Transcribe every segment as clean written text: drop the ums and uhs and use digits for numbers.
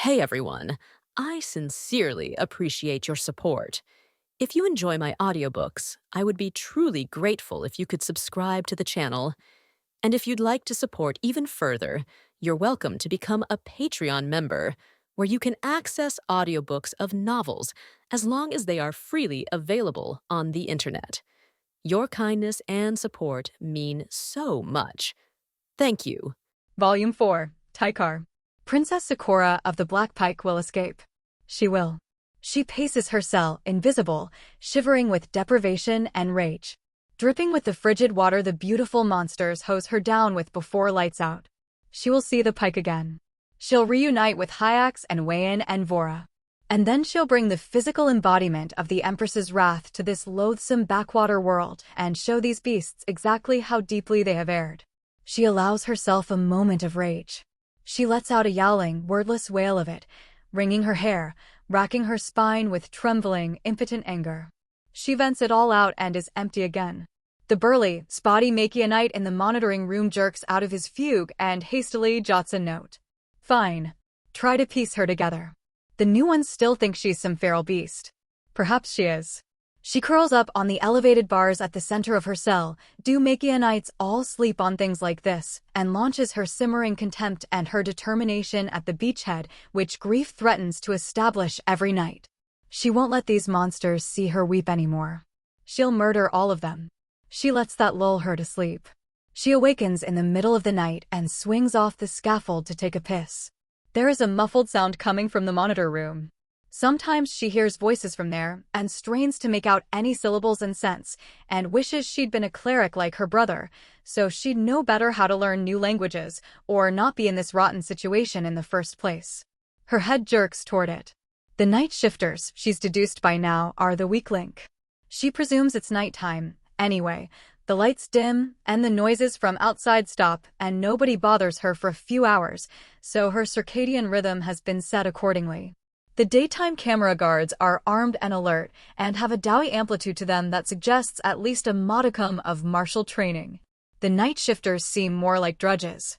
Hey everyone, I sincerely appreciate your support. If you enjoy my audiobooks, I would be truly grateful if you could subscribe to the channel. And if you'd like to support even further, you're welcome to become a Patreon member, where you can access audiobooks of novels as long as they are freely available on the internet. Your kindness and support mean so much. Thank you. Volume 4, Taikar. Princess Sakura of the Black Pike will escape. She will. She paces her cell, invisible, shivering with deprivation and rage. Dripping with the frigid water the beautiful monsters hose her down with before lights out. She will see the pike again. She'll reunite with Hyaks and Wayan and Vora. And then she'll bring the physical embodiment of the Empress's wrath to this loathsome backwater world and show these beasts exactly how deeply they have erred. She allows herself a moment of rage. She lets out a yowling, wordless wail of it, wringing her hair, racking her spine with trembling, impotent anger. She vents it all out and is empty again. The burly, spotty Makianite in the monitoring room jerks out of his fugue and hastily jots a note. Fine. Try to piece her together. The new ones still think she's some feral beast. Perhaps she is. She curls up on the elevated bars at the center of her cell. Do Makianites all sleep on things like this? And launches her simmering contempt and her determination at the beachhead, which grief threatens to establish every night. She won't let these monsters see her weep anymore. She'll murder all of them. She lets that lull her to sleep. She awakens in the middle of the night and swings off the scaffold to take a piss. There is a muffled sound coming from the monitor room. Sometimes she hears voices from there and strains to make out any syllables and sense, and wishes she'd been a cleric like her brother, so she'd know better how to learn new languages or not be in this rotten situation in the first place. Her head jerks toward it. The night shifters, she's deduced by now, are the weak link. She presumes it's nighttime. Anyway, the lights dim and the noises from outside stop, and nobody bothers her for a few hours, so her circadian rhythm has been set accordingly. The daytime camera guards are armed and alert and have a dowie amplitude to them that suggests at least a modicum of martial training. The night shifters seem more like drudges.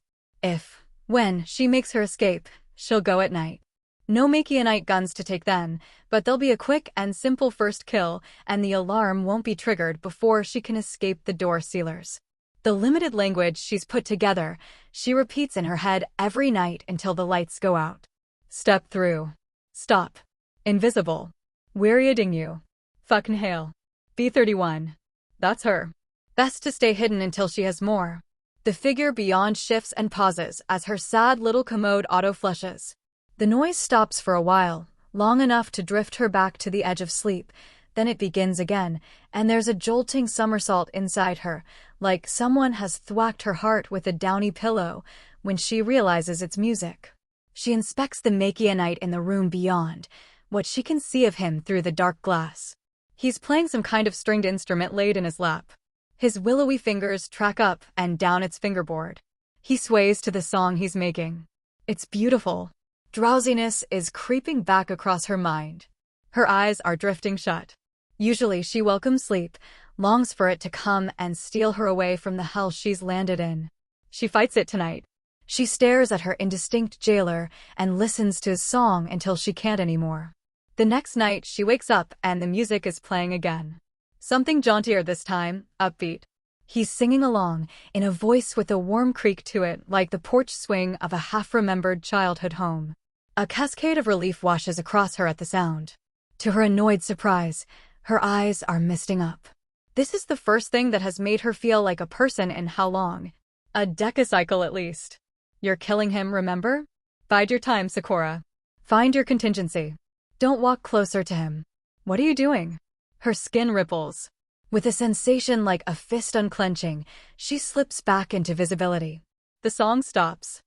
When she makes her escape, she'll go at night. No Makianite guns to take then, but there'll be a quick and simple first kill, and the alarm won't be triggered before she can escape the door sealers. The limited language she's put together, she repeats in her head every night until the lights go out. Step through. Stop. Invisible. Wearying you. Fucking hail. B31. That's her. Best to stay hidden until she has more. The figure beyond shifts and pauses as her sad little commode auto-flushes. The noise stops for a while, long enough to drift her back to the edge of sleep. Then it begins again, and there's a jolting somersault inside her, like someone has thwacked her heart with a downy pillow, when she realizes it's music. She inspects the Makianite in the room beyond, what she can see of him through the dark glass. He's playing some kind of stringed instrument laid in his lap. His willowy fingers track up and down its fingerboard. He sways to the song he's making. It's beautiful. Drowsiness is creeping back across her mind. Her eyes are drifting shut. Usually she welcomes sleep, longs for it to come and steal her away from the hell she's landed in. She fights it tonight. She stares at her indistinct jailer and listens to his song until she can't anymore. The next night she wakes up and the music is playing again. Something jauntier this time, upbeat. He's singing along, in a voice with a warm creak to it like the porch swing of a half-remembered childhood home. A cascade of relief washes across her at the sound. To her annoyed surprise, her eyes are misting up. This is the first thing that has made her feel like a person in how long? A decacycle at least. You're killing him, remember? Bide your time, Sakura. Find your contingency. Don't walk closer to him. What are you doing? Her skin ripples. With a sensation like a fist unclenching, she slips back into visibility. The song stops.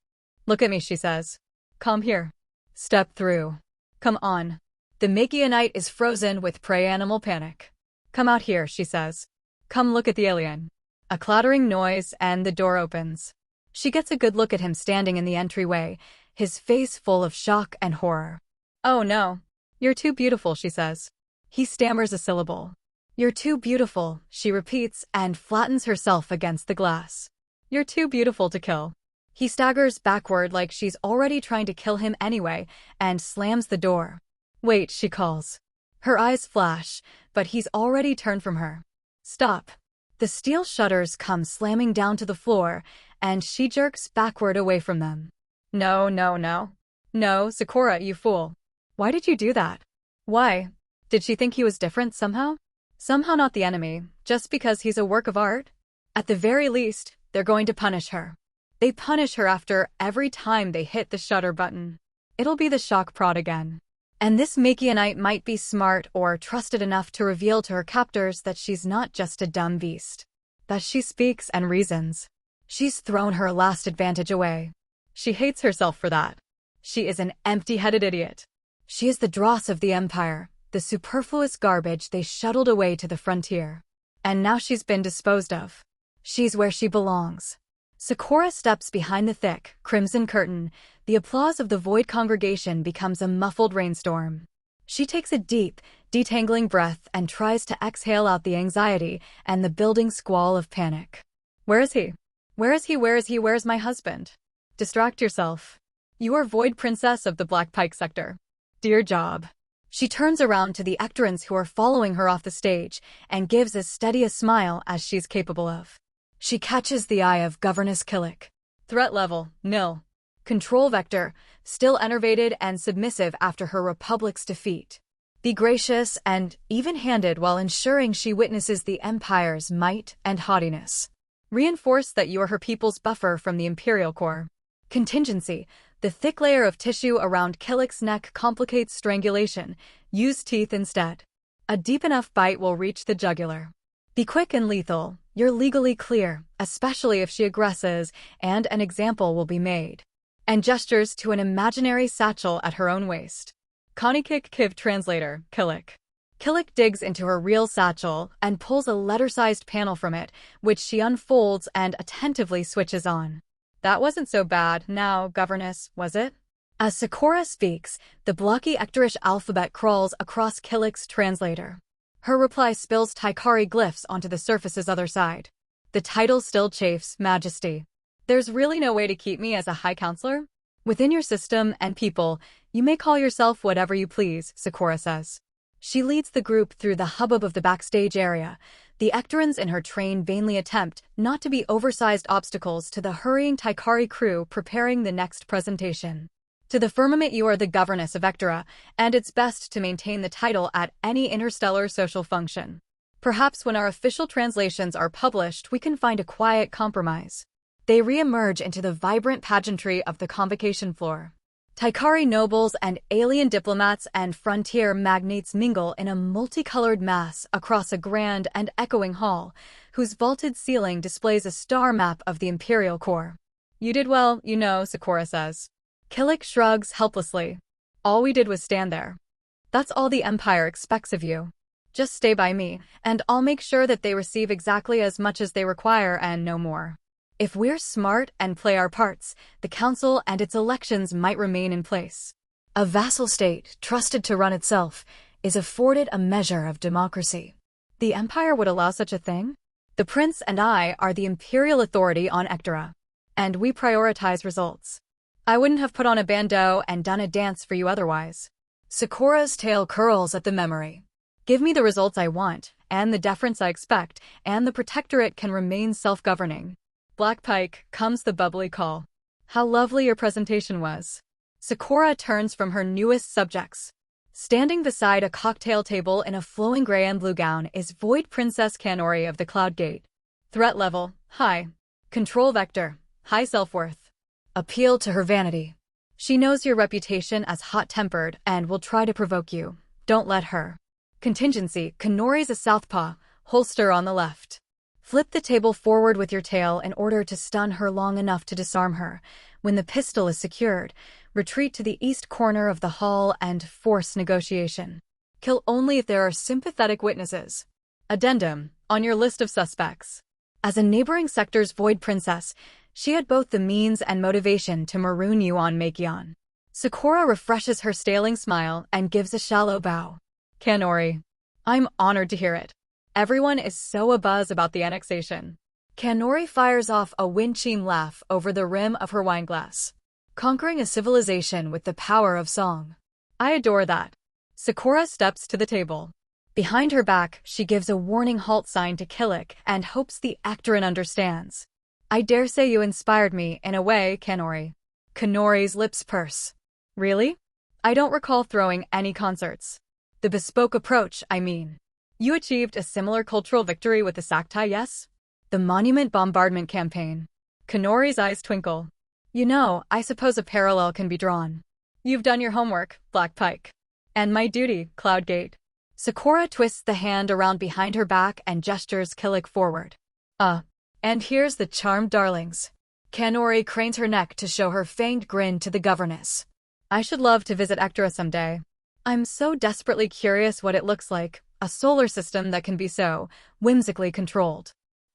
Look at me, she says. Come here. Step through. Come on. The Makianite is frozen with prey animal panic. Come out here, she says. Come look at the alien. A clattering noise and the door opens. She gets a good look at him standing in the entryway, his face full of shock and horror. Oh no. You're too beautiful, she says. He stammers a syllable. You're too beautiful, she repeats and flattens herself against the glass. You're too beautiful to kill. He staggers backward like she's already trying to kill him anyway and slams the door. Wait, she calls. Her eyes flash, but he's already turned from her. Stop. The steel shutters come slamming down to the floor, and she jerks backward away from them. No, no, no. No, Sakura, you fool. Why did you do that? Why? Did she think he was different somehow? Somehow not the enemy, just because he's a work of art? At the very least, they're going to punish her. They punish her after every time they hit the shutter button. It'll be the shock prod again. And this Makianite might be smart or trusted enough to reveal to her captors that she's not just a dumb beast. That she speaks and reasons. She's thrown her last advantage away. She hates herself for that. She is an empty-headed idiot. She is the dross of the Empire, the superfluous garbage they shuttled away to the frontier. And now she's been disposed of. She's where she belongs. Sakura steps behind the thick, crimson curtain. The applause of the void congregation becomes a muffled rainstorm. She takes a deep, detangling breath and tries to exhale out the anxiety and the building squall of panic. Where is he? Where is he? Where is he? Where's my husband? Distract yourself. You are Void Princess of the Black Pike sector. Dear job. She turns around to the Ectorans who are following her off the stage and gives as steady a smile as she's capable of. She catches the eye of Governess Killick. Threat level, nil. Control vector, still enervated and submissive after her Republic's defeat. Be gracious and even-handed while ensuring she witnesses the Empire's might and haughtiness. Reinforce that you are her people's buffer from the Imperial Corps. Contingency, the thick layer of tissue around Killick's neck complicates strangulation. Use teeth instead. A deep enough bite will reach the jugular. Be quick and lethal. You're legally clear, especially if she aggresses, and an example will be made. And gestures to an imaginary satchel at her own waist. Connie-kick Kiv translator, Killick. Killick digs into her real satchel and pulls a letter-sized panel from it, which she unfolds and attentively switches on. That wasn't so bad now, Governess, was it? As Sakura speaks, the blocky Ectorish alphabet crawls across Killick's translator. Her reply spills Taikari glyphs onto the surface's other side. The title still chafes, Majesty. There's really no way to keep me as a High Counselor? Within your system and people, you may call yourself whatever you please, Sakura says. She leads the group through the hubbub of the backstage area. The Ectorans in her train vainly attempt not to be oversized obstacles to the hurrying Taikari crew preparing the next presentation. To the firmament you are the governess of Ectora, and it's best to maintain the title at any interstellar social function. Perhaps when our official translations are published we can find a quiet compromise. They re-emerge into the vibrant pageantry of the convocation floor. Taikari nobles and alien diplomats and frontier magnates mingle in a multicolored mass across a grand and echoing hall, whose vaulted ceiling displays a star map of the Imperial Corps. You did well, you know, Sakura says. Killick shrugs helplessly. All we did was stand there. That's all the Empire expects of you. Just stay by me, and I'll make sure that they receive exactly as much as they require and no more. If we're smart and play our parts, the Council and its elections might remain in place. A vassal state, trusted to run itself, is afforded a measure of democracy. The Empire would allow such a thing? The Prince and I are the Imperial authority on Ectora, and we prioritize results. I wouldn't have put on a bandeau and done a dance for you otherwise. Sakura's tail curls at the memory. Give me the results I want, and the deference I expect, and the Protectorate can remain self-governing. Black Pike, comes the bubbly call. How lovely your presentation was. Sakura turns from her newest subjects. Standing beside a cocktail table in a flowing gray and blue gown is Void Princess Kanori of the Cloud Gate. Threat level, high. Control vector, high self-worth. Appeal to her vanity. She knows your reputation as hot-tempered and will try to provoke you. Don't let her. Contingency, Kanori's a southpaw, holster on the left. Flip the table forward with your tail in order to stun her long enough to disarm her. When the pistol is secured, retreat to the east corner of the hall and force negotiation. Kill only if there are sympathetic witnesses. Addendum, on your list of suspects. As a neighboring sector's Void Princess, she had both the means and motivation to maroon you on Makion. Sakura refreshes her staling smile and gives a shallow bow. Kanori. I'm honored to hear it. Everyone is so abuzz about the annexation. Kanori fires off a wind-chime laugh over the rim of her wineglass. Conquering a civilization with the power of song. I adore that. Sakura steps to the table. Behind her back, she gives a warning halt sign to Killick and hopes the actorin understands. I dare say you inspired me in a way, Kanori. Kanori's lips purse. Really? I don't recall throwing any concerts. The bespoke approach, I mean. You achieved a similar cultural victory with the Saktai, yes? The Monument Bombardment Campaign. Kanori's eyes twinkle. You know, I suppose a parallel can be drawn. You've done your homework, Black Pike. And my duty, Cloudgate. Sakura twists the hand around behind her back and gestures Killick forward. And here's the charmed darlings. Kanori cranes her neck to show her fanged grin to the governess. I should love to visit Ectora someday. I'm so desperately curious what it looks like, a solar system that can be so whimsically controlled.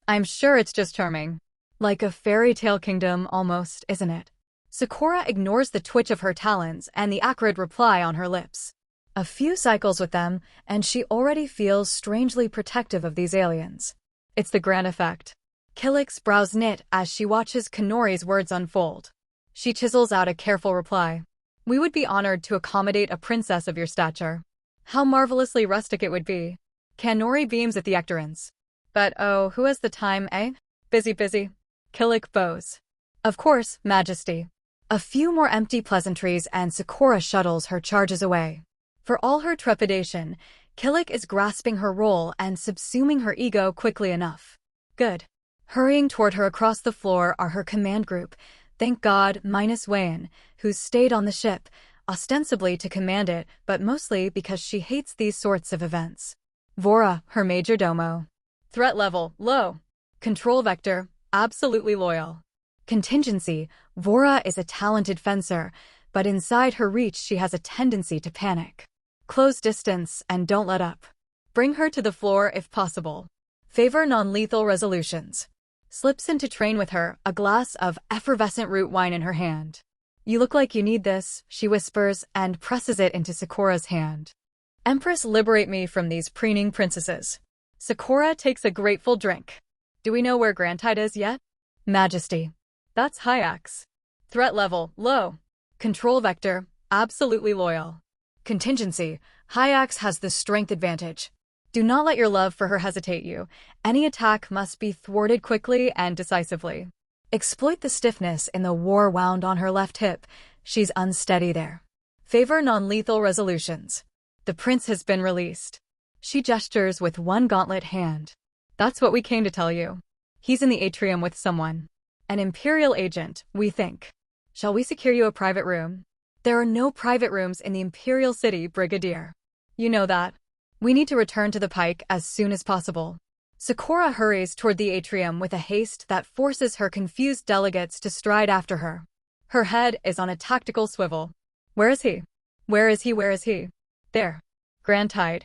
I'm sure it's just charming. Like a fairy tale kingdom almost, isn't it? Sakura ignores the twitch of her talons and the acrid reply on her lips. A few cycles with them, and she already feels strangely protective of these aliens. It's the grand effect. Killick's brows knit as she watches Kanori's words unfold. She chisels out a careful reply. We would be honored to accommodate a princess of your stature. How marvelously rustic it would be. Kanori beams at the Ectorans. But oh, who has the time, eh? Busy. Killick bows. Of course, Majesty. A few more empty pleasantries and Sakura shuttles her charges away. For all her trepidation, Killick is grasping her role and subsuming her ego quickly enough. Good. Hurrying toward her across the floor are her command group, thank God minus Wayan, who's stayed on the ship, ostensibly to command it, but mostly because she hates these sorts of events. Vora, her major domo. Threat level, low. Control vector, absolutely loyal. Contingency, Vora is a talented fencer, but inside her reach she has a tendency to panic. Close distance and don't let up. Bring her to the floor if possible. Favor non-lethal resolutions. Slips into train with her, a glass of effervescent root wine in her hand. You look like you need this, she whispers and presses it into Sakura's hand. Empress, liberate me from these preening princesses. Sakura takes a grateful drink. Do we know where Grantide is yet? Majesty. That's Hyax. Threat level, low. Control vector, absolutely loyal. Contingency, Hyax has the strength advantage. Do not let your love for her hesitate you. Any attack must be thwarted quickly and decisively. Exploit the stiffness in the war wound on her left hip. She's unsteady there. Favor non-lethal resolutions. The prince has been released. She gestures with one gauntlet hand. That's what we came to tell you. He's in the atrium with someone. An Imperial agent, we think. Shall we secure you a private room? There are no private rooms in the Imperial City, Brigadier. You know that. We need to return to the pike as soon as possible. Sakura hurries toward the atrium with a haste that forces her confused delegates to stride after her. Her head is on a tactical swivel. Where is he? Where is he? There. Grantide.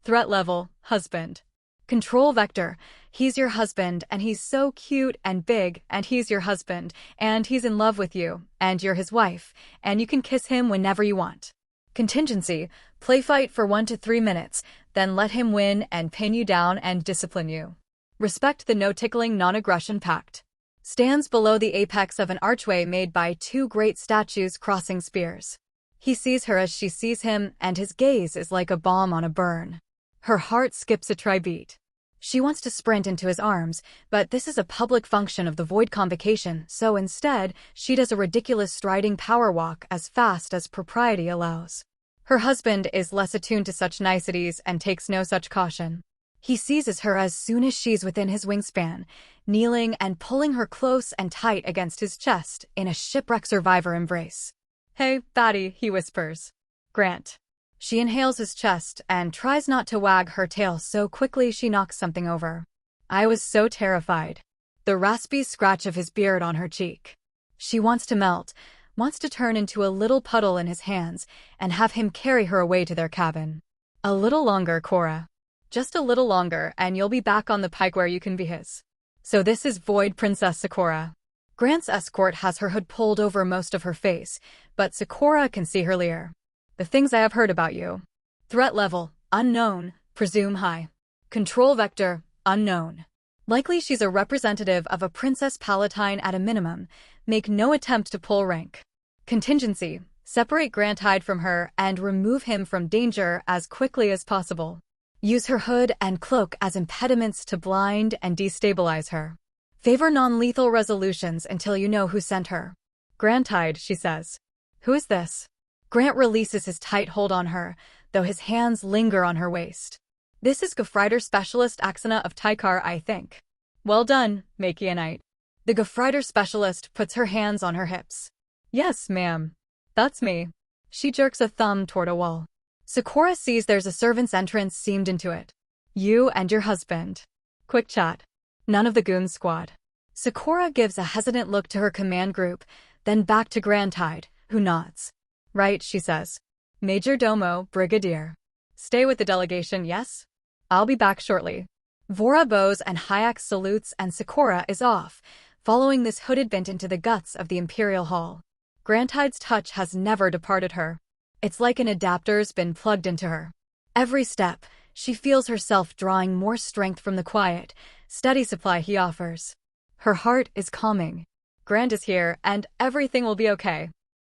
Threat level, husband. Control vector. He's your husband, and he's so cute and big, and he's your husband, and he's in love with you, and you're his wife, and you can kiss him whenever you want. Contingency. Play fight for 1 to 3 minutes, then let him win and pin you down and discipline you. Respect the no-tickling non-aggression pact. Stands below the apex of an archway made by 2 great statues crossing spears. He sees her as she sees him, and his gaze is like a bomb on a burn. Her heart skips a tri-beat. She wants to sprint into his arms, but this is a public function of the Void Convocation, so instead, she does a ridiculous striding power walk as fast as propriety allows. Her husband is less attuned to such niceties and takes no such caution. He seizes her as soon as she's within his wingspan, kneeling and pulling her close and tight against his chest in a shipwreck survivor embrace. Hey, Batty, he whispers. Grant. She inhales his chest and tries not to wag her tail so quickly she knocks something over. I was so terrified. The raspy scratch of his beard on her cheek. She wants to melt, wants to turn into a little puddle in his hands and have him carry her away to their cabin. A little longer, Cora. Just a little longer and you'll be back on the pike where you can be his. So this is Void Princess Sakura. Grant's escort has her hood pulled over most of her face, but Sakura can see her leer. The things I have heard about you. Threat level, unknown, presume high. Control vector, unknown. Likely she's a representative of a Princess Palatine at a minimum. Make no attempt to pull rank. Contingency. Separate Grantide from her and remove him from danger as quickly as possible. Use her hood and cloak as impediments to blind and destabilize her. Favor non-lethal resolutions until you know who sent her. Grantide, she says. Who is this? Grant releases his tight hold on her, though his hands linger on her waist. This is Gefreiter Specialist Axana of Taikar, I think. Well done, Makianite. The Gefreiter Specialist puts her hands on her hips. Yes, ma'am. That's me. She jerks a thumb toward a wall. Sakura sees there's a servant's entrance seamed into it. You and your husband. Quick chat. None of the goons squad. Sakura gives a hesitant look to her command group, then back to Grantide, who nods. Right, she says. Major Domo, Brigadier. Stay with the delegation, yes? I'll be back shortly. Vora bows and Hyax salutes and Sakura is off, following this hooded bint into the guts of the Imperial Hall. Grantide's touch has never departed her. It's like an adapter's been plugged into her. Every step, she feels herself drawing more strength from the quiet, steady supply he offers. Her heart is calming. Grant is here, and everything will be okay.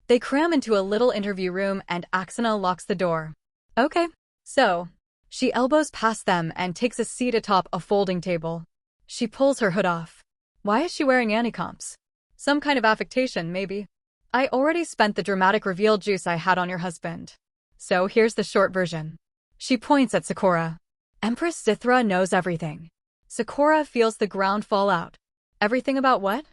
They cram into a little interview room and Axana locks the door. Okay. So, she elbows past them and takes a seat atop a folding table. She pulls her hood off. Why is she wearing anti-comps? Some kind of affectation, maybe. I already spent the dramatic reveal juice I had on your husband. So here's the short version. She points at Sakura. Empress Sithra knows everything. Sakura feels the ground fall out. Everything about what?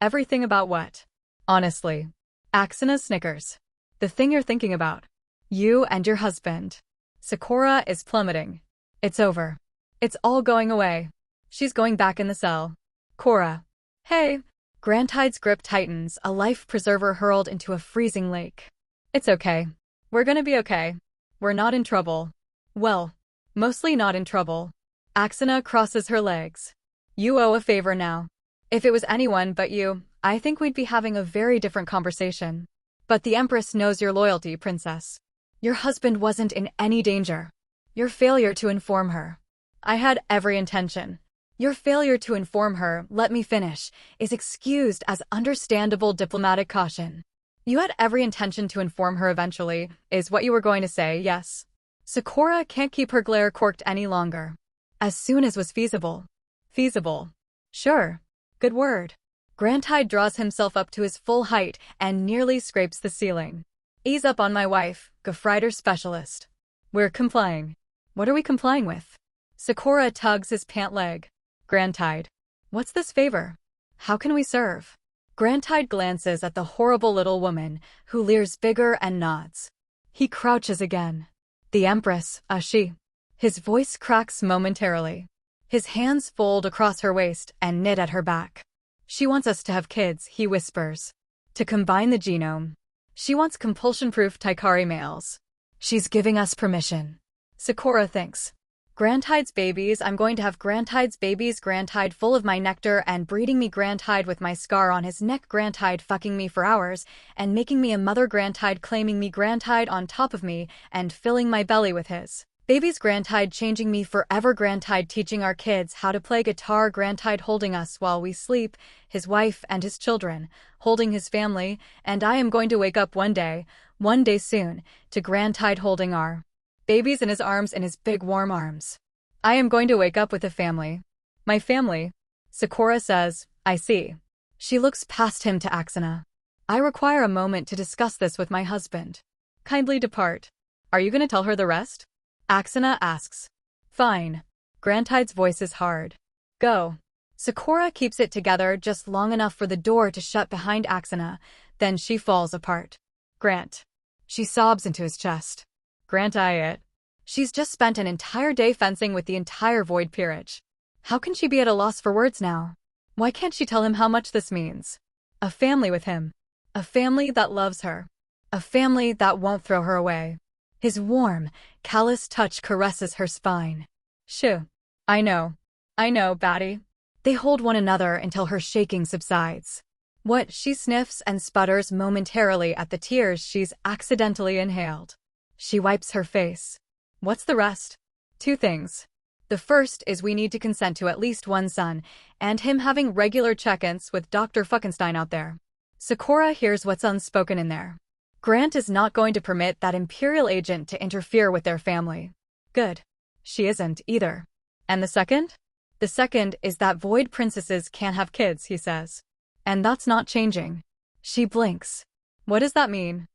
Everything about what? Honestly. Axana snickers. The thing you're thinking about. You and your husband. Sakura is plummeting. It's over. It's all going away. She's going back in the cell. Cora. Hey. Grantide's grip tightens, a life preserver hurled into a freezing lake. It's okay. We're gonna be okay. We're not in trouble. Well, mostly not in trouble. Axana crosses her legs. You owe a favor now. If it was anyone but you, I think we'd be having a very different conversation. But the Empress knows your loyalty, Princess. Your husband wasn't in any danger. Your failure to inform her. I had every intention. Your failure to inform her, let me finish, is excused as understandable diplomatic caution. You had every intention to inform her eventually, is what you were going to say, yes. Sakura can't keep her glare corked any longer. As soon as was feasible. Feasible. Sure. Good word. Grantide draws himself up to his full height and nearly scrapes the ceiling. Ease up on my wife, Gefreiter Specialist. We're complying. What are we complying with? Sakura tugs his pant leg. Grantide. What's this favor? How can we serve? Grantide glances at the horrible little woman, who leers bigger and nods. He crouches again. The Empress, she. His voice cracks momentarily. His hands fold across her waist and knit at her back. She wants us to have kids, he whispers. To combine the genome. She wants compulsion-proof Taikari males. She's giving us permission. Sakura thinks. Grantide's babies, I'm going to have Grantide's babies, Grantide full of my nectar and breeding me, Grantide with my scar on his neck, Grantide fucking me for hours and making me a mother, Grantide claiming me, Grantide on top of me and filling my belly with his babies, Grantide changing me forever, Grantide teaching our kids how to play guitar, Grantide holding us while we sleep, his wife and his children, holding his family, and I am going to wake up one day soon, to Grantide holding our babies in his arms, in his big warm arms. I am going to wake up with a family. My family. Sakura says, I see. She looks past him to Axana. I require a moment to discuss this with my husband. Kindly depart. Are you going to tell her the rest? Axana asks. Fine. Grantide's voice is hard. Go. Sakura keeps it together just long enough for the door to shut behind Axana, then she falls apart. Grant. She sobs into his chest. Grant it. She's just spent an entire day fencing with the entire Void Peerage. How can she be at a loss for words now? Why can't she tell him how much this means? A family with him. A family that loves her. A family that won't throw her away. His warm, callous touch caresses her spine. Shoo. I know, Batty. They hold one another until her shaking subsides. What? She sniffs and sputters momentarily at the tears she's accidentally inhaled. She wipes her face. What's the rest? 2 things. The first is we need to consent to at least one son, and him having regular check-ins with Dr. Fuckenstein out there. Sakura hears what's unspoken in there. Grant is not going to permit that Imperial agent to interfere with their family. Good. She isn't, either. And the second? The second is that void princesses can't have kids, he says. And that's not changing. She blinks. What does that mean?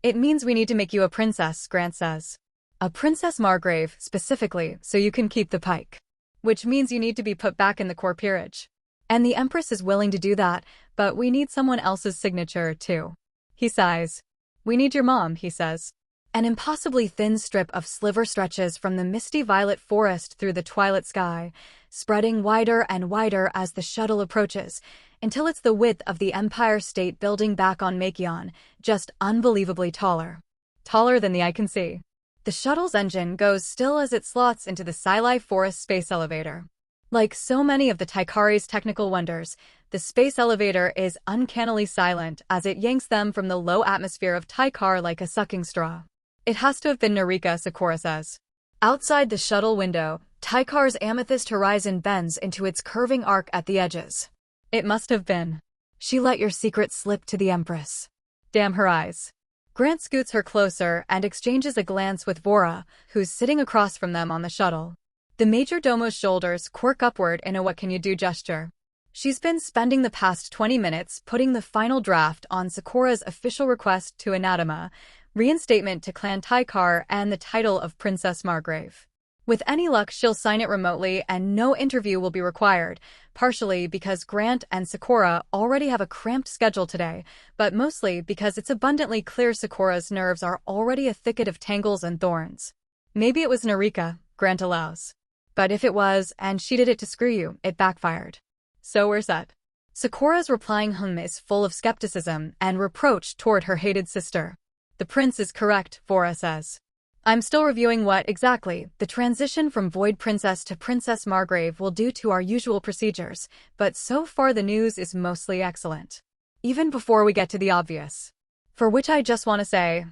It means we need to make you a princess, Grant says. A Princess Margrave, specifically, so you can keep the pike. Which means you need to be put back in the core peerage. And the Empress is willing to do that, but we need someone else's signature, too. He sighs. We need your mom, he says. An impossibly thin strip of sliver stretches from the misty violet forest through the twilight sky, spreading wider and wider as the shuttle approaches, until it's the width of the Empire State Building back on Makion, just unbelievably taller. Taller than the eye can see. The shuttle's engine goes still as it slots into the Silai Forest space elevator. Like so many of the Taikari's technical wonders, the space elevator is uncannily silent as it yanks them from the low atmosphere of Taikar like a sucking straw. It has to have been Narika, Sakura says. Outside the shuttle window, Taikar's amethyst horizon bends into its curving arc at the edges. It must have been. She let your secret slip to the Empress. Damn her eyes. Grant scoots her closer and exchanges a glance with Vora, who's sitting across from them on the shuttle. The major domo's shoulders quirk upward in a what-can-you-do gesture. She's been spending the past 20 minutes putting the final draft on Sakura's official request to Anatma, reinstatement to Clan Taikar, and the title of Princess Margrave. With any luck, she'll sign it remotely and no interview will be required, partially because Grant and Sakura already have a cramped schedule today, but mostly because it's abundantly clear Sakura's nerves are already a thicket of tangles and thorns. Maybe it was Narika, Grant allows. But if it was, and she did it to screw you, it backfired. So we're set. Sakura's replying hum is full of skepticism and reproach toward her hated sister. The prince is correct, Vora says. I'm still reviewing what, exactly, the transition from Void Princess to Princess Margrave will do to our usual procedures, but so far the news is mostly excellent. Even before we get to the obvious. For which I just want to say,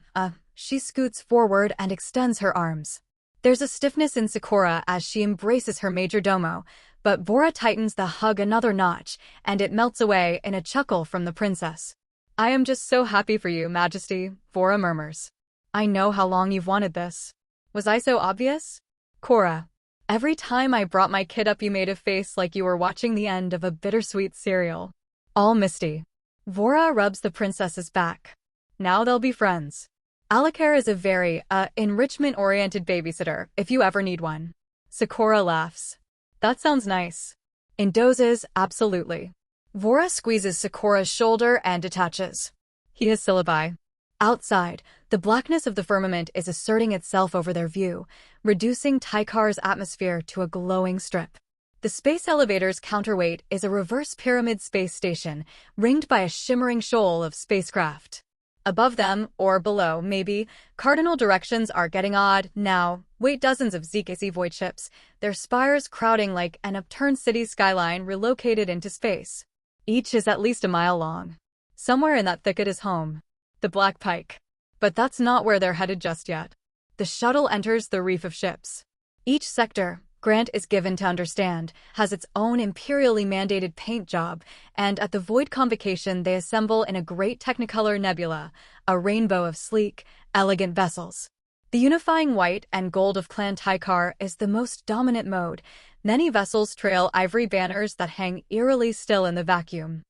she scoots forward and extends her arms. There's a stiffness in Sakura as she embraces her major domo, but Vora tightens the hug another notch, and it melts away in a chuckle from the princess. I am just so happy for you, Majesty, Vora murmurs. I know how long you've wanted this. Was I so obvious? Cora. Every time I brought my kid up you made a face like you were watching the end of a bittersweet cereal. All misty. Vora rubs the princess's back. Now they'll be friends. Alakar is a very, enrichment-oriented babysitter, if you ever need one. Sakura laughs. That sounds nice. In doses, absolutely. Vora squeezes Sakura's shoulder and detaches. He has syllabi. Outside, the blackness of the firmament is asserting itself over their view, reducing Taikar's atmosphere to a glowing strip. The space elevator's counterweight is a reverse pyramid space station, ringed by a shimmering shoal of spacecraft. Above them, or below, maybe, cardinal directions are getting odd now. Wait, dozens of ZKZ void ships, their spires crowding like an upturned city skyline relocated into space. Each is at least a mile long. Somewhere in that thicket is home. The Black Pike. But that's not where they're headed just yet. The shuttle enters the reef of ships. Each sector, Grant is given to understand, has its own imperially mandated paint job, and at the Void Convocation they assemble in a great technicolor nebula, a rainbow of sleek, elegant vessels. The unifying white and gold of Clan Taikar is the most dominant mode. Many vessels trail ivory banners that hang eerily still in the vacuum.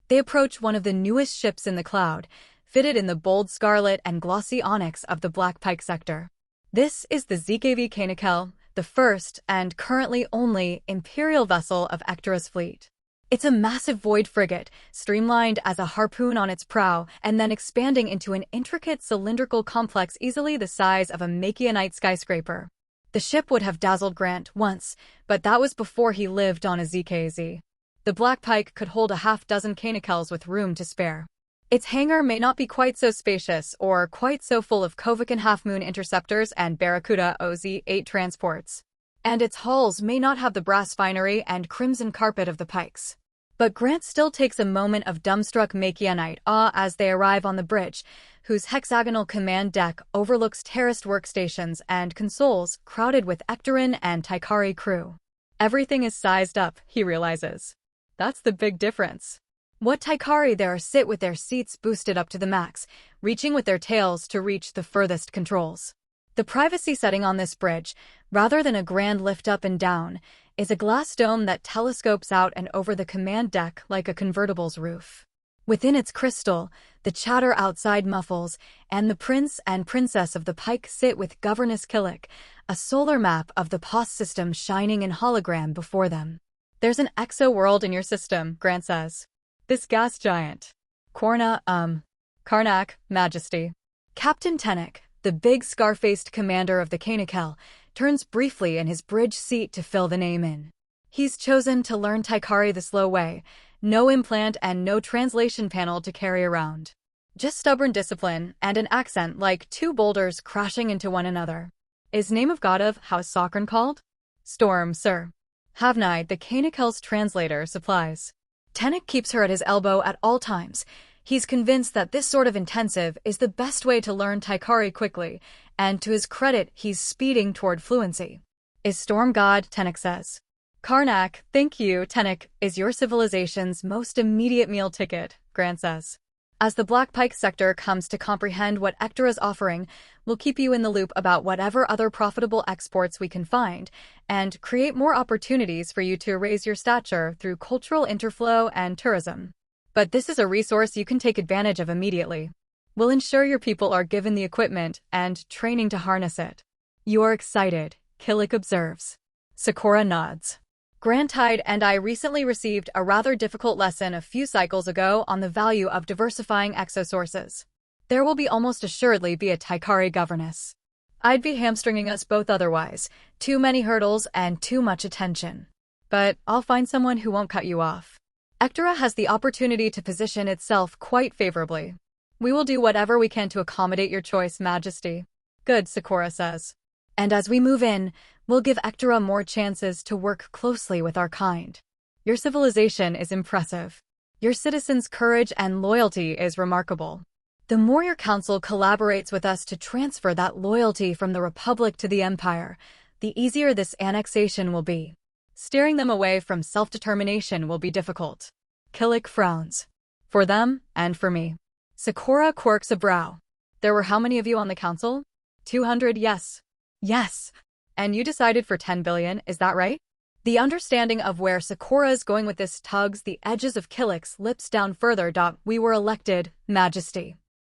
They approach one of the newest ships in the cloud, fitted in the bold scarlet and glossy onyx of the Black Pike sector. This is the ZKV Kanikel, the first, and currently only, Imperial vessel of Ectora's fleet. It's a massive void frigate, streamlined as a harpoon on its prow, and then expanding into an intricate cylindrical complex easily the size of a Makionite skyscraper. The ship would have dazzled Grant once, but that was before he lived on a ZKZ. The Black Pike could hold a half-dozen Kanikels with room to spare. Its hangar may not be quite so spacious or quite so full of Kovakin half-moon interceptors and Barracuda OZ-8 transports. And its halls may not have the brass finery and crimson carpet of the Pikes. But Grant still takes a moment of dumbstruck Makianite awe as they arrive on the bridge, whose hexagonal command deck overlooks terraced workstations and consoles crowded with Ectoran and Taikari crew. Everything is sized up, he realizes. That's the big difference. What Taikari there sit with their seats boosted up to the max, reaching with their tails to reach the furthest controls. The privacy setting on this bridge, rather than a grand lift up and down, is a glass dome that telescopes out and over the command deck like a convertible's roof. Within its crystal, the chatter outside muffles, and the prince and princess of the Pike sit with Governess Killick, a solar map of the Post system shining in hologram before them. There's an exo-world in your system, Grant says. This gas giant. Karnak, Majesty. Captain Tennick, the big scar-faced commander of the Kanikel, turns briefly in his bridge seat to fill the name in. He's chosen to learn Taikari the slow way, no implant and no translation panel to carry around. Just stubborn discipline and an accent like two boulders crashing into one another. Is name of god of House Sakura called? Storm, sir. Havnai, the Kanikel's translator, supplies. Tennick keeps her at his elbow at all times. He's convinced that this sort of intensive is the best way to learn Taikari quickly, and to his credit, he's speeding toward fluency. Is Storm God, Tennick says. Karnak, thank you, Tennick, is your civilization's most immediate meal ticket, Grant says. As the Black Pike sector comes to comprehend what Ector is offering, we'll keep you in the loop about whatever other profitable exports we can find, and create more opportunities for you to raise your stature through cultural interflow and tourism. But this is a resource you can take advantage of immediately. We'll ensure your people are given the equipment and training to harness it. You are excited, Killick observes. Sakura nods. Grantide and I recently received a rather difficult lesson a few cycles ago on the value of diversifying exosources. There will almost assuredly be a Taikari governess. I'd be hamstringing us both otherwise, too many hurdles and too much attention. But I'll find someone who won't cut you off. Ectora has the opportunity to position itself quite favorably. We will do whatever we can to accommodate your choice, Majesty. Good, Sakura says. And as we move in, we'll give Ectora more chances to work closely with our kind. Your civilization is impressive. Your citizens' courage and loyalty is remarkable. The more your council collaborates with us to transfer that loyalty from the Republic to the Empire, the easier this annexation will be. Steering them away from self-determination will be difficult. Killick frowns. For them, and for me. Sakura quirks a brow. There were how many of you on the council? 200, yes. Yes. And you decided for 10 billion, is that right? The understanding of where Sakura is going with this tugs the edges of Killick's lips down further. We were elected, Majesty.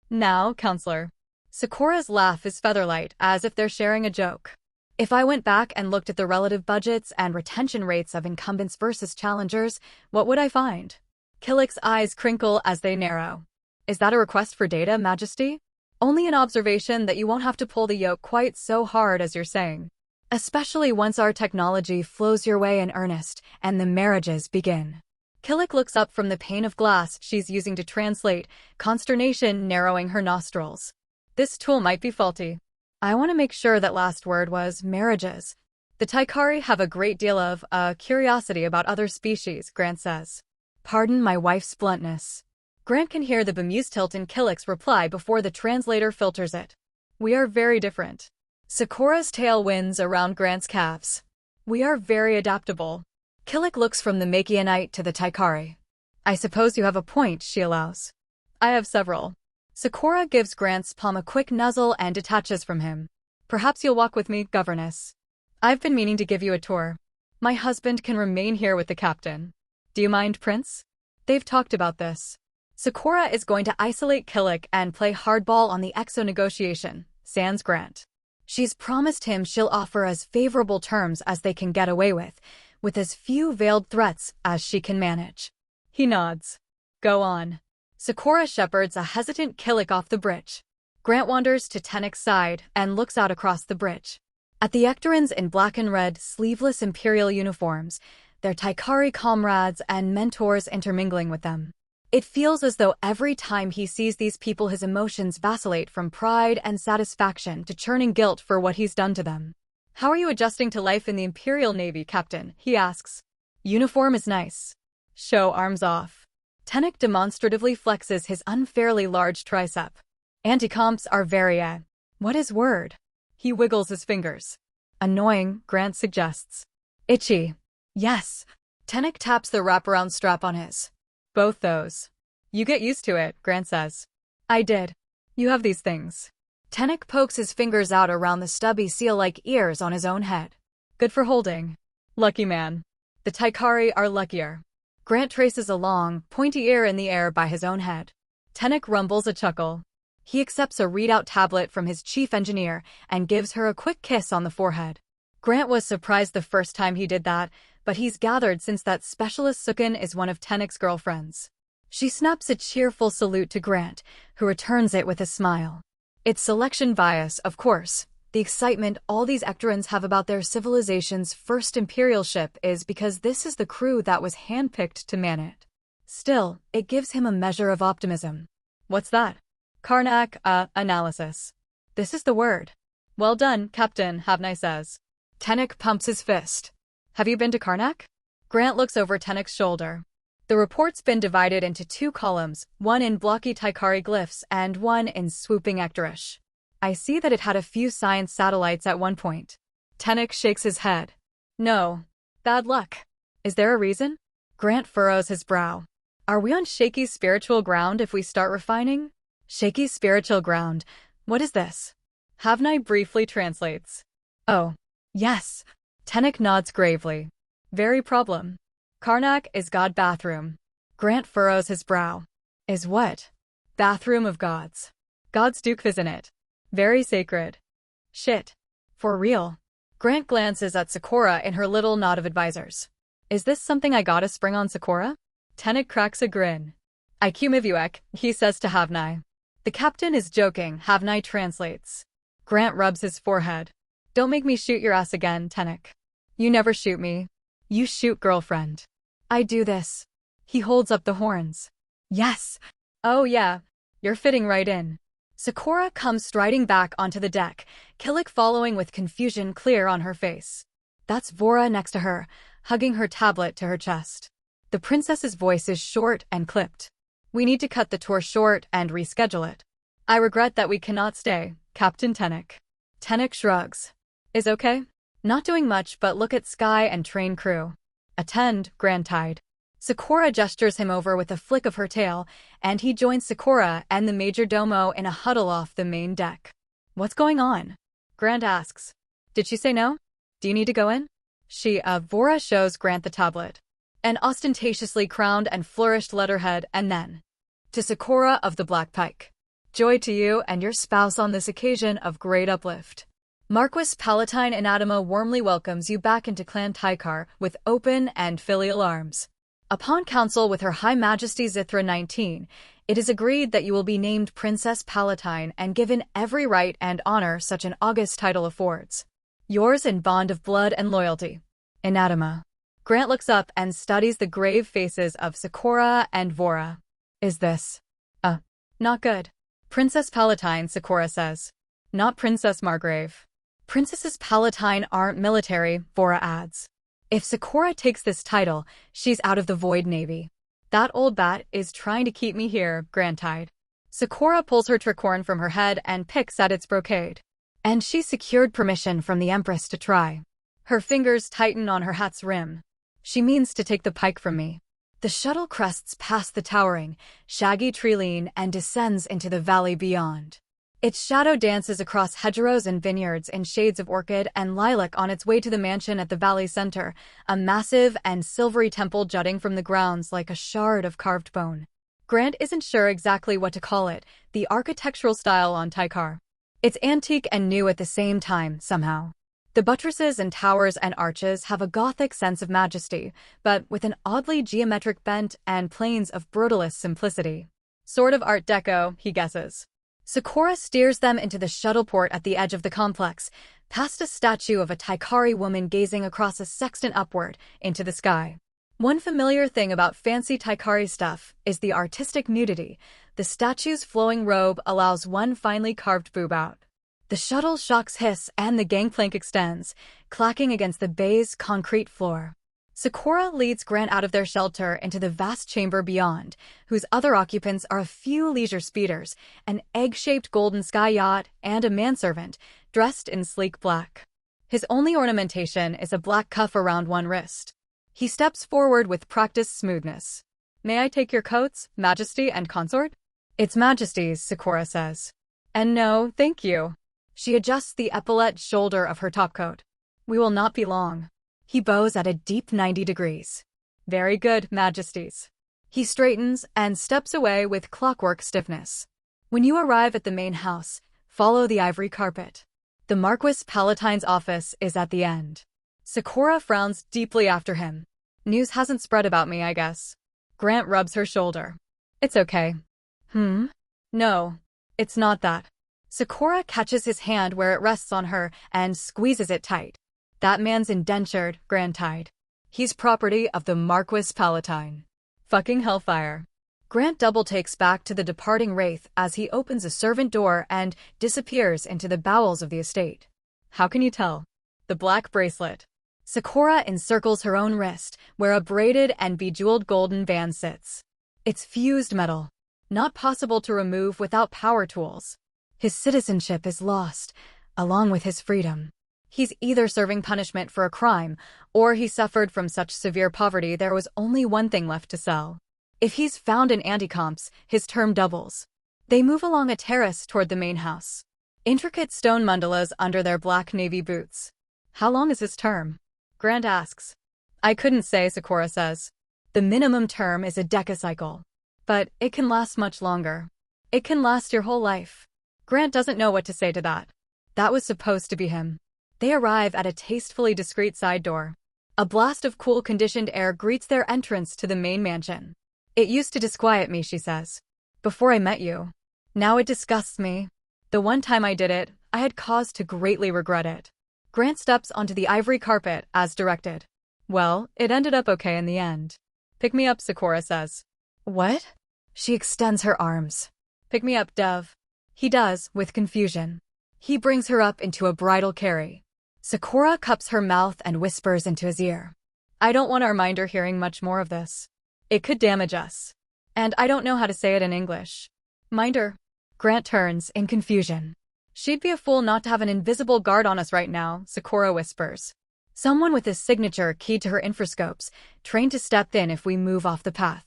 Now, Counselor. Sakura's laugh is featherlight, as if they're sharing a joke. If I went back and looked at the relative budgets and retention rates of incumbents versus challengers, what would I find? Killick's eyes crinkle as they narrow. Is that a request for data, Majesty? Only an observation that you won't have to pull the yoke quite so hard as you're saying. Especially once our technology flows your way in earnest and the marriages begin. Killick looks up from the pane of glass she's using to translate, consternation narrowing her nostrils. This tool might be faulty. I want to make sure that last word was marriages. The Taikari have a great deal of curiosity about other species, Grant says. Pardon my wife's bluntness. Grant can hear the bemused tilt in Killick's reply before the translator filters it. We are very different. Sakura's tail winds around Grant's calves. We are very adaptable. Killick looks from the Makianite to the Taikari. I suppose you have a point, she allows. I have several. Sakura gives Grant's palm a quick nuzzle and detaches from him. Perhaps you'll walk with me, Governess. I've been meaning to give you a tour. My husband can remain here with the captain. Do you mind, Prince? They've talked about this. Sakura is going to isolate Killick and play hardball on the EXO negotiation, sans Grant. She's promised him she'll offer as favorable terms as they can get away with as few veiled threats as she can manage. He nods. Go on. Sakura shepherds a hesitant Killick off the bridge. Grant wanders to Tennick's side and looks out across the bridge. At the Ectorans in black and red, sleeveless Imperial uniforms, their Taikari comrades and mentors intermingling with them. It feels as though every time he sees these people his emotions vacillate from pride and satisfaction to churning guilt for what he's done to them. How are you adjusting to life in the Imperial Navy, Captain? He asks. Uniform is nice. Show arms off. Tenek demonstratively flexes his unfairly large tricep. Anti-comps are What is word? He wiggles his fingers. Annoying, Grant suggests. Itchy. Yes. Tenek taps the wraparound strap on his. Both those. You get used to it, Grant says. I did. You have these things. Tenek pokes his fingers out around the stubby seal-like ears on his own head. Good for holding. Lucky man. The Taikari are luckier. Grant traces a long, pointy ear in the air by his own head. Tenek rumbles a chuckle. He accepts a readout tablet from his chief engineer and gives her a quick kiss on the forehead. Grant was surprised the first time he did that, but he's gathered since that specialist Sukin is one of Tenek's girlfriends. She snaps a cheerful salute to Grant, who returns it with a smile. It's selection bias, of course. The excitement all these Ectorans have about their civilization's first Imperial ship is because this is the crew that was handpicked to man it. Still, it gives him a measure of optimism. What's that? Karnak, analysis. This is the word. Well done, Captain, Havnai says. Tenek pumps his fist. Have you been to Karnak? Grant looks over Tenek's shoulder. The report's been divided into 2 columns, one in blocky Taikari glyphs and one in swooping Ectorish. I see that it had a few science satellites at one point. Tenek shakes his head. No. Bad luck. Is there a reason? Grant furrows his brow. Are we on shaky spiritual ground if we start refining? Shaky spiritual ground. What is this? Havnai briefly translates. Oh. Yes. Tenek nods gravely. Very problem. Karnak is God bathroom. Grant furrows his brow. Is what? Bathroom of gods. God's duke isn't it? Very sacred. Shit. For real. Grant glances at Sakura in her little knot of advisors. Is this something I gotta spring on Sakura? Tenek cracks a grin. IQ Mivuek, he says to Havnai. The captain is joking, Havnai translates. Grant rubs his forehead. Don't make me shoot your ass again, Tenek. You never shoot me. You shoot, girlfriend. I do this. He holds up the horns. Yes. Oh yeah. You're fitting right in. Sakura comes striding back onto the deck, Killick following with confusion clear on her face. That's Vora next to her, hugging her tablet to her chest. The princess's voice is short and clipped. We need to cut the tour short and reschedule it. I regret that we cannot stay, Captain Tenek. Tenek shrugs. Is okay? Not doing much but look at sky and train crew. Attend, Grand Tide. Sakura gestures him over with a flick of her tail, and he joins Sakura and the major domo in a huddle off the main deck. What's going on? Grant asks. Did she say no? Do you need to go in? Vora shows Grant the tablet. An ostentatiously crowned and flourished letterhead, and then. To Sakura of the Black Pike. Joy to you and your spouse on this occasion of great uplift. Marquis Palatine Anatma warmly welcomes you back into Clan Taikar with open and filial arms. Upon council with Her High Majesty Zithra 19, it is agreed that you will be named Princess Palatine and given every right and honor such an august title affords. Yours in bond of blood and loyalty. Anatma. Grant looks up and studies the grave faces of Sakura and Vora. Is this? Not good. Princess Palatine, Sakura says. Not Princess Margrave. Princesses Palatine aren't military, Vora adds. If Sakura takes this title, she's out of the Void Navy. That old bat is trying to keep me here, Grand Tide. Sakura pulls her tricorn from her head and picks at its brocade. And she secured permission from the Empress to try. Her fingers tighten on her hat's rim. She means to take the pike from me. The shuttle crests past the towering, shaggy treeline and descends into the valley beyond. Its shadow dances across hedgerows and vineyards in shades of orchid and lilac on its way to the mansion at the valley center, a massive and silvery temple jutting from the grounds like a shard of carved bone. Grant isn't sure exactly what to call it, the architectural style on Taikar. It's antique and new at the same time, somehow. The buttresses and towers and arches have a Gothic sense of majesty, but with an oddly geometric bent and planes of brutalist simplicity. Sort of Art Deco, he guesses. Sakura steers them into the shuttleport at the edge of the complex, past a statue of a Taikari woman gazing across a sextant upward into the sky. One familiar thing about fancy Taikari stuff is the artistic nudity. The statue's flowing robe allows one finely carved boob out. The shuttle shocks hiss and the gangplank extends, clacking against the bay's concrete floor. Sakura leads Grant out of their shelter into the vast chamber beyond, whose other occupants are a few leisure speeders, an egg-shaped golden sky yacht, and a manservant, dressed in sleek black. His only ornamentation is a black cuff around one wrist. He steps forward with practiced smoothness. "May I take your coats, Majesty and Consort?" "It's Majesty's," Sakura says. "And no, thank you." She adjusts the epaulette shoulder of her topcoat. "We will not be long." He bows at a deep 90 degrees. "Very good, Majesties." He straightens and steps away with clockwork stiffness. When you arrive at the main house, follow the ivory carpet. The Marquis Palatine's office is at the end. Sakura frowns deeply after him. "News hasn't spread about me, I guess." Grant rubs her shoulder. "It's okay." "No, it's not that." Sakura catches his hand where it rests on her and squeezes it tight. "That man's indentured, Grantide. He's property of the Marquis Palatine." Fucking hellfire. Grant double-takes back to the departing wraith as he opens a servant door and disappears into the bowels of the estate. "How can you tell?" "The black bracelet." Sakura encircles her own wrist, where a braided and bejeweled golden band sits. It's fused metal, not possible to remove without power tools. His citizenship is lost, along with his freedom. He's either serving punishment for a crime, or he suffered from such severe poverty there was only one thing left to sell. If he's found in anti-comps, his term doubles. They move along a terrace toward the main house. Intricate stone mandalas under their black navy boots. "How long is his term?" Grant asks. "I couldn't say," Sakura says. "The minimum term is a decacycle. But it can last much longer. It can last your whole life." Grant doesn't know what to say to that. That was supposed to be him. They arrive at a tastefully discreet side door. A blast of cool conditioned air greets their entrance to the main mansion. "It used to disquiet me," she says, "before I met you. Now it disgusts me. The one time I did it, I had cause to greatly regret it." Grant steps onto the ivory carpet as directed. "Well, it ended up okay in the end." "Pick me up," Sakura says. "What?" She extends her arms. "Pick me up, Dev." He does, with confusion. He brings her up into a bridal carry. Sakura cups her mouth and whispers into his ear. "I don't want our minder hearing much more of this. It could damage us. And I don't know how to say it in English." "Minder?" Grant turns in confusion. "She'd be a fool not to have an invisible guard on us right now," Sakura whispers. "Someone with his signature keyed to her infrascopes, trained to step in if we move off the path.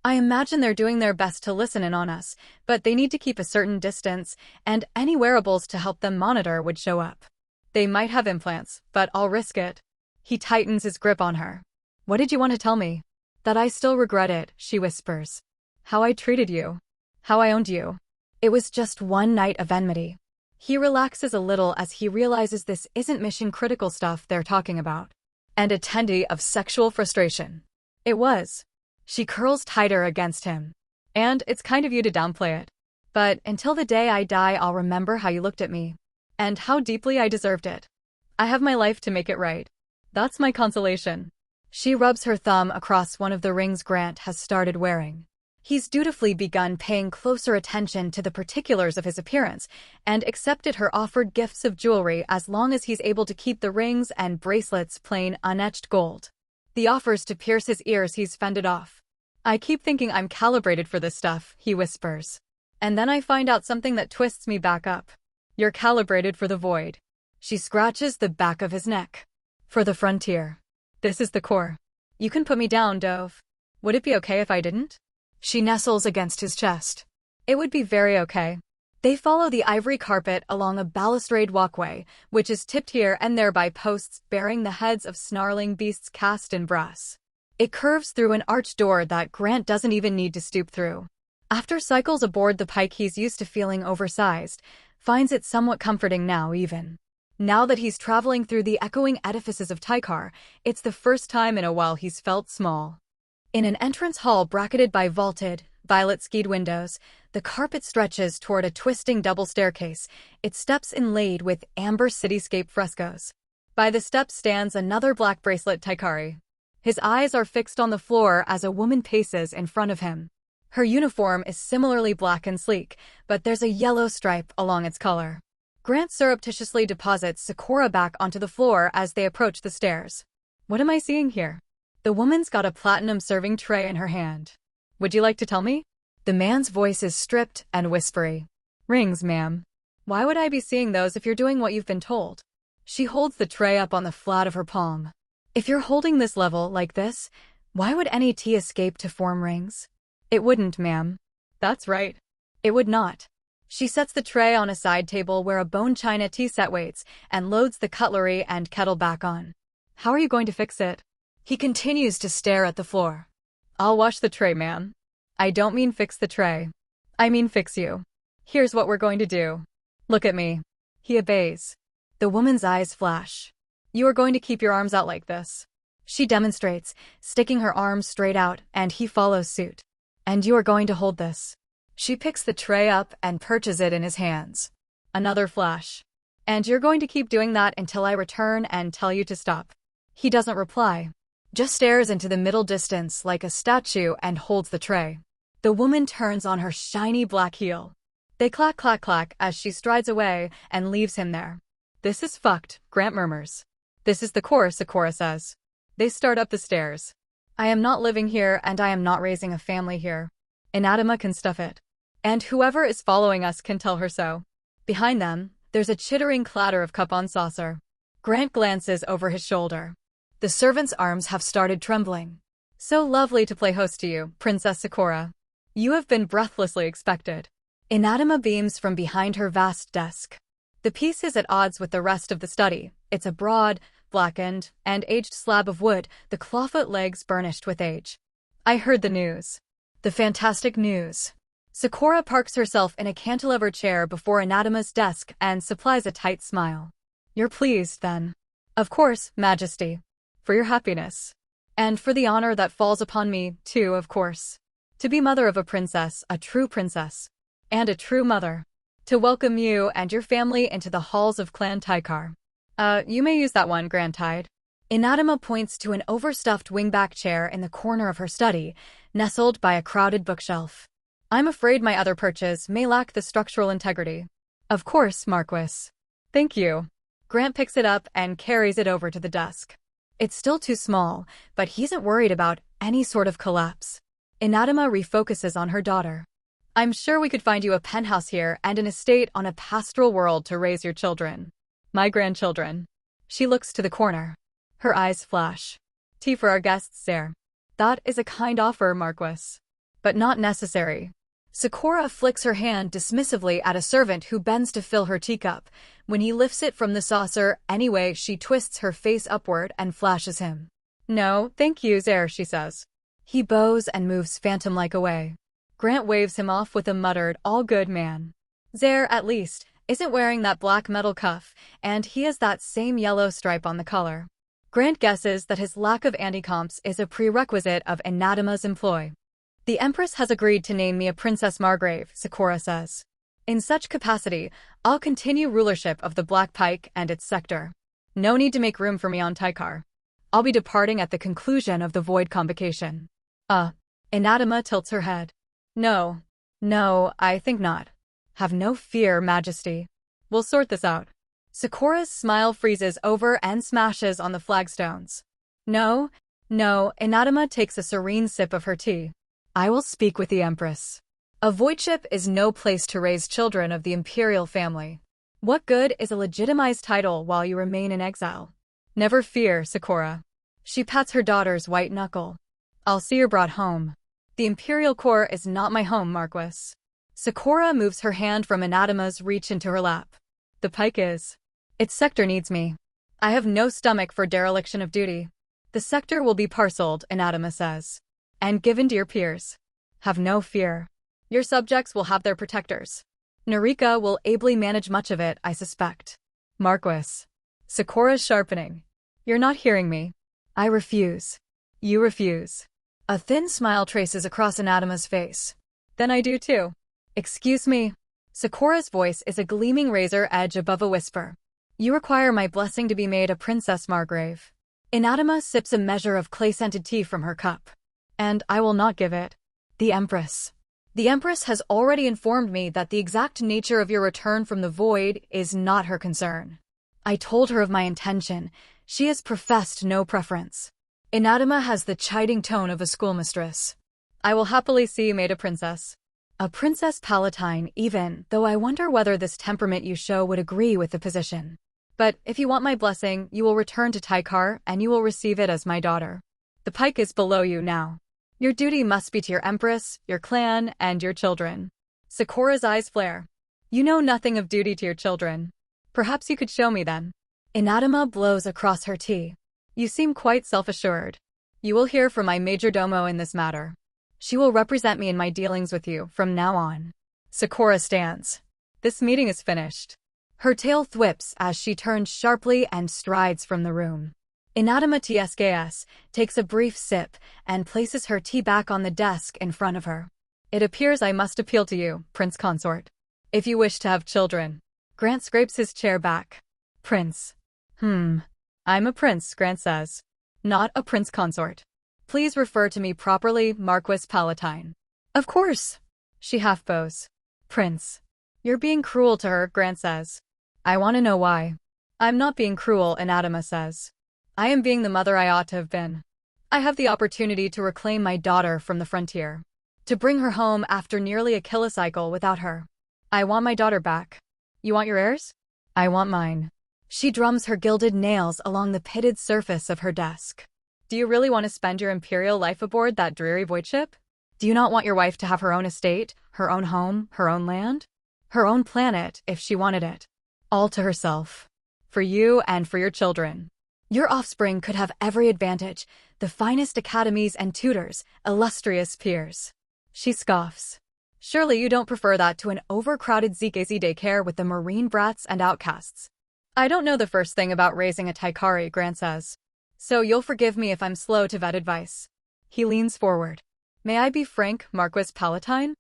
I imagine they're doing their best to listen in on us, but they need to keep a certain distance, and any wearables to help them monitor would show up. They might have implants, but I'll risk it." He tightens his grip on her. "What did you want to tell me?" "That I still regret it," she whispers. "How I treated you. How I owned you. It was just one night of enmity." He relaxes a little as he realizes this isn't mission-critical stuff they're talking about. "And a tendency of sexual frustration." "It was." She curls tighter against him. "And it's kind of you to downplay it. But until the day I die, I'll remember how you looked at me. And how deeply I deserved it. I have my life to make it right. That's my consolation." She rubs her thumb across one of the rings Grant has started wearing. He's dutifully begun paying closer attention to the particulars of his appearance and accepted her offered gifts of jewelry as long as he's able to keep the rings and bracelets plain unetched gold. The offers to pierce his ears he's fended off. "I keep thinking I'm calibrated for this stuff," he whispers. "And then I find out something that twists me back up. You're calibrated for the void." She scratches the back of his neck. "For the frontier. This is the core. You can put me down, Dove. Would it be okay if I didn't?" She nestles against his chest. "It would be very okay." They follow the ivory carpet along a balustrade walkway, which is tipped here and there by posts bearing the heads of snarling beasts cast in brass. It curves through an arched door that Grant doesn't even need to stoop through. After cycles aboard the pike he's used to feeling oversized, finds it somewhat comforting now even. Now that he's traveling through the echoing edifices of Taikar, it's the first time in a while he's felt small. In an entrance hall bracketed by vaulted, violet-skied windows, the carpet stretches toward a twisting double staircase, its steps inlaid with amber cityscape frescoes. By the steps stands another black bracelet Taikari. His eyes are fixed on the floor as a woman paces in front of him. Her uniform is similarly black and sleek, but there's a yellow stripe along its color. Grant surreptitiously deposits Sakura back onto the floor as they approach the stairs. "What am I seeing here?" The woman's got a platinum serving tray in her hand. Would you like to tell me? The man's voice is stripped and whispery. Rings, ma'am. Why would I be seeing those if you're doing what you've been told? She holds the tray up on the flat of her palm. If you're holding this level like this, why would any tea escape to form rings? It wouldn't, ma'am. That's right. It would not. She sets the tray on a side table where a bone china tea set waits and loads the cutlery and kettle back on. How are you going to fix it? He continues to stare at the floor. I'll wash the tray, ma'am. I don't mean fix the tray. I mean fix you. Here's what we're going to do. Look at me. He obeys. The woman's eyes flash. You are going to keep your arms out like this. She demonstrates, sticking her arms straight out, and he follows suit. And you are going to hold this. She picks the tray up and perches it in his hands. Another flash. And you're going to keep doing that until I return and tell you to stop. He doesn't reply. Just stares into the middle distance like a statue and holds the tray. The woman turns on her shiny black heel. They clack clack clack as she strides away and leaves him there. This is fucked, Grant murmurs. This is the course, Sakura says. They start up the stairs. I am not living here and I am not raising a family here. Anatma can stuff it. And whoever is following us can tell her so. Behind them, there's a chittering clatter of cup on saucer. Grant glances over his shoulder. The servant's arms have started trembling. So lovely to play host to you, Princess Sakura. You have been breathlessly expected. Anatma beams from behind her vast desk. The piece is at odds with the rest of the study. It's a broad, blackened, and aged slab of wood, the clawfoot legs burnished with age. I heard the news. The fantastic news. Sakura parks herself in a cantilever chair before Anatma's desk and supplies a tight smile. You're pleased, then? Of course, Majesty. For your happiness. And for the honor that falls upon me, too, of course. To be mother of a princess, a true princess. And a true mother. To welcome you and your family into the halls of Clan Taikar. You may use that one, Grand Tide. Anatma points to an overstuffed wingback chair in the corner of her study, nestled by a crowded bookshelf. I'm afraid my other perches may lack the structural integrity. Of course, Marquis. Thank you. Grant picks it up and carries it over to the desk. It's still too small, but he isn't worried about any sort of collapse. Anatma refocuses on her daughter. I'm sure we could find you a penthouse here and an estate on a pastoral world to raise your children. My grandchildren. She looks to the corner. Her eyes flash. Tea for our guests, sir. That is a kind offer, Marquis. But not necessary. Sakura flicks her hand dismissively at a servant who bends to fill her teacup. When he lifts it from the saucer anyway, she twists her face upward and flashes him. No, thank you, sir, she says. He bows and moves phantom-like away. Grant waves him off with a muttered, all good, man. Zare, at least, isn't wearing that black metal cuff, and he has that same yellow stripe on the collar. Grant guesses that his lack of anti-comps is a prerequisite of Anatma's employ. The Empress has agreed to name me a Princess Margrave, Sakura says. In such capacity, I'll continue rulership of the Black Pike and its sector. No need to make room for me on Taikar. I'll be departing at the conclusion of the Void Convocation. Anatma tilts her head. No, I think not. Have no fear, Majesty. We'll sort this out. Sakura's smile freezes over and smashes on the flagstones. No, Anatma takes a serene sip of her tea. I will speak with the Empress. A voidship is no place to raise children of the Imperial family. What good is a legitimized title while you remain in exile? Never fear, Sakura. She pats her daughter's white knuckle. I'll see you're brought home. The Imperial Court is not my home, Marquis. Sakura moves her hand from Anatma's reach into her lap. The pike is. Its sector needs me. I have no stomach for dereliction of duty. The sector will be parceled, Anatma says. And given to your peers. Have no fear. Your subjects will have their protectors. Narika will ably manage much of it, I suspect. Marquis. Sakura's sharpening. You're not hearing me. I refuse. You refuse. A thin smile traces across Anatma's face. Then I do too. Excuse me. Sakura's voice is a gleaming razor edge above a whisper. You require my blessing to be made a Princess Margrave. Anatma sips a measure of clay-scented tea from her cup. And I will not give it. The Empress. The Empress has already informed me that the exact nature of your return from the void is not her concern. I told her of my intention. She has professed no preference. Anatma has the chiding tone of a schoolmistress. I will happily see you made a princess. A princess palatine even, though I wonder whether this temperament you show would agree with the position. But if you want my blessing, you will return to Taikar and you will receive it as my daughter. The pike is below you now. Your duty must be to your empress, your clan, and your children. Sakura's eyes flare. You know nothing of duty to your children. Perhaps you could show me then. Anatma blows across her tea. You seem quite self-assured. You will hear from my majordomo in this matter. She will represent me in my dealings with you from now on. Sakura stands. This meeting is finished. Her tail thwips as she turns sharply and strides from the room. Anatma tsks takes a brief sip and places her tea back on the desk in front of her. It appears I must appeal to you, Prince Consort. If you wish to have children. Grant scrapes his chair back. Prince. I'm a prince, Grant says. Not a prince consort. Please refer to me properly, Marquis Palatine. Of course. She half bows. Prince. You're being cruel to her, Grant says. I want to know why. I'm not being cruel, Anatma says. I am being the mother I ought to have been. I have the opportunity to reclaim my daughter from the frontier. To bring her home after nearly a kilocycle without her. I want my daughter back. You want your heirs? I want mine. She drums her gilded nails along the pitted surface of her desk. Do you really want to spend your imperial life aboard that dreary void ship? Do you not want your wife to have her own estate, her own home, her own land? Her own planet, if she wanted it. All to herself. For you and for your children. Your offspring could have every advantage, the finest academies and tutors, illustrious peers. She scoffs. Surely you don't prefer that to an overcrowded ZKZ daycare with the marine brats and outcasts. I don't know the first thing about raising a Taikari, Grant says. So you'll forgive me if I'm slow to vet advice. He leans forward. May I be frank, Marquis Palatine?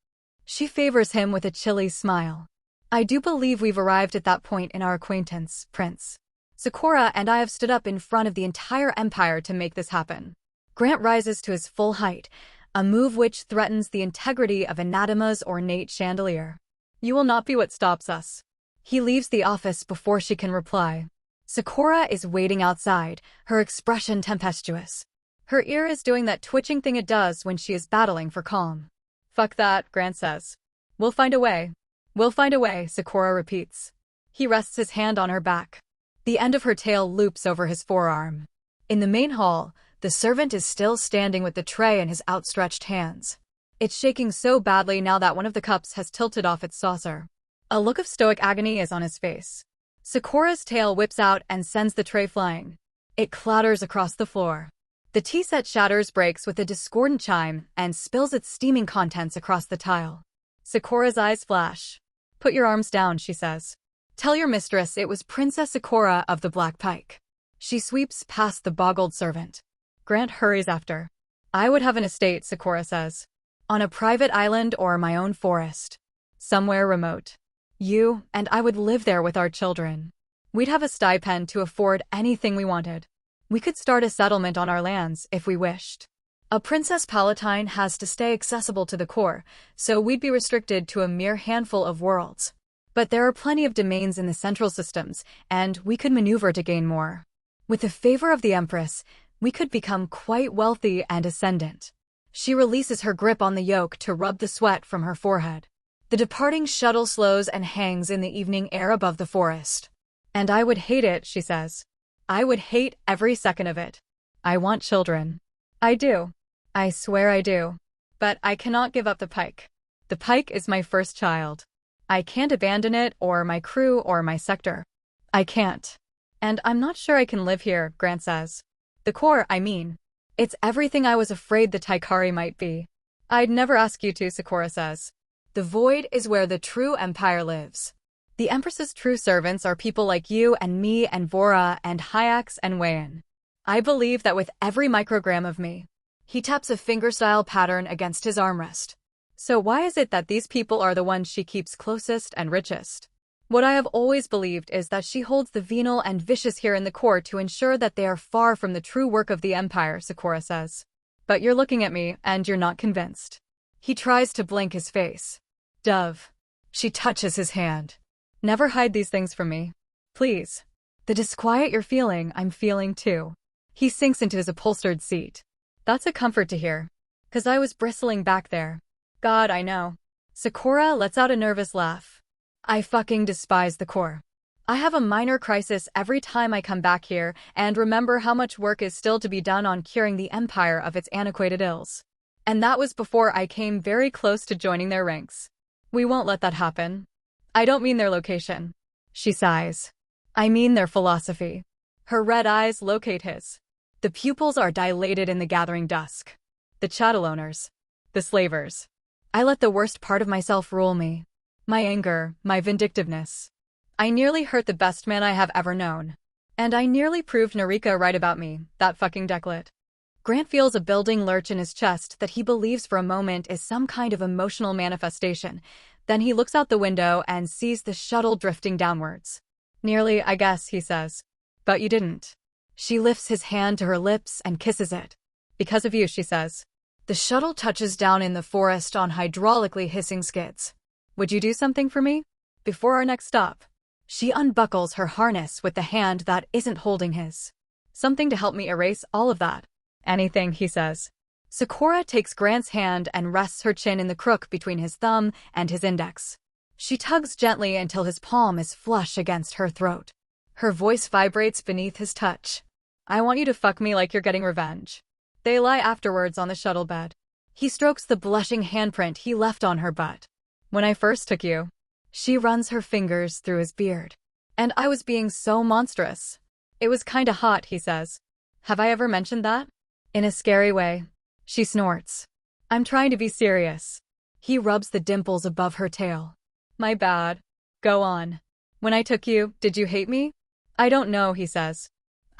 She favors him with a chilly smile. I do believe we've arrived at that point in our acquaintance, Prince. Sakura and I have stood up in front of the entire empire to make this happen. Grant rises to his full height, a move which threatens the integrity of Anatma's ornate chandelier. You will not be what stops us. He leaves the office before she can reply. Sakura is waiting outside, her expression tempestuous. Her ear is doing that twitching thing it does when she is battling for calm. Fuck that, Grant says. We'll find a way. We'll find a way, Sakura repeats. He rests his hand on her back. The end of her tail loops over his forearm. In the main hall, the servant is still standing with the tray in his outstretched hands. It's shaking so badly now that one of the cups has tilted off its saucer. A look of stoic agony is on his face. Sakura's tail whips out and sends the tray flying. It clatters across the floor. The tea set shatters, breaks with a discordant chime, and spills its steaming contents across the tile. Sakura's eyes flash. Put your arms down, she says. Tell your mistress it was Princess Sakura of the Black Pike. She sweeps past the boggled servant. Grant hurries after. I would have an estate, Sakura says. On a private island or my own forest. Somewhere remote. You and I would live there with our children. We'd have a stipend to afford anything we wanted. We could start a settlement on our lands if we wished. A Princess Palatine has to stay accessible to the core, so we'd be restricted to a mere handful of worlds. But there are plenty of domains in the central systems, and we could maneuver to gain more. With the favor of the Empress, we could become quite wealthy and ascendant. She releases her grip on the yoke to rub the sweat from her forehead. The departing shuttle slows and hangs in the evening air above the forest. And I would hate it, she says. I would hate every second of it. I want children. I do. I swear I do. But I cannot give up the pike. The pike is my first child. I can't abandon it or my crew or my sector. I can't. And I'm not sure I can live here, Grant says. The core, I mean. It's everything I was afraid the Taikari might be. I'd never ask you to, Sakura says. The void is where the true empire lives. The Empress's true servants are people like you and me and Vora and Hyax and Wayan. I believe that with every microgram of me. He taps a finger-style pattern against his armrest. So why is it that these people are the ones she keeps closest and richest? What I have always believed is that she holds the venal and vicious here in the core to ensure that they are far from the true work of the Empire, Sakura says. But you're looking at me, and you're not convinced. He tries to blink his face. Dove. She touches his hand. Never hide these things from me. Please. The disquiet you're feeling, I'm feeling too. He sinks into his upholstered seat. That's a comfort to hear. 'Cause I was bristling back there. God, I know. Sakura lets out a nervous laugh. I fucking despise the Corps. I have a minor crisis every time I come back here and remember how much work is still to be done on curing the Empire of its antiquated ills. And that was before I came very close to joining their ranks. We won't let that happen. I don't mean their location. She sighs. I mean their philosophy. Her red eyes locate his. The pupils are dilated in the gathering dusk. The chattel owners. The slavers. I let the worst part of myself rule me. My anger, my vindictiveness. I nearly hurt the best man I have ever known. And I nearly proved Narika right about me, that fucking decklet. Grant feels a building lurch in his chest that he believes for a moment is some kind of emotional manifestation. Then he looks out the window and sees the shuttle drifting downwards. Nearly, I guess, he says. But you didn't. She lifts his hand to her lips and kisses it. Because of you, she says. The shuttle touches down in the forest on hydraulically hissing skids. Would you do something for me? Before our next stop. She unbuckles her harness with the hand that isn't holding his. Something to help me erase all of that. Anything, he says. Sakura takes Grant's hand and rests her chin in the crook between his thumb and his index. She tugs gently until his palm is flush against her throat. Her voice vibrates beneath his touch. I want you to fuck me like you're getting revenge. They lie afterwards on the shuttle bed. He strokes the blushing handprint he left on her butt. When I first took you. She runs her fingers through his beard. And I was being so monstrous. It was kinda hot, he says. Have I ever mentioned that? In a scary way. She snorts. I'm trying to be serious. He rubs the dimples above her tail. My bad. Go on. When I took you, did you hate me? I don't know, he says.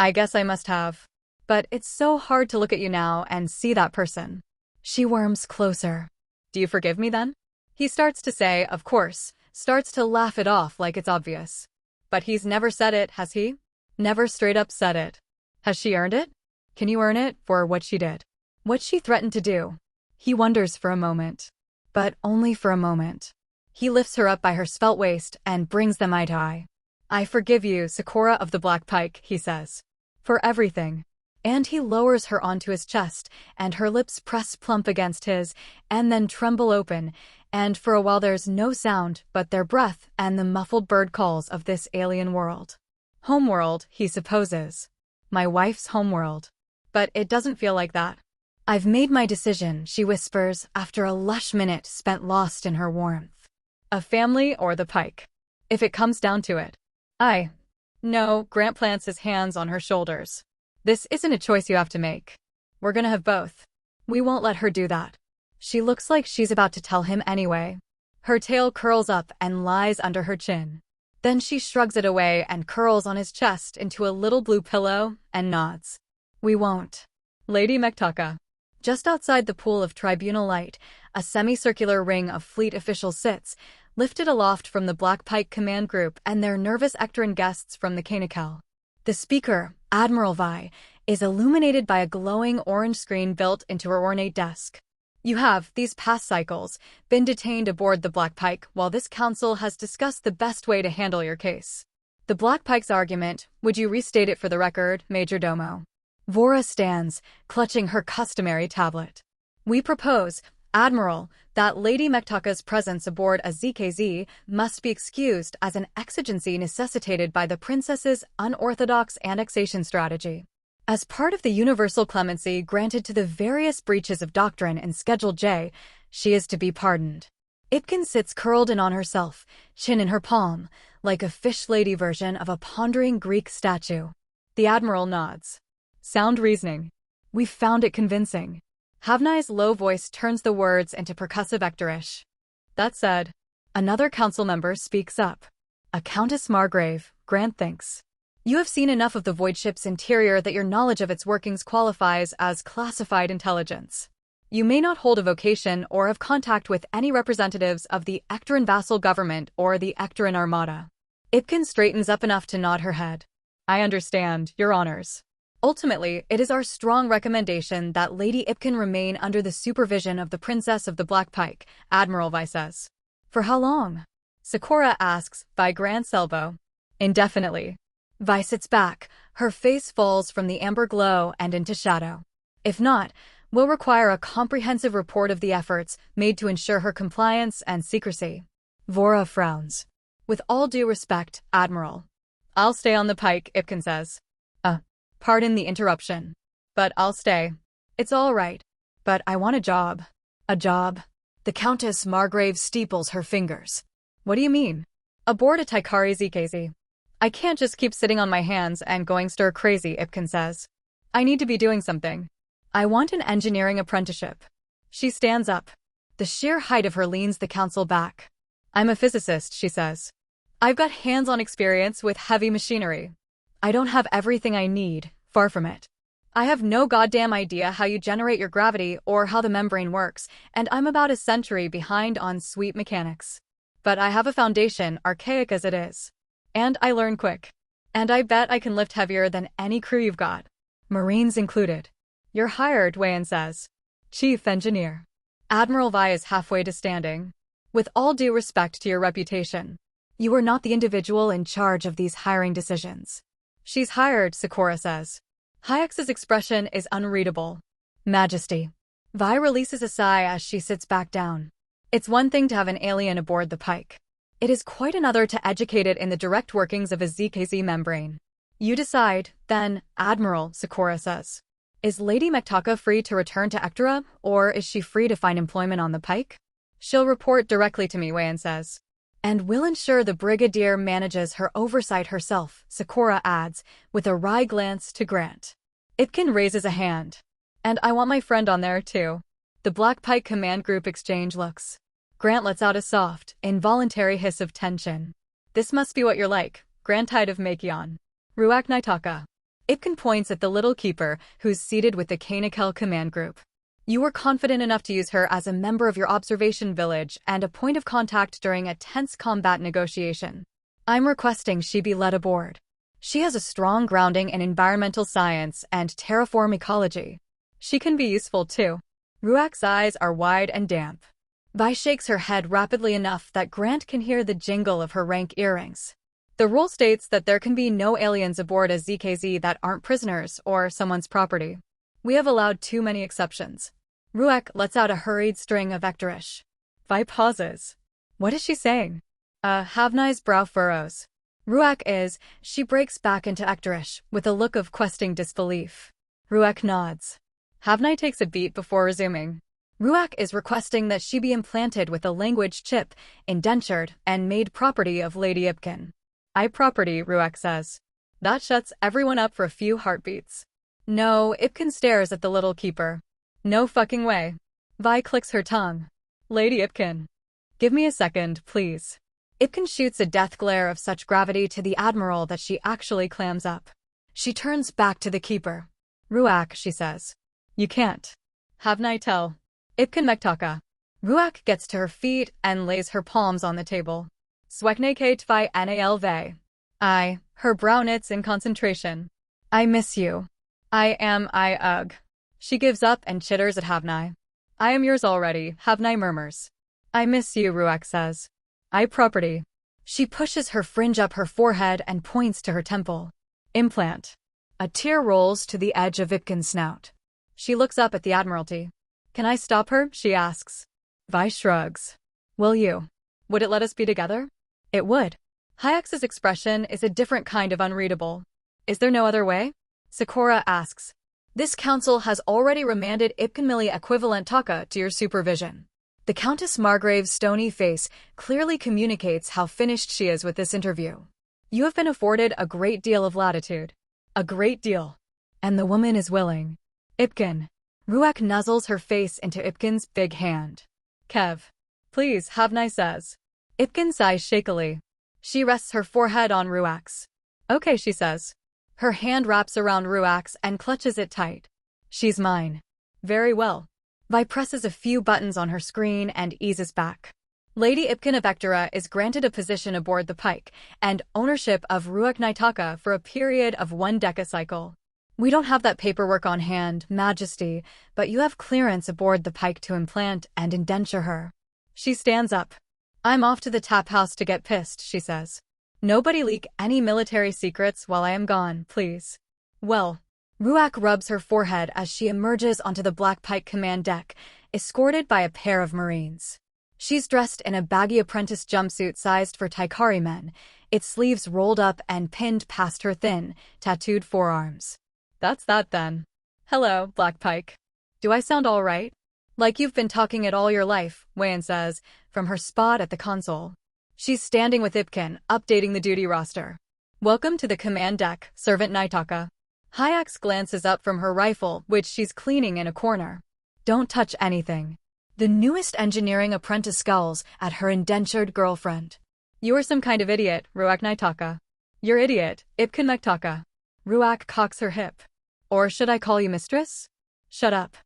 I guess I must have. But it's so hard to look at you now and see that person. She worms closer. Do you forgive me then? He starts to say, of course, starts to laugh it off like it's obvious. But he's never said it, has he? Never straight up said it. Has she earned it? Can you earn it for what she did? What she threatened to do? He wonders for a moment. But only for a moment. He lifts her up by her svelte waist and brings them eye to eye. I forgive you, Sakura of the Black Pike, he says. For everything. And he lowers her onto his chest, and her lips press plump against his, and then tremble open, and for a while there's no sound but their breath and the muffled bird calls of this alien world. Homeworld, he supposes. My wife's homeworld. But it doesn't feel like that. I've made my decision, she whispers, after a lush minute spent lost in her warmth. A family or the pike. If it comes down to it. No, Grant plants his hands on her shoulders. This isn't a choice you have to make. We're gonna have both. We won't let her do that. She looks like she's about to tell him anyway. Her tail curls up and lies under her chin. Then she shrugs it away and curls on his chest into a little blue pillow and nods. We won't. Lady Mektaka. Just outside the pool of tribunal light, a semicircular ring of fleet officials sits, lifted aloft from the Black Pike command group and their nervous Ectoran guests from the Kanakel. The speaker, Admiral Vi, is illuminated by a glowing orange screen built into her ornate desk. You have, these past cycles, been detained aboard the Black Pike while this council has discussed the best way to handle your case. The Black Pike's argument, would you restate it for the record, Major Domo? Vora stands, clutching her customary tablet. We propose, Admiral, that Lady Mektaka's presence aboard a ZKZ must be excused as an exigency necessitated by the princess's unorthodox annexation strategy. As part of the universal clemency granted to the various breaches of doctrine in Schedule J, she is to be pardoned. Ipkin sits curled in on herself, chin in her palm, like a fish lady version of a pondering Greek statue. The Admiral nods. Sound reasoning. We've found it convincing. Havnai's low voice turns the words into percussive Ectorish. That said, another council member speaks up. A Countess Margrave, Grant thinks. You have seen enough of the void ship's interior that your knowledge of its workings qualifies as classified intelligence. You may not hold a vocation or have contact with any representatives of the Ectoran vassal government or the Ectoran armada. Ipkin straightens up enough to nod her head. I understand, Your Honors. Ultimately, it is our strong recommendation that Lady Ipkin remain under the supervision of the Princess of the Black Pike, Admiral Vi says. For how long? Sakura asks, by Grant's elbow. Indefinitely. Vi sits back, Her face falls from the amber glow and into shadow. If not, we'll require a comprehensive report of the efforts made to ensure her compliance and secrecy. Vora frowns. With all due respect, Admiral. I'll stay on the pike, Ipkin says. Pardon the interruption. But I'll stay. It's all right. But I want a job. A job? The Countess Margrave steeples her fingers. What do you mean? Aboard a Taikari ZKZ. I can't just keep sitting on my hands and going stir-crazy, Ipkin says. I need to be doing something. I want an engineering apprenticeship. She stands up. The sheer height of her leans the council back. I'm a physicist, she says. I've got hands-on experience with heavy machinery. I don't have everything I need, far from it. I have no goddamn idea how you generate your gravity or how the membrane works, and I'm about a century behind on sweet mechanics. But I have a foundation, archaic as it is. And I learn quick. And I bet I can lift heavier than any crew you've got. Marines included. You're hired, Wayan says. Chief Engineer. Admiral Vi is halfway to standing. With all due respect to your reputation, you are not the individual in charge of these hiring decisions. She's hired, Sakura says. Hayek's expression is unreadable. Majesty. Vi releases a sigh as she sits back down. It's one thing to have an alien aboard the pike. It is quite another to educate it in the direct workings of a ZKZ membrane. You decide, then, Admiral, Sakura says. Is Lady Mektaka free to return to Ectora, or is she free to find employment on the pike? She'll report directly to me, Wayan says. And we'll ensure the Brigadier manages her oversight herself, Sakura adds, with a wry glance to Grant. Ipkin raises a hand. And I want my friend on there, too. The Black Pike Command Group exchange looks. Grant lets out a soft, involuntary hiss of tension. This must be what you're like, Grantide of Makion. Ruak Naitaka. Ipkin points at the little keeper, who's seated with the Kanakel Command Group. You were confident enough to use her as a member of your observation village and a point of contact during a tense combat negotiation. I'm requesting she be led aboard. She has a strong grounding in environmental science and terraform ecology. She can be useful too. Ruak's eyes are wide and damp. Vi shakes her head rapidly enough that Grant can hear the jingle of her rank earrings. The rule states that there can be no aliens aboard a ZKZ that aren't prisoners or someone's property. We have allowed too many exceptions. Ruak lets out a hurried string of Ectorish. Vi pauses. What is she saying? Havnai's brow furrows. Ruak is, she breaks back into Ectorish, with a look of questing disbelief. Ruak nods. Havnai takes a beat before resuming. Ruak is requesting that she be implanted with a language chip, indentured, and made property of Lady Ipkin. I property, Ruak says. That shuts everyone up for a few heartbeats. No, Ipkin stares at the little keeper. No fucking way. Vi clicks her tongue. Lady Ipkin. Give me a second, please. Ipkin shoots a death glare of such gravity to the Admiral that she actually clams up. She turns back to the keeper. Ruak, she says. You can't. Havnai tell. Ipkin Mektaka. Ruak gets to her feet and lays her palms on the table. Swekne Tvi Nalve. Her brow knits in concentration. I miss you. Ugh. She gives up and chitters at Havnai. I am yours already, Havnai murmurs. I miss you, Ruak says. I property. She pushes her fringe up her forehead and points to her temple. Implant. A tear rolls to the edge of Ipkin's snout. She looks up at the Admiralty. Can I stop her? She asks. Vi shrugs. Will you? Would it let us be together? It would. Hayek's expression is a different kind of unreadable. Is there no other way? Sakura asks. This council has already remanded Ipkinmili equivalent Taka to your supervision. The Countess Margrave's stony face clearly communicates how finished she is with this interview. You have been afforded a great deal of latitude. A great deal. And the woman is willing. Ipkin. Ruak nuzzles her face into Ipkin's big hand. Kev. Please, Havnai says. Ipkin sighs shakily. She rests her forehead on Ruak's. Okay, she says. Her hand wraps around Ruak's and clutches it tight. She's mine. Very well. Vi presses a few buttons on her screen and eases back. Lady Ipkin of Ectora is granted a position aboard the pike and ownership of Ruak Naitaka for a period of 1 decacycle. We don't have that paperwork on hand, Majesty, but you have clearance aboard the pike to implant and indenture her. She stands up. I'm off to the tap house to get pissed, she says. Nobody leak any military secrets while I am gone, please. Well, Ruak rubs her forehead as she emerges onto the Black Pike command deck, escorted by a pair of Marines. She's dressed in a baggy apprentice jumpsuit sized for Taikari men, its sleeves rolled up and pinned past her thin, tattooed forearms. That's that then. Hello, Black Pike. Do I sound all right? Like you've been talking it all your life, Wayan says, from her spot at the console. She's standing with Ipkin, updating the duty roster. Welcome to the command deck, Servant Naitaka. Hayaks glances up from her rifle, which she's cleaning in a corner. Don't touch anything. The newest engineering apprentice scowls at her indentured girlfriend. You are some kind of idiot, Ruak Naitaka. You're idiot, Ipkin Mektaka. Ruak cocks her hip. Or should I call you mistress? Shut up.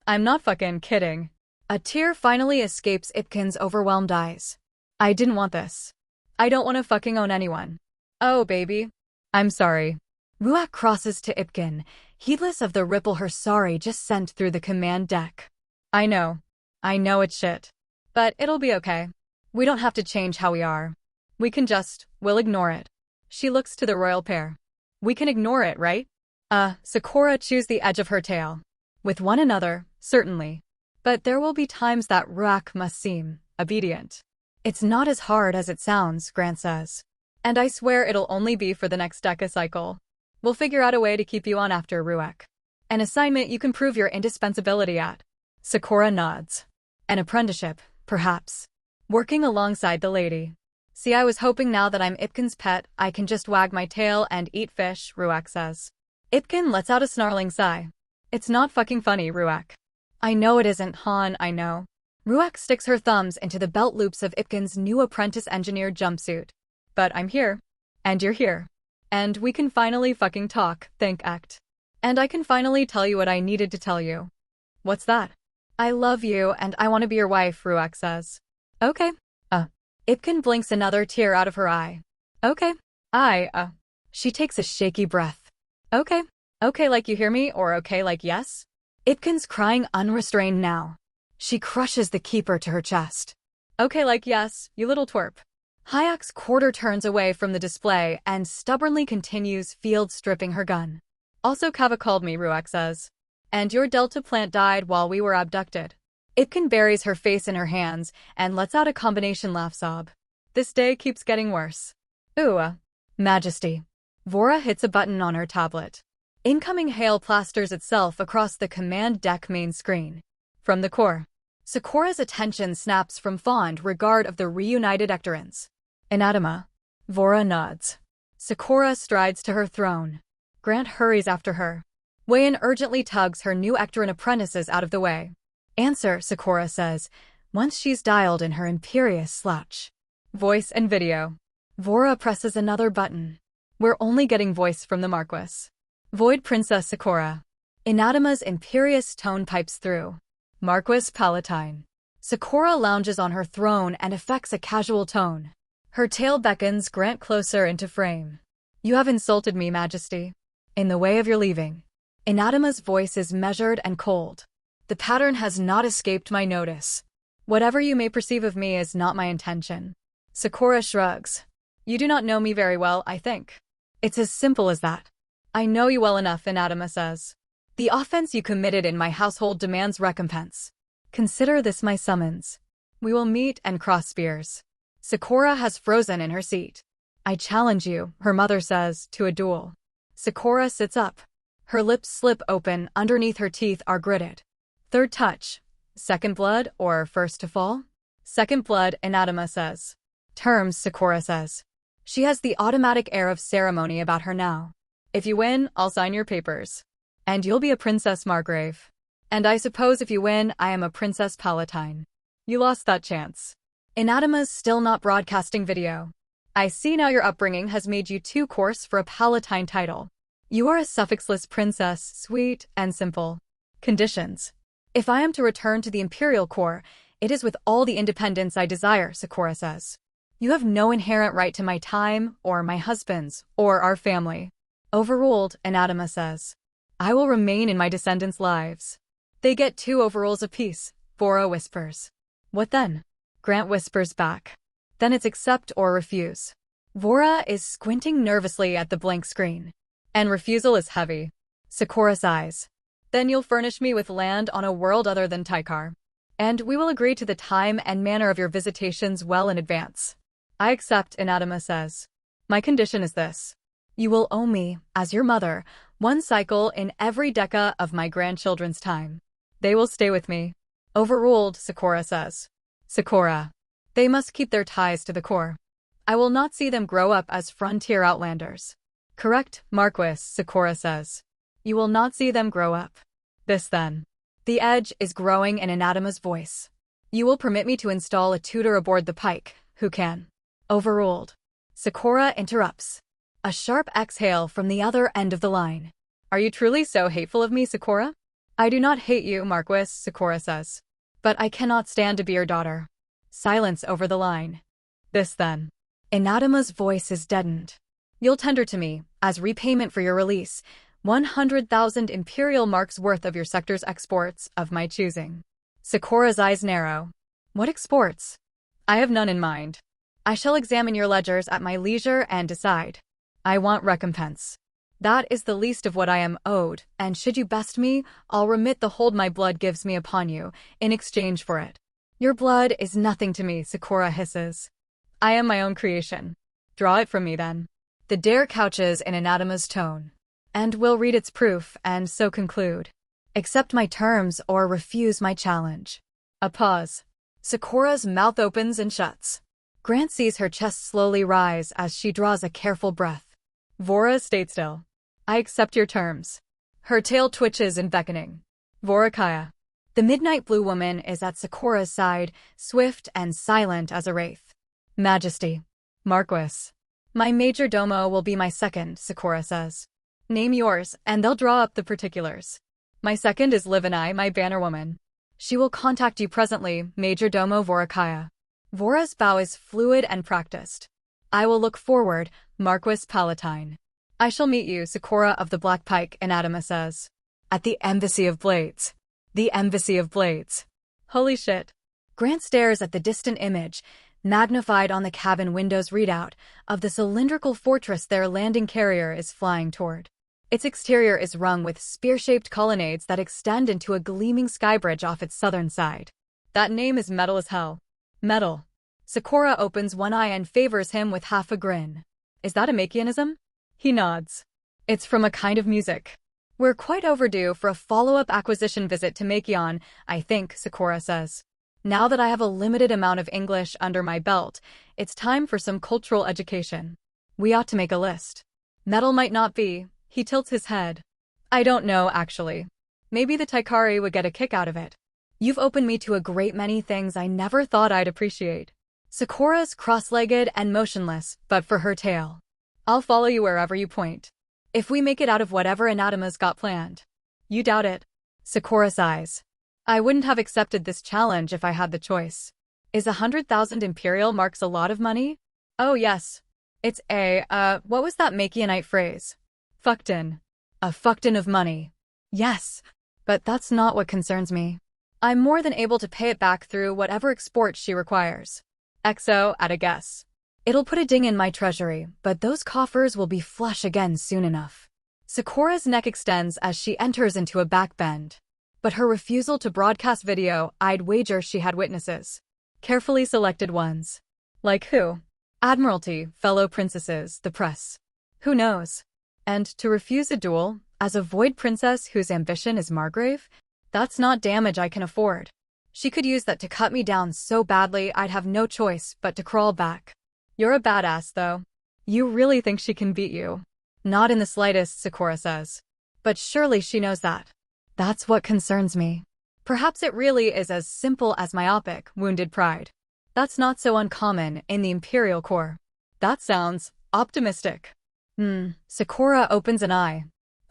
I'm not fucking kidding. A tear finally escapes Ipkin's overwhelmed eyes. I didn't want this. I don't want to fucking own anyone. Oh, baby. I'm sorry. Ruak crosses to Ipkin, heedless of the ripple her sorry just sent through the command deck. I know it's shit. But it'll be okay. We don't have to change how we are. We'll ignore it. She looks to the royal pair. We can ignore it, right? Sakura chews the edge of her tail. With one another, certainly. But there will be times that Ruak must seem obedient. It's not as hard as it sounds, Grant says. And I swear it'll only be for the next Deca cycle. We'll figure out a way to keep you on after, Ruak. An assignment you can prove your indispensability at. Sakura nods. An apprenticeship, perhaps. Working alongside the lady. See, I was hoping now that I'm Ipkin's pet, I can just wag my tail and eat fish, Ruak says. Ipkin lets out a snarling sigh. It's not fucking funny, Ruak. I know it isn't, Han, I know. Ruak sticks her thumbs into the belt loops of Ipkin's new apprentice-engineered jumpsuit. But I'm here. And you're here. And we can finally fucking talk, thank Ect. And I can finally tell you what I needed to tell you. What's that? I love you and I want to be your wife, Ruak says. Okay. Ipkin blinks another tear out of her eye. Okay. She takes a shaky breath. Okay. Okay like you hear me, or okay like yes? Ipkin's crying unrestrained now. She crushes the keeper to her chest. Okay like yes, you little twerp. Hayak's quarter turns away from the display and stubbornly continues field stripping her gun. Also Kava called me, Ruak says. And your Delta plant died while we were abducted. Ipkin buries her face in her hands and lets out a combination laugh sob. This day keeps getting worse. Ooh, Majesty. Vora hits a button on her tablet. Incoming hail plasters itself across the command deck main screen. From the core, Sakura's attention snaps from fond regard of the reunited Ectorans. Anatma. Vora nods. Sakura strides to her throne. Grant hurries after her. Wayan urgently tugs her new Ectoran apprentices out of the way. Answer, Sakura says, once she's dialed in her imperious slouch. Voice and video. Vora presses another button. We're only getting voice from the Marquis. Void Princess Sakura. Anatma's imperious tone pipes through. Marquis Palatine. Sakura lounges on her throne and affects a casual tone. Her tail beckons Grant closer into frame. You have insulted me, Majesty. In the way of your leaving. Anatma's voice is measured and cold. The pattern has not escaped my notice. Whatever you may perceive of me is not my intention. Sakura shrugs. You do not know me very well, I think. It's as simple as that. I know you well enough, Anatma says. The offense you committed in my household demands recompense. Consider this my summons. We will meet and cross spears. Sakura has frozen in her seat. I challenge you, her mother says, to a duel. Sakura sits up. Her lips slip open, underneath her teeth are gritted. Third touch. Second blood or first to fall? Second blood, Anatma says. Terms, Sakura says. She has the automatic air of ceremony about her now. If you win, I'll sign your papers. And you'll be a Princess Margrave. And I suppose if you win, I am a Princess Palatine. You lost that chance. Anatma's still not broadcasting video. I see now your upbringing has made you too coarse for a Palatine title. You are a suffixless princess, sweet and simple. Conditions. If I am to return to the Imperial Corps, it is with all the independence I desire, Sakura says. You have no inherent right to my time, or my husband's, or our family. Overruled, Anatma says. I will remain in my descendants' lives. They get 2 overrules apiece, Vora whispers. What then? Grant whispers back. Then it's accept or refuse. Vora is squinting nervously at the blank screen. And refusal is heavy. Sakura sighs. Then you'll furnish me with land on a world other than Taikar. And we will agree to the time and manner of your visitations well in advance. I accept, Anatma says. My condition is this. You will owe me, as your mother, one cycle in every deca of my grandchildren's time. They will stay with me. Overruled, Sakura says. Sakura. They must keep their ties to the core. I will not see them grow up as frontier outlanders. Correct, Marquis, Sakura says. You will not see them grow up. This then. The edge is growing in Anatma's voice. You will permit me to install a tutor aboard the Pike, who can. Overruled. Sakura interrupts. A sharp exhale from the other end of the line. Are you truly so hateful of me, Sakura? I do not hate you, Marquis, Sakura says. But I cannot stand to be your daughter. Silence over the line. This then. Anatma's voice is deadened. You'll tender to me, as repayment for your release, 100,000 Imperial marks worth of your sector's exports of my choosing. Sakura's eyes narrow. What exports? I have none in mind. I shall examine your ledgers at my leisure and decide. I want recompense. That is the least of what I am owed, and should you best me, I'll remit the hold my blood gives me upon you, in exchange for it. Your blood is nothing to me, Sakura hisses. I am my own creation. Draw it from me, then. The dare couches in Anatma's tone. And will read its proof, and so conclude. Accept my terms or refuse my challenge. A pause. Sakura's mouth opens and shuts. Grant sees her chest slowly rise as she draws a careful breath. Vora, stayed still. I accept your terms. Her tail twitches in beckoning. Vorakaya. The midnight blue woman is at Sakura's side, swift and silent as a wraith. Majesty. Marquis. My major domo will be my second, Sakura says. Name yours, and they'll draw up the particulars. My second is Livanai, my bannerwoman. She will contact you presently, Major Domo Vorakaya. Vora's bow is fluid and practiced. I will look forward, Marquis Palatine. I shall meet you, Sakura of the Black Pike, Anatma says. At the Embassy of Blades. The Embassy of Blades. Holy shit. Grant stares at the distant image, magnified on the cabin window's readout, of the cylindrical fortress their landing carrier is flying toward. Its exterior is rung with spear-shaped colonnades that extend into a gleaming skybridge off its southern side. That name is metal as hell. Metal. Sakura opens one eye and favors him with half a grin. Is that a Makianism? He nods. It's from a kind of music. We're quite overdue for a follow-up acquisition visit to Makion, I think, Sakura says. Now that I have a limited amount of English under my belt, it's time for some cultural education. We ought to make a list. Metal might not be. He tilts his head. I don't know, actually. Maybe the Taikari would get a kick out of it. You've opened me to a great many things I never thought I'd appreciate. Sakura's cross-legged and motionless, but for her tail. I'll follow you wherever you point. If we make it out of whatever Anatma's got planned. You doubt it. Sakura sighs. I wouldn't have accepted this challenge if I had the choice. Is 100,000 Imperial marks a lot of money? Oh yes. It's what was that Makianite phrase? Fuckton. A fuckton of money. Yes. But that's not what concerns me. I'm more than able to pay it back through whatever export she requires. XO, at a guess. It'll put a ding in my treasury, but those coffers will be flush again soon enough. Sakura's neck extends as she enters into a back bend. But her refusal to broadcast video, I'd wager she had witnesses. Carefully selected ones. Like who? Admiralty, fellow princesses, the press. Who knows? And to refuse a duel, as a void princess whose ambition is Margrave? That's not damage I can afford. She could use that to cut me down so badly I'd have no choice but to crawl back. You're a badass, though. You really think she can beat you? Not in the slightest, Sakura says. But surely she knows that. That's what concerns me. Perhaps it really is as simple as myopic, wounded pride. That's not so uncommon in the Imperial Corps. That sounds optimistic. Sakura opens an eye.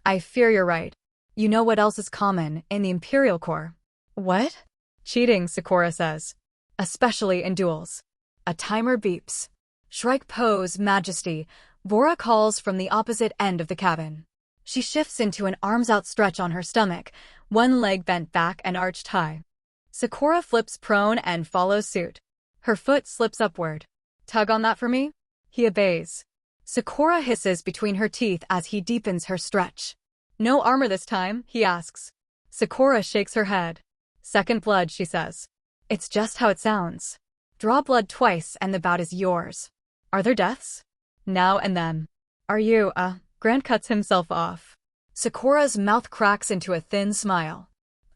I fear you're right. You know what else is common in the Imperial Corps? What? Cheating, Sakura says. Especially in duels. A timer beeps. Shrike pose, Majesty. Vora calls from the opposite end of the cabin. She shifts into an arms outstretch on her stomach, one leg bent back and arched high. Sakura flips prone and follows suit. Her foot slips upward. Tug on that for me? He obeys. Sakura hisses between her teeth as he deepens her stretch. No armor this time, he asks. Sakura shakes her head. Second blood, she says. It's just how it sounds. Draw blood twice and the bout is yours. Are there deaths? Now and then. Are you, Grant cuts himself off. Sakura's mouth cracks into a thin smile.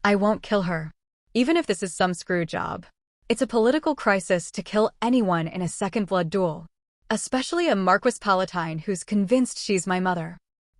I won't kill her. Even if this is some screw job. It's a political crisis to kill anyone in a second blood duel. Especially a Marquis Palatine who's convinced she's my mother.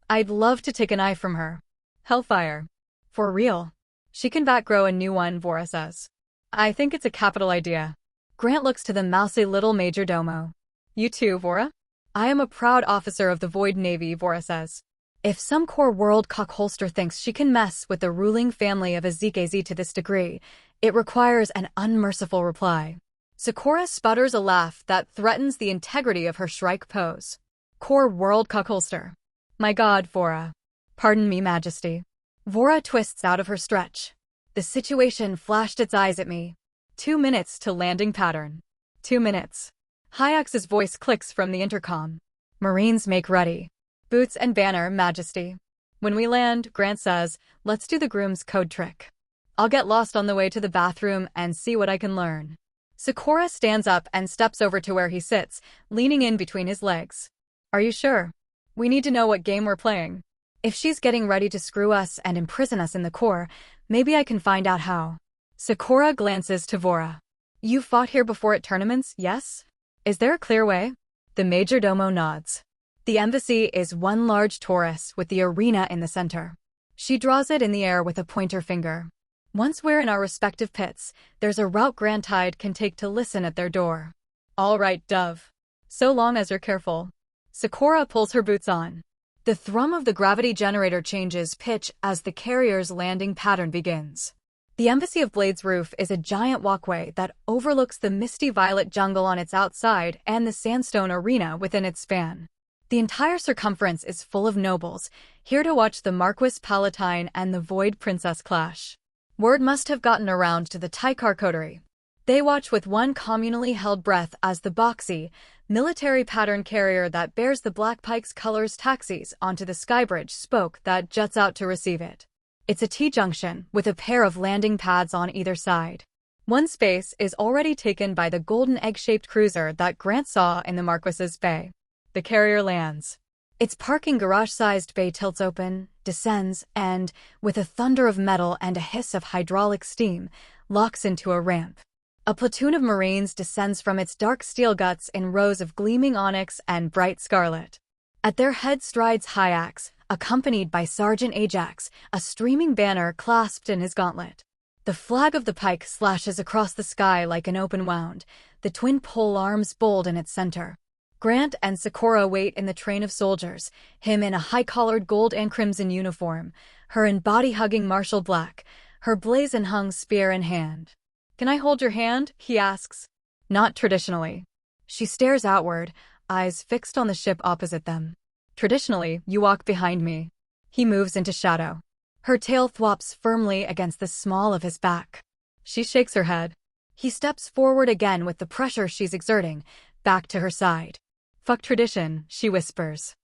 I'd love to take an eye from her. Hellfire. For real. She can grow a new one, Vora says. I think it's a capital idea. Grant looks to the mousy little majordomo. You too, Vora? I am a proud officer of the Void Navy, Vora says. If some core world cockholster thinks she can mess with the ruling family of Azekaz to this degree, it requires an unmerciful reply. Sakura sputters a laugh that threatens the integrity of her Shrike pose. Core world cockholster. My god, Vora. Pardon me, Majesty. Vora twists out of her stretch. The situation flashed its eyes at me. 2 minutes to landing pattern. 2 minutes. Hyax's voice clicks from the intercom. Marines make ready. Boots and banner, Majesty. When we land, Grant says, let's do the groom's code trick. I'll get lost on the way to the bathroom and see what I can learn. Sakura stands up and steps over to where he sits, leaning in between his legs. Are you sure? We need to know what game we're playing. If she's getting ready to screw us and imprison us in the core, maybe I can find out how. Sakura glances to Vora. You fought here before at tournaments, yes? Is there a clear way? The majordomo nods. The embassy is one large torus with the arena in the center. She draws it in the air with a pointer finger. Once we're in our respective pits, there's a route Grand Tide can take to listen at their door. All right, Dove. So long as you're careful. Sakura pulls her boots on. The thrum of the gravity generator changes pitch as the carrier's landing pattern begins. The Embassy of Blade's roof is a giant walkway that overlooks the misty violet jungle on its outside and the sandstone arena within its span. The entire circumference is full of nobles, here to watch the Marquis Palatine and the Void Princess clash. Word must have gotten around to the Taikar coterie. They watch with one communally held breath as the boxy, military pattern carrier that bears the Black Pike's colors taxis onto the skybridge spoke that juts out to receive it. It's a T-junction with a pair of landing pads on either side. One space is already taken by the golden egg-shaped cruiser that Grant saw in the Marquis's bay. The carrier lands. Its parking garage-sized bay tilts open, descends, and, with a thunder of metal and a hiss of hydraulic steam, locks into a ramp. A platoon of Marines descends from its dark steel guts in rows of gleaming onyx and bright scarlet. At their head strides Hyax, accompanied by Sergeant Ajax, a streaming banner clasped in his gauntlet. The flag of the pike slashes across the sky like an open wound, the twin pole arms bold in its center. Grant and Sakura wait in the train of soldiers, him in a high-collared gold and crimson uniform, her in body-hugging martial black, her blazon-hung spear in hand. Can I hold your hand? He asks. Not traditionally. She stares outward, eyes fixed on the ship opposite them. Traditionally, you walk behind me. He moves into shadow. Her tail thwops firmly against the small of his back. She shakes her head. He steps forward again with the pressure she's exerting, back to her side. Fuck tradition, she whispers.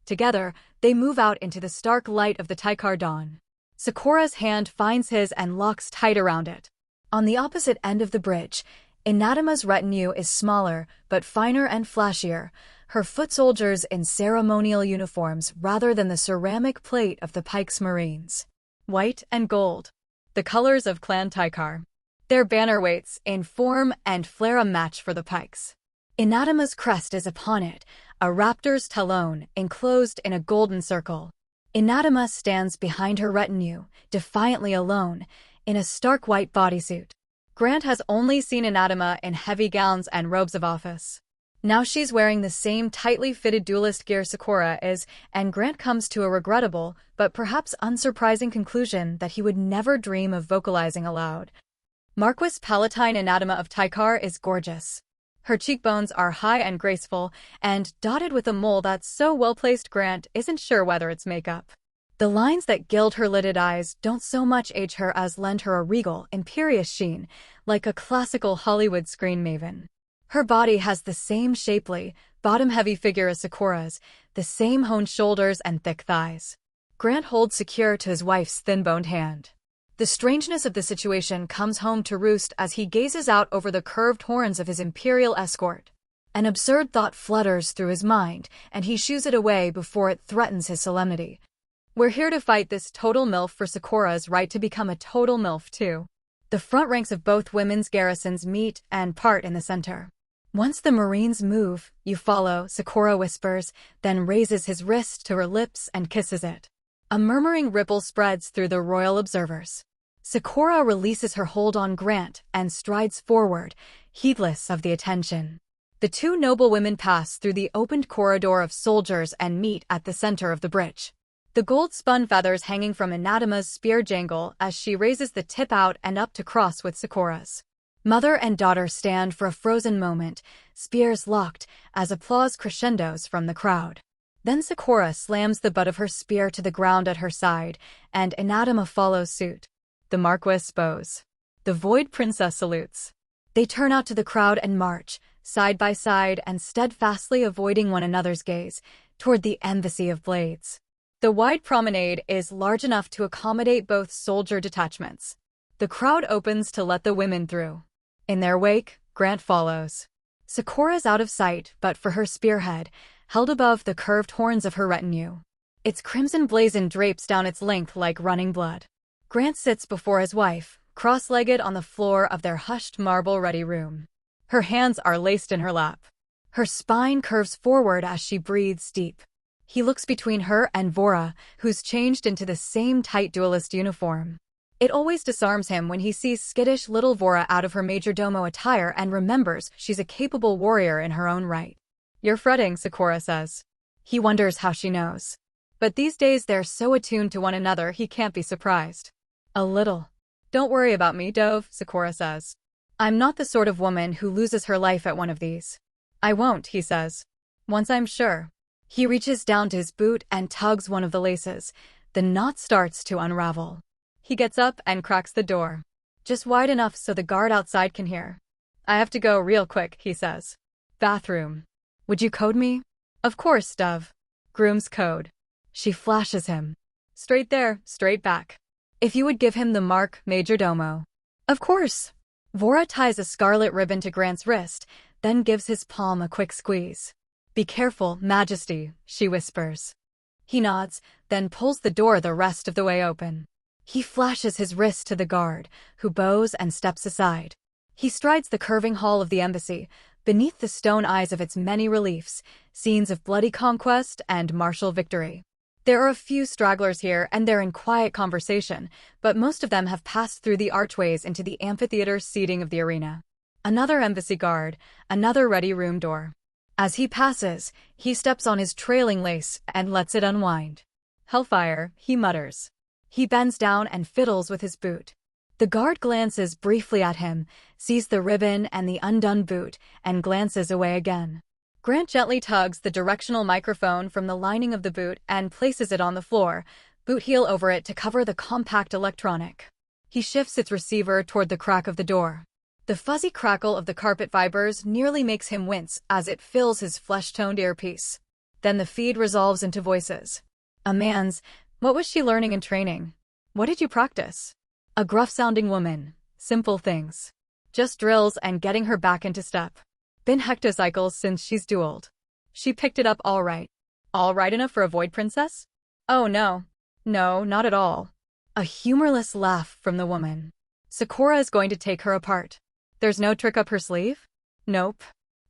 Together, they move out into the stark light of the Taikar dawn. Sakura's hand finds his and locks tight around it. On the opposite end of the bridge, Anatma's retinue is smaller, but finer and flashier, her foot soldiers in ceremonial uniforms rather than the ceramic plate of the Pike's Marines. White and gold. The colors of Clan Taikar. Their banner weights in form and flare a match for the Pikes. Anatma's crest is upon it, a raptor's talon enclosed in a golden circle. Anatma stands behind her retinue, defiantly alone, in a stark white bodysuit. Grant has only seen Anatma in heavy gowns and robes of office. Now she's wearing the same tightly fitted duelist gear Sakura is, and Grant comes to a regrettable, but perhaps unsurprising conclusion that he would never dream of vocalizing aloud. Marquis Palatine Anatma of Taikar is gorgeous. Her cheekbones are high and graceful, and dotted with a mole that's so well-placed Grant isn't sure whether it's makeup. The lines that gild her lidded eyes don't so much age her as lend her a regal, imperious sheen, like a classical Hollywood screen maven. Her body has the same shapely, bottom-heavy figure as Sakura's, the same honed shoulders and thick thighs. Grant holds secure to his wife's thin-boned hand. The strangeness of the situation comes home to roost as he gazes out over the curved horns of his Imperial escort. An absurd thought flutters through his mind, and he shoos it away before it threatens his solemnity. We're here to fight this total MILF for Sakura's right to become a total MILF too. The front ranks of both women's garrisons meet and part in the center. Once the Marines move, you follow, Sakura whispers, then raises his wrist to her lips and kisses it. A murmuring ripple spreads through the royal observers. Sakura releases her hold on Grant and strides forward, heedless of the attention. The two noble women pass through the opened corridor of soldiers and meet at the center of the bridge. The gold-spun feathers hanging from Anatma's spear jangle as she raises the tip out and up to cross with Sakura's. Mother and daughter stand for a frozen moment, spears locked, as applause crescendos from the crowd. Then Sakura slams the butt of her spear to the ground at her side, and Anatma follows suit. The Marquis bows. The Void Princess salutes. They turn out to the crowd and march, side by side and steadfastly avoiding one another's gaze, toward the Embassy of Blades. The wide promenade is large enough to accommodate both soldier detachments. The crowd opens to let the women through. In their wake, Grant follows. Sakura's out of sight but for her spearhead, held above the curved horns of her retinue. Its crimson blazon drapes down its length like running blood. Grant sits before his wife, cross-legged on the floor of their hushed marble-ready room. Her hands are laced in her lap. Her spine curves forward as she breathes deep. He looks between her and Vora, who's changed into the same tight duelist uniform. It always disarms him when he sees skittish little Vora out of her majordomo attire and remembers she's a capable warrior in her own right. "You're fretting," Sakura says. He wonders how she knows. But these days they're so attuned to one another he can't be surprised. "A little." "Don't worry about me, Dove," Sakura says. "I'm not the sort of woman who loses her life at one of these." "I won't," he says. "Once I'm sure." He reaches down to his boot and tugs one of the laces. The knot starts to unravel. He gets up and cracks the door. Just wide enough so the guard outside can hear. "I have to go real quick," he says. "Bathroom. Would you code me?" "Of course, Dove." Groom's code. She flashes him. "Straight there, straight back." "If you would give him the mark, majordomo." "Of course." Vora ties a scarlet ribbon to Grant's wrist, then gives his palm a quick squeeze. "Be careful, Majesty," she whispers. He nods, then pulls the door the rest of the way open. He flashes his wrist to the guard, who bows and steps aside. He strides the curving hall of the embassy, beneath the stone eyes of its many reliefs, scenes of bloody conquest and martial victory. There are a few stragglers here and they're in quiet conversation, but most of them have passed through the archways into the amphitheater seating of the arena. Another embassy guard, another ready room door. As he passes, he steps on his trailing lace and lets it unwind. "Hellfire," he mutters. He bends down and fiddles with his boot. The guard glances briefly at him, sees the ribbon and the undone boot, and glances away again. Grant gently tugs the directional microphone from the lining of the boot and places it on the floor, boot heel over it to cover the compact electronic. He shifts its receiver toward the crack of the door. The fuzzy crackle of the carpet fibers nearly makes him wince as it fills his flesh-toned earpiece. Then the feed resolves into voices. A man's, "What was she learning in training? What did you practice?" A gruff-sounding woman, "Simple things. Just drills and getting her back into step. Been hectocycles since she's dueled. She picked it up all right." "All right enough for a Void Princess?" "Oh no. No, not at all." A humorless laugh from the woman. "Sakura is going to take her apart." "There's no trick up her sleeve?" "Nope.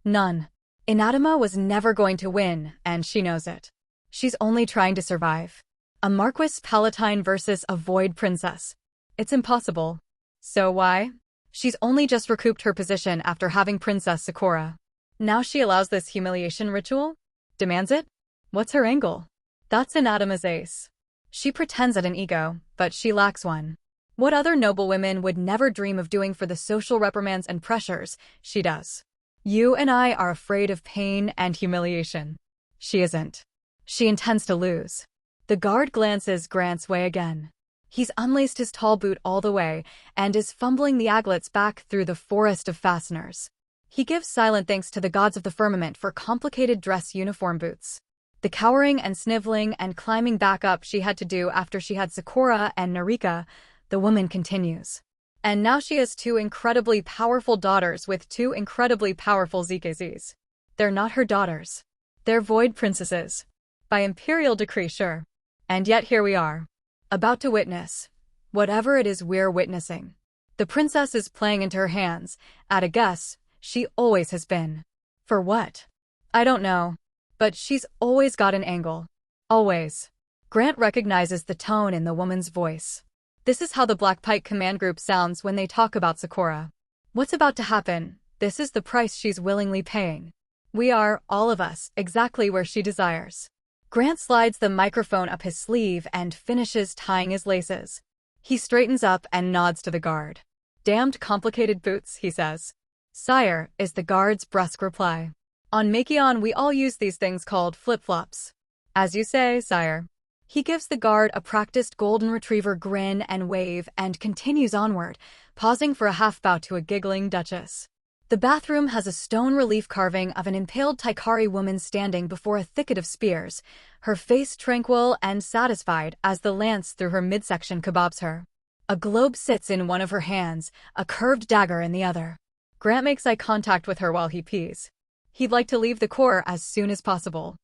None. Anatma was never going to win, and she knows it. She's only trying to survive. A Marquis Palatine versus a Void Princess. It's impossible." "So why?" "She's only just recouped her position after having Princess Sakura. Now she allows this humiliation ritual? Demands it? What's her angle?" "That's Anatma's ace. She pretends at an ego, but she lacks one. What other noble women would never dream of doing for the social reprimands and pressures, she does. You and I are afraid of pain and humiliation. She isn't. She intends to lose." The guard glances Grant's way again. He's unlaced his tall boot all the way and is fumbling the aglets back through the forest of fasteners. He gives silent thanks to the gods of the firmament for complicated dress uniform boots. The cowering and sniveling and climbing back up she had to do after she had Sakura and Narika, the woman continues. And now she has two incredibly powerful daughters with two incredibly powerful ZKZs. They're not her daughters. They're void princesses. By imperial decree, sure. And yet here we are. About to witness. Whatever it is we're witnessing. The princess is playing into her hands. At a guess, she always has been. For what? I don't know. But she's always got an angle. Always. Grant recognizes the tone in the woman's voice. This is how the Black Pike Command Group sounds when they talk about Sakura. What's about to happen? This is the price she's willingly paying. We are, all of us, exactly where she desires. Grant slides the microphone up his sleeve and finishes tying his laces. He straightens up and nods to the guard. Damned complicated boots, he says. Sire, is the guard's brusque reply. On Makion we all use these things called flip-flops. As you say, sire. He gives the guard a practiced golden retriever grin and wave and continues onward, pausing for a half-bow to a giggling duchess. The bathroom has a stone relief carving of an impaled Taikari woman standing before a thicket of spears, her face tranquil and satisfied as the lance through her midsection kebabs her. A globe sits in one of her hands, a curved dagger in the other. Grant makes eye contact with her while he pees. He'd like to leave the Corps as soon as possible.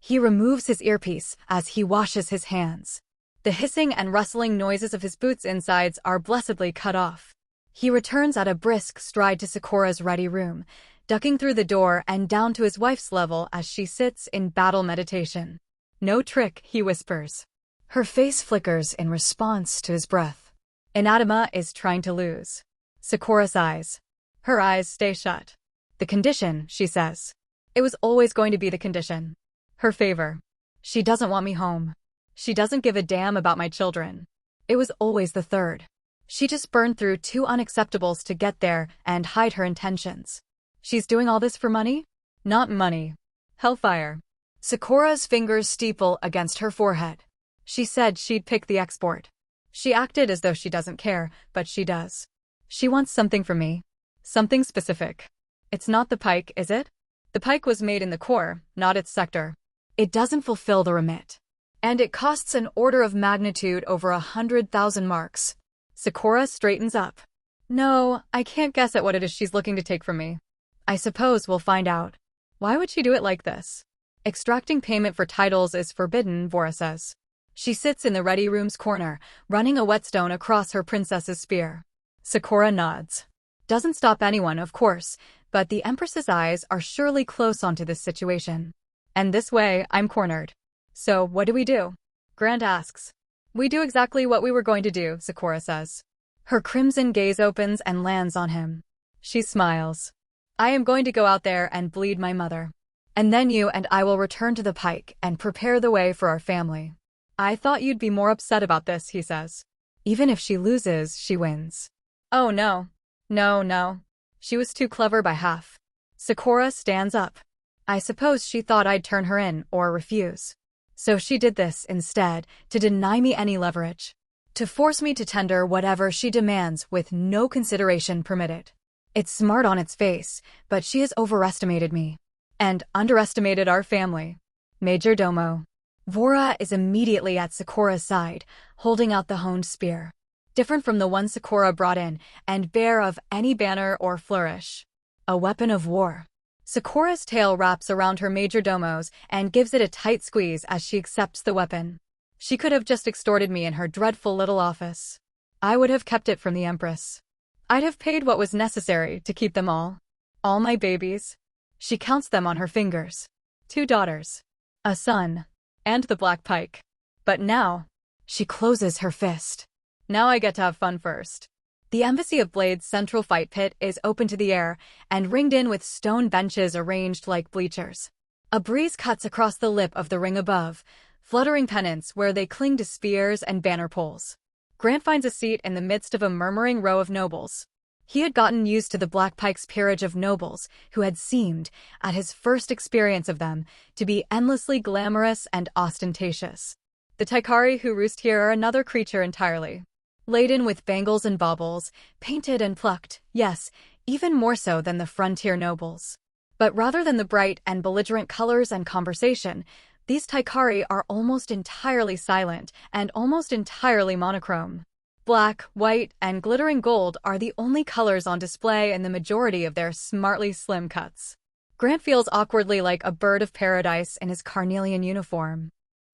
He removes his earpiece as he washes his hands. The hissing and rustling noises of his boots' insides are blessedly cut off. He returns at a brisk stride to Sakura's ready room, ducking through the door and down to his wife's level as she sits in battle meditation. No trick, he whispers. Her face flickers in response to his breath. Anatma is trying to lose. Sakura sighs. Her eyes stay shut. The condition, she says. It was always going to be the condition. Her favor. She doesn't want me home. She doesn't give a damn about my children. It was always the third. She just burned through two unacceptables to get there and hide her intentions. She's doing all this for money? Not money. Hellfire. Sakura's fingers steeple against her forehead. She said she'd pick the export. She acted as though she doesn't care, but she does. She wants something from me. Something specific. It's not the pike, is it? The pike was made in the Corps, not its sector. It doesn't fulfill the remit. And it costs an order of magnitude over 100,000 marks. Sakura straightens up. No, I can't guess at what it is she's looking to take from me. I suppose we'll find out. Why would she do it like this? Extracting payment for titles is forbidden, Vora says. She sits in the ready room's corner, running a whetstone across her princess's spear. Sakura nods. Doesn't stop anyone, of course, but the Empress's eyes are surely close onto this situation. And this way, I'm cornered. So, what do we do? Grant asks. We do exactly what we were going to do, Sakura says. Her crimson gaze opens and lands on him. She smiles. I am going to go out there and bleed my mother. And then you and I will return to the pike and prepare the way for our family. I thought you'd be more upset about this, he says. Even if she loses, she wins. Oh no. No. She was too clever by half. Sakura stands up. I suppose she thought I'd turn her in or refuse. So she did this instead, to deny me any leverage. To force me to tender whatever she demands with no consideration permitted. It's smart on its face, but she has overestimated me. And underestimated our family. Major Domo. Vora is immediately at Sakura's side, holding out the honed spear. Different from the one Sakura brought in, and bare of any banner or flourish. A weapon of war. Sakura's tail wraps around her majordomo's and gives it a tight squeeze as she accepts the weapon. She could have just extorted me in her dreadful little office. I would have kept it from the Empress. I'd have paid what was necessary to keep them all. All my babies. She counts them on her fingers. 2 daughters. A son. And the Black Pike. But now, she closes her fist. Now I get to have fun first. The Embassy of Blade's central fight pit is open to the air and ringed in with stone benches arranged like bleachers. A breeze cuts across the lip of the ring above, fluttering pennants where they cling to spears and banner poles. Grant finds a seat in the midst of a murmuring row of nobles. He had gotten used to the Black Pike's peerage of nobles who had seemed, at his first experience of them, to be endlessly glamorous and ostentatious. The Taikari who roost here are another creature entirely. Laden with bangles and baubles, painted and plucked, yes, even more so than the frontier nobles. But rather than the bright and belligerent colors and conversation, these Taikari are almost entirely silent and almost entirely monochrome. Black, white, and glittering gold are the only colors on display in the majority of their smartly slim cuts. Grant feels awkwardly like a bird of paradise in his carnelian uniform.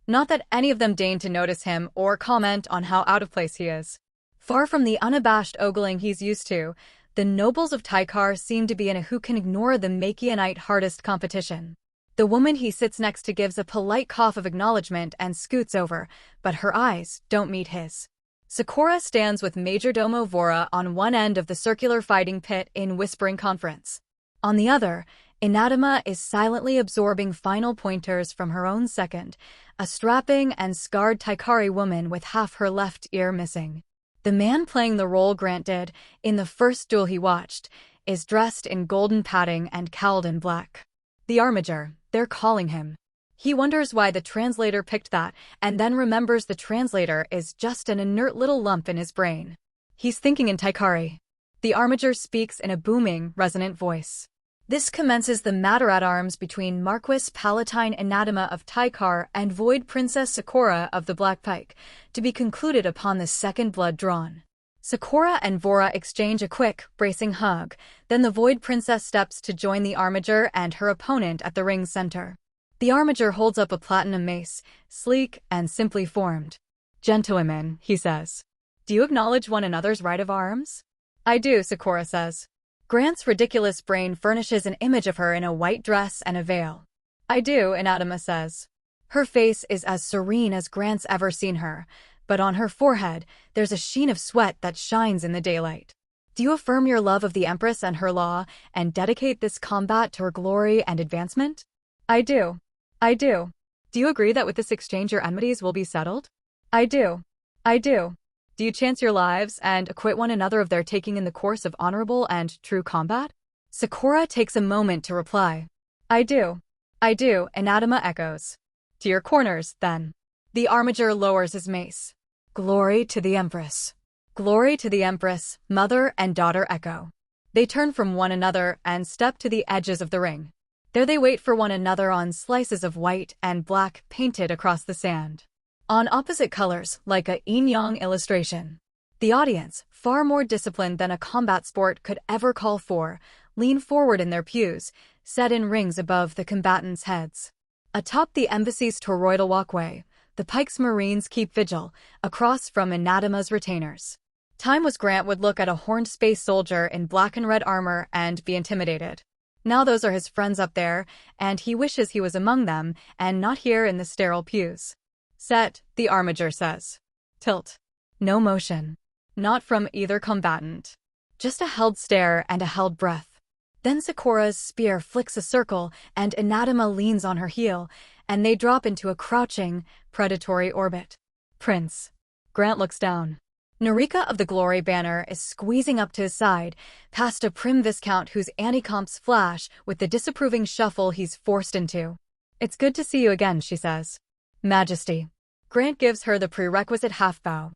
Not that any of them deign to notice him or comment on how out of place he is. Far from the unabashed ogling he's used to, the nobles of Taikar seem to be in a who can ignore the Machianite hardest competition. The woman he sits next to gives a polite cough of acknowledgement and scoots over, but her eyes don't meet his. Sakura stands with Majordomo Vora on one end of the circular fighting pit in whispering conference. On the other, Anatma is silently absorbing final pointers from her own second, a strapping and scarred Taikari woman with half her left ear missing. The man playing the role Grant did in the first duel he watched is dressed in golden padding and cowled in black. The armiger, they're calling him. He wonders why the translator picked that, and then remembers the translator is just an inert little lump in his brain. He's thinking in Taikari. The armiger speaks in a booming, resonant voice. This commences the matter-at-arms between Marquis Palatine Anatma of Taikar and Void Princess Sakura of the Black Pike, to be concluded upon the second blood drawn. Sakura and Vora exchange a quick, bracing hug, then the Void Princess steps to join the armiger and her opponent at the ring's center. The armiger holds up a platinum mace, sleek and simply formed. "Gentlewomen," he says. "Do you acknowledge one another's right of arms?" "I do," Sakura says. Grant's ridiculous brain furnishes an image of her in a white dress and a veil. "I do," Anatma says. Her face is as serene as Grant's ever seen her, but on her forehead there's a sheen of sweat that shines in the daylight. "Do you affirm your love of the Empress and her law, and dedicate this combat to her glory and advancement?" "I do. I do." "Do you agree that with this exchange your enmities will be settled?" "I do. I do." "Do you chance your lives and acquit one another of their taking in the course of honorable and true combat?" Sakura takes a moment to reply. "I do. I do," Anatma echoes. "To your corners, then." The armiger lowers his mace. "Glory to the Empress." "Glory to the Empress," mother and daughter echo. They turn from one another and step to the edges of the ring. There they wait for one another on slices of white and black painted across the sand. On opposite colors, like a yin-yang illustration. The audience, far more disciplined than a combat sport could ever call for, lean forward in their pews, set in rings above the combatants' heads. Atop the embassy's toroidal walkway, the Pike's Marines keep vigil, across from Anatma's retainers. Time was Grant would look at a horned space soldier in black and red armor and be intimidated. Now those are his friends up there, and he wishes he was among them and not here in the sterile pews. "Set," the armiger says. Tilt. No motion. Not from either combatant. Just a held stare and a held breath. Then Sakura's spear flicks a circle and Anatma leans on her heel, and they drop into a crouching, predatory orbit. "Prince." Grant looks down. Narika of the Glory banner is squeezing up to his side, past a prim viscount whose anti-comps flash with the disapproving shuffle he's forced into. "It's good to see you again," she says. "Majesty." Grant gives her the prerequisite half-bow.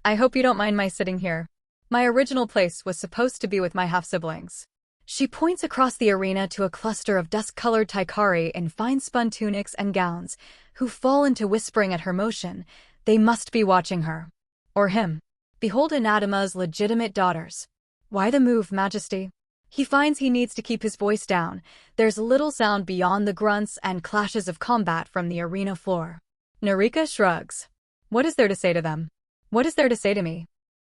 "I hope you don't mind my sitting here. My original place was supposed to be with my half-siblings." She points across the arena to a cluster of dusk-colored Taikari in fine-spun tunics and gowns, who fall into whispering at her motion. They must be watching her. Or him. Behold Anatma's legitimate daughters. "Why the move, Majesty?" He finds he needs to keep his voice down. There's little sound beyond the grunts and clashes of combat from the arena floor. Narika shrugs. "What is there to say to them? What is there to say to me?"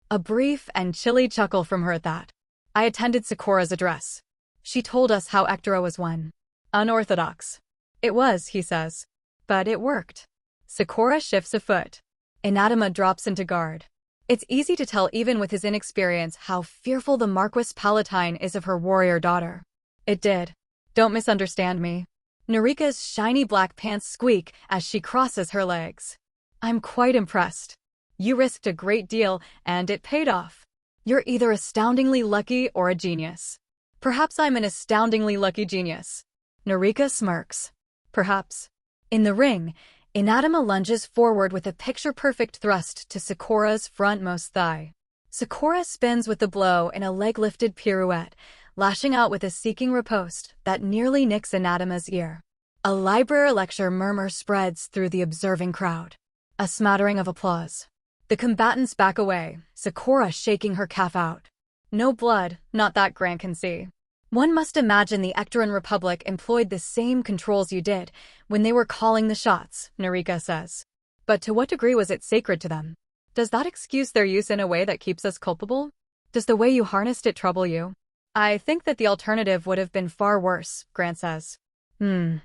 A brief and chilly chuckle from her at that. "I attended Sakura's address. She told us how Ectora was one. Unorthodox. It was," he says. "But it worked." Sakura shifts a foot. Anatma drops into guard. It's easy to tell even with his inexperience how fearful the Marquis Palatine is of her warrior daughter. "It did. Don't misunderstand me." Narika's shiny black pants squeak as she crosses her legs. "I'm quite impressed. You risked a great deal, and it paid off. You're either astoundingly lucky or a genius." "Perhaps I'm an astoundingly lucky genius." Narika smirks. "Perhaps." In the ring, Anatma lunges forward with a picture-perfect thrust to Sakura's frontmost thigh. Sakura spins with the blow in a leg-lifted pirouette, lashing out with a seeking riposte that nearly nicks Anatma's ear. A library lecture murmur spreads through the observing crowd. A smattering of applause. The combatants back away, Sakura shaking her calf out. No blood, not that Grant can see. One must imagine the Ectoran Republic employed the same controls you did when they were calling the shots, Narika says. But to what degree was it sacred to them? Does that excuse their use in a way that keeps us culpable? Does the way you harnessed it trouble you? I think that the alternative would have been far worse, Grant says.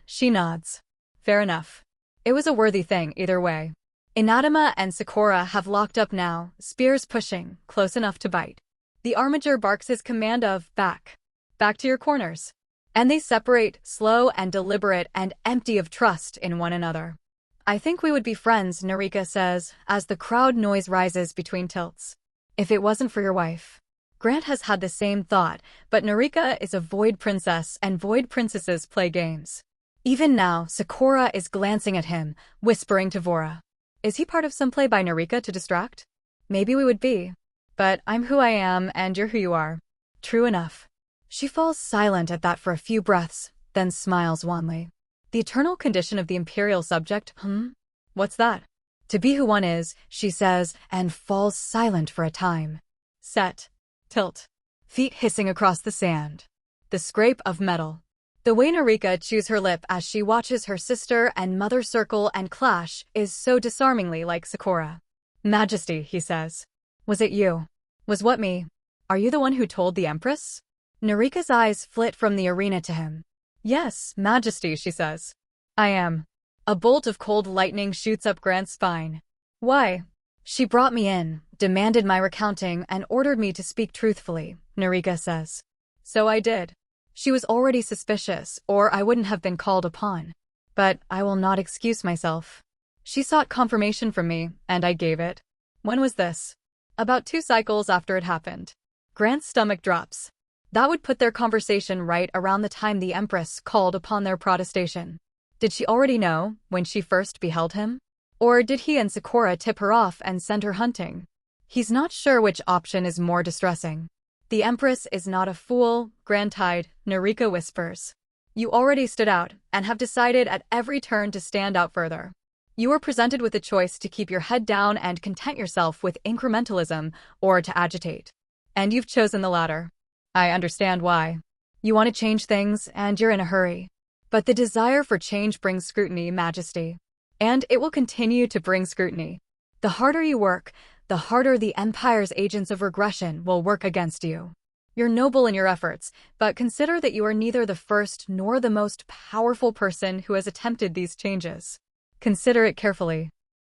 She nods. Fair enough. It was a worthy thing, either way. Anatma and Sakura have locked up now, spears pushing, close enough to bite. The armiger barks his command of, back. Back to your corners. And they separate, slow and deliberate and empty of trust in one another. I think we would be friends, Narika says, as the crowd noise rises between tilts. If it wasn't for your wife. Grant has had the same thought, but Narika is a void princess and void princesses play games. Even now, Sakura is glancing at him, whispering to Vora. Is he part of some play by Narika to distract? Maybe we would be. But I'm who I am and you're who you are. True enough. She falls silent at that for a few breaths, then smiles wanly. The eternal condition of the Imperial subject, What's that? To be who one is, she says, and falls silent for a time. Set. Tilt. Feet hissing across the sand. The scrape of metal. The way Narika chews her lip as she watches her sister and mother circle and clash is so disarmingly like Sakura. Majesty, he says. Was it you? Was what me? Are you the one who told the Empress? Narika's eyes flit from the arena to him. Yes, Majesty, she says. I am. A bolt of cold lightning shoots up Grant's spine. Why? She brought me in, demanded my recounting, and ordered me to speak truthfully, Narika says. So I did. She was already suspicious, or I wouldn't have been called upon. But I will not excuse myself. She sought confirmation from me, and I gave it. When was this? About 2 cycles after it happened. Grant's stomach drops. That would put their conversation right around the time the Empress called upon their protestation. Did she already know, when she first beheld him? Or did he and Sakura tip her off and send her hunting? He's not sure which option is more distressing. The Empress is not a fool, Grant-eyed, Narika whispers. You already stood out, and have decided at every turn to stand out further. You were presented with a choice to keep your head down and content yourself with incrementalism, or to agitate. And you've chosen the latter. I understand why. You want to change things, and you're in a hurry. But the desire for change brings scrutiny, Majesty. And it will continue to bring scrutiny. The harder you work, the harder the Empire's agents of regression will work against you. You're noble in your efforts, but consider that you are neither the first nor the most powerful person who has attempted these changes. Consider it carefully.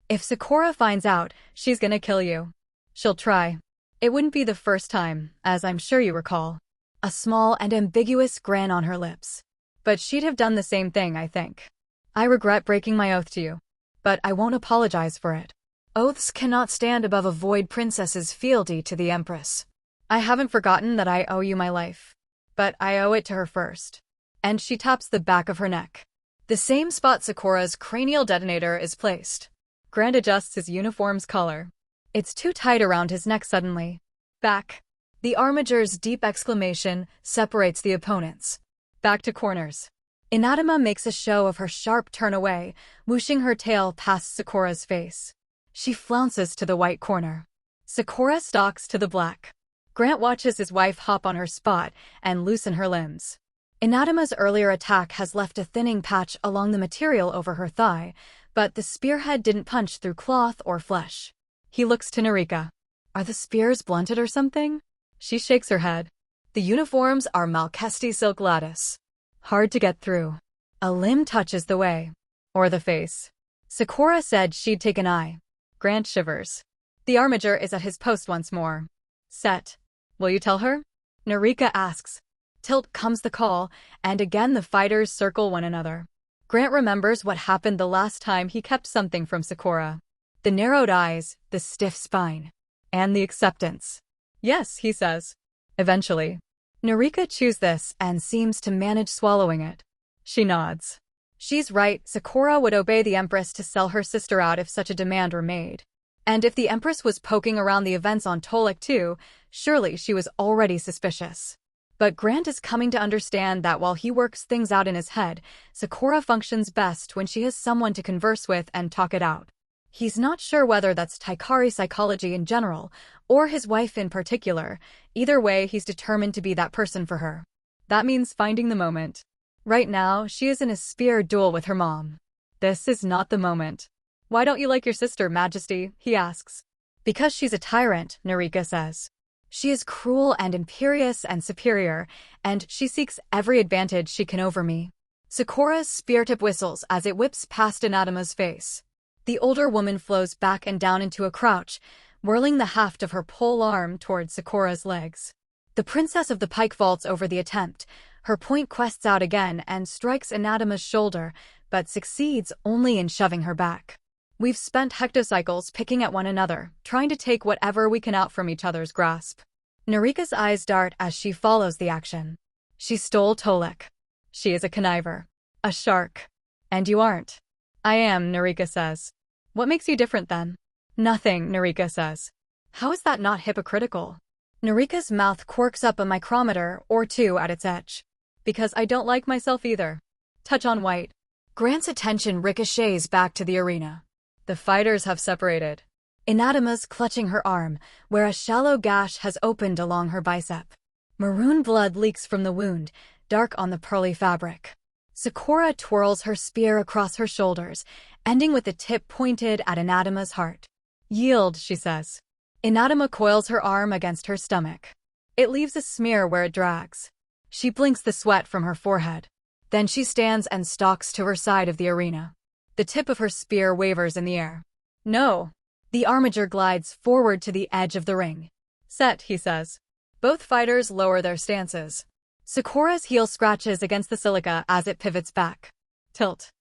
If Sakura finds out, she's gonna kill you. She'll try. It wouldn't be the first time, as I'm sure you recall. A small and ambiguous grin on her lips. But she'd have done the same thing, I think. I regret breaking my oath to you, but I won't apologize for it. Oaths cannot stand above a void princess's fealty to the Empress. I haven't forgotten that I owe you my life, but I owe it to her first. And she taps the back of her neck. The same spot Sakura's cranial detonator is placed. Grant adjusts his uniform's collar. It's too tight around his neck suddenly. Back. The armiger's deep exclamation separates the opponents. Back to corners. Anatma makes a show of her sharp turn away, whooshing her tail past Sakura's face. She flounces to the white corner. Sakura stalks to the black. Grant watches his wife hop on her spot and loosen her limbs. Anatma's earlier attack has left a thinning patch along the material over her thigh, but the spearhead didn't punch through cloth or flesh. He looks to Narika. Are the spears blunted or something? She shakes her head. The uniforms are Malkesti silk lattice. Hard to get through. A limb touches the way. Or the face. Sakura said she'd take an eye. Grant shivers. The armiger is at his post once more. Set. Will you tell her? Narika asks. Tilt comes the call, and again the fighters circle one another. Grant remembers what happened the last time he kept something from Sakura. The narrowed eyes, the stiff spine. And the acceptance. Yes, he says. Eventually. Narika chews this and seems to manage swallowing it. She nods. She's right, Sakura would obey the Empress to sell her sister out if such a demand were made. And if the Empress was poking around the events on Tolek too, surely she was already suspicious. But Grant is coming to understand that while he works things out in his head, Sakura functions best when she has someone to converse with and talk it out. He's not sure whether that's Taikari psychology in general, or his wife in particular. Either way, he's determined to be that person for her. That means finding the moment. Right now, she is in a spear duel with her mom. This is not the moment. "Why don't you like your sister, Majesty?" he asks. "Because she's a tyrant," Narika says. "She is cruel and imperious and superior, and she seeks every advantage she can over me." Sakura's spear tip whistles as it whips past Anatma's face. The older woman flows back and down into a crouch, whirling the haft of her pole arm towards Sakura's legs. The princess of the pike vaults over the attempt. Her point quests out again and strikes Anatma's shoulder, but succeeds only in shoving her back. We've spent hectocycles picking at one another, trying to take whatever we can out from each other's grasp. Narika's eyes dart as she follows the action. She stole Tolek. She is a conniver. A shark. And you aren't. "I am," Narika says. "What makes you different then?" "Nothing," Narika says. "How is that not hypocritical?" Narika's mouth quirks up a micrometer or two at its edge. "Because I don't like myself either." Touch on white. Grant's attention ricochets back to the arena. The fighters have separated. Anatma's clutching her arm, where a shallow gash has opened along her bicep. Maroon blood leaks from the wound, dark on the pearly fabric. Sakura twirls her spear across her shoulders, ending with the tip pointed at Anatma's heart. "Yield," she says. Anatma coils her arm against her stomach. It leaves a smear where it drags. She blinks the sweat from her forehead. Then she stands and stalks to her side of the arena. The tip of her spear wavers in the air. "No." The armiger glides forward to the edge of the ring. "Set," he says. Both fighters lower their stances. Sakura's heel scratches against the silica as it pivots back. Tilt.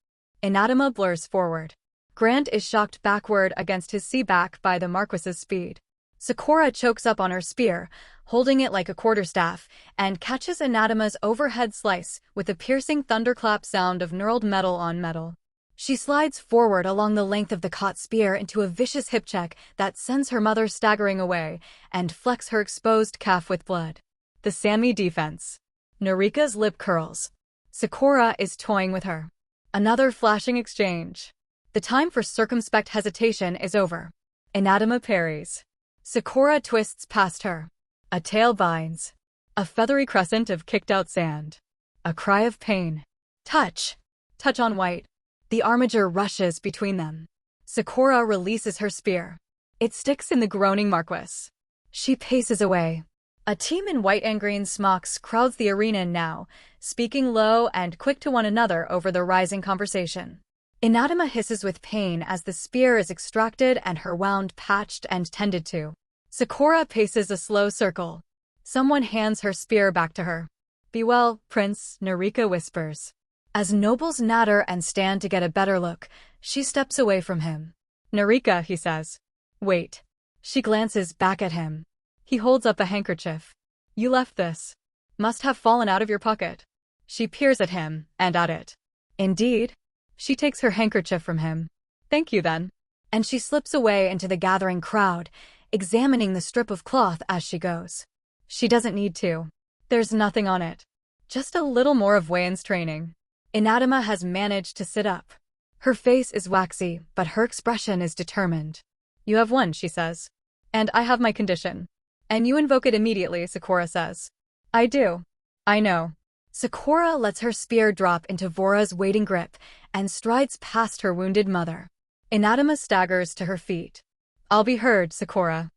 Anatma blurs forward. Grant is shocked backward against his seaback by the Marquis's speed. Sakura chokes up on her spear, holding it like a quarterstaff, and catches Anatma's overhead slice with a piercing thunderclap sound of knurled metal on metal. She slides forward along the length of the caught spear into a vicious hip check that sends her mother staggering away, and flecks her exposed calf with blood. The Sammy defense. Narika's lip curls. Sakura is toying with her. Another flashing exchange. The time for circumspect hesitation is over. Anatma parries. Sakura twists past her. A tail binds. A feathery crescent of kicked-out sand. A cry of pain. Touch. Touch on white. The armiger rushes between them. Sakura releases her spear. It sticks in the groaning Marquis. She paces away. A team in white and green smocks crowds the arena now, speaking low and quick to one another over the rising conversation. Anatma hisses with pain as the spear is extracted and her wound patched and tended to. Sakura paces a slow circle. Someone hands her spear back to her. "Be well, Prince," Narika whispers. As nobles natter and stand to get a better look, she steps away from him. "Narika," he says. "Wait." She glances back at him. He holds up a handkerchief. "You left this. Must have fallen out of your pocket." She peers at him, and at it. "Indeed." She takes her handkerchief from him. "Thank you, then." And she slips away into the gathering crowd, examining the strip of cloth as she goes. She doesn't need to. There's nothing on it. Just a little more of Wayne's training. Anatma has managed to sit up. Her face is waxy, but her expression is determined. "You have won," she says. "And I have my condition." "And you invoke it immediately," Sakura says. "I do." "I know." Sakura lets her spear drop into Vora's waiting grip and strides past her wounded mother. Anatma staggers to her feet. "I'll be heard, Sakura.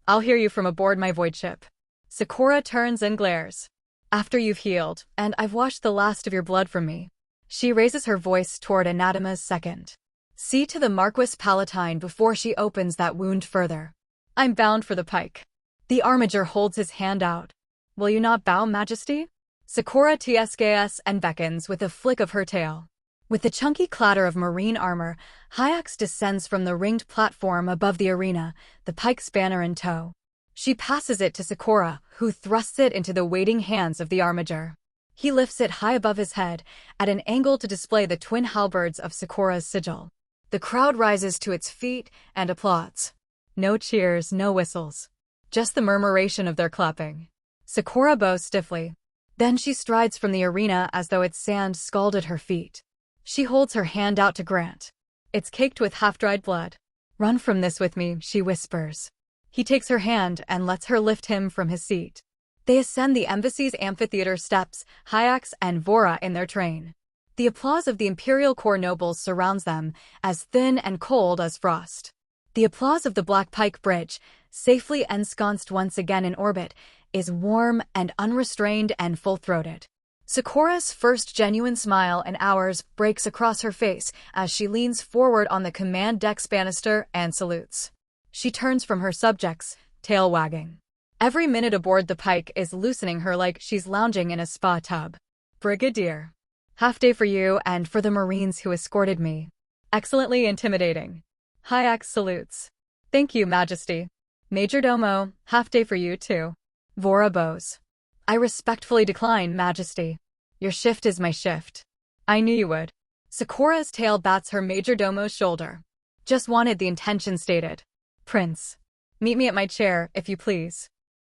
I'll hear you from aboard my void ship." Sakura turns and glares. "After you've healed, and I've washed the last of your blood from me." She raises her voice toward Anatma's second. "See to the Marquis Palatine before she opens that wound further. I'm bound for the pike." The armiger holds his hand out. "Will you not bow, Majesty?" Sakura tsks and beckons with a flick of her tail. With the chunky clatter of marine armor, Hyax descends from the ringed platform above the arena, the pike's banner in tow. She passes it to Sakura, who thrusts it into the waiting hands of the armiger. He lifts it high above his head, at an angle to display the twin halberds of Sakura's sigil. The crowd rises to its feet and applauds. No cheers, no whistles. Just the murmuration of their clapping. Sakura bows stiffly. Then she strides from the arena as though its sand scalded her feet. She holds her hand out to Grant. It's caked with half-dried blood. "Run from this with me," she whispers. He takes her hand and lets her lift him from his seat. They ascend the embassy's amphitheater steps, Hyaks and Vora in their train. The applause of the Imperial Corps nobles surrounds them, as thin and cold as frost. The applause of the Black Pike Bridge, safely ensconced once again in orbit, is warm and unrestrained and full-throated. Sakura's first genuine smile in hours breaks across her face as she leans forward on the command deck's banister and salutes. She turns from her subjects, tail wagging. Every minute aboard the Pike is loosening her like she's lounging in a spa tub. "Brigadier. Half day for you and for the Marines who escorted me. Excellently intimidating." Hyax salutes. "Thank you, Majesty." "Majordomo, half day for you too." Vora bows. "I respectfully decline, Majesty. Your shift is my shift." "I knew you would." Sakura's tail bats her majordomo's shoulder. "Just wanted the intention stated." "Prince. Meet me at my chair, if you please."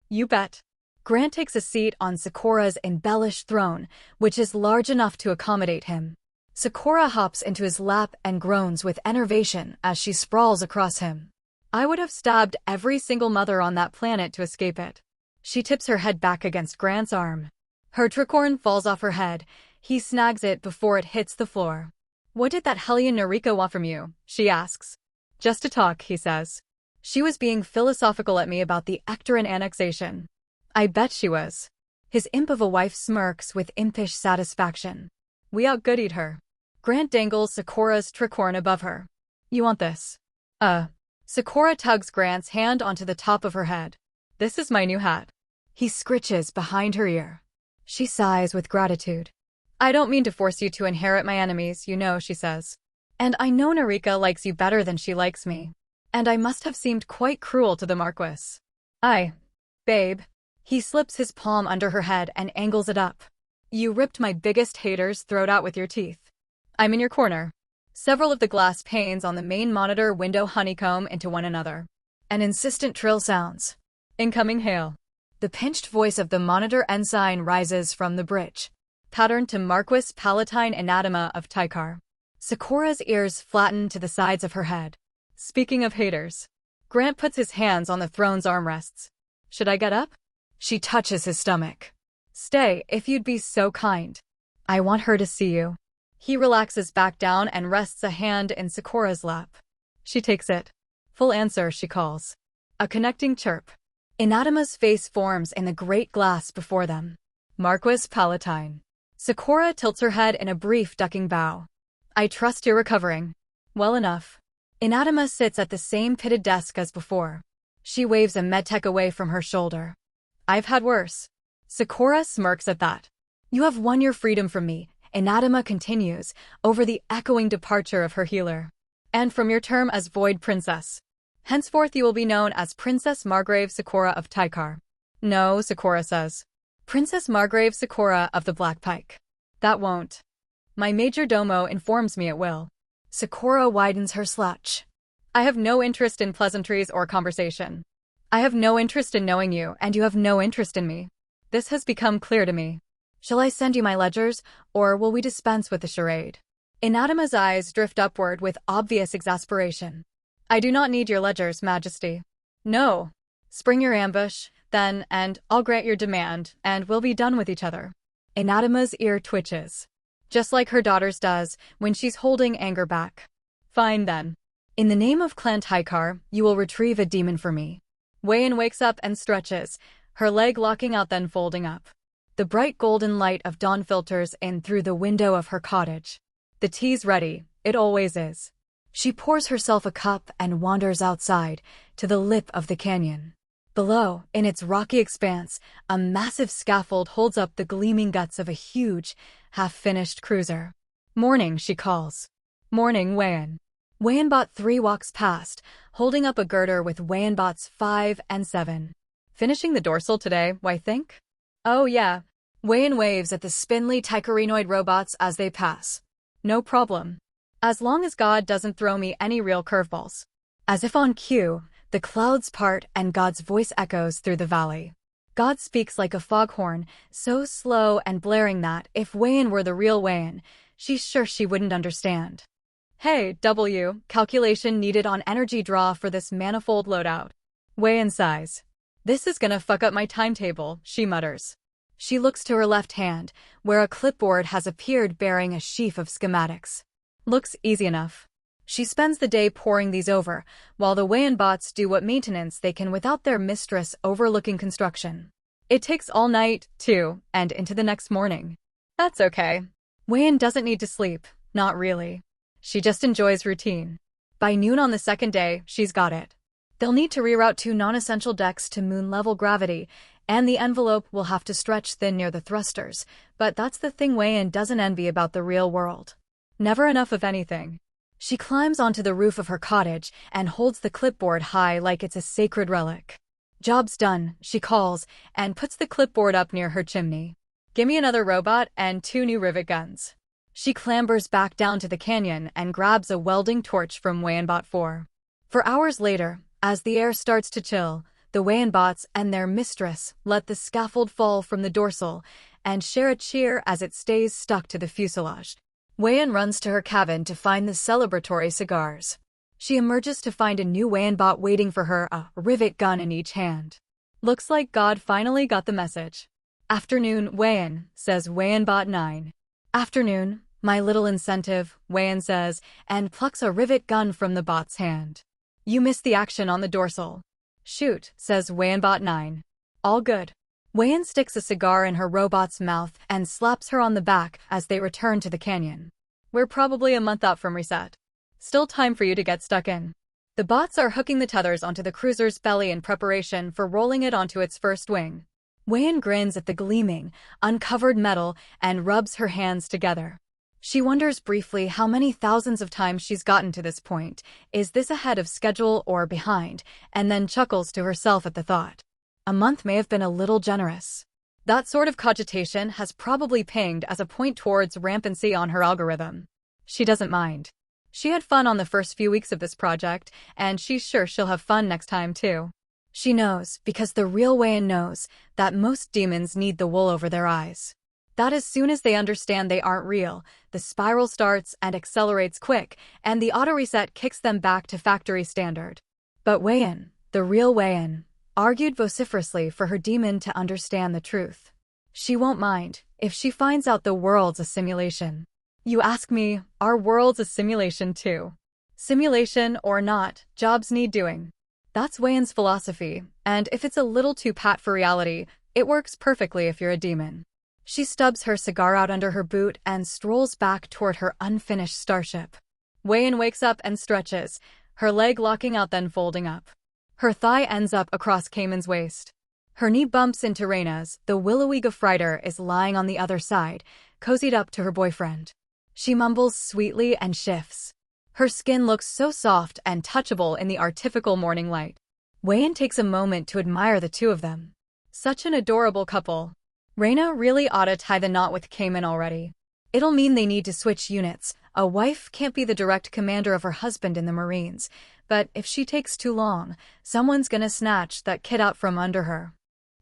"You bet." Grant takes a seat on Sakura's embellished throne, which is large enough to accommodate him. Sakura hops into his lap and groans with enervation as she sprawls across him. "I would have stabbed every single mother on that planet to escape it." She tips her head back against Grant's arm. Her tricorn falls off her head. He snags it before it hits the floor. "What did that hellion Narika want from you?" she asks. "Just to talk," he says. "She was being philosophical at me about the Ectoran annexation." "I bet she was." His imp of a wife smirks with impish satisfaction. "We outgoodied her." Grant dangles Sakura's tricorn above her. "You want this?" Sakura tugs Grant's hand onto the top of her head. "This is my new hat." He scritches behind her ear. She sighs with gratitude. "I don't mean to force you to inherit my enemies, you know," she says. "And I know Narika likes you better than she likes me. And I must have seemed quite cruel to the Marquis." Babe." He slips his palm under her head and angles it up. "You ripped my biggest hater's throat out with your teeth." "I'm in your corner." Several of the glass panes on the main monitor window honeycomb into one another. An insistent trill sounds. "Incoming hail." The pinched voice of the monitor ensign rises from the bridge. Patterned to Marquis Palatine Anatma of Taikar. Sakura's ears flatten to the sides of her head. "Speaking of haters." Grant puts his hands on the throne's armrests. "Should I get up?" She touches his stomach. "Stay, if you'd be so kind. I want her to see you." He relaxes back down and rests a hand in Sakura's lap. She takes it. "Full answer," she calls. A connecting chirp. Anatma's face forms in the great glass before them. "Marquis Palatine." Sakura tilts her head in a brief ducking bow. "I trust you're recovering." "Well enough." Anatma sits at the same pitted desk as before. She waves a medtech away from her shoulder. "I've had worse." Sakura smirks at that. "You have won your freedom from me," Anatma continues, over the echoing departure of her healer. "And from your term as Void Princess. Henceforth you will be known as Princess Margrave Sakura of Taikar." "No," Sakura says. "Princess Margrave Sakura of the Black Pike." "That won't." "My majordomo informs me it will." Sakura widens her slouch. "I have no interest in pleasantries or conversation. I have no interest in knowing you, and you have no interest in me. This has become clear to me. Shall I send you my ledgers, or will we dispense with the charade?" Anatma's eyes drift upward with obvious exasperation. "I do not need your ledgers, Majesty." "No. Spring your ambush, then, and I'll grant your demand, and we'll be done with each other." Anatma's ear twitches. Just like her daughter's does when she's holding anger back. "Fine then. In the name of Clan Taikar, you will retrieve a demon for me." Wayan wakes up and stretches, her leg locking out then folding up. The bright golden light of dawn filters in through the window of her cottage. The tea's ready, it always is. She pours herself a cup and wanders outside, to the lip of the canyon. Below, in its rocky expanse, a massive scaffold holds up the gleaming guts of a huge, half-finished cruiser. "Morning," she calls. "Morning, Wayan." Wayanbot 3 walks past, holding up a girder with Wayanbots 5 and 7. "Finishing the dorsal today, why think?" "Oh yeah." Wayan waves at the spindly Taikarinoid robots as they pass. "No problem. As long as God doesn't throw me any real curveballs." As if on cue, the clouds part and God's voice echoes through the valley. God speaks like a foghorn, so slow and blaring that, if Wayan were the real Wayan, she's sure she wouldn't understand. Hey, W, calculation needed on energy draw for this manifold loadout. Wayan sighs. This is gonna fuck up my timetable, she mutters. She looks to her left hand, where a clipboard has appeared bearing a sheaf of schematics. Looks easy enough. She spends the day poring these over, while the Wayan bots do what maintenance they can without their mistress overlooking construction. It takes all night, too, and into the next morning. That's okay. Wayan doesn't need to sleep, not really. She just enjoys routine. By noon on the second day, she's got it. They'll need to reroute 2 non-essential decks to moon-level gravity, and the envelope will have to stretch thin near the thrusters, but that's the thing Wayan doesn't envy about the real world. Never enough of anything. She climbs onto the roof of her cottage and holds the clipboard high like it's a sacred relic. Job's done, she calls, and puts the clipboard up near her chimney. Gimme another robot and 2 new rivet guns. She clambers back down to the canyon and grabs a welding torch from Wayanbot 4. For hours later, as the air starts to chill, the Wayanbots and their mistress let the scaffold fall from the dorsal and share a cheer as it stays stuck to the fuselage. Wayan runs to her cabin to find the celebratory cigars. She emerges to find a new Wayanbot waiting for her, a rivet gun in each hand. Looks like God finally got the message. Afternoon, Wayan, says Wayanbot 9. Afternoon, my little incentive, Wayan says, and plucks a rivet gun from the bot's hand. You missed the action on the dorsal. Shoot, says Wayanbot 9. All good. Wayan sticks a cigar in her robot's mouth and slaps her on the back as they return to the canyon. We're probably a month out from reset. Still time for you to get stuck in. The bots are hooking the tethers onto the cruiser's belly in preparation for rolling it onto its first wing. Wayan grins at the gleaming, uncovered metal and rubs her hands together. She wonders briefly how many thousands of times she's gotten to this point. Is this ahead of schedule or behind? And then chuckles to herself at the thought. A month may have been a little generous. That sort of cogitation has probably pinged as a point towards rampancy on her algorithm. She doesn't mind. She had fun on the first few weeks of this project, and she's sure she'll have fun next time too. She knows, because the real Wayan knows, that most demons need the wool over their eyes. That as soon as they understand they aren't real, the spiral starts and accelerates quick, and the auto-reset kicks them back to factory standard. But Wayan, the real Wayan, argued vociferously for her demon to understand the truth. She won't mind if she finds out the world's a simulation. You ask me, our world's a simulation too. Simulation or not, jobs need doing. That's Wayan's philosophy, and if it's a little too pat for reality, it works perfectly if you're a demon. She stubs her cigar out under her boot and strolls back toward her unfinished starship. Wayan wakes up and stretches, her leg locking out then folding up. Her thigh ends up across Cayman's waist. Her knee bumps into Reina's. The willowy Gefreiter is lying on the other side, cozied up to her boyfriend. She mumbles sweetly and shifts. Her skin looks so soft and touchable in the artificial morning light. Wayan takes a moment to admire the two of them. Such an adorable couple. Reina really ought to tie the knot with Cayman already. It'll mean they need to switch units. A wife can't be the direct commander of her husband in the Marines, but if she takes too long, someone's gonna snatch that kid out from under her.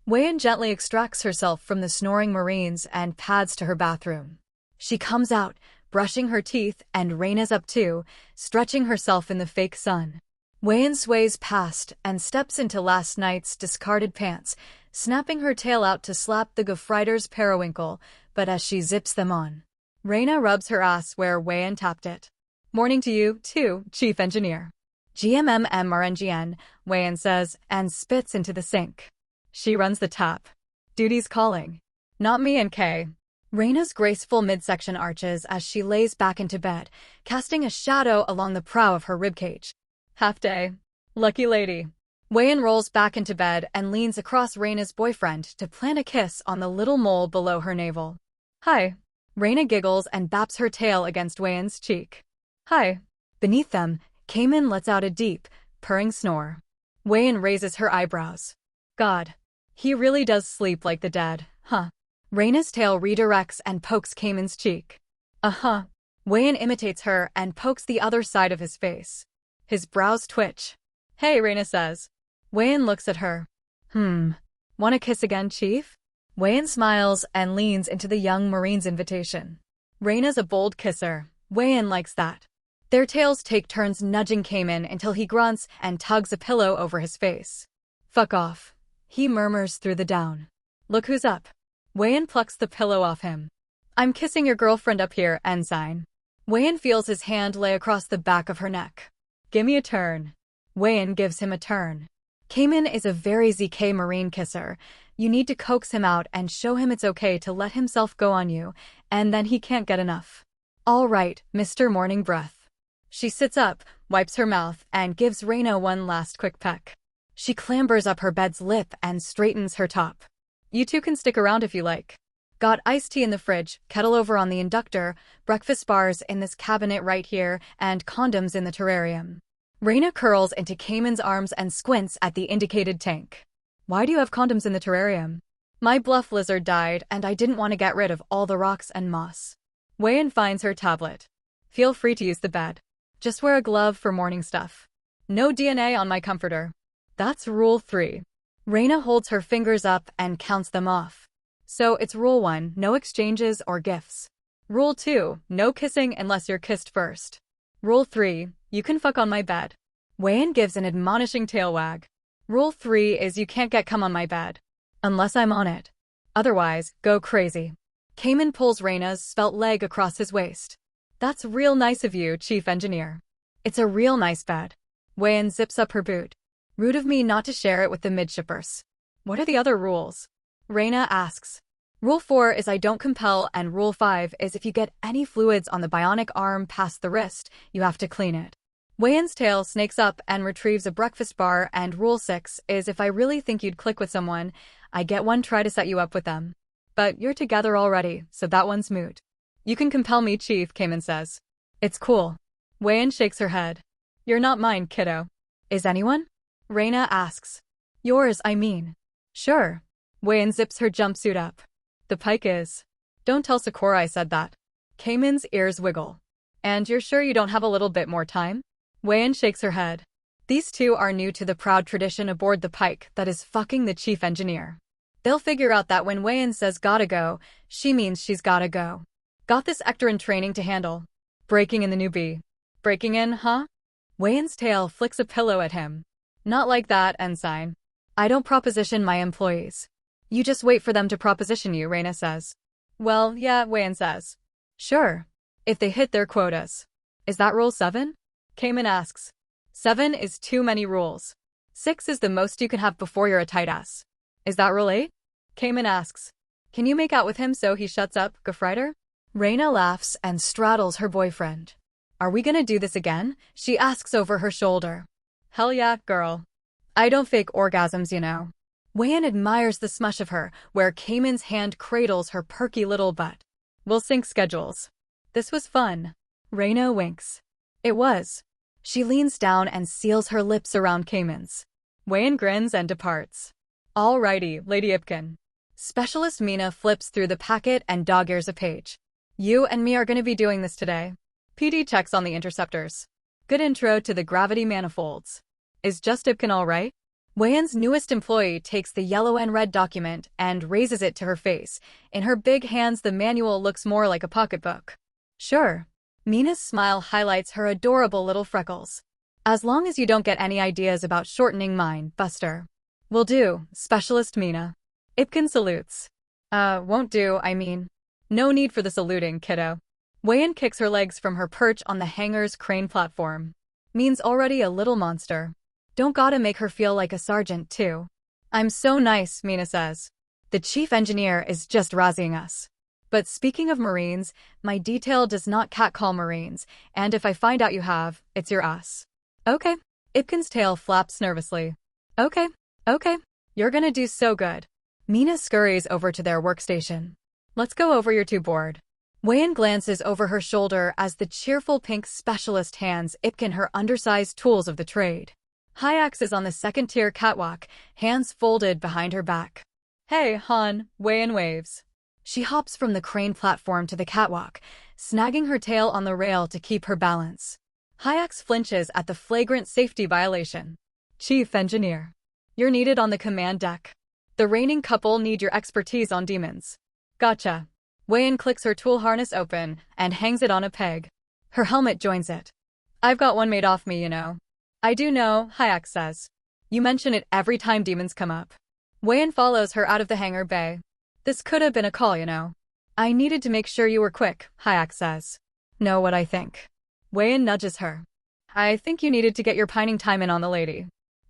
Wayan gently extracts herself from the snoring Marines and pads to her bathroom. She comes out, brushing her teeth, and Reina's up too, stretching herself in the fake sun. Wayan sways past and steps into last night's discarded pants, snapping her tail out to slap the Gefreiter's periwinkle, but as she zips them on, Reina rubs her ass where Wayan tapped it. Morning to you, too, Chief Engineer. GMMMRNGN, Wayan says, and spits into the sink. She runs the tap. Duty's calling. Not me and Kay. Reina's graceful midsection arches as she lays back into bed, casting a shadow along the prow of her ribcage. Half day. Lucky lady. Wayan rolls back into bed and leans across Reina's boyfriend to plant a kiss on the little mole below her navel. Hi. Reina giggles and baps her tail against Wayan's cheek. Hi. Beneath them, Cayman lets out a deep, purring snore. Wayan raises her eyebrows. God. He really does sleep like the dead, huh? Reina's tail redirects and pokes Cayman's cheek. Uh-huh. Wayan imitates her and pokes the other side of his face. His brows twitch. Hey, Reina says. Wayan looks at her. "Want a kiss again, Chief?" Wayan smiles and leans into the young Marine's invitation. Reyna's a bold kisser. Wayan likes that. Their tails take turns nudging Cayman until he grunts and tugs a pillow over his face. "Fuck off," he murmurs through the down. "Look who's up." Wayan plucks the pillow off him. "I'm kissing your girlfriend up here, ensign." Wayan feels his hand lay across the back of her neck. "Gimme a turn." Wayan gives him a turn. Cayman is a very ZK Marine kisser. You need to coax him out and show him it's okay to let himself go on you, and then he can't get enough. "All right, Mr. Morning Breath." She sits up, wipes her mouth, and gives Reyna one last quick peck. She clambers up her bed's lip and straightens her top. "You two can stick around if you like. Got iced tea in the fridge, kettle over on the inductor, breakfast bars in this cabinet right here, and condoms in the terrarium." Reyna curls into Cayman's arms and squints at the indicated tank. "Why do you have condoms in the terrarium?" "My bluff lizard died, and I didn't want to get rid of all the rocks and moss." Wayan finds her tablet. "Feel free to use the bed. Just wear a glove for morning stuff. No DNA on my comforter." That's Rule 3. Reyna holds her fingers up and counts them off. So it's Rule 1, no exchanges or gifts. Rule 2, no kissing unless you're kissed first. Rule 3, you can fuck on my bed. Wayan gives an admonishing tail wag. Rule 3 is you can't get cum on my bed. Unless I'm on it. Otherwise, go crazy. Cayman pulls Reyna's spelt leg across his waist. "That's real nice of you, Chief Engineer." "It's a real nice bed." Wayan zips up her boot. "Rude of me not to share it with the midshippers." "What are the other rules?" Reyna asks. Rule 4 is I don't compel, and Rule 5 is if you get any fluids on the bionic arm past the wrist, you have to clean it. Wayan's tail snakes up and retrieves a breakfast bar, and Rule 6 is if I really think you'd click with someone, I get one try to set you up with them. But you're together already, so that one's moot. "You can compel me, Chief," Cayman says. "It's cool." Wayan shakes her head. "You're not mine, kiddo." "Is anyone?" Reyna asks. "Yours, I mean." "Sure." Wayan zips her jumpsuit up. "The pike is." "Don't tell Sakura I said that." Cayman's ears wiggle. "And you're sure you don't have a little bit more time?" Wayan shakes her head. These two are new to the proud tradition aboard the pike that is fucking the chief engineer. They'll figure out that when Wayan says gotta go, she means she's gotta go. Got this Ectoran training to handle. Breaking in the new bee. Breaking in, huh? Wayan's tail flicks a pillow at him. "Not like that, ensign. I don't proposition my employees. You just wait for them to proposition you," Reyna says. "Well, yeah," Wayan says. "Sure. If they hit their quotas." "Is that Rule 7? Cayman asks. 7 is too many rules. 6 is the most you can have before you're a tight ass. "Is that Rule 8? Cayman asks. "Can you make out with him so he shuts up, Gefreiter?" Reyna laughs and straddles her boyfriend. "Are we gonna do this again?" she asks over her shoulder. "Hell yeah, girl. I don't fake orgasms, you know." Wayan admires the smush of her, where Cayman's hand cradles her perky little butt. "We'll sync schedules." "This was fun." Reyna winks. "It was." She leans down and seals her lips around Cayman's. Wayan grins and departs. "Alrighty, Lady Ipkin." Specialist Mina flips through the packet and dog-ears a page. "You and me are gonna be doing this today." PD checks on the interceptors. "Good intro to the gravity manifolds." "Is just Ipkin alright?" Wayan's newest employee takes the yellow and red document and raises it to her face. In her big hands, the manual looks more like a pocketbook. "Sure." Mina's smile highlights her adorable little freckles. "As long as you don't get any ideas about shortening mine, Buster." "Will do, Specialist Mina." Ipkin salutes. Won't do, I mean." "No need for the saluting, kiddo." Wayan kicks her legs from her perch on the hangar's crane platform. "Means already a little monster. Don't gotta make her feel like a sergeant, too." "I'm so nice," Mina says. "The chief engineer is just razzying us." "But speaking of Marines, my detail does not catcall Marines, and if I find out you have, it's your ass." "Okay." Ipkin's tail flaps nervously. Okay. You're gonna do so good." Mina scurries over to their workstation. "Let's go over your two board." Wayan glances over her shoulder as the cheerful pink specialist hands Ipkin her undersized tools of the trade. Hyax is on the second-tier catwalk, hands folded behind her back. "Hey, Han," Wayan waves. She hops from the crane platform to the catwalk, snagging her tail on the rail to keep her balance. Hyax flinches at the flagrant safety violation. "Chief Engineer. You're needed on the command deck." The reigning couple need your expertise on demons. Gotcha. Wei-in clicks her tool harness open and hangs it on a peg. Her helmet joins it. I've got one made off me, you know. I do know, Hayek says. You mention it every time demons come up. Wei-in follows her out of the hangar bay. This could have been a call, you know. I needed to make sure you were quick, Hayek says. Know what I think. Wei-in nudges her. I think you needed to get your pining time in on the lady.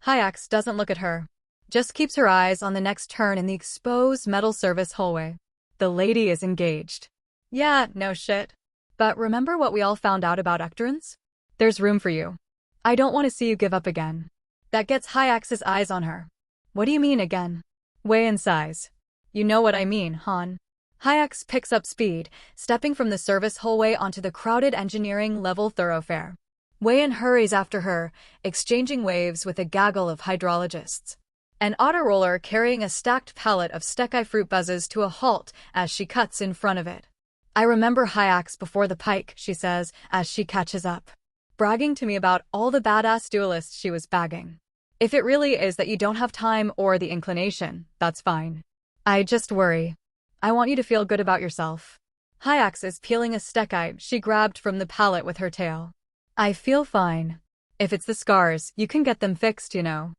Hayek doesn't look at her. Just keeps her eyes on the next turn in the exposed metal service hallway. The lady is engaged. Yeah, no shit. But remember what we all found out about ectorans? There's room for you. I don't want to see you give up again. That gets Hayek's eyes on her. What do you mean again? Wei-in sighs. You know what I mean, Han. Hayek picks up speed, stepping from the service hallway onto the crowded engineering-level thoroughfare. Wei-in hurries after her, exchanging waves with a gaggle of hydrologists. An autoroller carrying a stacked pallet of Stekai fruit buzzes to a halt as she cuts in front of it. I remember Hayek before the pike, she says, as she catches up. Bragging to me about all the badass duelists she was bagging. If it really is that you don't have time or the inclination, that's fine. I just worry. I want you to feel good about yourself. Hayek is peeling a Stekai she grabbed from the pallet with her tail. I feel fine. If it's the scars, you can get them fixed, you know.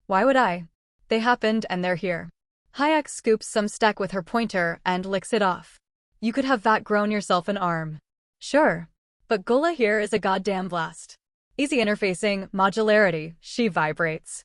Why would I? They happened and they're here. Hayek scoops some steak with her pointer and licks it off. You could have that grown yourself an arm. Sure. But Gola here is a goddamn blast. Easy interfacing, modularity, she vibrates.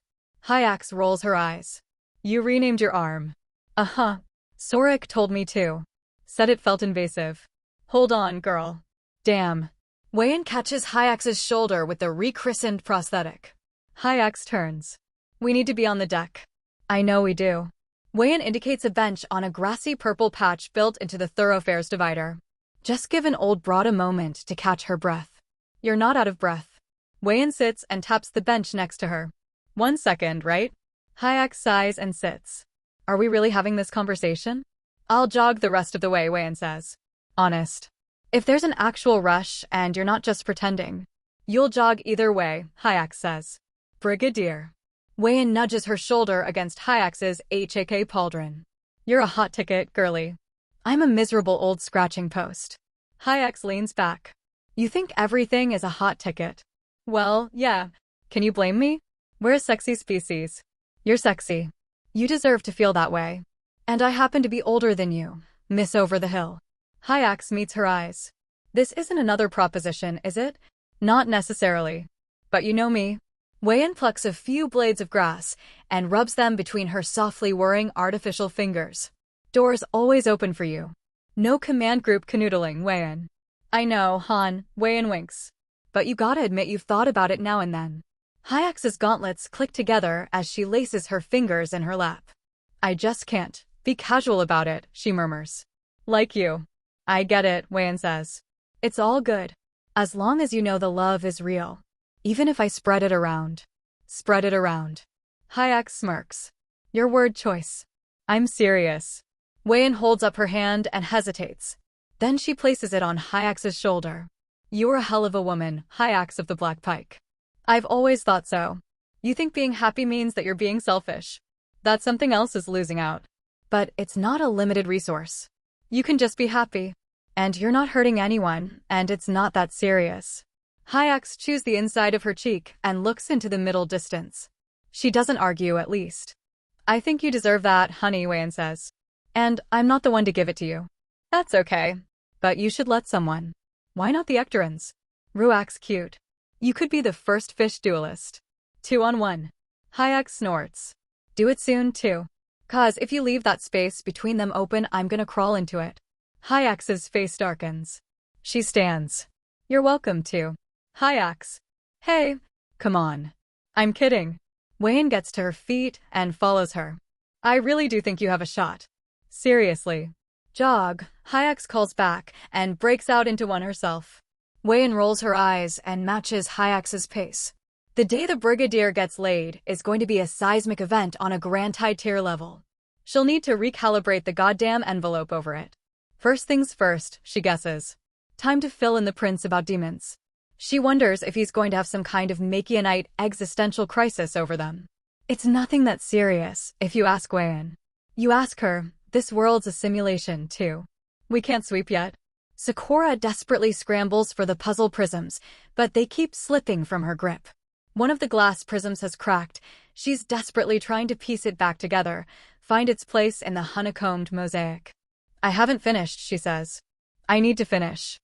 Hayek rolls her eyes. You renamed your arm. Uh-huh. Sorik told me to. Said it felt invasive. Hold on, girl. Damn. Wei-in catches Hayek's shoulder with the rechristened prosthetic. Hayek turns. We need to be on the deck. I know we do. Wei-in indicates a bench on a grassy purple patch built into the thoroughfare's divider. Just give an old broad a moment to catch her breath. You're not out of breath. Wei-in sits and taps the bench next to her. 1 second, right? Hayek sighs and sits. Are we really having this conversation? I'll jog the rest of the way, Wei-in says. Honest. If there's an actual rush and you're not just pretending, you'll jog either way, Hayek says. Brigadier. Wei-in nudges her shoulder against Hayek's HAK pauldron. You're a hot ticket, girly. I'm a miserable old scratching post. Hayek leans back. You think everything is a hot ticket? Well, yeah. Can you blame me? We're a sexy species. You're sexy. You deserve to feel that way. And I happen to be older than you, Miss Over the Hill. Hayek meets her eyes. This isn't another proposition, is it? Not necessarily. But you know me. Wei-in plucks a few blades of grass and rubs them between her softly whirring artificial fingers. Doors always open for you. No command group canoodling, Wei-in. I know, Han, Wei-in winks. But you gotta admit you've thought about it now and then. Hayek's gauntlets click together as she laces her fingers in her lap. I just can't. Be casual about it, she murmurs. Like you. I get it, Wei-in says. It's all good. As long as you know the love is real. Even if I spread it around. Spread it around. Hayek smirks. Your word choice. I'm serious. Wei-in holds up her hand and hesitates. Then she places it on Hayek's shoulder. You're a hell of a woman, Hayek of the Black Pike. I've always thought so. You think being happy means that you're being selfish. That something else is losing out. But it's not a limited resource. You can just be happy. And you're not hurting anyone, and it's not that serious. Hayek chews the inside of her cheek and looks into the middle distance. She doesn't argue, at least. I think you deserve that, honey, Wei-in says. And I'm not the one to give it to you. That's okay. But you should let someone. Why not the Ectorans? Ruak's cute. You could be the first fish duelist. 2-on-1. Hayek snorts. Do it soon, too. 'Cause if you leave that space between them open, I'm gonna crawl into it. Hayek's face darkens. She stands. You're welcome to. Hayek. Hey. Come on. I'm kidding. Wei-in gets to her feet and follows her. I really do think you have a shot. Seriously. Jog, Hayek calls back and breaks out into one herself. Wei-in rolls her eyes and matches Hayek's pace. The day the Brigadier gets laid is going to be a seismic event on a grand high tier level. She'll need to recalibrate the goddamn envelope over it. First things first, she guesses. Time to fill in the prints about demons. She wonders if he's going to have some kind of Machianite existential crisis over them. It's nothing that serious, if you ask Wei-in. You ask her, this world's a simulation, too. We can't sweep yet. Sakura desperately scrambles for the puzzle prisms, but they keep slipping from her grip. One of the glass prisms has cracked. She's desperately trying to piece it back together, find its place in the honeycombed mosaic. I haven't finished, she says. I need to finish.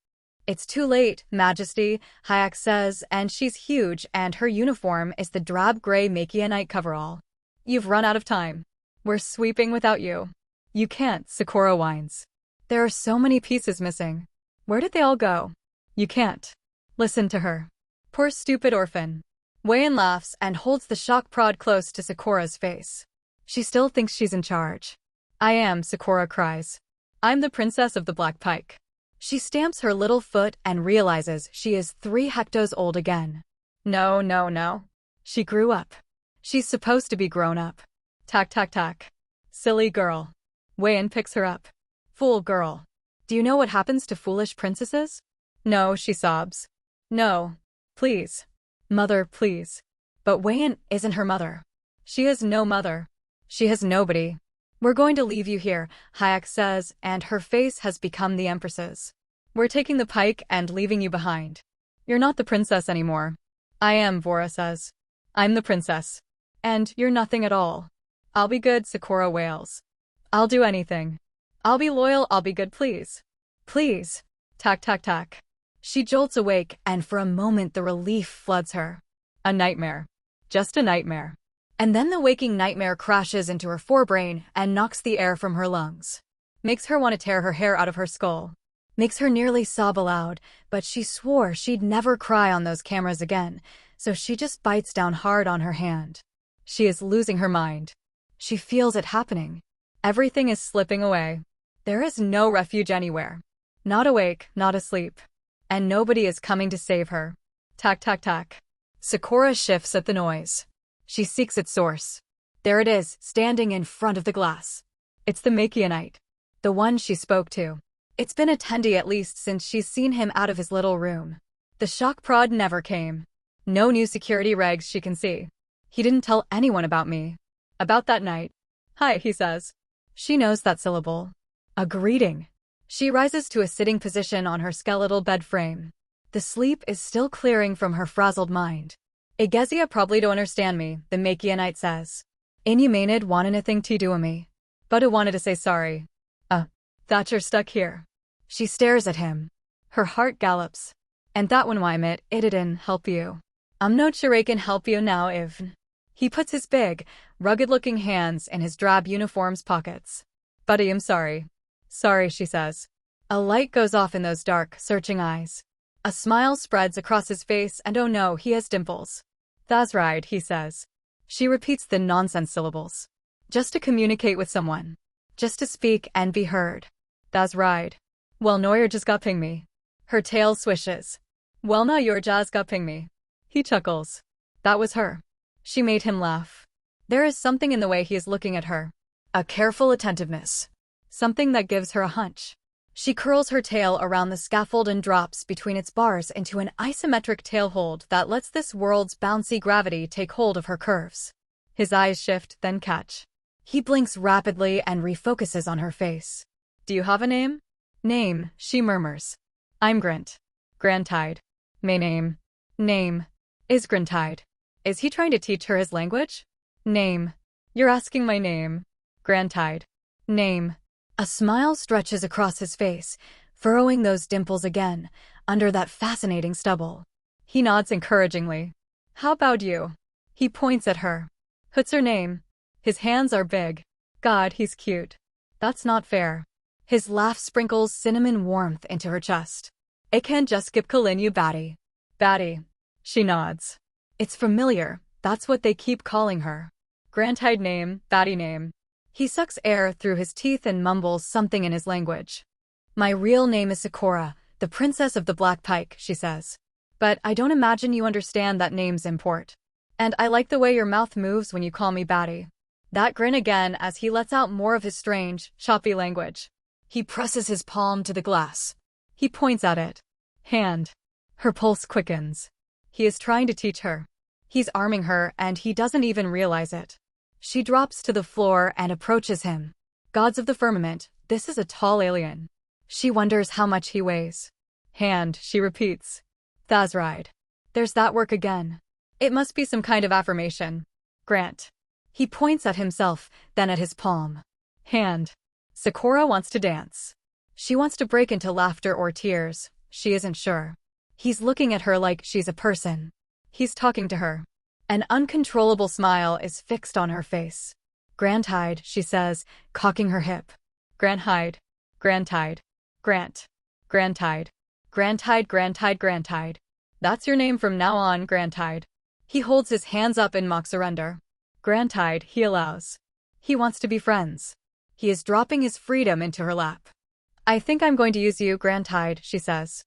It's too late, Majesty, Hayek says, and she's huge, and her uniform is the drab gray Makianite coverall. You've run out of time. We're sweeping without you. You can't, Sakura whines. There are so many pieces missing. Where did they all go? You can't. Listen to her. Poor stupid orphan. Wei-in laughs and holds the shock prod close to Sakura's face. She still thinks she's in charge. I am, Sakura cries. I'm the princess of the Black Pike. She stamps her little foot and realizes she is 3 hectos old again. No, no, no. She grew up. She's supposed to be grown up. Tack, tack, tack. Silly girl. Wei-in picks her up. Fool girl. Do you know what happens to foolish princesses? No, she sobs. No. Please. Mother, please. But Wei-in isn't her mother. She has no mother. She has nobody. We're going to leave you here, Hayek says, and her face has become the empress's. We're taking the pike and leaving you behind. You're not the princess anymore. I am, Vora says. I'm the princess. And you're nothing at all. I'll be good, Sakura wails. I'll do anything. I'll be loyal, I'll be good, please. Please. Tack, tack, tack. She jolts awake, and for a moment the relief floods her. A nightmare. Just a nightmare. And then the waking nightmare crashes into her forebrain and knocks the air from her lungs. Makes her want to tear her hair out of her skull. Makes her nearly sob aloud, but she swore she'd never cry on those cameras again, so she just bites down hard on her hand. She is losing her mind. She feels it happening. Everything is slipping away. There is no refuge anywhere. Not awake, not asleep. And nobody is coming to save her. Tack, tack, tack. Sakura shifts at the noise. She seeks its source. There it is, standing in front of the glass. It's the Makianite. The one she spoke to. It's been a tendy at least since she's seen him out of his little room. The shock prod never came. No new security regs she can see. He didn't tell anyone about me. About that night. Hi, he says. She knows that syllable. A greeting. She rises to a sitting position on her skeletal bed frame. The sleep is still clearing from her frazzled mind. Egezia probably don't understand me, the Makianite says. Inhumanid want anything to do with me. But I wanted to say sorry. Thatcher stuck here. She stares at him. Her heart gallops. And that one why it didn't help you. I'm not sure I can help you now if... He puts his big, rugged-looking hands in his drab uniform's pockets. Buddy, I'm sorry. Sorry, she says. A light goes off in those dark, searching eyes. A smile spreads across his face and oh no, he has dimples. That's right, he says. She repeats the nonsense syllables. Just to communicate with someone. Just to speak and be heard. That's right. Well, no, you're just got ping me. Her tail swishes. Well, now you're just got ping me. He chuckles. That was her. She made him laugh. There is something in the way he is looking at her. A careful attentiveness. Something that gives her a hunch. She curls her tail around the scaffold and drops between its bars into an isometric tail hold that lets this world's bouncy gravity take hold of her curves. His eyes shift, then catch. He blinks rapidly and refocuses on her face. Do you have a name? Name, she murmurs. I'm Grant. Grantide. My name. Name. Is Grantide. Is he trying to teach her his language? Name. You're asking my name. Grantide. Name. A smile stretches across his face, furrowing those dimples again, under that fascinating stubble. He nods encouragingly. How about you? He points at her. What's her name? His hands are big. God, he's cute. That's not fair. His laugh sprinkles cinnamon warmth into her chest. I can't just keep calling you Batty. Batty. She nods. It's familiar, that's what they keep calling her. Grantide name, Batty name. He sucks air through his teeth and mumbles something in his language. My real name is Sakura, the princess of the Black Pike, she says. But I don't imagine you understand that name's import. And I like the way your mouth moves when you call me Batty. That grin again as he lets out more of his strange, choppy language. He presses his palm to the glass. He points at it. Hand. Her pulse quickens. He is trying to teach her. He's arming her and he doesn't even realize it. She drops to the floor and approaches him. Gods of the firmament, this is a tall alien. She wonders how much he weighs. Hand, she repeats. Thazride. There's that work again. It must be some kind of affirmation. Grant. He points at himself, then at his palm. Hand. Sakura wants to dance. She wants to break into laughter or tears, she isn't sure. He's looking at her like she's a person. He's talking to her. An uncontrollable smile is fixed on her face. Grantide, she says, cocking her hip. Grantide. Grantide. Grant. Grantide. Grantide, Grantide, Grantide. That's your name from now on, Grantide. He holds his hands up in mock surrender. Grantide, he allows. He wants to be friends. He is dropping his freedom into her lap. I think I'm going to use you, Grantide, she says.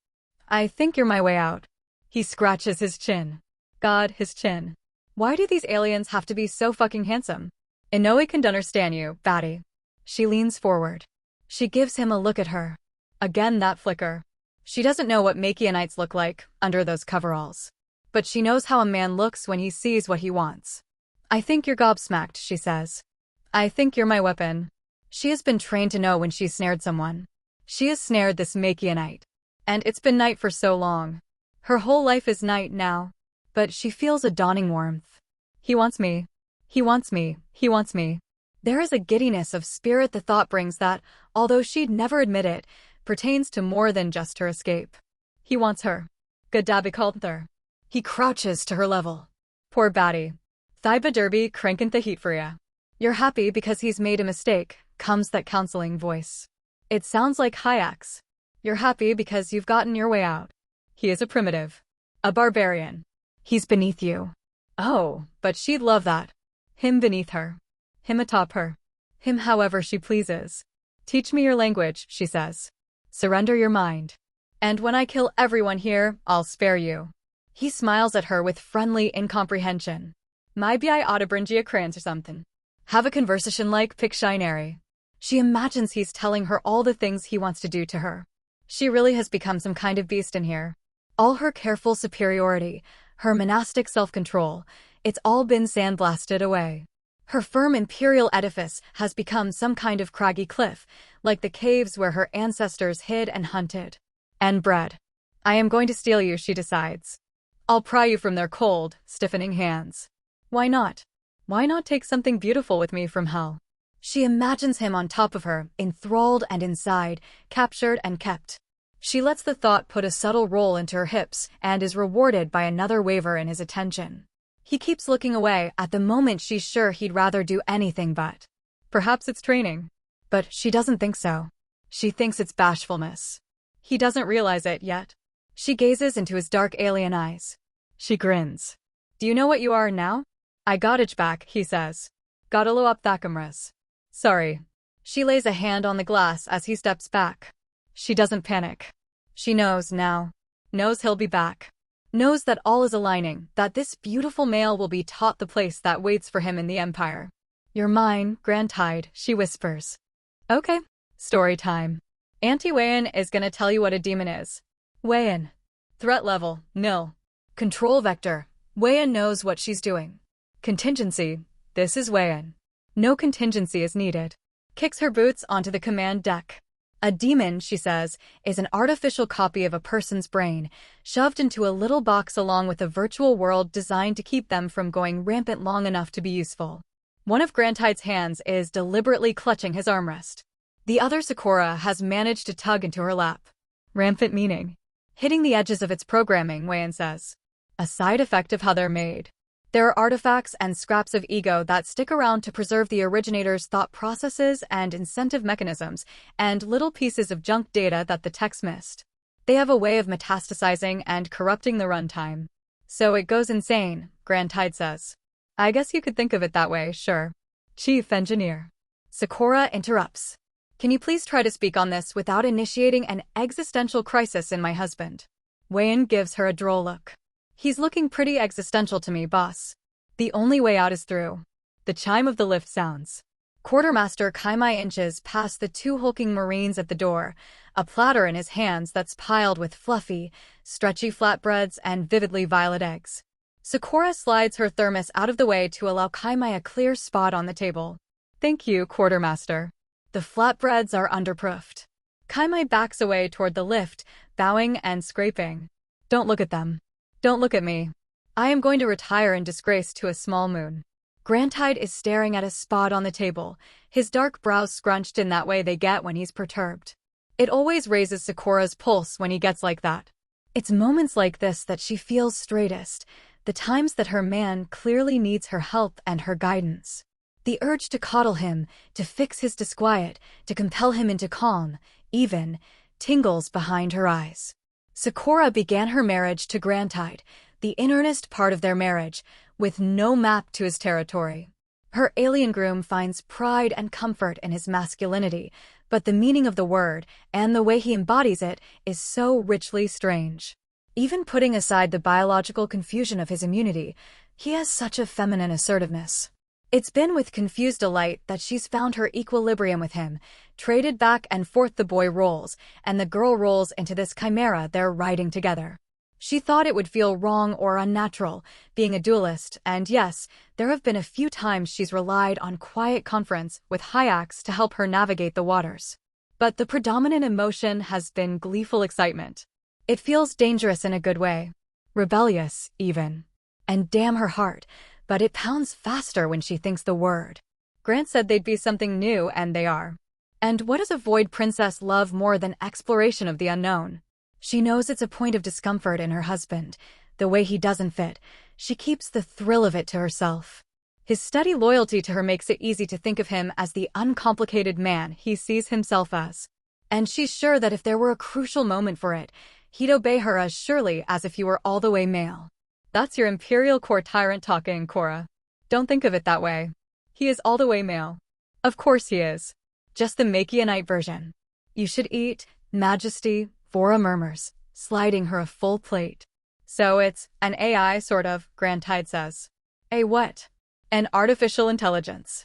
I think you're my way out. He scratches his chin. God, his chin. Why do these aliens have to be so fucking handsome? Inoue can understand you, Batty. She leans forward. She gives him a look at her. Again that flicker. She doesn't know what Makianites look like under those coveralls. But she knows how a man looks when he sees what he wants. I think you're gobsmacked, she says. I think you're my weapon. She has been trained to know when she's snared someone. She has snared this Makianite. And it's been night for so long. Her whole life is night now. But she feels a dawning warmth. He wants me. He wants me. He wants me. There is a giddiness of spirit the thought brings that, although she'd never admit it, pertains to more than just her escape. He wants her. Gadabikalther. He crouches to her level. Poor Batty. Thiba derby crankin' the heat for ya. You're happy because he's made a mistake, comes that counseling voice. It sounds like Hayek's. You're happy because you've gotten your way out. He is a primitive. A barbarian. He's beneath you. Oh, but she'd love that. Him beneath her. Him atop her. Him however she pleases. Teach me your language, she says. Surrender your mind. And when I kill everyone here, I'll spare you. He smiles at her with friendly incomprehension. Maybe I oughta bring you a crayons or something. Have a conversation like Pictionary. She imagines he's telling her all the things he wants to do to her. She really has become some kind of beast in here. All her careful superiority, her monastic self-control, it's all been sandblasted away. Her firm imperial edifice has become some kind of craggy cliff, like the caves where her ancestors hid and hunted. And bred. I am going to steal you, she decides. I'll pry you from their cold, stiffening hands. Why not? Why not take something beautiful with me from hell? She imagines him on top of her, enthralled and inside, captured and kept. She lets the thought put a subtle roll into her hips and is rewarded by another waver in his attention. He keeps looking away at the moment she's sure he'd rather do anything but. Perhaps it's training. But she doesn't think so. She thinks it's bashfulness. He doesn't realize it yet. She gazes into his dark alien eyes. She grins. Do you know what you are now? I got itch back, he says. Gotta lo up thakamras. Sorry. She lays a hand on the glass as he steps back. She doesn't panic. She knows now. Knows he'll be back. Knows that all is aligning, that this beautiful male will be taught the place that waits for him in the Empire. You're mine, Grantide, she whispers. Okay. Story time. Auntie Wayan is gonna tell you what a demon is. Wayan. Threat level, nil. Control vector. Wayan knows what she's doing. Contingency. This is Wayan. No contingency is needed. Kicks her boots onto the command deck. A demon, she says, is an artificial copy of a person's brain, shoved into a little box along with a virtual world designed to keep them from going rampant long enough to be useful. One of Grantide's hands is deliberately clutching his armrest. The other Sakura has managed to tug into her lap. Rampant meaning. Hitting the edges of its programming, Wayan says. A side effect of how they're made. There are artifacts and scraps of ego that stick around to preserve the originator's thought processes and incentive mechanisms, and little pieces of junk data that the techs missed. They have a way of metastasizing and corrupting the runtime. So it goes insane, Grantide says. I guess you could think of it that way, sure. Chief Engineer. Sakura interrupts. Can you please try to speak on this without initiating an existential crisis in my husband? Wayan gives her a droll look. He's looking pretty existential to me, boss. The only way out is through. The chime of the lift sounds. Quartermaster Kaimai inches past the two hulking Marines at the door, a platter in his hands that's piled with fluffy, stretchy flatbreads and vividly violet eggs. Sakura slides her thermos out of the way to allow Kaimai a clear spot on the table. Thank you, Quartermaster. The flatbreads are underproofed. Kaimai backs away toward the lift, bowing and scraping. Don't look at them. Don't look at me. I am going to retire in disgrace to a small moon. Grantide is staring at a spot on the table, his dark brows scrunched in that way they get when he's perturbed. It always raises Sakura's pulse when he gets like that. It's moments like this that she feels straightest, the times that her man clearly needs her help and her guidance. The urge to coddle him, to fix his disquiet, to compel him into calm, even, tingles behind her eyes. Sakura began her marriage to Grantide, the in earnest part of their marriage, with no map to his territory. Her alien groom finds pride and comfort in his masculinity, but the meaning of the word, and the way he embodies it, is so richly strange. Even putting aside the biological confusion of his immunity, he has such a feminine assertiveness. It's been with confused delight that she's found her equilibrium with him, traded back and forth the boy rolls, and the girl rolls into this chimera they're riding together. She thought it would feel wrong or unnatural, being a duelist, and yes, there have been a few times she's relied on quiet conference with Hyaks to help her navigate the waters. But the predominant emotion has been gleeful excitement. It feels dangerous in a good way. Rebellious, even. And damn her heart, but it pounds faster when she thinks the word. Grant said they'd be something new, and they are. And what does a void princess love more than exploration of the unknown? She knows it's a point of discomfort in her husband. The way he doesn't fit, she keeps the thrill of it to herself. His steady loyalty to her makes it easy to think of him as the uncomplicated man he sees himself as. And she's sure that if there were a crucial moment for it, he'd obey her as surely as if he were all the way male. That's your Imperial core tyrant talking, Cora. Don't think of it that way. He is all the way male. Of course he is. Just the Makianite version. You should eat, Majesty, Vora murmurs, sliding her a full plate. So it's an AI, sort of, Grantide says. A what? An artificial intelligence.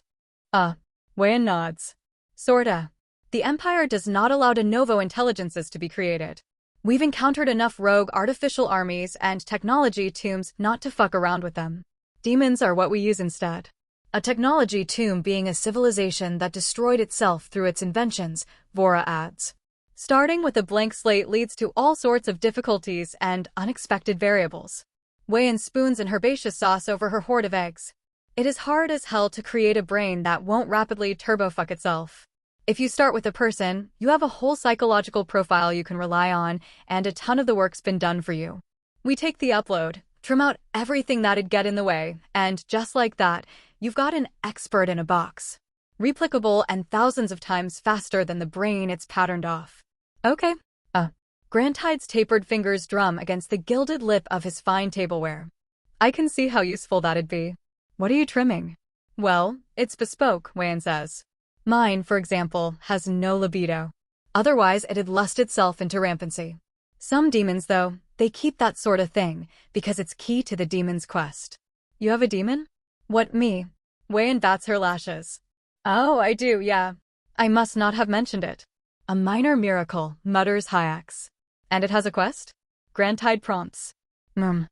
Wayan nods. Sorta. The Empire does not allow de novo intelligences to be created. We've encountered enough rogue artificial armies and technology tombs not to fuck around with them. Demons are what we use instead. A technology tomb being a civilization that destroyed itself through its inventions, Vora adds. Starting with a blank slate leads to all sorts of difficulties and unexpected variables. Wayan spoons an herbaceous sauce over her hoard of eggs. It is hard as hell to create a brain that won't rapidly turbofuck itself. If you start with a person, you have a whole psychological profile you can rely on, and a ton of the work's been done for you. We take the upload, trim out everything that'd get in the way, and just like that, you've got an expert in a box. Replicable and thousands of times faster than the brain it's patterned off. Okay. Grantide's tapered fingers drum against the gilded lip of his fine tableware. I can see how useful that'd be. What are you trimming? Well, it's bespoke, Wayan says. Mine, for example, has no libido. Otherwise, it'd lust itself into rampancy. Some demons, though, they keep that sort of thing, because it's key to the demon's quest. You have a demon? What, me? Wayan bats her lashes. Oh, I do, yeah. I must not have mentioned it. A minor miracle, mutters Hyaks. And it has a quest? Grantide prompts. 1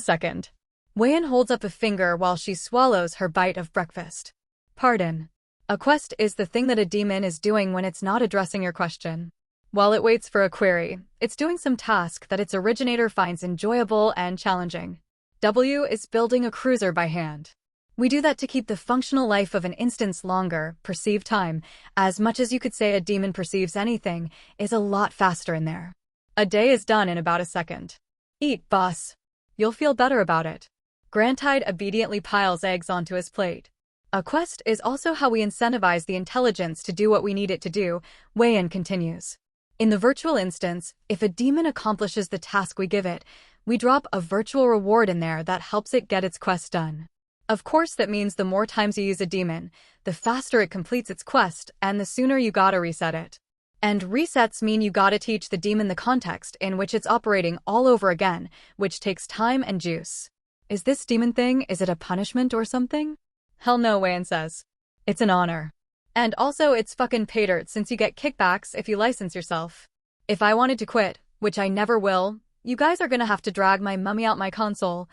second. Wayan holds up a finger while she swallows her bite of breakfast. Pardon. A quest is the thing that a demon is doing when it's not addressing your question. While it waits for a query, it's doing some task that its originator finds enjoyable and challenging. W is building a cruiser by hand. We do that to keep the functional life of an instance longer, perceive time, as much as you could say a demon perceives anything, is a lot faster in there. A day is done in about a second. Eat, boss. You'll feel better about it. Grantide obediently piles eggs onto his plate. A quest is also how we incentivize the intelligence to do what we need it to do, Wayan continues. In the virtual instance, if a demon accomplishes the task we give it, we drop a virtual reward in there that helps it get its quest done. Of course, that means the more times you use a demon, the faster it completes its quest, and the sooner you gotta reset it. And resets mean you gotta teach the demon the context in which it's operating all over again, which takes time and juice. Is this demon thing, is it a punishment or something? Hell no, Wayan says. It's an honor. And also it's fucking pay dirt since you get kickbacks if you license yourself. If I wanted to quit, which I never will, you guys are gonna have to drag my mummy out my console.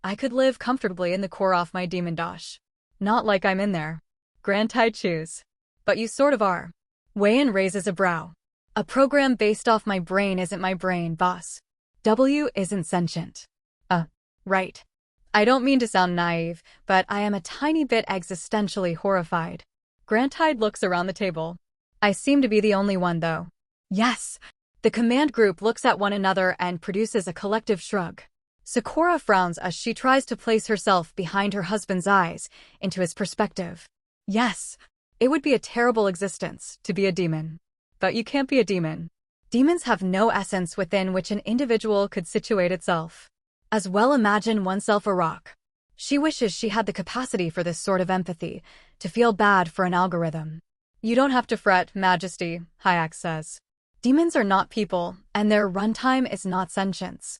I could live comfortably in the core off my demon dosh. Not like I'm in there. Grantide chews. But you sort of are. Wei-in raises a brow. A program based off my brain isn't my brain, boss. W isn't sentient. Right. I don't mean to sound naive, but I am a tiny bit existentially horrified. Grantide looks around the table. I seem to be the only one, though. Yes. The command group looks at one another and produces a collective shrug. Sakura frowns as she tries to place herself behind her husband's eyes, into his perspective. Yes, it would be a terrible existence to be a demon. But you can't be a demon. Demons have no essence within which an individual could situate itself. As well imagine oneself a rock. She wishes she had the capacity for this sort of empathy, to feel bad for an algorithm. You don't have to fret, Majesty, Hayek says. Demons are not people, and their runtime is not sentience.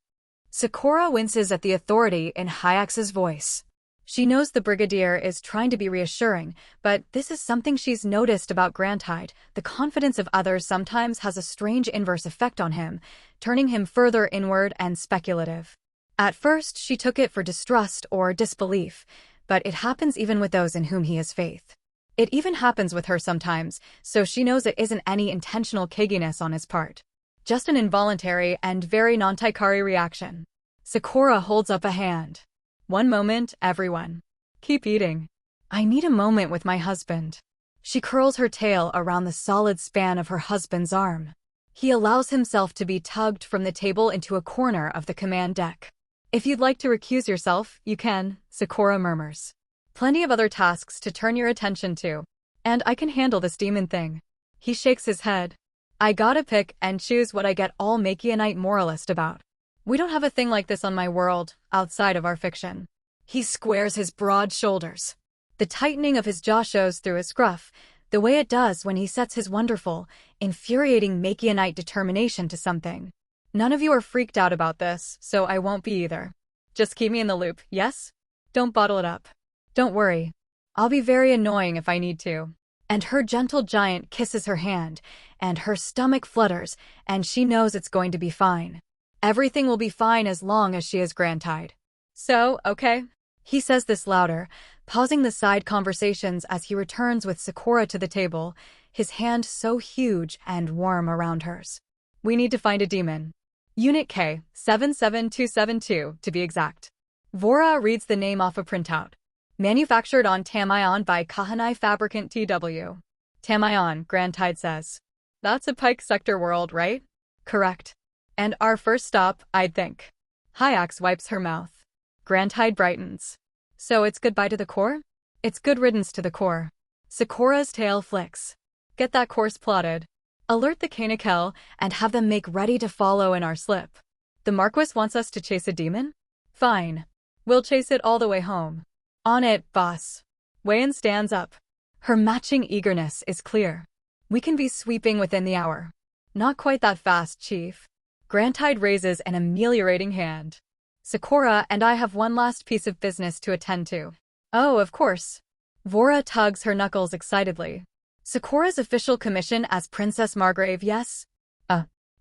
Sakura winces at the authority in Hayek's voice. She knows the Brigadier is trying to be reassuring, but this is something she's noticed about Grantide. The confidence of others sometimes has a strange inverse effect on him, turning him further inward and speculative. At first, she took it for distrust or disbelief, but it happens even with those in whom he has faith. It even happens with her sometimes, so she knows it isn't any intentional cagginess on his part. Just an involuntary and very non-Taikari reaction. Sakura holds up a hand. One moment, everyone. Keep eating. I need a moment with my husband. She curls her tail around the solid span of her husband's arm. He allows himself to be tugged from the table into a corner of the command deck. If you'd like to recuse yourself, you can, Sakura murmurs. Plenty of other tasks to turn your attention to. And I can handle this demon thing. He shakes his head. I gotta pick and choose what I get all Makianite moralist about. We don't have a thing like this on my world, outside of our fiction. He squares his broad shoulders. The tightening of his jaw shows through his scruff, the way it does when he sets his wonderful, infuriating Makianite determination to something. None of you are freaked out about this, so I won't be either. Just keep me in the loop, yes? Don't bottle it up. Don't worry. I'll be very annoying if I need to. And her gentle giant kisses her hand, and her stomach flutters, and she knows it's going to be fine. Everything will be fine as long as she is Grantide. So, okay? He says this louder, pausing the side conversations as he returns with Sakura to the table, his hand so huge and warm around hers. We need to find a demon. Unit K, 77272, to be exact. Vora reads the name off a printout. Manufactured on Tamion by Kahanai Fabricant TW. Tamion, Grantide says. That's a Pike Sector world, right? Correct. And our first stop, I'd think. Hayax wipes her mouth. Grantide brightens. So it's goodbye to the core? It's good riddance to the core. Sakura's tail flicks. Get that course plotted. Alert the Kanakel and have them make ready to follow in our slip. The Marquis wants us to chase a demon? Fine. We'll chase it all the way home. On it, boss. Wei-in stands up. Her matching eagerness is clear. We can be sweeping within the hour. Not quite that fast, Chief. Grantide raises an ameliorating hand. Sakura and I have one last piece of business to attend to. Oh, of course. Vora tugs her knuckles excitedly. Sakura's official commission as Princess Margrave, yes?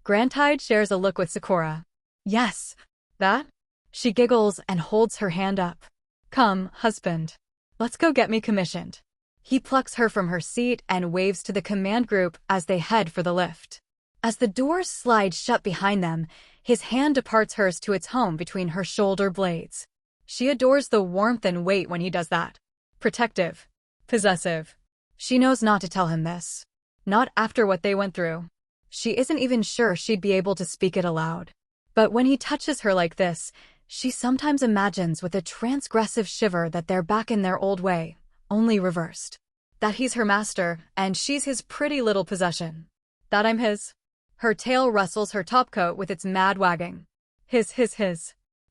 Grantide shares a look with Sakura. Yes. That? She giggles and holds her hand up. Come, husband. Let's go get me commissioned. He plucks her from her seat and waves to the command group as they head for the lift. As the doors slide shut behind them, his hand departs hers to its home between her shoulder blades. She adores the warmth and weight when he does that. Protective. Possessive. She knows not to tell him this. Not after what they went through. She isn't even sure she'd be able to speak it aloud. But when he touches her like this, she sometimes imagines with a transgressive shiver that they're back in their old way, only reversed. That he's her master, and she's his pretty little possession. That I'm his. Her tail rustles her topcoat with its mad wagging. His.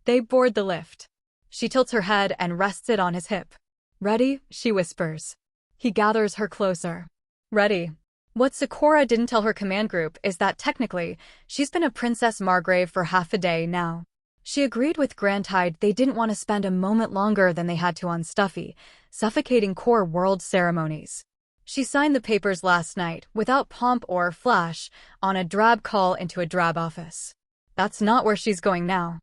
They board the lift. She tilts her head and rests it on his hip. Ready? She whispers. He gathers her closer. Ready. What Sakura didn't tell her command group is that technically, she's been a Princess Margrave for half a day now. She agreed with Grantide they didn't want to spend a moment longer than they had to on stuffy, suffocating core world ceremonies. She signed the papers last night, without pomp or flash, on a drab call into a drab office. That's not where she's going now.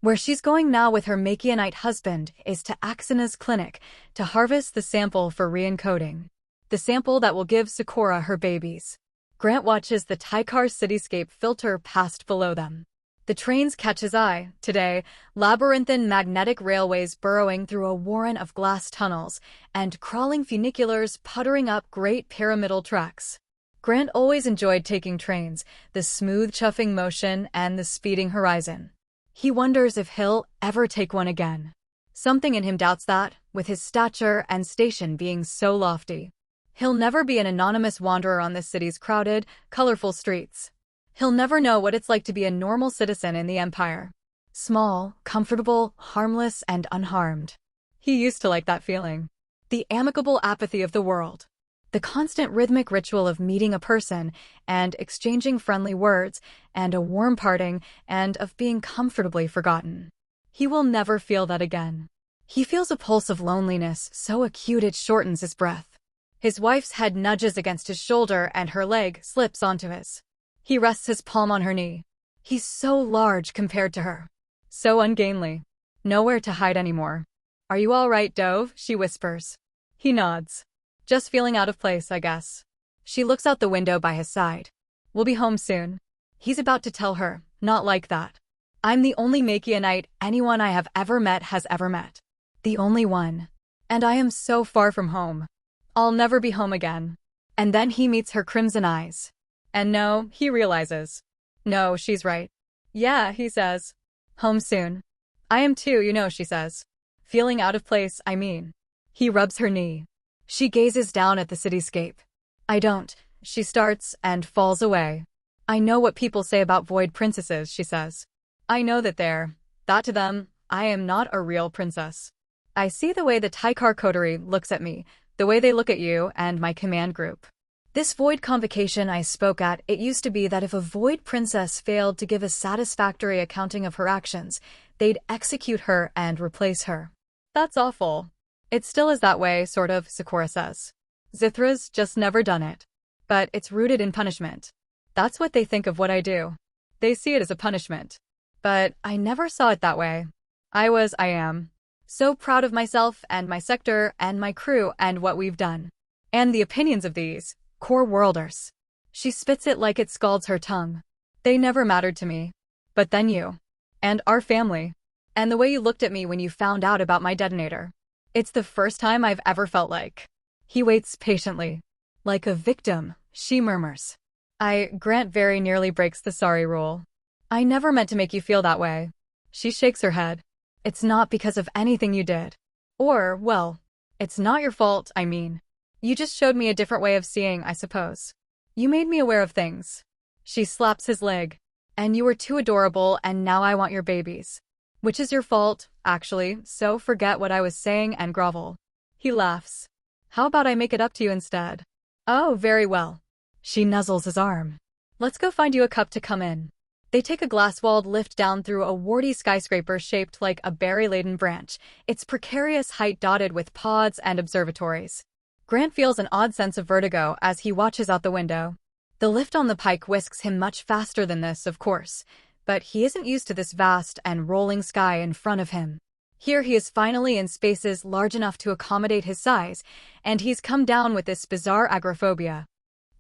Where she's going now with her Makianite husband is to Axana's clinic to harvest the sample for re-encoding. The sample that will give Sakura her babies. Grant watches the Taikar cityscape filter past below them. The trains catch his eye, today, labyrinthine magnetic railways burrowing through a warren of glass tunnels, and crawling funiculars puttering up great pyramidal tracks. Grant always enjoyed taking trains, the smooth chuffing motion and the speeding horizon. He wonders if he'll ever take one again. Something in him doubts that, with his stature and station being so lofty. He'll never be an anonymous wanderer on this city's crowded, colorful streets. He'll never know what it's like to be a normal citizen in the Empire. Small, comfortable, harmless, and unharmed. He used to like that feeling. The amicable apathy of the world. The constant rhythmic ritual of meeting a person and exchanging friendly words and a warm parting and of being comfortably forgotten. He will never feel that again. He feels a pulse of loneliness so acute it shortens his breath. His wife's head nudges against his shoulder and her leg slips onto his. He rests his palm on her knee. He's so large compared to her. So ungainly. Nowhere to hide anymore. "Are you all right, Dove?" she whispers. He nods. "Just feeling out of place, I guess." She looks out the window by his side. "We'll be home soon." He's about to tell her, "Not like that. I'm the only Makianite anyone I have ever met has ever met. The only one. And I am so far from home. I'll never be home again." And then he meets her crimson eyes. And no, he realizes. No, she's right. "Yeah," he says. "Home soon." "I am too, you know," she says. "Feeling out of place, I mean." He rubs her knee. She gazes down at the cityscape. "I don't," she starts and falls away. "I know what people say about void princesses," she says. "I know that to them, I am not a real princess. I see the way the Taikar coterie looks at me, the way they look at you and my command group. This void convocation I spoke at, it used to be that if a void princess failed to give a satisfactory accounting of her actions, they'd execute her and replace her. That's awful. It still is that way, sort of," Sakura says. "Zithra's just never done it. But it's rooted in punishment. That's what they think of what I do. They see it as a punishment. But I never saw it that way. I am so proud of myself and my sector and my crew and what we've done. And the opinions of these core worlders." She spits it like it scalds her tongue. "They never mattered to me. But then you. And our family. And the way you looked at me when you found out about my detonator. It's the first time I've ever felt like." He waits patiently. "Like a victim," she murmurs. Grant very nearly breaks the sorry rule. "I never meant to make you feel that way." She shakes her head. "It's not because of anything you did. Or, well, it's not your fault, I mean. You just showed me a different way of seeing, I suppose. You made me aware of things." She slaps his leg. "And you were too adorable and now I want your babies. Which is your fault, actually, so forget what I was saying and grovel." He laughs. "How about I make it up to you instead?" "Oh, very well." She nuzzles his arm. "Let's go find you a cup to come in." They take a glass-walled lift down through a warty skyscraper shaped like a berry-laden branch, its precarious height dotted with pods and observatories. Grant feels an odd sense of vertigo as he watches out the window. The lift on the pike whisks him much faster than this, of course, but he isn't used to this vast and rolling sky in front of him. Here he is finally in spaces large enough to accommodate his size, and he's come down with this bizarre agoraphobia.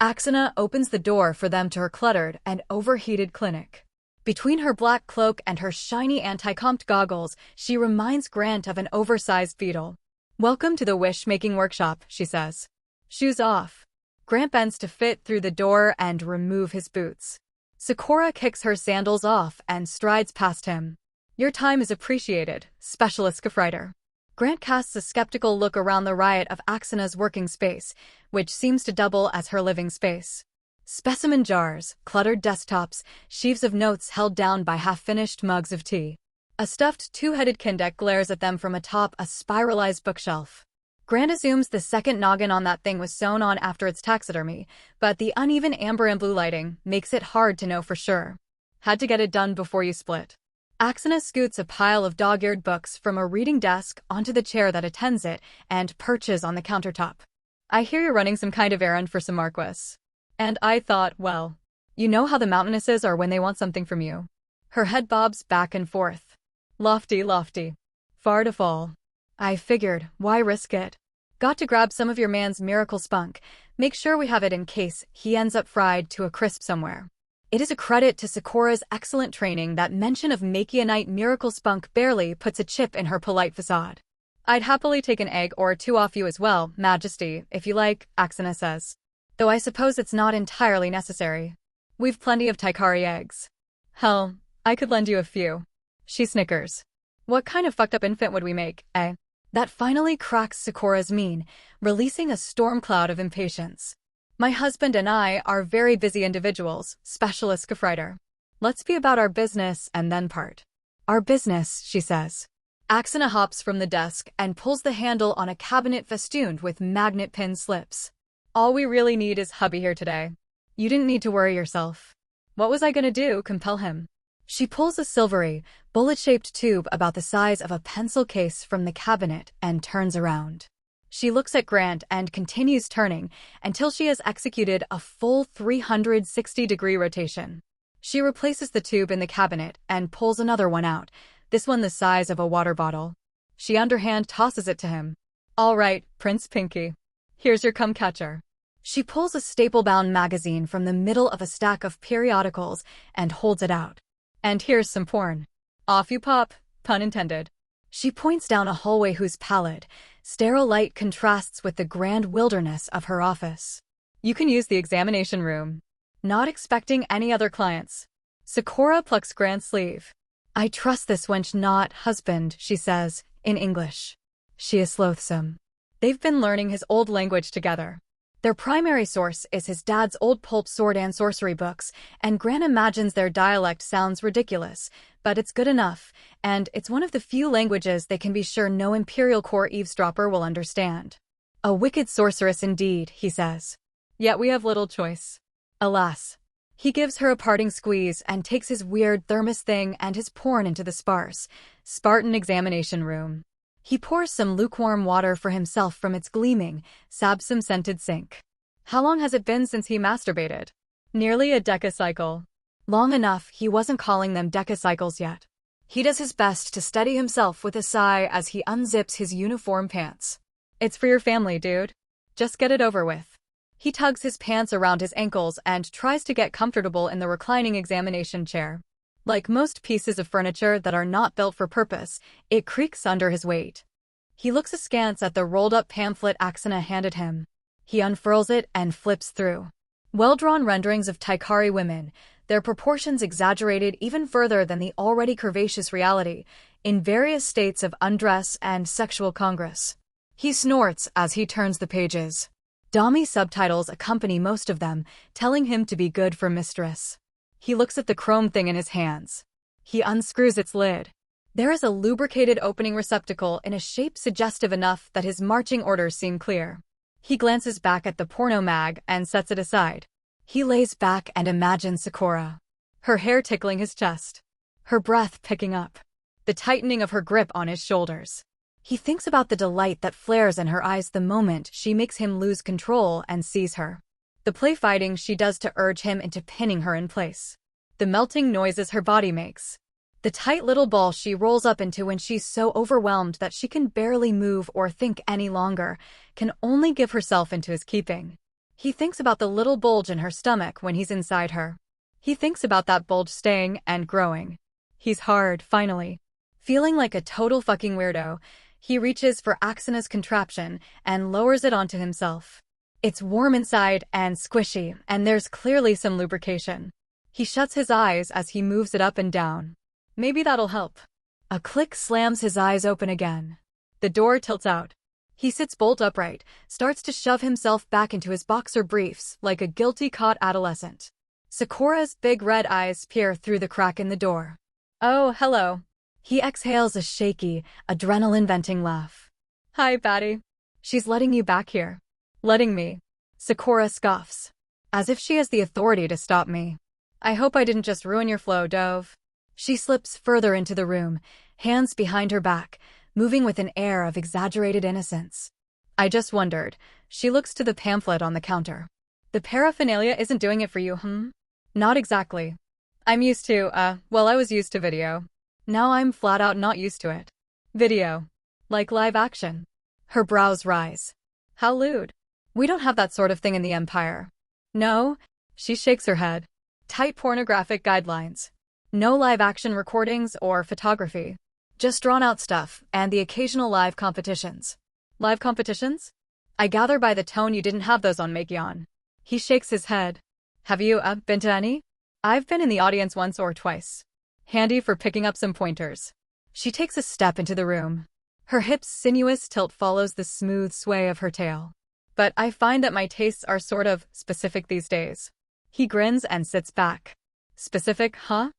Axana opens the door for them to her cluttered and overheated clinic. Between her black cloak and her shiny anti-comped goggles, she reminds Grant of an oversized beetle. "Welcome to the wish-making workshop," she says. Shoes off. Grant bends to fit through the door and remove his boots. Sakura kicks her sandals off and strides past him. "Your time is appreciated, Specialist Gefreiter." Grant casts a skeptical look around the riot of Axana's working space, which seems to double as her living space. Specimen jars, cluttered desktops, sheaves of notes held down by half-finished mugs of tea. A stuffed two-headed Kindek glares at them from atop a spiralized bookshelf. Grant assumes the second noggin on that thing was sewn on after its taxidermy, but the uneven amber and blue lighting makes it hard to know for sure. "Had to get it done before you split." Axana scoots a pile of dog-eared books from a reading desk onto the chair that attends it and perches on the countertop. "I hear you're running some kind of errand for some Marquis. And I thought, well, you know how the Mountainesses are when they want something from you." Her head bobs back and forth. "Lofty, lofty. Far to fall. I figured, why risk it? Got to grab some of your man's miracle spunk. Make sure we have it in case he ends up fried to a crisp somewhere. It is a credit to Sakura's excellent training that mention of Makianite miracle spunk barely puts a chip in her polite facade. I'd happily take an egg or two off you as well, Majesty, if you like, Axana says. Though I suppose it's not entirely necessary. We've plenty of Taikari eggs. Hell, I could lend you a few. She snickers. What kind of fucked up infant would we make, eh? That finally cracks Sakura's mien, releasing a storm cloud of impatience. My husband and I are very busy individuals, Specialist Gefreiter. Let's be about our business and then part. Our business, she says. Axana hops from the desk and pulls the handle on a cabinet festooned with magnet pin slips. All we really need is hubby here today. You didn't need to worry yourself. What was I gonna do, compel him? She pulls a silvery, bullet-shaped tube about the size of a pencil case from the cabinet and turns around. She looks at Grant and continues turning until she has executed a full 360-degree rotation. She replaces the tube in the cabinet and pulls another one out, this one the size of a water bottle. She underhand tosses it to him. All right, Prince Pinky. Here's your cum catcher. She pulls a staple-bound magazine from the middle of a stack of periodicals and holds it out. And here's some porn. Off you pop, pun intended. She points down a hallway whose pallid, sterile light contrasts with the grand wilderness of her office. You can use the examination room. Not expecting any other clients. Sakura plucks Grant's sleeve. I trust this wench not, husband, she says, in English. She is loathsome. They've been learning his old language together. Their primary source is his dad's old pulp sword and sorcery books, and Grant imagines their dialect sounds ridiculous, but it's good enough, and it's one of the few languages they can be sure no Imperial Corps eavesdropper will understand. A wicked sorceress indeed, he says. Yet we have little choice. Alas. He gives her a parting squeeze and takes his weird thermos thing and his porn into the Spartan examination room. He pours some lukewarm water for himself from its gleaming, sabsum-scented sink. How long has it been since he masturbated? Nearly a decacycle. Long enough he wasn't calling them decacycles yet. He does his best to steady himself with a sigh as he unzips his uniform pants. It's for your family, dude. Just get it over with. He tugs his pants around his ankles and tries to get comfortable in the reclining examination chair. Like most pieces of furniture that are not built for purpose, it creaks under his weight. He looks askance at the rolled-up pamphlet Axana handed him. He unfurls it and flips through. Well-drawn renderings of Taikari women, their proportions exaggerated even further than the already curvaceous reality, in various states of undress and sexual congress. He snorts as he turns the pages. Dami subtitles accompany most of them, telling him to be good for mistress. He looks at the chrome thing in his hands. He unscrews its lid. There is a lubricated opening receptacle in a shape suggestive enough that his marching orders seem clear. He glances back at the porno mag and sets it aside. He lays back and imagines Sakura. Her hair tickling his chest. Her breath picking up. The tightening of her grip on his shoulders. He thinks about the delight that flares in her eyes the moment she makes him lose control and sees her. The play fighting she does to urge him into pinning her in place. The melting noises her body makes. The tight little ball she rolls up into when she's so overwhelmed that she can barely move or think any longer, can only give herself into his keeping. He thinks about the little bulge in her stomach when he's inside her. He thinks about that bulge staying and growing. He's hard, finally. Feeling like a total fucking weirdo, he reaches for Axana's contraption and lowers it onto himself. It's warm inside and squishy, and there's clearly some lubrication. He shuts his eyes as he moves it up and down. Maybe that'll help. A click slams his eyes open again. The door tilts out. He sits bolt upright, starts to shove himself back into his boxer briefs like a guilty caught adolescent. Sakura's big red eyes peer through the crack in the door. Oh, hello. He exhales a shaky, adrenaline-venting laugh. Hi, Batty. She's letting you back here. Letting me. Sakura scoffs. As if she has the authority to stop me. I hope I didn't just ruin your flow, Dove. She slips further into the room, hands behind her back, moving with an air of exaggerated innocence. I just wondered. She looks to the pamphlet on the counter. The paraphernalia isn't doing it for you, Not exactly. I'm used to, I was used to video. Now I'm flat out not used to it. Video. Like live action. Her brows rise. How lewd. We don't have that sort of thing in the Empire. No, she shakes her head. Tight pornographic guidelines. No live-action recordings or photography. Just drawn-out stuff and the occasional live competitions. Live competitions? I gather by the tone you didn't have those on Makion. He shakes his head. Have you, been to any? I've been in the audience once or twice. Handy for picking up some pointers. She takes a step into the room. Her hips' sinuous tilt follows the smooth sway of her tail. But I find that my tastes are sort of specific these days. He grins and sits back. Specific, huh?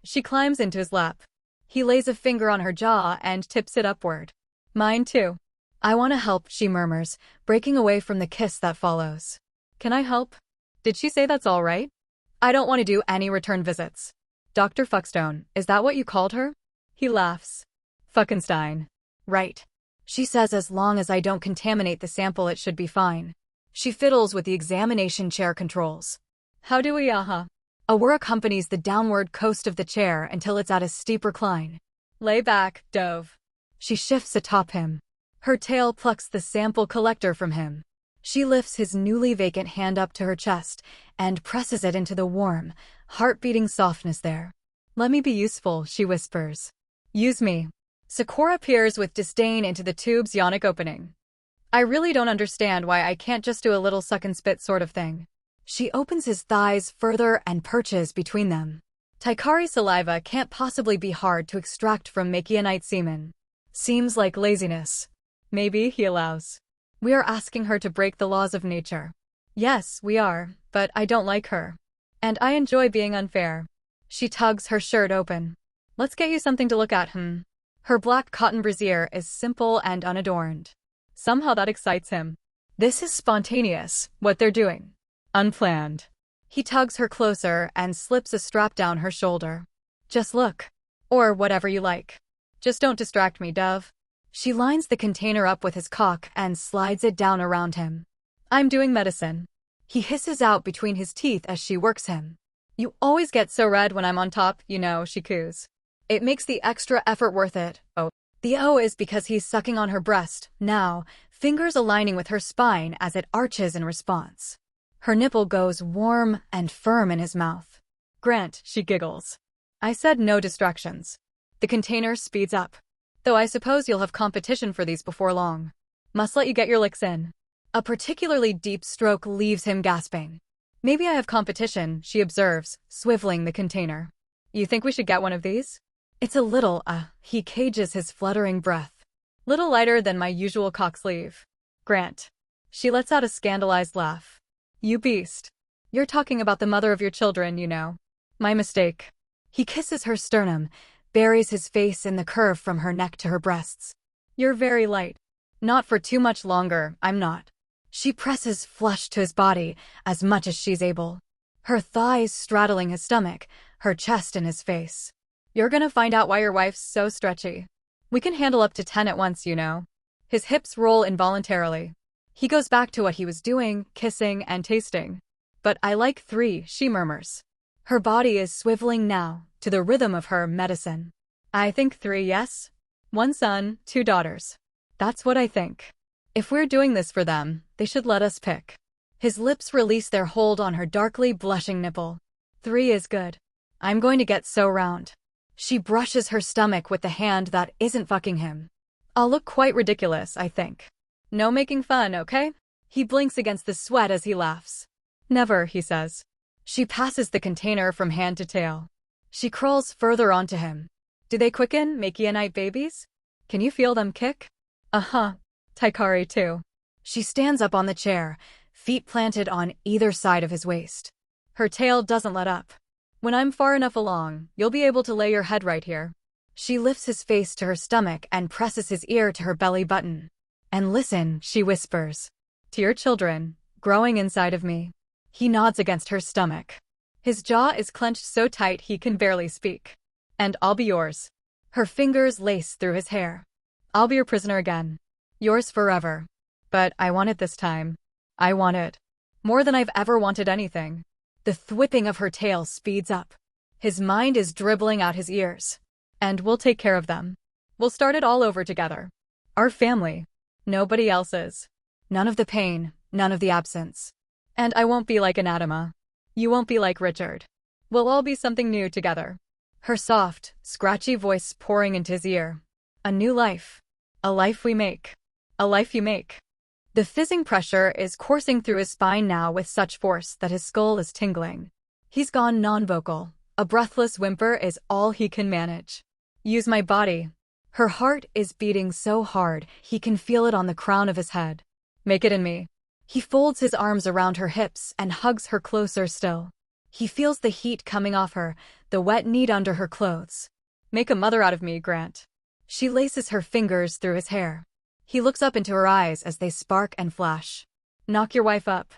She climbs into his lap. He lays a finger on her jaw and tips it upward. Mine too. I want to help, she murmurs, breaking away from the kiss that follows. Can I help? Did she say that's all right? I don't want to do any return visits. Dr. Fuckstone, is that what you called her? He laughs. Fuckenstein. Right. She says as long as I don't contaminate the sample it should be fine. She fiddles with the examination chair controls. How do we, Awura accompanies the downward coast of the chair until it's at a steep recline. Lay back, Dove. She shifts atop him. Her tail plucks the sample collector from him. She lifts his newly vacant hand up to her chest and presses it into the warm, heart-beating softness there. Let me be useful, she whispers. Use me. Sakura peers with disdain into the tube's yonic opening. I really don't understand why I can't just do a little suck and spit sort of thing. She opens his thighs further and perches between them. Taikari saliva can't possibly be hard to extract from Makionite semen. Seems like laziness. Maybe, he allows. We are asking her to break the laws of nature. Yes, we are, but I don't like her. And I enjoy being unfair. She tugs her shirt open. Let's get you something to look at, Her black cotton brassiere is simple and unadorned. Somehow that excites him. This is spontaneous, what they're doing. Unplanned. He tugs her closer and slips a strap down her shoulder. Just look. Or whatever you like. Just don't distract me, Dove. She lines the container up with his cock and slides it down around him. I'm doing medicine. He hisses out between his teeth as she works him. You always get so red when I'm on top, she coos. It makes the extra effort worth it. Oh. The O is because he's sucking on her breast, now, fingers aligning with her spine as it arches in response. Her nipple goes warm and firm in his mouth. Grant, she giggles. I said no distractions. The container speeds up. Though I suppose you'll have competition for these before long. Must let you get your licks in. A particularly deep stroke leaves him gasping. Maybe I have competition, she observes, swiveling the container. You think we should get one of these? It's a little, he cages his fluttering breath. Little lighter than my usual cock sleeve. Grant. She lets out a scandalized laugh. You beast. You're talking about the mother of your children, My mistake. He kisses her sternum, buries his face in the curve from her neck to her breasts. You're very light. Not for too much longer, I'm not. She presses flush to his body as much as she's able. Her thighs straddling his stomach, her chest in his face. You're gonna find out why your wife's so stretchy. We can handle up to 10 at once, His hips roll involuntarily. He goes back to what he was doing, kissing and tasting. But I like 3, she murmurs. Her body is swiveling now, to the rhythm of her medicine. I think 3, yes? 1 son, 2 daughters. That's what I think. If we're doing this for them, they should let us pick. His lips release their hold on her darkly blushing nipple. 3 is good. I'm going to get so round. She brushes her stomach with the hand that isn't fucking him. I'll look quite ridiculous, I think. No making fun, okay? He blinks against the sweat as he laughs. Never, he says. She passes the container from hand to tail. She crawls further onto him. Do they quicken, Makionite babies? Can you feel them kick? Taikari too. She stands up on the chair, feet planted on either side of his waist. Her tail doesn't let up. When I'm far enough along, you'll be able to lay your head right here. She lifts his face to her stomach and presses his ear to her belly button. And listen, she whispers. To your children, growing inside of me. He nods against her stomach. His jaw is clenched so tight he can barely speak. And I'll be yours. Her fingers lace through his hair. I'll be your prisoner again. Yours forever. But I want it this time. I want it. More than I've ever wanted anything. The thwipping of her tail speeds up. His mind is dribbling out his ears. And we'll take care of them. We'll start it all over together. Our family. Nobody else's. None of the pain, none of the absence. And I won't be like Anatma. You won't be like Richard. We'll all be something new together. Her soft, scratchy voice pouring into his ear. A new life. A life we make. A life you make. The fizzing pressure is coursing through his spine now with such force that his skull is tingling. He's gone non-vocal. A breathless whimper is all he can manage. Use my body. Her heart is beating so hard he can feel it on the crown of his head. Make it in me. He folds his arms around her hips and hugs her closer still. He feels the heat coming off her, the wet knead under her clothes. Make a mother out of me, Grant. She laces her fingers through his hair. He looks up into her eyes as they spark and flash. Knock your wife up.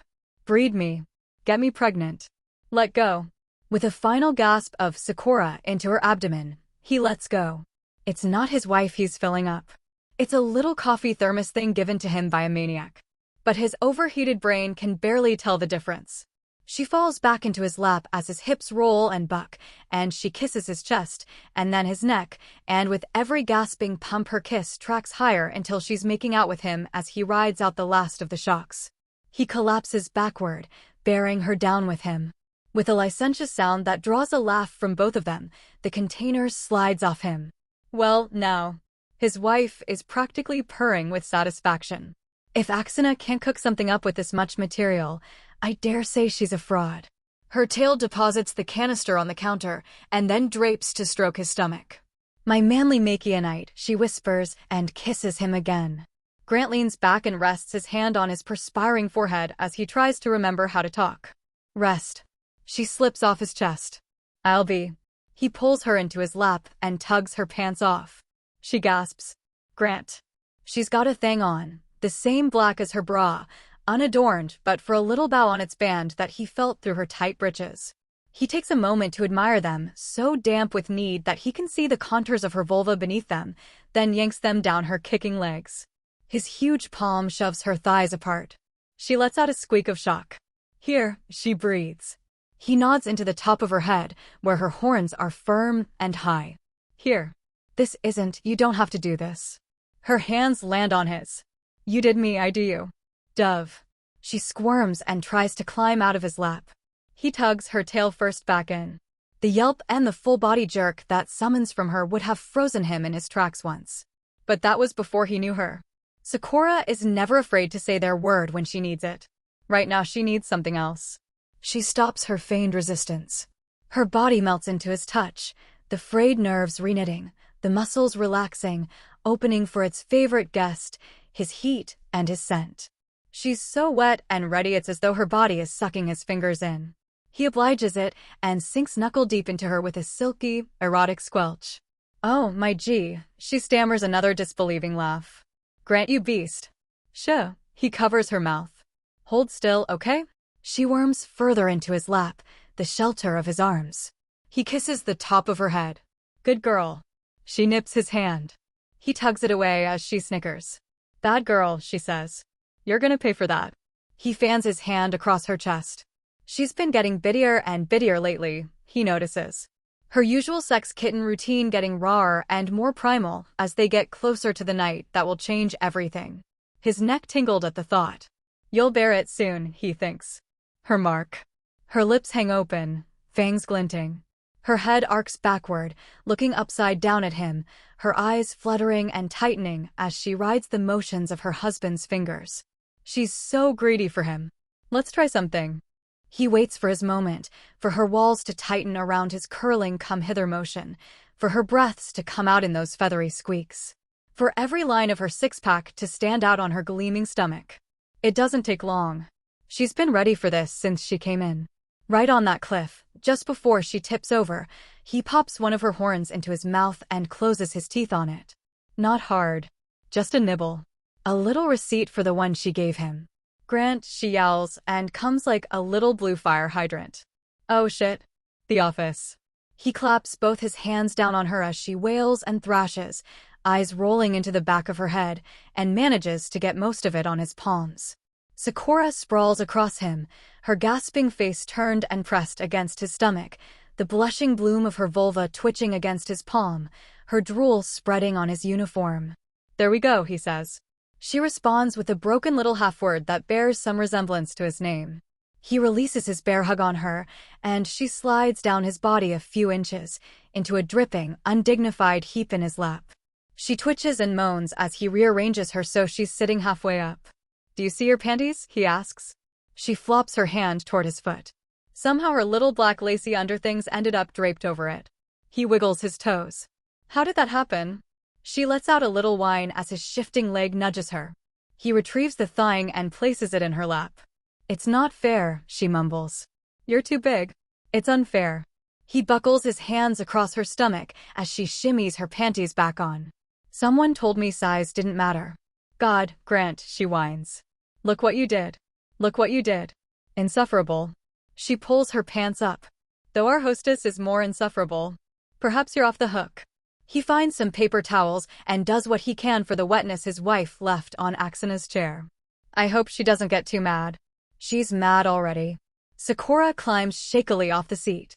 Breed me. Get me pregnant. Let go. With a final gasp of Sakura into her abdomen, he lets go. It's not his wife he's filling up. It's a little coffee thermos thing given to him by a maniac. But his overheated brain can barely tell the difference. She falls back into his lap as his hips roll and buck, and she kisses his chest, and then his neck, and with every gasping pump her kiss tracks higher until she's making out with him as he rides out the last of the shocks. He collapses backward, bearing her down with him. With a licentious sound that draws a laugh from both of them, the container slides off him. Well, now. His wife is practically purring with satisfaction. If Axana can't cook something up with this much material, I dare say she's a fraud. Her tail deposits the canister on the counter and then drapes to stroke his stomach. My manly Makianite, she whispers and kisses him again. Grant leans back and rests his hand on his perspiring forehead as he tries to remember how to talk. Rest. She slips off his chest. I'll be. He pulls her into his lap and tugs her pants off. She gasps. Grant. She's got a thing on, the same black as her bra, unadorned but for a little bow on its band that he felt through her tight breeches. He takes a moment to admire them, so damp with need that he can see the contours of her vulva beneath them, then yanks them down her kicking legs. His huge palm shoves her thighs apart. She lets out a squeak of shock. Here, she breathes. He nods into the top of her head, where her horns are firm and high. Here. This isn't, you don't have to do this. Her hands land on his. You did me, I do you. Dove. She squirms and tries to climb out of his lap. He tugs her tail first back in. The yelp and the full body jerk that summons from her would have frozen him in his tracks once. But that was before he knew her. Sakura is never afraid to say their word when she needs it. Right now she needs something else. She stops her feigned resistance. Her body melts into his touch, the frayed nerves reknitting, the muscles relaxing, opening for its favorite guest, his heat and his scent. She's so wet and ready it's as though her body is sucking his fingers in. He obliges it and sinks knuckle-deep into her with a silky, erotic squelch. Oh, my gee, she stammers another disbelieving laugh. Grant, you beast. Sure. He covers her mouth. Hold still, okay? She worms further into his lap, the shelter of his arms. He kisses the top of her head. Good girl. She nips his hand. He tugs it away as she snickers. Bad girl, she says. You're gonna pay for that. He fans his hand across her chest. She's been getting bittier and bittier lately, he notices. Her usual sex kitten routine getting rawer and more primal as they get closer to the night that will change everything. His neck tingled at the thought. You'll bear it soon, he thinks. Her mark. Her lips hang open, fangs glinting. Her head arcs backward, looking upside down at him, her eyes fluttering and tightening as she rides the motions of her husband's fingers. She's so greedy for him. Let's try something. He waits for his moment, for her walls to tighten around his curling come-hither motion, for her breaths to come out in those feathery squeaks, for every line of her six-pack to stand out on her gleaming stomach. It doesn't take long. She's been ready for this since she came in. Right on that cliff, just before she tips over, he pops one of her horns into his mouth and closes his teeth on it. Not hard. Just a nibble. A little receipt for the one she gave him. Grant, she yowls, and comes like a little blue fire hydrant. Oh shit. The office. He claps both his hands down on her as she wails and thrashes, eyes rolling into the back of her head, and manages to get most of it on his palms. Sakura sprawls across him, her gasping face turned and pressed against his stomach, the blushing bloom of her vulva twitching against his palm, her drool spreading on his uniform. There we go, he says. She responds with a broken little half-word that bears some resemblance to his name. He releases his bear hug on her, and she slides down his body a few inches, into a dripping, undignified heap in his lap. She twitches and moans as he rearranges her so she's sitting halfway up. "Do you see your panties?" he asks. She flops her hand toward his foot. Somehow her little black lacy underthings ended up draped over it. He wiggles his toes. "How did that happen?" She lets out a little whine as his shifting leg nudges her. He retrieves the thing and places it in her lap. "It's not fair," she mumbles. "You're too big. It's unfair." He buckles his hands across her stomach as she shimmies her panties back on. "Someone told me size didn't matter." "God, Grant," she whines. "Look what you did. Look what you did." Insufferable. She pulls her pants up. "Though our hostess is more insufferable. Perhaps you're off the hook." He finds some paper towels and does what he can for the wetness his wife left on Axana's chair. I hope she doesn't get too mad. She's mad already. Sakura climbs shakily off the seat.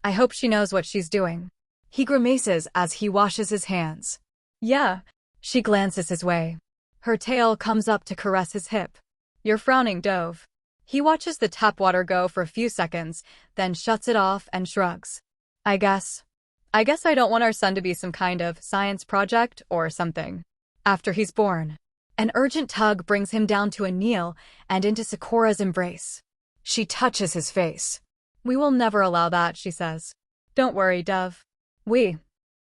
I hope she knows what she's doing. He grimaces as he washes his hands. Yeah. She glances his way. Her tail comes up to caress his hip. You're frowning, Dove. He watches the tap water go for a few seconds, then shuts it off and shrugs. I guess I don't want our son to be some kind of science project or something. After he's born. An urgent tug brings him down to a kneel and into Sakura's embrace. She touches his face. We will never allow that, she says. Don't worry, Dove.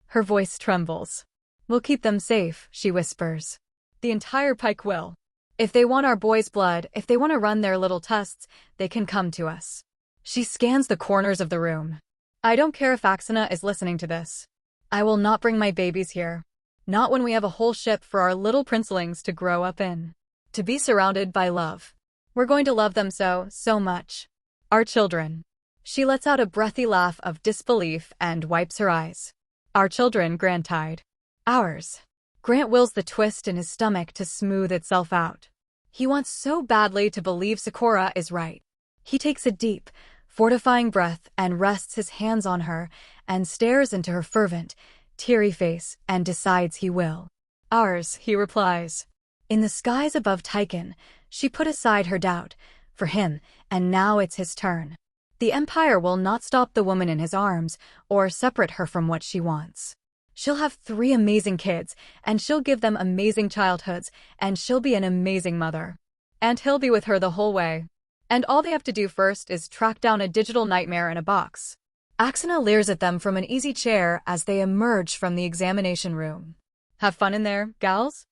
Her voice trembles. We'll keep them safe, she whispers. The entire pike will. If they want our boy's blood, if they want to run their little tests, they can come to us. She scans the corners of the room. I don't care if Axana is listening to this. I will not bring my babies here. Not when we have a whole ship for our little princelings to grow up in. To be surrounded by love. We're going to love them so much. Our children. She lets out a breathy laugh of disbelief and wipes her eyes. Our children, Grant tied. Ours. Grant wills the twist in his stomach to smooth itself out. He wants so badly to believe Sakura is right. He takes a deep, fortifying breath and rests his hands on her and stares into her fervent, teary face and decides he will. Ours, he replies. In the skies above Taikar, she put aside her doubt, for him, and now it's his turn. The Empire will not stop the woman in his arms or separate her from what she wants. She'll have 3 amazing kids, and she'll give them amazing childhoods, and she'll be an amazing mother. And he'll be with her the whole way. And all they have to do first is track down a digital nightmare in a box. Axana leers at them from an easy chair as they emerge from the examination room. Have fun in there, gals?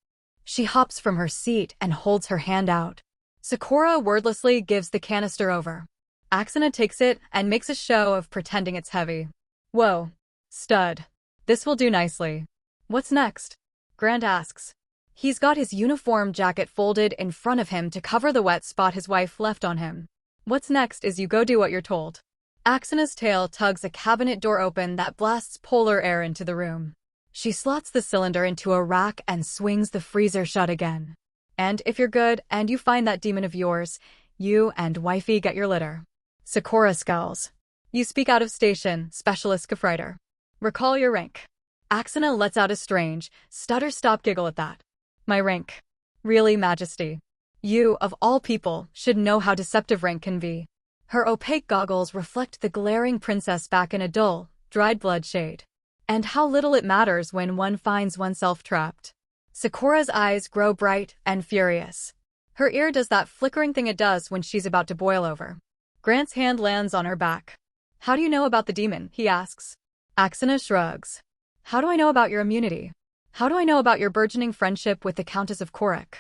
She hops from her seat and holds her hand out. Sakura wordlessly gives the canister over. Axana takes it and makes a show of pretending it's heavy. Whoa. Stud. This will do nicely. What's next? Grant asks. He's got his uniform jacket folded in front of him to cover the wet spot his wife left on him. What's next is you go do what you're told. Axana's tail tugs a cabinet door open that blasts polar air into the room. She slots the cylinder into a rack and swings the freezer shut again. And if you're good and you find that demon of yours, you and wifey get your litter. Sakura scowls. You speak out of station, Specialist Gefreiter. Recall your rank. Axana lets out a strange, stutter-stop giggle at that. My rank. Really, Majesty. You, of all people, should know how deceptive rank can be. Her opaque goggles reflect the glaring princess back in a dull, dried blood shade. And how little it matters when one finds oneself trapped. Sakura's eyes grow bright and furious. Her ear does that flickering thing it does when she's about to boil over. Grant's hand lands on her back. How do you know about the demon? He asks. Axana shrugs. How do I know about your immunity? How do I know about your burgeoning friendship with the Countess of Korik?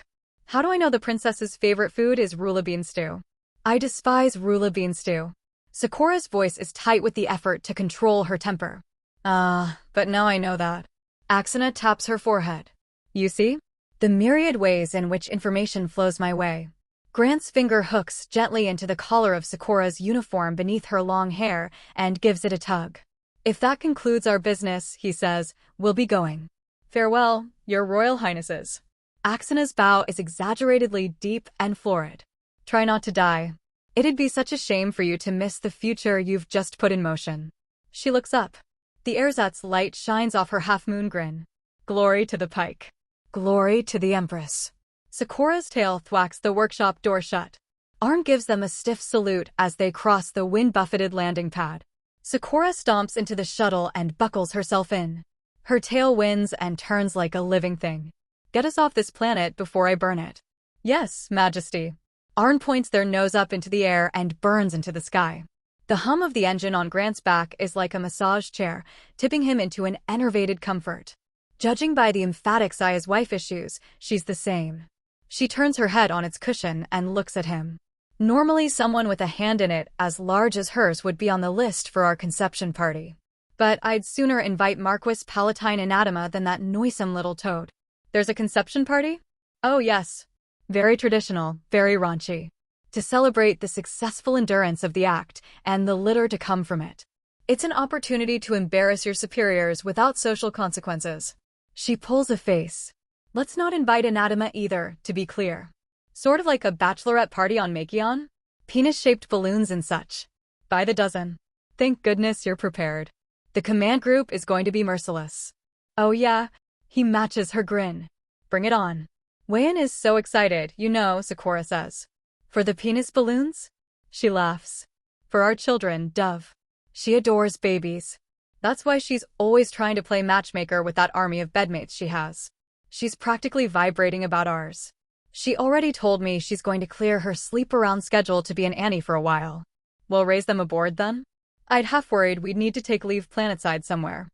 How do I know the princess's favorite food is rula bean stew? I despise rula bean stew. Sakura's voice is tight with the effort to control her temper. But now I know that. Axana taps her forehead. You see? The myriad ways in which information flows my way. Grant's finger hooks gently into the collar of Sakura's uniform beneath her long hair and gives it a tug. If that concludes our business, he says, we'll be going. Farewell, your royal highnesses. Axana's bow is exaggeratedly deep and florid. Try not to die. It'd be such a shame for you to miss the future you've just put in motion. She looks up. The ersatz light shines off her half-moon grin. Glory to the pike. Glory to the empress. Sakura's tail thwacks the workshop door shut. Arn gives them a stiff salute as they cross the wind-buffeted landing pad. Sakura stomps into the shuttle and buckles herself in. Her tail wins and turns like a living thing. Get us off this planet before I burn it. Yes, Majesty. Arn points their nose up into the air and burns into the sky. The hum of the engine on Grant's back is like a massage chair, tipping him into an enervated comfort. Judging by the emphatic sigh his wife issues, she's the same. She turns her head on its cushion and looks at him. Normally someone with a hand in it as large as hers would be on the list for our conception party. But I'd sooner invite Marquis Palatine Anatma than that noisome little toad. There's a conception party? Oh yes. Very traditional, very raunchy. To celebrate the successful endurance of the act and the litter to come from it. It's an opportunity to embarrass your superiors without social consequences. She pulls a face. Let's not invite Anatma either, to be clear. Sort of like a bachelorette party on Makion? Penis-shaped balloons and such. By the dozen. Thank goodness you're prepared. The command group is going to be merciless. Oh yeah? He matches her grin. Bring it on. Wei-in is so excited, you know, Sakura says. For the penis balloons? She laughs. For our children, Dove. She adores babies. That's why she's always trying to play matchmaker with that army of bedmates she has. She's practically vibrating about ours. She already told me she's going to clear her sleep-around schedule to be an Annie for a while. We'll raise them aboard then? I'd half worried we'd need to take leave planetside somewhere.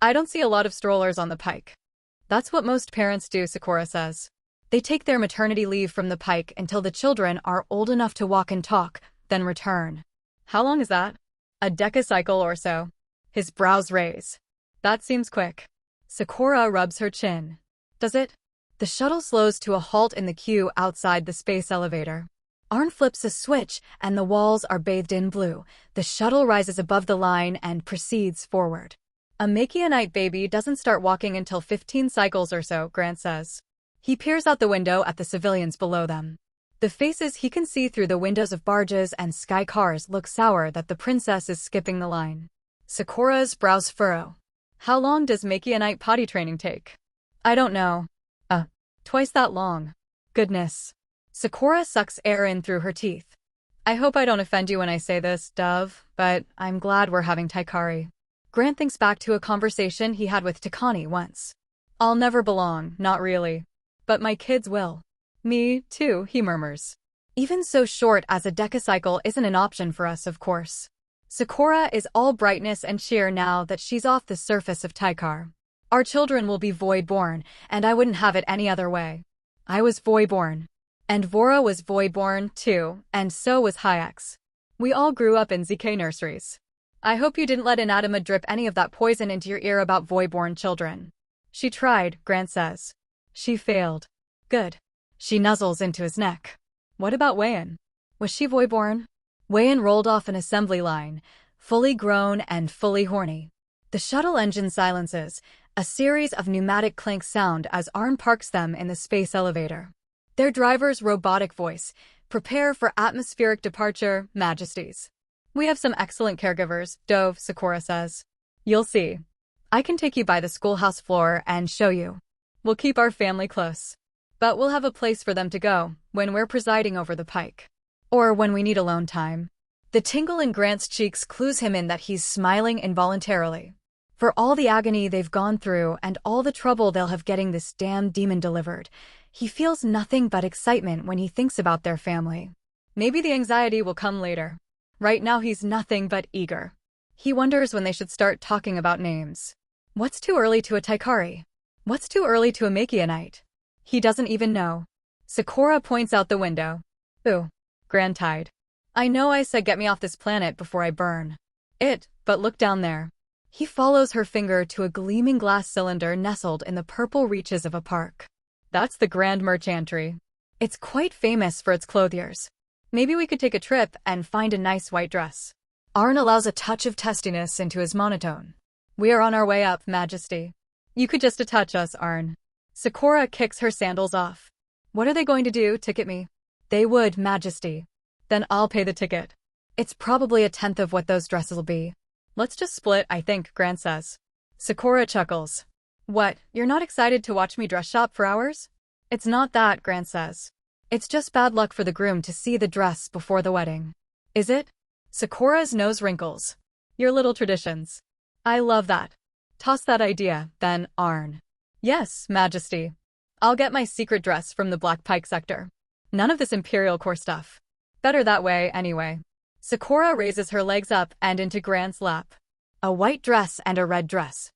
I don't see a lot of strollers on the Pike. That's what most parents do, Sakura says. They take their maternity leave from the Pike until the children are old enough to walk and talk, then return. How long is that? A decacycle or so. His brows raise. That seems quick. Sakura rubs her chin. Does it? The shuttle slows to a halt in the queue outside the space elevator. Arn flips a switch and the walls are bathed in blue. The shuttle rises above the line and proceeds forward. A Makionite baby doesn't start walking until 15 cycles or so, Grant says. He peers out the window at the civilians below them. The faces he can see through the windows of barges and sky cars look sour that the princess is skipping the line. Sakura's brows furrow. How long does Makionite potty training take? I don't know. Twice that long. Goodness. Sakura sucks air in through her teeth. I hope I don't offend you when I say this, Dove, but I'm glad we're having Taikari. Grant thinks back to a conversation he had with Takani once. I'll never belong, not really. But my kids will. Me, too, he murmurs. Even so short as a decacycle isn't an option for us, of course. Sakura is all brightness and cheer now that she's off the surface of Taikar. Our children will be void-born, and I wouldn't have it any other way. I was void-born. And Vora was void-born, too, and so was Hayeks. We all grew up in ZK nurseries. I hope you didn't let Anatma drip any of that poison into your ear about void-born children. She tried, Grant says. She failed. Good. She nuzzles into his neck. What about Wei-in? Was she void-born? Wei-in rolled off an assembly line, fully grown and fully horny. The shuttle engine silences. A series of pneumatic clanks sound as Arn parks them in the space elevator. Their driver's robotic voice. Prepare for atmospheric departure, Majesties. We have some excellent caregivers, Dove, Sakura says. You'll see. I can take you by the schoolhouse floor and show you. We'll keep our family close. But we'll have a place for them to go when we're presiding over the Pike. Or when we need alone time. The tingle in Grant's cheeks clues him in that he's smiling involuntarily. For all the agony they've gone through and all the trouble they'll have getting this damn demon delivered, he feels nothing but excitement when he thinks about their family. Maybe the anxiety will come later. Right now he's nothing but eager. He wonders when they should start talking about names. What's too early to a Taikari? What's too early to a Makionite? He doesn't even know. Sakura points out the window. Ooh, Grand Tide. I know I said get me off this planet before I burn. But look down there. He follows her finger to a gleaming glass cylinder nestled in the purple reaches of a park. That's the Grand Merchantry. It's quite famous for its clothiers. Maybe we could take a trip and find a nice white dress. Arn allows a touch of testiness into his monotone. We are on our way up, Majesty. You could just touch us, Arn. Sakura kicks her sandals off. What are they going to do, ticket me? They would, Majesty. Then I'll pay the ticket. It's probably 1/10 of what those dresses will be. Let's just split, I think, Grant says. Sakura chuckles. What, you're not excited to watch me dress shop for hours? It's not that, Grant says. It's just bad luck for the groom to see the dress before the wedding. Is it? Sakura's nose wrinkles. Your little traditions. I love that. Toss that idea, then, Arn. Yes, Majesty. I'll get my secret dress from the Black Pike sector. None of this Imperial core stuff. Better that way, anyway. Sakura raises her legs up and into Grant's lap. A white dress and a red dress.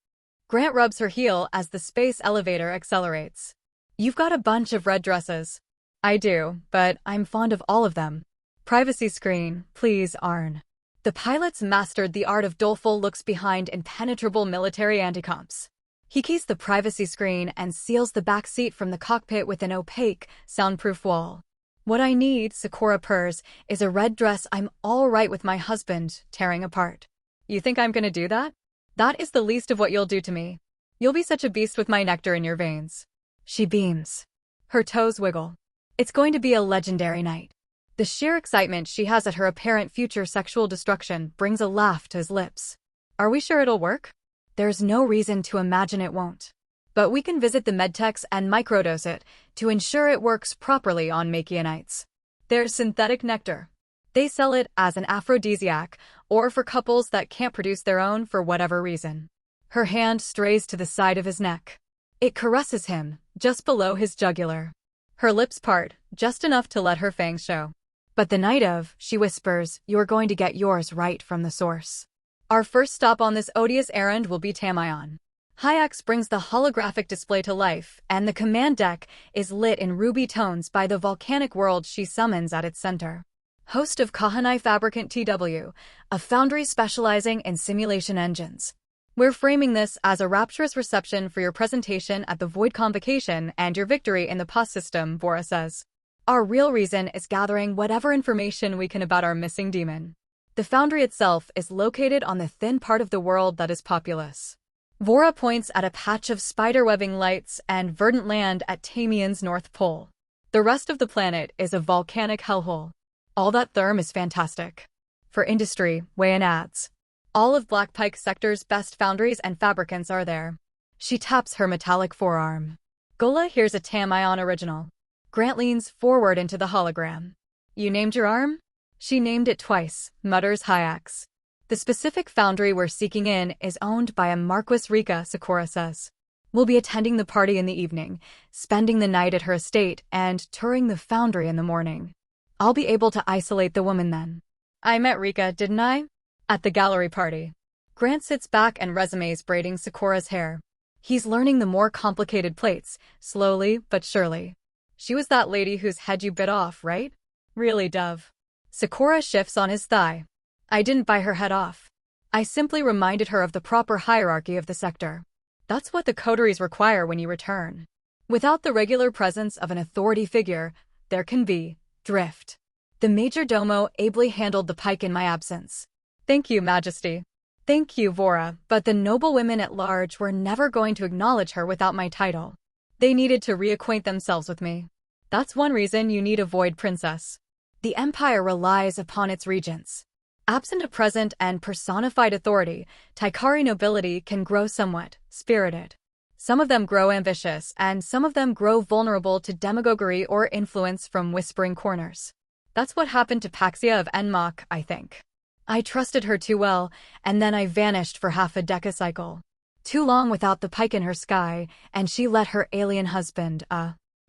Grant rubs her heel as the space elevator accelerates. You've got a bunch of red dresses. I do, but I'm fond of all of them. Privacy screen, please, Arn. The pilots mastered the art of doleful looks behind impenetrable military anticoms. He keys the privacy screen and seals the back seat from the cockpit with an opaque, soundproof wall. What I need, Sakura purrs, is a red dress I'm all right with my husband tearing apart. You think I'm gonna do that? That is the least of what you'll do to me. You'll be such a beast with my nectar in your veins. She beams. Her toes wiggle. It's going to be a legendary night. The sheer excitement she has at her apparent future sexual destruction brings a laugh to his lips. Are we sure it'll work? There's no reason to imagine it won't. But we can visit the medtechs and microdose it to ensure it works properly on Makianites. There's synthetic nectar. They sell it as an aphrodisiac or for couples that can't produce their own for whatever reason. Her hand strays to the side of his neck. It caresses him, just below his jugular. Her lips part, just enough to let her fangs show. But the night of, she whispers, you're going to get yours right from the source. Our first stop on this odious errand will be Tamion. Hyax brings the holographic display to life, and the command deck is lit in ruby tones by the volcanic world she summons at its center. Host of Kahanai Fabricant TW, a foundry specializing in simulation engines. We're framing this as a rapturous reception for your presentation at the Void Convocation and your victory in the POS system, Vora says. Our real reason is gathering whatever information we can about our missing demon. The foundry itself is located on the thin part of the world that is populous. Vora points at a patch of spiderwebbing lights and verdant land at Tamion's North Pole. The rest of the planet is a volcanic hellhole. All that therm is fantastic. For industry, Wayan adds. All of Black Pike sector's best foundries and fabricants are there. She taps her metallic forearm. Gola hears a Tamion original. Grant leans forward into the hologram. You named your arm? She named it twice, mutters Hyax. The specific foundry we're seeking in is owned by a Marquis Rika, Sakura says. We'll be attending the party in the evening, spending the night at her estate, and touring the foundry in the morning. I'll be able to isolate the woman then. I met Rika, didn't I? At the gallery party. Grant sits back and resumes braiding Sakura's hair. He's learning the more complicated plaits, slowly but surely. She was that lady whose head you bit off, right? Really, Dove. Sakura shifts on his thigh. I didn't bite her head off. I simply reminded her of the proper hierarchy of the sector. That's what the coteries require when you return. Without the regular presence of an authority figure, there can be drift. The major domo ably handled the pike in my absence. Thank you, Majesty. Thank you, Vora, but the noble women at large were never going to acknowledge her without my title. They needed to reacquaint themselves with me. That's one reason you need a Void Princess. The Empire relies upon its regents. Absent a present and personified authority, Taikari nobility can grow somewhat spirited. Some of them grow ambitious, and some of them grow vulnerable to demagoguery or influence from whispering corners. That's what happened to Paxia of Enmach, I think. I trusted her too well, and then I vanished for half a decacycle. Too long without the pike in her sky, and she let her alien husband,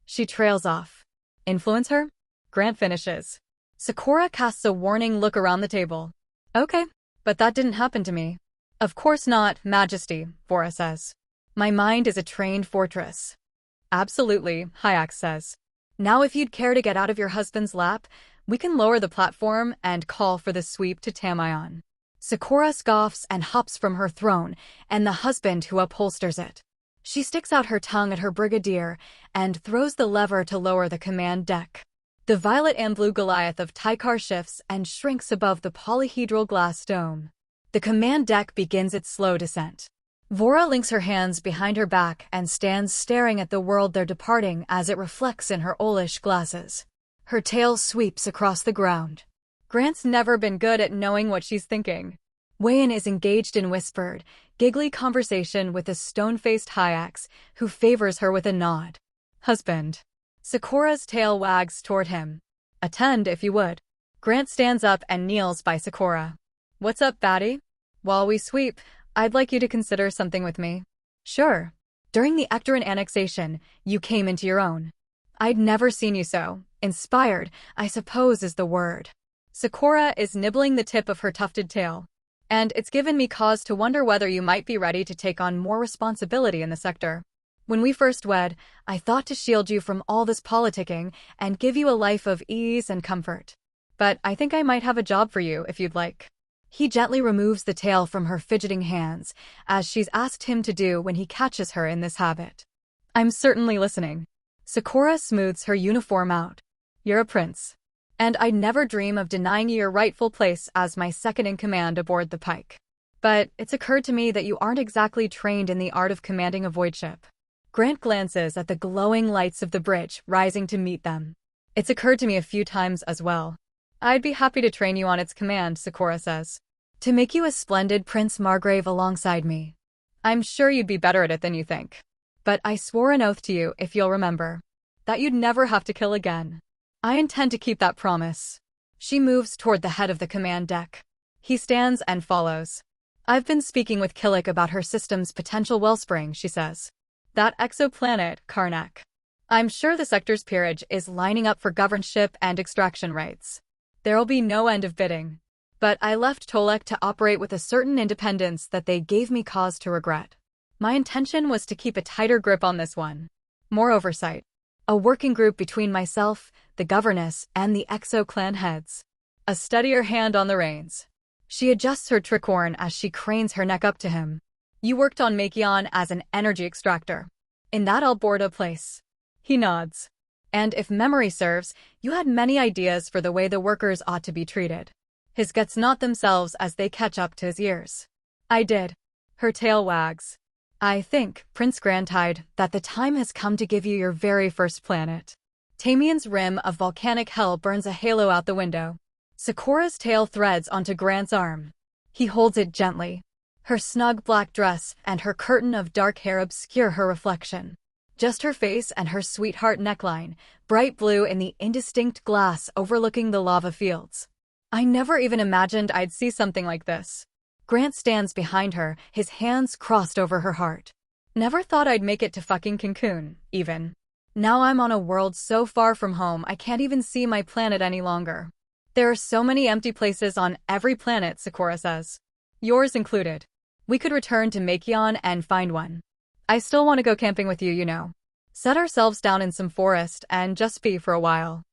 She trails off. Influence her? Grant finishes. Sakura casts a warning look around the table. Okay, but that didn't happen to me. Of course not, Majesty, Vora says. My mind is a trained fortress. Absolutely, Hyax says. Now if you'd care to get out of your husband's lap, we can lower the platform and call for the sweep to Tamion. Sakura scoffs and hops from her throne, and the husband who upholsters it. She sticks out her tongue at her brigadier and throws the lever to lower the command deck. The violet and blue Goliath of Taikar shifts and shrinks above the polyhedral glass dome. The command deck begins its slow descent. Vora links her hands behind her back and stands staring at the world they're departing as it reflects in her owlish glasses. Her tail sweeps across the ground. Grant's never been good at knowing what she's thinking. Wayan is engaged in whispered, giggly conversation with a stone-faced Hyax who favors her with a nod. Husband. Sakura's tail wags toward him. Attend if you would. Grant stands up and kneels by Sakura. What's up, Batty? While we sweep, I'd like you to consider something with me. Sure. During the Ectoran annexation, you came into your own. I'd never seen you so. Inspired, I suppose is the word. Sakura is nibbling the tip of her tufted tail. And it's given me cause to wonder whether you might be ready to take on more responsibility in the sector. When we first wed, I thought to shield you from all this politicking and give you a life of ease and comfort. But I think I might have a job for you if you'd like. He gently removes the tail from her fidgeting hands, as she's asked him to do when he catches her in this habit. I'm certainly listening. Sakura smooths her uniform out. You're a prince. And I'd never dream of denying you your rightful place as my second-in-command aboard the Pike. But it's occurred to me that you aren't exactly trained in the art of commanding a void ship. Grant glances at the glowing lights of the bridge rising to meet them. It's occurred to me a few times as well. I'd be happy to train you on its command, Sakura says. To make you a splendid Prince Margrave alongside me. I'm sure you'd be better at it than you think. But I swore an oath to you, if you'll remember, that you'd never have to kill again. I intend to keep that promise. She moves toward the head of the command deck. He stands and follows. I've been speaking with Killick about her system's potential wellspring, she says. That exoplanet, Karnak. I'm sure the sector's peerage is lining up for governorship and extraction rights. There'll be no end of bidding. But I left Tolek to operate with a certain independence that they gave me cause to regret. My intention was to keep a tighter grip on this one. More oversight. A working group between myself, the governess, and the exo-clan heads. A steadier hand on the reins. She adjusts her tricorn as she cranes her neck up to him. You worked on Makion as an energy extractor. In that Alborda place. He nods. And if memory serves, you had many ideas for the way the workers ought to be treated. His guts knot themselves as they catch up to his ears. I did. Her tail wags. I think, Prince Grantide, that the time has come to give you your very first planet. Tamian's rim of volcanic hell burns a halo out the window. Sakura's tail threads onto Grant's arm. He holds it gently. Her snug black dress and her curtain of dark hair obscure her reflection. Just her face and her sweetheart neckline, bright blue in the indistinct glass overlooking the lava fields. I never even imagined I'd see something like this. Grant stands behind her, his hands crossed over her heart. Never thought I'd make it to fucking Cancun, even. Now I'm on a world so far from home I can't even see my planet any longer. There are so many empty places on every planet, Sakura says. Yours included. We could return to Makion and find one. I still want to go camping with you, you know. Set ourselves down in some forest and just be for a while.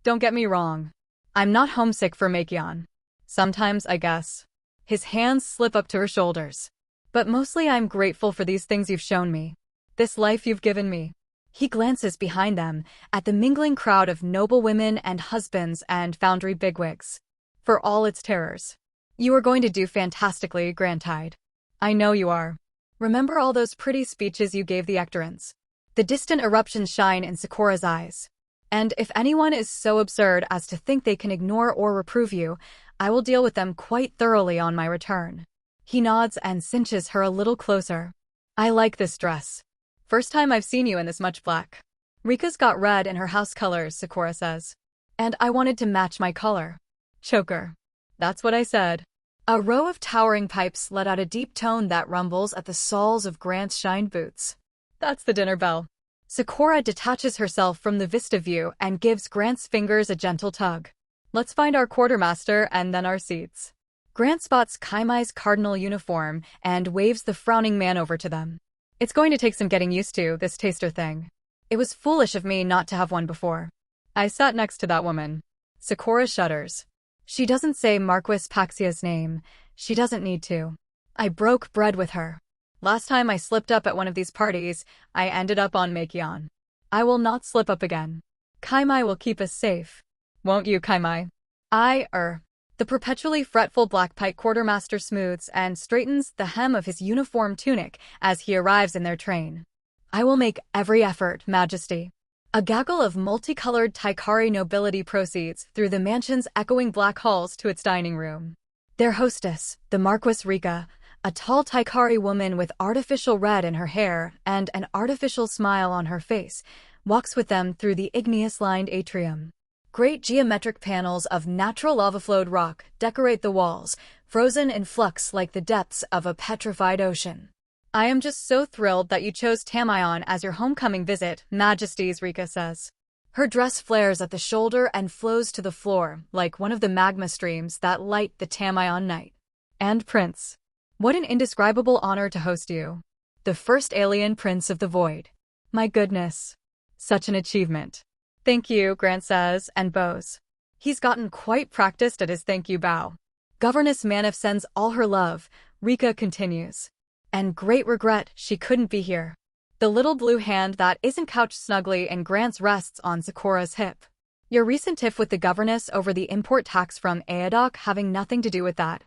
Don't get me wrong. I'm not homesick for Makion. Sometimes, I guess. His hands slip up to her shoulders. But mostly I'm grateful for these things you've shown me. This life you've given me. He glances behind them, at the mingling crowd of noble women and husbands and foundry bigwigs. For all its terrors. You are going to do fantastically, Grantide. I know you are. Remember all those pretty speeches you gave the Ectorans? The distant eruptions shine in Sakura's eyes. And if anyone is so absurd as to think they can ignore or reprove you, I will deal with them quite thoroughly on my return. He nods and cinches her a little closer. I like this dress. First time I've seen you in this much black. Rika's got red in her house colors, Sakura says. And I wanted to match my color. Choker. That's what I said. A row of towering pipes let out a deep tone that rumbles at the soles of Grant's shined boots. That's the dinner bell. Sakura detaches herself from the vista view and gives Grant's fingers a gentle tug. Let's find our quartermaster and then our seats. Grant spots Kaimai's cardinal uniform and waves the frowning man over to them. It's going to take some getting used to, this taster thing. It was foolish of me not to have one before. I sat next to that woman. Sakura shudders. She doesn't say Marquis Paxia's name. She doesn't need to. I broke bread with her. Last time I slipped up at one of these parties, I ended up on Makion. I will not slip up again. Kaimai will keep us safe. Won't you, Kaimai? The perpetually fretful Black Pike quartermaster smooths and straightens the hem of his uniform tunic as he arrives in their train. I will make every effort, Majesty. A gaggle of multicolored Taikari nobility proceeds through the mansion's echoing black halls to its dining room. Their hostess, the Marquis Rika, a tall Taikari woman with artificial red in her hair and an artificial smile on her face, walks with them through the igneous-lined atrium. Great geometric panels of natural lava-flowed rock decorate the walls, frozen in flux like the depths of a petrified ocean. "I am just so thrilled that you chose Tamayon as your homecoming visit, Majesties," Rika says. Her dress flares at the shoulder and flows to the floor like one of the magma streams that light the Tamayon night. "And Prince, what an indescribable honor to host you. The first alien prince of the void. My goodness. Such an achievement." "Thank you," Grant says, and bows. He's gotten quite practiced at his thank you bow. "Governess Manif sends all her love," Rika continues. "And great regret she couldn't be here." The little blue hand that isn't couched snugly in Grant's rests on Sakura's hip. "Your recent tiff with the governess over the import tax from Aodok having nothing to do with that,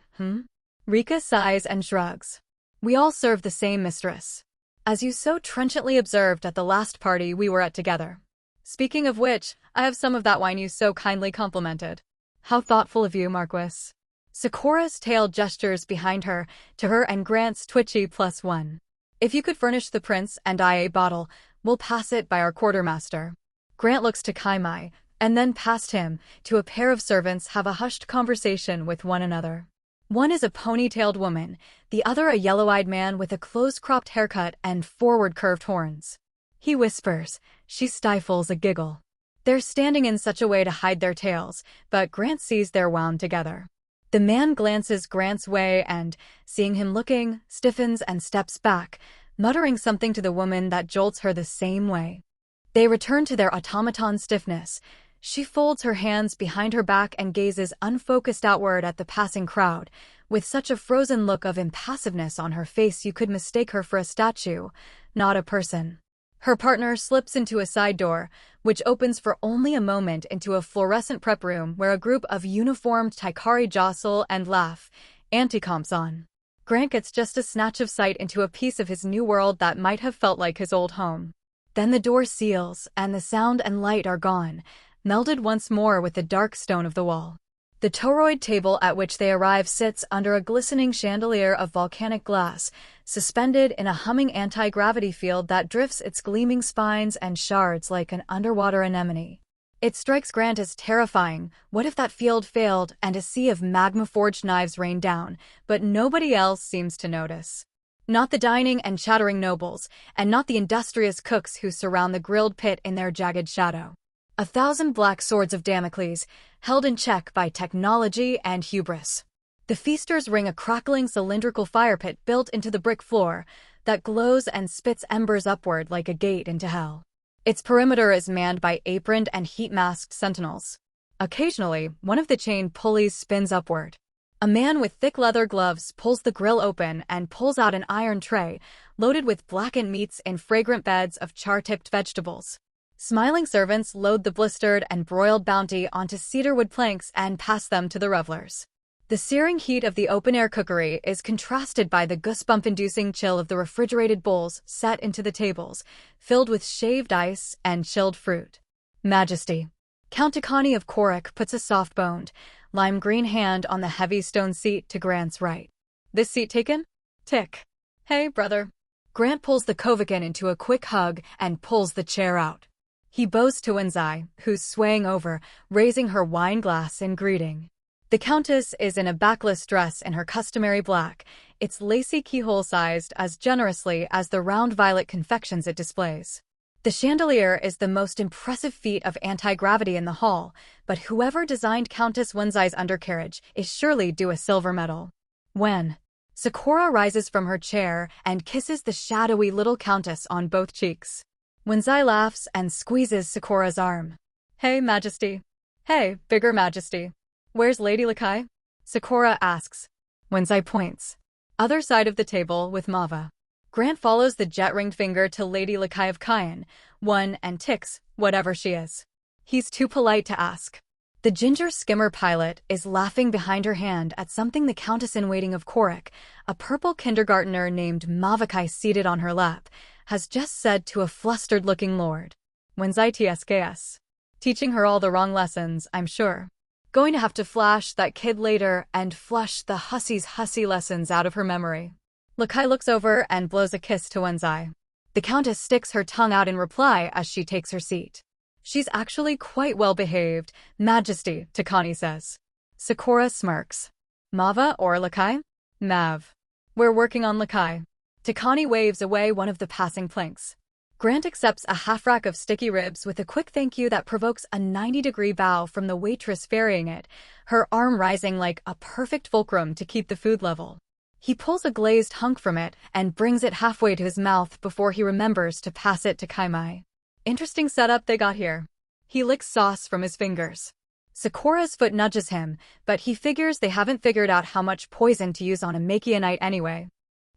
Rika sighs and shrugs. "We all serve the same mistress. As you so trenchantly observed at the last party we were at together. Speaking of which, I have some of that wine you so kindly complimented." "How thoughtful of you, Marquis." Sakura's tail gestures behind her, to her and Grant's twitchy +1. "If you could furnish the prince and I a bottle, we'll pass it by our quartermaster." Grant looks to Kaimai, and then past him, to a pair of servants have a hushed conversation with one another. One is a pony-tailed woman, the other a yellow-eyed man with a close-cropped haircut and forward-curved horns. He whispers, she stifles a giggle. They're standing in such a way to hide their tails, but Grant sees they're wound together. The man glances Grant's way and, seeing him looking, stiffens and steps back, muttering something to the woman that jolts her the same way. They return to their automaton stiffness. She folds her hands behind her back and gazes unfocused outward at the passing crowd, with such a frozen look of impassiveness on her face you could mistake her for a statue, not a person. Her partner slips into a side door, which opens for only a moment into a fluorescent prep room where a group of uniformed Taikari jostle and laugh, anti-comps on. Grant gets just a snatch of sight into a piece of his new world that might have felt like his old home. Then the door seals, and the sound and light are gone, melded once more with the dark stone of the wall. The toroid table at which they arrive sits under a glistening chandelier of volcanic glass, suspended in a humming anti-gravity field that drifts its gleaming spines and shards like an underwater anemone. It strikes Grant as terrifying. What if that field failed and a sea of magma-forged knives rained down, but nobody else seems to notice? Not the dining and chattering nobles, and not the industrious cooks who surround the grilled pit in their jagged shadow. 1,000 black swords of Damocles, held in check by technology and hubris. The feasters ring a crackling cylindrical fire pit built into the brick floor that glows and spits embers upward like a gate into hell. Its perimeter is manned by aproned and heat-masked sentinels. Occasionally, one of the chain pulleys spins upward. A man with thick leather gloves pulls the grill open and pulls out an iron tray loaded with blackened meats in fragrant beds of char-tipped vegetables. Smiling servants load the blistered and broiled bounty onto cedarwood planks and pass them to the revelers. The searing heat of the open-air cookery is contrasted by the goosebump-inducing chill of the refrigerated bowls set into the tables, filled with shaved ice and chilled fruit. Majesty. Count Takani of Korik puts a soft-boned, lime-green hand on the heavy stone seat to Grant's right. "This seat taken?" "Tick." "Hey, brother." Grant pulls the Kovakin into a quick hug and pulls the chair out. He bows to Wenzai, who's swaying over, raising her wine glass in greeting. The Countess is in a backless dress in her customary black, its lacy keyhole-sized as generously as the round violet confections it displays. The chandelier is the most impressive feat of anti-gravity in the hall, but whoever designed Countess Wenzai's undercarriage is surely due a silver medal. When Sakura rises from her chair and kisses the shadowy little Countess on both cheeks. Wenzai laughs and squeezes Sakura's arm. "Hey, Majesty." "Hey, bigger Majesty." "Where's Lady Lakai?" Sakura asks. Wenzai points. Other side of the table with Mava. Grant follows the jet-ringed finger to Lady Lakai of Kayan, one and ticks, whatever she is. He's too polite to ask. The ginger skimmer pilot is laughing behind her hand at something the Countess-in-waiting of Korik, a purple kindergartner named Mavakai seated on her lap, has just said to a flustered-looking lord. Wenzai TSKS. Teaching her all the wrong lessons, I'm sure. Going to have to flash that kid later and flush the hussy's hussy lessons out of her memory. Lakai looks over and blows a kiss to Wenzai. The Countess sticks her tongue out in reply as she takes her seat. She's actually quite well behaved, Majesty, Takani says. Sakura smirks. Mava or Lakai? Mav. We're working on Lakai. Takani waves away one of the passing planks. Grant accepts a half-rack of sticky ribs with a quick thank you that provokes a 90-degree bow from the waitress ferrying it, her arm rising like a perfect fulcrum to keep the food level. He pulls a glazed hunk from it and brings it halfway to his mouth before he remembers to pass it to Kaimai. Interesting setup they got here. He licks sauce from his fingers. Sakura's foot nudges him, but he figures they haven't figured out how much poison to use on a Makianite anyway.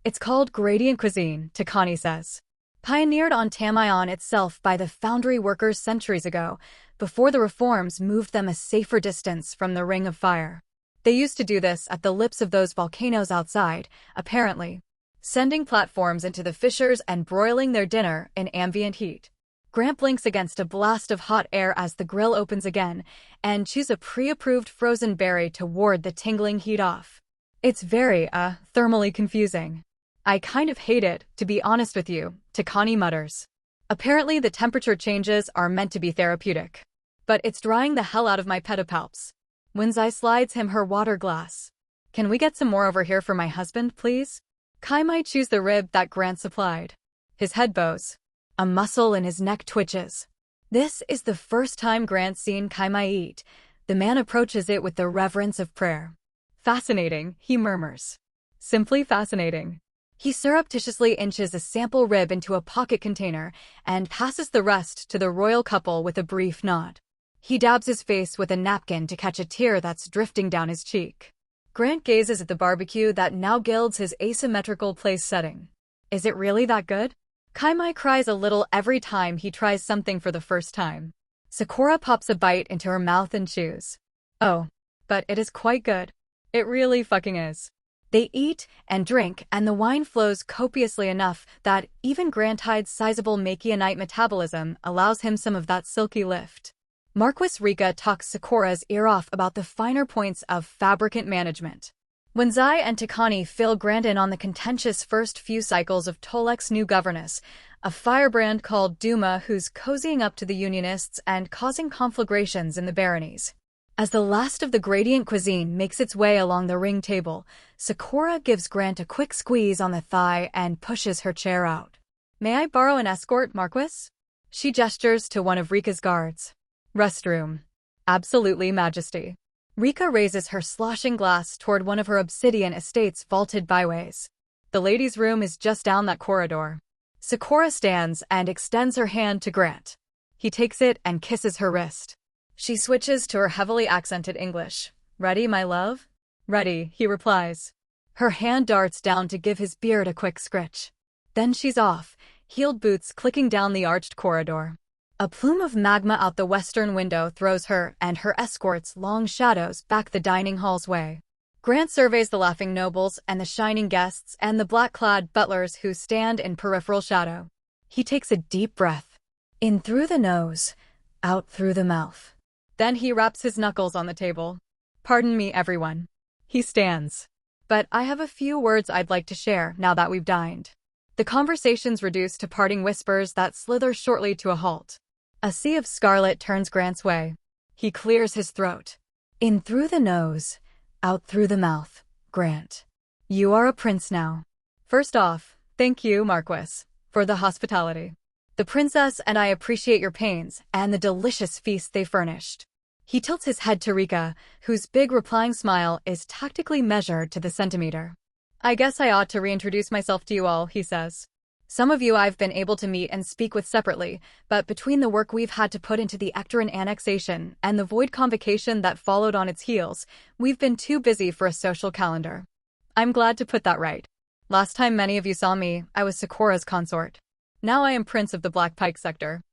It's called gradient cuisine, Takani says. Pioneered on Tamion itself by the foundry workers centuries ago, before the reforms moved them a safer distance from the Ring of Fire. They used to do this at the lips of those volcanoes outside, apparently, sending platforms into the fissures and broiling their dinner in ambient heat. Grant blinks against a blast of hot air as the grill opens again, and chews a pre-approved frozen berry to ward the tingling heat off. It's very, thermally confusing. I kind of hate it, to be honest with you, Takani mutters. Apparently the temperature changes are meant to be therapeutic. But it's drying the hell out of my pedipalps. Winzai slides him her water glass. Can we get some more over here for my husband, please? Kaimai chews the rib that Grant supplied. His head bows. A muscle in his neck twitches. This is the first time Grant's seen Kaimai eat. The man approaches it with the reverence of prayer. Fascinating, he murmurs. Simply fascinating. He surreptitiously inches a sample rib into a pocket container and passes the rest to the royal couple with a brief nod. He dabs his face with a napkin to catch a tear that's drifting down his cheek. Grant gazes at the barbecue that now gilds his asymmetrical place setting. Is it really that good? Kaimai cries a little every time he tries something for the first time. Sakura pops a bite into her mouth and chews. Oh, but it is quite good. It really fucking is. They eat and drink, and the wine flows copiously enough that even Granthide's sizable Makianite metabolism allows him some of that silky lift. Marquis Rika talks Sakura's ear off about the finer points of fabricant management. When Zai and Takani fill Grant in on the contentious first few cycles of Tolek's new governess, a firebrand called Duma who's cozying up to the Unionists and causing conflagrations in the baronies. As the last of the gradient cuisine makes its way along the ring table, Sakura gives Grant a quick squeeze on the thigh and pushes her chair out. May I borrow an escort, Marquis? She gestures to one of Rika's guards. Restroom. Absolutely, Majesty. Rika raises her sloshing glass toward one of her obsidian estate's vaulted byways. The ladies' room is just down that corridor. Sakura stands and extends her hand to Grant. He takes it and kisses her wrist. She switches to her heavily accented English. Ready, my love? Ready, he replies. Her hand darts down to give his beard a quick scritch. Then she's off, heeled boots clicking down the arched corridor. A plume of magma out the western window throws her and her escort's long shadows back the dining hall's way. Grant surveys the laughing nobles and the shining guests and the black-clad butlers who stand in peripheral shadow. He takes a deep breath. In through the nose, out through the mouth. Then he raps his knuckles on the table. Pardon me, everyone. He stands. But I have a few words I'd like to share now that we've dined. The conversation's reduced to parting whispers that slither shortly to a halt. A sea of scarlet turns Grant's way. He clears his throat. In through the nose, out through the mouth, Grant. You are a prince now. First off, thank you, Marquis, for the hospitality. The princess and I appreciate your pains and the delicious feast they furnished. He tilts his head to Rika, whose big replying smile is tactically measured to the centimeter. I guess I ought to reintroduce myself to you all, he says. Some of you I've been able to meet and speak with separately, but between the work we've had to put into the Ectoran annexation and the void convocation that followed on its heels, we've been too busy for a social calendar. I'm glad to put that right. Last time many of you saw me, I was Sakura's consort. Now I am Prince of the Black Pike sector.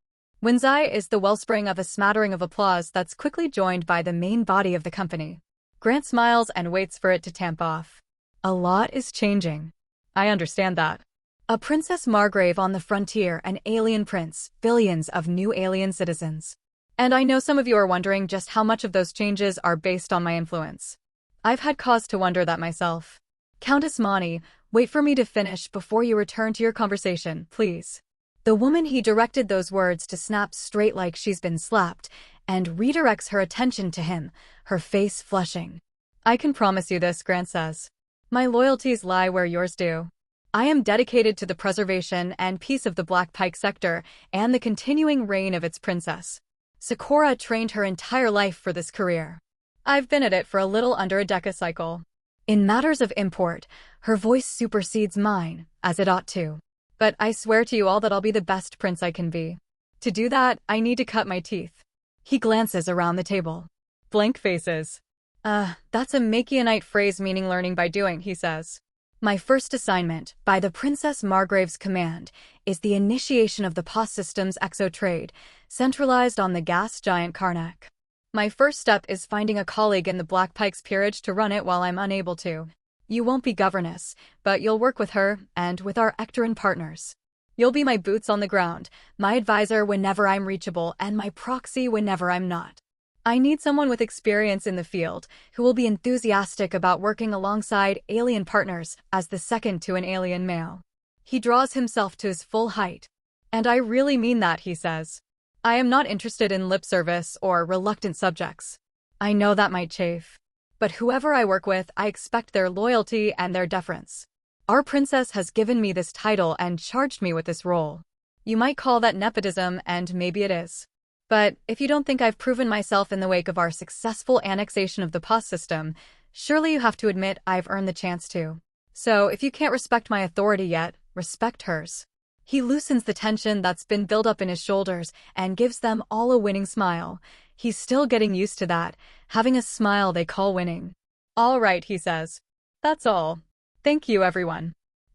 Winzai is the wellspring of a smattering of applause that's quickly joined by the main body of the company. Grant smiles and waits for it to tamp off. A lot is changing. I understand that. A Princess Margrave on the frontier, an alien prince, billions of new alien citizens. And I know some of you are wondering just how much of those changes are based on my influence. I've had cause to wonder that myself. Countess Mani, wait for me to finish before you return to your conversation, please. The woman he directed those words to snaps straight like she's been slapped, and redirects her attention to him, her face flushing. I can promise you this, Grant says. My loyalties lie where yours do. I am dedicated to the preservation and peace of the Black Pike sector and the continuing reign of its princess. Sakura trained her entire life for this career. I've been at it for a little under a decacycle. In matters of import, her voice supersedes mine, as it ought to. But I swear to you all that I'll be the best prince I can be. To do that, I need to cut my teeth. He glances around the table. Blank faces. That's a Machianite phrase meaning learning by doing, he says. My first assignment, by the Princess Margrave's command, is the initiation of the POS system's exo-trade, centralized on the gas giant Karnak. My first step is finding a colleague in the Black Pike's peerage to run it while I'm unable to. You won't be governess, but you'll work with her, and with our Ectoran partners. You'll be my boots on the ground, my advisor whenever I'm reachable, and my proxy whenever I'm not. I need someone with experience in the field, who will be enthusiastic about working alongside alien partners as the second to an alien male. He draws himself to his full height. And I really mean that, he says. I am not interested in lip service or reluctant subjects. I know that might chafe. But whoever I work with, I expect their loyalty and their deference. Our princess has given me this title and charged me with this role. You might call that nepotism, and maybe it is. But if you don't think I've proven myself in the wake of our successful annexation of the POS system, surely you have to admit I've earned the chance to. So if you can't respect my authority yet, respect hers. He loosens the tension that's been built up in his shoulders and gives them all a winning smile. He's still getting used to that, having a smile they call winning. All right, he says. That's all. Thank you, everyone.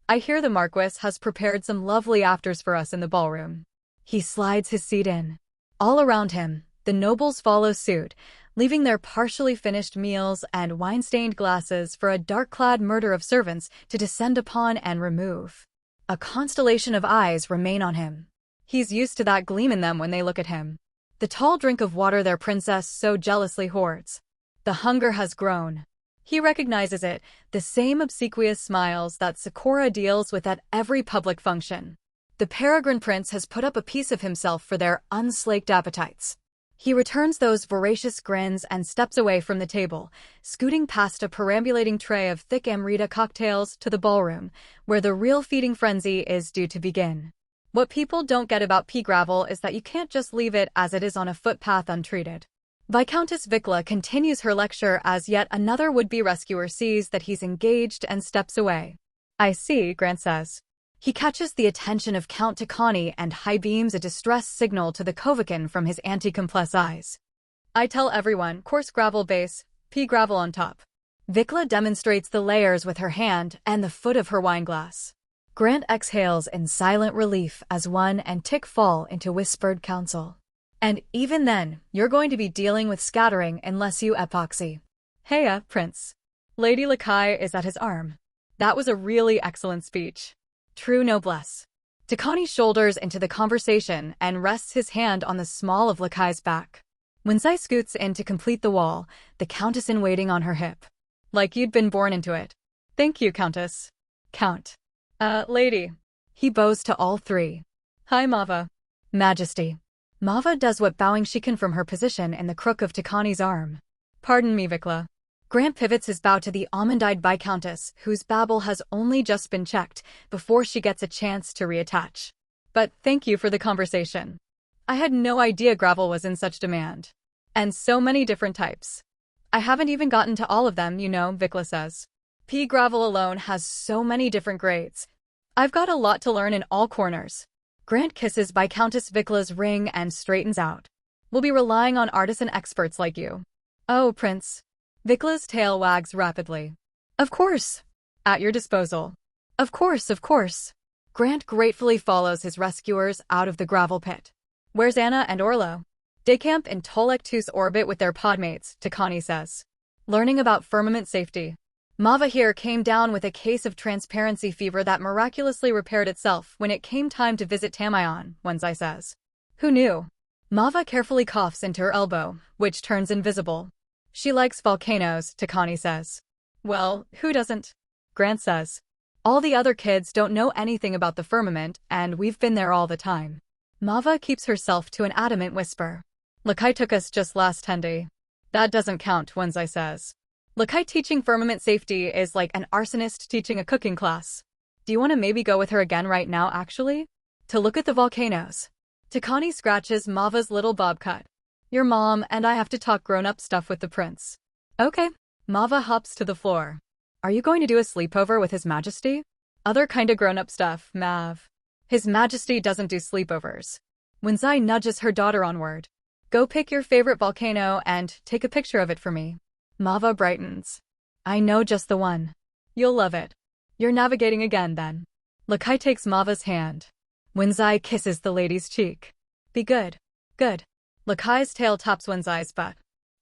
I hear the Marquis has prepared some lovely afters for us in the ballroom. He slides his seat in. All around him, the nobles follow suit, leaving their partially finished meals and wine-stained glasses for a dark-clad murder of servants to descend upon and remove. A constellation of eyes remain on him. He's used to that gleam in them when they look at him. The tall drink of water their princess so jealously hoards. The hunger has grown. He recognizes it, the same obsequious smiles that Sakura deals with at every public function. The Peregrine Prince has put up a piece of himself for their unslaked appetites. He returns those voracious grins and steps away from the table, scooting past a perambulating tray of thick Amrita cocktails to the ballroom, where the real feeding frenzy is due to begin. What people don't get about pea gravel is that you can't just leave it as it is on a footpath untreated. Viscountess Vikla continues her lecture as yet another would-be rescuer sees that he's engaged and steps away. I see, Grant says. He catches the attention of Count Takani and high-beams a distress signal to the Kovakin from his anti-complex eyes. I tell everyone, coarse gravel base, pea gravel on top. Vikla demonstrates the layers with her hand and the foot of her wineglass. Grant exhales in silent relief as one and Tick fall into whispered counsel. And even then, you're going to be dealing with scattering unless you epoxy. Heya, Prince. Lady Lakai is at his arm. That was a really excellent speech. True noblesse. Takani shoulders into the conversation and rests his hand on the small of Lakai's back. When Sai scoots in to complete the wall, the Countess in waiting on her hip. Like you'd been born into it. Thank you, Countess. Count. Lady. He bows to all three. Hi, Mava. Majesty. Mava does what bowing she can from her position in the crook of Takani's arm. Pardon me, Vikla. Grant pivots his bow to the almond-eyed Viscountess, whose babble has only just been checked before she gets a chance to reattach. But thank you for the conversation. I had no idea gravel was in such demand. And so many different types. I haven't even gotten to all of them, you know, Vikla says. Pea gravel alone has so many different grades. I've got a lot to learn in all corners. Grant kisses Viscountess Vikla's ring and straightens out. We'll be relying on artisan experts like you. Oh, Prince. Vikla's tail wags rapidly. Of course. At your disposal. Of course, of course. Grant gratefully follows his rescuers out of the gravel pit. Where's Anna and Orlo? They camp in Tolektus orbit with their podmates, Takani says. Learning about firmament safety. Mava here came down with a case of transparency fever that miraculously repaired itself when it came time to visit Tamayon, Wenzai says. Who knew? Mava carefully coughs into her elbow, which turns invisible. She likes volcanoes, Takani says. Well, who doesn't? Grant says. All the other kids don't know anything about the firmament, and we've been there all the time. Mava keeps herself to an adamant whisper. Lakai took us just last Tendy. That doesn't count, Wenzai says. Lakai teaching firmament safety is like an arsonist teaching a cooking class. Do you want to maybe go with her again right now, actually? To look at the volcanoes. Takani scratches Mava's little bob cut. Your mom and I have to talk grown-up stuff with the prince. Okay. Mava hops to the floor. Are you going to do a sleepover with His Majesty? Other kinda grown-up stuff, Mav. His Majesty doesn't do sleepovers. Wenzai nudges her daughter onward. Go pick your favorite volcano and take a picture of it for me. Mava brightens. I know just the one. You'll love it. You're navigating again, then. Lakai takes Mava's hand. Wenzai kisses the lady's cheek. Be good. Good. Lakai's tail taps Wenzai's butt.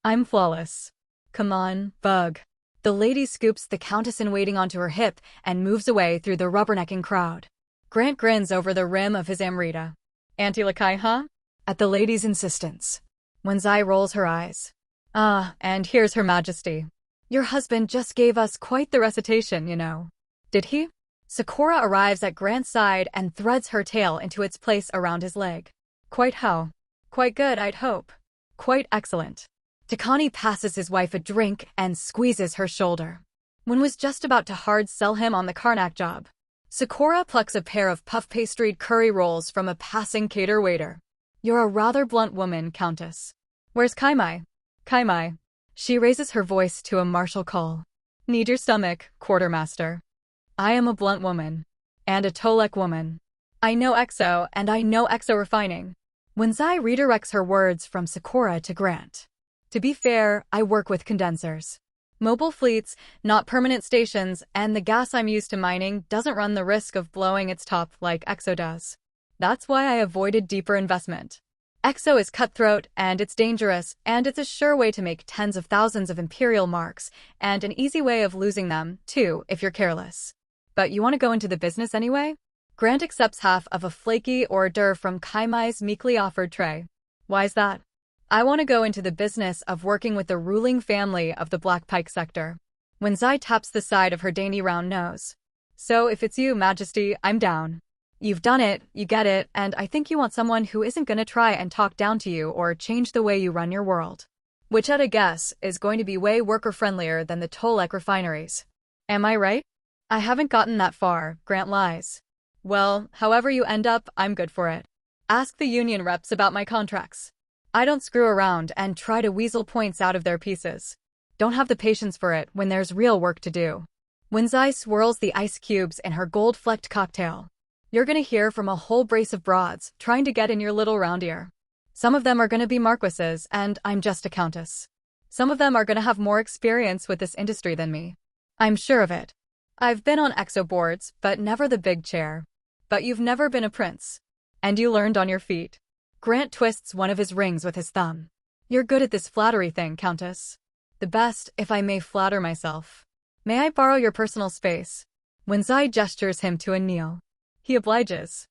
I'm flawless. Come on, bug. The lady scoops the countess-in-waiting onto her hip and moves away through the rubbernecking crowd. Grant grins over the rim of his Amrita. Auntie Lakai, huh? At the lady's insistence. Wenzai rolls her eyes. And here's Her Majesty. Your husband just gave us quite the recitation, you know. Did he? Sakura arrives at Grant's side and threads her tail into its place around his leg. Quite how? Quite good, I'd hope. Quite excellent. Takani passes his wife a drink and squeezes her shoulder. One was just about to hard sell him on the Karnak job. Sakura plucks a pair of puff-pastry curry rolls from a passing cater waiter. You're a rather blunt woman, Countess. Where's Kaimai? Kaimai. She raises her voice to a martial call. Need your stomach, quartermaster. I am a blunt woman. And a Tolek woman. I know EXO, and I know EXO refining. Wenzai redirects her words from Sakura to Grant. To be fair, I work with condensers. Mobile fleets, not permanent stations, and the gas I'm used to mining doesn't run the risk of blowing its top like EXO does. That's why I avoided deeper investment. EXO is cutthroat, and it's dangerous, and it's a sure way to make tens of thousands of Imperial marks, and an easy way of losing them, too, if you're careless. But you want to go into the business anyway? Grant accepts half of a flaky hors d'oeuvre from Kaimai's meekly offered tray. Why's that? I want to go into the business of working with the ruling family of the Black Pike sector. Wenzai taps the side of her dainty round nose. So if it's you, Majesty, I'm down. You've done it, you get it, and I think you want someone who isn't gonna try and talk down to you or change the way you run your world. Which at a guess is going to be way worker-friendlier than the Tolek refineries. Am I right? I haven't gotten that far, Grant lies. Well, however you end up, I'm good for it. Ask the union reps about my contracts. I don't screw around and try to weasel points out of their pieces. Don't have the patience for it when there's real work to do. Wenzai swirls the ice cubes in her gold-flecked cocktail. You're gonna hear from a whole brace of broads trying to get in your little round ear. Some of them are gonna be marquises, and I'm just a countess. Some of them are gonna have more experience with this industry than me. I'm sure of it. I've been on EXO boards, but never the big chair. But you've never been a prince. And you learned on your feet. Grant twists one of his rings with his thumb. You're good at this flattery thing, Countess. The best, if I may flatter myself. May I borrow your personal space? Wenzai gestures him to a kneel. He obliges.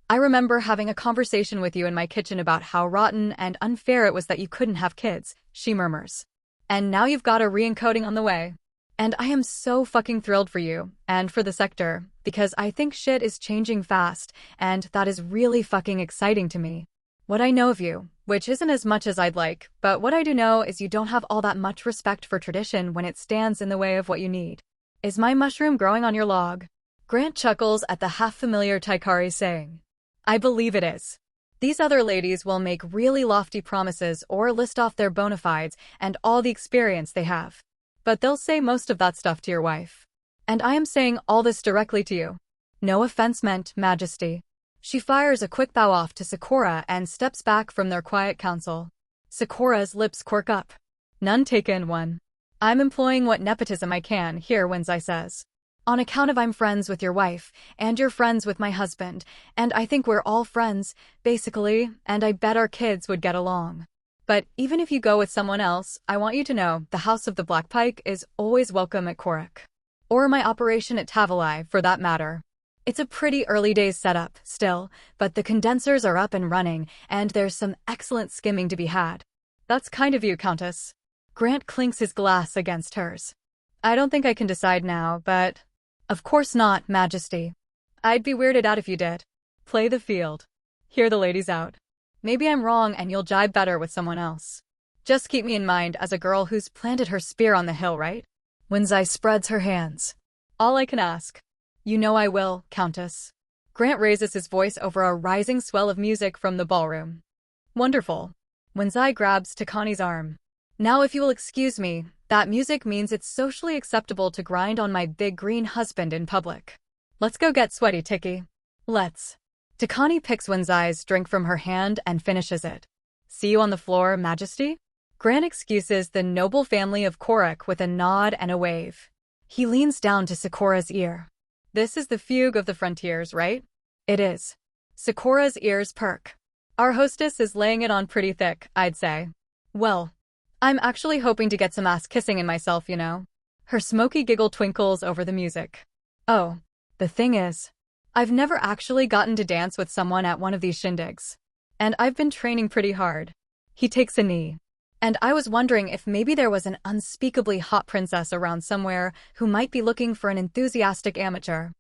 I remember having a conversation with you in my kitchen about how rotten and unfair it was that you couldn't have kids, she murmurs. And now you've got a re-encoding on the way. And I am so fucking thrilled for you, and for the sector, because I think shit is changing fast, and that is really fucking exciting to me. What I know of you, which isn't as much as I'd like, but what I do know is you don't have all that much respect for tradition when it stands in the way of what you need. Is my mushroom growing on your log? Grant chuckles at the half-familiar Taikari saying. I believe it is. These other ladies will make really lofty promises or list off their bona fides and all the experience they have. But they'll say most of that stuff to your wife. And I am saying all this directly to you. No offense meant, Majesty. She fires a quick bow off to Sakura and steps back from their quiet council. Sakura's lips quirk up. None taken, one. I'm employing what nepotism I can here, Wenzai says. On account of I'm friends with your wife, and you're friends with my husband, and I think we're all friends, basically, and I bet our kids would get along. But even if you go with someone else, I want you to know the House of the Black Pike is always welcome at Korak. Or my operation at Tavalai, for that matter. It's a pretty early days setup, still, but the condensers are up and running, and there's some excellent skimming to be had. That's kind of you, Countess. Grant clinks his glass against hers. I don't think I can decide now, but Of course not, Majesty. I'd be weirded out if you did. Play the field. Hear the ladies out. Maybe I'm wrong and you'll jibe better with someone else. Just keep me in mind as a girl who's planted her spear on the hill, right? Wenzai spreads her hands. All I can ask. You know I will, Countess. Grant raises his voice over a rising swell of music from the ballroom. Wonderful. Wenzai grabs Takani's arm. Now if you will excuse me, that music means it's socially acceptable to grind on my big green husband in public. Let's go get sweaty, Tiki. Let's. Takani picks Wenzai's drink from her hand and finishes it. See you on the floor, Majesty? Grant excuses the noble family of Korok with a nod and a wave. He leans down to Sakura's ear. This is the fugue of the frontiers, right? It is. Sakura's ears perk. Our hostess is laying it on pretty thick, I'd say. Well, I'm actually hoping to get some ass kissing in myself, you know. Her smoky giggle twinkles over the music. Oh, the thing is, I've never actually gotten to dance with someone at one of these shindigs. And I've been training pretty hard. He takes a knee. And I was wondering if maybe there was an unspeakably hot princess around somewhere who might be looking for an enthusiastic amateur.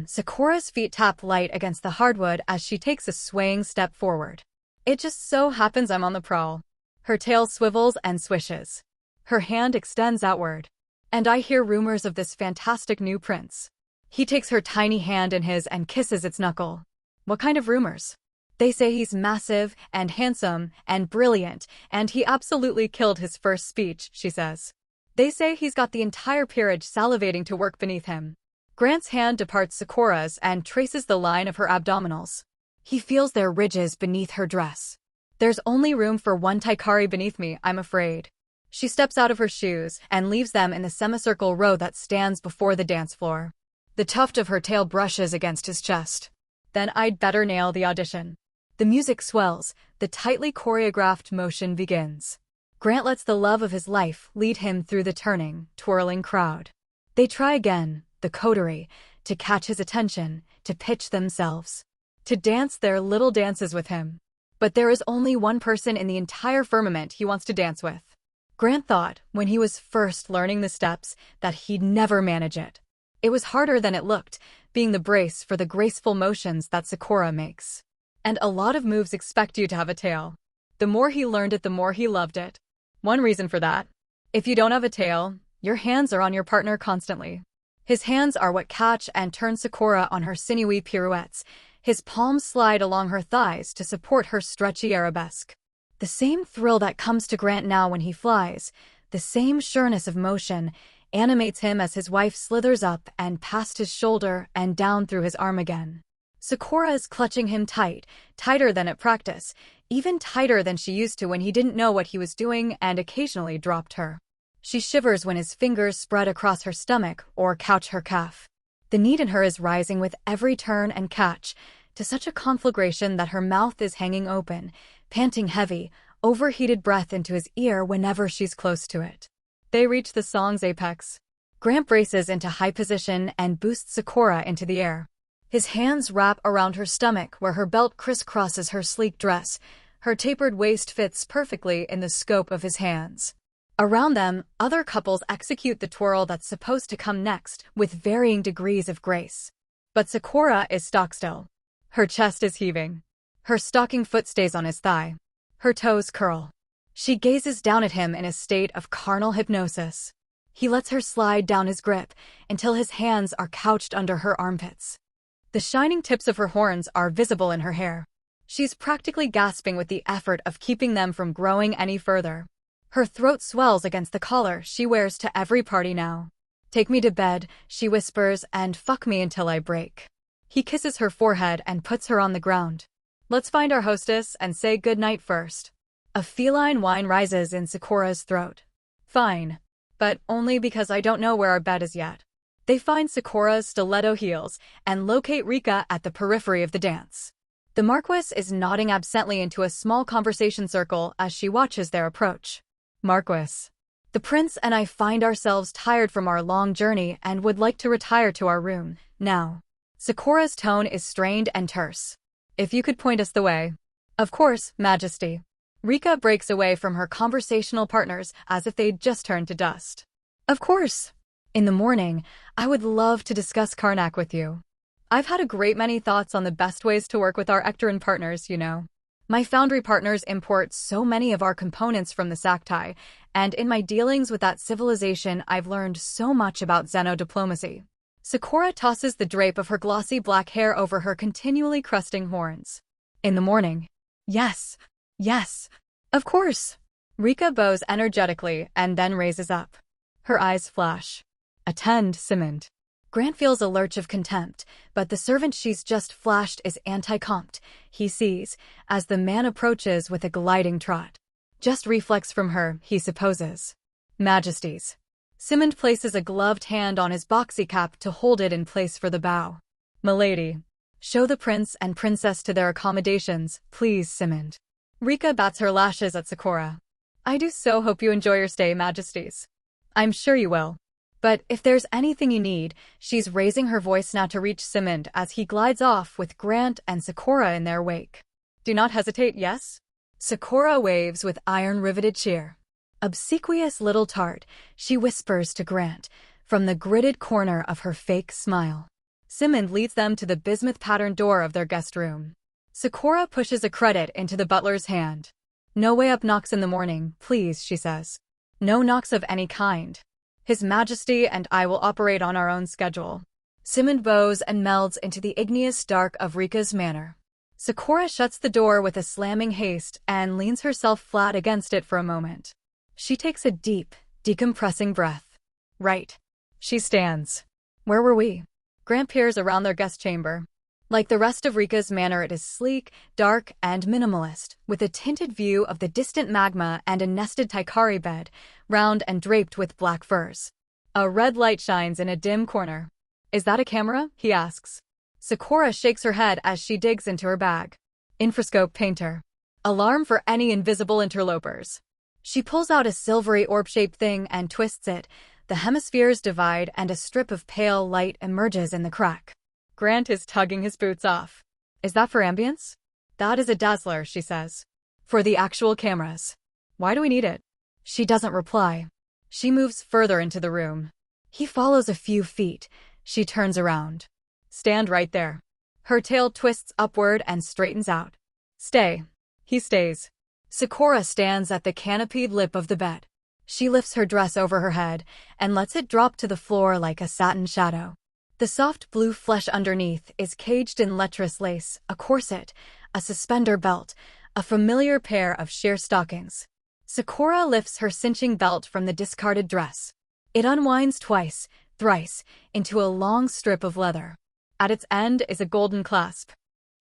Sakura's feet tap light against the hardwood as she takes a swaying step forward. It just so happens I'm on the prowl. Her tail swivels and swishes. Her hand extends outward. And I hear rumors of this fantastic new prince. He takes her tiny hand in his and kisses its knuckle. What kind of rumors? They say he's massive and handsome and brilliant, and he absolutely killed his first speech, she says. They say he's got the entire peerage salivating to work beneath him. Grant's hand departs Sakura's and traces the line of her abdominals. He feels their ridges beneath her dress. There's only room for one Taikari beneath me, I'm afraid. She steps out of her shoes and leaves them in the semicircle row that stands before the dance floor. The tuft of her tail brushes against his chest. Then I'd better nail the audition. The music swells, the tightly choreographed motion begins. Grant lets the love of his life lead him through the turning, twirling crowd. They try again, the coterie, to catch his attention, to pitch themselves, to dance their little dances with him. But there is only one person in the entire firmament he wants to dance with. Grant thought, when he was first learning the steps, that he'd never manage it. It was harder than it looked, being the brace for the graceful motions that Sakura makes. And a lot of moves expect you to have a tail. The more he learned it, the more he loved it. One reason for that. If you don't have a tail, your hands are on your partner constantly. His hands are what catch and turn Sakura on her sinewy pirouettes. His palms slide along her thighs to support her stretchy arabesque. The same thrill that comes to Grant now when he flies, the same sureness of motion, animates him as his wife slithers up and past his shoulder and down through his arm again. Sakura is clutching him tight, tighter than at practice, even tighter than she used to when he didn't know what he was doing and occasionally dropped her. She shivers when his fingers spread across her stomach or couch her calf. The need in her is rising with every turn and catch, to such a conflagration that her mouth is hanging open, panting heavy, overheated breath into his ear whenever she's close to it. They reach the song's apex. Grant braces into high position and boosts Sakura into the air. His hands wrap around her stomach where her belt crisscrosses her sleek dress. Her tapered waist fits perfectly in the scope of his hands. Around them, other couples execute the twirl that's supposed to come next with varying degrees of grace. But Sakura is stock still. Her chest is heaving. Her stocking foot stays on his thigh. Her toes curl. She gazes down at him in a state of carnal hypnosis. He lets her slide down his grip until his hands are couched under her armpits. The shining tips of her horns are visible in her hair. She's practically gasping with the effort of keeping them from growing any further. Her throat swells against the collar she wears to every party now. Take me to bed, she whispers, and fuck me until I break. He kisses her forehead and puts her on the ground. Let's find our hostess and say goodnight first. A feline whine rises in Sakura's throat. Fine. But only because I don't know where our bed is yet. They find Sakura's stiletto heels and locate Rika at the periphery of the dance. The Marquis is nodding absently into a small conversation circle as she watches their approach. Marquis. The prince and I find ourselves tired from our long journey and would like to retire to our room, now. Sakura's tone is strained and terse. If you could point us the way. Of course, Majesty. Rika breaks away from her conversational partners as if they'd just turned to dust. Of course. In the morning, I would love to discuss Karnak with you. I've had a great many thoughts on the best ways to work with our Ectoran partners. My foundry partners import so many of our components from the Saktai, and in my dealings with that civilization, I've learned so much about xenodiplomacy. Sakura tosses the drape of her glossy black hair over her continually crusting horns. In the morning. Yes. Yes. Of course. Rika bows energetically and then raises up. Her eyes flash. Attend, Simond. Grant feels a lurch of contempt, but the servant she's just flashed is anti-comped, he sees, as the man approaches with a gliding trot. Just reflex from her, he supposes. Majesties. Simond places a gloved hand on his boxy cap to hold it in place for the bow. Milady. Show the prince and princess to their accommodations, please, Simond. Rika bats her lashes at Sakura. I do so hope you enjoy your stay, Majesties. I'm sure you will. But if there's anything you need, she's raising her voice now to reach Simond as he glides off with Grant and Sakura in their wake. Do not hesitate, yes? Sakura waves with iron-riveted cheer. Obsequious little tart, she whispers to Grant, from the gridded corner of her fake smile. Simond leads them to the bismuth-patterned door of their guest room. Sakura pushes a credit into the butler's hand. No way up knocks in the morning, please, she says. No knocks of any kind. His Majesty and I will operate on our own schedule. Simond bows and melds into the igneous dark of Rika's manor. Sakura shuts the door with a slamming haste and leans herself flat against it for a moment. She takes a deep, decompressing breath. Right. She stands. Where were we? Grant peers around their guest chamber. Like the rest of Rika's manor, it is sleek, dark, and minimalist, with a tinted view of the distant magma and a nested Taikari bed, round and draped with black furs. A red light shines in a dim corner. Is that a camera? He asks. Sakura shakes her head as she digs into her bag. Infrascope painter. Alarm for any invisible interlopers. She pulls out a silvery orb-shaped thing and twists it. The hemispheres divide and a strip of pale light emerges in the crack. Grant is tugging his boots off. Is that for ambience? That is a dazzler, she says. For the actual cameras. Why do we need it? She doesn't reply. She moves further into the room. He follows a few feet. She turns around. Stand right there. Her tail twists upward and straightens out. Stay. He stays. Sakura stands at the canopied lip of the bed. She lifts her dress over her head and lets it drop to the floor like a satin shadow. The soft blue flesh underneath is caged in lecherous lace, a corset, a suspender belt, a familiar pair of sheer stockings. Sakura lifts her cinching belt from the discarded dress. It unwinds twice, thrice, into a long strip of leather. At its end is a golden clasp.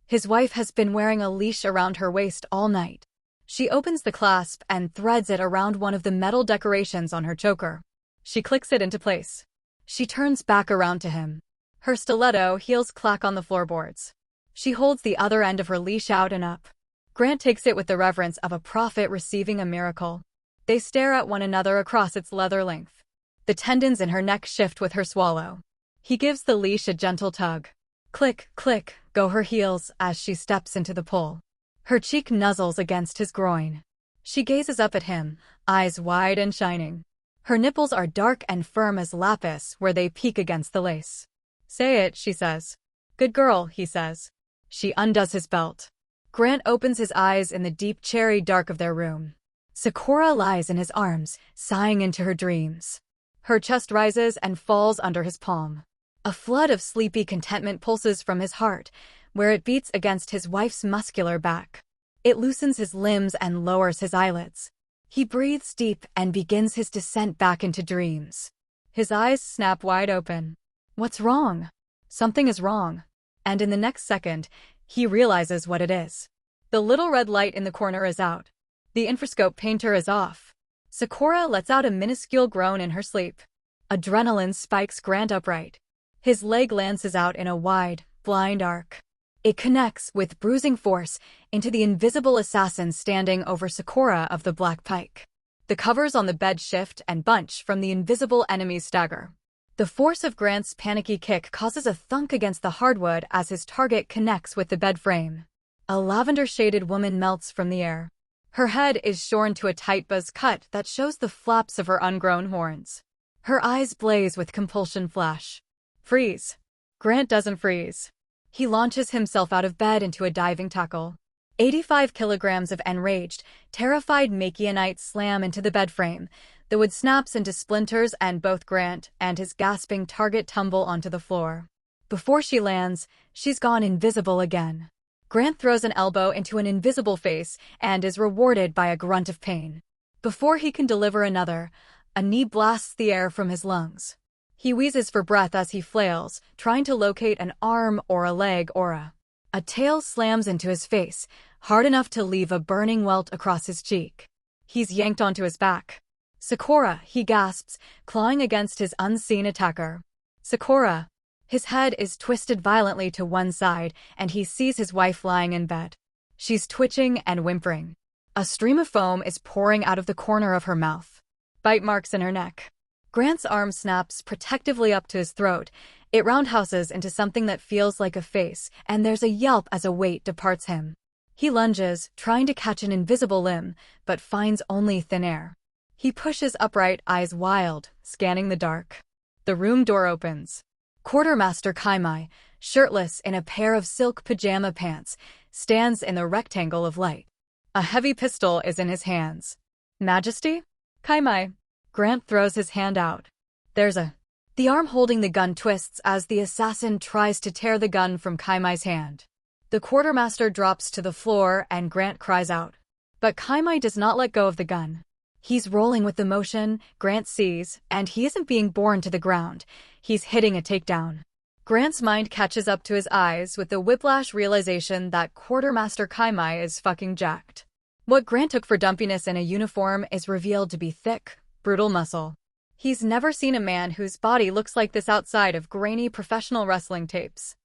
His wife has been wearing a leash around her waist all night. She opens the clasp and threads it around one of the metal decorations on her choker. She clicks it into place. She turns back around to him. Her stiletto heels clack on the floorboards. She holds the other end of her leash out and up. Grant takes it with the reverence of a prophet receiving a miracle. They stare at one another across its leather length. The tendons in her neck shift with her swallow. He gives the leash a gentle tug. Click, click, go her heels as she steps into the pull. Her cheek nuzzles against his groin. She gazes up at him, eyes wide and shining. Her nipples are dark and firm as lapis where they peek against the lace. Say it, she says. Good girl, he says. She undoes his belt. Grant opens his eyes in the deep cherry dark of their room. Sakura lies in his arms, sighing into her dreams. Her chest rises and falls under his palm. A flood of sleepy contentment pulses from his heart, where it beats against his wife's muscular back. It loosens his limbs and lowers his eyelids. He breathes deep and begins his descent back into dreams. His eyes snap wide open. What's wrong? Something is wrong. And in the next second, he realizes what it is. The little red light in the corner is out. The infrascope painter is off. Sakura lets out a minuscule groan in her sleep. Adrenaline spikes Grant upright. His leg lances out in a wide, blind arc. It connects, with bruising force, into the invisible assassin standing over Sakura of the Black Pike. The covers on the bed shift and bunch from the invisible enemy's stagger. The force of Grant's panicky kick causes a thunk against the hardwood as his target connects with the bed frame. A lavender-shaded woman melts from the air. Her head is shorn to a tight buzz cut that shows the flaps of her ungrown horns. Her eyes blaze with compulsion flash. Freeze. Grant doesn't freeze. He launches himself out of bed into a diving tackle. 85 kilograms of enraged, terrified Makianites slam into the bed frame. The wood snaps into splinters and both Grant and his gasping target tumble onto the floor. Before she lands, she's gone invisible again. Grant throws an elbow into an invisible face and is rewarded by a grunt of pain. Before he can deliver another, a knee blasts the air from his lungs. He wheezes for breath as he flails, trying to locate an arm or a leg or a tail slams into his face, hard enough to leave a burning welt across his cheek. He's yanked onto his back. Sakura, he gasps, clawing against his unseen attacker. Sakura. His head is twisted violently to one side, and he sees his wife lying in bed. She's twitching and whimpering. A stream of foam is pouring out of the corner of her mouth. Bite marks in her neck. Grant's arm snaps protectively up to his throat. It roundhouses into something that feels like a face, and there's a yelp as a weight departs him. He lunges, trying to catch an invisible limb, but finds only thin air. He pushes upright, eyes wild, scanning the dark. The room door opens. Quartermaster Kaimai, shirtless in a pair of silk pajama pants, stands in the rectangle of light. A heavy pistol is in his hands. Majesty? Kaimai. Grant throws his hand out. The arm holding the gun twists as the assassin tries to tear the gun from Kaimai's hand. The quartermaster drops to the floor and Grant cries out. But Kaimai does not let go of the gun. He's rolling with the motion, Grant sees, and he isn't being borne to the ground. He's hitting a takedown. Grant's mind catches up to his eyes with the whiplash realization that Quartermaster Kaimai is fucking jacked. What Grant took for dumpiness in a uniform is revealed to be thick, brutal muscle. He's never seen a man whose body looks like this outside of grainy professional wrestling tapes.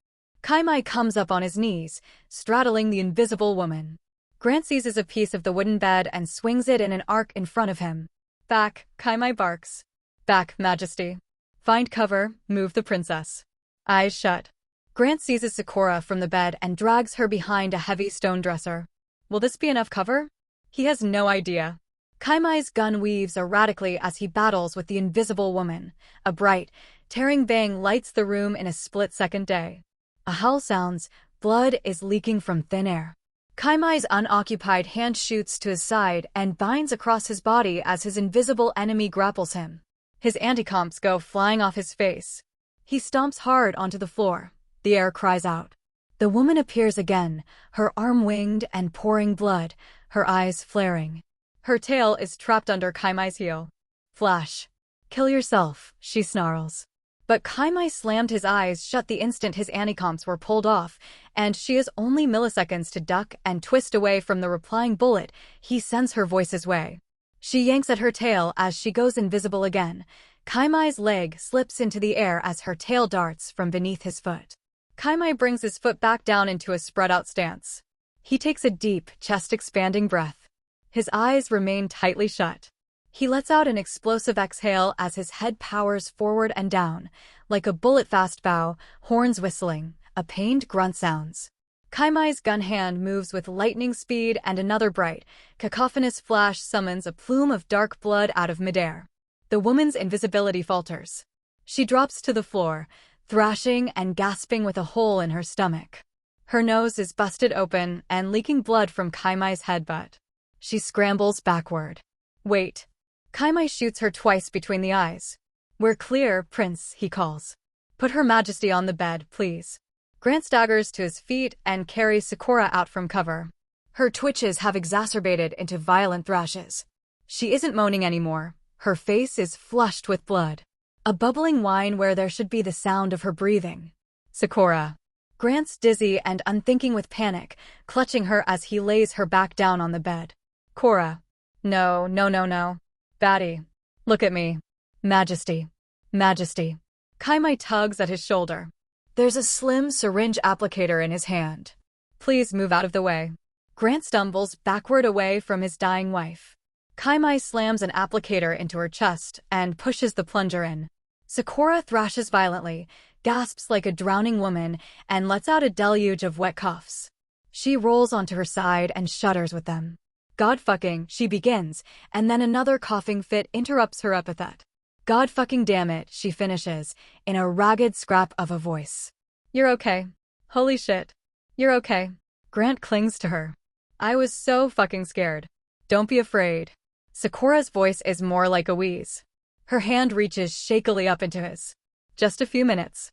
Kaimai comes up on his knees, straddling the invisible woman. Grant seizes a piece of the wooden bed and swings it in an arc in front of him. Back, Kaimai barks. Back, Majesty. Find cover, move the princess. Eyes shut. Grant seizes Sakura from the bed and drags her behind a heavy stone dresser. Will this be enough cover? He has no idea. Kaimai's gun weaves erratically as he battles with the invisible woman. A bright, tearing bang lights the room in a split-second day. A howl sounds, blood is leaking from thin air. Kaimai's unoccupied hand shoots to his side and binds across his body as his invisible enemy grapples him. His anticomps go flying off his face. He stomps hard onto the floor. The air cries out. The woman appears again, her arm winged and pouring blood, her eyes flaring. Her tail is trapped under Kaimai's heel. Flash. Kill yourself, she snarls. But Kaimai slammed his eyes shut the instant his anticomps were pulled off, and she has only milliseconds to duck and twist away from the replying bullet. He sends her voice his way. She yanks at her tail as she goes invisible again. Kaimai's leg slips into the air as her tail darts from beneath his foot. Kaimai brings his foot back down into a spread-out stance. He takes a deep, chest-expanding breath. His eyes remain tightly shut. He lets out an explosive exhale as his head powers forward and down, like a bullet-fast bow, horns whistling, a pained grunt sounds. Kaimai's gun hand moves with lightning speed and another bright, cacophonous flash summons a plume of dark blood out of midair. The woman's invisibility falters. She drops to the floor, thrashing and gasping with a hole in her stomach. Her nose is busted open and leaking blood from Kaimai's headbutt. She scrambles backward. Wait. Kaimai shoots her twice between the eyes. We're clear, Prince, he calls. Put Her Majesty on the bed, please. Grant staggers to his feet and carries Sakura out from cover. Her twitches have exacerbated into violent thrashes. She isn't moaning anymore. Her face is flushed with blood. A bubbling whine where there should be the sound of her breathing. Sakura. Grant's dizzy and unthinking with panic, clutching her as he lays her back down on the bed. Cora. No. Batty. Look at me. Majesty. Majesty. Kaimai tugs at his shoulder. There's a slim syringe applicator in his hand. Please move out of the way. Grant stumbles backward away from his dying wife. Kaimai slams an applicator into her chest and pushes the plunger in. Sakura thrashes violently, gasps like a drowning woman, and lets out a deluge of wet coughs. She rolls onto her side and shudders with them. God fucking, she begins, and then another coughing fit interrupts her epithet. God fucking damn it, she finishes, in a ragged scrap of a voice. You're okay. Holy shit. You're okay. Grant clings to her. I was so fucking scared. Don't be afraid. Sakura's voice is more like a wheeze. Her hand reaches shakily up into his. Just a few minutes.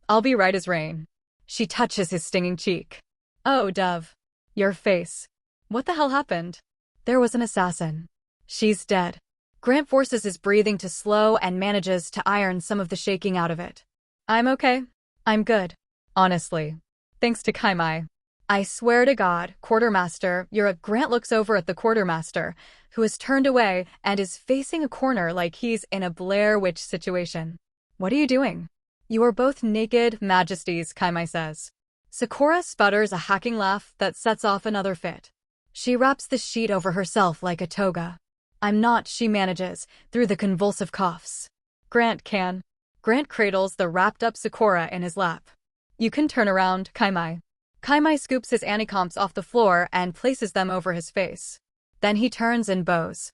I'll be right as rain. She touches his stinging cheek. Oh, Dove. Your face. What the hell happened? There was an assassin. She's dead. Grant forces his breathing to slow and manages to iron some of the shaking out of it. I'm okay. I'm good. Honestly. Thanks to Kaimai. I swear to God, quartermaster, you're a— Grant looks over at the quartermaster, who has turned away and is facing a corner like he's in a Blair Witch situation. What are you doing? You are both naked, majesties, Kaimai says. Sakura sputters a hacking laugh that sets off another fit. She wraps the sheet over herself like a toga. I'm not, she manages, through the convulsive coughs. Grant can. Grant cradles the wrapped-up Sakura in his lap. You can turn around, Kaimai. Kaimai scoops his anticomps off the floor and places them over his face. Then he turns and bows.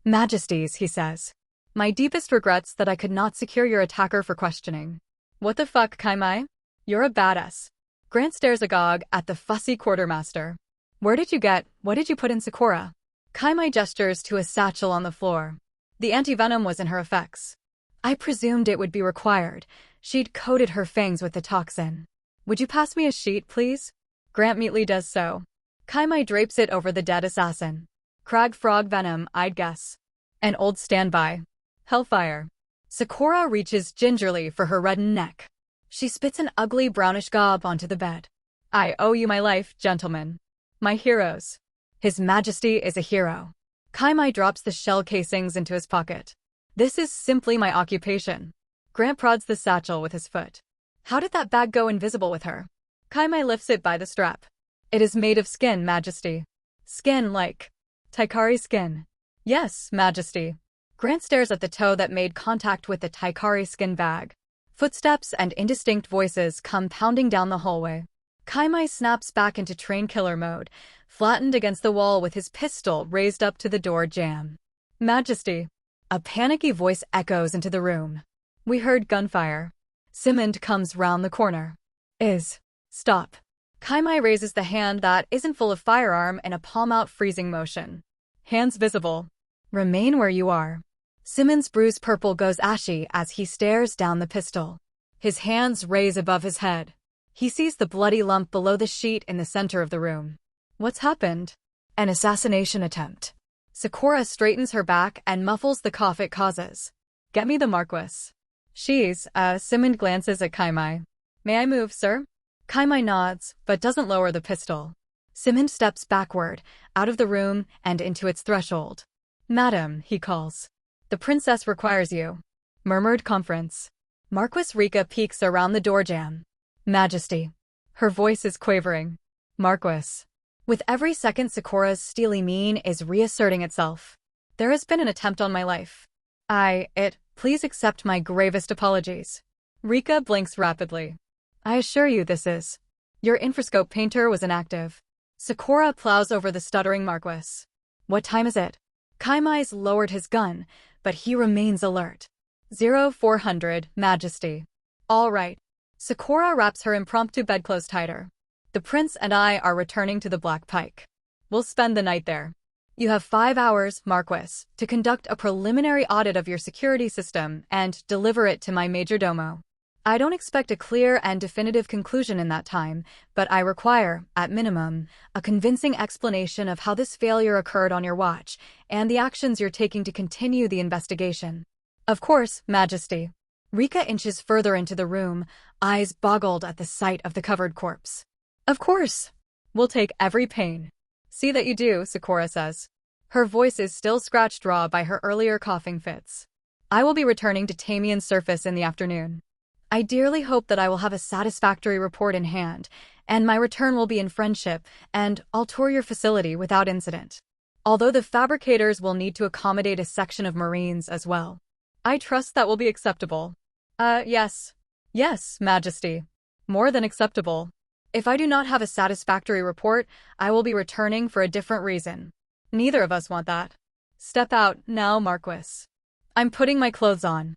Majesties, he says. My deepest regrets that I could not secure your attacker for questioning. What the fuck, Kaimai? You're a badass. Grant stares agog at the fussy quartermaster. What did you put in Sakura? Kaimai gestures to a satchel on the floor. The anti-venom was in her effects. I presumed it would be required. She'd coated her fangs with the toxin. Would you pass me a sheet, please? Grant mutely does so. Kaimai drapes it over the dead assassin. Crag frog venom, I'd guess. An old standby. Hellfire. Sakura reaches gingerly for her reddened neck. She spits an ugly brownish gob onto the bed. I owe you my life, gentlemen. My heroes. His Majesty is a hero. Kaimai drops the shell casings into his pocket. This is simply my occupation. Grant prods the satchel with his foot. How did that bag go invisible with her? Kaimai lifts it by the strap. It is made of skin, Majesty. Skin like Taikari skin. Yes, Majesty. Grant stares at the toe that made contact with the Taikari skin bag. Footsteps and indistinct voices come pounding down the hallway. Kaimai snaps back into train killer mode, flattened against the wall with his pistol raised up to the door jamb. Majesty. A panicky voice echoes into the room. We heard gunfire. Simond comes round the corner. Stop. Kaimai raises the hand that isn't full of firearm in a palm-out freezing motion. Hands visible. Remain where you are. Simmond's bruised purple goes ashy as he stares down the pistol. His hands raise above his head. He sees the bloody lump below the sheet in the center of the room. What's happened? An assassination attempt. Sakura straightens her back and muffles the cough it causes. Get me the Marquis. Simond glances at Kaimai. May I move, sir? Kaimai nods, but doesn't lower the pistol. Simond steps backward, out of the room and into its threshold. Madam, he calls. The princess requires you. Murmured conference. Marquis Rika peeks around the door jamb. Majesty. Her voice is quavering. Marquis. With every second, Sakura's steely mien is reasserting itself. There has been an attempt on my life. Please accept my gravest apologies. Rika blinks rapidly. I assure you this is. Your infrascope painter was inactive. Sakura plows over the stuttering Marquis. What time is it? Kaimai's lowered his gun, but he remains alert. 0400, Majesty. All right. Sakura wraps her impromptu bedclothes tighter. The prince and I are returning to the Black Pike. We'll spend the night there. You have 5 hours, Marquis, to conduct a preliminary audit of your security system and deliver it to my majordomo. I don't expect a clear and definitive conclusion in that time, but I require, at minimum, a convincing explanation of how this failure occurred on your watch and the actions you're taking to continue the investigation. Of course, Majesty. Rika inches further into the room, eyes boggled at the sight of the covered corpse. Of course. We'll take every pain. See that you do, Sakura says. Her voice is still scratched raw by her earlier coughing fits. I will be returning to Tamian's surface in the afternoon. I dearly hope that I will have a satisfactory report in hand, and my return will be in friendship, and I'll tour your facility without incident. Although the fabricators will need to accommodate a section of Marines as well. I trust that will be acceptable. Yes. Yes, Majesty. More than acceptable. If I do not have a satisfactory report, I will be returning for a different reason. Neither of us want that. Step out now, Marquis. I'm putting my clothes on.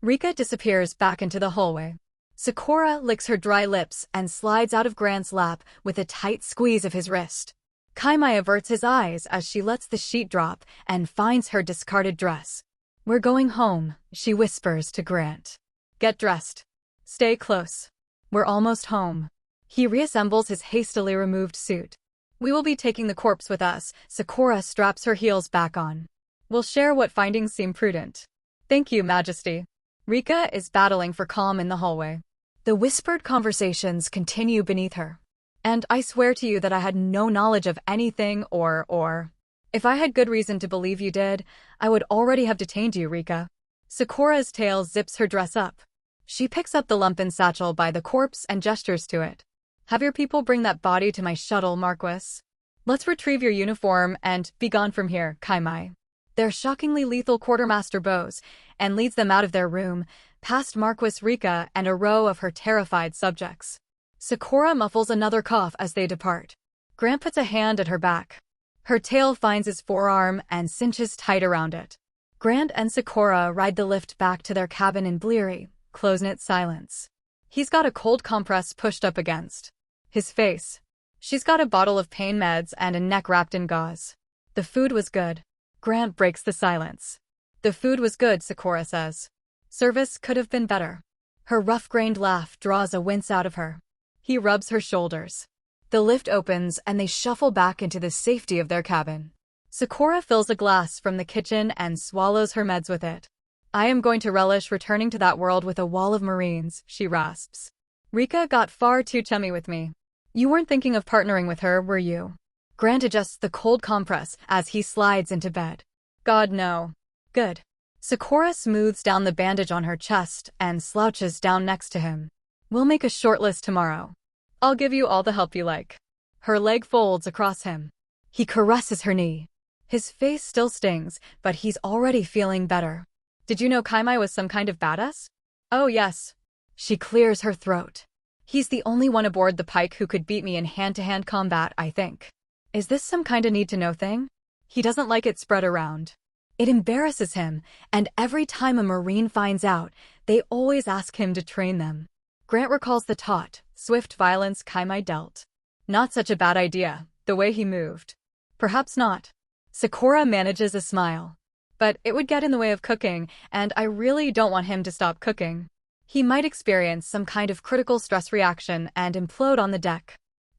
Rika disappears back into the hallway. Sakura licks her dry lips and slides out of Grant's lap with a tight squeeze of his wrist. Kaimai averts his eyes as she lets the sheet drop and finds her discarded dress. "We're going home," she whispers to Grant. "Get dressed. Stay close. We're almost home." He reassembles his hastily removed suit. "We will be taking the corpse with us." Sakura straps her heels back on. "We'll share what findings seem prudent." "Thank you, Majesty." Rika is battling for calm in the hallway. The whispered conversations continue beneath her. "And I swear to you that I had no knowledge of anything or. If I had good reason to believe you did, I would already have detained you, Rika." Sakura's tail zips her dress up. She picks up the lumpen satchel by the corpse and gestures to it. "Have your people bring that body to my shuttle, Marquis. Let's retrieve your uniform and be gone from here, Kaimai." Their shockingly lethal quartermaster bows and leads them out of their room, past Marquis Rika and a row of her terrified subjects. Sakura muffles another cough as they depart. Grant puts a hand at her back. Her tail finds his forearm and cinches tight around it. Grant and Sakura ride the lift back to their cabin in bleary, close-knit silence. He's got a cold compress pushed up against his face. She's got a bottle of pain meds and a neck wrapped in gauze. The food was good. Grant breaks the silence. "The food was good," Sakura says. "Service could have been better." Her rough-grained laugh draws a wince out of her. He rubs her shoulders. The lift opens and they shuffle back into the safety of their cabin. Sakura fills a glass from the kitchen and swallows her meds with it. "I am going to relish returning to that world with a wall of Marines," she rasps. "Rika got far too chummy with me." "You weren't thinking of partnering with her, were you?" Grant adjusts the cold compress as he slides into bed. "God, no." "Good." Sakura smooths down the bandage on her chest and slouches down next to him. "We'll make a short list tomorrow. I'll give you all the help you like." Her leg folds across him. He caresses her knee. His face still stings, but he's already feeling better. "Did you know Kaimai was some kind of badass?" "Oh yes." She clears her throat. "He's the only one aboard the Pike who could beat me in hand-to-hand combat, I think." "Is this some kind of need-to-know thing?" He doesn't like it spread around. It embarrasses him, and every time a Marine finds out, they always ask him to train them. Grant recalls the taut, swift violence Kaimai dealt. Not such a bad idea, the way he moved. Perhaps not. Sakura manages a smile. But it would get in the way of cooking, and I really don't want him to stop cooking. He might experience some kind of critical stress reaction and implode on the deck.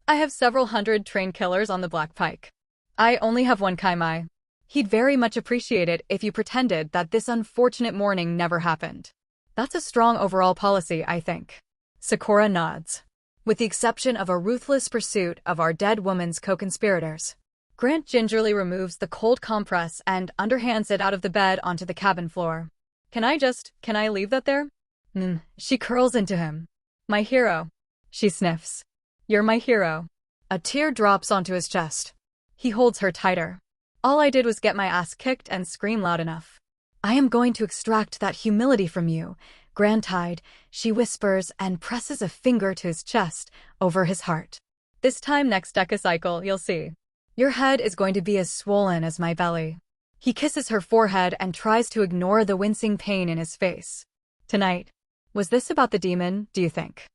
I have several hundred trained killers on the Black Pike. I only have one Kaimai. He'd very much appreciate it if you pretended that this unfortunate morning never happened. That's a strong overall policy, I think. Sakura nods. With the exception of a ruthless pursuit of our dead woman's co-conspirators. Grant gingerly removes the cold compress and underhands it out of the bed onto the cabin floor. Can I leave that there?" She curls into him. "My hero." She sniffs. "You're my hero." A tear drops onto his chest. He holds her tighter. "All I did was get my ass kicked and scream loud enough." "I am going to extract that humility from you, Grant-eyed," she whispers and presses a finger to his chest, over his heart. "This time next decacycle, you'll see. Your head is going to be as swollen as my belly." He kisses her forehead and tries to ignore the wincing pain in his face. "Tonight. Was this about the demon, do you think?"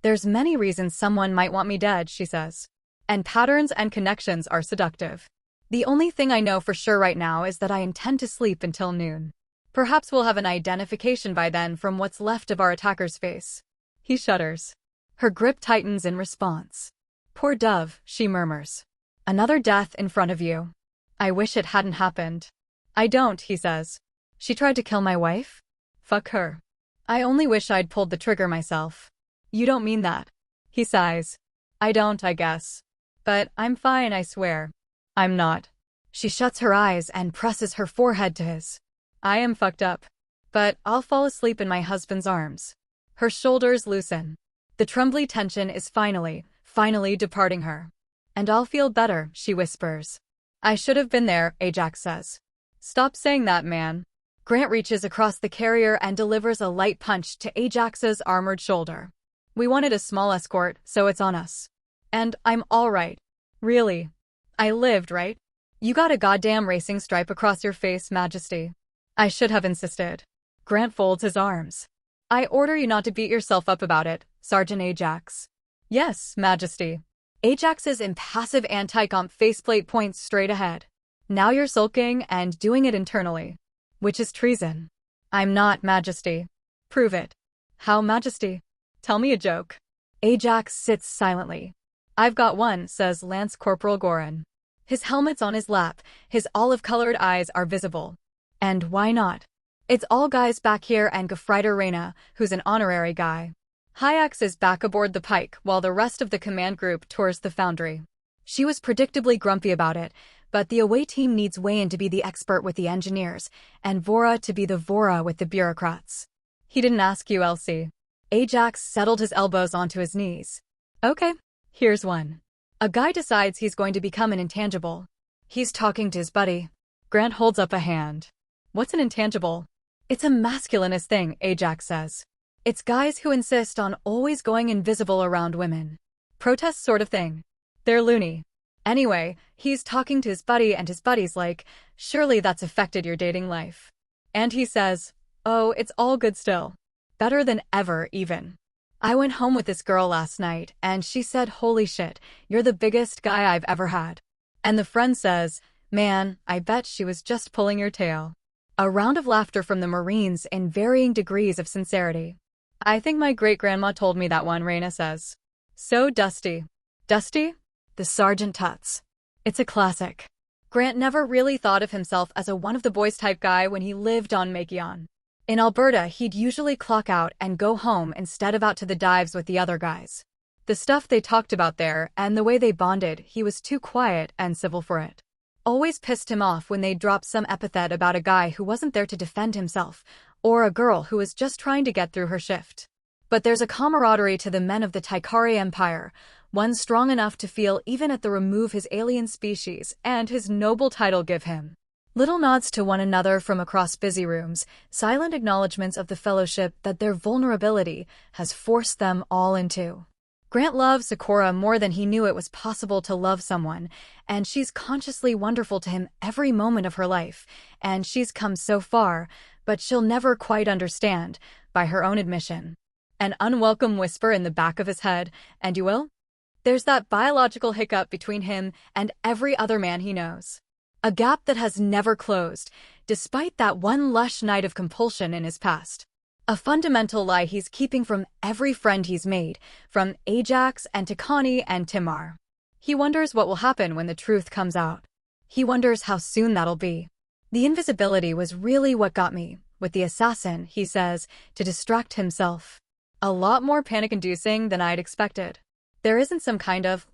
"There's many reasons someone might want me dead," she says. "And patterns and connections are seductive. The only thing I know for sure right now is that I intend to sleep until noon. Perhaps we'll have an identification by then from what's left of our attacker's face." He shudders. Her grip tightens in response. "Poor dove," she murmurs. "Another death in front of you. I wish it hadn't happened." "I don't," he says. "She tried to kill my wife? Fuck her. I only wish I'd pulled the trigger myself." "You don't mean that." He sighs. "I don't, I guess. But I'm fine, I swear." "I'm not." She shuts her eyes and presses her forehead to his. "I am fucked up. But I'll fall asleep in my husband's arms." Her shoulders loosen. The trembly tension is finally departing her. "And I'll feel better," she whispers. "I should have been there," Ajax says. "Stop saying that, man." Grant reaches across the carrier and delivers a light punch to Ajax's armored shoulder. "We wanted a small escort, so it's on us. And I'm all right. Really. I lived, right? You got a goddamn racing stripe across your face, Majesty." "I should have insisted." Grant folds his arms. I order you not to beat yourself up about it, Sergeant Ajax. Yes, Majesty. Ajax's impassive anti-comp faceplate points straight ahead. Now you're sulking and doing it internally. Which is treason. I'm not, Majesty. Prove it. How, Majesty? Tell me a joke. Ajax sits silently. I've got one, says Lance Corporal Goran. His helmet's on his lap, his olive-colored eyes are visible. And why not? It's all guys back here and Gefreiter Reyna, who's an honorary guy. Hyax is back aboard the Pike while the rest of the command group tours the foundry. She was predictably grumpy about it, but the away team needs Wayan to be the expert with the engineers, and Vora to be the Vora with the bureaucrats. He didn't ask you, Elsie. Ajax settled his elbows onto his knees. Okay, here's one. A guy decides he's going to become an intangible. He's talking to his buddy. Grant holds up a hand. What's an intangible? It's a masculinist thing, Ajax says. It's guys who insist on always going invisible around women. Protest sort of thing. They're loony. Anyway, he's talking to his buddy and his buddy's like, surely that's affected your dating life. And he says, oh, it's all good still. Better than ever, even. I went home with this girl last night, and she said, holy shit, you're the biggest guy I've ever had. And the friend says, man, I bet she was just pulling your tail. A round of laughter from the Marines in varying degrees of sincerity. I think my great-grandma told me that one, Reyna says. So dusty. Dusty? The sergeant tuts. It's a classic. Grant never really thought of himself as a one-of-the-boys type guy when he lived on Makion. In Alberta, he'd usually clock out and go home instead of out to the dives with the other guys. The stuff they talked about there and the way they bonded, he was too quiet and civil for it. Always pissed him off when they'd drop some epithet about a guy who wasn't there to defend himself, or a girl who was just trying to get through her shift. But there's a camaraderie to the men of the Taikar Empire, one strong enough to feel even at the remove his alien species and his noble title give him. Little nods to one another from across busy rooms, silent acknowledgments of the fellowship that their vulnerability has forced them all into. Grant loves Sakura more than he knew it was possible to love someone, and she's consciously wonderful to him every moment of her life, and she's come so far, but she'll never quite understand, by her own admission. An unwelcome whisper in the back of his head, and you will? There's that biological hiccup between him and every other man he knows. A gap that has never closed, despite that one lush night of compulsion in his past. A fundamental lie he's keeping from every friend he's made, from Ajax and Takani and Timar. He wonders what will happen when the truth comes out. He wonders how soon that'll be. The invisibility was really what got me, with the assassin, he says, to distract himself. A lot more panic-inducing than I'd expected. There isn't some kind of,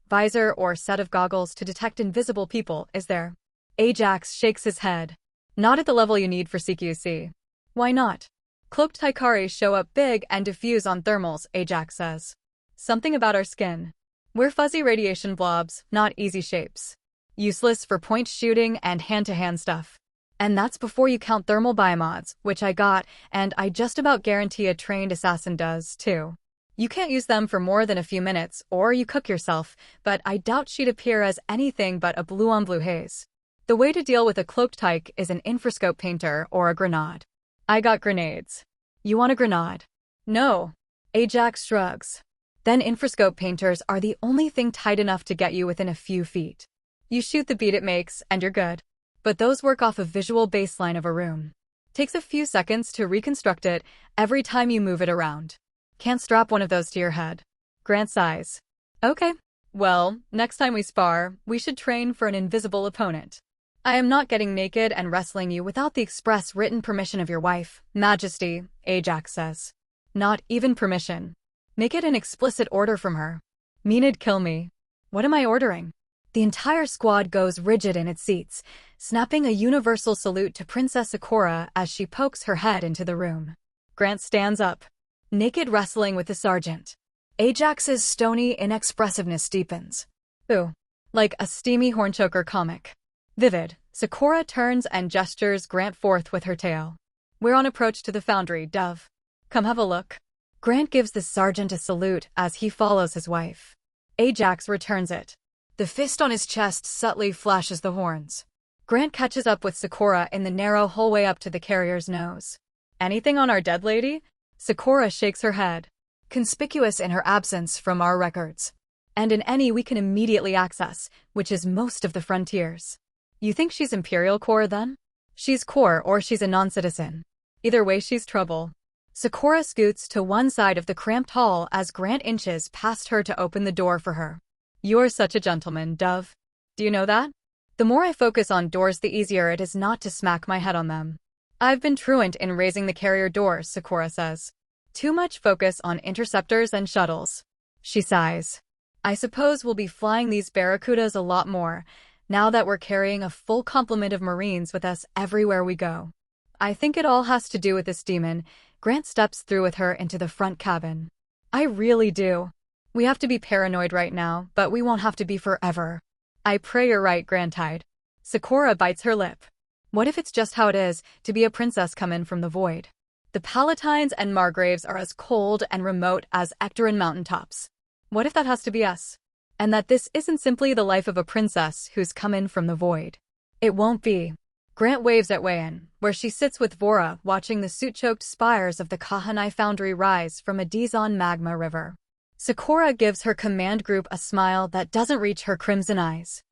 visor or set of goggles to detect invisible people, is there? Ajax shakes his head. Not at the level you need for CQC. Why not? Cloaked Taikari show up big and diffuse on thermals, Ajax says. Something about our skin. We're fuzzy radiation blobs, not easy shapes. Useless for point shooting and hand-to-hand stuff. And that's before you count thermal biomods, which I got, and I just about guarantee a trained assassin does, too. You can't use them for more than a few minutes, or you cook yourself, but I doubt she'd appear as anything but a blue-on-blue haze. The way to deal with a cloaked tyke is an infrascope painter or a grenade. I got grenades. You want a grenade? No. Ajax shrugs. Then infrascope painters are the only thing tight enough to get you within a few feet. You shoot the beat it makes, and you're good. But those work off a visual baseline of a room. Takes a few seconds to reconstruct it every time you move it around. Can't strap one of those to your head. Grant sighs. Okay. Well, next time we spar, we should train for an invisible opponent. I am not getting naked and wrestling you without the express written permission of your wife, Majesty, Ajax says. Not even permission. Make it an explicit order from her. Mean'd kill me. What am I ordering? The entire squad goes rigid in its seats, snapping a universal salute to Princess Sakura as she pokes her head into the room. Grant stands up. Naked wrestling with the sergeant. Ajax's stony inexpressiveness deepens. Ooh. Like a steamy hornchoker comic. Vivid, Sakura turns and gestures Grant forth with her tail. We're on approach to the foundry, Dove. Come have a look. Grant gives the sergeant a salute as he follows his wife. Ajax returns it. The fist on his chest subtly flashes the horns. Grant catches up with Sakura in the narrow hallway up to the carrier's nose. Anything on our dead lady? Sakura shakes her head. Conspicuous in her absence from our records. And in any we can immediately access, which is most of the frontiers. You think she's Imperial core then? She's core or she's a non-citizen. Either way she's trouble. Sakura scoots to one side of the cramped hall as Grant inches past her to open the door for her. You're such a gentleman, Dove. Do you know that? The more I focus on doors the easier it is not to smack my head on them. I've been truant in raising the carrier doors, Sakura says. Too much focus on interceptors and shuttles. She sighs. I suppose we'll be flying these barracudas a lot more, now that we're carrying a full complement of Marines with us everywhere we go. I think it all has to do with this demon. Grant steps through with her into the front cabin. I really do. We have to be paranoid right now, but we won't have to be forever. I pray you're right, Grantide. Sakura bites her lip. What if it's just how it is to be a princess come in from the void? The Palatines and Margraves are as cold and remote as Ectoran mountaintops. What if that has to be us? And that this isn't simply the life of a princess who's come in from the void. It won't be. Grant waves at Wayan, where she sits with Vora watching the soot-choked spires of the Kahanai foundry rise from a Dizon magma river. Sakura gives her command group a smile that doesn't reach her crimson eyes.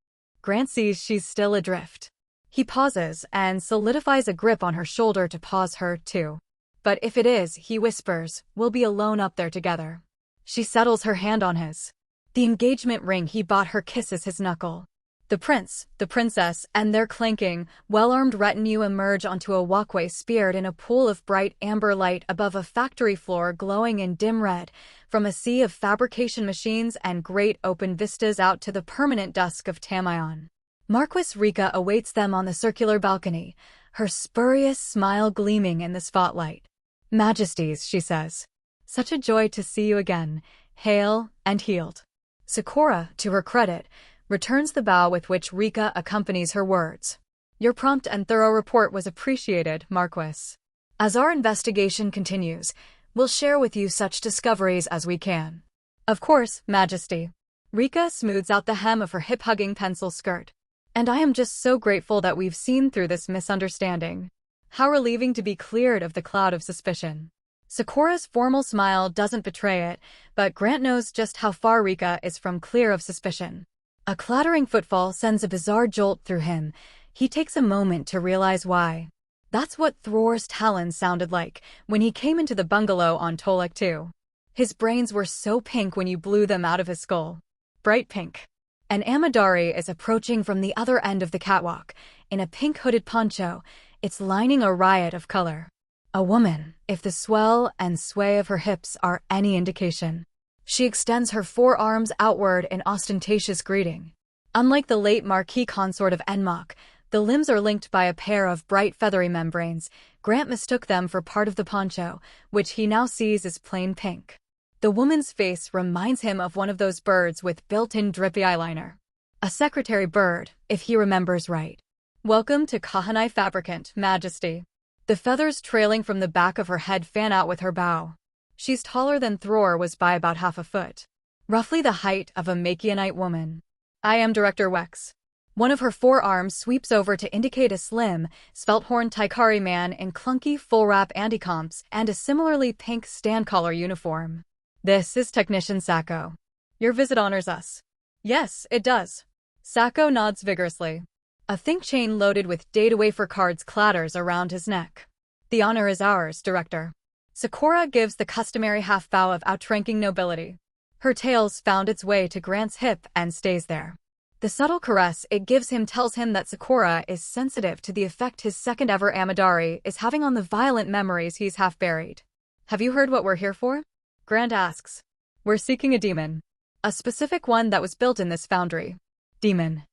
Grant sees she's still adrift. He pauses and solidifies a grip on her shoulder to pause her, too. But if it is, he whispers, we'll be alone up there together. She settles her hand on his. The engagement ring he bought her kisses his knuckle. The prince, the princess, and their clanking, well-armed retinue emerge onto a walkway speared in a pool of bright amber light above a factory floor glowing in dim red, from a sea of fabrication machines and great open vistas out to the permanent dusk of Tamayon. Marquis Rika awaits them on the circular balcony, her spurious smile gleaming in the spotlight. Majesties, she says. Such a joy to see you again, hale and healed. Sakura, to her credit, returns the bow with which Rika accompanies her words. Your prompt and thorough report was appreciated, Marquis. As our investigation continues, we'll share with you such discoveries as we can. Of course, Majesty. Rika smooths out the hem of her hip-hugging pencil skirt. And I am just so grateful that we've seen through this misunderstanding. How relieving to be cleared of the cloud of suspicion. Sakura's formal smile doesn't betray it, but Grant knows just how far Rika is from clear of suspicion. A clattering footfall sends a bizarre jolt through him. He takes a moment to realize why. That's what Thror's talons sounded like when he came into the bungalow on Tolek 2. His brains were so pink when you blew them out of his skull. Bright pink. An Amadari is approaching from the other end of the catwalk, in a pink hooded poncho, its lining a riot of color. A woman, if the swell and sway of her hips are any indication. She extends her forearms outward in ostentatious greeting. Unlike the late Marquis consort of Enmok, the limbs are linked by a pair of bright feathery membranes. Grant mistook them for part of the poncho, which he now sees as plain pink. The woman's face reminds him of one of those birds with built-in drippy eyeliner. A secretary bird, if he remembers right. Welcome to Kahanai Fabricant, Majesty. The feathers trailing from the back of her head fan out with her bow. She's taller than Thror was by about half a foot. Roughly the height of a Makianite woman. I am Director Wex. One of her forearms sweeps over to indicate a slim, spelt-horn Taikari man in clunky full-wrap anti-comps and a similarly pink stand-collar uniform. This is Technician Sacco. Your visit honors us. Yes, it does. Sacco nods vigorously. A think chain loaded with data-wafer cards clatters around his neck. The honor is ours, Director. Sakura gives the customary half-bow of outranking nobility. Her tails found its way to Grant's hip and stays there. The subtle caress it gives him tells him that Sakura is sensitive to the effect his second-ever Amadari is having on the violent memories he's half-buried. Have you heard what we're here for? Grant asks. We're seeking a demon. A specific one that was built in this foundry. Demon.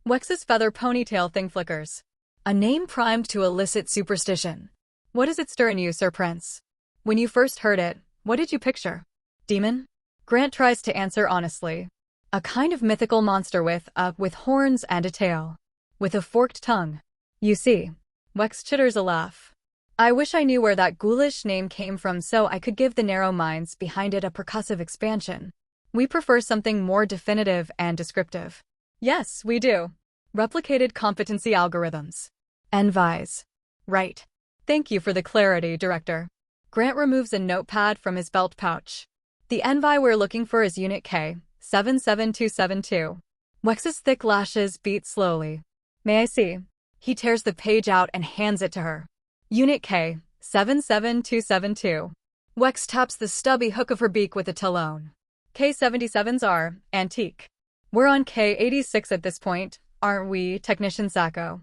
Wex's feather ponytail thing flickers. A name primed to elicit superstition. What does it stir in you, Sir Prince? When you first heard it, what did you picture? Demon? Grant tries to answer honestly. A kind of mythical monster with horns and a tail. With a forked tongue. You see. Wex chitters a laugh. I wish I knew where that ghoulish name came from so I could give the narrow minds behind it a percussive expansion. We prefer something more definitive and descriptive. Yes, we do. Replicated competency algorithms. Envise. Right. Thank you for the clarity, Director. Grant removes a notepad from his belt pouch. The envy we're looking for is Unit K, 77272. Wex's thick lashes beat slowly. May I see? He tears the page out and hands it to her. Unit K, 77272. Wex taps the stubby hook of her beak with a talon. K-77s are antique. We're on K-86 at this point, aren't we, Technician Sacco?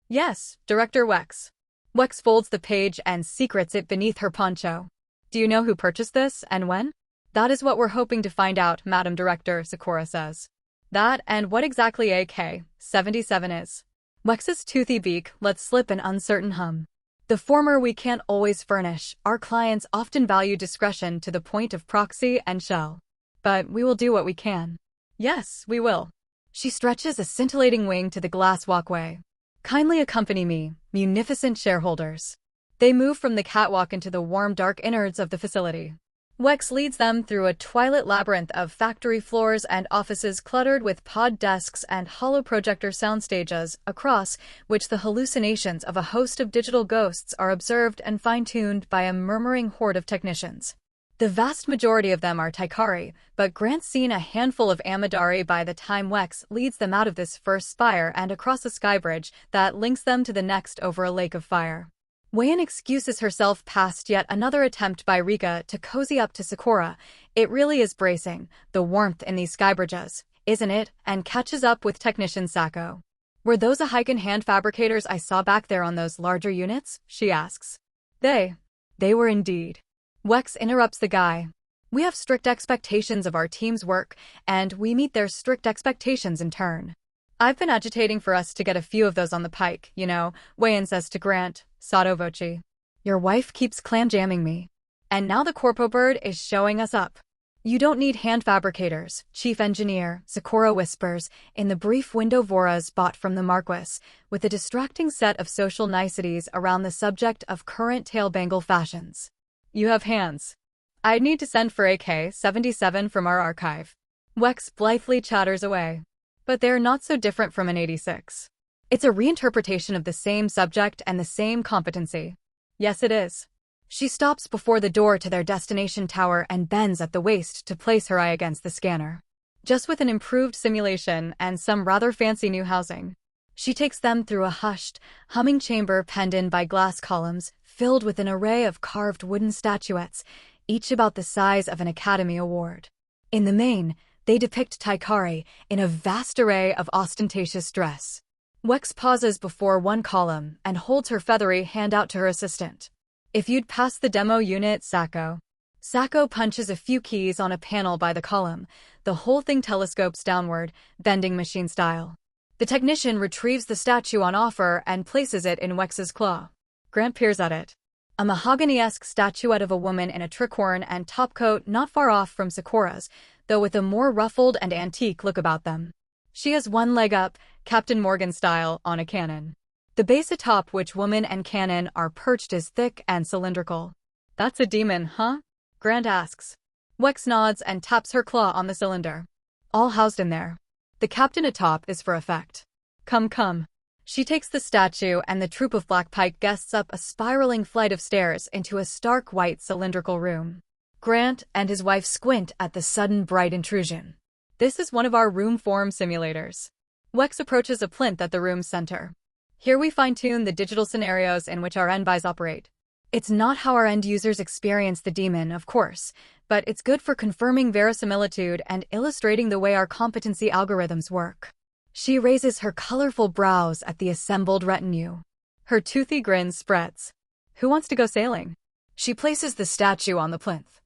Yes, Director Wex. Wex folds the page and secrets it beneath her poncho. Do you know who purchased this and when? That is what we're hoping to find out, Madam Director, Sakura says. That and what exactly AK-77 is. Wex's toothy beak lets slip an uncertain hum. The former we can't always furnish. Our clients often value discretion to the point of proxy and shell. But we will do what we can. Yes, we will. She stretches a scintillating wing to the glass walkway. Kindly accompany me, munificent shareholders. They move from the catwalk into the warm, dark innards of the facility. Wex leads them through a twilight labyrinth of factory floors and offices cluttered with pod desks and hollow projector soundstages, across which the hallucinations of a host of digital ghosts are observed and fine-tuned by a murmuring horde of technicians. The vast majority of them are Taikari, but Grant's seen a handful of Amadari by the time Wex leads them out of this first spire and across a skybridge that links them to the next over a lake of fire. Wei-an excuses herself past yet another attempt by Rika to cozy up to Sakura. It really is bracing, the warmth in these skybridges, isn't it? And catches up with Technician Sacco. Were those a Heiken hand fabricators I saw back there on those larger units? She asks. They were indeed. Wex interrupts the guy. We have strict expectations of our team's work, and we meet their strict expectations in turn. I've been agitating for us to get a few of those on the pike, you know, Wei-an says to Grant, sotto voce. Your wife keeps clam jamming me. And now the corpo bird is showing us up. You don't need hand fabricators, Chief Engineer, Sakura whispers, in the brief window Vora's bought from the Marquis, with a distracting set of social niceties around the subject of current tail-bangle fashions. You have hands. I'd need to send for AK-77 from our archive. Wex blithely chatters away. But they're not so different from an 86. It's a reinterpretation of the same subject and the same competency. Yes, it is. She stops before the door to their destination tower and bends at the waist to place her eye against the scanner. Just with an improved simulation and some rather fancy new housing. She takes them through a hushed, humming chamber penned in by glass columns, filled with an array of carved wooden statuettes, each about the size of an Academy Award. In the main, they depict Taikari in a vast array of ostentatious dress. Wex pauses before one column and holds her feathery hand out to her assistant. If you'd pass the demo unit, Sacco. Sacco punches a few keys on a panel by the column. The whole thing telescopes downward, vending machine style. The technician retrieves the statue on offer and places it in Wex's claw. Grant peers at it. A mahogany-esque statuette of a woman in a tricorn and topcoat not far off from Sakura's, though with a more ruffled and antique look about them. She has one leg up, Captain Morgan style, on a cannon. The base atop which woman and cannon are perched is thick and cylindrical. That's a demon, huh? Grant asks. Wex nods and taps her claw on the cylinder. All housed in there. The captain atop is for effect. Come, come. She takes the statue and the troop of Black Pike guests up a spiraling flight of stairs into a stark white cylindrical room. Grant and his wife squint at the sudden bright intrusion. This is one of our room form simulators. Wex approaches a plinth at the room's center. Here we fine-tune the digital scenarios in which our NBIs operate. It's not how our end users experience the demon, of course, but it's good for confirming verisimilitude and illustrating the way our competency algorithms work. She raises her colorful brows at the assembled retinue. Her toothy grin spreads. Who wants to go sailing? She places the statue on the plinth.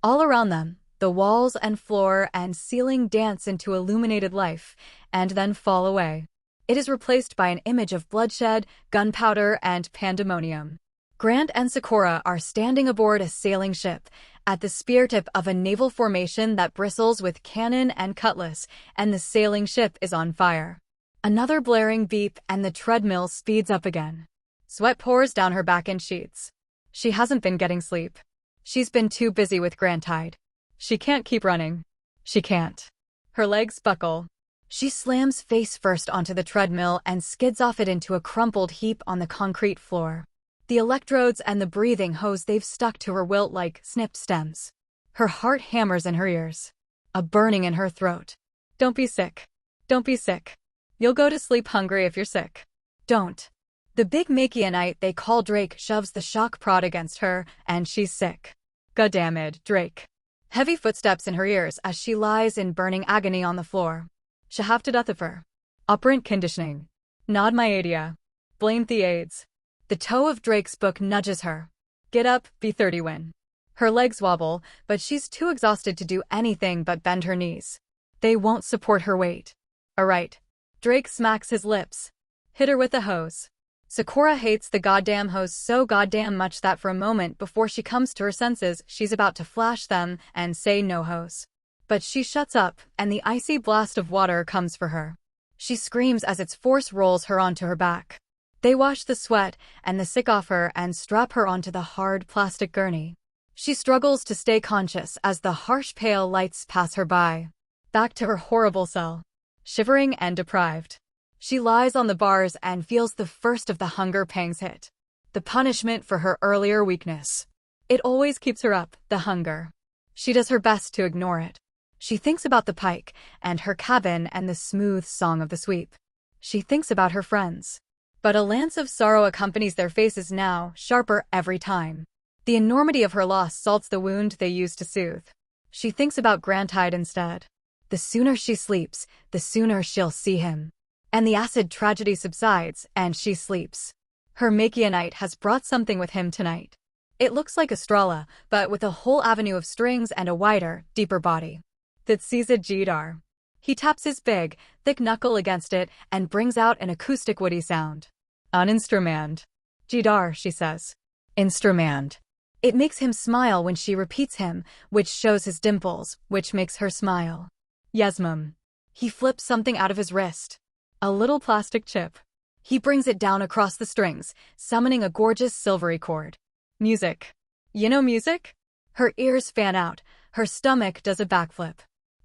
All around them, the walls and floor and ceiling dance into illuminated life, and then fall away. It is replaced by an image of bloodshed, gunpowder, and pandemonium. Grant and Sakura are standing aboard a sailing ship, at the spear tip of a naval formation that bristles with cannon and cutlass, and the sailing ship is on fire. Another blaring beep and the treadmill speeds up again. Sweat pours down her back in sheets. She hasn't been getting sleep. She's been too busy with Grantide. She can't keep running. She can't. Her legs buckle. She slams face first onto the treadmill and skids off it into a crumpled heap on the concrete floor. The electrodes and the breathing hose they've stuck to her wilt like snipped stems. Her heart hammers in her ears. A burning in her throat. Don't be sick. Don't be sick. You'll go to sleep hungry if you're sick. Don't. The big Makianite they call Drake shoves the shock prod against her, and she's sick. Goddammit, Drake. Heavy footsteps in her ears as she lies in burning agony on the floor. Shahavtadathafur. Operant conditioning. Nod my idea. Blame the aids. The toe of Drake's book nudges her. Get up, B30 win. Her legs wobble, but she's too exhausted to do anything but bend her knees. They won't support her weight. Alright. Drake smacks his lips. Hit her with the hose. Sakura hates the goddamn hose so goddamn much that for a moment before she comes to her senses, she's about to flash them and say no hose. But she shuts up, and the icy blast of water comes for her. She screams as its force rolls her onto her back. They wash the sweat and the sick off her and strap her onto the hard plastic gurney. She struggles to stay conscious as the harsh pale lights pass her by. Back to her horrible cell. Shivering and deprived. She lies on the bars and feels the first of the hunger pangs hit. The punishment for her earlier weakness. It always keeps her up, the hunger. She does her best to ignore it. She thinks about the pike and her cabin and the smooth song of the sweep. She thinks about her friends. But a lance of sorrow accompanies their faces now, sharper every time. The enormity of her loss salts the wound they used to soothe. She thinks about Grantide instead. The sooner she sleeps, the sooner she'll see him. And the acid tragedy subsides, and she sleeps. Her Makianite has brought something with him tonight. It looks like a Strala, but with a whole avenue of strings and a wider, deeper body. That's Caesar Jidar. He taps his big, thick knuckle against it and brings out an acoustic woody sound. An instrument. Jidar, she says. Instrument. It makes him smile when she repeats him, which shows his dimples, which makes her smile. Yesmum. He flips something out of his wrist. A little plastic chip. He brings it down across the strings, summoning a gorgeous silvery chord. Music. You know music? Her ears fan out, her stomach does a backflip.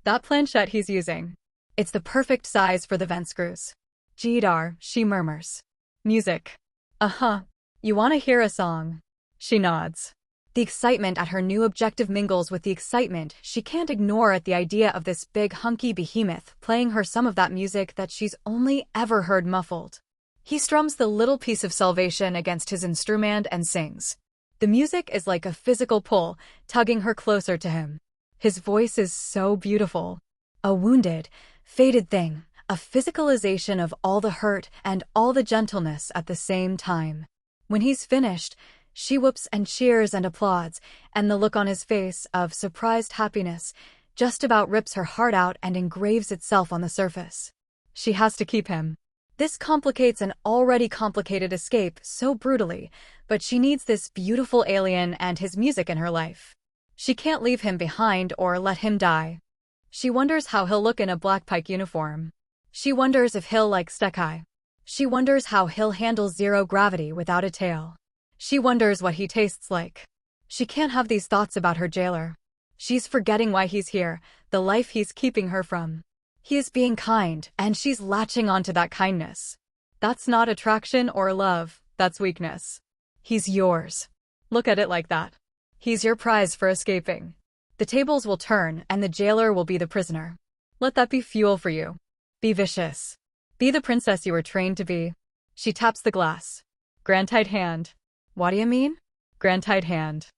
That planchette he's using. It's the perfect size for the vent screws. Jidar, she murmurs. Music. Uh-huh. You want to hear a song? She nods. The excitement at her new objective mingles with the excitement she can't ignore at the idea of this big hunky behemoth playing her some of that music that she's only ever heard muffled. He strums the little piece of salvation against his instrument and sings. The music is like a physical pull, tugging her closer to him. His voice is so beautiful. A wounded, faded thing, a physicalization of all the hurt and all the gentleness at the same time. When he's finished, she whoops and cheers and applauds, and the look on his face of surprised happiness just about rips her heart out and engraves itself on the surface. She has to keep him. This complicates an already complicated escape so brutally, but she needs this beautiful alien and his music in her life. She can't leave him behind or let him die. She wonders how he'll look in a black pike uniform. She wonders if he'll like Stekai. She wonders how he'll handle zero gravity without a tail. She wonders what he tastes like. She can't have these thoughts about her jailer. She's forgetting why he's here, the life he's keeping her from. He is being kind, and she's latching onto that kindness. That's not attraction or love, that's weakness. He's yours. Look at it like that. He's your prize for escaping. The tables will turn, and the jailer will be the prisoner. Let that be fuel for you. Be vicious. Be the princess you were trained to be. She taps the glass. Grantide hand. What do you mean? Grantide hand.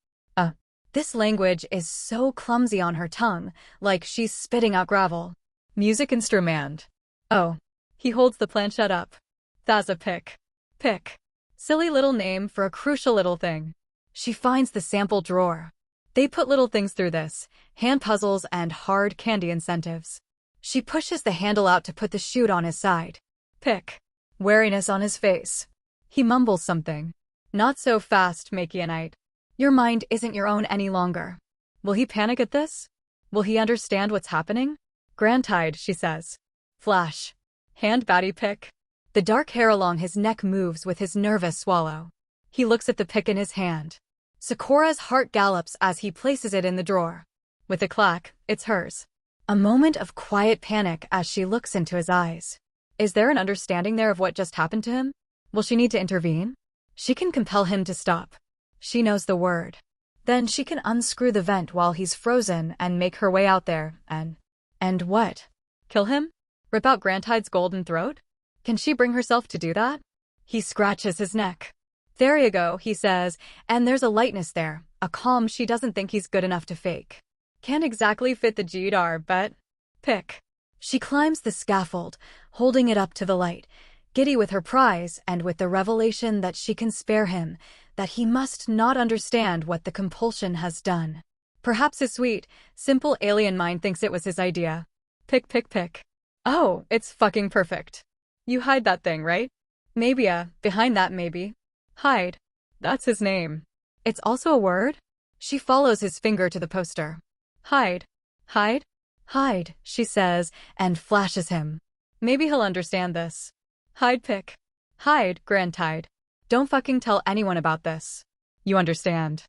This language is so clumsy on her tongue, like she's spitting out gravel. Music instrument. Oh. He holds the planchette up. That's a pick. Pick. Silly little name for a crucial little thing. She finds the sample drawer. They put little things through this, hand puzzles and hard candy incentives. She pushes the handle out to put the chute on his side. Pick. Wariness on his face. He mumbles something. Not so fast, Makianite. Your mind isn't your own any longer. Will he panic at this? Will he understand what's happening? Grantide, she says. Flash. Hand Batty pick. The dark hair along his neck moves with his nervous swallow. He looks at the pick in his hand. Sakura's heart gallops as he places it in the drawer. With a clack, it's hers. A moment of quiet panic as she looks into his eyes. Is there an understanding there of what just happened to him? Will she need to intervene? She can compel him to stop. She knows the word. Then she can unscrew the vent while he's frozen and make her way out there and what? Kill him? Rip out Grantide's golden throat? Can she bring herself to do that? He scratches his neck. There you go, he says, and there's a lightness there, a calm she doesn't think he's good enough to fake. Can't exactly fit the Jidar, but pick. She climbs the scaffold, holding it up to the light, giddy with her prize and with the revelation that she can spare him, that he must not understand what the compulsion has done. Perhaps his sweet, simple alien mind thinks it was his idea. Pick, pick, pick. Oh, it's fucking perfect. You hide that thing, right? Maybe behind that maybe. Hide. That's his name. It's also a word? She follows his finger to the poster. Hide. Hide? Hide, she says, and flashes him. Maybe he'll understand this. Hide pick. Hide, Grantide. Don't fucking tell anyone about this. You understand.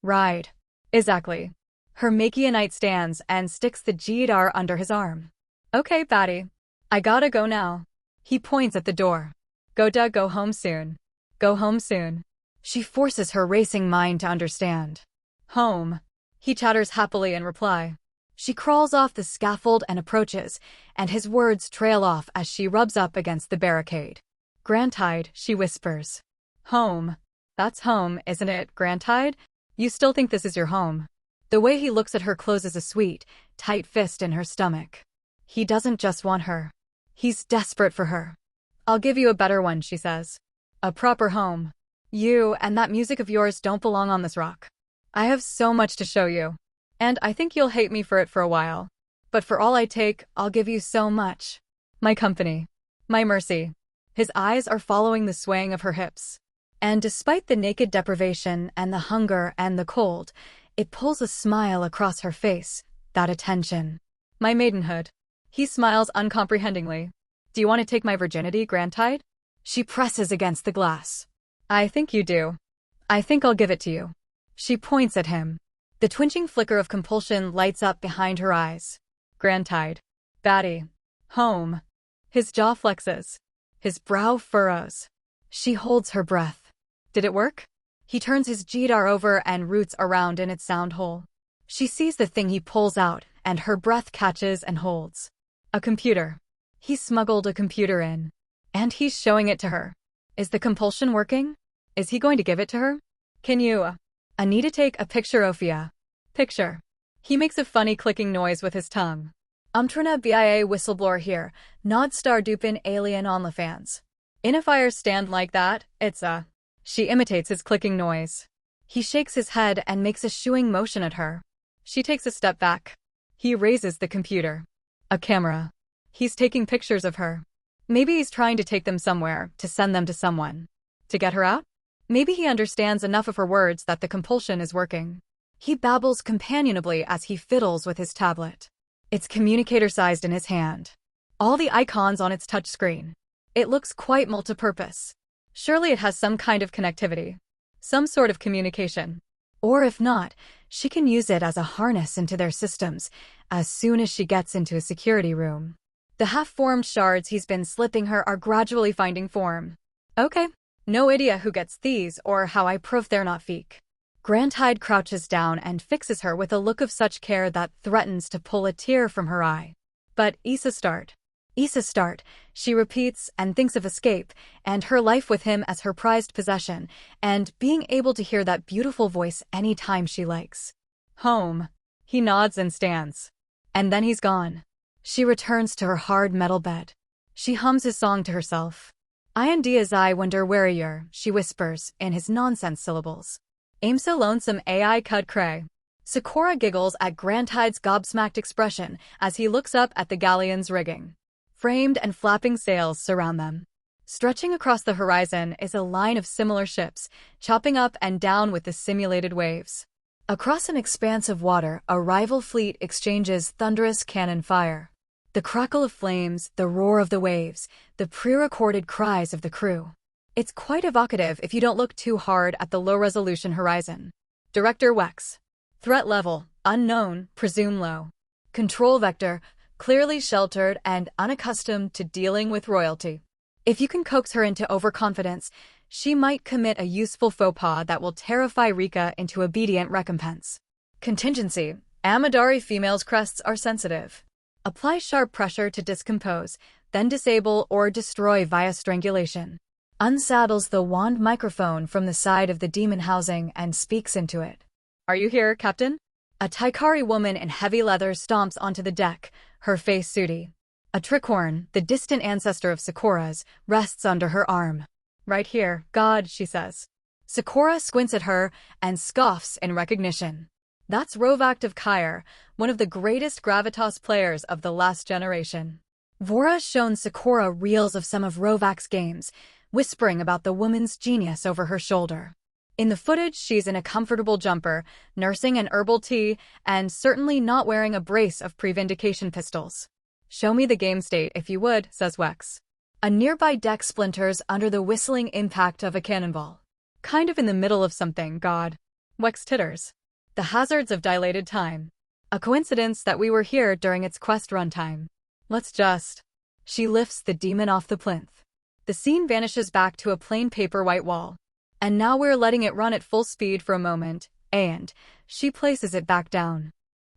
Ride. Exactly. Her Makianite stands and sticks the Jidar under his arm. Okay, Batty. I gotta go now. He points at the door. Go home soon. Go home soon. She forces her racing mind to understand. Home. He chatters happily in reply. She crawls off the scaffold and approaches, and his words trail off as she rubs up against the barricade. Grantide, she whispers. Home. That's home, isn't it, Grantide? You still think this is your home? The way he looks at her closes a sweet, tight fist in her stomach. He doesn't just want her. He's desperate for her. I'll give you a better one, she says. A proper home. You and that music of yours don't belong on this rock. I have so much to show you. And I think you'll hate me for it for a while. But for all I take, I'll give you so much. My company. My mercy. His eyes are following the swaying of her hips. And despite the naked deprivation and the hunger and the cold, it pulls a smile across her face, that attention. My maidenhood. He smiles uncomprehendingly. Do you want to take my virginity, Grantide? She presses against the glass. I think you do. I think I'll give it to you. She points at him. The twinching flicker of compulsion lights up behind her eyes. Grantide. Batty. Home. His jaw flexes. His brow furrows. She holds her breath. Did it work? He turns his Jidar over and roots around in its sound hole. She sees the thing he pulls out, and her breath catches and holds. A computer. He smuggled a computer in. And he's showing it to her. Is the compulsion working? Is he going to give it to her? Can you, I need to take a picture, Ophia. Picture. He makes a funny clicking noise with his tongue. Umtrina BIA whistleblower here, nod star dupin alien OnlyFans. In a fire stand like that, it's a... She imitates his clicking noise. He shakes his head and makes a shooing motion at her. She takes a step back. He raises the computer. A camera. He's taking pictures of her. Maybe he's trying to take them somewhere, to send them to someone. To get her out? Maybe he understands enough of her words that the compulsion is working. He babbles companionably as he fiddles with his tablet. It's communicator-sized in his hand. All the icons on its touchscreen. It looks quite multipurpose. Surely it has some kind of connectivity. Some sort of communication. Or if not, she can use it as a harness into their systems as soon as she gets into a security room. The half-formed shards he's been slipping her are gradually finding form. Okay. No idea who gets these or how I prove they're not fake. Grantide crouches down and fixes her with a look of such care that threatens to pull a tear from her eye. But Issa start, she repeats and thinks of escape and her life with him as her prized possession and being able to hear that beautiful voice any time she likes. Home. He nods and stands. And then he's gone. She returns to her hard metal bed. She hums his song to herself. I wonder where you're, she whispers in his nonsense syllables. Aim so lonesome AI cud cray. Sakura giggles at Grantide's gobsmacked expression as he looks up at the galleon's rigging. Framed and flapping sails surround them. Stretching across the horizon is a line of similar ships, chopping up and down with the simulated waves. Across an expanse of water, a rival fleet exchanges thunderous cannon fire. The crackle of flames, the roar of the waves, the pre-recorded cries of the crew. It's quite evocative if you don't look too hard at the low-resolution horizon. Director Wex. Threat level, unknown, presume low. Control vector, clearly sheltered and unaccustomed to dealing with royalty. If you can coax her into overconfidence, She might commit a useful faux pas that will terrify Rika into obedient recompense. Contingency. Amadari females' crests are sensitive. Apply sharp pressure to discompose, then disable or destroy via strangulation. Unsaddles the wand microphone from the side of the demon housing and speaks into it. Are you here, Captain? A Taikari woman in heavy leather stomps onto the deck, her face sooty. A tricorn, the distant ancestor of Sakura's, rests under her arm. Right here, God, she says. Sakura squints at her and scoffs in recognition. That's Rovak of Kair, one of the greatest gravitas players of the last generation. Vora's shown Sakura reels of some of Rovak's games, whispering about the woman's genius over her shoulder. In the footage, she's in a comfortable jumper, nursing an herbal tea, and certainly not wearing a brace of pre-vindication pistols. Show me the game state if you would, says Wex. A nearby deck splinters under the whistling impact of a cannonball. Kind of in the middle of something, God. Wex titters. The hazards of dilated time. A coincidence that we were here during its quest runtime. Let's just... She lifts the demon off the plinth. The scene vanishes back to a plain paper white wall. And now we're letting it run at full speed for a moment, and she places it back down.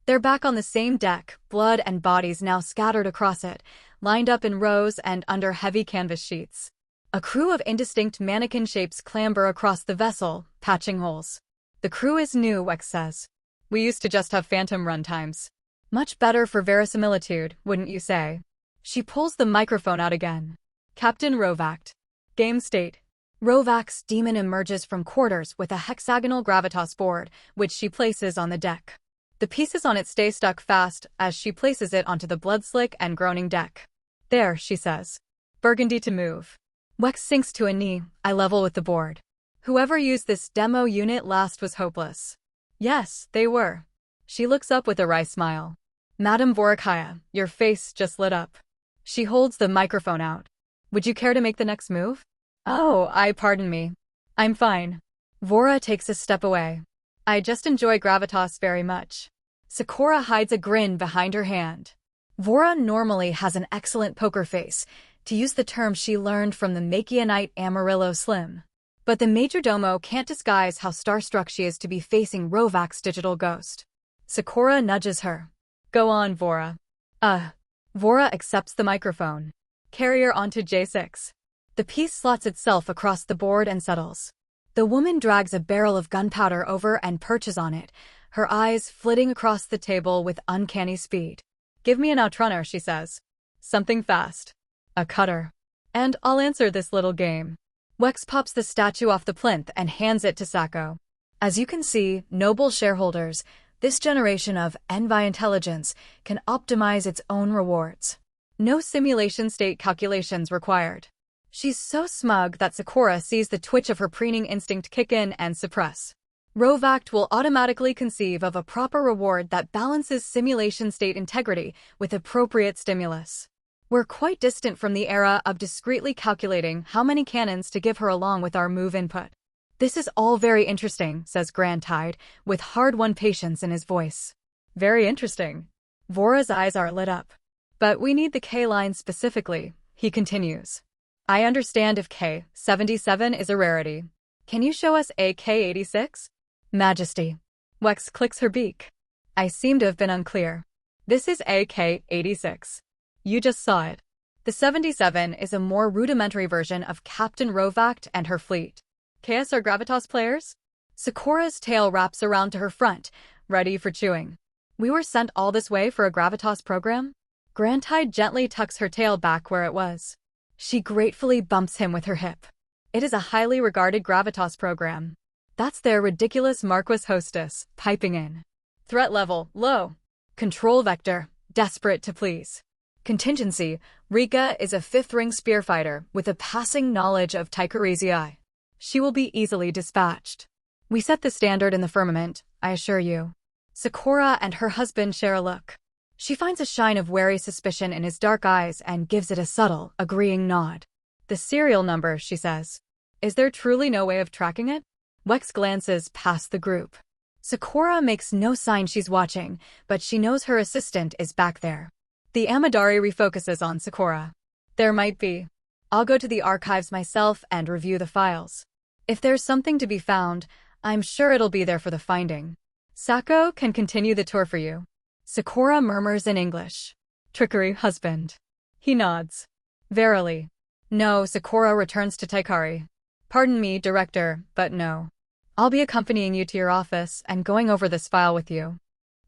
They're back on the same deck, blood and bodies now scattered across it, lined up in rows and under heavy canvas sheets. A crew of indistinct mannequin shapes clamber across the vessel, patching holes. The crew is new, Wex says. We used to just have phantom runtimes. Much better for verisimilitude, wouldn't you say? She pulls the microphone out again. Captain Rovak. Game state. Rovak's demon emerges from quarters with a hexagonal gravitas board, which she places on the deck. The pieces on it stay stuck fast as she places it onto the blood-slick and groaning deck. There, she says. Burgundy to move. Wex sinks to a knee, eye level with the board. Whoever used this demo unit last was hopeless. Yes, they were. She looks up with a wry smile. Madam Vorakaya, your face just lit up. She holds the microphone out. Would you care to make the next move? Oh, pardon me. I'm fine. Vora takes a step away. I just enjoy gravitas very much. Sakura hides a grin behind her hand. Vora normally has an excellent poker face, to use the term she learned from the Machianite Amarillo Slim. But the majordomo can't disguise how starstruck she is to be facing Rovak's digital ghost. Sakura nudges her. Go on, Vora. Vora accepts the microphone. Carrier onto J6. The piece slots itself across the board and settles. The woman drags a barrel of gunpowder over and perches on it, her eyes flitting across the table with uncanny speed. Give me an outrunner, she says. Something fast. A cutter. And I'll answer this little game. Wex pops the statue off the plinth and hands it to Sako. As you can see, noble shareholders, this generation of Envy intelligence can optimize its own rewards. No simulation state calculations required. She's so smug that Sakura sees the twitch of her preening instinct kick in and suppress. Rovak will automatically conceive of a proper reward that balances simulation state integrity with appropriate stimulus. We're quite distant from the era of discreetly calculating how many cannons to give her along with our move input. This is all very interesting, says Grand Tide, with hard-won patience in his voice. Very interesting. Vora's eyes are lit up. But we need the K-line specifically, he continues. I understand if K-77 is a rarity. Can you show us a K-86? Majesty. Wex clicks her beak. I seem to have been unclear. This is a K-86. You just saw it. The 77 is a more rudimentary version of Captain Rovak and her fleet. KS are Gravitas players? Sakura's tail wraps around to her front, ready for chewing. We were sent all this way for a Gravitas program? Grand Tide gently tucks her tail back where it was. She gratefully bumps him with her hip. It is a highly regarded Gravitas program. That's their ridiculous Marquis hostess, piping in. Threat level, low. Control vector, desperate to please. Contingency, Rika is a fifth-ring spearfighter with a passing knowledge of Taikar. She will be easily dispatched. We set the standard in the firmament, I assure you. Sakura and her husband share a look. She finds a shine of wary suspicion in his dark eyes and gives it a subtle, agreeing nod. The serial number, she says. Is there truly no way of tracking it? Wex glances past the group. Sakura makes no sign she's watching, but she knows her assistant is back there. The Amadari refocuses on Sakura. There might be. I'll go to the archives myself and review the files. If there's something to be found, I'm sure it'll be there for the finding. Sako can continue the tour for you. Sakura murmurs in English. Trickery, husband. He nods. Verily. No, Sakura returns to Taikari. Pardon me, director, but no. I'll be accompanying you to your office and going over this file with you.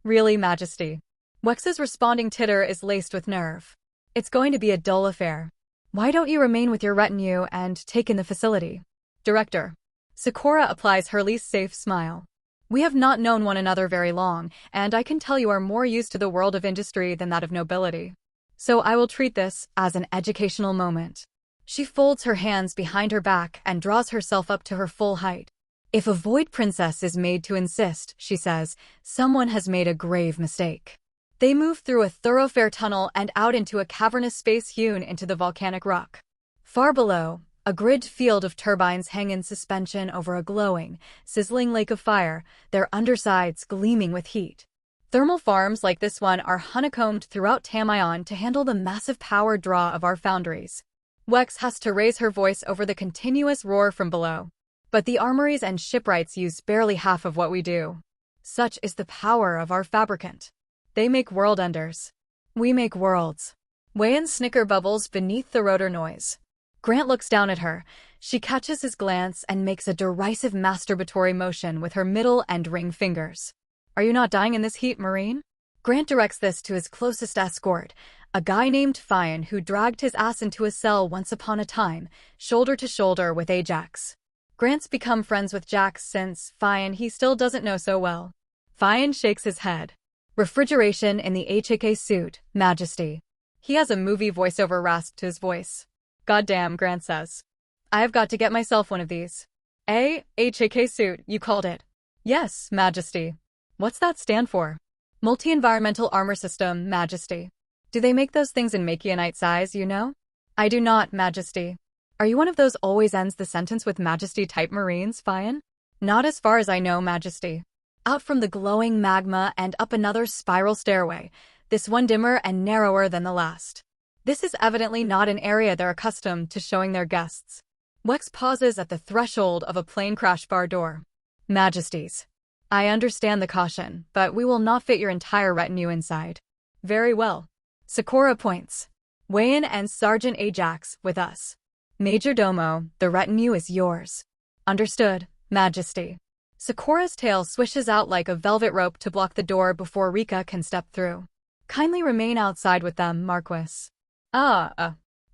Really, Majesty. Wex's responding titter is laced with nerve. It's going to be a dull affair. Why don't you remain with your retinue and take in the facility? Director. Sakura applies her least safe smile. We have not known one another very long, and I can tell you are more used to the world of industry than that of nobility. So I will treat this as an educational moment. She folds her hands behind her back and draws herself up to her full height. If a void princess is made to insist, she says, someone has made a grave mistake. They move through a thoroughfare tunnel and out into a cavernous space hewn into the volcanic rock. Far below, a grid field of turbines hang in suspension over a glowing, sizzling lake of fire, their undersides gleaming with heat. Thermal farms like this one are honeycombed throughout Tamayon to handle the massive power draw of our foundries. Wex has to raise her voice over the continuous roar from below. But the armories and shipwrights use barely half of what we do. Such is the power of our fabricant. They make world-enders. We make worlds. Wayan snicker bubbles beneath the rotor noise. Grant looks down at her. She catches his glance and makes a derisive masturbatory motion with her middle and ring fingers. Are you not dying in this heat, Marine? Grant directs this to his closest escort, a guy named Fian who dragged his ass into a cell once upon a time, shoulder to shoulder with Ajax. Grant's become friends with Jax since Fian he still doesn't know so well. Fian shakes his head. Refrigeration in the HK suit, Majesty. He has a movie voiceover rasp to his voice. Goddamn, Grant says. I have got to get myself one of these. HK suit, you called it. Yes, Majesty. What's that stand for? Multi-environmental armor system, Majesty. Do they make those things in Makianite size, you know? I do not, Majesty. Are you one of those always ends the sentence with Majesty type Marines, Fian? Not as far as I know, Majesty. Out from the glowing magma and up another spiral stairway, this one dimmer and narrower than the last. This is evidently not an area they're accustomed to showing their guests. Wex pauses at the threshold of a plane crash bar door. Majesties. I understand the caution, but we will not fit your entire retinue inside. Very well. Sakura points. Wayan and Sergeant Ajax with us. Major Domo, the retinue is yours. Understood, Majesty. Sakura's tail swishes out like a velvet rope to block the door before Rika can step through. Kindly remain outside with them, Marquis.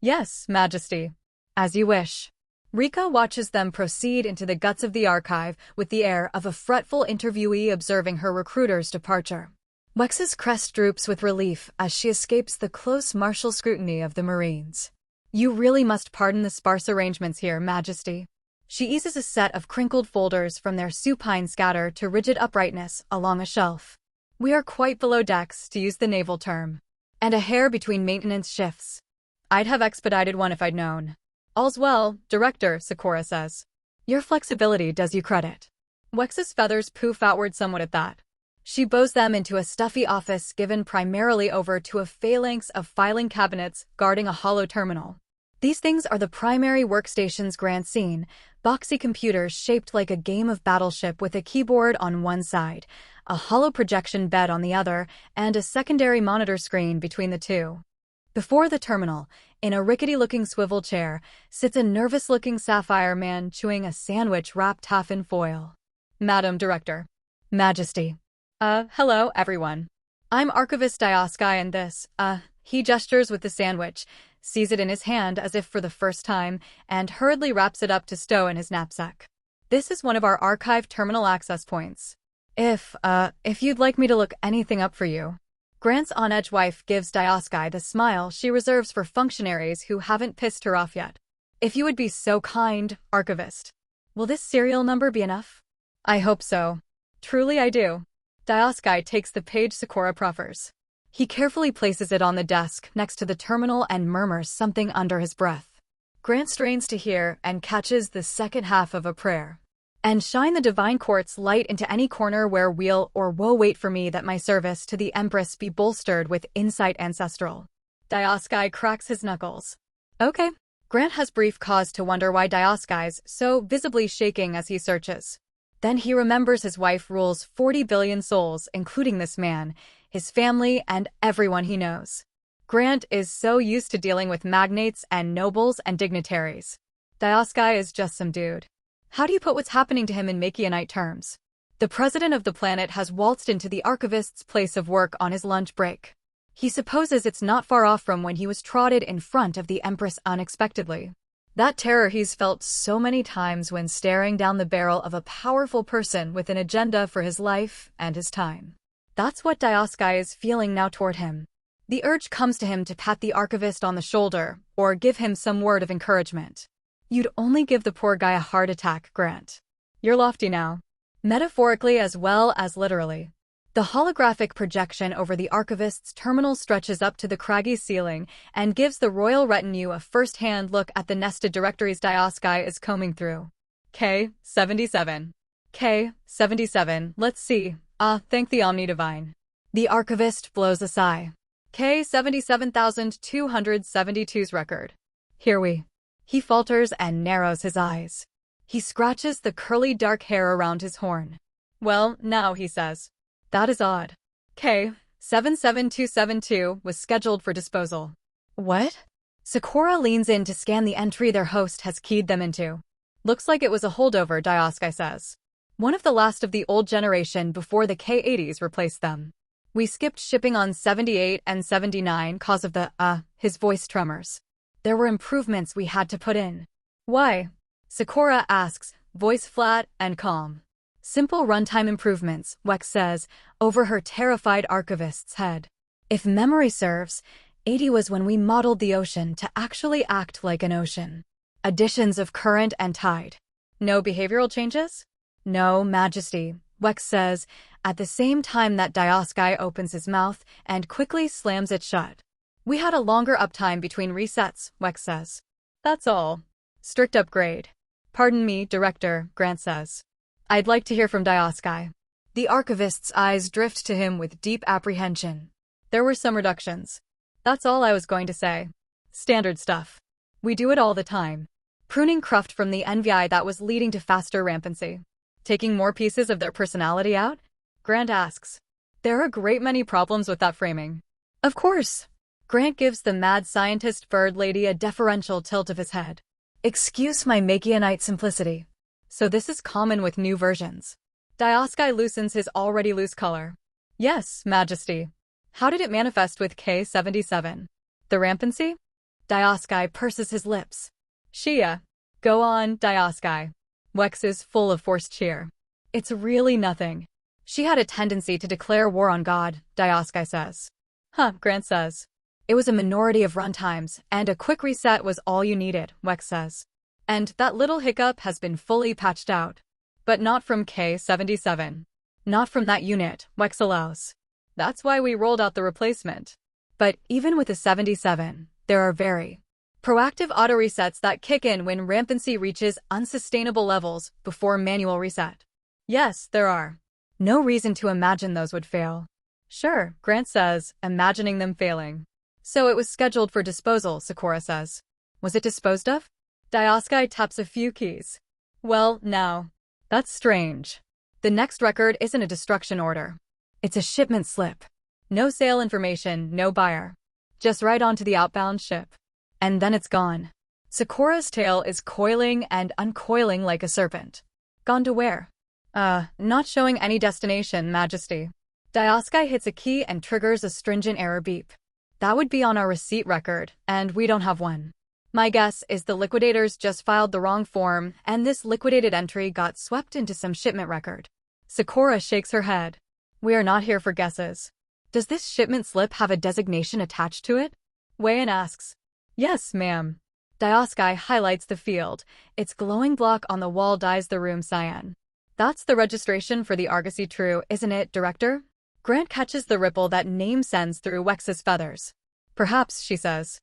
Yes, Majesty. As you wish. Rika watches them proceed into the guts of the archive with the air of a fretful interviewee observing her recruiter's departure. Wex's crest droops with relief as she escapes the close martial scrutiny of the Marines. You really must pardon the sparse arrangements here, Majesty. She eases a set of crinkled folders from their supine scatter to rigid uprightness along a shelf. We are quite below decks, to use the naval term. And a hair between maintenance shifts. I'd have expedited one if I'd known. All's well, Director, Sakura says. Your flexibility does you credit. Wex's feathers poof outward somewhat at that. She bows them into a stuffy office given primarily over to a phalanx of filing cabinets guarding a hollow terminal. These things are the primary workstation's grand scene, boxy computers shaped like a game of battleship with a keyboard on one side, a hollow projection bed on the other, and a secondary monitor screen between the two. Before the terminal, in a rickety-looking swivel chair, sits a nervous-looking sapphire man chewing a sandwich wrapped half in foil. Madam Director. Majesty. Hello, everyone. I'm Archivist Dioskai and this, he gestures with the sandwich, sees it in his hand as if for the first time, and hurriedly wraps it up to stow in his knapsack. This is one of our archive terminal access points. If you'd like me to look anything up for you. Grant's on-edge wife gives Dioskai the smile she reserves for functionaries who haven't pissed her off yet. If you would be so kind, Archivist. Will this serial number be enough? I hope so. Truly I do. Dioskai takes the page Sakura proffers. He carefully places it on the desk next to the terminal and murmurs something under his breath. Grant strains to hear and catches the second half of a prayer. And shine the divine quartz light into any corner where weal or woe wait for me that my service to the Empress be bolstered with insight ancestral. Dioskai cracks his knuckles. Okay. Grant has brief cause to wonder why Diosky's so visibly shaking as he searches. Then he remembers his wife rules 40 billion souls, including this man, his family, and everyone he knows. Grant is so used to dealing with magnates and nobles and dignitaries. Diosky is just some dude. How do you put what's happening to him in Machianite terms? The president of the planet has waltzed into the archivist's place of work on his lunch break. He supposes it's not far off from when he was trotted in front of the empress unexpectedly. That terror he's felt so many times when staring down the barrel of a powerful person with an agenda for his life and his time. That's what Diosky is feeling now toward him. The urge comes to him to pat the archivist on the shoulder or give him some word of encouragement. You'd only give the poor guy a heart attack, Grant. You're lofty now. Metaphorically as well as literally. The holographic projection over the archivist's terminal stretches up to the craggy ceiling and gives the royal retinue a first-hand look at the nested directories Diosky is combing through. K77. K77, let's see. Thank the Omnidivine. The archivist blows a sigh. K77,272's record. Here we. He falters and narrows his eyes. He scratches the curly dark hair around his horn. Well, now, he says. That is odd. K77272 was scheduled for disposal. What? Sakura leans in to scan the entry their host has keyed them into. Looks like it was a holdover, Diosky says. One of the last of the old generation before the K80s replaced them. We skipped shipping on 78 and 79 cause of the, his voice tremors. There were improvements we had to put in. Why? Sakura asks, voice flat and calm. Simple runtime improvements, Wex says, over her terrified archivist's head. If memory serves, 80 was when we modeled the ocean to actually act like an ocean. Additions of current and tide. No behavioral changes? No, Majesty, Wex says, at the same time that Diosky opens his mouth and quickly slams it shut. We had a longer uptime between resets, Wex says. That's all. Strict upgrade. Pardon me, Director, Grant says. I'd like to hear from Diosky. The archivist's eyes drift to him with deep apprehension. There were some reductions. That's all I was going to say. Standard stuff. We do it all the time. Pruning cruft from the envy that was leading to faster rampancy. Taking more pieces of their personality out? Grant asks. There are a great many problems with that framing. Of course. Grant gives the mad scientist bird lady a deferential tilt of his head. Excuse my Machianite simplicity. So this is common with new versions. Diosky loosens his already loose color. Yes, Majesty. How did it manifest with K77? The rampancy? Diosky purses his lips. Shia. Go on, Diosky. Wex is full of forced cheer. It's really nothing. She had a tendency to declare war on God, Diosky says. Grant says. It was a minority of runtimes, and a quick reset was all you needed, Wex says. And that little hiccup has been fully patched out. But not from K77. Not from that unit, Wex allows. That's why we rolled out the replacement. But even with the 77, there are very proactive auto-resets that kick in when rampancy reaches unsustainable levels before manual reset. Yes, there are. No reason to imagine those would fail. Sure, Grant says, imagining them failing. So it was scheduled for disposal, Sakura says. Was it disposed of? Diosky taps a few keys. Well, now. That's strange. The next record isn't a destruction order. It's a shipment slip. No sale information, no buyer. Just right onto the outbound ship. And then it's gone. Sakura's tail is coiling and uncoiling like a serpent. Gone to where? Not showing any destination, Majesty. Diosky hits a key and triggers a stringent error beep. That would be on our receipt record, and we don't have one. My guess is the liquidators just filed the wrong form, and this liquidated entry got swept into some shipment record. Sakura shakes her head. We are not here for guesses. Does this shipment slip have a designation attached to it? Wei-an asks. Yes, ma'am. Diosky highlights the field. Its glowing block on the wall dyes the room cyan. That's the registration for the Argosy True, isn't it, Director? Grant catches the ripple that name sends through Wex's feathers. Perhaps, she says.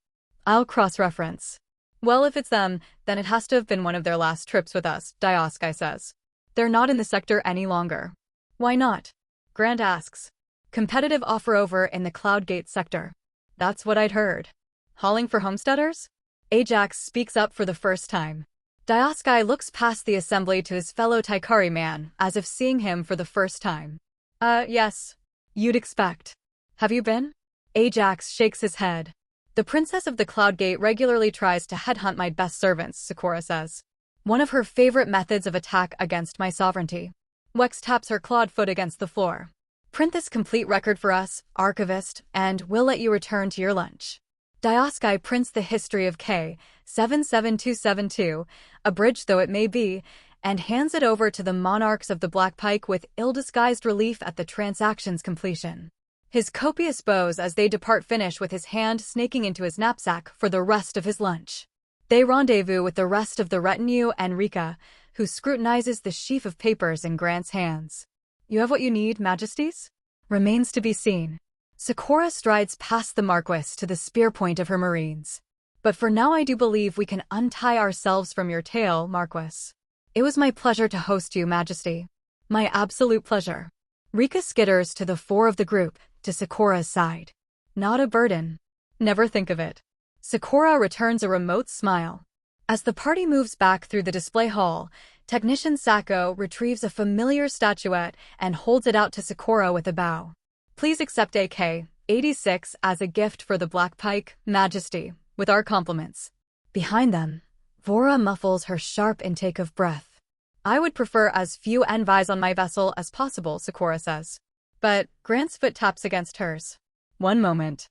I'll cross-reference. Well, if it's them, then it has to have been one of their last trips with us, Diosky says. They're not in the sector any longer. Why not? Grant asks. Competitive offer over in the Cloudgate sector. That's what I'd heard. Hauling for homesteaders? Ajax speaks up for the first time. Dioskai looks past the assembly to his fellow Taikari man, as if seeing him for the first time. Yes. You'd expect. Have you been? Ajax shakes his head. The princess of the Cloud Gate regularly tries to headhunt my best servants, Sakura says. One of her favorite methods of attack against my sovereignty. Wex taps her clawed foot against the floor. Print this complete record for us, archivist, and we'll let you return to your lunch. Dioskai prints the history of K-77272, abridged though it may be, and hands it over to the monarchs of the Black Pike with ill-disguised relief at the transaction's completion. His copious bows as they depart finish with his hand snaking into his knapsack for the rest of his lunch. They rendezvous with the rest of the retinue and Rika, who scrutinizes the sheaf of papers in Grant's hands. You have what you need, Majesties? Remains to be seen. Sakura strides past the Marquis to the spear point of her marines. But for now I do believe we can untie ourselves from your tail, Marquis. It was my pleasure to host you, Majesty. My absolute pleasure. Rika skitters to the fore of the group, to Sakura's side. Not a burden. Never think of it. Sakura returns a remote smile. As the party moves back through the display hall, Technician Sako retrieves a familiar statuette and holds it out to Sakura with a bow. Please accept AK-86 as a gift for the Black Pike, Majesty, with our compliments. Behind them, Vora muffles her sharp intake of breath. I would prefer as few envies on my vessel as possible, Sakura says. But Grant's foot taps against hers. One moment.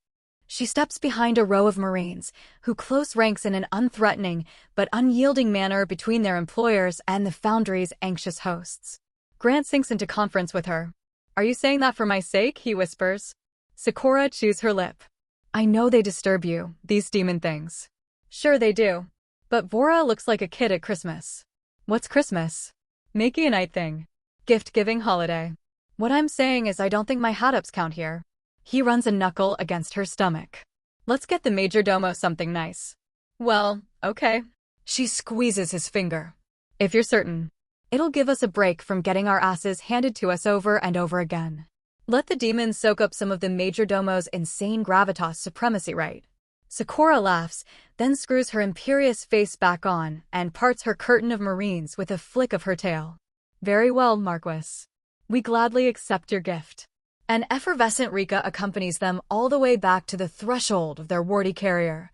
She steps behind a row of Marines, who close ranks in an unthreatening but unyielding manner between their employers and the Foundry's anxious hosts. Grant sinks into conference with her. Are you saying that for my sake? He whispers. Sakura chews her lip. I know they disturb you, these demon things. Sure they do. But Vora looks like a kid at Christmas. What's Christmas? Makey-a-night thing. Gift-giving holiday. What I'm saying is I don't think my hat-ups count here. He runs a knuckle against her stomach. Let's get the majordomo something nice. Well, okay. She squeezes his finger. If you're certain. It'll give us a break from getting our asses handed to us over and over again. Let the demons soak up some of the majordomo's insane gravitas supremacy, right? Sakura laughs, then screws her imperious face back on and parts her curtain of Marines with a flick of her tail. Very well, Marquis. We gladly accept your gift. An effervescent Rika accompanies them all the way back to the threshold of their warty carrier,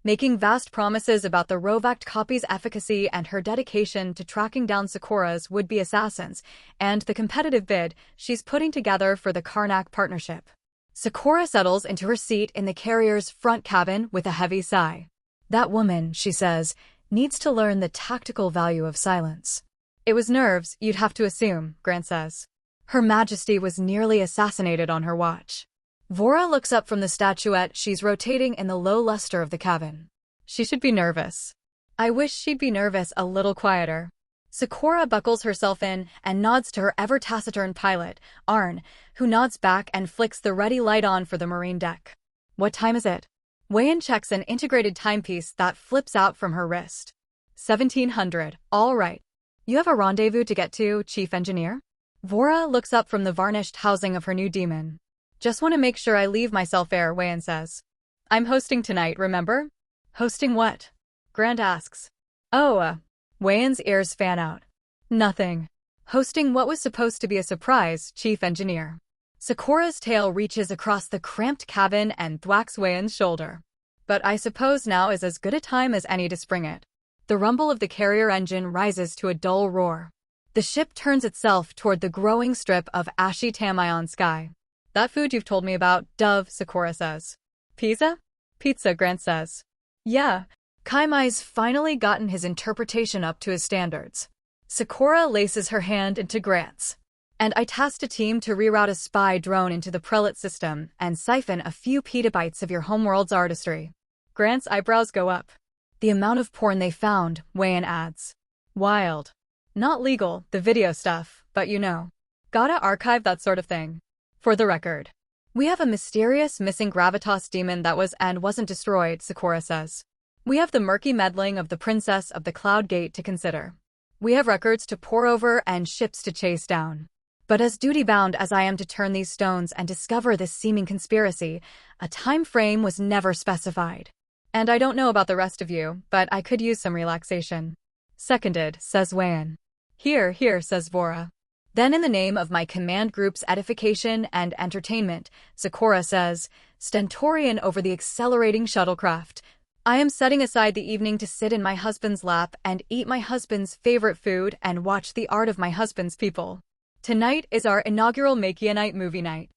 making vast promises about the Rovakt copy's efficacy and her dedication to tracking down Sakura's would-be assassins, and the competitive bid she's putting together for the Karnak partnership. Sakura settles into her seat in the carrier's front cabin with a heavy sigh. That woman, she says, needs to learn the tactical value of silence. It was nerves, you'd have to assume, Grant says. Her Majesty was nearly assassinated on her watch. Vora looks up from the statuette she's rotating in the low luster of the cabin. She should be nervous. I wish she'd be nervous a little quieter. Sakura buckles herself in and nods to her ever-taciturn pilot, Arn, who nods back and flicks the ready light on for the marine deck. What time is it? Wei-in checks an integrated timepiece that flips out from her wrist. 1700, all right. You have a rendezvous to get to, Chief Engineer? Vora looks up from the varnished housing of her new demon. Just want to make sure I leave myself air, Wei-in says. I'm hosting tonight, remember? Hosting what? Grant asks. Oh, Wei-in's ears fan out. Nothing. Hosting what was supposed to be a surprise, Chief Engineer. Sakura's tail reaches across the cramped cabin and thwacks Wei-in's shoulder. But I suppose now is as good a time as any to spring it. The rumble of the carrier engine rises to a dull roar. The ship turns itself toward the growing strip of ashy Tamion sky. That food you've told me about, Dove, Sakura says. Pizza? Pizza, Grant says. Yeah, Kaimai's finally gotten his interpretation up to his standards. Sakura laces her hand into Grant's. And I tasked a team to reroute a spy drone into the prelate system and siphon a few petabytes of your homeworld's artistry. Grant's eyebrows go up. The amount of porn they found, Wei-in adds. Wild. Not legal, the video stuff, but you know. Gotta archive that sort of thing. For the record. We have a mysterious missing gravitas demon that was and wasn't destroyed, Sakura says. We have the murky meddling of the Princess of the Cloud Gate to consider. We have records to pore over and ships to chase down. But as duty-bound as I am to turn these stones and discover this seeming conspiracy, a time frame was never specified. And I don't know about the rest of you, but I could use some relaxation. Seconded, says Wayan. Here, here, says Vora. Then in the name of my command group's edification and entertainment, Sakura says, stentorian over the accelerating shuttlecraft, I am setting aside the evening to sit in my husband's lap and eat my husband's favorite food and watch the art of my husband's people. Tonight is our inaugural Makianite movie night.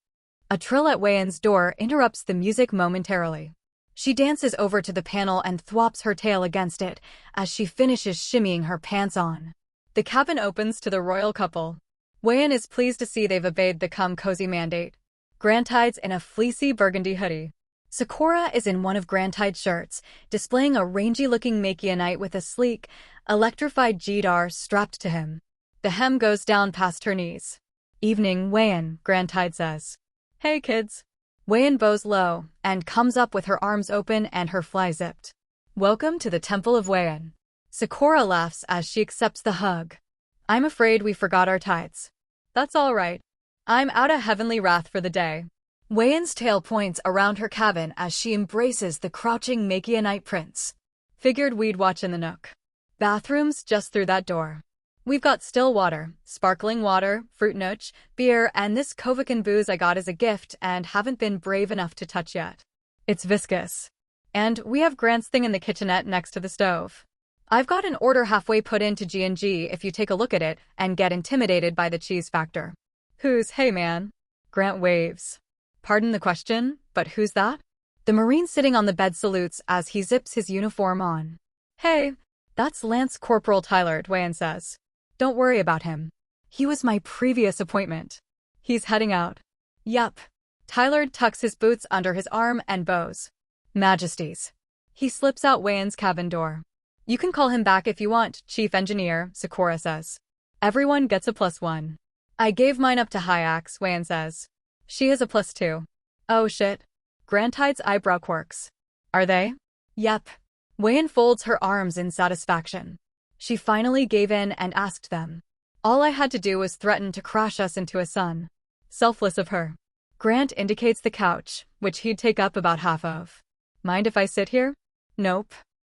A trill at Wayan's door interrupts the music momentarily. She dances over to the panel and thwops her tail against it as she finishes shimmying her pants on. The cabin opens to the royal couple. Wayan is pleased to see they've obeyed the come cozy mandate. Grantide's in a fleecy burgundy hoodie. Sakura is in one of Grantide's shirts, displaying a rangy-looking Makianite with a sleek, electrified Jidar strapped to him. The hem goes down past her knees. Evening, Wayan, Grantide says. Hey, kids. Wayan bows low and comes up with her arms open and her fly zipped. Welcome to the Temple of Wayan. Sakura laughs as she accepts the hug. I'm afraid we forgot our tights. That's all right. I'm out of heavenly wrath for the day. Wayan's tail points around her cabin as she embraces the crouching Makianite prince. Figured we'd watch in the nook. Bathrooms just through that door. We've got still water, sparkling water, fruit nooch, beer, and this Kovakin booze I got as a gift and haven't been brave enough to touch yet. It's viscous. And we have Grant's thing in the kitchenette next to the stove. I've got an order halfway put into G&G if you take a look at it and get intimidated by the cheese factor. Who's, hey man? Grant waves. Pardon the question, but who's that? The Marine sitting on the bed salutes as he zips his uniform on. Hey, that's Lance Corporal Tyler, Wayan says. Don't worry about him. He was my previous appointment. He's heading out. Yup. Tyler tucks his boots under his arm and bows. Majesties. He slips out Wayan's cabin door. You can call him back if you want, Chief Engineer, Sakura says. Everyone gets a +1. I gave mine up to Hyax, Wayan says. She has a +2. Oh shit. Grantide's eyebrow quirks. Are they? Yep. Wayan folds her arms in satisfaction. She finally gave in and asked them. All I had to do was threaten to crash us into a sun. Selfless of her. Grant indicates the couch, which he'd take up about half of. Mind if I sit here? Nope.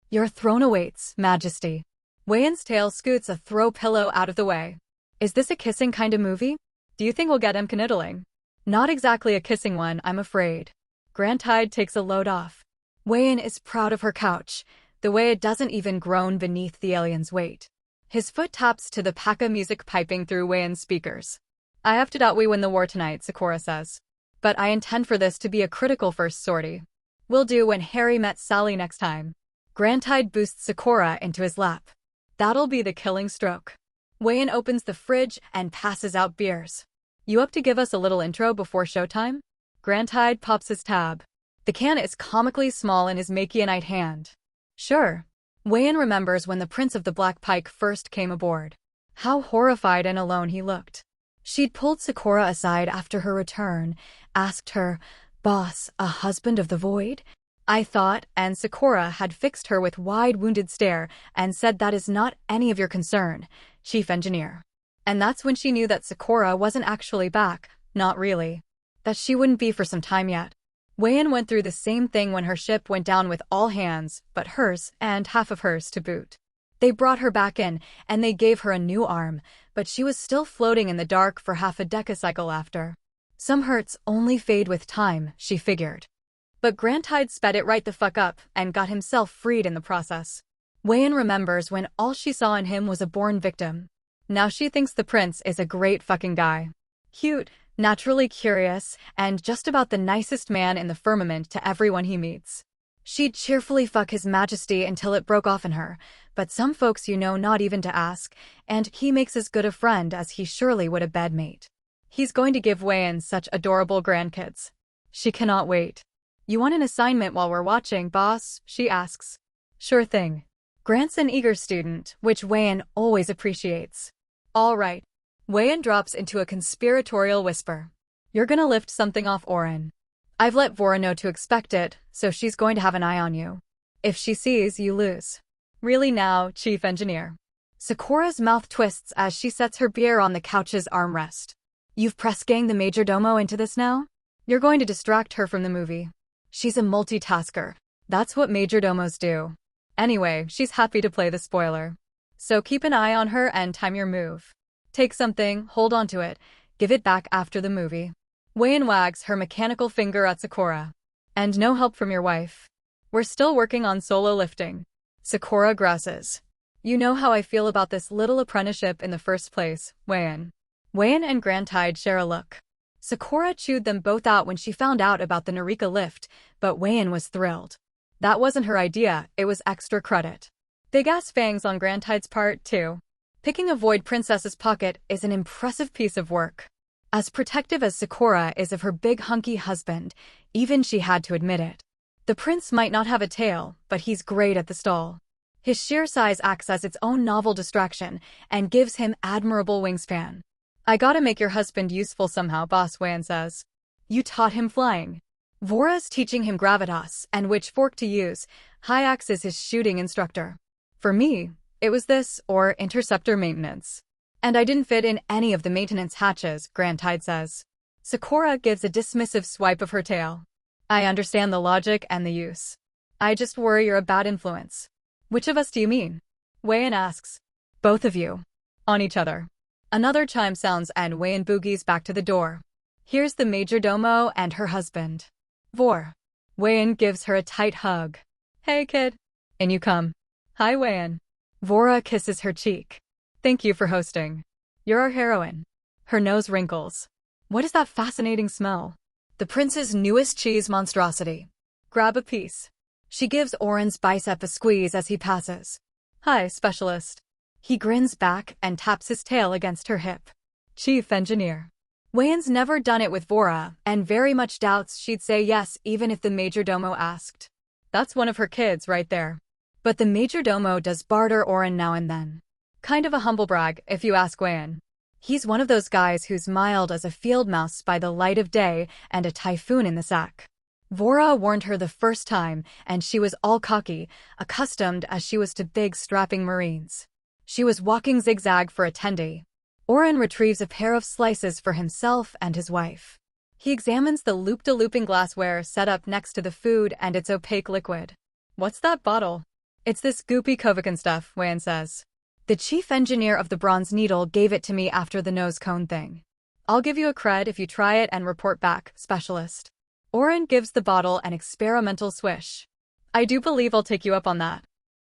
Your throne awaits, Majesty. Wayan's tail scoots a throw pillow out of the way. Is this a kissing kind of movie? Do you think we'll get him canoodling? Not exactly a kissing one, I'm afraid. Grantide takes a load off. Wayan is proud of her couch, the way it doesn't even groan beneath the alien's weight. His foot taps to the Paka music piping through Wayan's speakers. I have to doubt we win the war tonight, Sakura says. But I intend for this to be a critical first sortie. We'll do when Harry met Sally next time. Grantide boosts Sakura into his lap. That'll be the killing stroke. Wayan opens the fridge and passes out beers. You up to give us a little intro before showtime? Grantide pops his tab. The can is comically small in his Makianite hand. Sure. Wayan remembers when the Prince of the Black Pike first came aboard. How horrified and alone he looked. She'd pulled Sakura aside after her return, asked her, Boss, a husband of the void? I thought, and Sakura had fixed her with wide-wounded stare and said that is not any of your concern, Chief Engineer. And that's when she knew that Sakura wasn't actually back, not really. That she wouldn't be for some time yet. Wayan went through the same thing when her ship went down with all hands, but hers, and half of hers to boot. They brought her back in, and they gave her a new arm, but she was still floating in the dark for half a decacycle after. Some hurts only fade with time, she figured. But Grantide sped it right the fuck up and got himself freed in the process. Wayan remembers when all she saw in him was a born victim. Now she thinks the prince is a great fucking guy. Cute, naturally curious, and just about the nicest man in the firmament to everyone he meets. She'd cheerfully fuck his majesty until it broke off in her, but some folks not even to ask, and he makes as good a friend as he surely would a bedmate. He's going to give Wayan such adorable grandkids. She cannot wait. You want an assignment while we're watching, boss? She asks. Sure thing. Grant's an eager student, which Wayan always appreciates. All right. Wayan drops into a conspiratorial whisper. You're gonna lift something off Orin. I've let Vora know to expect it, so she's going to have an eye on you. If she sees, you lose. Really now, Chief Engineer. Sakura's mouth twists as she sets her beer on the couch's armrest. You've press-ganged the Major Domo into this now? You're going to distract her from the movie. She's a multitasker. That's what majordomos do. Anyway, she's happy to play the spoiler. So keep an eye on her and time your move. Take something, hold on to it, give it back after the movie. Wei-en wags her mechanical finger at Sakura. And no help from your wife. We're still working on solo lifting. Sakura grouses. You know how I feel about this little apprenticeship in the first place, Wei-en. Wei-en and Grantide share a look. Sakura chewed them both out when she found out about the Narika lift, but Wei-en was thrilled. That wasn't her idea, it was extra credit. Big ass fangs on Grantide's part, too. Picking a Void Princess's pocket is an impressive piece of work. As protective as Sakura is of her big hunky husband, even she had to admit it. The prince might not have a tail, but he's great at the stall. His sheer size acts as its own novel distraction and gives him admirable wingspan. I gotta make your husband useful somehow, Boss Wei-en says. You taught him flying. Vora's teaching him gravitas and which fork to use. Hyax is his shooting instructor. For me, it was this or interceptor maintenance. And I didn't fit in any of the maintenance hatches, Grantide says. Sakura gives a dismissive swipe of her tail. I understand the logic and the use. I just worry you're a bad influence. Which of us do you mean? Wei-en asks. Both of you. On each other. Another chime sounds and Wei-en boogies back to the door. Here's the majordomo and her husband. Vor. Wei-en gives her a tight hug. Hey kid. In you come. Hi Wei-en. Vora kisses her cheek. Thank you for hosting. You're our heroine. Her nose wrinkles. What is that fascinating smell? The prince's newest cheese monstrosity. Grab a piece. She gives Oren's bicep a squeeze as he passes. Hi, specialist. He grins back and taps his tail against her hip. Chief engineer. Wei-en's never done it with Vora, and very much doubts she'd say yes even if the majordomo asked. That's one of her kids right there. But the majordomo does barter Oren now and then. Kind of a humble brag, if you ask Wei-en. He's one of those guys who's mild as a field mouse by the light of day and a typhoon in the sack. Vora warned her the first time, and she was all cocky, accustomed as she was to big strapping marines. She was walking zigzag for attendee. Oren retrieves a pair of slices for himself and his wife. He examines the loop-de-looping glassware set up next to the food and its opaque liquid. What's that bottle? It's this goopy Kovacan stuff, Wei-en says. The chief engineer of the Bronze Needle gave it to me after the nose cone thing. I'll give you a cred if you try it and report back, specialist. Oren gives the bottle an experimental swish. I do believe I'll take you up on that.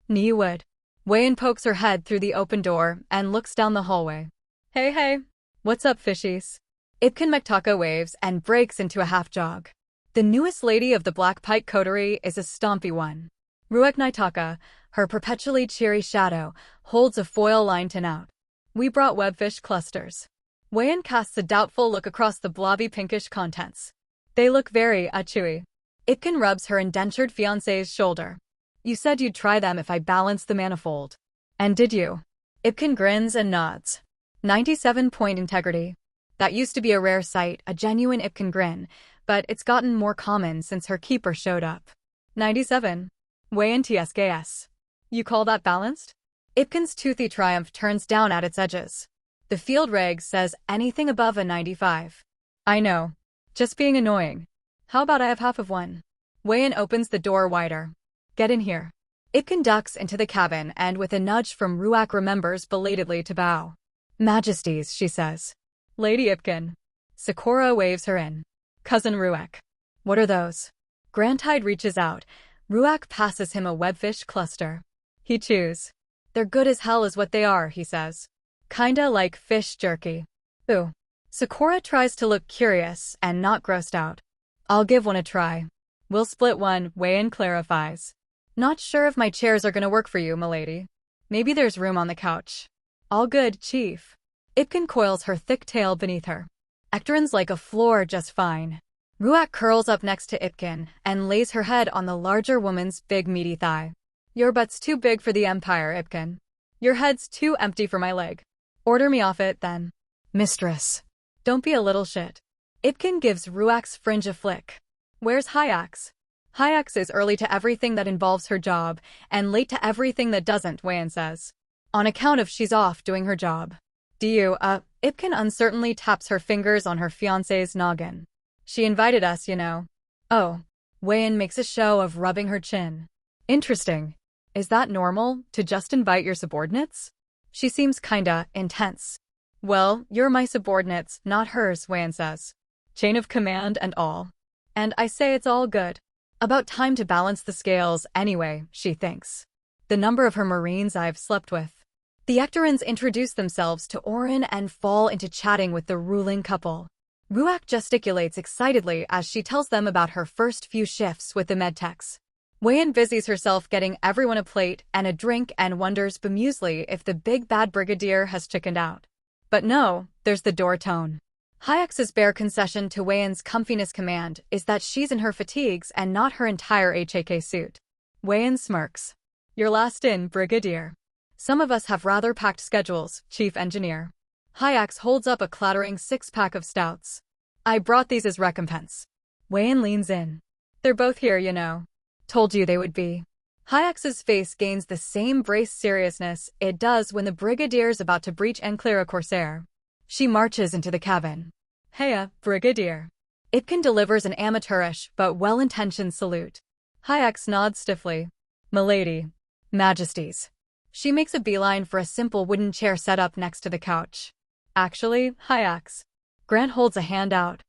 Ni would. Wei-en pokes her head through the open door and looks down the hallway. Hey. What's up, fishies? Ipkin Mektaka waves and breaks into a half-jog. The newest lady of the Black Pike coterie is a stompy one. Ruek Naitaka, her perpetually cheery shadow, holds a foil line tin out. We brought webfish clusters. Wei-en casts a doubtful look across the blobby pinkish contents. They look very chewy. Ipkin rubs her indentured fiancé's shoulder. You said you'd try them if I balanced the manifold. And did you? Ipkin grins and nods. 97-point integrity. That used to be a rare sight, a genuine Ipkin grin, but it's gotten more common since her keeper showed up. 97. Wei-en TSKS. You call that balanced? Ipkin's toothy triumph turns down at its edges. The field reg says anything above a 95. I know. Just being annoying. How about I have half of one? Wei-en opens the door wider. Get in here. Ipkin ducks into the cabin and with a nudge from Ruak remembers belatedly to bow. Majesties, she says. Lady Ipkin. Sakura waves her in. Cousin Ruak. What are those? Grantide reaches out. Ruak passes him a webfish cluster. He chews. They're good as hell is what they are, he says. Kinda like fish jerky. Ooh. Sakura tries to look curious and not grossed out. I'll give one a try. We'll split one, Wei-en clarifies. Not sure if my chairs are gonna work for you, milady. Maybe there's room on the couch. All good, chief. Ipkin coils her thick tail beneath her. Ectrin's like a floor just fine. Ruak curls up next to Ipkin and lays her head on the larger woman's big meaty thigh. Your butt's too big for the Empire, Ipkin. Your head's too empty for my leg. Order me off it, then. Mistress. Don't be a little shit. Ipkin gives Ruak's fringe a flick. Where's Hyax? Hyax is early to everything that involves her job, and late to everything that doesn't, Wei-en says. On account of she's off doing her job. Do you, Ipkin uncertainly taps her fingers on her fiancé's noggin. She invited us, you know. Oh. Wayan makes a show of rubbing her chin. Interesting. Is that normal, to just invite your subordinates? She seems kinda intense. Well, you're my subordinates, not hers, Wayan says. Chain of command and all. And I say it's all good. About time to balance the scales anyway, she thinks. The number of her Marines I've slept with. The Ectorans introduce themselves to Orin and fall into chatting with the ruling couple. Ruak gesticulates excitedly as she tells them about her first few shifts with the medtechs. Wayan busies herself getting everyone a plate and a drink and wonders bemusedly if the big bad brigadier has chickened out. But no, there's the door tone. Hayek's bare concession to Wayan's comfiness command is that she's in her fatigues and not her entire HAK suit. Wayan smirks. You're last in, brigadier. Some of us have rather packed schedules, chief engineer. Hayek holds up a clattering 6-pack of stouts. I brought these as recompense. Wayan leans in. They're both here, you know. Told you they would be. Hayek's face gains the same braced seriousness it does when the brigadier's about to breach and clear a corsair. She marches into the cabin. Heya, brigadier. Ipkin delivers an amateurish but well-intentioned salute. Hayek nods stiffly. Milady. Majesties. She makes a beeline for a simple wooden chair set up next to the couch. Actually, Hayek. Grant holds a hand out.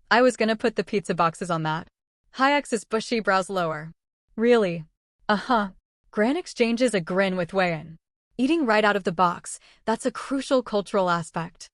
I was gonna put the pizza boxes on that. Hayek's bushy brows lower. Really? Uh-huh. Grant exchanges a grin with Wayan. Eating right out of the box, that's a crucial cultural aspect.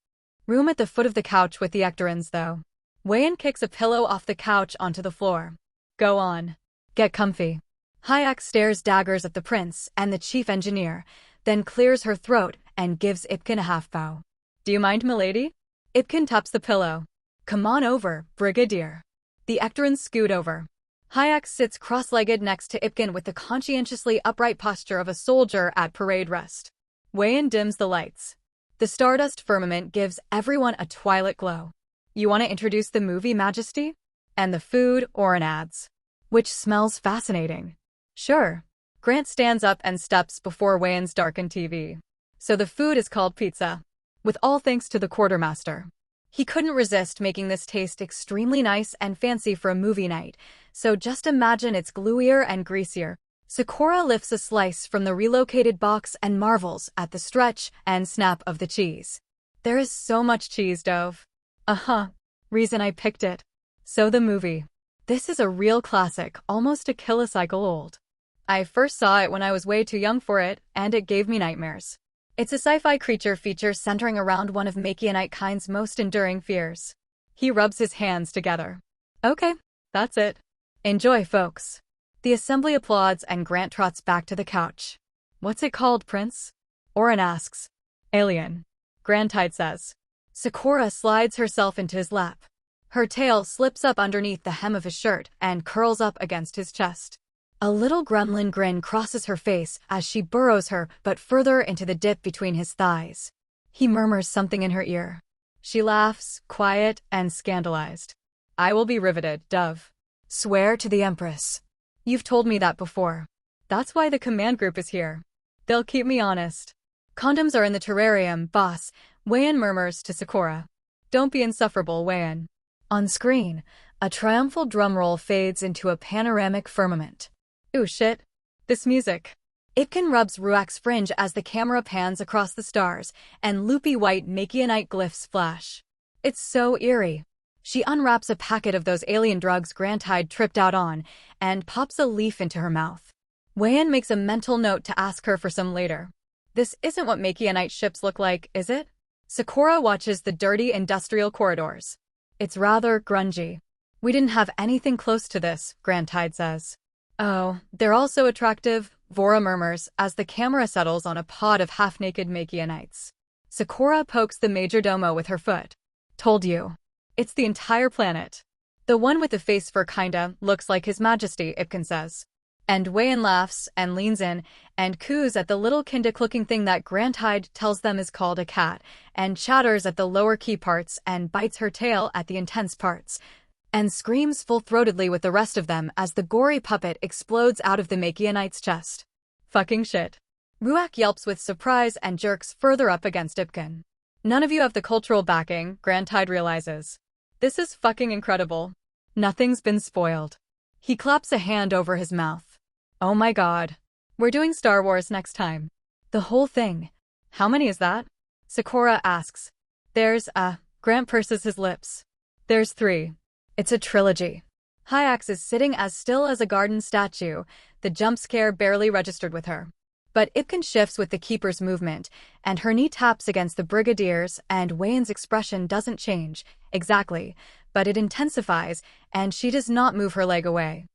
Room at the foot of the couch with the Ectorans, though. Wayan kicks a pillow off the couch onto the floor. Go on. Get comfy. Hayek stares daggers at the prince and the chief engineer, then clears her throat and gives Ipkin a half-bow. Do you mind, milady? Ipkin taps the pillow. Come on over, brigadier. The Ectorans scoot over. Hayek sits cross-legged next to Ipkin with the conscientiously upright posture of a soldier at parade rest. Wayan dims the lights. The stardust firmament gives everyone a twilight glow. You want to introduce the movie, Majesty? And the food, Orin adds. Which smells fascinating. Sure. Grant stands up and steps before Wayan's darkened TV. So the food is called pizza. With all thanks to the quartermaster. He couldn't resist making this taste extremely nice and fancy for a movie night, so just imagine it's gluier and greasier. Sakura lifts a slice from the relocated box and marvels at the stretch and snap of the cheese. There is so much cheese, Dove. Uh-huh. Reason I picked it. So the movie. This is a real classic, almost a kilocycle old. I first saw it when I was way too young for it, and it gave me nightmares. It's a sci-fi creature feature centering around one of Makianite kind's most enduring fears. He rubs his hands together. Okay, that's it. Enjoy, folks. The assembly applauds and Grant trots back to the couch. What's it called, Prince? Orin asks. Alien. Grantide says. Sakura slides herself into his lap. Her tail slips up underneath the hem of his shirt and curls up against his chest. A little gremlin grin crosses her face as she burrows her but further into the dip between his thighs. He murmurs something in her ear. She laughs, quiet and scandalized. I will be riveted, Dove. Swear to the Empress. You've told me that before. That's why the command group is here. They'll keep me honest. Condoms are in the terrarium, boss, Wayan murmurs to Sakura. Don't be insufferable, Wayan. On screen, a triumphal drumroll fades into a panoramic firmament. Ooh shit. This music. Ipkin rubs Ruak's fringe as the camera pans across the stars, and loopy white Makianite glyphs flash. It's so eerie. She unwraps a packet of those alien drugs Grantide tripped out on, and pops a leaf into her mouth. Wayan makes a mental note to ask her for some later. This isn't what Makianite ships look like, is it? Sakura watches the dirty industrial corridors. It's rather grungy. We didn't have anything close to this, Grantide says. Oh, they're also attractive, Vora murmurs as the camera settles on a pod of half-naked Makianites. Sakura pokes the majordomo with her foot. Told you. It's the entire planet. The one with the face fur kinda looks like His Majesty, Ipkin says. And Wayan laughs and leans in and coos at the little kindick-looking thing that Grantide tells them is called a cat, and chatters at the lower key parts and bites her tail at the intense parts, and screams full-throatedly with the rest of them as the gory puppet explodes out of the Makianite's chest. Fucking shit. Ruak yelps with surprise and jerks further up against Ipkin. None of you have the cultural backing, Grantide realizes. This is fucking incredible. Nothing's been spoiled. He claps a hand over his mouth. Oh my god. We're doing Star Wars next time. The whole thing. How many is that? Sakura asks. Grant purses his lips. There's 3. It's a trilogy. Hyax is sitting as still as a garden statue, the jump scare barely registered with her. But Ipkin shifts with the keeper's movement, and her knee taps against the brigadier's, and Wayan's expression doesn't change, exactly, but it intensifies, and she does not move her leg away.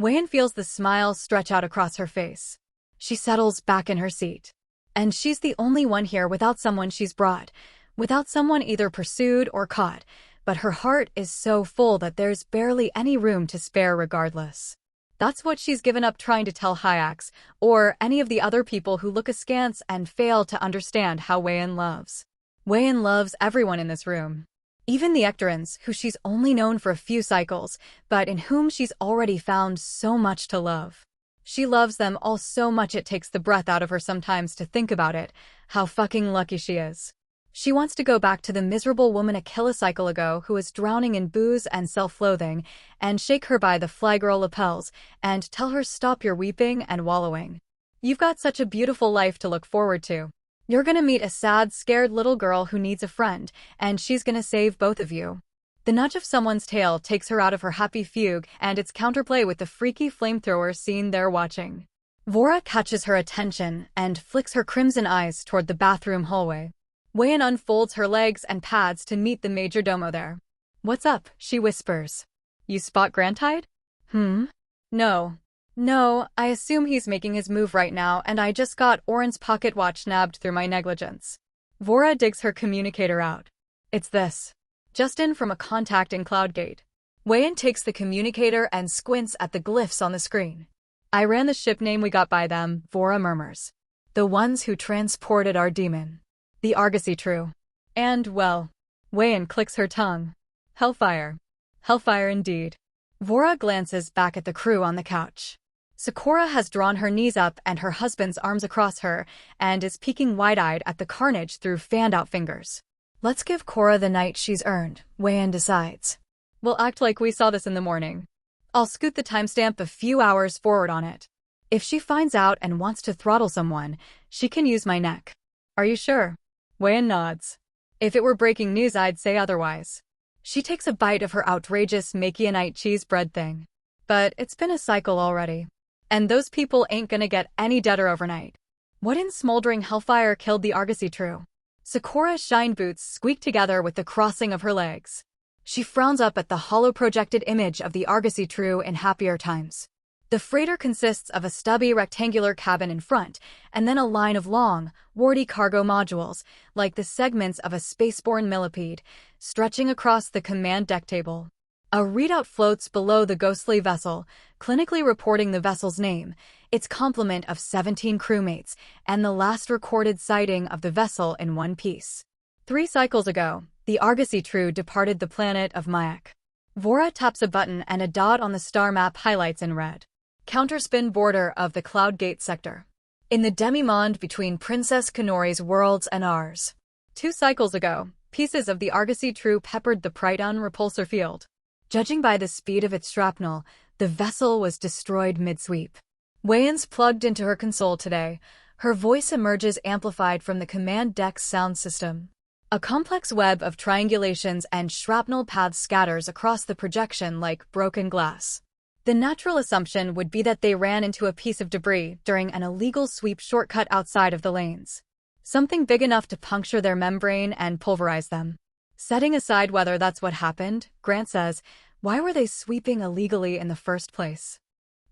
Wayan feels the smile stretch out across her face. She settles back in her seat. And she's the only one here without someone she's brought, without someone either pursued or caught, but her heart is so full that there's barely any room to spare regardless. That's what she's given up trying to tell Hyax, or any of the other people who look askance and fail to understand how Wayan loves. Wayan loves everyone in this room. Even the Ectorans, who she's only known for a few cycles, but in whom she's already found so much to love. She loves them all so much it takes the breath out of her sometimes to think about it, how fucking lucky she is. She wants to go back to the miserable woman a kilocycle ago who was drowning in booze and self-loathing, and shake her by the flygirl lapels, and tell her stop your weeping and wallowing. You've got such a beautiful life to look forward to. You're gonna meet a sad, scared little girl who needs a friend, and she's gonna save both of you. The nudge of someone's tail takes her out of her happy fugue and its counterplay with the freaky flamethrower scene they're watching. Vora catches her attention and flicks her crimson eyes toward the bathroom hallway. Wayan unfolds her legs and pads to meet the major domo there. What's up? She whispers. You spot Grantide? No. No, I assume he's making his move right now and I just got Oren's pocket watch nabbed through my negligence. Vora digs her communicator out. It's this. Just in from a contact in Cloudgate. Wayan takes the communicator and squints at the glyphs on the screen. I ran the ship name we got by them, Vora murmurs. The ones who transported our demon. The Argosy True. And, well, Wayan clicks her tongue. Hellfire. Hellfire indeed. Vora glances back at the crew on the couch. Sakura has drawn her knees up and her husband's arms across her, and is peeking wide-eyed at the carnage through fanned-out fingers. Let's give Cora the night she's earned, Wayan decides. We'll act like we saw this in the morning. I'll scoot the timestamp a few hours forward on it. If she finds out and wants to throttle someone, she can use my neck. Are you sure? Wayan nods. If it were breaking news, I'd say otherwise. She takes a bite of her outrageous Makianite cheese bread thing. But it's been a cycle already. And those people ain't gonna get any deader overnight. What in smoldering hellfire killed the Argosy True? Sakura's shine boots squeak together with the crossing of her legs. She frowns up at the hollow projected image of the Argosy True in happier times. The freighter consists of a stubby rectangular cabin in front, and then a line of long, warty cargo modules, like the segments of a spaceborne millipede, stretching across the command deck table. A readout floats below the ghostly vessel, clinically reporting the vessel's name, its complement of 17 crewmates, and the last recorded sighting of the vessel in one piece. 3 cycles ago, the Argosy True departed the planet of Mayak. Vora taps a button and a dot on the star map highlights in red. Counterspin border of the Cloudgate sector. In the demi-monde between Princess Kanori's worlds and ours. 2 cycles ago, pieces of the Argosy True peppered the Pryton repulsor field. Judging by the speed of its shrapnel, the vessel was destroyed mid-sweep. Wayan's plugged into her console today. Her voice emerges amplified from the command deck's sound system. A complex web of triangulations and shrapnel paths scatters across the projection like broken glass. The natural assumption would be that they ran into a piece of debris during an illegal sweep shortcut outside of the lanes. Something big enough to puncture their membrane and pulverize them. Setting aside whether that's what happened, Grant says, why were they sweeping illegally in the first place?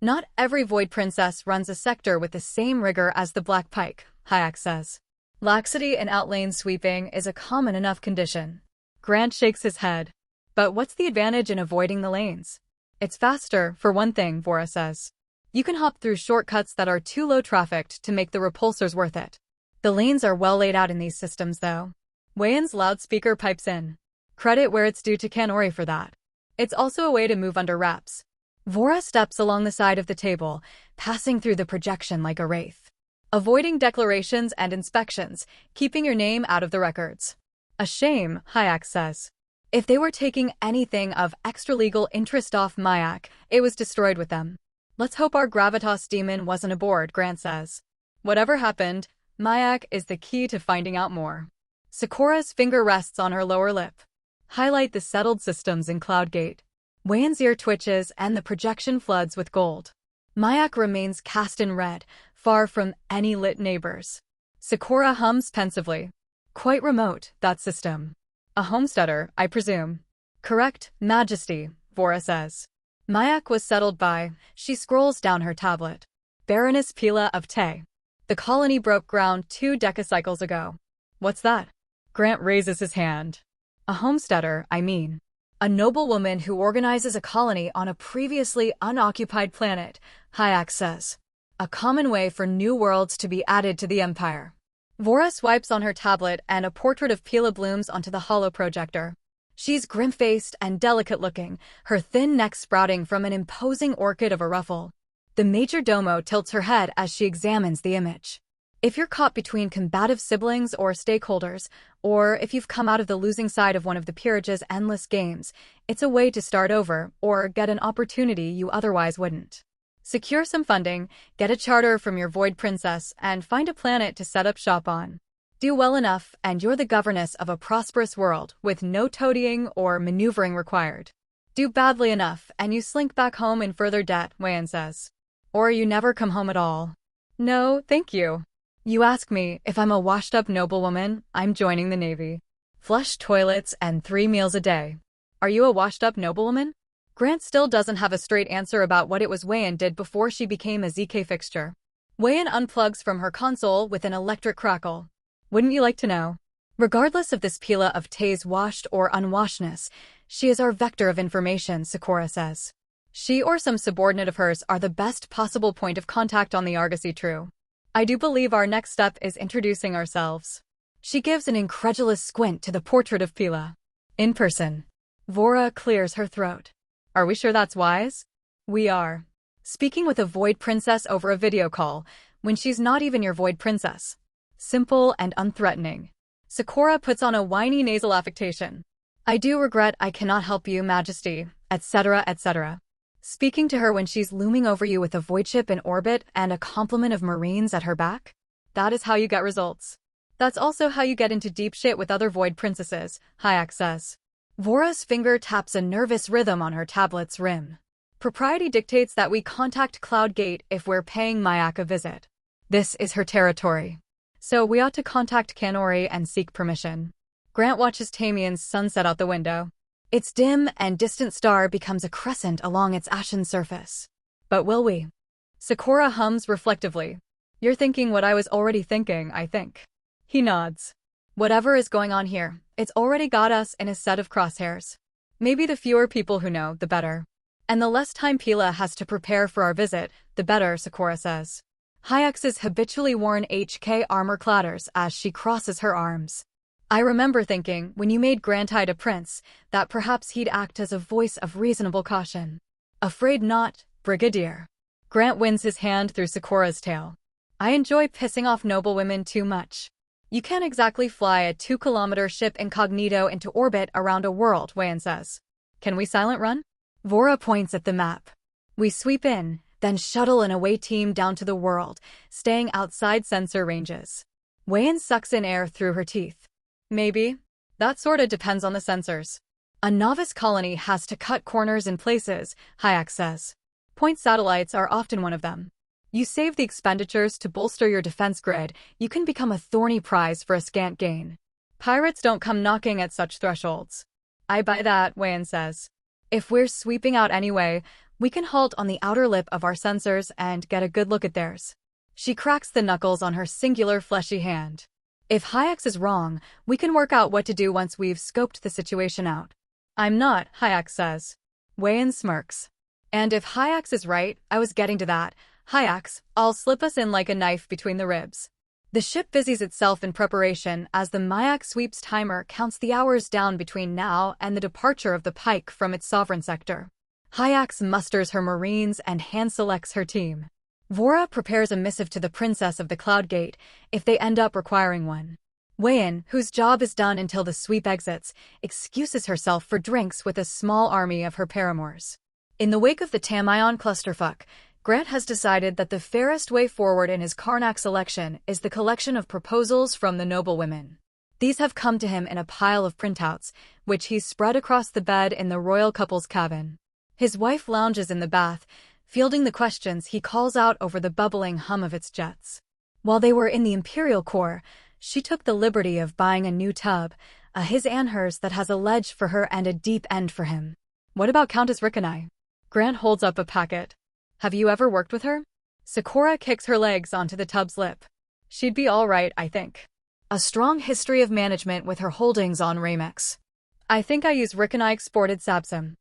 Not every Void Princess runs a sector with the same rigor as the Black Pike, Hyax says. Laxity in outlane sweeping is a common enough condition. Grant shakes his head. But what's the advantage in avoiding the lanes? It's faster, for one thing, Vora says. You can hop through shortcuts that are too low-trafficked to make the repulsors worth it. The lanes are well laid out in these systems, though. Wayan's loudspeaker pipes in. Credit where it's due to Kanori for that. It's also a way to move under wraps. Vora steps along the side of the table, passing through the projection like a wraith. Avoiding declarations and inspections, keeping your name out of the records. A shame, Hyax says. If they were taking anything of extra-legal interest off Mayak, it was destroyed with them. Let's hope our gravitas demon wasn't aboard, Grant says. Whatever happened, Mayak is the key to finding out more. Sakura's finger rests on her lower lip. Highlight the settled systems in Cloudgate. Wayan's ear twitches and the projection floods with gold. Mayak remains cast in red, far from any lit neighbors. Sakura hums pensively. Quite remote, that system. A homesteader, I presume. Correct, Majesty, Vora says. Mayak was settled by. She scrolls down her tablet. Baroness Pila of Te. The colony broke ground 2 decacycles ago. What's that? Grant raises his hand. A homesteader, I mean. A noblewoman who organizes a colony on a previously unoccupied planet, Hayek says. A common way for new worlds to be added to the empire. Vora swipes on her tablet and a portrait of Pila blooms onto the holo projector. She's grim-faced and delicate-looking, her thin neck sprouting from an imposing orchid of a ruffle. The major domo tilts her head as she examines the image. If you're caught between combative siblings or stakeholders, or if you've come out of the losing side of one of the peerage's endless games, it's a way to start over or get an opportunity you otherwise wouldn't. Secure some funding, get a charter from your Void Princess, and find a planet to set up shop on. Do well enough, and you're the governess of a prosperous world with no toadying or maneuvering required. Do badly enough, and you slink back home in further debt, Wayan says. Or you never come home at all. No, thank you. You ask me, if I'm a washed-up noblewoman, I'm joining the Navy. Flush toilets and 3 meals a day. Are you a washed-up noblewoman? Grant still doesn't have a straight answer about what it was Wayan did before she became a ZK fixture. Wayan unplugs from her console with an electric crackle. Wouldn't you like to know? Regardless of this Pila of Te's washed or unwashedness, she is our vector of information, Sakura says. She or some subordinate of hers are the best possible point of contact on the Argosy True. I do believe our next step is introducing ourselves. She gives an incredulous squint to the portrait of Pila. In person. Vora clears her throat. Are we sure that's wise? We are. Speaking with a Void Princess over a video call, when she's not even your Void Princess. Simple and unthreatening. Sakura puts on a whiny nasal affectation. I do regret I cannot help you, Majesty, etc., etc. Speaking to her when she's looming over you with a void ship in orbit and a complement of Marines at her back? That is how you get results. That's also how you get into deep shit with other Void Princesses, Hayek says. Vora's finger taps a nervous rhythm on her tablet's rim. Propriety dictates that we contact Cloudgate if we're paying Mayak a visit. This is her territory. So we ought to contact Kanori and seek permission. Grant watches Tamian's sunset out the window. Its dim and distant star becomes a crescent along its ashen surface. But will we? Sakura hums reflectively. You're thinking what I was already thinking, I think. He nods. Whatever is going on here, it's already got us in a set of crosshairs. Maybe the fewer people who know, the better. And the less time Pila has to prepare for our visit, the better, Sakura says. Hayek's habitually worn HK armor clatters as she crosses her arms. I remember thinking, when you made Grantide a prince, that perhaps he'd act as a voice of reasonable caution. Afraid not, Brigadier. Grant wins his hand through Sakura's tail. I enjoy pissing off noblewomen too much. You can't exactly fly a 2-kilometer ship incognito into orbit around a world, Wayan says. Can we silent run? Vora points at the map. We sweep in, then shuttle an away team down to the world, staying outside sensor ranges. Wayan sucks in air through her teeth. Maybe. That sorta depends on the sensors. A novice colony has to cut corners in places, Hayek says. Point satellites are often one of them. You save the expenditures to bolster your defense grid, you can become a thorny prize for a scant gain. Pirates don't come knocking at such thresholds. I buy that, Wayan says. If we're sweeping out anyway, we can halt on the outer lip of our sensors and get a good look at theirs. She cracks the knuckles on her singular fleshy hand. If Hayek is wrong, we can work out what to do once we've scoped the situation out. I'm not, Hayek says. Wayan smirks. And if Hayek is right, I was getting to that. Hayek, I'll slip us in like a knife between the ribs. The ship busies itself in preparation as the Mayak sweeps timer counts the hours down between now and the departure of the Pike from its sovereign sector. Hayek musters her Marines and hand-selects her team. Vora prepares a missive to the Princess of the Cloudgate if they end up requiring one. Wei-in, whose job is done until the sweep exits, excuses herself for drinks with a small army of her paramours. In the wake of the Tamion clusterfuck, Grant has decided that the fairest way forward in his Karnak selection is the collection of proposals from the noblewomen. These have come to him in a pile of printouts, which he's spread across the bed in the royal couple's cabin. His wife lounges in the bath, fielding the questions he calls out over the bubbling hum of its jets. While they were in the Imperial Corps, she took the liberty of buying a new tub, a his and hers that has a ledge for her and a deep end for him. What about Countess Rickenai? Grant holds up a packet. Have you ever worked with her? Sakura kicks her legs onto the tub's lip. She'd be all right, I think. A strong history of management with her holdings on Ramex. I think I use Rickenai exported Sabsim.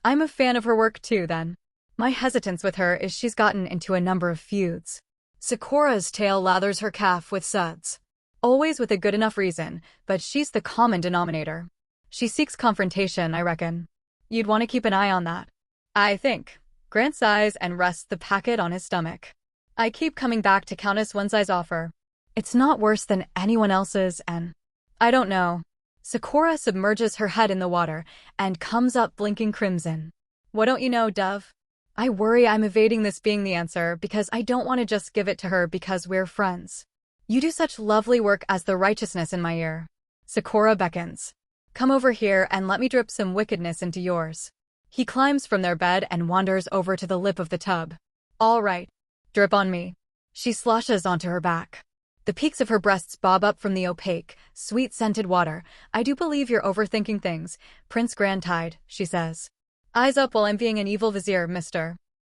I'm a fan of her work too, then. My hesitance with her is she's gotten into a number of feuds. Sakura's tail lathers her calf with suds. Always with a good enough reason, but she's the common denominator. She seeks confrontation, I reckon. You'd want to keep an eye on that. I think. Grant sighs and rests the packet on his stomach. I keep coming back to Countess One-Size offer. It's not worse than anyone else's and… I don't know. Sakura submerges her head in the water and comes up blinking crimson. What don't you know, Dove? I worry I'm evading this being the answer because I don't want to just give it to her because we're friends. You do such lovely work as the righteousness in my ear. Sakura beckons. Come over here and let me drip some wickedness into yours. He climbs from their bed and wanders over to the lip of the tub. All right. Drip on me. She sloshes onto her back. The peaks of her breasts bob up from the opaque, sweet-scented water. I do believe you're overthinking things, Prince Grantide, she says. Eyes up while I'm being an evil vizier, mister.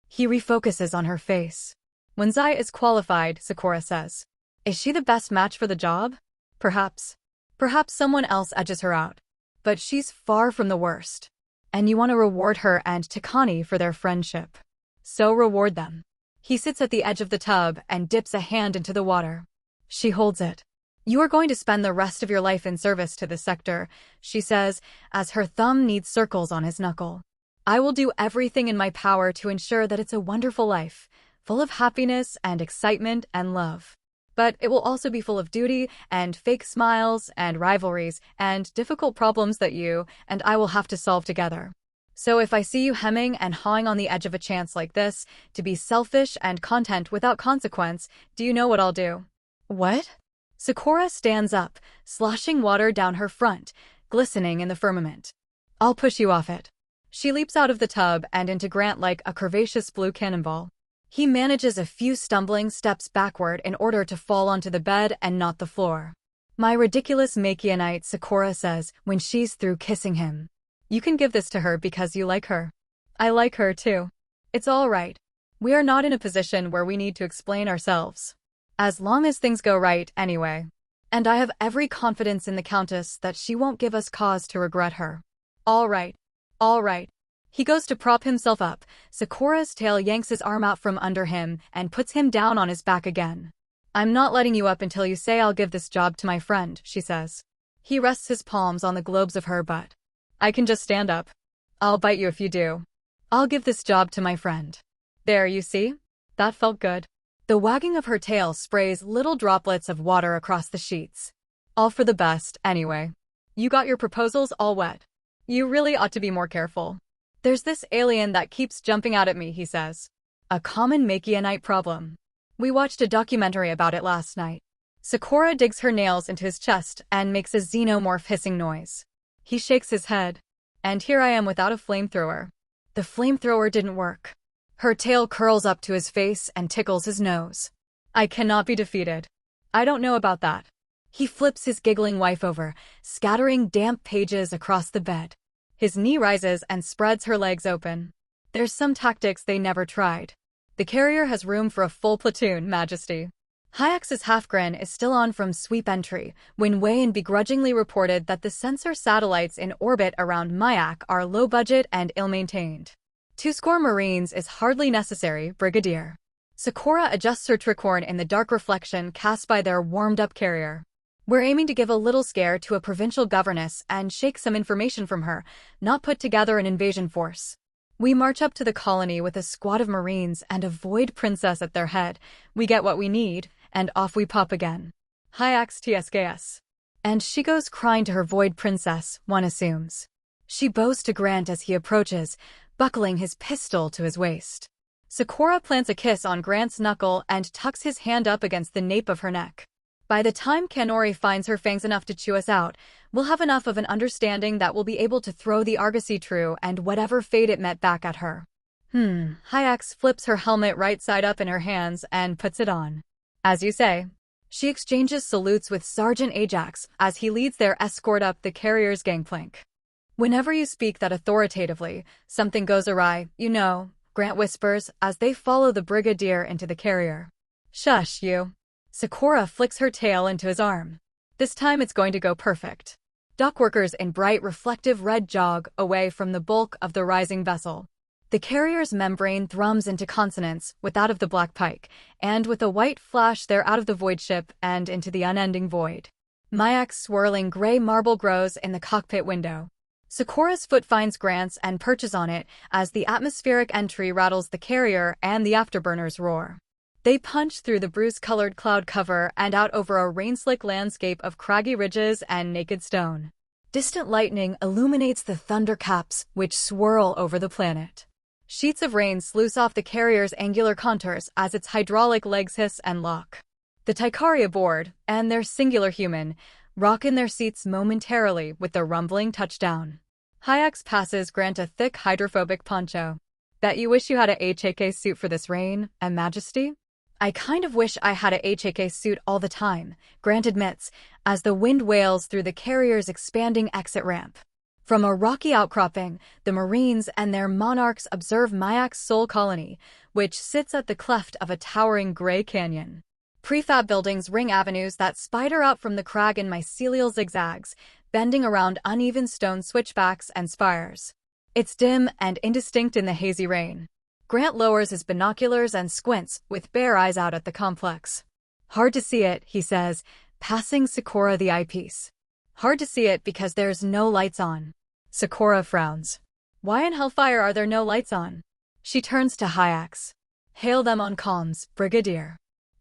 He refocuses on her face. When Zai is qualified, Sakura says. Is she the best match for the job? Perhaps. Perhaps someone else edges her out. But she's far from the worst. And you want to reward her and Takani for their friendship. So reward them. He sits at the edge of the tub and dips a hand into the water. She holds it. You are going to spend the rest of your life in service to the sector, she says, as her thumb kneads circles on his knuckle. I will do everything in my power to ensure that it's a wonderful life, full of happiness and excitement and love. But it will also be full of duty and fake smiles and rivalries and difficult problems that you and I will have to solve together. So if I see you hemming and hawing on the edge of a chance like this, to be selfish and content without consequence, do you know what I'll do? What? Sakura stands up, sloshing water down her front, glistening in the firmament. I'll push you off it. She leaps out of the tub and into Grant like a curvaceous blue cannonball. He manages a few stumbling steps backward in order to fall onto the bed and not the floor. My ridiculous Makianite, Sakura says when she's through kissing him. You can give this to her because you like her. I like her too. It's all right. We are not in a position where we need to explain ourselves. As long as things go right, anyway. And I have every confidence in the Countess that she won't give us cause to regret her. All right. All right. He goes to prop himself up. Sakura's tail yanks his arm out from under him and puts him down on his back again. I'm not letting you up until you say I'll give this job to my friend, she says. He rests his palms on the globes of her butt. I can just stand up. I'll bite you if you do. I'll give this job to my friend. There, you see? That felt good. The wagging of her tail sprays little droplets of water across the sheets. All for the best, anyway. You got your proposals all wet. You really ought to be more careful. There's this alien that keeps jumping out at me, he says. A common Makianite problem. We watched a documentary about it last night. Sakura digs her nails into his chest and makes a xenomorph hissing noise. He shakes his head. And here I am without a flamethrower. The flamethrower didn't work. Her tail curls up to his face and tickles his nose. I cannot be defeated. I don't know about that. He flips his giggling wife over, scattering damp pages across the bed. His knee rises and spreads her legs open. There's some tactics they never tried. The carrier has room for a full platoon, Majesty. Hayax's half-grin is still on from sweep entry when Wei-in begrudgingly reported that the sensor satellites in orbit around Mayak are low-budget and ill-maintained. 2 score Marines is hardly necessary, Brigadier. Sakura adjusts her tricorn in the dark reflection cast by their warmed-up carrier. We're aiming to give a little scare to a provincial governess and shake some information from her, not put together an invasion force. We march up to the colony with a squad of Marines and a void princess at their head. We get what we need, and off we pop again. Hayax TSKS. And she goes crying to her void princess, one assumes. She bows to Grant as he approaches, buckling his pistol to his waist. Sakura plants a kiss on Grant's knuckle and tucks his hand up against the nape of her neck. By the time Kanori finds her fangs enough to chew us out, we'll have enough of an understanding that we'll be able to throw the Argosy true and whatever fate it met back at her. Hyax flips her helmet right side up in her hands and puts it on. As you say. She exchanges salutes with Sergeant Ajax as he leads their escort up the carrier's gangplank. Whenever you speak that authoritatively, something goes awry, you know, Grant whispers as they follow the brigadier into the carrier. Shush, you. Sakura flicks her tail into his arm. This time it's going to go perfect. Dockworkers in bright reflective red jog away from the bulk of the rising vessel. The carrier's membrane thrums into consonance with that of the Black Pike, and with a white flash they're out of the void ship and into the unending void. Mayak's swirling gray marble grows in the cockpit window. Sakura's foot finds Grant's and perches on it as the atmospheric entry rattles the carrier and the afterburners roar. They punch through the bruise-colored cloud cover and out over a rain-slick landscape of craggy ridges and naked stone. Distant lightning illuminates the thunder caps which swirl over the planet. Sheets of rain sluice off the carrier's angular contours as its hydraulic legs hiss and lock. The Taikari aboard, and their singular human, rock in their seats momentarily with the rumbling touchdown. Hyax passes Grant a thick hydrophobic poncho. Bet you wish you had a HAK suit for this rain, and majesty? I kind of wish I had a HAK suit all the time, Grant admits, as the wind wails through the carrier's expanding exit ramp. From a rocky outcropping, the Marines and their monarchs observe Mayak's soul colony, which sits at the cleft of a towering gray canyon. Prefab buildings ring avenues that spider out from the crag in mycelial zigzags, bending around uneven stone switchbacks and spires. It's dim and indistinct in the hazy rain. Grant lowers his binoculars and squints with bare eyes out at the complex. Hard to see it, he says, passing Sakura the eyepiece. Hard to see it because there's no lights on. Sakura frowns. Why in hellfire are there no lights on? She turns to Hyax. Hail them on comms, Brigadier.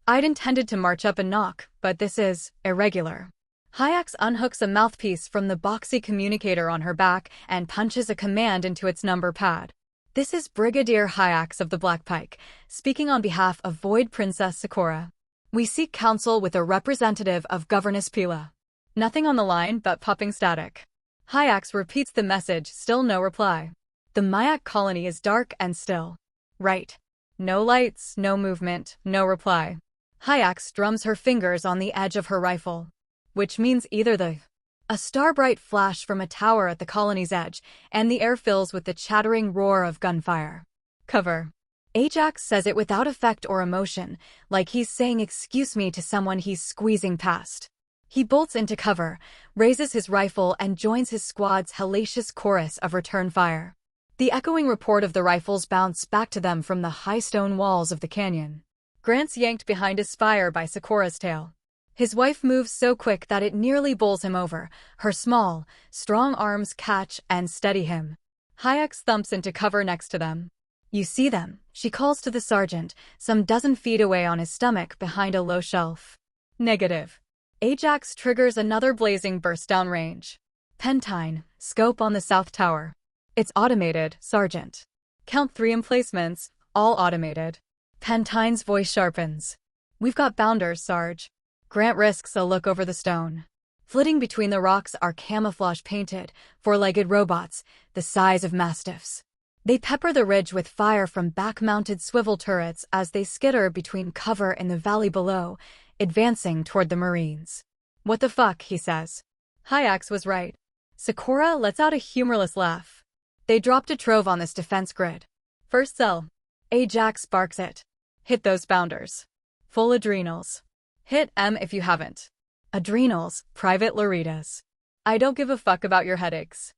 I'd intended to march up and knock, but this is irregular. Hyax unhooks a mouthpiece from the boxy communicator on her back and punches a command into its number pad. This is Brigadier Hyax of the Black Pike, speaking on behalf of Void Princess Sakura. We seek counsel with a representative of Governess Pila. Nothing on the line but popping static. Hyax repeats the message, still no reply. The Mayak colony is dark and still. Right. No lights, no movement, no reply. Hyax drums her fingers on the edge of her rifle. Which means either a star-bright flash from a tower at the colony's edge, and the air fills with the chattering roar of gunfire. Cover. Ajax says it without effect or emotion, like he's saying excuse me to someone he's squeezing past. He bolts into cover, raises his rifle and joins his squad's hellacious chorus of return fire. The echoing report of the rifles bounce back to them from the high stone walls of the canyon. Grant's yanked behind his spire by Sakura's tail. His wife moves so quick that it nearly bowls him over. Her small, strong arms catch and steady him. Hyax thumps into cover next to them. You see them, she calls to the sergeant, some dozen feet away on his stomach behind a low shelf. Negative. Ajax triggers another blazing burst downrange. Pentine, scope on the south tower. It's automated, Sergeant. Count 3 emplacements, all automated. Pentine's voice sharpens. We've got bounders, Sarge. Grant risks a look over the stone. Flitting between the rocks are camouflage-painted, four-legged robots, the size of mastiffs. They pepper the ridge with fire from back-mounted swivel turrets as they skitter between cover in the valley below, advancing toward the Marines. What the fuck, he says. Hyax was right. Sakura lets out a humorless laugh. They dropped a trove on this defense grid. First cell. Ajax sparks it. Hit those bounders. Full adrenals. Hit M if you haven't. Adrenals, Private Loritas. I don't give a fuck about your headaches.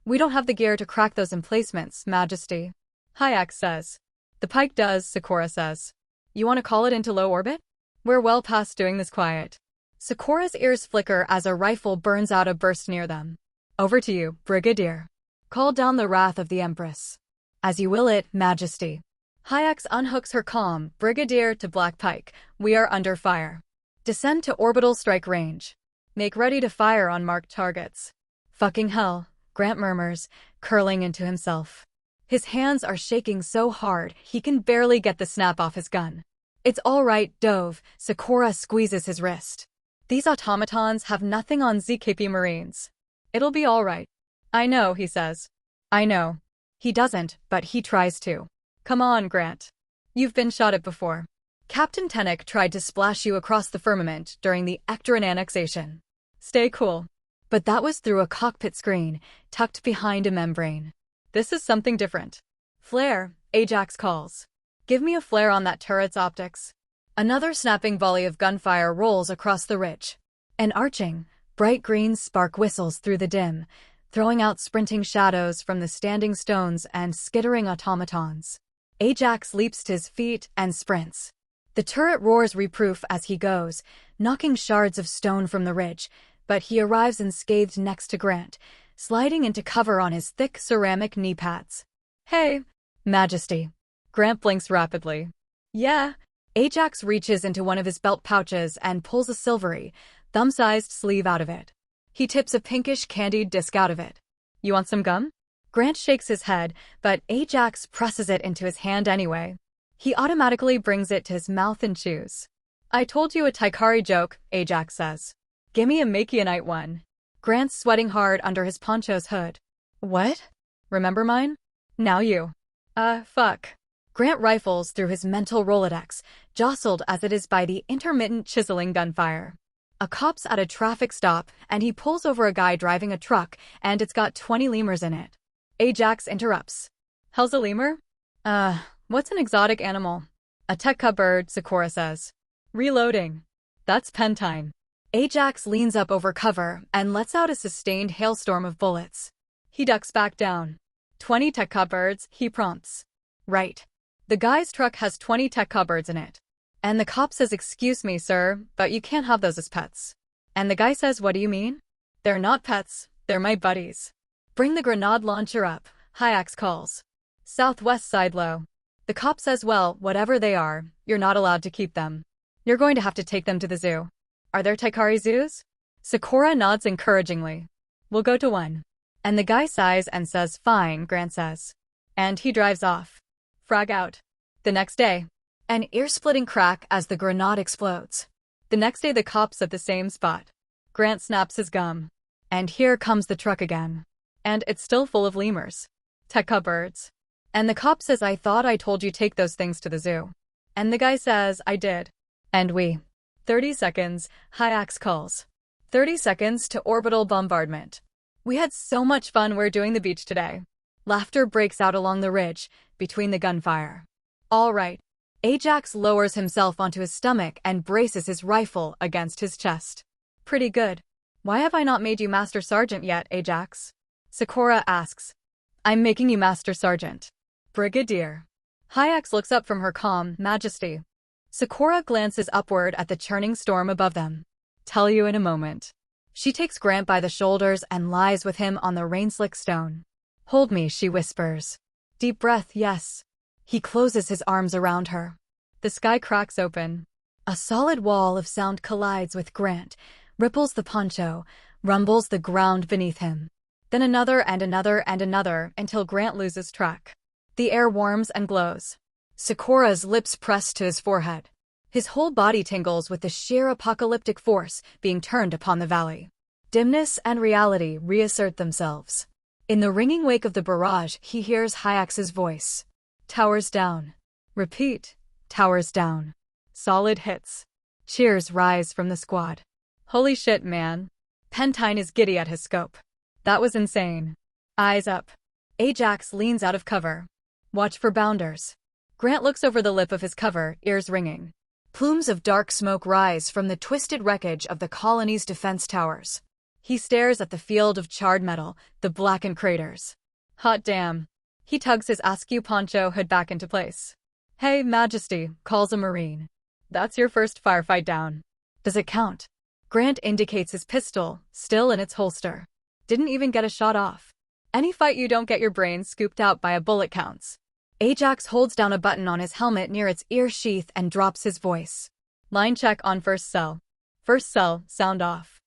We don't have the gear to crack those emplacements, Majesty. Hyax says. The Pike does, Sakura says. You want to call it into low orbit? We're well past doing this quiet. Sakura's ears flicker as a rifle burns out a burst near them. Over to you, Brigadier. Call down the wrath of the Empress. As you will it, Majesty. Hyax unhooks her comm, Brigadier to Black Pike. We are under fire. Descend to orbital strike range. Make ready to fire on marked targets. Fucking hell, Grant murmurs, curling into himself. His hands are shaking so hard he can barely get the snap off his gun. It's all right, Dove, Sakura squeezes his wrist. These automatons have nothing on ZKP Marines. It'll be all right. I know, he says. I know. He doesn't, but he tries to. Come on, Grant. You've been shot at before. Captain Tennick tried to splash you across the firmament during the Ectoran annexation. Stay cool. But that was through a cockpit screen, tucked behind a membrane. This is something different. Flare, Ajax calls. Give me a flare on that turret's optics. Another snapping volley of gunfire rolls across the ridge. An arching, bright green spark whistles through the dim, throwing out sprinting shadows from the standing stones and skittering automatons. Ajax leaps to his feet and sprints. The turret roars reproof as he goes, knocking shards of stone from the ridge, but he arrives unscathed next to Grant, sliding into cover on his thick ceramic knee pads. Hey, Majesty. Grant blinks rapidly. Yeah. Ajax reaches into one of his belt pouches and pulls a silvery, thumb-sized sleeve out of it. He tips a pinkish candied disc out of it. You want some gum? Grant shakes his head, but Ajax presses it into his hand anyway. He automatically brings it to his mouth and chews. I told you a Taikari joke, Ajax says. Gimme a Makianite one. Grant's sweating hard under his poncho's hood. What? Remember mine? Now you. Fuck. Grant rifles through his mental Rolodex, jostled as it is by the intermittent chiseling gunfire. A cop's at a traffic stop, and he pulls over a guy driving a truck, and it's got 20 lemurs in it. Ajax interrupts. How's a lemur? What's an exotic animal? A tekka bird, Sakura says. Reloading. That's pentine. Ajax leans up over cover and lets out a sustained hailstorm of bullets. He ducks back down. 20 tekka birds, he prompts. Right. The guy's truck has 20 tekka birds in it. And the cop says, excuse me, sir, but you can't have those as pets. And the guy says, what do you mean? They're not pets, they're my buddies. Bring the grenade launcher up, Hyax calls. Southwest side low. The cop says, well, whatever they are, you're not allowed to keep them. You're going to have to take them to the zoo. Are there Taikari zoos? Sakura nods encouragingly. We'll go to one. And the guy sighs and says, fine, Grant says. And he drives off. Frag out. The next day. An ear-splitting crack as the grenade explodes. The next day the cop's at the same spot. Grant snaps his gum. And here comes the truck again. And it's still full of lemurs. Tekka birds. And the cop says, I thought I told you take those things to the zoo. And the guy says, I did. And we. 30 seconds, Hyax calls. 30 seconds to orbital bombardment. We had so much fun we're doing the beach today. Laughter breaks out along the ridge, between the gunfire. All right. Ajax lowers himself onto his stomach and braces his rifle against his chest. Pretty good. Why have I not made you Master Sergeant yet, Ajax? Sakura asks. I'm making you Master Sergeant. Brigadier. Hyax looks up from her calm majesty. Sakura glances upward at the churning storm above them. Tell you in a moment. She takes Grant by the shoulders and lies with him on the rain-slick stone. Hold me, she whispers. Deep breath, yes. He closes his arms around her. The sky cracks open. A solid wall of sound collides with Grant, ripples the poncho, rumbles the ground beneath him. Then another and another and another until Grant loses track. The air warms and glows. Sakura's lips press to his forehead. His whole body tingles with the sheer apocalyptic force being turned upon the valley. Dimness and reality reassert themselves. In the ringing wake of the barrage, he hears Hyax's voice. Towers down. Repeat. Towers down. Solid hits. Cheers rise from the squad. Holy shit, man. Pentine is giddy at his scope. That was insane. Eyes up. Ajax leans out of cover. Watch for bounders. Grant looks over the lip of his cover, ears ringing. Plumes of dark smoke rise from the twisted wreckage of the colony's defense towers. He stares at the field of charred metal, the blackened craters. Hot damn. He tugs his askew poncho hood back into place. Hey, Majesty, calls a Marine. That's your first firefight down. Does it count? Grant indicates his pistol, still in its holster. Didn't even get a shot off. Any fight you don't get your brains scooped out by a bullet counts. Ajax holds down a button on his helmet near its ear sheath and drops his voice. Line check on first cell. First cell, sound off.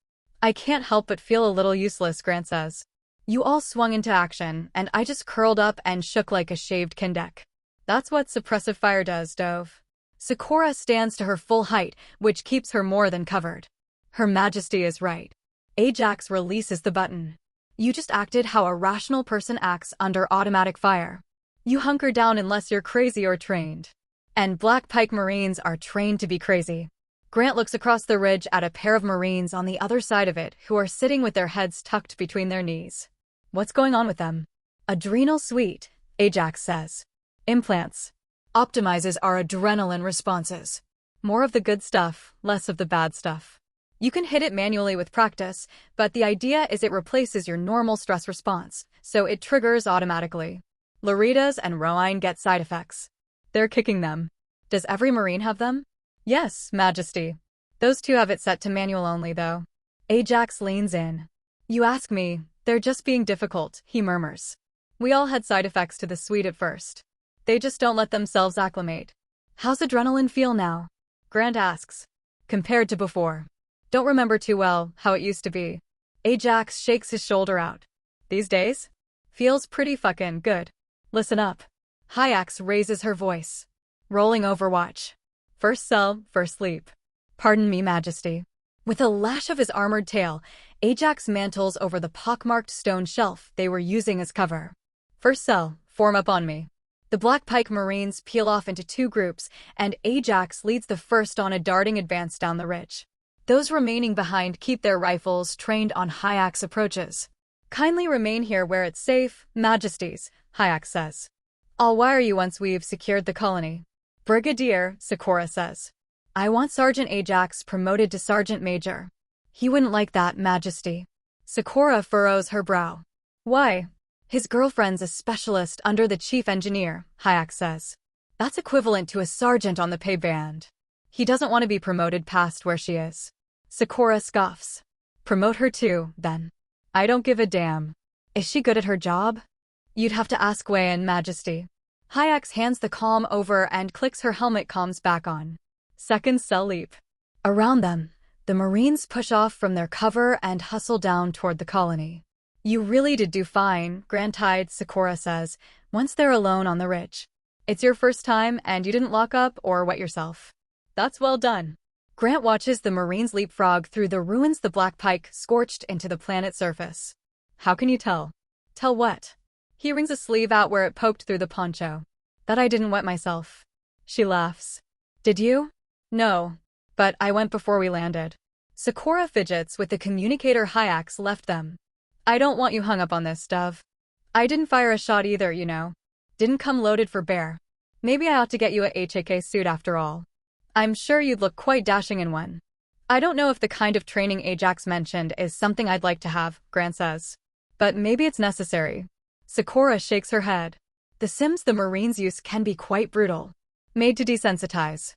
I can't help but feel a little useless, Grant says. You all swung into action, and I just curled up and shook like a shaved Kindek. That's what suppressive fire does, Dove. Sakura stands to her full height, which keeps her more than covered. Her Majesty is right. Ajax releases the button. You just acted how a rational person acts under automatic fire. You hunker down unless you're crazy or trained. And Black Pike Marines are trained to be crazy. Grant looks across the ridge at a pair of Marines on the other side of it who are sitting with their heads tucked between their knees. What's going on with them? Adrenal suite, Ajax says. Implants. Optimizes our adrenaline responses. More of the good stuff, less of the bad stuff. You can hit it manually with practice, but the idea is it replaces your normal stress response, so it triggers automatically. Laritas and Roine get side effects. They're kicking them. Does every Marine have them? Yes, Majesty. Those two have it set to manual only, though. Ajax leans in. You ask me, they're just being difficult, he murmurs. We all had side effects to the suite at first. They just don't let themselves acclimate. How's adrenaline feel now? Grant asks. Compared to before. Don't remember too well how it used to be. Ajax shakes his shoulder out. These days? Feels pretty fucking good. Listen up. Hyax raises her voice. Rolling Overwatch. First cell, first sleep. Pardon me, Majesty. With a lash of his armored tail, Ajax mantles over the pockmarked stone shelf they were using as cover. First cell, form up on me. The Black Pike Marines peel off into two groups, and Ajax leads the first on a darting advance down the ridge. Those remaining behind keep their rifles trained on Hyax approaches. Kindly remain here where it's safe, Majesties, Hyax says. I'll wire you once we've secured the colony. Brigadier, Sakura says. I want Sergeant Ajax promoted to Sergeant Major. He wouldn't like that, Majesty. Sakura furrows her brow. Why? His girlfriend's a specialist under the chief engineer, Hyax says. That's equivalent to a sergeant on the pay band. He doesn't want to be promoted past where she is. Sakura scoffs. Promote her too, then. I don't give a damn. Is she good at her job? You'd have to ask Wei, Majesty. Hyax hands the comm over and clicks her helmet comms back on. Second cell leap. Around them, the Marines push off from their cover and hustle down toward the colony. You really did do fine, Grant-eyed, Sakura says, once they're alone on the ridge. It's your first time and you didn't lock up or wet yourself. That's well done. Grant watches the Marines leapfrog through the ruins the Black Pike scorched into the planet's surface. How can you tell? Tell what? He wrings a sleeve out where it poked through the poncho. That I didn't wet myself. She laughs. Did you? No. But I went before we landed. Sakura fidgets with the communicator Hyax left them. I don't want you hung up on this, Dove. I didn't fire a shot either, you know. Didn't come loaded for bear. Maybe I ought to get you a HAK suit after all. I'm sure you'd look quite dashing in one. I don't know if the kind of training Ajax mentioned is something I'd like to have, Grant says. But maybe it's necessary. Sakura shakes her head. The sims the Marines use can be quite brutal. Made to desensitize.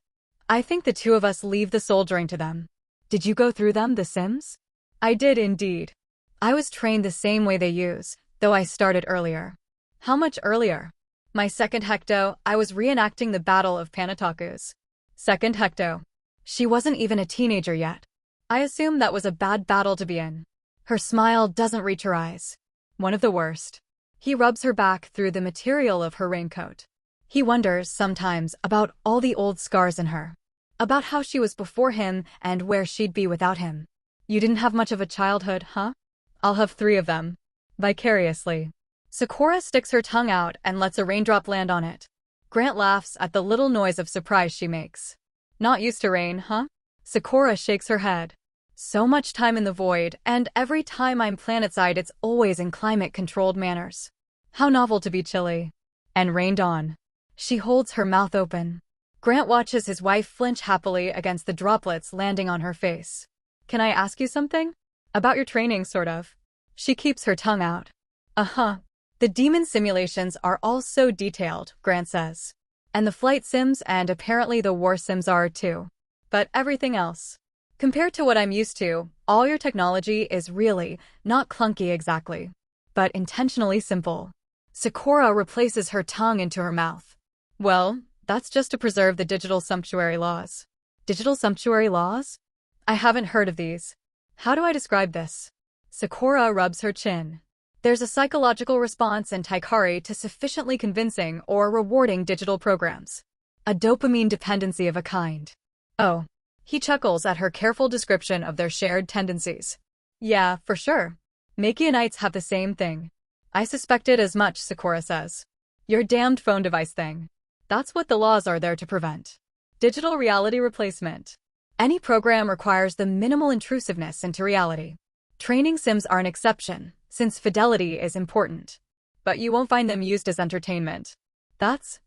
I think the two of us leave the soldiering to them. Did you go through them, the sims? I did indeed. I was trained the same way they use, though I started earlier. How much earlier? My second hecto, I was reenacting the Battle of Panatakus. Second hecto. She wasn't even a teenager yet. I assume that was a bad battle to be in. Her smile doesn't reach her eyes. One of the worst. He rubs her back through the material of her raincoat. He wonders, sometimes, about all the old scars in her. About how she was before him and where she'd be without him. You didn't have much of a childhood, huh? I'll have 3 of them. Vicariously. Sakura sticks her tongue out and lets a raindrop land on it. Grant laughs at the little noise of surprise she makes. Not used to rain, huh? Sakura shakes her head. So much time in the void, and every time I'm planetside it's always in climate-controlled manners. How novel to be chilly. And rained on. She holds her mouth open. Grant watches his wife flinch happily against the droplets landing on her face. Can I ask you something? About your training, sort of. She keeps her tongue out. Uh-huh. The demon simulations are all so detailed, Grant says. And the flight sims and apparently the war sims are too. But everything else. Compared to what I'm used to, all your technology is really not clunky exactly, but intentionally simple. Sakura replaces her tongue into her mouth. Well, that's just to preserve the digital sumptuary laws. Digital sumptuary laws? I haven't heard of these. How do I describe this? Sakura rubs her chin. There's a psychological response in Taikari to sufficiently convincing or rewarding digital programs. A dopamine dependency of a kind. Oh. He chuckles at her careful description of their shared tendencies. Yeah, for sure. Makianites have the same thing. I suspected as much, Sakura says. Your damned phone device thing. That's what the laws are there to prevent. Digital reality replacement. Any program requires the minimal intrusiveness into reality. Training sims are an exception, since fidelity is important. But you won't find them used as entertainment. That's,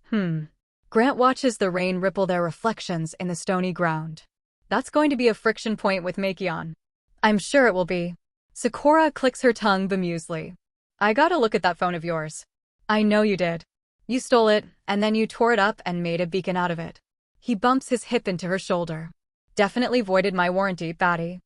Grant watches the rain ripple their reflections in the stony ground. That's going to be a friction point with Makion. I'm sure it will be. Sakura clicks her tongue bemusedly. I gotta look at that phone of yours. I know you did. You stole it, and then you tore it up and made a beacon out of it. He bumps his hip into her shoulder. Definitely voided my warranty, Batty.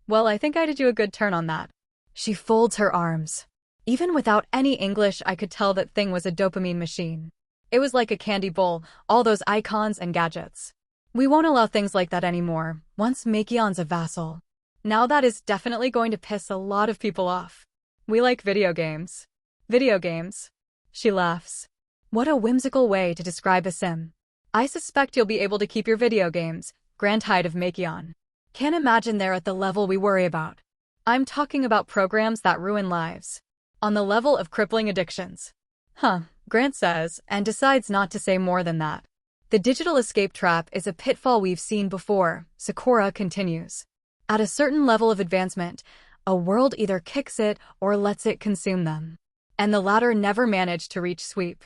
Well, I think I did you a good turn on that. She folds her arms. Even without any English, I could tell that thing was a dopamine machine. It was like a candy bowl, all those icons and gadgets. We won't allow things like that anymore, once Makion's a vassal. Now that is definitely going to piss a lot of people off. We like video games. Video games? She laughs. What a whimsical way to describe a sim. I suspect you'll be able to keep your video games, grand height of Makion. Can't imagine they're at the level we worry about. I'm talking about programs that ruin lives. On the level of crippling addictions. Grant says, and decides not to say more than that. The digital escape trap is a pitfall we've seen before, Sakura continues. At a certain level of advancement, a world either kicks it or lets it consume them. And the latter never managed to reach sweep.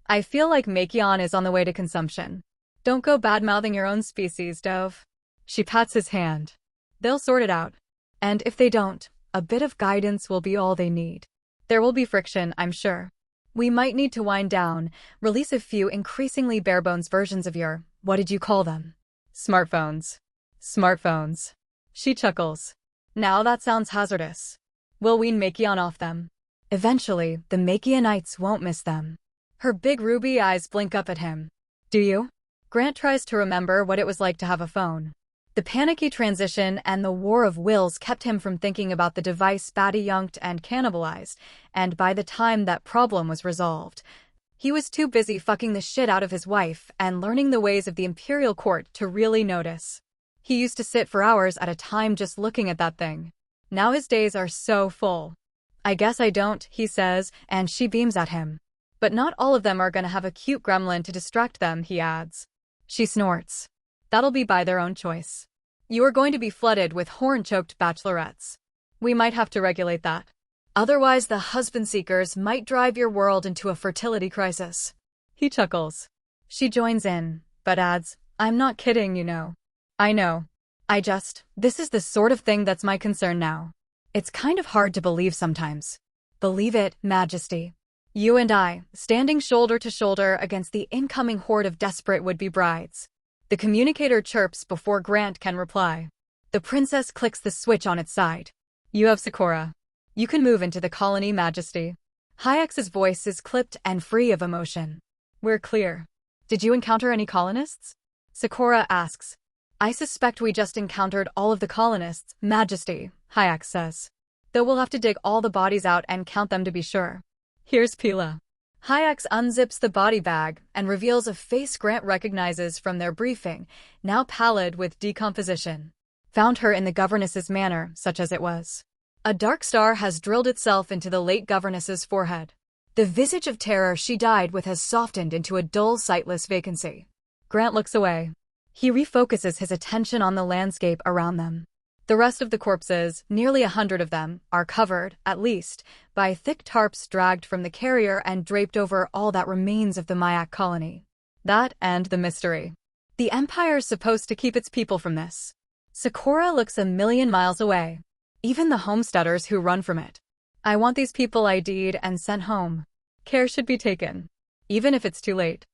I feel like Makion is on the way to consumption. Don't go bad-mouthing your own species, Dove. She pats his hand. They'll sort it out. And if they don't, a bit of guidance will be all they need. There will be friction, I'm sure. We might need to wind down, release a few increasingly bare-bones versions of your, what did you call them? Smartphones. Smartphones. She chuckles. Now that sounds hazardous. We'll wean Makion off them. Eventually, the Makionites won't miss them. Her big ruby eyes blink up at him. Do you? Grant tries to remember what it was like to have a phone. The panicky transition and the war of wills kept him from thinking about the device Batty yoinked and cannibalized, and by the time that problem was resolved, he was too busy fucking the shit out of his wife and learning the ways of the Imperial court to really notice. He used to sit for hours at a time just looking at that thing. Now his days are so full. I guess I don't, he says, and she beams at him. But not all of them are gonna have a cute gremlin to distract them, he adds. She snorts. That'll be by their own choice. You are going to be flooded with horn-choked bachelorettes. We might have to regulate that. Otherwise, the husband-seekers might drive your world into a fertility crisis. He chuckles. She joins in, but adds, I'm not kidding, you know. I know. This is the sort of thing that's my concern now. It's kind of hard to believe sometimes. Believe it, Majesty. You and I, standing shoulder to shoulder against the incoming horde of desperate would-be brides. The communicator chirps before Grant can reply. The princess clicks the switch on its side. You have Sakura. You can move into the colony, Majesty. Hayek's voice is clipped and free of emotion. We're clear. Did you encounter any colonists? Sakura asks. I suspect we just encountered all of the colonists, Majesty, Hayek says. Though we'll have to dig all the bodies out and count them to be sure. Here's Pila. Hayek unzips the body bag and reveals a face Grant recognizes from their briefing, now pallid with decomposition. Found her in the governess's manor, such as it was. A dark star has drilled itself into the late governess's forehead. The visage of terror she died with has softened into a dull, sightless vacancy. Grant looks away. He refocuses his attention on the landscape around them. The rest of the corpses, nearly 100 of them, are covered, at least, by thick tarps dragged from the carrier and draped over all that remains of the Mayak colony. That and the mystery. The Empire's supposed to keep its people from this. Sakura looks a million miles away. Even the homesteaders who run from it. I want these people ID'd and sent home. Care should be taken. Even if it's too late.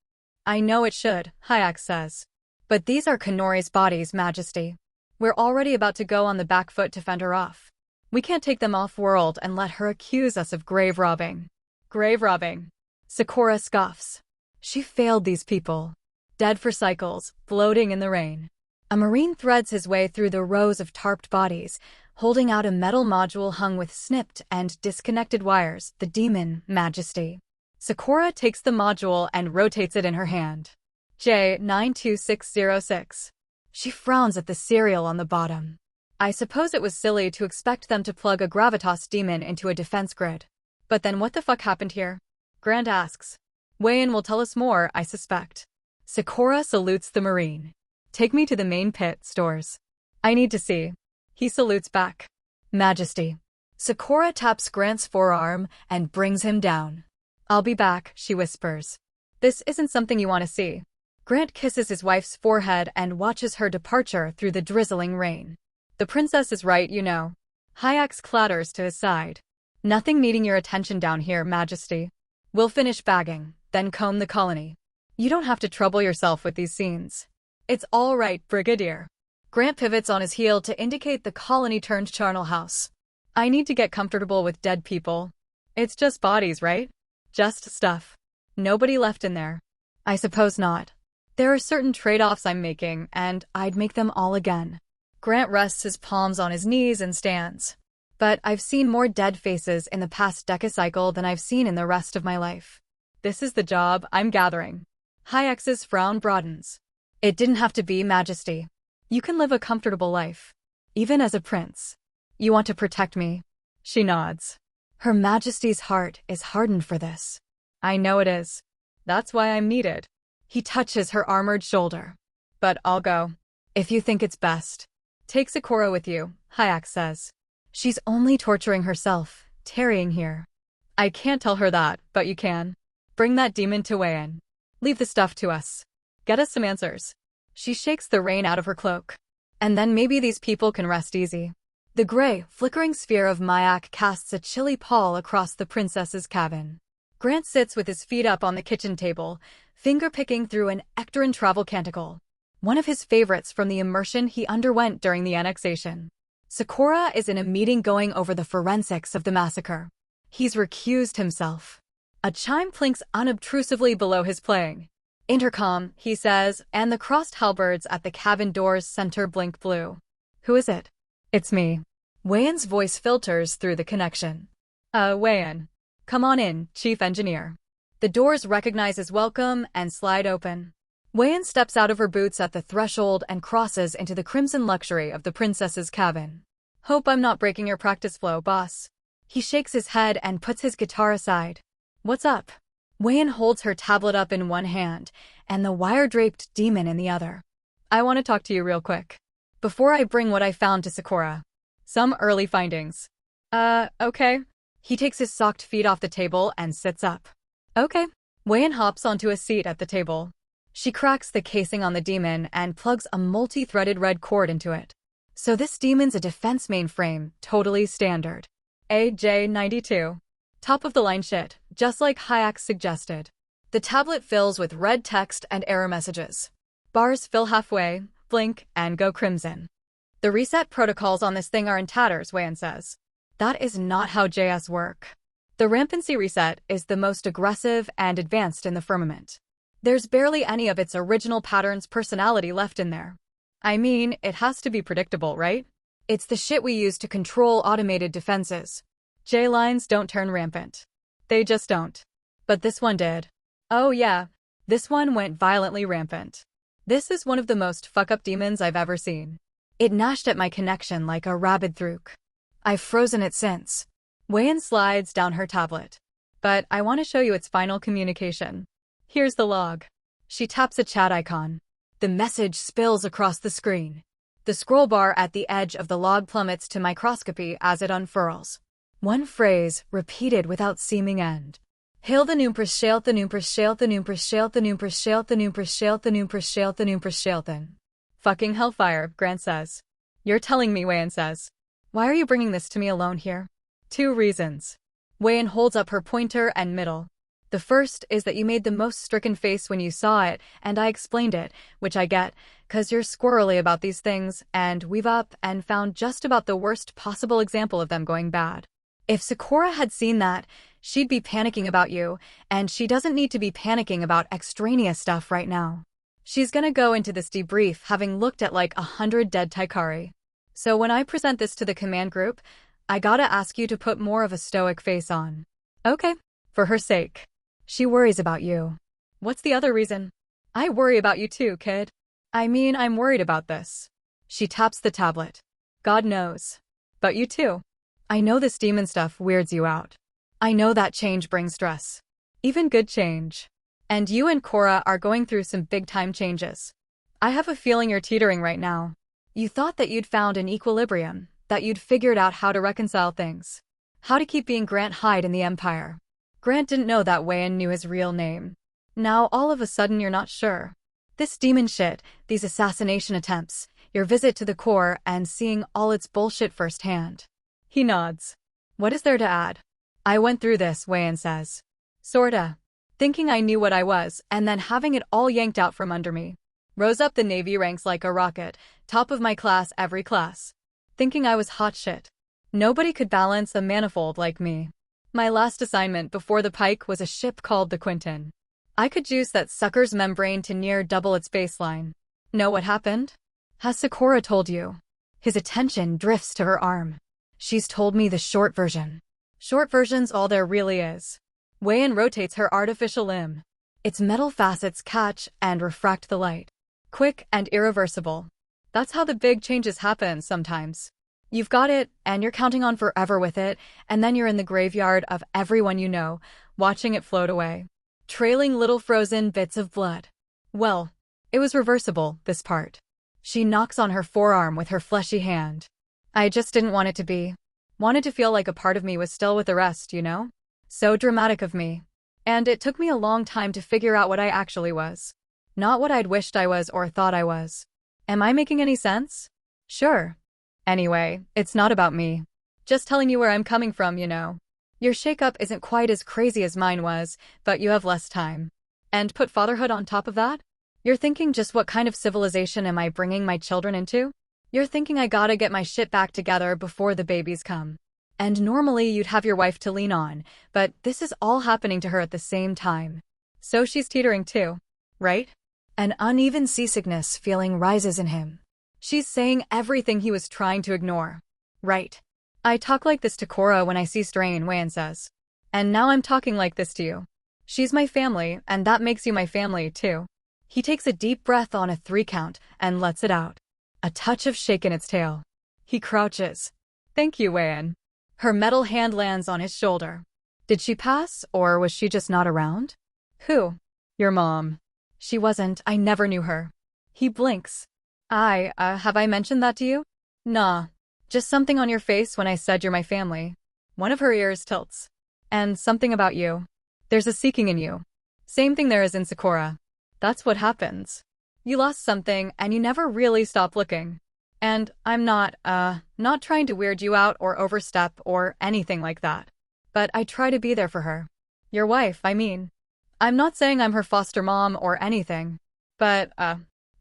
I know it should, Hayek says. But these are Kanori's bodies, Majesty. We're already about to go on the back foot to fend her off. We can't take them off-world and let her accuse us of grave robbing. Grave robbing. Sakura scoffs. She failed these people. Dead for cycles, floating in the rain. A marine threads his way through the rows of tarped bodies, holding out a metal module hung with snipped and disconnected wires, the demon, Majesty. Sakura takes the module and rotates it in her hand. J92606. She frowns at the serial on the bottom. I suppose it was silly to expect them to plug a gravitas demon into a defense grid. But then what the fuck happened here? Grant asks. Wei-in will tell us more, I suspect. Sakura salutes the Marine. Take me to the main pit stores. I need to see. He salutes back. Majesty. Sakura taps Grant's forearm and brings him down. I'll be back, she whispers. This isn't something you want to see. Grant kisses his wife's forehead and watches her departure through the drizzling rain. The princess is right, you know. Hyak's clatters to his side. Nothing needing your attention down here, Majesty. We'll finish bagging, then comb the colony. You don't have to trouble yourself with these scenes. It's all right, Brigadier. Grant pivots on his heel to indicate the colony-turned charnel house. I need to get comfortable with dead people. It's just bodies, right? Just stuff. Nobody left in there. I suppose not. There are certain trade-offs I'm making, and I'd make them all again. Grant rests his palms on his knees and stands. But I've seen more dead faces in the past decacycle than I've seen in the rest of my life. This is the job I'm gathering. Hyak's frown broadens. It didn't have to be, Majesty. You can live a comfortable life. Even as a prince. You want to protect me? She nods. Her Majesty's heart is hardened for this. I know it is. That's why I'm needed. He touches her armored shoulder. But I'll go. If you think it's best. Take Sakura with you, Hyak says. She's only torturing herself, tarrying here. I can't tell her that, but you can. Bring that demon to Wei-in. Leave the stuff to us. Get us some answers. She shakes the rain out of her cloak. And then maybe these people can rest easy. The gray, flickering sphere of Mayak casts a chilly pall across the princess's cabin. Grant sits with his feet up on the kitchen table, finger-picking through an Ectoran travel canticle, one of his favorites from the immersion he underwent during the annexation. Sakura is in a meeting going over the forensics of the massacre. He's recused himself. A chime plinks unobtrusively below his playing. Intercom, he says, and the crossed halberds at the cabin door's center blink blue. Who is it? It's me. Wei-in's voice filters through the connection. Wei-in. Come on in, Chief Engineer. The doors recognize his welcome and slide open. Wei-in steps out of her boots at the threshold and crosses into the crimson luxury of the princess's cabin. Hope I'm not breaking your practice flow, boss. He shakes his head and puts his guitar aside. What's up? Wei-in holds her tablet up in one hand and the wire-draped demon in the other. I want to talk to you real quick. Before I bring what I found to Sakura. Some early findings. Okay. He takes his socked feet off the table and sits up. Okay. Wei-in hops onto a seat at the table. She cracks the casing on the demon and plugs a multi-threaded red cord into it. So this demon's a defense mainframe, totally standard. AJ92. Top-of-the-line shit, just like Hyak suggested. The tablet fills with red text and error messages. Bars fill halfway, blink, and go crimson. The reset protocols on this thing are in tatters, Wei-in says. That is not how JS work. The rampancy reset is the most aggressive and advanced in the firmament. There's barely any of its original pattern's personality left in there. I mean, it has to be predictable, right? It's the shit we use to control automated defenses. J-lines don't turn rampant. They just don't. But this one did. Oh yeah, this one went violently rampant. This is one of the most fuck-up demons I've ever seen. It gnashed at my connection like a rabid thruk. I've frozen it since. Wei-in slides down her tablet. But I want to show you its final communication. Here's the log. She taps a chat icon. The message spills across the screen. The scroll bar at the edge of the log plummets to microscopy as it unfurls. One phrase, repeated without seeming end. Hail the Numpers shalt the Numpers shalt the Numpers shalt the Numpers shalt the Numpers shalt the Numpers shalt the Numpers shalten. Fucking hellfire, Grant says. You're telling me, Wei-in says. Why are you bringing this to me alone here? 2 reasons. Wei-in holds up her pointer and middle. The first is that you made the most stricken face when you saw it, and I explained it, which I get, 'cause you're squirrely about these things, and we've up and found just about the worst possible example of them going bad. If Sakura had seen that, she'd be panicking about you, and she doesn't need to be panicking about extraneous stuff right now. She's gonna go into this debrief having looked at like 100 dead Taikari. So when I present this to the command group, I gotta ask you to put more of a stoic face on. Okay. For her sake. She worries about you. What's the other reason? I worry about you too, kid. I mean, I'm worried about this. She taps the tablet. God knows. But you too. I know this demon stuff weirds you out. I know that change brings stress. Even good change. And you and Cora are going through some big-time changes. I have a feeling you're teetering right now. You thought that you'd found an equilibrium, that you'd figured out how to reconcile things. How to keep being Grant Hyde in the Empire. Grant didn't know that Wayan knew his real name. Now all of a sudden you're not sure. This demon shit, these assassination attempts, your visit to the core and seeing all its bullshit firsthand. He nods. What is there to add? I went through this, Wayan says. Sorta. Thinking I knew what I was, and then having it all yanked out from under me. Rose up the Navy ranks like a rocket, top of my class every class. Thinking I was hot shit. Nobody could balance a manifold like me. My last assignment before the Pike was a ship called the Quinton. I could juice that sucker's membrane to near double its baseline. Know what happened? Has Sakura told you? His attention drifts to her arm. She's told me the short version. Short version's all there really is. Wayan rotates her artificial limb. Its metal facets catch and refract the light. Quick and irreversible. That's how the big changes happen sometimes. You've got it, and you're counting on forever with it, and then you're in the graveyard of everyone you know, watching it float away. Trailing little frozen bits of blood. Well, it was reversible, this part. She knocks on her forearm with her fleshy hand. I just didn't want it to be. Wanted to feel like a part of me was still with the rest, you know? So dramatic of me. And it took me a long time to figure out what I actually was. Not what I'd wished I was or thought I was. Am I making any sense? Sure. Anyway, it's not about me. Just telling you where I'm coming from, you know. Your shakeup isn't quite as crazy as mine was, but you have less time. And put fatherhood on top of that? You're thinking just what kind of civilization am I bringing my children into? You're thinking I gotta get my shit back together before the babies come. And normally you'd have your wife to lean on, but this is all happening to her at the same time. So she's teetering too, right? An uneven seasickness feeling rises in him. She's saying everything he was trying to ignore. Right. I talk like this to Cora when I see strain, Wayan says. And now I'm talking like this to you. She's my family, and that makes you my family, too. He takes a deep breath on a 3 count and lets it out. A touch of shake in its tail. He crouches. Thank you, Wayan. Her metal hand lands on his shoulder. Did she pass, or was she just not around? Who? Your mom. She wasn't, I never knew her. He blinks. Have I mentioned that to you? Nah. Just something on your face when I said you're my family. One of her ears tilts. And something about you. There's a seeking in you. Same thing there is in Sakura. That's what happens. You lost something and you never really stop looking. And I'm not trying to weird you out or overstep or anything like that. But I try to be there for her. Your wife, I mean. I'm not saying I'm her foster mom or anything. But,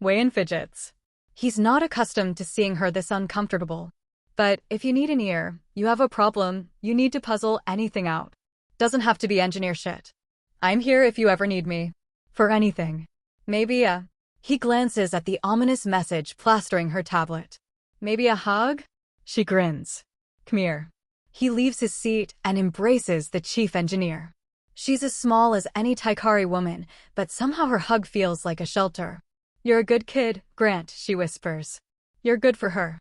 Wayan fidgets. He's not accustomed to seeing her this uncomfortable. But if you need an ear, you have a problem, you need to puzzle anything out. Doesn't have to be engineer shit. I'm here if you ever need me. For anything. Maybe He glances at the ominous message plastering her tablet. Maybe a hug? She grins. Come here. He leaves his seat and embraces the chief engineer. She's as small as any Taikari woman, but somehow her hug feels like a shelter. You're a good kid, Grant, she whispers. You're good for her.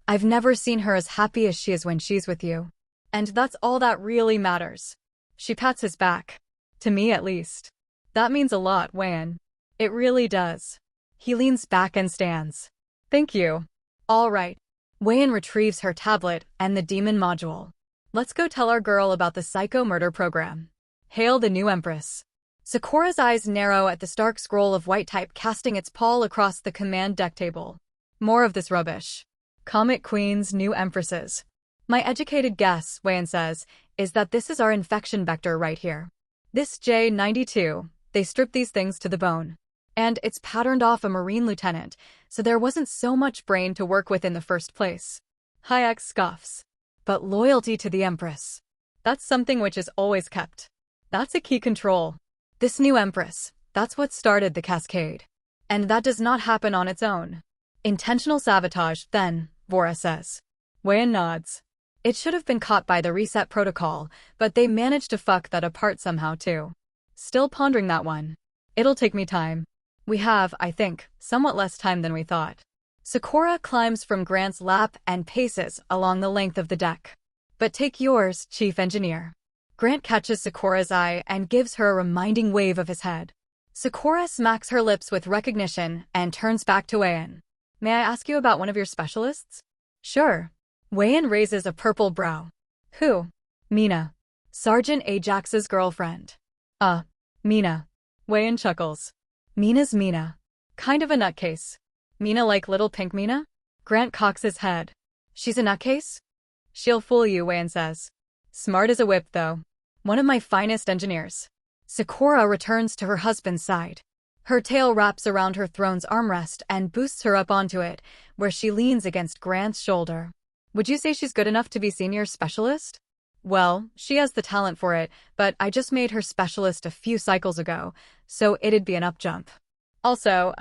I've never seen her as happy as she is when she's with you. And that's all that really matters. She pats his back. To me, at least. That means a lot, Wayan. It really does. He leans back and stands. Thank you. All right. Wayan retrieves her tablet and the demon module. Let's go tell our girl about the psycho murder program. Hail the new empress. Sakura's eyes narrow at the stark scroll of white type casting its pall across the command deck table. More of this rubbish. Comet queens, new empresses. My educated guess, Wayan says, is that this is our infection vector right here. This J-92, they stripped these things to the bone. And it's patterned off a Marine lieutenant, so there wasn't so much brain to work with in the first place. Hayek scoffs. But loyalty to the Empress. That's something which is always kept. That's a key control. This new Empress, that's what started the cascade. And that does not happen on its own. Intentional sabotage, then, Vora says. Wayan nods. It should have been caught by the reset protocol, but they managed to fuck that apart somehow too. Still pondering that one. It'll take me time. We have, I think, somewhat less time than we thought. Sakura climbs from Grant's lap and paces along the length of the deck. But take yours, Chief Engineer. Grant catches Sakura's eye and gives her a reminding wave of his head. Sakura smacks her lips with recognition and turns back to Wayan. May I ask you about one of your specialists? Sure. Wayan raises a purple brow. Who? Mina. Sergeant Ajax's girlfriend. Mina. Wayan chuckles. Mina's Mina. Kind of a nutcase. Mina like little pink Mina? Grant cocks his head. She's a nutcase? She'll fool you, Wayan says. Smart as a whip, though. One of my finest engineers. Sakura returns to her husband's side. Her tail wraps around her throne's armrest and boosts her up onto it, where she leans against Grant's shoulder. Would you say she's good enough to be senior specialist? Well, she has the talent for it, but I just made her specialist a few cycles ago, so it'd be an up jump. Also,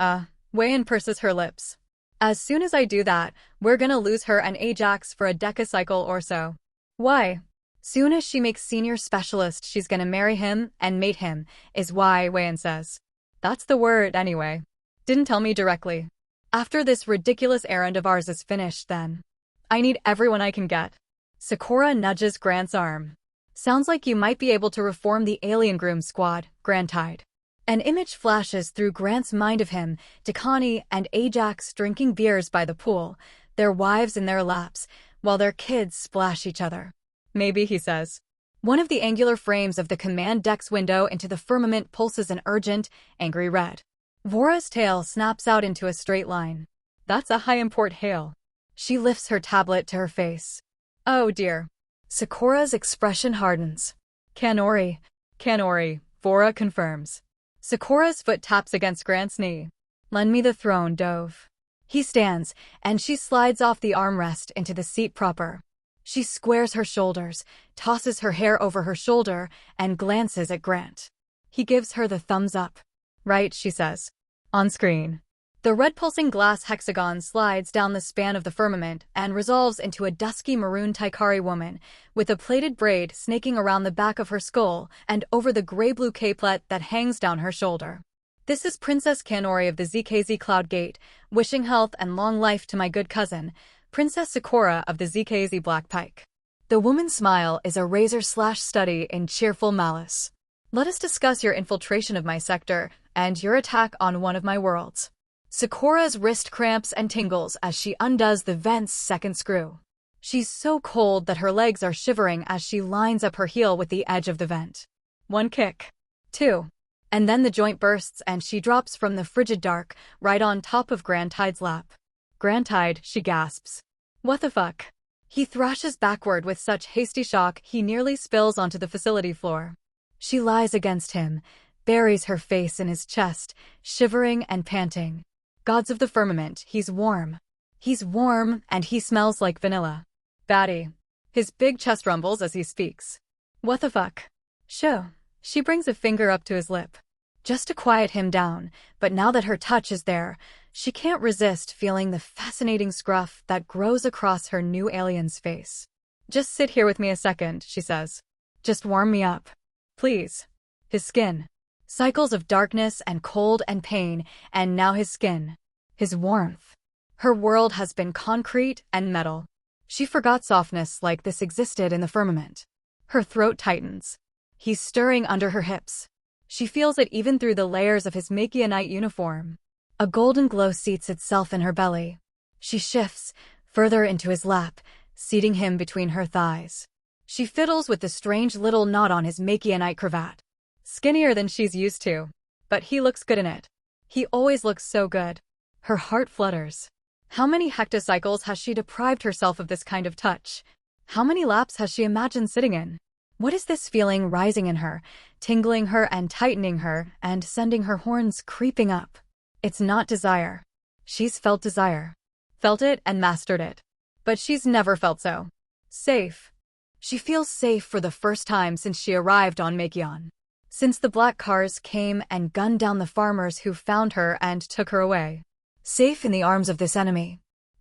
Wayan purses her lips. As soon as I do that, we're gonna lose her and Ajax for a decacycle or so. Why? Soon as she makes senior specialist, she's gonna marry him and mate him, is why, Wayan says. That's the word, anyway. Didn't tell me directly. After this ridiculous errand of ours is finished, then. I need everyone I can get. Sakura nudges Grant's arm. Sounds like you might be able to reform the alien groom squad, Grant tied. An image flashes through Grant's mind of him, Takani and Ajax drinking beers by the pool, their wives in their laps, while their kids splash each other. Maybe, he says. One of the angular frames of the command deck's window into the firmament pulses an urgent, angry red. Vora's tail snaps out into a straight line. That's a high-import hail. She lifts her tablet to her face. Oh dear. Sakura's expression hardens. Kanori, Vora confirms. Sakura's foot taps against Grant's knee. Lend me the throne, Dove. He stands, and she slides off the armrest into the seat proper. She squares her shoulders, tosses her hair over her shoulder, and glances at Grant. He gives her the thumbs up. Right, she says. On screen. The red pulsing glass hexagon slides down the span of the firmament and resolves into a dusky maroon Taikari woman, with a plaited braid snaking around the back of her skull and over the gray-blue capelet that hangs down her shoulder. This is Princess Kanori of the ZKZ Cloud Gate, wishing health and long life to my good cousin, Princess Sakura of the ZKZ Black Pike. The woman's smile is a razor-study in cheerful malice. Let us discuss your infiltration of my sector and your attack on one of my worlds. Sakura's wrist cramps and tingles as she undoes the vent's second screw. She's so cold that her legs are shivering as she lines up her heel with the edge of the vent. One kick. Two. And then the joint bursts and she drops from the frigid dark, right on top of Grantide lap. Grantide, she gasps. What the fuck? He thrashes backward with such hasty shock he nearly spills onto the facility floor. She lies against him, buries her face in his chest, shivering and panting. Gods of the firmament, he's warm. He's warm, and he smells like vanilla. Batty. His big chest rumbles as he speaks. What the fuck? Shoo. She brings a finger up to his lip. Just to quiet him down, but now that her touch is there, she can't resist feeling the fascinating scruff that grows across her new alien's face. Just sit here with me a second, she says. Just warm me up. Please. His skin. Cycles of darkness and cold and pain, and now his skin. His warmth. Her world has been concrete and metal. She forgot softness like this existed in the firmament. Her throat tightens. He's stirring under her hips. She feels it even through the layers of his Machianite uniform. A golden glow seats itself in her belly. She shifts, further into his lap, seating him between her thighs. She fiddles with the strange little knot on his Machianite cravat. Skinnier than she's used to. But he looks good in it. He always looks so good. Her heart flutters. How many hectocycles has she deprived herself of this kind of touch? How many laps has she imagined sitting in? What is this feeling rising in her, tingling her and tightening her, and sending her horns creeping up? It's not desire. She's felt desire. Felt it and mastered it. But she's never felt so. Safe. She feels safe for the first time since she arrived on Machion. Since the black cars came and gunned down the farmers who found her and took her away. Safe in the arms of this enemy.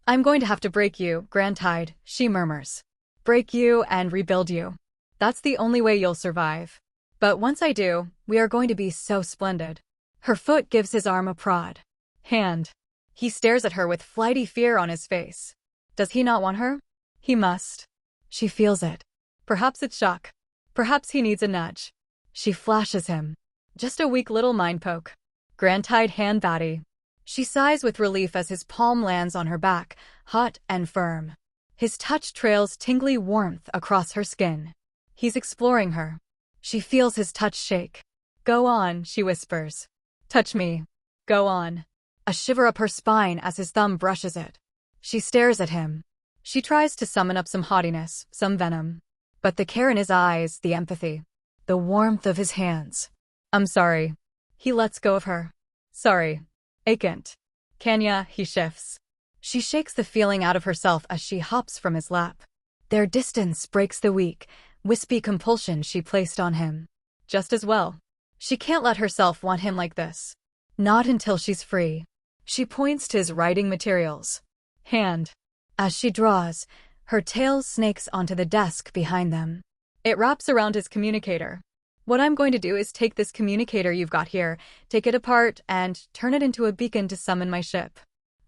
I'm going to have to break you, Grand Tide, she murmurs. Break you and rebuild you. That's the only way you'll survive. But once I do, we are going to be so splendid. Her foot gives his arm a prod. Hand. He stares at her with flighty fear on his face. Does he not want her? He must. She feels it. Perhaps it's shock. Perhaps he needs a nudge. She flashes him. Just a weak little mind poke. Grand Tide hand Batty. She sighs with relief as his palm lands on her back, hot and firm. His touch trails tingly warmth across her skin. He's exploring her. She feels his touch shake. Go on, she whispers. Touch me. Go on. A shiver up her spine as his thumb brushes it. She stares at him. She tries to summon up some haughtiness, some venom. But the care in his eyes, the empathy, the warmth of his hands. I'm sorry. He lets go of her. Sorry. Acant. Kanya, he shifts. She shakes the feeling out of herself as she hops from his lap. Their distance breaks the weak, wispy compulsion she placed on him. Just as well. She can't let herself want him like this. Not until she's free. She points to his writing materials. Hand. As she draws, her tail snakes onto the desk behind them. It wraps around his communicator. What I'm going to do is take this communicator you've got here, take it apart, and turn it into a beacon to summon my ship.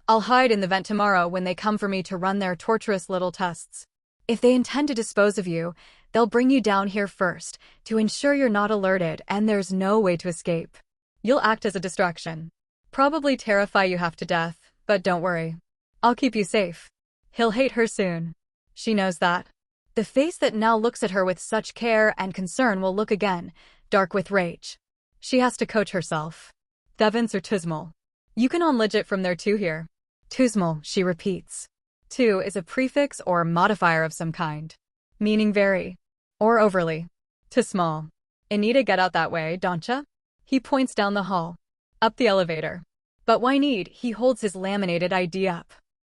I'll hide in the vent tomorrow when they come for me to run their torturous little tests. If they intend to dispose of you, they'll bring you down here first, to ensure you're not alerted and there's no way to escape. You'll act as a distraction. Probably terrify you half to death, but don't worry. I'll keep you safe. He'll hate her soon. She knows that. The face that now looks at her with such care and concern will look again, dark with rage. She has to coach herself. Thevins or Tusmal? You can unledge it from there too here. Tusmal, she repeats. Tu is a prefix or modifier of some kind. Meaning very. Or overly. To small. Anita get out that way, don'tcha? He points down the hall. Up the elevator. But why need? He holds his laminated ID up.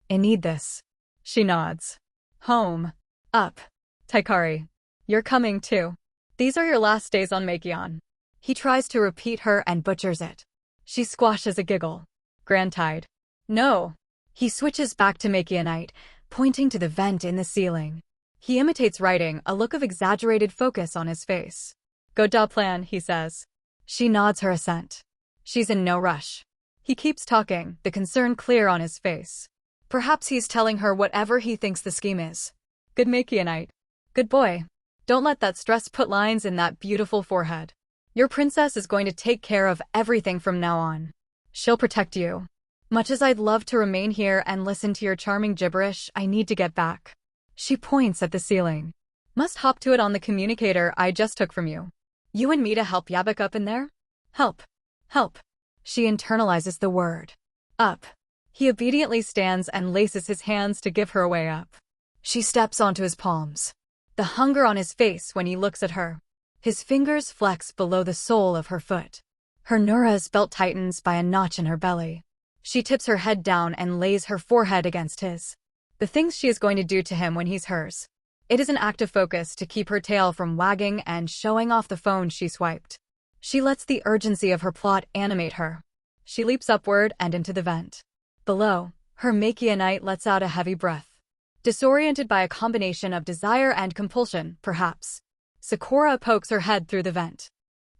I need this. She nods. Home. Up. Taikari. You're coming too. These are your last days on Makion. He tries to repeat her and butchers it. She squashes a giggle. Grand Tide. No. He switches back to Makionite, pointing to the vent in the ceiling. He imitates writing, a look of exaggerated focus on his face. Go da plan, he says. She nods her assent. She's in no rush. He keeps talking, the concern clear on his face. Perhaps he's telling her whatever he thinks the scheme is. Good Makionite. Good boy. Don't let that stress put lines in that beautiful forehead. Your princess is going to take care of everything from now on. She'll protect you. Much as I'd love to remain here and listen to your charming gibberish, I need to get back. She points at the ceiling. Must hop to it on the communicator I just took from you. You and me to help Yabak up in there? Help. Help. She internalizes the word. Up. He obediently stands and laces his hands to give her a way up. She steps onto his palms. The hunger on his face when he looks at her. His fingers flex below the sole of her foot. Her Nura's belt tightens by a notch in her belly. She tips her head down and lays her forehead against his. The things she is going to do to him when he's hers. It is an act of focus to keep her tail from wagging and showing off the phone she swiped. She lets the urgency of her plot animate her. She leaps upward and into the vent. Below, her Makionite lets out a heavy breath. Disoriented by a combination of desire and compulsion, perhaps. Sakura pokes her head through the vent.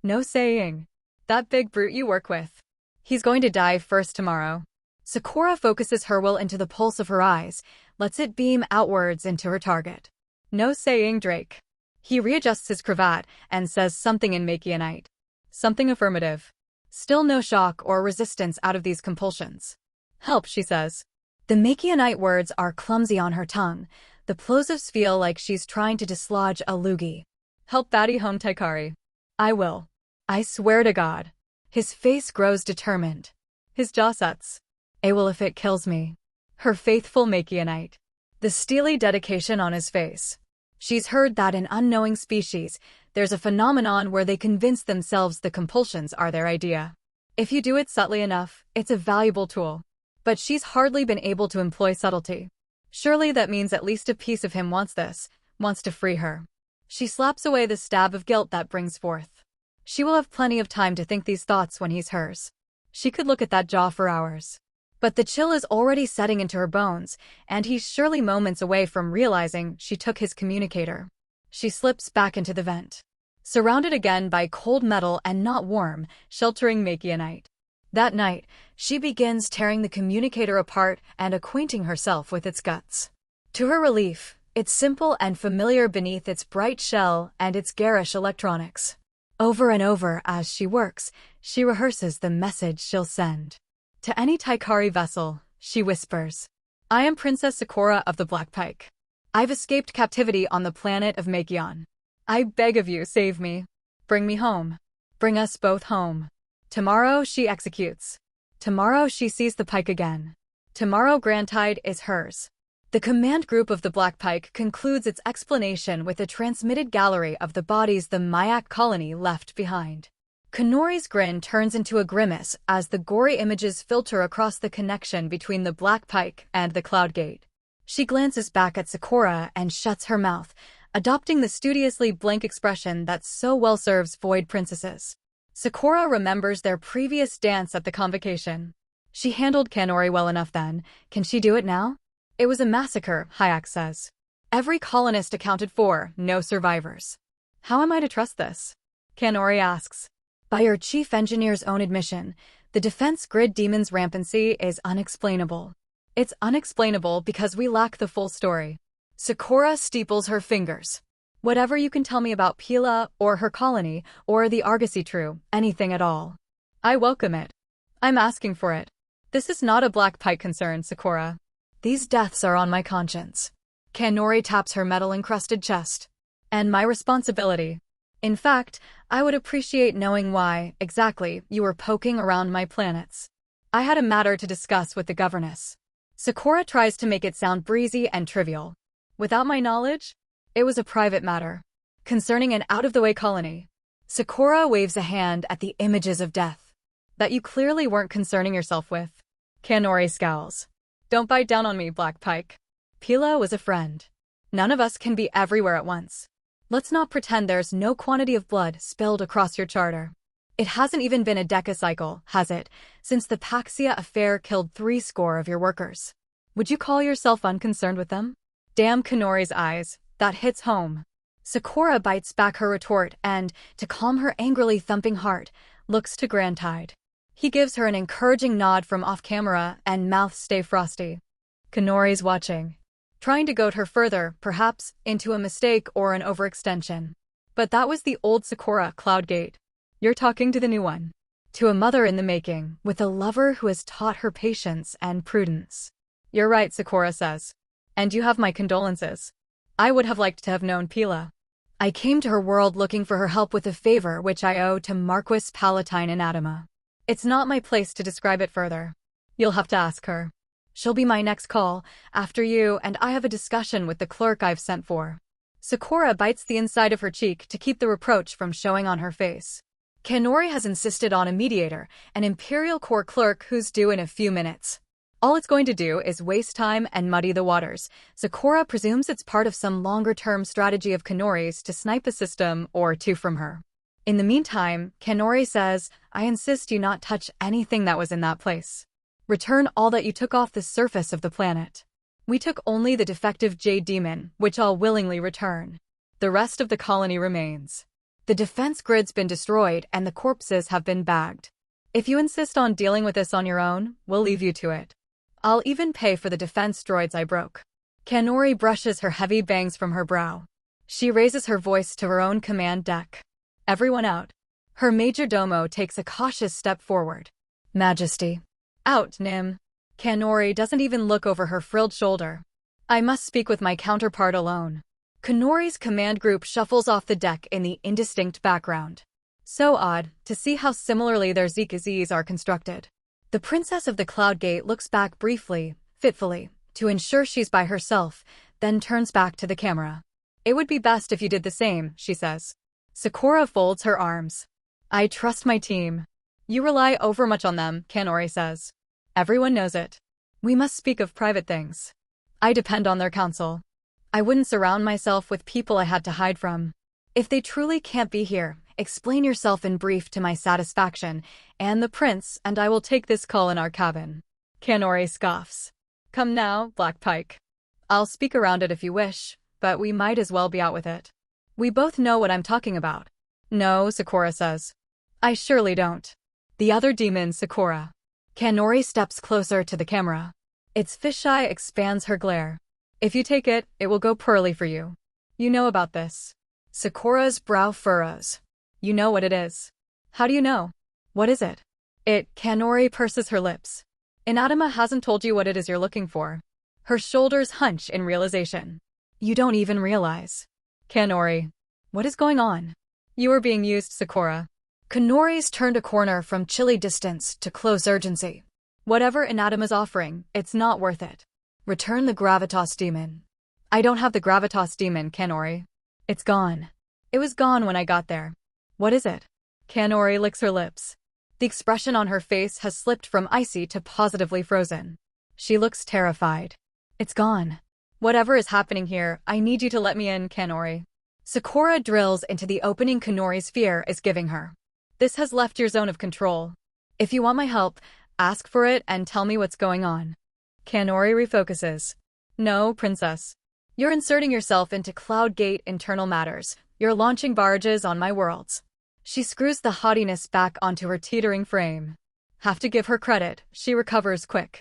No saying. That big brute you work with. He's going to die first tomorrow. Sakura focuses her will into the pulse of her eyes, lets it beam outwards into her target. No saying, Drake. He readjusts his cravat and says something in Makionite. Something affirmative. Still no shock or resistance out of these compulsions. Help, she says. The Makionite words are clumsy on her tongue. The plosives feel like she's trying to dislodge a loogie. Help Batty home, Taikari. I will. I swear to God. His face grows determined. His jaw sets. I will if it kills me. Her faithful Makionite. The steely dedication on his face. She's heard that in unknowing species, there's a phenomenon where they convince themselves the compulsions are their idea. If you do it subtly enough, it's a valuable tool. But she's hardly been able to employ subtlety. Surely that means at least a piece of him wants this, wants to free her. She slaps away the stab of guilt that brings forth. She will have plenty of time to think these thoughts when he's hers. She could look at that jaw for hours. But the chill is already setting into her bones, and he's surely moments away from realizing she took his communicator. She slips back into the vent, surrounded again by cold metal and not warm, sheltering Makionite. That night, she begins tearing the communicator apart and acquainting herself with its guts. To her relief, it's simple and familiar beneath its bright shell and its garish electronics. Over and over as she works, she rehearses the message she'll send. To any Taikari vessel, she whispers, "I am Princess Sakura of the Black Pike. I've escaped captivity on the planet of Makion. I beg of you, save me. Bring me home. Bring us both home." Tomorrow she executes. Tomorrow she sees the pike again. Tomorrow Grantide is hers. The command group of the Black Pike concludes its explanation with a transmitted gallery of the bodies the Mayak colony left behind. Kanori's grin turns into a grimace as the gory images filter across the connection between the Black Pike and the Cloud Gate. She glances back at Sakura and shuts her mouth, adopting the studiously blank expression that so well serves void princesses. Sakura remembers their previous dance at the convocation. She handled Kanori well enough then. Can she do it now? It was a massacre, Hayek says. Every colonist accounted for, no survivors. How am I to trust this? Kanori asks. By your chief engineer's own admission, the defense grid demon's rampancy is unexplainable. It's unexplainable because we lack the full story. Sakura steeples her fingers. Whatever you can tell me about Pila or her colony or the Argosy True, anything at all. I welcome it. I'm asking for it. This is not a Black Pike concern, Sakura. These deaths are on my conscience. Kanori taps her metal-encrusted chest. And my responsibility. In fact, I would appreciate knowing why, exactly, you were poking around my planets. I had a matter to discuss with the governess. Sakura tries to make it sound breezy and trivial. Without my knowledge? It was a private matter. Concerning an out-of-the-way colony. Sakura waves a hand at the images of death. That you clearly weren't concerning yourself with. Kanori scowls. Don't bite down on me, Black Pike. Pila was a friend. None of us can be everywhere at once. Let's not pretend there's no quantity of blood spilled across your charter. It hasn't even been a decacycle, has it, since the Paxia affair killed 70 of your workers. Would you call yourself unconcerned with them? Damn Kanori's eyes. That hits home. Sakura bites back her retort and, to calm her angrily thumping heart, looks to Grantide. He gives her an encouraging nod from off-camera and mouths stay frosty. Kanori's watching. Trying to goad her further, perhaps, into a mistake or an overextension. But that was the old Sakura, Cloudgate. You're talking to the new one. To a mother in the making, with a lover who has taught her patience and prudence. You're right, Sakura says. And you have my condolences. I would have liked to have known Pila. I came to her world looking for her help with a favor which I owe to Marquis Palatine Anatma. It's not my place to describe it further. You'll have to ask her. She'll be my next call, after you and I have a discussion with the clerk I've sent for. Sakura bites the inside of her cheek to keep the reproach from showing on her face. Kanori has insisted on a mediator, an Imperial Corps clerk who's due in a few minutes. All it's going to do is waste time and muddy the waters. Sakura presumes it's part of some longer-term strategy of Kanori's to snipe a system or two from her. In the meantime, Kanori says, I insist you not touch anything that was in that place. Return all that you took off the surface of the planet. We took only the defective Jade Demon, which I'll willingly return. The rest of the colony remains. The defense grid's been destroyed and the corpses have been bagged. If you insist on dealing with this on your own, we'll leave you to it. I'll even pay for the defense droids I broke. Kanori brushes her heavy bangs from her brow. She raises her voice to her own command deck. Everyone out. Her majordomo takes a cautious step forward. Majesty. Out, Nim. Kanori doesn't even look over her frilled shoulder. I must speak with my counterpart alone. Kanori's command group shuffles off the deck in the indistinct background. So odd to see how similarly their Zikazis are constructed. The princess of the Cloud Gate looks back briefly, fitfully, to ensure she's by herself, then turns back to the camera. It would be best if you did the same, she says. Sakura folds her arms. I trust my team. You rely overmuch on them, Kanori says. Everyone knows it. We must speak of private things. I depend on their counsel. I wouldn't surround myself with people I had to hide from. If they truly can't be here, explain yourself in brief to my satisfaction, and the prince and I will take this call in our cabin. Kanori scoffs. Come now, Black Pike. I'll speak around it if you wish, but we might as well be out with it. We both know what I'm talking about. No, Sakura says. I surely don't. The other demon, Sakura. Kanori steps closer to the camera. Its fisheye expands her glare. If you take it, it will go poorly for you. You know about this. Sakura's brow furrows. You know what it is. How do you know? What is it? Kanori purses her lips. Anatma hasn't told you what it is you're looking for. Her shoulders hunch in realization. You don't even realize. Kanori. What is going on? You are being used, Sakura. Kanori's turned a corner from chilly distance to close urgency. Whatever Anatma's offering, it's not worth it. Return the gravitas demon. I don't have the gravitas demon, Kanori. It's gone. It was gone when I got there. What is it? Kanori licks her lips. The expression on her face has slipped from icy to positively frozen. She looks terrified. It's gone. Whatever is happening here, I need you to let me in, Kanori. Sakura drills into the opening Kanori's fear is giving her. This has left your zone of control. If you want my help, ask for it and tell me what's going on. Kanori refocuses. No, princess. You're inserting yourself into Cloud Gate internal matters. You're launching barrages on my worlds. She screws the haughtiness back onto her teetering frame. Have to give her credit, she recovers quick.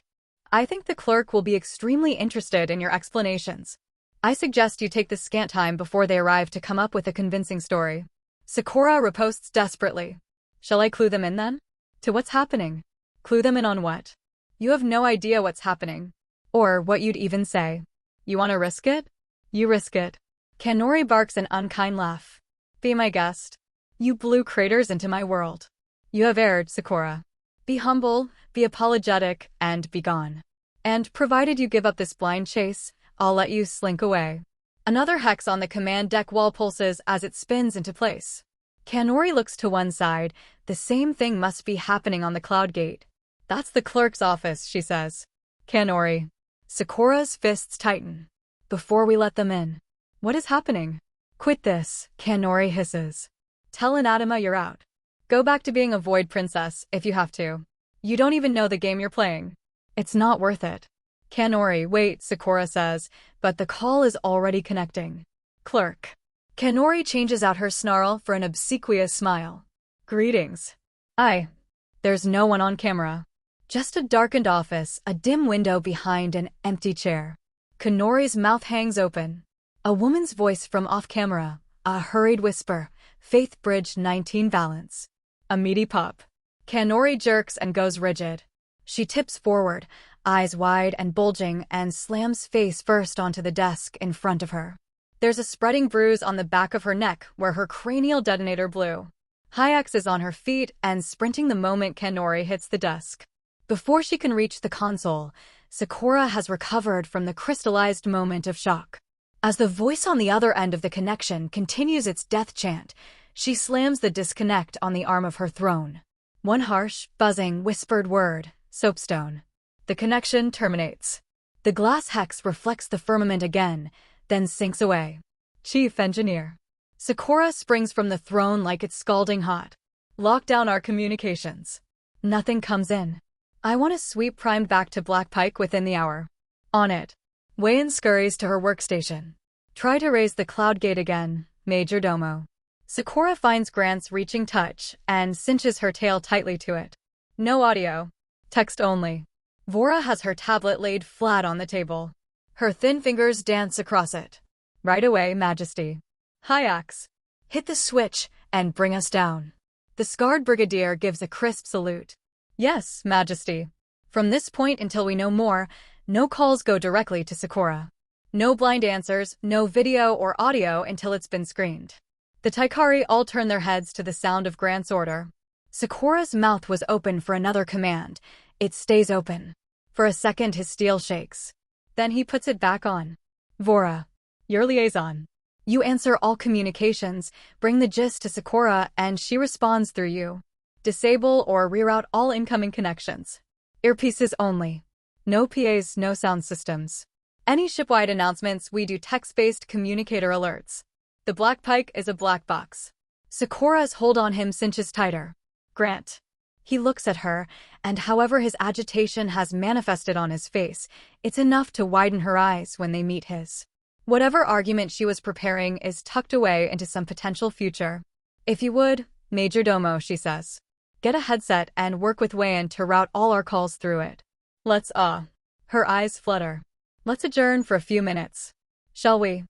I think the clerk will be extremely interested in your explanations. I suggest you take the scant time before they arrive to come up with a convincing story. Sakura riposts desperately. Shall I clue them in then? To what's happening? Clue them in on what? You have no idea what's happening. Or what you'd even say. You want to risk it? You risk it. Kanori barks an unkind laugh. Be my guest. You blew craters into my world. You have erred, Sakura. Be humble, be apologetic, and be gone. And provided you give up this blind chase, I'll let you slink away. Another hex on the command deck wall pulses as it spins into place. Kanori looks to one side. The same thing must be happening on the Cloud Gate. That's the clerk's office, she says. Kanori. Sakura's fists tighten. Before we let them in. What is happening? Quit this, Kanori hisses. Tell Anatma you're out. Go back to being a void princess if you have to. You don't even know the game you're playing. It's not worth it. Kanori, wait, Sakura says, but the call is already connecting. Clerk. Kanori changes out her snarl for an obsequious smile. Greetings. There's no one on camera. Just a darkened office, a dim window behind an empty chair. Kanori's mouth hangs open. A woman's voice from off-camera, a hurried whisper, Faith Bridge 19 balance. A meaty pup. Kanori jerks and goes rigid. She tips forward, eyes wide and bulging, and slams face first onto the desk in front of her. There's a spreading bruise on the back of her neck where her cranial detonator blew. Hyaks is on her feet and sprinting the moment Kanori hits the desk. Before she can reach the console, Sakura has recovered from the crystallized moment of shock. As the voice on the other end of the connection continues its death chant, she slams the disconnect on the arm of her throne. One harsh, buzzing, whispered word, soapstone. The connection terminates. The glass hex reflects the firmament again, then sinks away. Chief Engineer. Sakura springs from the throne like it's scalding hot. Lock down our communications. Nothing comes in. I want to sweep primed back to Black Pike within the hour. On it. Wayan scurries to her workstation. Try to raise the Cloud Gate again, Major Domo. Sakura finds Grant's reaching touch and cinches her tail tightly to it. No audio. Text only. Vora has her tablet laid flat on the table. Her thin fingers dance across it. Right away, Majesty. Hyaks. Hit the switch and bring us down. The scarred brigadier gives a crisp salute. Yes, Majesty. From this point until we know more, no calls go directly to Sakura. No blind answers, no video or audio until it's been screened. The Taikari all turn their heads to the sound of Grant's order. Sakura's mouth was open for another command. It stays open. For a second his steel shakes. Then he puts it back on. Vora. Your liaison. You answer all communications, bring the gist to Sakura, and she responds through you. Disable or reroute all incoming connections. Earpieces only. No PAs, no sound systems. Any shipwide announcements, we do text-based communicator alerts. The Black Pike is a black box. Sakura's hold on him cinches tighter. Grant. He looks at her, and however his agitation has manifested on his face, it's enough to widen her eyes when they meet his. Whatever argument she was preparing is tucked away into some potential future. If you would, Major Domo, she says. Get a headset and work with Wayan to route all our calls through it. Let's, Her eyes flutter. Let's adjourn for a few minutes. Shall we?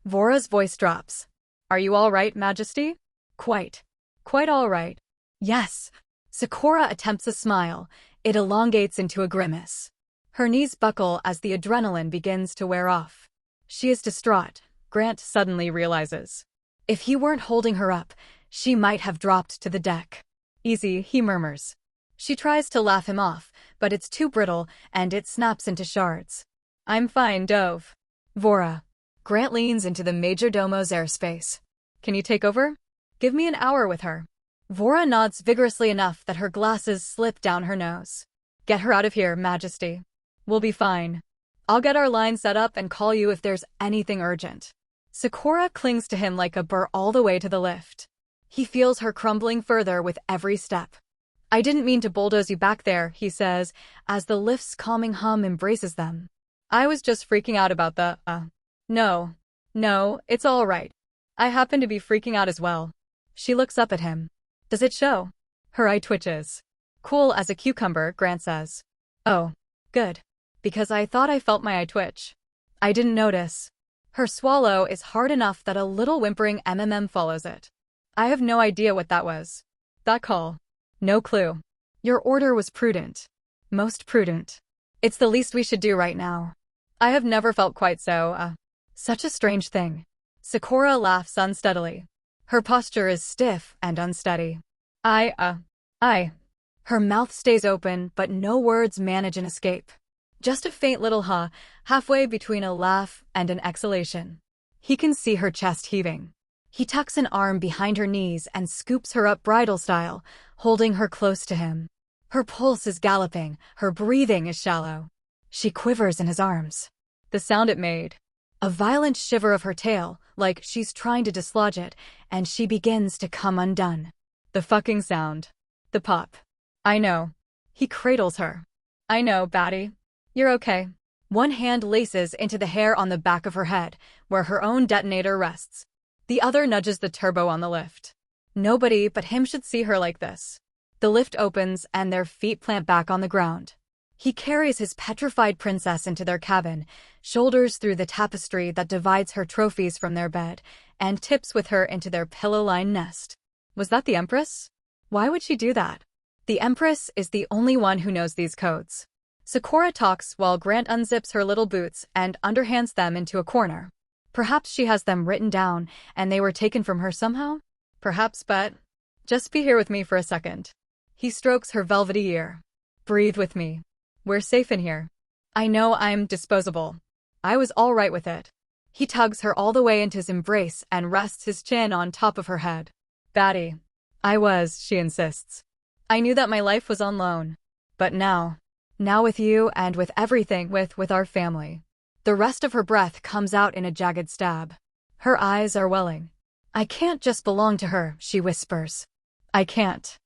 Vora's voice drops. Are you all right, Majesty? Quite. Quite all right. Yes. Sakura attempts a smile. It elongates into a grimace. Her knees buckle as the adrenaline begins to wear off. She is distraught, Grant suddenly realizes. If he weren't holding her up, she might have dropped to the deck. Easy, he murmurs. She tries to laugh him off, but it's too brittle, and it snaps into shards. I'm fine, Dove. Vora. Grant leans into the Majordomo's airspace. Can you take over? Give me an hour with her. Vora nods vigorously enough that her glasses slip down her nose. Get her out of here, Majesty. We'll be fine. I'll get our line set up and call you if there's anything urgent. Sakura clings to him like a burr all the way to the lift. He feels her crumbling further with every step. I didn't mean to bulldoze you back there, he says, as the lift's calming hum embraces them. I was just freaking out about the, No, it's all right. I happen to be freaking out as well. She looks up at him. Does it show? Her eye twitches. Cool as a cucumber, Grant says. Oh, good. Because I thought I felt my eye twitch. I didn't notice. Her swallow is hard enough that a little whimpering follows it. I have no idea what that was. That call. No clue. Your order was prudent. Most prudent. It's the least we should do right now. I have never felt quite so, such a strange thing. Sakura laughs unsteadily. Her posture is stiff and unsteady. Her mouth stays open, but no words manage an escape. Just a faint little halfway between a laugh and an exhalation. He can see her chest heaving. He tucks an arm behind her knees and scoops her up bridal style, holding her close to him. Her pulse is galloping, her breathing is shallow. She quivers in his arms. The sound it made. A violent shiver of her tail, like she's trying to dislodge it, and she begins to come undone. The fucking sound. The pop. I know. He cradles her. I know, Batty. You're okay. One hand laces into the hair on the back of her head, where her own detonator rests. The other nudges the turbo on the lift. Nobody but him should see her like this. The lift opens and their feet plant back on the ground. He carries his petrified princess into their cabin, shoulders through the tapestry that divides her trophies from their bed, and tips with her into their pillow-lined nest. Was that the Empress? Why would she do that? The Empress is the only one who knows these codes. Sakura talks while Grant unzips her little boots and underhands them into a corner. Perhaps she has them written down and they were taken from her somehow? Perhaps, but just be here with me for a second. He strokes her velvety ear. Breathe with me. We're safe in here. I know I'm disposable. I was all right with it. He tugs her all the way into his embrace and rests his chin on top of her head. Batty. I was, she insists. I knew that my life was on loan. But now with you and with everything with our family. The rest of her breath comes out in a jagged stab. Her eyes are welling. I can't just belong to her, she whispers. I can't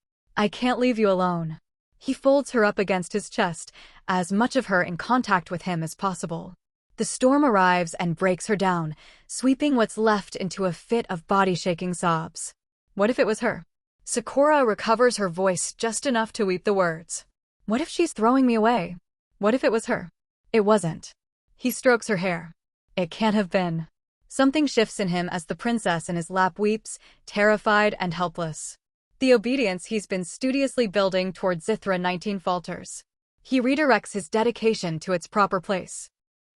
leave you alone. He folds her up against his chest, as much of her in contact with him as possible. The storm arrives and breaks her down, sweeping what's left into a fit of body-shaking sobs. What if it was her? Sakura recovers her voice just enough to weep the words. What if she's throwing me away? What if it was her? It wasn't. He strokes her hair. It can't have been. Something shifts in him as the princess in his lap weeps, terrified and helpless. The obedience he's been studiously building toward Zithra 19 falters. He redirects his dedication to its proper place.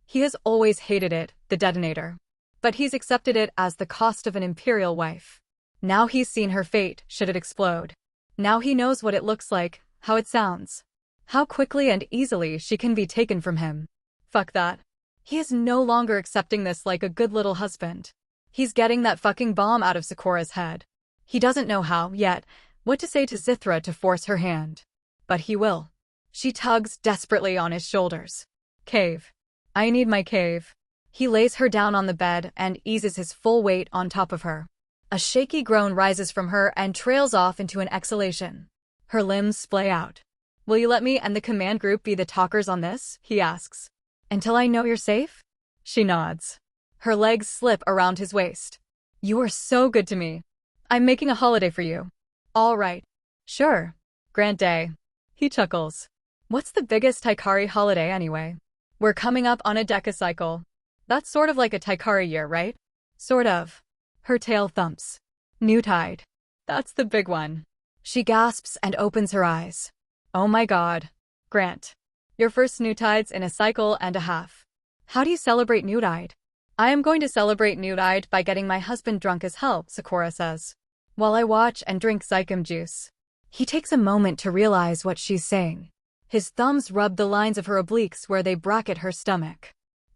He has always hated it, the detonator. But he's accepted it as the cost of an Imperial wife. Now he's seen her fate, should it explode. Now he knows what it looks like, how it sounds. How quickly and easily she can be taken from him. Fuck that. He is no longer accepting this like a good little husband. He's getting that fucking bomb out of Sakura's head. He doesn't know how, yet, what to say to Zithra to force her hand. But he will. She tugs desperately on his shoulders. Cave. I need my cave. He lays her down on the bed and eases his full weight on top of her. A shaky groan rises from her and trails off into an exhalation. Her limbs splay out. Will you let me and the command group be the talkers on this? He asks. Until I know you're safe? She nods. Her legs slip around his waist. You are so good to me. I'm making a holiday for you. All right. Sure. Grant Day. He chuckles. What's the biggest Taikari holiday anyway? We're coming up on a decacycle. That's sort of like a Taikari year, right? Sort of. Her tail thumps. New tide. That's the big one. She gasps and opens her eyes. Oh my god. Grant. Your first new tide's in a cycle and a half. How do you celebrate new tide? I am going to celebrate new tide by getting my husband drunk as hell, Sakura says. While I watch and drink Zycam juice. He takes a moment to realize what she's saying. His thumbs rub the lines of her obliques where they bracket her stomach.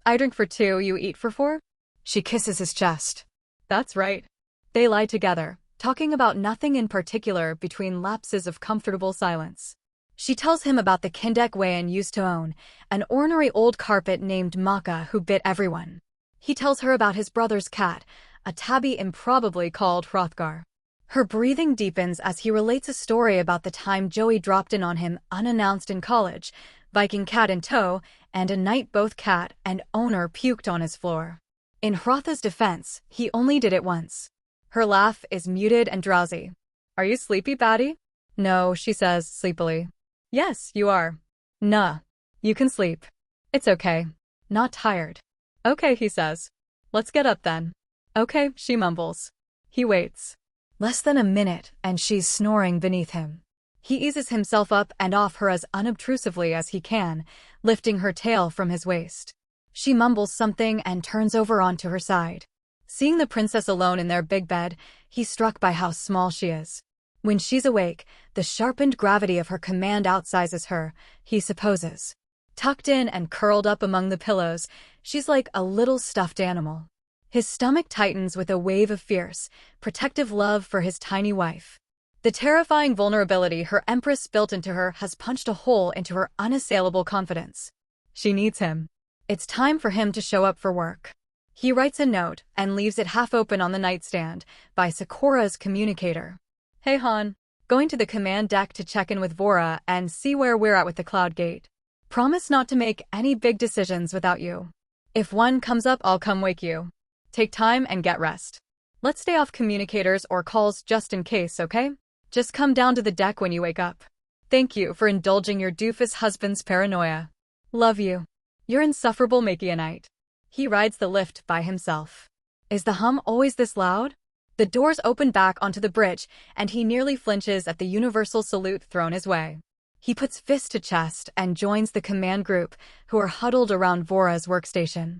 I drink for 2, you eat for 4? She kisses his chest. That's right. They lie together, talking about nothing in particular between lapses of comfortable silence. She tells him about the Kindek Wayan used to own, an ornery old carpet named Maka who bit everyone. He tells her about his brother's cat, a tabby improbably called Hrothgar. Her breathing deepens as he relates a story about the time Joey dropped in on him unannounced in college, Viking cat in tow, and a night both cat and owner puked on his floor. In Hrotha's defense, he only did it once. Her laugh is muted and drowsy. Are you sleepy, Batty? No, she says sleepily. Yes, you are. Nah. You can sleep. It's okay. Not tired. Okay, he says. Let's get up then. Okay, she mumbles. He waits. Less than a minute, and she's snoring beneath him. He eases himself up and off her as unobtrusively as he can, lifting her tail from his waist. She mumbles something and turns over onto her side. Seeing the princess alone in their big bed, he's struck by how small she is. When she's awake, the sharpened gravity of her command outsizes her, he supposes. Tucked in and curled up among the pillows, she's like a little stuffed animal. His stomach tightens with a wave of fierce, protective love for his tiny wife. The terrifying vulnerability her empress built into her has punched a hole into her unassailable confidence. She needs him. It's time for him to show up for work. He writes a note and leaves it half open on the nightstand by Sakura's communicator. Hey Han, going to the command deck to check in with Vora and see where we're at with the Cloud Gate. Promise not to make any big decisions without you. If one comes up, I'll come wake you. Take time and get rest. Let's stay off communicators or calls just in case, okay? Just come down to the deck when you wake up. Thank you for indulging your doofus husband's paranoia. Love you. You're insufferable Makianite. He rides the lift by himself. Is the hum always this loud? The doors open back onto the bridge, and he nearly flinches at the universal salute thrown his way. He puts fist to chest and joins the command group, who are huddled around Vora's workstation.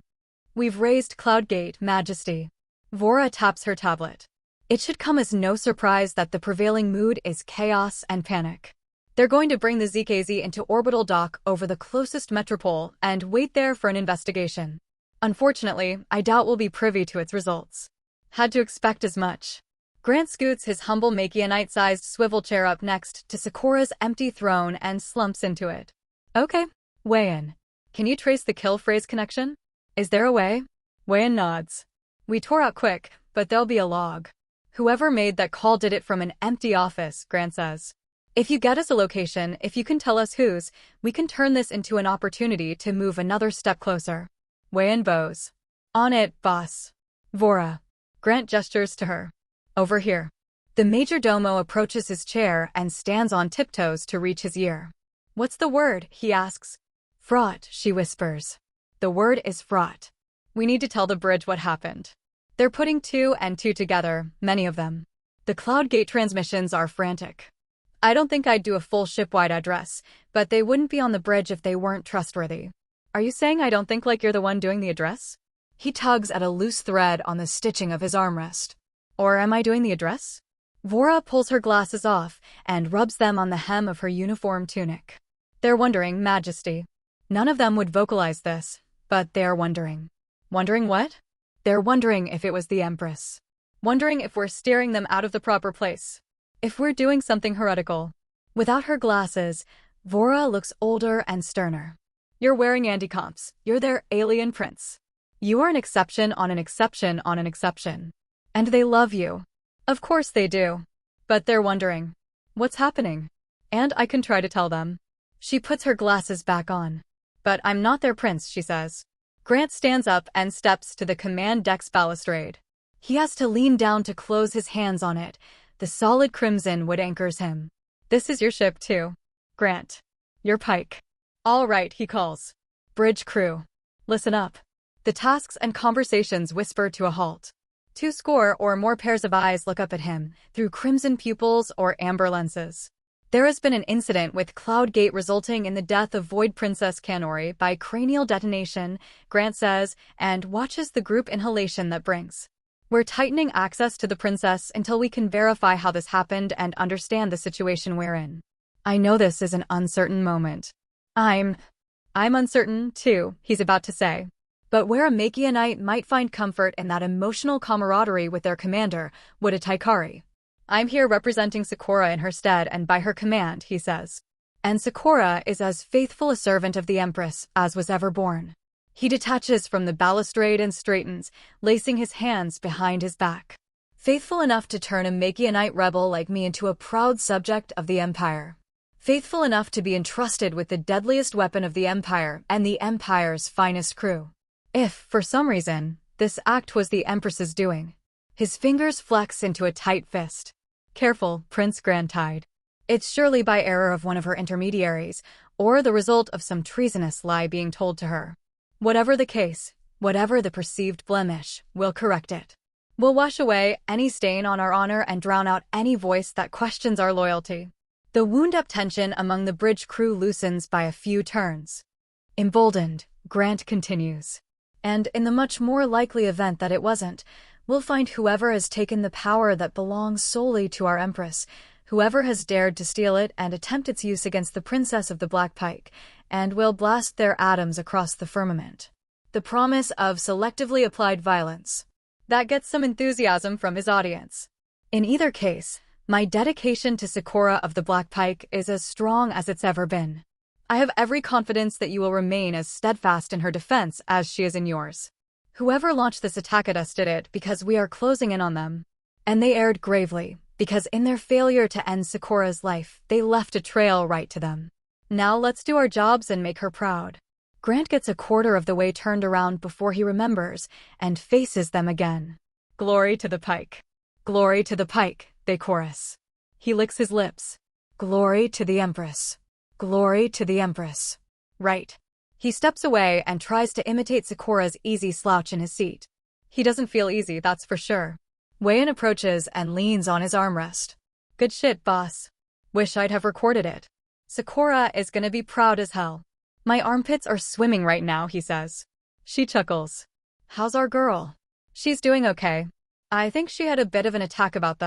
We've raised Cloud Gate, Majesty. Vora taps her tablet. It should come as no surprise that the prevailing mood is chaos and panic. They're going to bring the ZKZ into orbital dock over the closest metropole and wait there for an investigation. Unfortunately, I doubt we'll be privy to its results. Had to expect as much. Grant scoots his humble Makianite-sized swivel chair up next to Sakura's empty throne and slumps into it. Okay, weigh in. Can you trace the kill phrase connection? Is there a way? Weigh-in nods. We tore out quick, but there'll be a log. Whoever made that call did it from an empty office, Grant says. If you get us a location, if you can tell us whose, we can turn this into an opportunity to move another step closer. Weigh-in bows. On it, boss. Vora. Grant gestures to her. Over here. The major domo approaches his chair and stands on tiptoes to reach his ear. What's the word? He asks. Fraught, she whispers. The word is fraught. We need to tell the bridge what happened. They're putting 2 and 2 together, many of them. The Cloud Gate transmissions are frantic. I don't think I'd do a full ship-wide address, but they wouldn't be on the bridge if they weren't trustworthy. Are you saying I don't think like you're the one doing the address? He tugs at a loose thread on the stitching of his armrest. Or am I doing the address? Vora pulls her glasses off and rubs them on the hem of her uniform tunic. They're wondering, Majesty. None of them would vocalize this, but they're wondering. Wondering what? They're wondering if it was the Empress. Wondering if we're steering them out of the proper place. If we're doing something heretical. Without her glasses, Vora looks older and sterner. You're wearing anti-comps. You're their alien prince. You are an exception on an exception on an exception. And they love you. Of course they do. But they're wondering. What's happening? And I can try to tell them. She puts her glasses back on. But I'm not their prince, she says. Grant stands up and steps to the command deck's balustrade. He has to lean down to close his hands on it. The solid crimson wood anchors him. This is your ship, too. Grant. Your pike. All right, he calls. Bridge crew. Listen up. The tasks and conversations whisper to a halt. 2 score or more pairs of eyes look up at him, through crimson pupils or amber lenses. There has been an incident with Cloud Gate resulting in the death of Void Princess Kanori by cranial detonation, Grant says, and watches the group inhalation that brings. We're tightening access to the princess until we can verify how this happened and understand the situation we're in. I know this is an uncertain moment. I'm uncertain, too, he's about to say. But where a Makianite might find comfort in that emotional camaraderie with their commander, would a Taikari. I'm here representing Sakura in her stead and by her command, he says. And Sakura is as faithful a servant of the Empress as was ever born. He detaches from the balustrade and straightens, lacing his hands behind his back. Faithful enough to turn a Makianite rebel like me into a proud subject of the Empire. Faithful enough to be entrusted with the deadliest weapon of the Empire and the Empire's finest crew. If, for some reason, this act was the Empress's doing. His fingers flex into a tight fist. Careful, Prince Grantide. It's surely by error of one of her intermediaries, or the result of some treasonous lie being told to her. Whatever the case, whatever the perceived blemish, we'll correct it. We'll wash away any stain on our honor and drown out any voice that questions our loyalty. The wound-up tension among the bridge crew loosens by a few turns. Emboldened, Grant continues. And in the much more likely event that it wasn't, we'll find whoever has taken the power that belongs solely to our Empress, whoever has dared to steal it and attempt its use against the Princess of the Black Pike, and we'll blast their atoms across the firmament. The promise of selectively applied violence. That gets some enthusiasm from his audience. In either case, my dedication to Sakura of the Black Pike is as strong as it's ever been. I have every confidence that you will remain as steadfast in her defense as she is in yours. Whoever launched this attack at us did it because we are closing in on them. And they erred gravely, because in their failure to end Sakura's life, they left a trail right to them. Now let's do our jobs and make her proud. Grant gets a quarter of the way turned around before he remembers, and faces them again. Glory to the pike. Glory to the pike, they chorus. He licks his lips. Glory to the Empress. Glory to the Empress. Right. He steps away and tries to imitate Sakura's easy slouch in his seat. He doesn't feel easy, that's for sure. Wei-in approaches and leans on his armrest. Good shit, boss. Wish I'd have recorded it. Sakura is gonna be proud as hell. My armpits are swimming right now, he says. She chuckles. How's our girl? She's doing okay. I think she had a bit of an attack about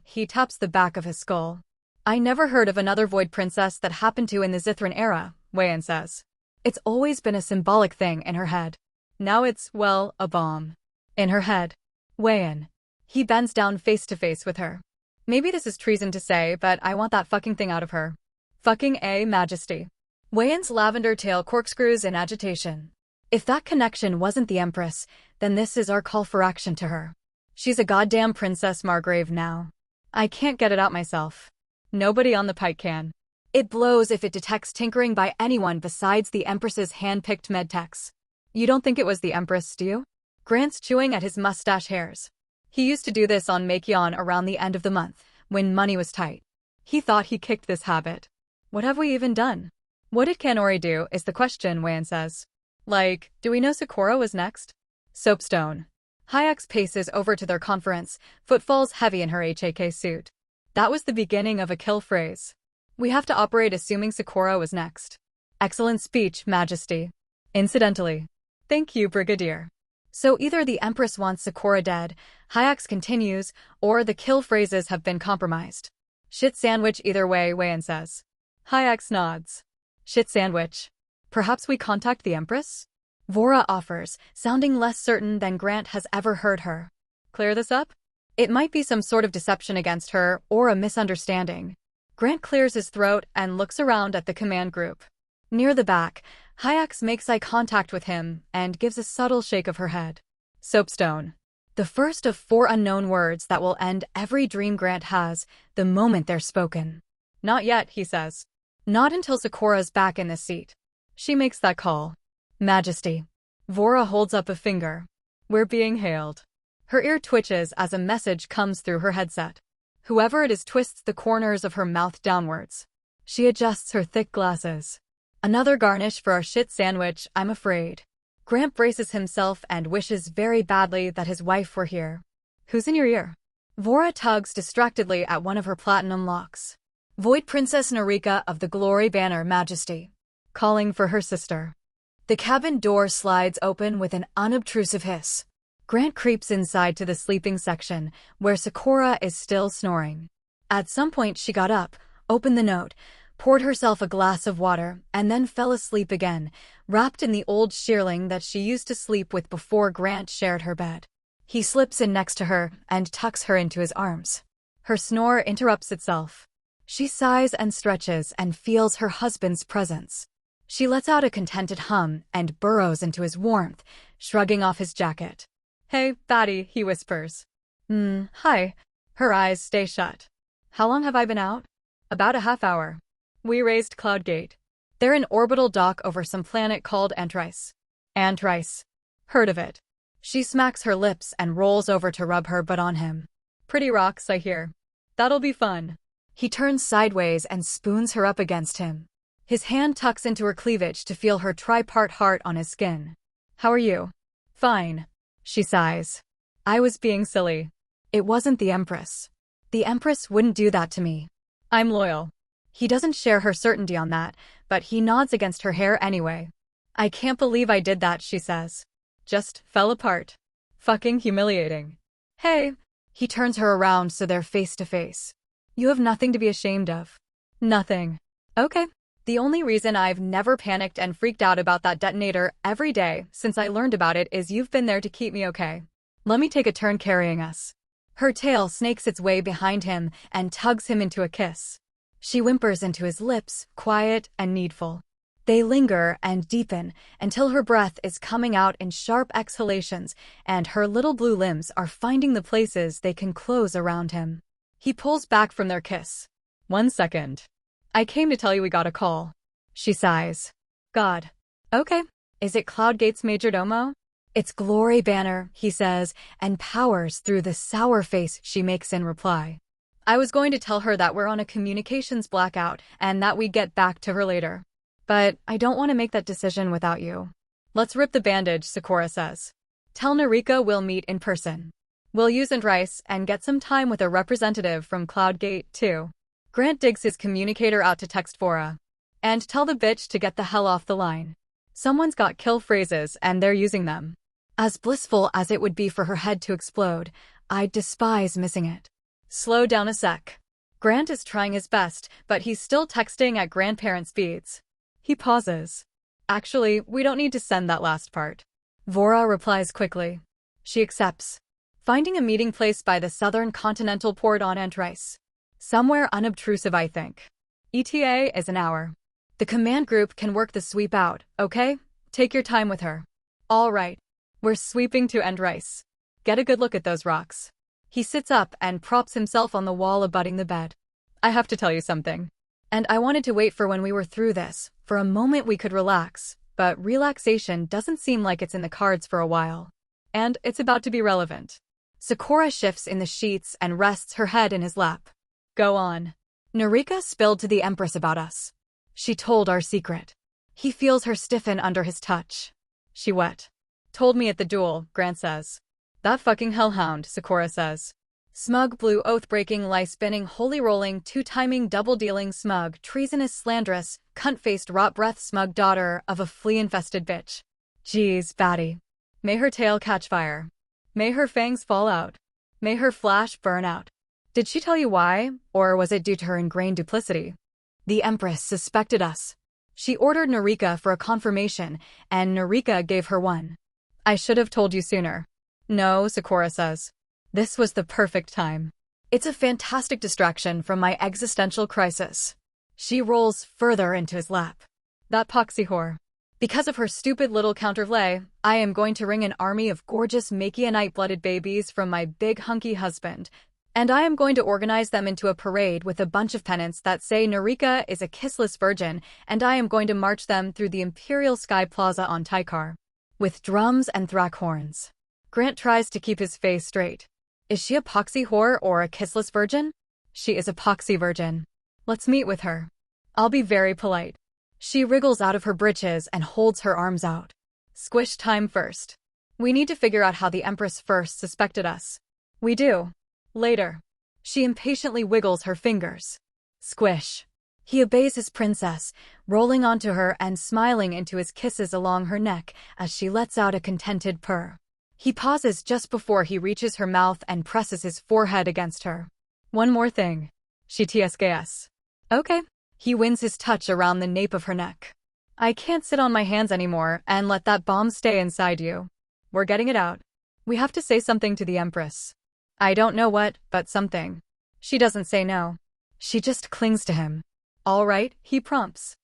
he taps the back of his skull. I never heard of another Void Princess that happened to in the Zithran era, Wei-in says. It's always been a symbolic thing in her head. Now it's, well, a bomb. In her head. Wei-in. He bends down face to face with her. Maybe this is treason to say, but I want that fucking thing out of her. Fucking A, Majesty. Wei-in's lavender tail corkscrews in agitation. If that connection wasn't the Empress, then this is our call for action to her. She's a goddamn Princess Margrave now. I can't get it out myself. Nobody on the pike can. It blows if it detects tinkering by anyone besides the Empress's hand-picked medtechs. You don't think it was the Empress, do you? Grant's chewing at his mustache hairs. He used to do this on Makion around the end of the month, when money was tight. He thought he kicked this habit. What have we even done? What did Kanori do, is the question, Wei-in says. Like, do we know Sakura was next? Soapstone. Hayek's paces over to their conference, footfalls heavy in her HAK suit. That was the beginning of a kill phrase. We have to operate assuming Sakura was next. Excellent speech, Majesty. Incidentally. Thank you, Brigadier. So either the Empress wants Sakura dead, Hayek's continues, or the kill phrases have been compromised. Shit sandwich either way, Wei-in says. Hayek's nods. Shit sandwich. Perhaps we contact the Empress? Vora offers, sounding less certain than Grant has ever heard her. Clear this up? It might be some sort of deception against her, or a misunderstanding. Grant clears his throat and looks around at the command group. Near the back, Hayek makes eye contact with him and gives a subtle shake of her head. Soapstone. The first of 4 unknown words that will end every dream Grant has, the moment they're spoken. Not yet, he says. Not until Sakura's back in the seat. She makes that call. Majesty. Vora holds up a finger. We're being hailed. Her ear twitches as a message comes through her headset. Whoever it is twists the corners of her mouth downwards. She adjusts her thick glasses. Another garnish for our shit sandwich, I'm afraid. Grant braces himself and wishes very badly that his wife were here. Who's in your ear? Vora tugs distractedly at one of her platinum locks. Void Princess Narika of the Glory Banner, Majesty. Calling for her sister. The cabin door slides open with an unobtrusive hiss. Grant creeps inside to the sleeping section, where Sakura is still snoring. At some point she got up, opened the note, poured herself a glass of water, and then fell asleep again, wrapped in the old shearling that she used to sleep with before Grant shared her bed. He slips in next to her and tucks her into his arms. Her snore interrupts itself. She sighs and stretches and feels her husband's presence. She lets out a contented hum and burrows into his warmth, shrugging off his jacket. Hey, Batty, he whispers. Hi. Her eyes stay shut. How long have I been out? About a half hour. We raised Cloudgate. They're in orbital dock over some planet called Antrice. Antrice. Heard of it. She smacks her lips and rolls over to rub her butt on him. Pretty rocks, I hear. That'll be fun. He turns sideways and spoons her up against him. His hand tucks into her cleavage to feel her tripart heart on his skin. How are you? Fine. She sighs. I was being silly. It wasn't the Empress. The Empress wouldn't do that to me. I'm loyal. He doesn't share her certainty on that, but he nods against her hair anyway. I can't believe I did that, she says. Just fell apart. Fucking humiliating. Hey. He turns her around so they're face to face. You have nothing to be ashamed of. Nothing. Okay. The only reason I've never panicked and freaked out about that detonator every day since I learned about it is you've been there to keep me okay. Let me take a turn carrying us. Her tail snakes its way behind him and tugs him into a kiss. She whimpers into his lips, quiet and needful. They linger and deepen until her breath is coming out in sharp exhalations and her little blue limbs are finding the places they can close around him. He pulls back from their kiss. 1 second. I came to tell you we got a call. She sighs. God. Okay. Is it Cloudgate's majordomo? It's Glory Banner, he says, and powers through the sour face she makes in reply. I was going to tell her that we're on a communications blackout and that we get back to her later. But I don't want to make that decision without you. Let's rip the bandage, Sakura says. Tell Narika we'll meet in person. We'll use Antrice and get some time with a representative from Cloudgate, too. Grant digs his communicator out to text Vora. And tell the bitch to get the hell off the line. Someone's got kill phrases and they're using them. As blissful as it would be for her head to explode, I'd despise missing it. Slow down a sec. Grant is trying his best, but he's still texting at grandparent speeds. He pauses. Actually, we don't need to send that last part. Vora replies quickly. She accepts. Finding a meeting place by the southern continental port on Antrice. Somewhere unobtrusive, I think. ETA is an hour. The command group can work the sweep out, okay? Take your time with her. All right. We're sweeping to Antrice. Get a good look at those rocks. He sits up and props himself on the wall abutting the bed. I have to tell you something. And I wanted to wait for when we were through this. For a moment we could relax, but relaxation doesn't seem like it's in the cards for a while. And it's about to be relevant. Sakura shifts in the sheets and rests her head in his lap. Go on. Narika spilled to the Empress about us. She told our secret. He feels her stiffen under his touch. She wet. Told me at the duel, Grant says. That fucking hellhound, Sakura says. Smug, blue, oath-breaking, lie-spinning, holy-rolling, two-timing, double-dealing, smug, treasonous, slanderous, cunt-faced, rot-breath, smug daughter of a flea-infested bitch. Jeez, Batty. May her tail catch fire. May her fangs fall out. May her flash burn out. Did she tell you why, or was it due to her ingrained duplicity? The Empress suspected us. She ordered Narika for a confirmation, and Narika gave her one. I should have told you sooner. No, Sakura says. This was the perfect time. It's a fantastic distraction from my existential crisis. She rolls further into his lap. That poxy whore. Because of her stupid little countervlay, I am going to wring an army of gorgeous Makianite-blooded babies from my big hunky husband. And I am going to organize them into a parade with a bunch of pennants that say Narika is a kissless virgin, and I am going to march them through the Imperial Sky Plaza on Taikar. With drums and thrack horns. Grant tries to keep his face straight. Is she a poxy whore or a kissless virgin? She is a poxy virgin. Let's meet with her. I'll be very polite. She wriggles out of her breeches and holds her arms out. Squish time first. We need to figure out how the Empress first suspected us. We do. Later. She impatiently wiggles her fingers. Squish. He obeys his princess, rolling onto her and smiling into his kisses along her neck as she lets out a contented purr. He pauses just before he reaches her mouth and presses his forehead against her. One more thing. She tsks. Okay. He wins his touch around the nape of her neck. I can't sit on my hands anymore and let that bomb stay inside you. We're getting it out. We have to say something to the Empress. I don't know what, but something. She doesn't say no. She just clings to him. All right, he prompts.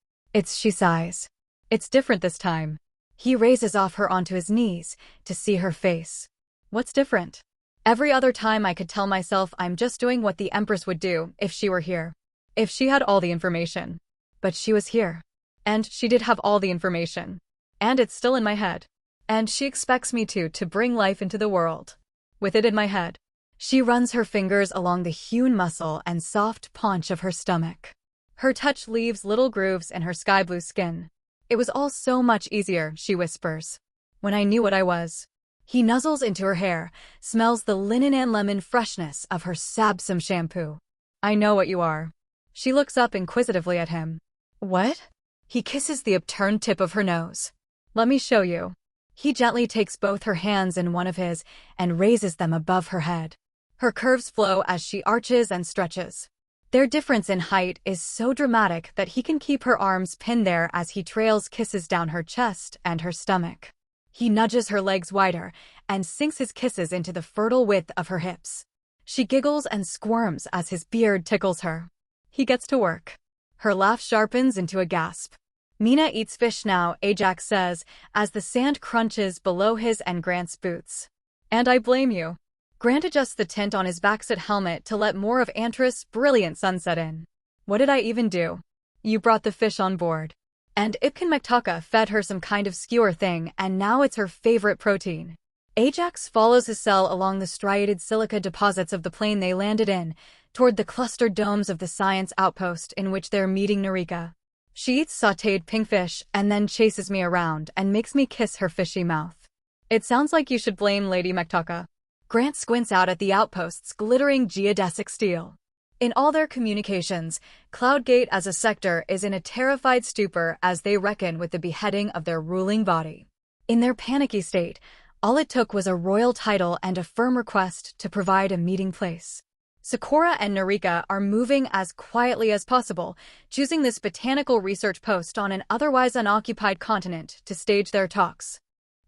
She sighs. It's different this time. He raises off her onto his knees to see her face. What's different? Every other time I could tell myself I'm just doing what the Empress would do if she were here. If she had all the information. But she was here. And she did have all the information. And it's still in my head. And she expects me to bring life into the world. With it in my head. She runs her fingers along the hewn muscle and soft paunch of her stomach. Her touch leaves little grooves in her sky blue skin. It was all so much easier, she whispers. When I knew what I was. He nuzzles into her hair, smells the linen and lemon freshness of her Sabsum shampoo. I know what you are. She looks up inquisitively at him. What? He kisses the upturned tip of her nose. Let me show you. He gently takes both her hands in one of his and raises them above her head. Her curves flow as she arches and stretches. Their difference in height is so dramatic that he can keep her arms pinned there as he trails kisses down her chest and her stomach. He nudges her legs wider and sinks his kisses into the fertile width of her hips. She giggles and squirms as his beard tickles her. He gets to work. Her laugh sharpens into a gasp. Mina eats fish now, Ajax says, as the sand crunches below his and Grant's boots. And I blame you. Grant adjusts the tint on his backseat helmet to let more of Antris' brilliant sunset in. What did I even do? You brought the fish on board. And Ipkin Mektaka fed her some kind of skewer thing, and now it's her favorite protein. Ajax follows his cell along the striated silica deposits of the plane they landed in, toward the clustered domes of the science outpost in which they're meeting Narika. She eats sautéed pinkfish and then chases me around and makes me kiss her fishy mouth. It sounds like you should blame Lady Mektaka. Grant squints out at the outpost's glittering geodesic steel. In all their communications, Cloudgate as a sector is in a terrified stupor as they reckon with the beheading of their ruling body. In their panicky state, all it took was a royal title and a firm request to provide a meeting place. Sakura and Narika are moving as quietly as possible, choosing this botanical research post on an otherwise unoccupied continent to stage their talks.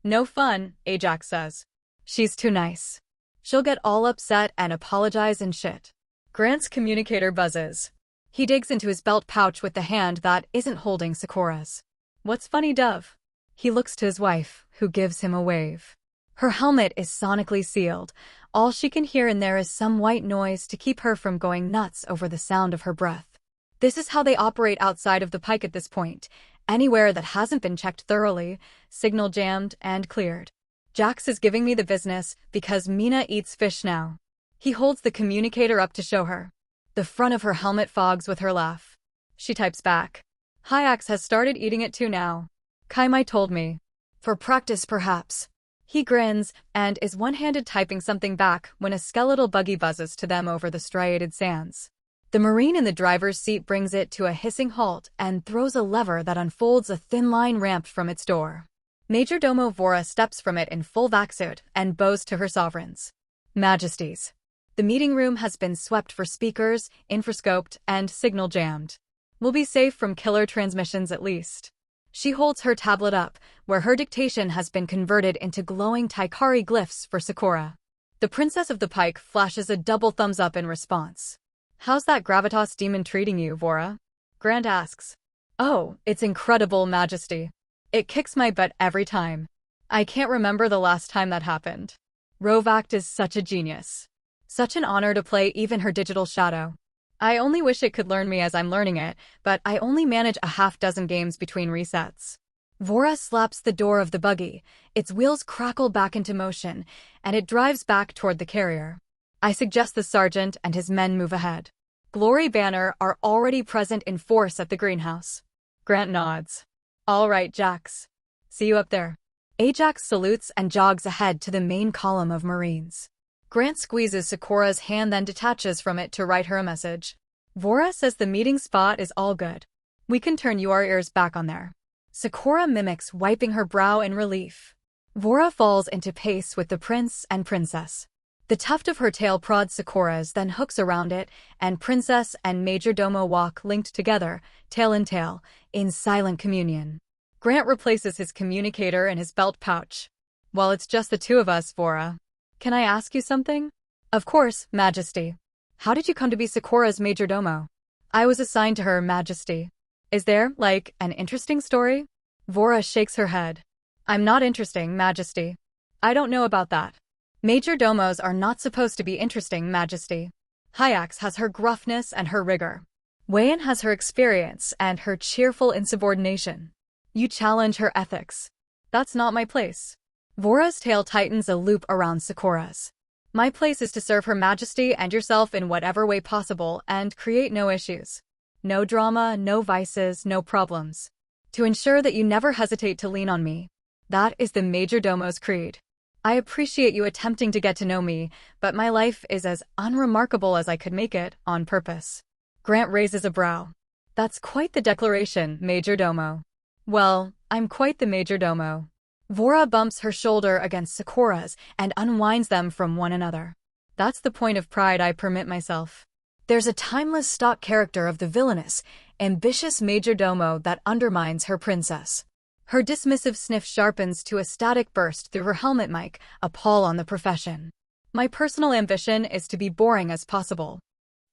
No fun, Ajax says. She's too nice. She'll get all upset and apologize and shit. Grant's communicator buzzes. He digs into his belt pouch with the hand that isn't holding Sakura's. What's funny, Dove? He looks to his wife, who gives him a wave. Her helmet is sonically sealed. All she can hear in there is some white noise to keep her from going nuts over the sound of her breath. This is how they operate outside of the pike at this point. Anywhere that hasn't been checked thoroughly, signal jammed, and cleared. Jax is giving me the business because Mina eats fish now. He holds the communicator up to show her. The front of her helmet fogs with her laugh. She types back. Hyax has started eating it too now. Kaimai told me. For practice, perhaps. He grins and is one-handed typing something back when a skeletal buggy buzzes to them over the striated sands. The Marine in the driver's seat brings it to a hissing halt and throws a lever that unfolds a thin-line ramp from its door. Majordomo Vora steps from it in full vac-suit and bows to her sovereigns. Majesties. The meeting room has been swept for speakers, infrascoped, and signal jammed. We'll be safe from killer transmissions at least. She holds her tablet up, where her dictation has been converted into glowing Taikari glyphs for Sakura. The Princess of the Pike flashes a double thumbs up in response. How's that gravitas demon treating you, Vora? Grant asks. Oh, it's incredible, Majesty. It kicks my butt every time. I can't remember the last time that happened. Rovact is such a genius. Such an honor to play even her digital shadow. I only wish it could learn me as I'm learning it, but I only manage a half-dozen games between resets. Vora slaps the door of the buggy, its wheels crackle back into motion, and it drives back toward the carrier. I suggest the sergeant and his men move ahead. Glory Banner are already present in force at the greenhouse. Grant nods. All right, Jax. See you up there. Ajax salutes and jogs ahead to the main column of Marines. Grant squeezes Sakura's hand, then detaches from it to write her a message. Vora says the meeting spot is all good. We can turn your ears back on there. Sakura mimics, wiping her brow in relief. Vora falls into pace with the prince and princess. The tuft of her tail prods Sakura's, then hooks around it, and princess and majordomo walk linked together, tail in tail, in silent communion. Grant replaces his communicator in his belt pouch. Well, it's just the two of us, Vora. Can I ask you something? Of course, Majesty. How did you come to be Sakura's majordomo? I was assigned to her, Majesty. Is there, like, an interesting story? Vora shakes her head. I'm not interesting, Majesty. I don't know about that. Majordomos are not supposed to be interesting, Majesty. Hyax has her gruffness and her rigor. Wayan has her experience and her cheerful insubordination. You challenge her ethics. That's not my place. Vora's tail tightens a loop around Sakura's. My place is to serve Her Majesty and yourself in whatever way possible and create no issues. No drama, no vices, no problems. To ensure that you never hesitate to lean on me. That is the majordomo's creed. I appreciate you attempting to get to know me, but my life is as unremarkable as I could make it, on purpose. Grant raises a brow. That's quite the declaration, majordomo. Well, I'm quite the majordomo. Vora bumps her shoulder against Sakura's and unwinds them from one another. That's the point of pride I permit myself. There's a timeless stock character of the villainous, ambitious majordomo that undermines her princess. Her dismissive sniff sharpens to a static burst through her helmet mic, a pall on the profession. My personal ambition is to be boring as possible.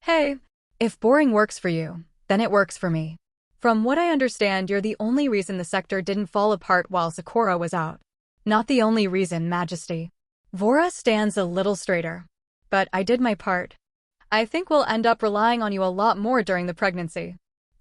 Hey, if boring works for you, then it works for me. From what I understand, you're the only reason the sector didn't fall apart while Sakura was out. Not the only reason, Majesty. Vora stands a little straighter. But I did my part. I think we'll end up relying on you a lot more during the pregnancy.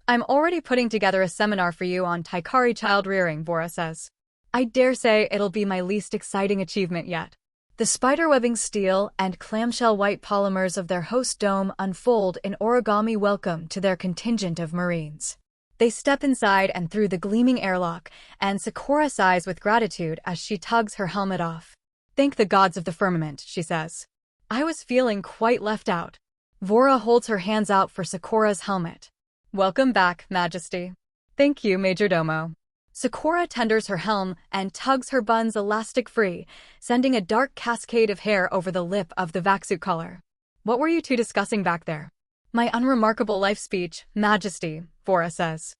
I'm already putting together a seminar for you on Taikari child rearing, Vora says. I dare say it'll be my least exciting achievement yet. The spiderwebbing steel and clamshell white polymers of their host dome unfold in origami welcome to their contingent of Marines. They step inside and through the gleaming airlock, and Sakura sighs with gratitude as she tugs her helmet off. Thank the gods of the firmament, she says. I was feeling quite left out. Vora holds her hands out for Sakura's helmet. Welcome back, Majesty. Thank you, Majordomo. Sakura tenders her helm and tugs her buns elastic-free, sending a dark cascade of hair over the lip of the vac-suit collar. What were you two discussing back there? My unremarkable life speech, Majesty, Vora says.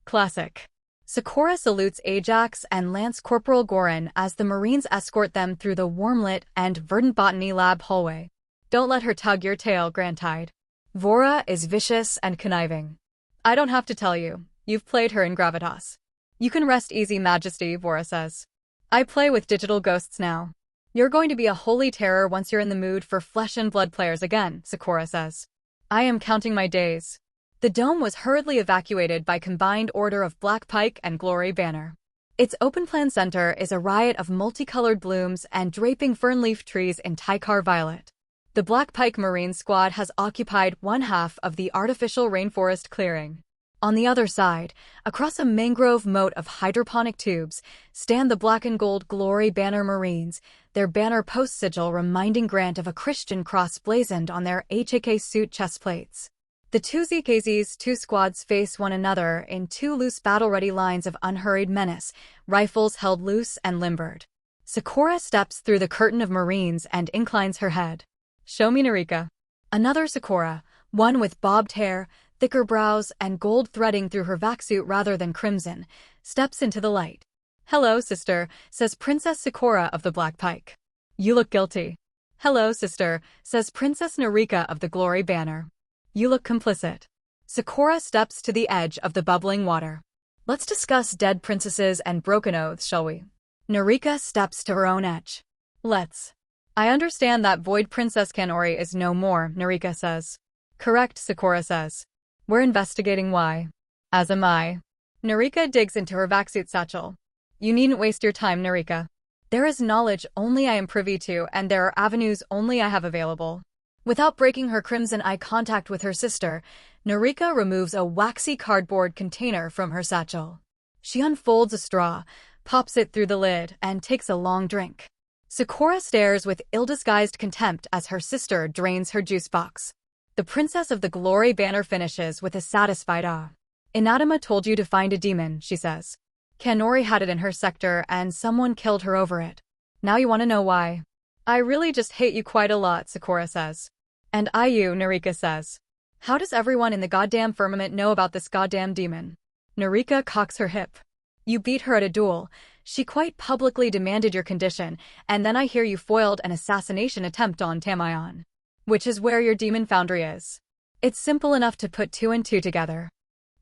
Classic. Sakura salutes Ajax and Lance Corporal Gorin as the Marines escort them through the warm-lit and verdant botany lab hallway. Don't let her tug your tail, Grantide. Vora is vicious and conniving. I don't have to tell you. You've played her in Gravitas. You can rest easy, Majesty, Vora says. I play with digital ghosts now. You're going to be a holy terror once you're in the mood for flesh and blood players again, Sakura says. I am counting my days. The dome was hurriedly evacuated by combined order of Black Pike and Glory Banner. Its open-plan center is a riot of multicolored blooms and draping fern-leaf trees in Taikar violet. The Black Pike Marine Squad has occupied one half of the artificial rainforest clearing. On the other side, across a mangrove moat of hydroponic tubes, stand the black and gold Glory Banner Marines, their banner post sigil reminding Grant of a Christian cross blazoned on their HAK suit chest plates. The two ZKZ's two squads face one another in two loose battle-ready lines of unhurried menace, rifles held loose and limbered. Sakura steps through the curtain of Marines and inclines her head. Show me Narika. Another Sakura, one with bobbed hair, thicker brows, and gold threading through her vac-suit rather than crimson, steps into the light. Hello, sister, says Princess Sakura of the Black Pike. You look guilty. Hello, sister, says Princess Narika of the Glory Banner. You look complicit. Sakura steps to the edge of the bubbling water. Let's discuss dead princesses and broken oaths, shall we? Narika steps to her own edge. Let's. I understand that Void Princess Kanori is no more, Narika says. Correct, Sakura says. We're investigating why. As am I. Narika digs into her vac-suit satchel. You needn't waste your time, Narika. There is knowledge only I am privy to, and there are avenues only I have available. Without breaking her crimson eye contact with her sister, Narika removes a waxy cardboard container from her satchel. She unfolds a straw, pops it through the lid, and takes a long drink. Sakura stares with ill-disguised contempt as her sister drains her juice box. The Princess of the Glory banner finishes with a satisfied ah. Anatma told you to find a demon, she says. Kanori had it in her sector and someone killed her over it. Now you want to know why. I really just hate you quite a lot, Sakura says. And I you, Narika says. How does everyone in the goddamn firmament know about this goddamn demon? Narika cocks her hip. You beat her at a duel. She quite publicly demanded your condition, and then I hear you foiled an assassination attempt on Tamayon. Which is where your demon foundry is. It's simple enough to put two and two together.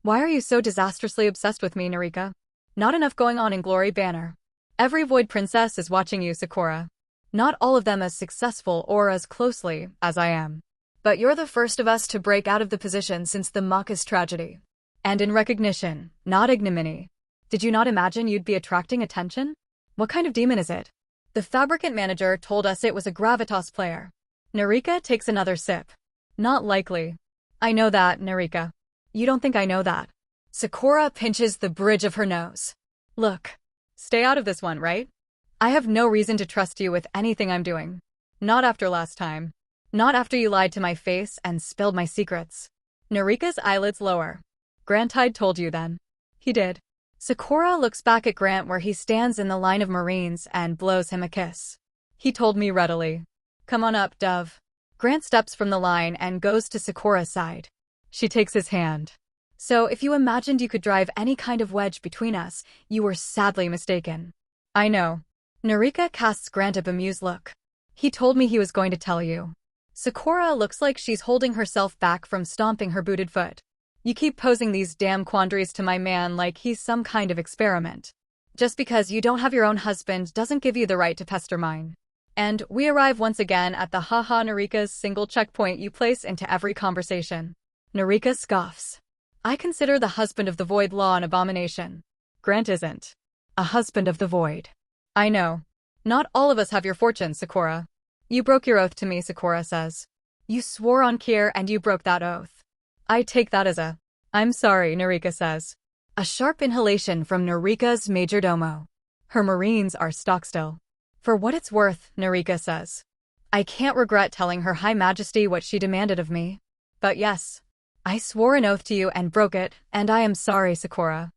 Why are you so disastrously obsessed with me, Narika? Not enough going on in Glory Banner. Every Void Princess is watching you, Sakura. Not all of them as successful or as closely as I am. But you're the first of us to break out of the position since the Makas tragedy. And in recognition, not ignominy. Did you not imagine you'd be attracting attention? What kind of demon is it? The fabricant manager told us it was a Gravitas player. Narika takes another sip. Not likely. I know that, Narika. You don't think I know that? Sakura pinches the bridge of her nose. Look. Stay out of this one, right? I have no reason to trust you with anything I'm doing. Not after last time. Not after you lied to my face and spilled my secrets. Narika's eyelids lower. Grant told you then. He did. Sakura looks back at Grant where he stands in the line of Marines and blows him a kiss. He told me readily. Come on up, Dove. Grant steps from the line and goes to Sakura's side. She takes his hand. So if you imagined you could drive any kind of wedge between us, you were sadly mistaken. I know. Narika casts Grant a bemused look. He told me he was going to tell you. Sakura looks like she's holding herself back from stomping her booted foot. You keep posing these damn quandaries to my man like he's some kind of experiment. Just because you don't have your own husband doesn't give you the right to pester mine. And we arrive once again at the haha Narika's single checkpoint you place into every conversation. Narika scoffs. I consider the husband of the void law an abomination. Grant isn't. A husband of the void. I know. Not all of us have your fortune, Sakura. You broke your oath to me, Sakura says. You swore on Kier and you broke that oath. I take that as a... I'm sorry, Narika says. A sharp inhalation from Narika's majordomo. Her Marines are stock-still. For what it's worth, Narika says. I can't regret telling Her High Majesty what she demanded of me. But yes, I swore an oath to you and broke it, and I am sorry, Sakura.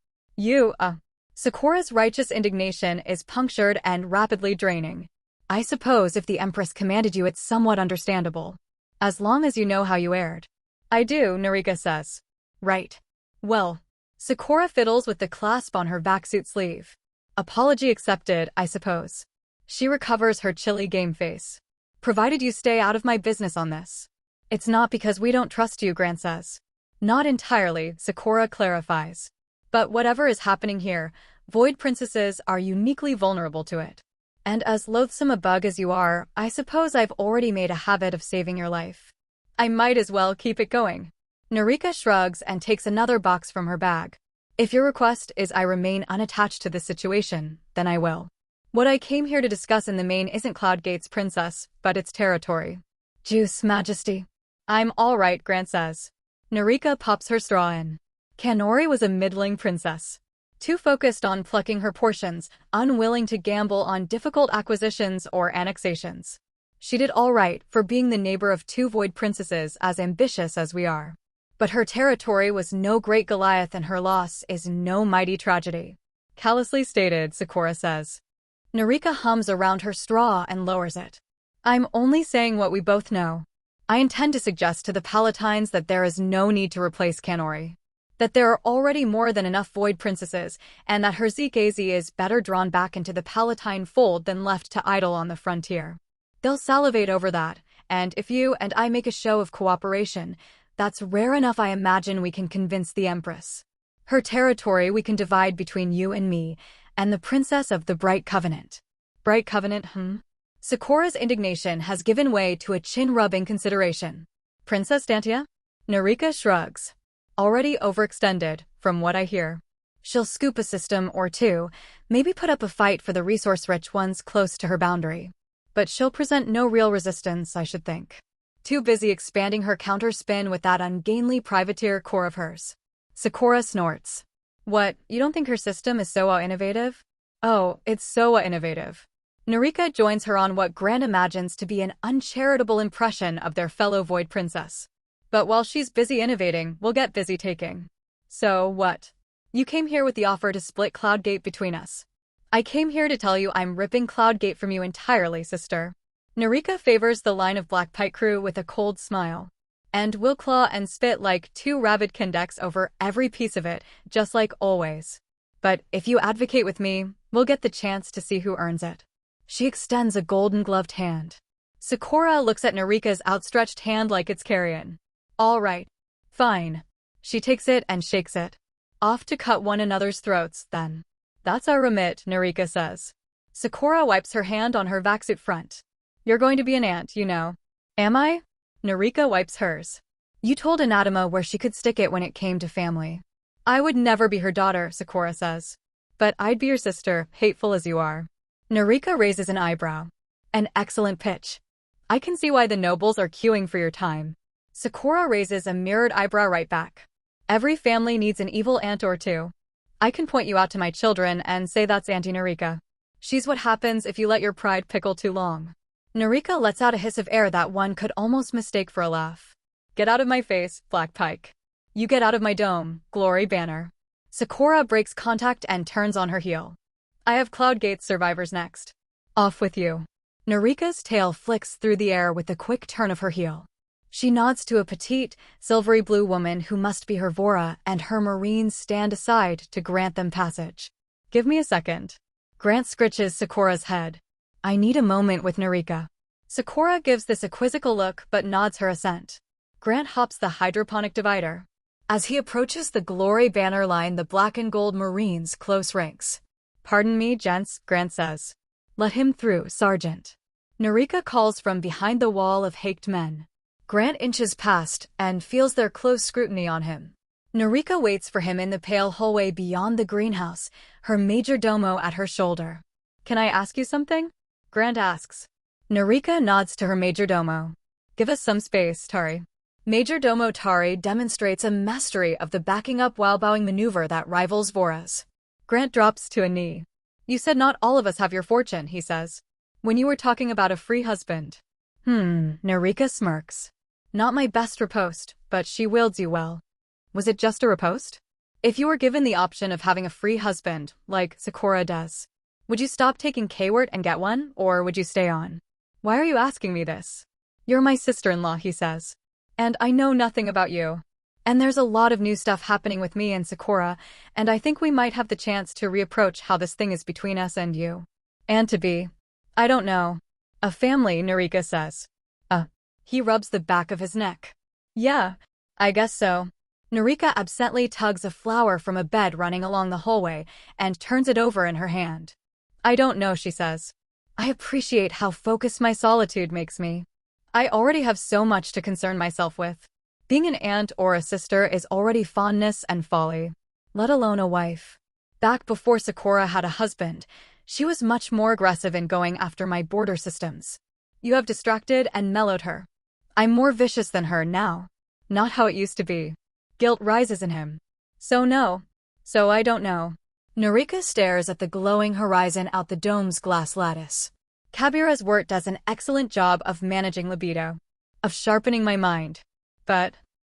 Sakura's righteous indignation is punctured and rapidly draining. I suppose if the Empress commanded you it's somewhat understandable. As long as you know how you erred. I do, Narika says. Right. Well. Sakura fiddles with the clasp on her vac-suit sleeve. Apology accepted, I suppose. She recovers her chilly game face. Provided you stay out of my business on this. It's not because we don't trust you, Grant says. Not entirely, Sakura clarifies. But whatever is happening here, Void Princesses are uniquely vulnerable to it. And as loathsome a bug as you are, I suppose I've already made a habit of saving your life. I might as well keep it going. Narika shrugs and takes another box from her bag. If your request is I remain unattached to this situation, then I will. What I came here to discuss in the main isn't Cloudgate's princess, but its territory. Juice, Majesty. I'm all right, Grant says. Narika pops her straw in. Kanori was a middling princess. Too focused on plucking her portions, unwilling to gamble on difficult acquisitions or annexations. She did all right for being the neighbor of two Void Princesses as ambitious as we are. But her territory was no great Goliath and her loss is no mighty tragedy. Callously stated, Sakura says. Narika hums around her straw and lowers it. I'm only saying what we both know. I intend to suggest to the Palatines that there is no need to replace Kanori. That there are already more than enough Void Princesses, and that her Zikazi is better drawn back into the Palatine fold than left to idle on the frontier. They'll salivate over that, and if you and I make a show of cooperation, that's rare enough I imagine we can convince the Empress. Her territory we can divide between you and me, and the Princess of the Bright Covenant. Bright Covenant, Sakura's indignation has given way to a chin-rubbing consideration. Princess Dantia? Narika shrugs. Already overextended, from what I hear. She'll scoop a system or two, maybe put up a fight for the resource-rich ones close to her boundary. But she'll present no real resistance, I should think. Too busy expanding her counter-spin with that ungainly privateer core of hers. Sakura snorts. What, you don't think her system is so innovative? Oh, it's so innovative. Narika joins her on what Grant imagines to be an uncharitable impression of their fellow Void Princess. But while she's busy innovating, we'll get busy taking. So, what? You came here with the offer to split Cloudgate between us. I came here to tell you I'm ripping Cloudgate from you entirely, sister. Narika favors the line of Black Pike crew with a cold smile. And we'll claw and spit like two rabid Kendeks over every piece of it, just like always. But if you advocate with me, we'll get the chance to see who earns it. She extends a golden-gloved hand. Sakura looks at Narika's outstretched hand like it's carrion. All right. Fine. She takes it and shakes it. Off to cut one another's throats, then. That's our remit, Narika says. Sakura wipes her hand on her vaxsuit front. You're going to be an aunt, you know. Am I? Narika wipes hers. You told Anatma where she could stick it when it came to family. I would never be her daughter, Sakura says. But I'd be your sister, hateful as you are. Narika raises an eyebrow. An excellent pitch. I can see why the nobles are queuing for your time. Sakura raises a mirrored eyebrow right back. Every family needs an evil aunt or two. I can point you out to my children and say that's Auntie Narika. She's what happens if you let your pride pickle too long. Narika lets out a hiss of air that one could almost mistake for a laugh. Get out of my face, Black Pike. You get out of my dome, Glory Banner. Sakura breaks contact and turns on her heel. I have Cloudgate's survivors next. Off with you. Narika's tail flicks through the air with a quick turn of her heel. She nods to a petite, silvery blue woman who must be her Vora, and her marines stand aside to grant them passage. Give me a second. Grant scritches Sakura's head. I need a moment with Narika. Sakura gives this a quizzical look but nods her assent. Grant hops the hydroponic divider. As he approaches the Glory Banner line, the black and gold marines close ranks. Pardon me, gents, Grant says. Let him through, Sergeant. Narika calls from behind the wall of haked men. Grant inches past and feels their close scrutiny on him. Narika waits for him in the pale hallway beyond the greenhouse, her major domo at her shoulder. Can I ask you something? Grant asks. Narika nods to her major domo. Give us some space, Tari. Major Domo Tari demonstrates a mastery of the backing up while bowing maneuver that rivals Vora's. Grant drops to a knee. You said not all of us have your fortune, he says. When you were talking about a free husband. Narika smirks. Not my best riposte, but she wields you well. Was it just a riposte? If you were given the option of having a free husband, like Sakura does, would you stop taking K-word and get one, or would you stay on? Why are you asking me this? You're my sister-in-law, he says. And I know nothing about you. And there's a lot of new stuff happening with me and Sakura, and I think we might have the chance to reapproach how this thing is between us and you. And to be, I don't know, a family, Narika says. He rubs the back of his neck. Yeah, I guess so. Narika absently tugs a flower from a bed running along the hallway and turns it over in her hand. I don't know, she says. I appreciate how focused my solitude makes me. I already have so much to concern myself with. Being an aunt or a sister is already fondness and folly, let alone a wife. Back before Sakura had a husband, she was much more aggressive in going after my border systems. You have distracted and mellowed her. I'm more vicious than her now. Not how it used to be. Guilt rises in him. So I don't know. Narika stares at the glowing horizon out the dome's glass lattice. Kabira's wort does an excellent job of managing libido, of sharpening my mind. But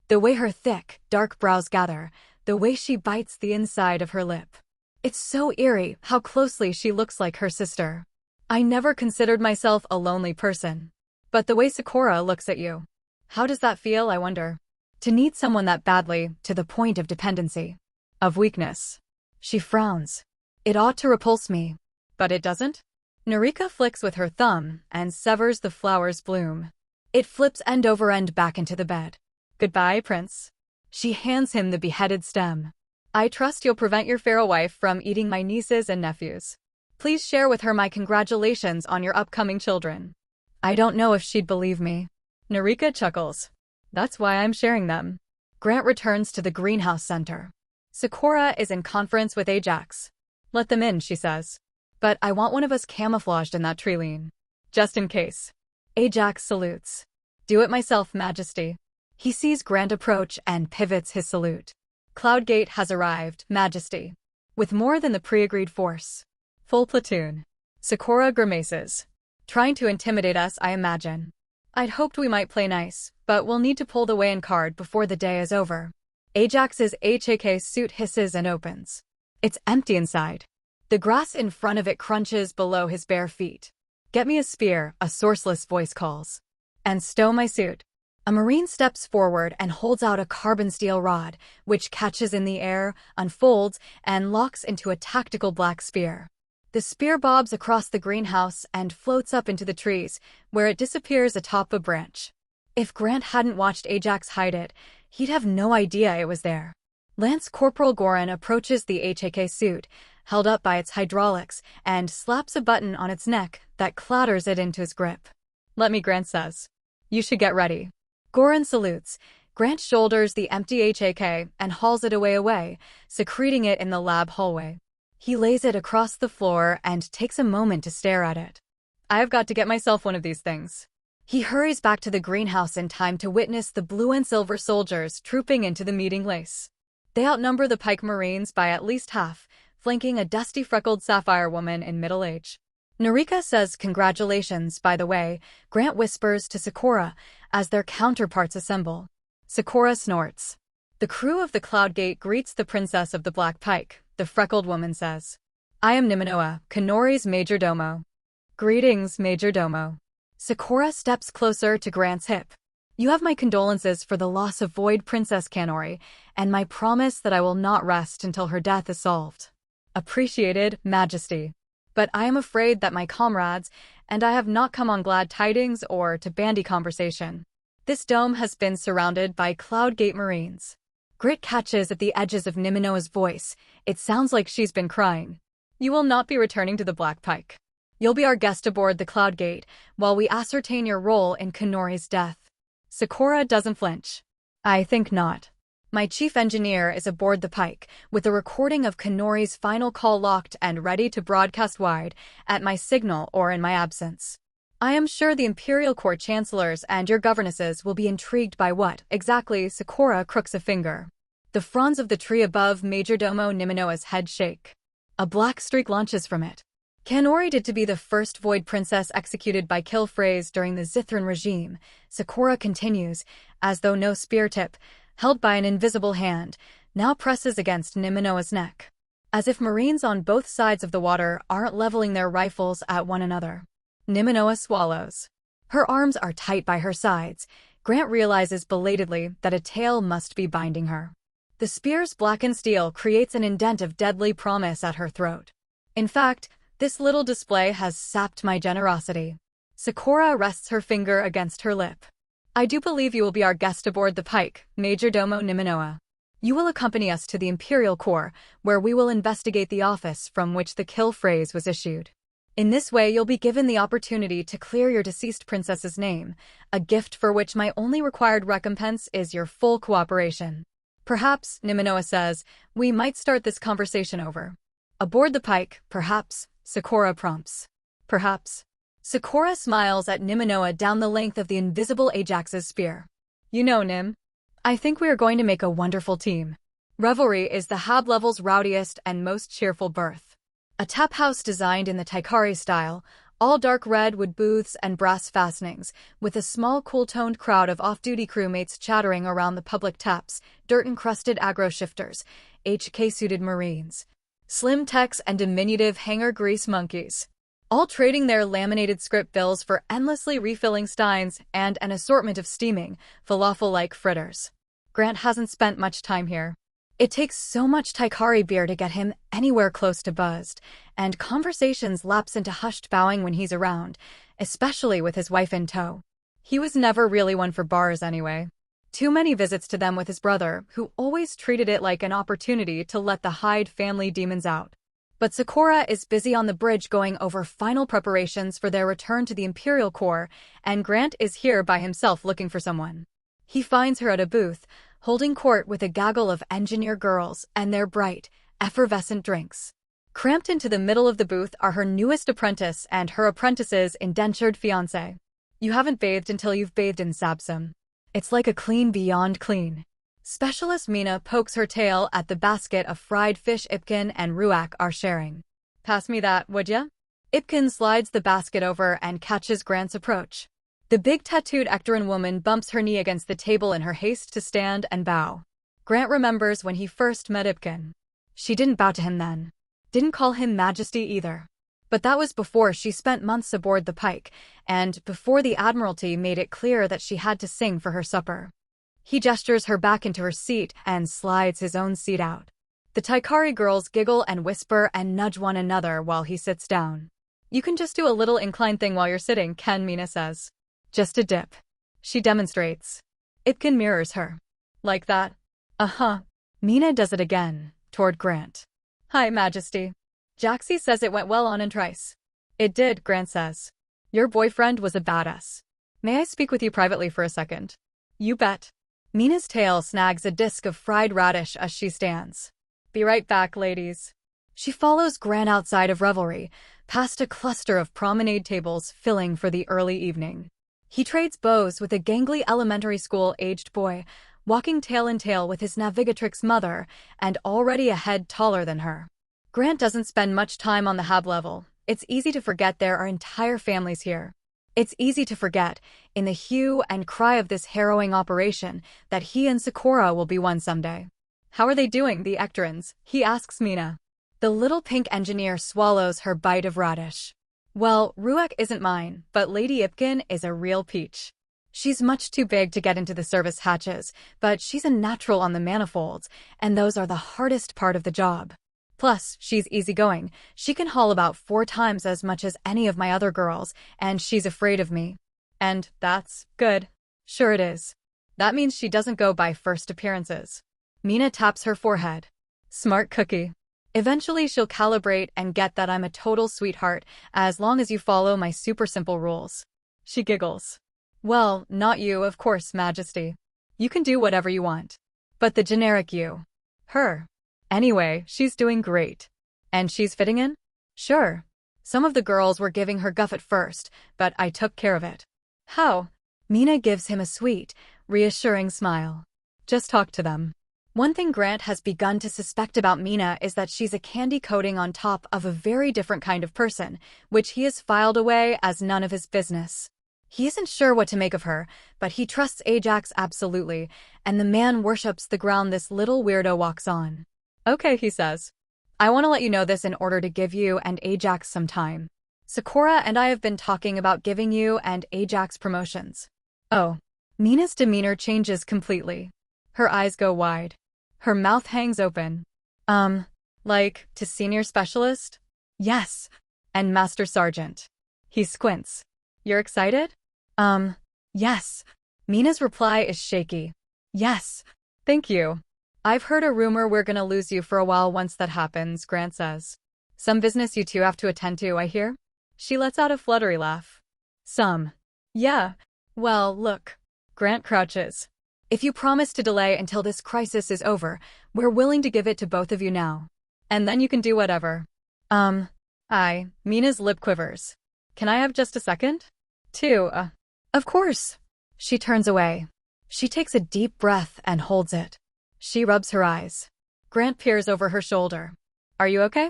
the way her thick, dark brows gather, the way she bites the inside of her lip. It's so eerie how closely she looks like her sister. I never considered myself a lonely person. But the way Sakura looks at you. How does that feel, I wonder? To need someone that badly, to the point of dependency. Of weakness. She frowns. It ought to repulse me. But it doesn't? Narika flicks with her thumb and severs the flower's bloom. It flips end over end back into the bed. Goodbye, Prince. She hands him the beheaded stem. I trust you'll prevent your feral wife from eating my nieces and nephews. Please share with her my congratulations on your upcoming children. I don't know if she'd believe me. Narika chuckles. That's why I'm sharing them. Grant returns to the greenhouse center. Sakura is in conference with Ajax. Let them in, she says. But I want one of us camouflaged in that tree lean. Just in case. Ajax salutes. Do it myself, Majesty. He sees Grant approach and pivots his salute. Cloudgate has arrived, Majesty. With more than the pre-agreed force. Full platoon. Sakura grimaces. Trying to intimidate us, I imagine. I'd hoped we might play nice, but we'll need to pull the weigh-in card before the day is over. Ajax's HAK suit hisses and opens. It's empty inside. The grass in front of it crunches below his bare feet. Get me a spear, a sourceless voice calls. And stow my suit. A Marine steps forward and holds out a carbon steel rod, which catches in the air, unfolds, and locks into a tactical black spear. The spear bobs across the greenhouse and floats up into the trees, where it disappears atop a branch. If Grant hadn't watched Ajax hide it, he'd have no idea it was there. Lance Corporal Goran approaches the HAK suit, held up by its hydraulics, and slaps a button on its neck that clatters it into his grip. Let me, Grant says. You should get ready. Goran salutes. Grant shoulders the empty HAK and hauls it away, secreting it in the lab hallway. He lays it across the floor and takes a moment to stare at it. I've got to get myself one of these things. He hurries back to the greenhouse in time to witness the blue and silver soldiers trooping into the meeting place. They outnumber the Pike Marines by at least half, flanking a dusty freckled sapphire woman in middle age. Narika says congratulations, by the way, Grant whispers to Sakura as their counterparts assemble. Sakura snorts. The crew of the Cloudgate greets the Princess of the Black Pike, the freckled woman says. I am Niminoa, Kanori's major domo. Greetings, major domo. Sakura steps closer to Grant's hip. You have my condolences for the loss of Void Princess Kanori, and my promise that I will not rest until her death is solved. Appreciated, Majesty. But I am afraid that my comrades and I have not come on glad tidings or to bandy conversation. This dome has been surrounded by Cloudgate Marines. Grit catches at the edges of Niminoa's voice. It sounds like she's been crying. You will not be returning to the Black Pike. You'll be our guest aboard the Cloudgate while we ascertain your role in Kanori's death. Sakura doesn't flinch. I think not. My chief engineer is aboard the Pike, with a recording of Kanori's final call locked and ready to broadcast wide, at my signal or in my absence. I am sure the Imperial Court Chancellors and your governesses will be intrigued by what, exactly. Sakura crooks a finger. The fronds of the tree above Majordomo Niminoa's head shake. A black streak launches from it. Kanori did to be the first Void Princess executed by kill phrase during the Zithran regime, Sakura continues, as though no spear tip, held by an invisible hand, now presses against Niminoa's neck. As if Marines on both sides of the water aren't leveling their rifles at one another. Niminoa swallows. Her arms are tight by her sides. Grant realizes belatedly that a tail must be binding her. The spear's blackened steel creates an indent of deadly promise at her throat. In fact, this little display has sapped my generosity. Sakura rests her finger against her lip. I do believe you will be our guest aboard the Pike, Majordomo Niminoa. You will accompany us to the Imperial Corps, where we will investigate the office from which the kill phrase was issued. In this way, you'll be given the opportunity to clear your deceased princess's name, a gift for which my only required recompense is your full cooperation. Perhaps, Niminoa says, we might start this conversation over. Aboard the Pike, perhaps, Sakura prompts. Perhaps. Sakura smiles at Niminoa down the length of the invisible Ajax's spear. You know, Nim. I think we are going to make a wonderful team. Revelry is the Hab level's rowdiest and most cheerful berth. A tap house designed in the Taikar style, all dark red wood booths and brass fastenings, with a small cool-toned crowd of off-duty crewmates chattering around the public taps, dirt-encrusted aggro shifters, HK-suited Marines, slim techs and diminutive hanger grease monkeys. All trading their laminated script bills for endlessly refilling steins and an assortment of steaming, falafel-like fritters. Grant hasn't spent much time here. It takes so much Taikari beer to get him anywhere close to buzzed, and conversations lapse into hushed bowing when he's around, especially with his wife in tow. He was never really one for bars anyway. Too many visits to them with his brother, who always treated it like an opportunity to let the Hyde family demons out. But Sakura is busy on the bridge going over final preparations for their return to the Imperial Corps, and Grant is here by himself looking for someone. He finds her at a booth, holding court with a gaggle of engineer girls and their bright, effervescent drinks. Cramped into the middle of the booth are her newest apprentice and her apprentice's indentured fiancé. You haven't bathed until you've bathed in Sabsum. It's like a clean beyond clean. Specialist Mina pokes her tail at the basket of fried fish Ipkin and Ruak are sharing. Pass me that, would ya? Ipkin slides the basket over and catches Grant's approach. The big tattooed Ectoran woman bumps her knee against the table in her haste to stand and bow. Grant remembers when he first met Ipkin. She didn't bow to him then. Didn't call him Majesty either. But that was before she spent months aboard the Pike, and before the Admiralty made it clear that she had to sing for her supper. He gestures her back into her seat and slides his own seat out. The Taikari girls giggle and whisper and nudge one another while he sits down. You can just do a little incline thing while you're sitting, Ken, Mina says. Just a dip. She demonstrates. Ipkin mirrors her. Like that? Uh-huh. Mina does it again, toward Grant. Hi, Majesty. Jaxie says it went well on Entrice. It did, Grant says. Your boyfriend was a badass. May I speak with you privately for a second? You bet. Mina's tail snags a disc of fried radish as she stands. Be right back, ladies. She follows Grant outside of Revelry, past a cluster of promenade tables filling for the early evening. He trades bows with a gangly elementary school-aged boy, walking tail in tail with his navigatrix mother, and already a head taller than her. Grant doesn't spend much time on the hab level. It's easy to forget there are entire families here. It's easy to forget, in the hue and cry of this harrowing operation, that he and Sakura will be one someday. How are they doing, the Ectorans? He asks Mina. The little pink engineer swallows her bite of radish. Well, Ruak isn't mine, but Lady Ipkin is a real peach. She's much too big to get into the service hatches, but she's a natural on the manifolds, and those are the hardest part of the job. Plus, she's easygoing. She can haul about 4 times as much as any of my other girls, and she's afraid of me. And that's good. Sure it is. That means she doesn't go by first appearances. Mina taps her forehead. Smart cookie. Eventually she'll calibrate and get that I'm a total sweetheart, as long as you follow my super simple rules. She giggles. Well, not you, of course, Majesty. You can do whatever you want. But the generic you. Her. Anyway, she's doing great. And she's fitting in? Sure. Some of the girls were giving her guff at first, but I took care of it. How? Mina gives him a sweet, reassuring smile. Just talk to them. One thing Grant has begun to suspect about Mina is that she's a candy coating on top of a very different kind of person, which he has filed away as none of his business. He isn't sure what to make of her, but he trusts Ajax absolutely, and the man worships the ground this little weirdo walks on. Okay, he says. I want to let you know this in order to give you and Ajax some time. Sakura and I have been talking about giving you and Ajax promotions. Oh. Mina's demeanor changes completely. Her eyes go wide. Her mouth hangs open. Like, to senior specialist? Yes. And master sergeant. He squints. You're excited? Yes. Mina's reply is shaky. Yes. Thank you. I've heard a rumor we're gonna lose you for a while once that happens, Grant says. Some business you two have to attend to, I hear? She lets out a fluttery laugh. Some. Yeah. Well, look. Grant crouches. If you promise to delay until this crisis is over, we're willing to give it to both of you now. And then you can do whatever. Mina's lip quivers. Can I have just a second? Of course. She turns away. She takes a deep breath and holds it. She rubs her eyes. Grant peers over her shoulder. Are you okay?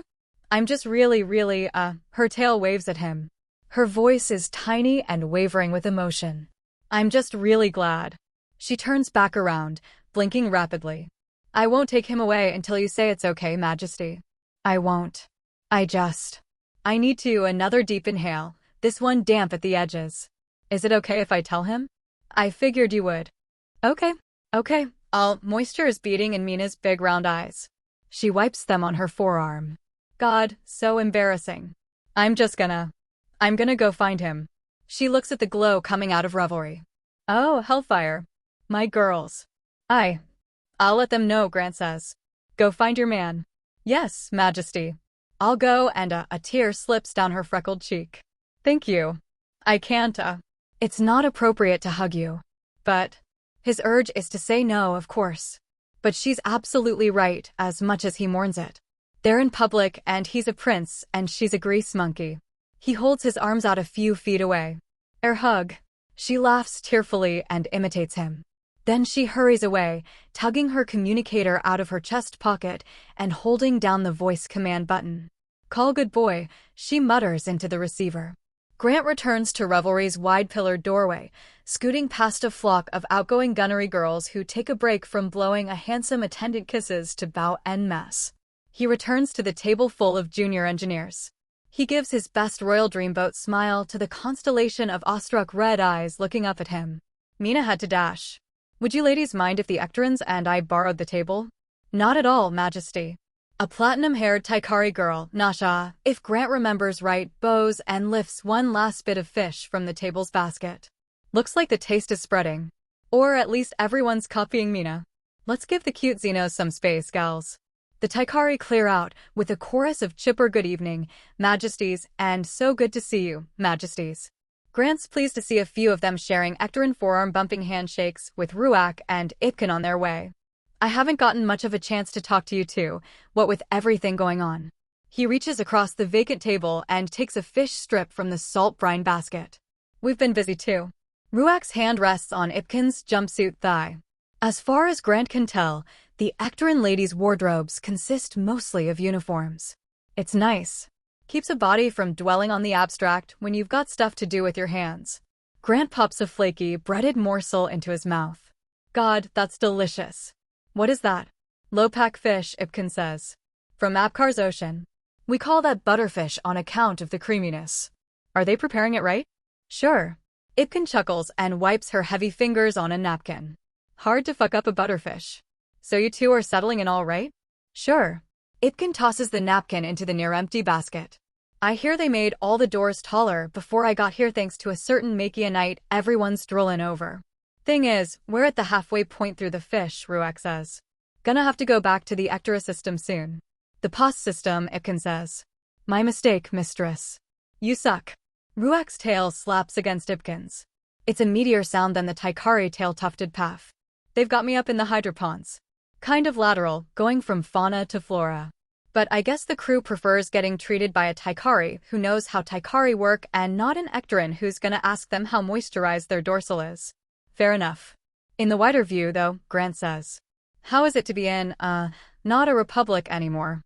I'm just really, her tail waves at him. Her voice is tiny and wavering with emotion. I'm just really glad. She turns back around, blinking rapidly. I won't take him away until you say it's okay, Majesty. I won't. I need to another deep inhale, this one damp at the edges. Is it okay if I tell him? I figured you would. Okay. Moisture is beading in Mina's big round eyes. She wipes them on her forearm. God, so embarrassing. I'm gonna go find him. She looks at the glow coming out of Revelry. Oh, hellfire. My girls. I'll let them know, Grant says. Go find your man. Yes, Majesty. I'll go, and a tear slips down her freckled cheek. Thank you. I can't, It's not appropriate to hug you. But his urge is to say no, of course. But she's absolutely right, as much as he mourns it. They're in public, and he's a prince, and she's a grease monkey. He holds his arms out a few feet away. Hug. She laughs tearfully and imitates him. Then she hurries away, tugging her communicator out of her chest pocket and holding down the voice command button. Call good boy, she mutters into the receiver. Grant returns to Revelry's wide-pillared doorway, scooting past a flock of outgoing gunnery girls who take a break from blowing a handsome attendant kisses to bow en masse. He returns to the table full of junior engineers. He gives his best Royal Dreamboat smile to the constellation of awestruck red eyes looking up at him. Mina had to dash. Would you ladies mind if the Ectorans and I borrowed the table? Not at all, Majesty. A platinum-haired Taikari girl, Nasha, if Grant remembers right, bows and lifts one last bit of fish from the table's basket. Looks like the taste is spreading. Or at least everyone's copying Mina. Let's give the cute Xenos some space, gals. The Taikari clear out, with a chorus of chipper good evening, Majesties, and so good to see you, Majesties. Grant's pleased to see a few of them sharing Ectoran forearm-bumping handshakes with Ruach and Ipkin on their way. I haven't gotten much of a chance to talk to you two, what with everything going on. He reaches across the vacant table and takes a fish strip from the salt brine basket. We've been busy too. Ruach's hand rests on Ipkin's jumpsuit thigh. As far as Grant can tell, the Ectoran ladies' wardrobes consist mostly of uniforms. It's nice. Keeps a body from dwelling on the abstract when you've got stuff to do with your hands. Grant pops a flaky, breaded morsel into his mouth. God, that's delicious. What is that? Lopak fish, Ipkin says. From Apkar's ocean. We call that butterfish on account of the creaminess. Are they preparing it right? Sure. Ipkin chuckles and wipes her heavy fingers on a napkin. Hard to fuck up a butterfish. So you two are settling in all right? Sure. Ipkin tosses the napkin into the near-empty basket. I hear they made all the doors taller before I got here thanks to a certain Makianite everyone's droolin' over. Thing is, we're at the halfway point through the fish, Ruach says. Gonna have to go back to the Ectora system soon. The Post system, Ipkin says. My mistake, mistress. You suck. Ruach's tail slaps against Ipkin's. It's a meatier sound than the Taikari tail-tufted path. They've got me up in the hydropons. Kind of lateral, going from fauna to flora. But I guess the crew prefers getting treated by a Taikari who knows how Taikari work and not an Ectoran who's gonna ask them how moisturized their dorsal is. Fair enough. In the wider view, though, Grant says. How is it to be in, not a republic anymore?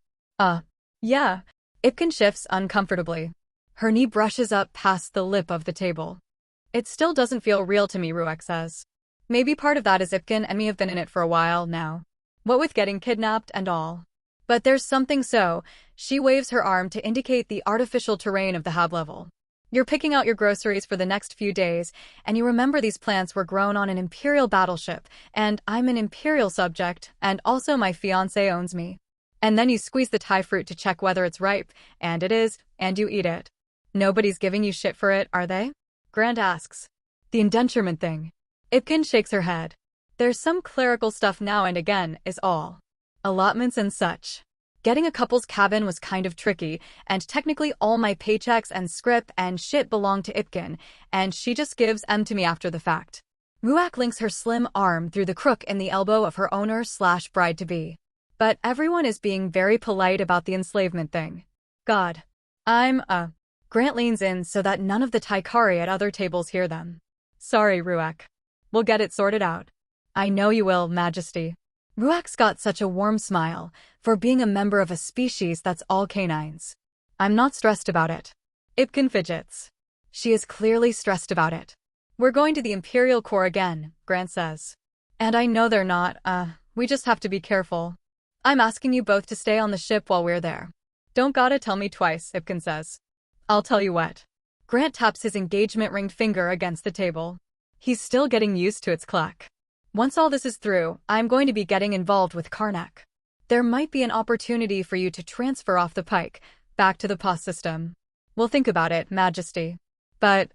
Yeah. Ipkin shifts uncomfortably. Her knee brushes up past the lip of the table. It still doesn't feel real to me, Ruach says. Maybe part of that is Ipkin and me have been in it for a while now. What with getting kidnapped and all. But there's something so, she waves her arm to indicate the artificial terrain of the hab level. You're picking out your groceries for the next few days, and you remember these plants were grown on an Imperial battleship, and I'm an Imperial subject, and also my fiancé owns me. And then you squeeze the Thai fruit to check whether it's ripe, and it is, and you eat it. Nobody's giving you shit for it, are they? Grant asks. The indenturement thing. Ipkin shakes her head. There's some clerical stuff now and again, is all. Allotments and such. Getting a couple's cabin was kind of tricky, and technically all my paychecks and script and shit belong to Ipkin, and she just gives them to me after the fact. Ruach links her slim arm through the crook in the elbow of her owner/bride-to-be. But everyone is being very polite about the enslavement thing. God. Grant leans in so that none of the Taikari at other tables hear them. Sorry, Ruach. We'll get it sorted out. I know you will, Majesty. Ruach's got such a warm smile, for being a member of a species that's all canines. I'm not stressed about it. Ipkin fidgets. She is clearly stressed about it. We're going to the Imperial Corps again, Grant says. And I know they're not, we just have to be careful. I'm asking you both to stay on the ship while we're there. Don't gotta tell me twice, Ipkin says. I'll tell you what. Grant taps his engagement-ringed finger against the table. He's still getting used to its clack. Once all this is through, I'm going to be getting involved with Karnak. There might be an opportunity for you to transfer off the pike, back to the Post system. We'll think about it, Majesty. But,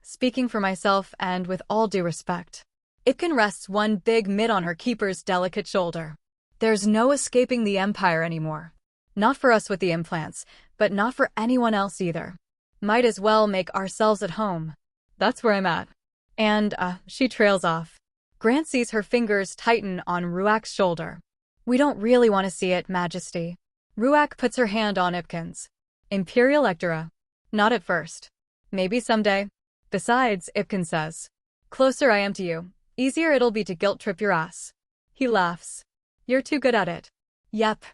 speaking for myself and with all due respect, Ipkin rests one big mitt on her keeper's delicate shoulder. There's no escaping the Empire anymore. Not for us with the implants, but not for anyone else either. Might as well make ourselves at home. That's where I'm at. And, she trails off. Grant sees her fingers tighten on Ruak's shoulder. We don't really want to see it, Majesty. Ruak puts her hand on Ipkin's. Imperial Lectora. Not at first. Maybe someday. Besides, Ipkin says. Closer I am to you, easier it'll be to guilt-trip your ass. He laughs. You're too good at it. Yep.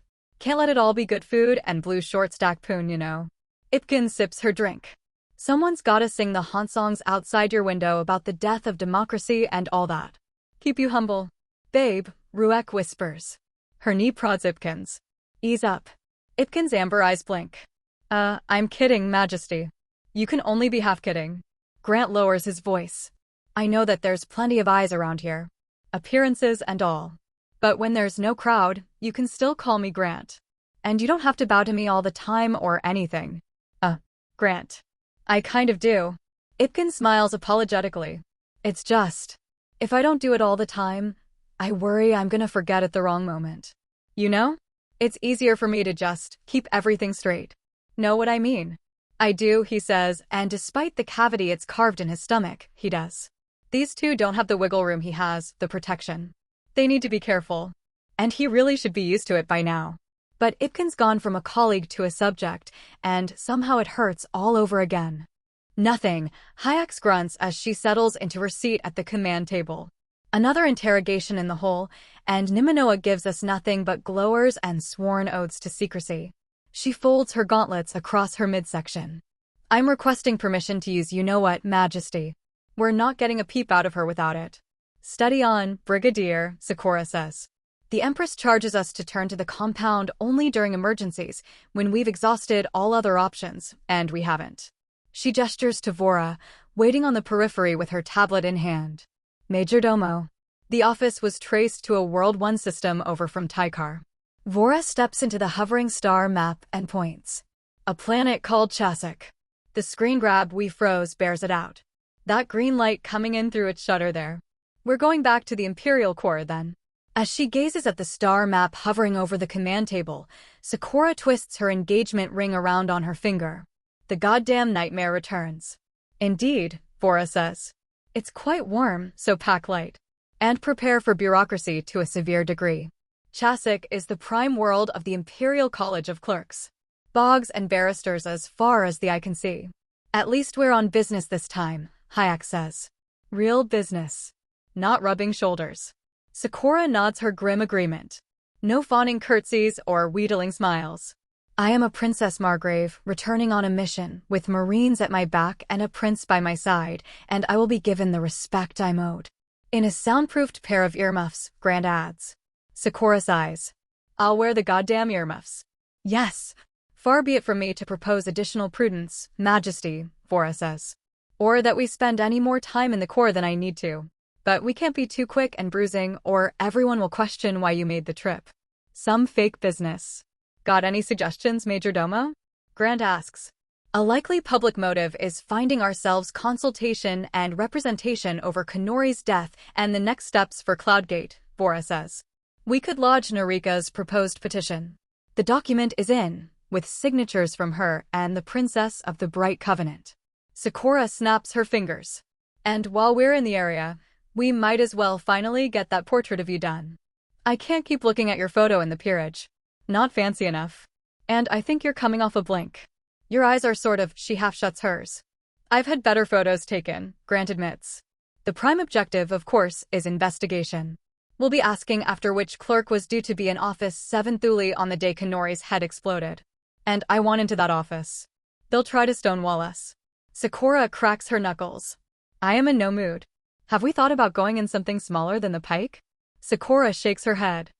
Can't let it all be good food and blue short stack poon, you know. Ipkin sips her drink. Someone's gotta sing the haunt songs outside your window about the death of democracy and all that. Keep you humble. Babe, Ruak whispers. Her knee prods Ipkin's. Ease up. Ipkin's amber eyes blink. I'm kidding, Majesty. You can only be half kidding. Grant lowers his voice. I know that there's plenty of eyes around here. Appearances and all. But when there's no crowd, you can still call me Grant. And you don't have to bow to me all the time or anything. Grant. I kind of do. Ipkin smiles apologetically. It's just, if I don't do it all the time, I worry I'm gonna forget at the wrong moment. You know? It's easier for me to just keep everything straight. Know what I mean? I do, he says, and despite the cavity it's carved in his stomach, he does. These two don't have the wiggle room he has, the protection. They need to be careful. And he really should be used to it by now. But Ipkin's gone from a colleague to a subject, and somehow it hurts all over again. Nothing, Hayek grunts as she settles into her seat at the command table. Another interrogation in the hole, and Nimanoa gives us nothing but glowers and sworn oaths to secrecy. She folds her gauntlets across her midsection. I'm requesting permission to use you-know-what, Majesty. We're not getting a peep out of her without it. Steady on, Brigadier, Sakura says. The Empress charges us to turn to the compound only during emergencies, when we've exhausted all other options, and we haven't. She gestures to Vora, waiting on the periphery with her tablet in hand. Majordomo. The office was traced to a World 1 system over from Taikar. Vora steps into the hovering star map and points. A planet called Chasik. The screen grab we froze bears it out. That green light coming in through its shutter there. We're going back to the Imperial core then. As she gazes at the star map hovering over the command table, Sakura twists her engagement ring around on her finger. The goddamn nightmare returns. Indeed, Vora says. It's quite warm, so pack light. And prepare for bureaucracy to a severe degree. Chasik is the prime world of the Imperial College of Clerks. Bogs and barristers as far as the eye can see. At least we're on business this time, Hayek says. Real business. Not rubbing shoulders. Sakura nods her grim agreement. No fawning curtsies or wheedling smiles. I am a Princess Margrave, returning on a mission, with Marines at my back and a prince by my side, and I will be given the respect I'm owed. In a soundproofed pair of earmuffs, Grant adds. Sakura sighs. I'll wear the goddamn earmuffs. Yes. Far be it from me to propose additional prudence, Majesty, Vora says. Or that we spend any more time in the core than I need to. But we can't be too quick and bruising, or everyone will question why you made the trip. Some fake business. Got any suggestions, Majordomo? Grant asks. A likely public motive is finding ourselves consultation and representation over Kanori's death and the next steps for Cloudgate, Vora says. We could lodge Narika's proposed petition. The document is in, with signatures from her and the Princess of the Bright Covenant. Sakura snaps her fingers. And while we're in the area, we might as well finally get that portrait of you done. I can't keep looking at your photo in the peerage. Not fancy enough. And I think you're coming off a blink. Your eyes are sort of, she half shuts hers. I've had better photos taken, Grant admits. The prime objective, of course, is investigation. We'll be asking after which clerk was due to be in office 7th Thuli on the day Kanori's head exploded. And I want into that office. They'll try to stonewall us. Sakura cracks her knuckles. I am in no mood. Have we thought about going in something smaller than the pike? Sakura shakes her head.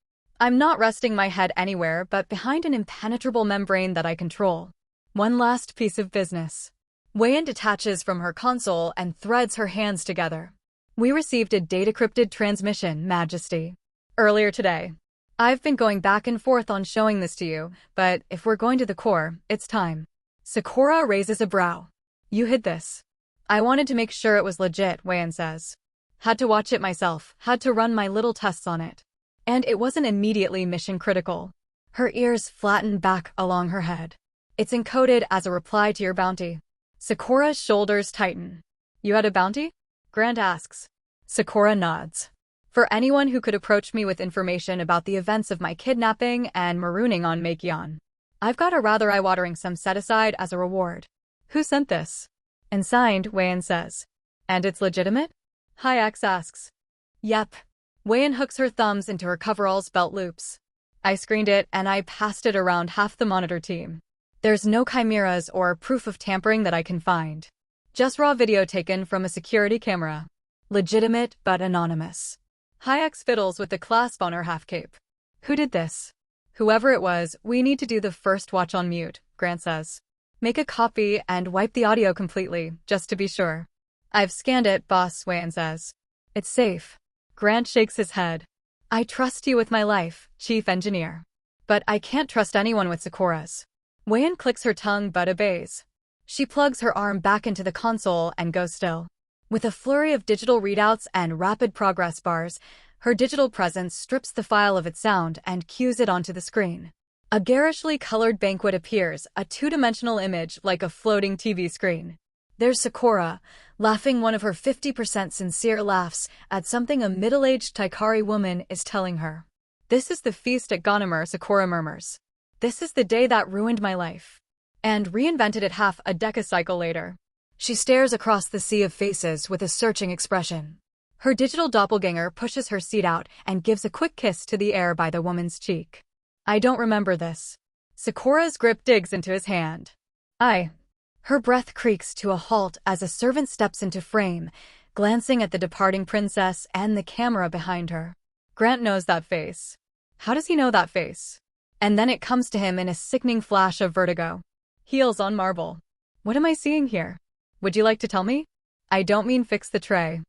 I'm not resting my head anywhere but behind an impenetrable membrane that I control. One last piece of business. Wayan detaches from her console and threads her hands together. We received a data-crypted transmission, Majesty. Earlier today. I've been going back and forth on showing this to you, but if we're going to the core, it's time. Sakura raises a brow. You hid this. I wanted to make sure it was legit, Wayan says. Had to watch it myself, had to run my little tests on it. And it wasn't immediately mission critical. Her ears flatten back along her head. It's encoded as a reply to your bounty. Sakura's shoulders tighten. You had a bounty? Grant asks. Sakura nods. For anyone who could approach me with information about the events of my kidnapping and marooning on Maekyeon. I've got a rather eye-watering sum set aside as a reward. Who sent this? And signed, Wayan says. And it's legitimate? Hi-X asks. Yep. Wayan hooks her thumbs into her coverall's belt loops. I screened it and I passed it around half the monitor team. There's no chimeras or proof of tampering that I can find. Just raw video taken from a security camera. Legitimate but anonymous. Hi-X fiddles with the clasp on her half-cape. Who did this? Whoever it was, we need to do the first watch on mute, Grant says. Make a copy and wipe the audio completely, just to be sure. I've scanned it, boss, Wayan says. It's safe. Grant shakes his head. I trust you with my life, chief engineer. But I can't trust anyone with Sakura's. Wayan clicks her tongue but obeys. She plugs her arm back into the console and goes still. With a flurry of digital readouts and rapid progress bars, her digital presence strips the file of its sound and cues it onto the screen. A garishly colored banquet appears, a two-dimensional image like a floating TV screen. There's Sakura, laughing one of her 50% sincere laughs at something a middle-aged Taikari woman is telling her. This is the feast at Ghanimur, Sakura murmurs. This is the day that ruined my life. And reinvented it half a decacycle later. She stares across the sea of faces with a searching expression. Her digital doppelganger pushes her seat out and gives a quick kiss to the air by the woman's cheek. I don't remember this. Sakura's grip digs into his hand. Her breath creaks to a halt as a servant steps into frame, glancing at the departing princess and the camera behind her. Grant knows that face. How does he know that face? And then it comes to him in a sickening flash of vertigo. Heels on marble. What am I seeing here? Would you like to tell me? I don't mean fix the tray.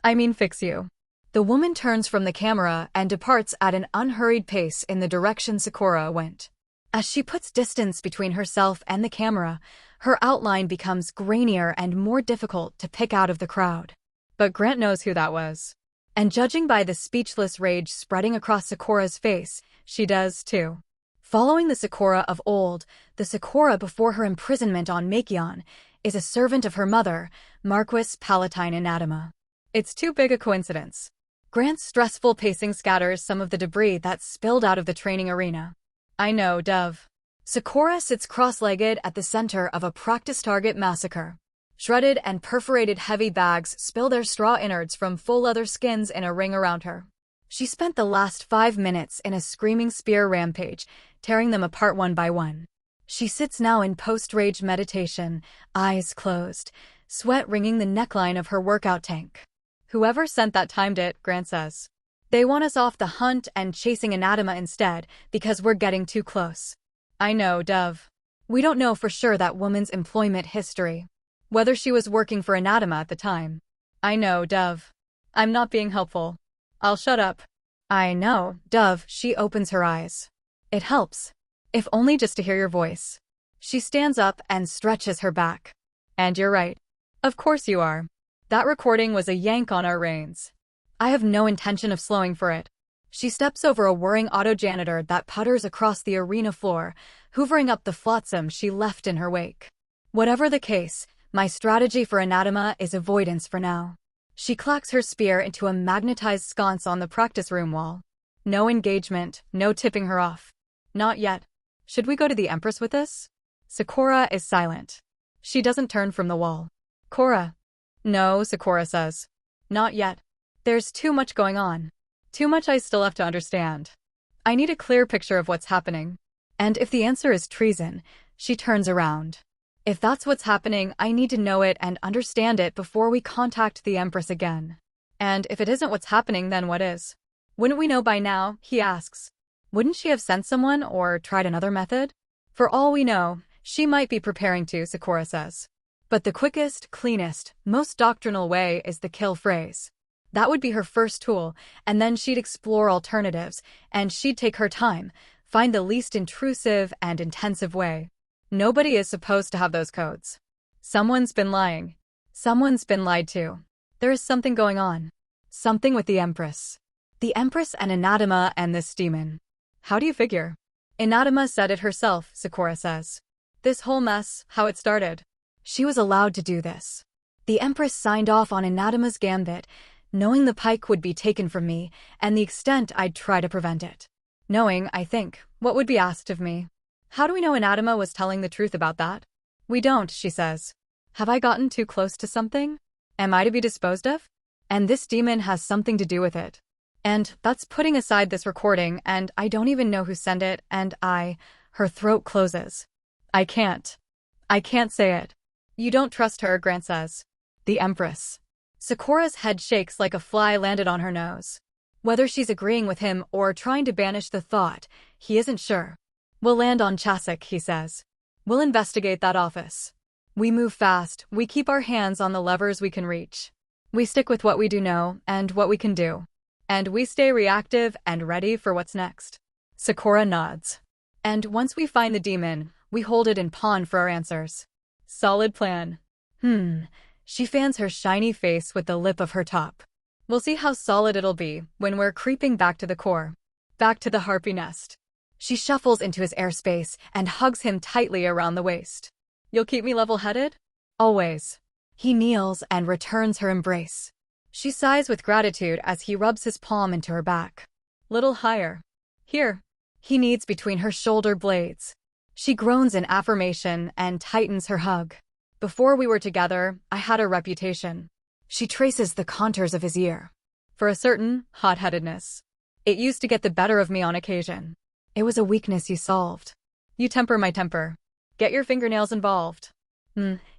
I mean fix you. The woman turns from the camera and departs at an unhurried pace in the direction Sakura went. As she puts distance between herself and the camera, her outline becomes grainier and more difficult to pick out of the crowd. But Grant knows who that was. And judging by the speechless rage spreading across Sakura's face, she does too. Following the Sakura of old, the Sakura before her imprisonment on Maekyeon is a servant of her mother, Marquis Palatine Anatma. It's too big a coincidence. Grant's stressful pacing scatters some of the debris that's spilled out of the training arena. I know, Dove. Sakura sits cross-legged at the center of a practice target massacre. Shredded and perforated heavy bags spill their straw innards from full leather skins in a ring around her. She spent the last 5 minutes in a screaming spear rampage, tearing them apart one by one. She sits now in post-rage meditation, eyes closed, sweat wringing the neckline of her workout tank. Whoever sent that timed it, Grant says. They want us off the hunt and chasing Anatma instead because we're getting too close. I know, Dove. We don't know for sure that woman's employment history. Whether she was working for Anatma at the time. I know, Dove. I'm not being helpful. I'll shut up. I know, Dove. She opens her eyes. It helps. If only just to hear your voice. She stands up and stretches her back. And you're right. Of course you are. That recording was a yank on our reins. I have no intention of slowing for it. She steps over a whirring auto-janitor that putters across the arena floor, hoovering up the flotsam she left in her wake. Whatever the case, my strategy for Anatma is avoidance for now. She clacks her spear into a magnetized sconce on the practice room wall. No engagement, no tipping her off. Not yet. Should we go to the Empress with this? Sakura is silent. She doesn't turn from the wall. Cora. No, Sakura says. Not yet. There's too much going on. Too much I still have to understand. I need a clear picture of what's happening. And if the answer is treason, she turns around. If that's what's happening, I need to know it and understand it before we contact the Empress again. And if it isn't what's happening, then what is? Wouldn't we know by now? He asks. Wouldn't she have sent someone or tried another method? For all we know, she might be preparing to, Sakura says. But the quickest, cleanest, most doctrinal way is the kill phrase. That would be her first tool, and then she'd explore alternatives, and she'd take her time, find the least intrusive and intensive way. Nobody is supposed to have those codes. Someone's been lying. Someone's been lied to. There is something going on. Something with the Empress. The Empress and Anatma and this demon. How do you figure? Anatma said it herself, Sakura says. This whole mess, how it started. She was allowed to do this. The Empress signed off on Anatma's gambit, knowing the pike would be taken from me, and the extent I'd try to prevent it. Knowing, I think, what would be asked of me. How do we know Anatma was telling the truth about that? We don't, she says. Have I gotten too close to something? Am I to be disposed of? And this demon has something to do with it. And that's putting aside this recording, and I don't even know who sent it, and her throat closes. I can't say it. You don't trust her, Grant says. The Empress. Sakura's head shakes like a fly landed on her nose. Whether she's agreeing with him or trying to banish the thought, he isn't sure. We'll land on Chasik, he says. We'll investigate that office. We move fast, we keep our hands on the levers we can reach. We stick with what we do know and what we can do. And we stay reactive and ready for what's next. Sakura nods. And once we find the demon, we hold it in pawn for our answers. Solid plan. She fans her shiny face with the lip of her top. We'll see how solid it'll be when we're creeping back to the core. Back to the harpy nest. She shuffles into his airspace and hugs him tightly around the waist. You'll keep me level-headed? Always. He kneels and returns her embrace. She sighs with gratitude as he rubs his palm into her back. Little higher. Here. He kneads between her shoulder blades. She groans in affirmation and tightens her hug. Before we were together, I had a reputation. She traces the contours of his ear. For a certain hot-headedness. It used to get the better of me on occasion. It was a weakness you solved. You temper my temper. Get your fingernails involved.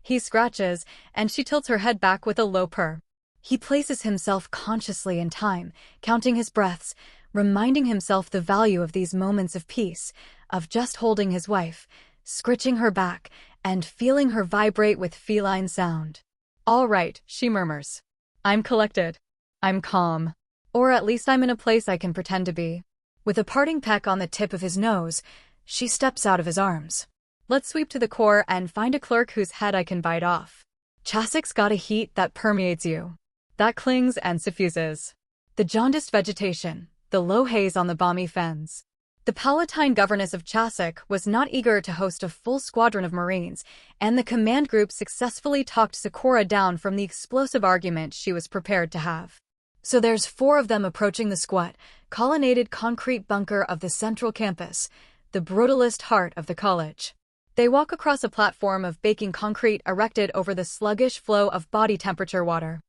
He scratches, and she tilts her head back with a low purr. He places himself consciously in time, counting his breaths, reminding himself the value of these moments of peace, of just holding his wife, scritching her back, and feeling her vibrate with feline sound. All right, she murmurs. I'm collected. I'm calm. Or at least I'm in a place I can pretend to be. With a parting peck on the tip of his nose, she steps out of his arms. Let's sweep to the core and find a clerk whose head I can bite off. Chasik's got a heat that permeates you. That clings and suffuses. The jaundiced vegetation, the low haze on the balmy fens. The Palatine governess of Chasik was not eager to host a full squadron of Marines, and the command group successfully talked Sakura down from the explosive argument she was prepared to have. So there's 4 of them approaching the squat, colonnaded concrete bunker of the central campus, the brutalist heart of the college. They walk across a platform of baking concrete erected over the sluggish flow of body temperature water.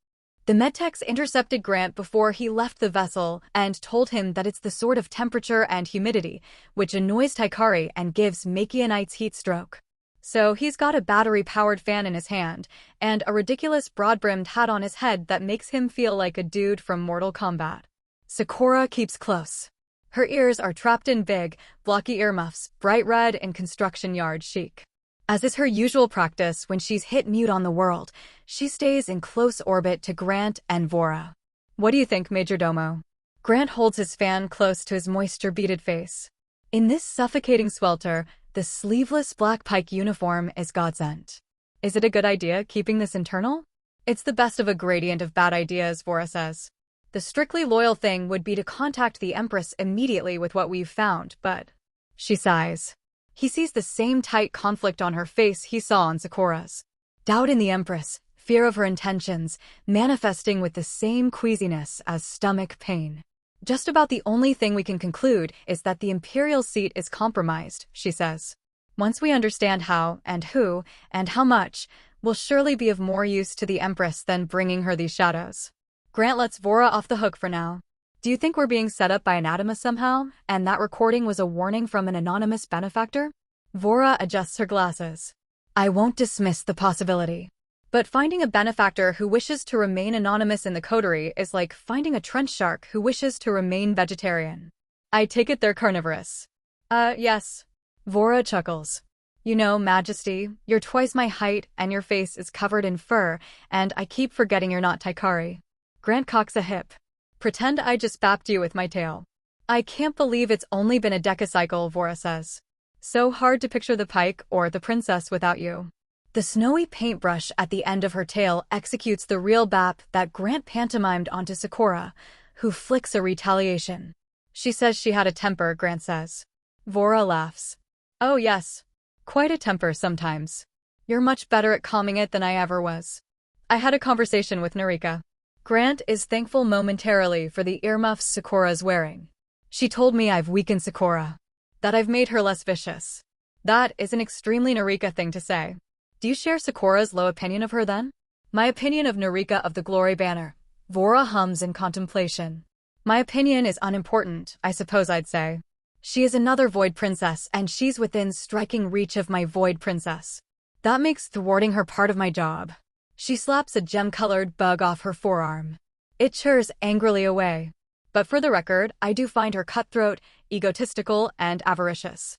The medtechs intercepted Grant before he left the vessel and told him that it's the sort of temperature and humidity which annoys Taikari and gives Makianites heat stroke. So he's got a battery-powered fan in his hand and a ridiculous broad-brimmed hat on his head that makes him feel like a dude from Mortal Kombat. Sakura keeps close. Her ears are trapped in big, blocky earmuffs, bright red and construction yard chic. As is her usual practice when she's hit mute on the world, she stays in close orbit to Grant and Vora. What do you think, Majordomo? Grant holds his fan close to his moisture-beaded face. In this suffocating swelter, the sleeveless black pike uniform is godsend. Is it a good idea keeping this internal? It's the best of a gradient of bad ideas, Vora says. The strictly loyal thing would be to contact the Empress immediately with what we've found, but... She sighs. He sees the same tight conflict on her face he saw on Sakura's. Doubt in the Empress, fear of her intentions, manifesting with the same queasiness as stomach pain. Just about the only thing we can conclude is that the Imperial seat is compromised, she says. Once we understand how, and who, and how much, we'll surely be of more use to the Empress than bringing her these shadows. Grant lets Vora off the hook for now. Do you think we're being set up by Anatma somehow, and that recording was a warning from an anonymous benefactor? Vora adjusts her glasses. I won't dismiss the possibility. But finding a benefactor who wishes to remain anonymous in the coterie is like finding a trench shark who wishes to remain vegetarian. I take it they're carnivorous. Yes. Vora chuckles. You know, Majesty, you're twice my height and your face is covered in fur, and I keep forgetting you're not Taikari. Grant cocks a hip. Pretend I just bapped you with my tail. I can't believe it's only been a decacycle, Vora says. So hard to picture the pike or the princess without you. The snowy paintbrush at the end of her tail executes the real bap that Grant pantomimed onto Sakura, who flicks a retaliation. She says she had a temper, Grant says. Vora laughs. Oh yes. Quite a temper sometimes. You're much better at calming it than I ever was. I had a conversation with Narika. Grant is thankful momentarily for the earmuffs Sakura's wearing. She told me I've weakened Sakura. That I've made her less vicious. That is an extremely Narika thing to say. Do you share Sakura's low opinion of her then? My opinion of Narika of the Glory Banner. Vora hums in contemplation. My opinion is unimportant, I suppose I'd say. She is another Void Princess and she's within striking reach of my Void Princess. That makes thwarting her part of my job. She slaps a gem-colored bug off her forearm. It churs angrily away. But for the record, I do find her cutthroat, egotistical, and avaricious.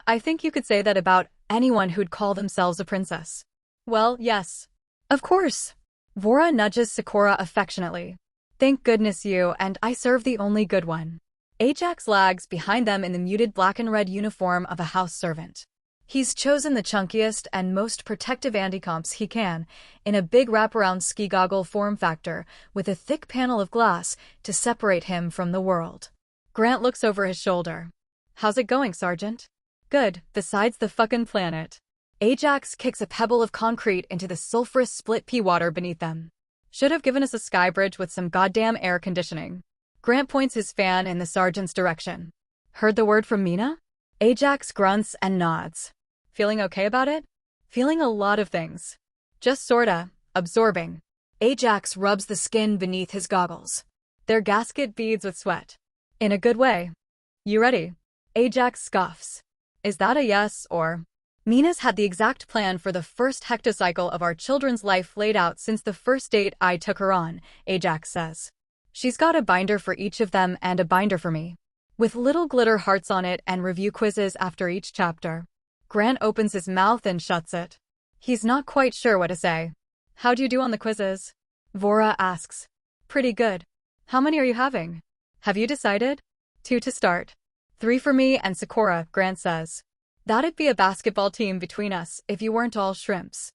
I think you could say that about anyone who'd call themselves a princess. Well, yes. Of course. Vora nudges Sakura affectionately. Thank goodness you and I serve the only good one. Ajax lags behind them in the muted black and red uniform of a house servant. He's chosen the chunkiest and most protective anti-comps he can, in a big wraparound ski goggle form factor with a thick panel of glass to separate him from the world. Grant looks over his shoulder. How's it going, Sergeant? Good, besides the fucking planet. Ajax kicks a pebble of concrete into the sulfurous split pea water beneath them. Should have given us a sky bridge with some goddamn air conditioning. Grant points his fan in the sergeant's direction. Heard the word from Mina? Ajax grunts and nods. Feeling okay about it? Feeling a lot of things. Just sorta, absorbing. Ajax rubs the skin beneath his goggles. Their gasket beads with sweat. In a good way. You ready? Ajax scoffs. Is that a yes or? Mina's had the exact plan for the first hectocycle of our children's life laid out since the first date I took her on, Ajax says. She's got a binder for each of them and a binder for me. With little glitter hearts on it and review quizzes after each chapter. Grant opens his mouth and shuts it. He's not quite sure what to say. How'd you do on the quizzes? Vora asks. Pretty good. How many are you having? Have you decided? 2 to start. 3 for me and Sakura, Grant says. That'd be a basketball team between us if you weren't all shrimps.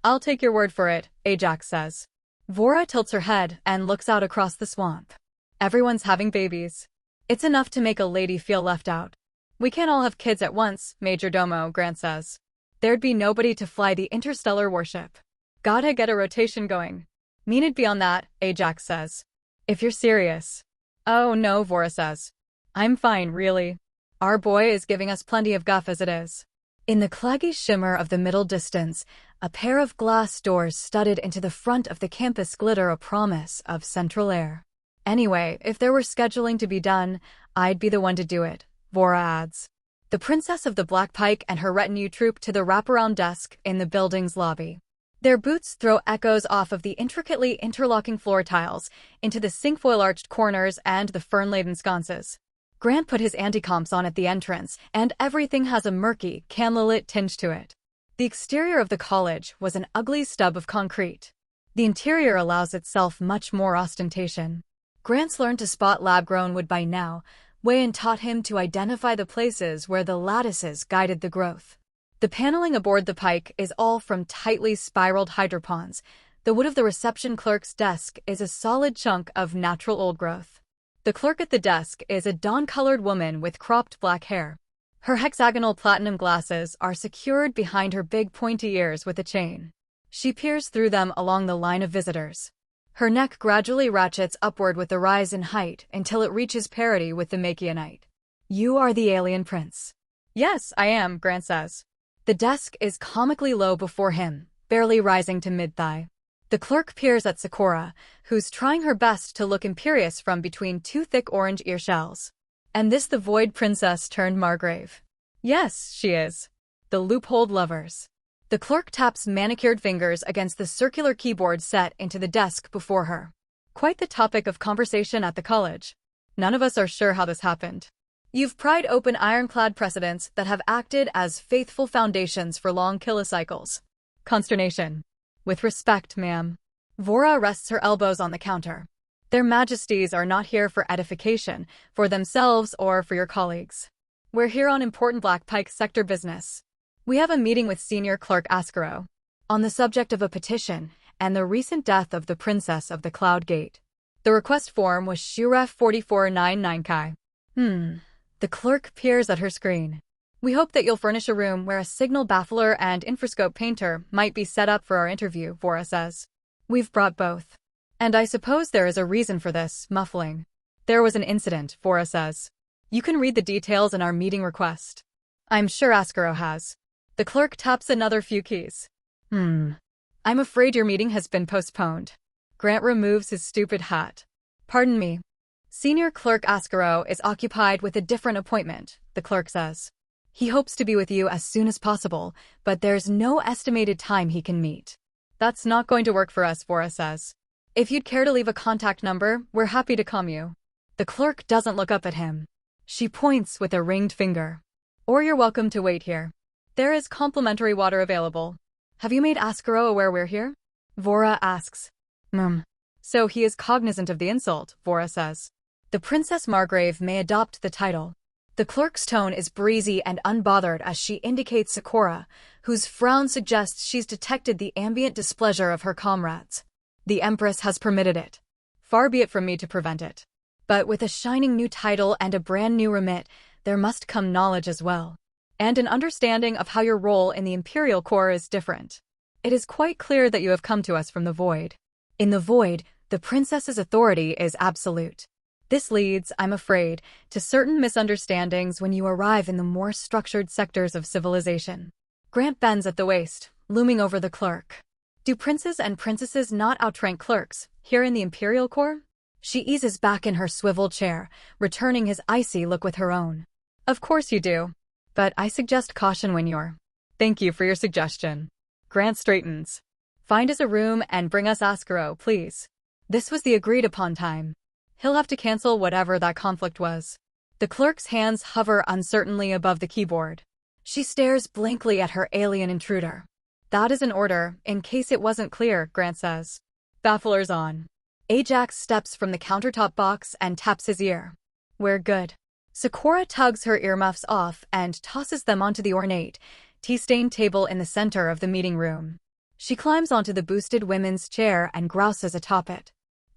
I'll take your word for it, Ajax says. Vora tilts her head and looks out across the swamp. Everyone's having babies. It's enough to make a lady feel left out. We can't all have kids at once, Major Domo, Grant says. There'd be nobody to fly the interstellar warship. Gotta get a rotation going. Mina'd be on that, Ajax says. If you're serious. Oh no, Vora says. I'm fine, really. Our boy is giving us plenty of guff as it is. In the claggy shimmer of the middle distance, a pair of glass doors studded into the front of the campus glitter a promise of central air. Anyway, if there were scheduling to be done, I'd be the one to do it, Vora adds. The Princess of the Black Pike and her retinue troop to the wraparound desk in the building's lobby. Their boots throw echoes off of the intricately interlocking floor tiles into the cinquefoil-arched corners and the fern-laden sconces. Grant put his anti-comps on at the entrance, and everything has a murky, candlelit tinge to it. The exterior of the college was an ugly stub of concrete. The interior allows itself much more ostentation. Grant's learned to spot lab-grown wood by now. Wayan taught him to identify the places where the lattices guided the growth. The paneling aboard the Pike is all from tightly spiraled hydropons. The wood of the reception clerk's desk is a solid chunk of natural old growth. The clerk at the desk is a dawn-colored woman with cropped black hair. Her hexagonal platinum glasses are secured behind her big pointy ears with a chain. She peers through them along the line of visitors. Her neck gradually ratchets upward with the rise in height until it reaches parity with the Machianite. You are the alien prince. Yes, I am, Grant says. The desk is comically low before him, barely rising to mid-thigh. The clerk peers at Sakura, who's trying her best to look imperious from between 2 thick orange ear shells. And this the Void Princess turned Margrave. Yes, she is. The loopholed lovers. The clerk taps manicured fingers against the circular keyboard set into the desk before her. Quite the topic of conversation at the college. None of us are sure how this happened. You've pried open ironclad precedents that have acted as faithful foundations for long kilocycles. Consternation. With respect, ma'am. Vora rests her elbows on the counter. Their majesties are not here for edification, for themselves or for your colleagues. We're here on important Black Pike sector business. We have a meeting with Senior Clerk Ascaro on the subject of a petition and the recent death of the Princess of the Cloud Gate. The request form was Shuref 4499 Kai. The clerk peers at her screen. We hope that you'll furnish a room where a signal baffler and infrascope painter might be set up for our interview, Vora says. We've brought both. And I suppose there is a reason for this, muffling. There was an incident, Vora says. You can read the details in our meeting request. I'm sure Sakura has. The clerk taps another few keys. I'm afraid your meeting has been postponed. Grant removes his stupid hat. Pardon me. Senior Clerk Sakura is occupied with a different appointment, the clerk says. He hopes to be with you as soon as possible, but there's no estimated time he can meet. That's not going to work for us, Vora says. If you'd care to leave a contact number, we're happy to call you. The clerk doesn't look up at him. She points with a ringed finger. Or you're welcome to wait here. There is complimentary water available. Have you made Sakura aware we're here? Vora asks. So he is cognizant of the insult, Vora says. The Princess Margrave may adopt the title. The clerk's tone is breezy and unbothered as she indicates Sakura, whose frown suggests she's detected the ambient displeasure of her comrades. The Empress has permitted it. Far be it from me to prevent it. But with a shining new title and a brand new remit, there must come knowledge as well. And an understanding of how your role in the Imperial Corps is different. It is quite clear that you have come to us from the Void. In the Void, the Princess's authority is absolute. This leads, I'm afraid, to certain misunderstandings when you arrive in the more structured sectors of civilization. Grant bends at the waist, looming over the clerk. Do princes and princesses not outrank clerks, here in the Imperial Corps? She eases back in her swivel chair, returning his icy look with her own. Of course you do. But I suggest caution when you're. Thank you for your suggestion. Grant straightens. Find us a room and bring us Sakura, please. This was the agreed-upon time. He'll have to cancel whatever that conflict was. The clerk's hands hover uncertainly above the keyboard. She stares blankly at her alien intruder. That is an order, in case it wasn't clear, Grant says. Baffler's on. Ajax steps from the countertop box and taps his ear. We're good. Sakura tugs her earmuffs off and tosses them onto the ornate, tea-stained table in the center of the meeting room. She climbs onto the boosted women's chair and grouses atop it.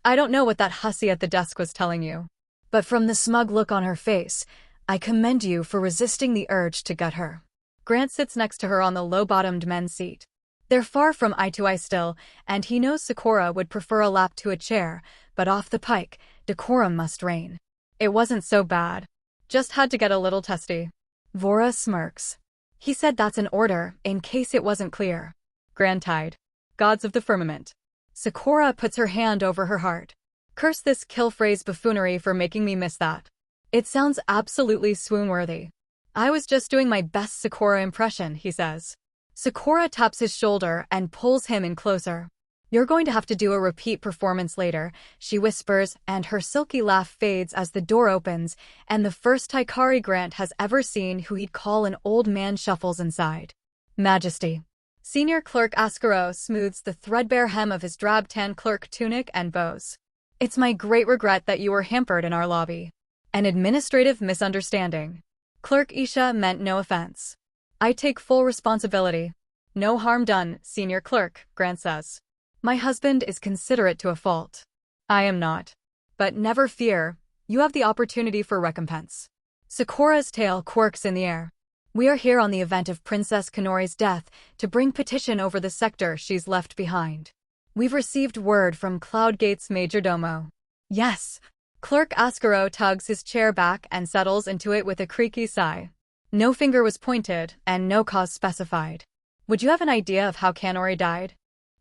I don't know what that hussy at the desk was telling you, but from the smug look on her face, I commend you for resisting the urge to gut her. Grant sits next to her on the low-bottomed men's seat. They're far from eye to eye still, and he knows Sakura would prefer a lap to a chair, but off the pike, decorum must reign. It wasn't so bad. Just had to get a little testy. Vora smirks. He said that's an order, in case it wasn't clear. Grant tied. Gods of the firmament. Sakura puts her hand over her heart. Curse this kill-phrase buffoonery for making me miss that. It sounds absolutely swoon-worthy. I was just doing my best Sakura impression, he says. Sakura taps his shoulder and pulls him in closer. You're going to have to do a repeat performance later, she whispers, and her silky laugh fades as the door opens, and the first Taikari Grant has ever seen who he'd call an old man shuffles inside. Majesty. Senior Clerk Sakura smooths the threadbare hem of his drab-tan clerk tunic and bows. It's my great regret that you were hampered in our lobby. An administrative misunderstanding. Clerk Isha meant no offense. I take full responsibility. No harm done, Senior Clerk, Grant says. My husband is considerate to a fault. I am not. But never fear, you have the opportunity for recompense. Sakura's tail quirks in the air. We are here on the event of Princess Kanori's death to bring petition over the sector she's left behind. We've received word from Cloudgate's majordomo. Yes. Clerk Sakura tugs his chair back and settles into it with a creaky sigh. No finger was pointed, and no cause specified. Would you have an idea of how Kanori died?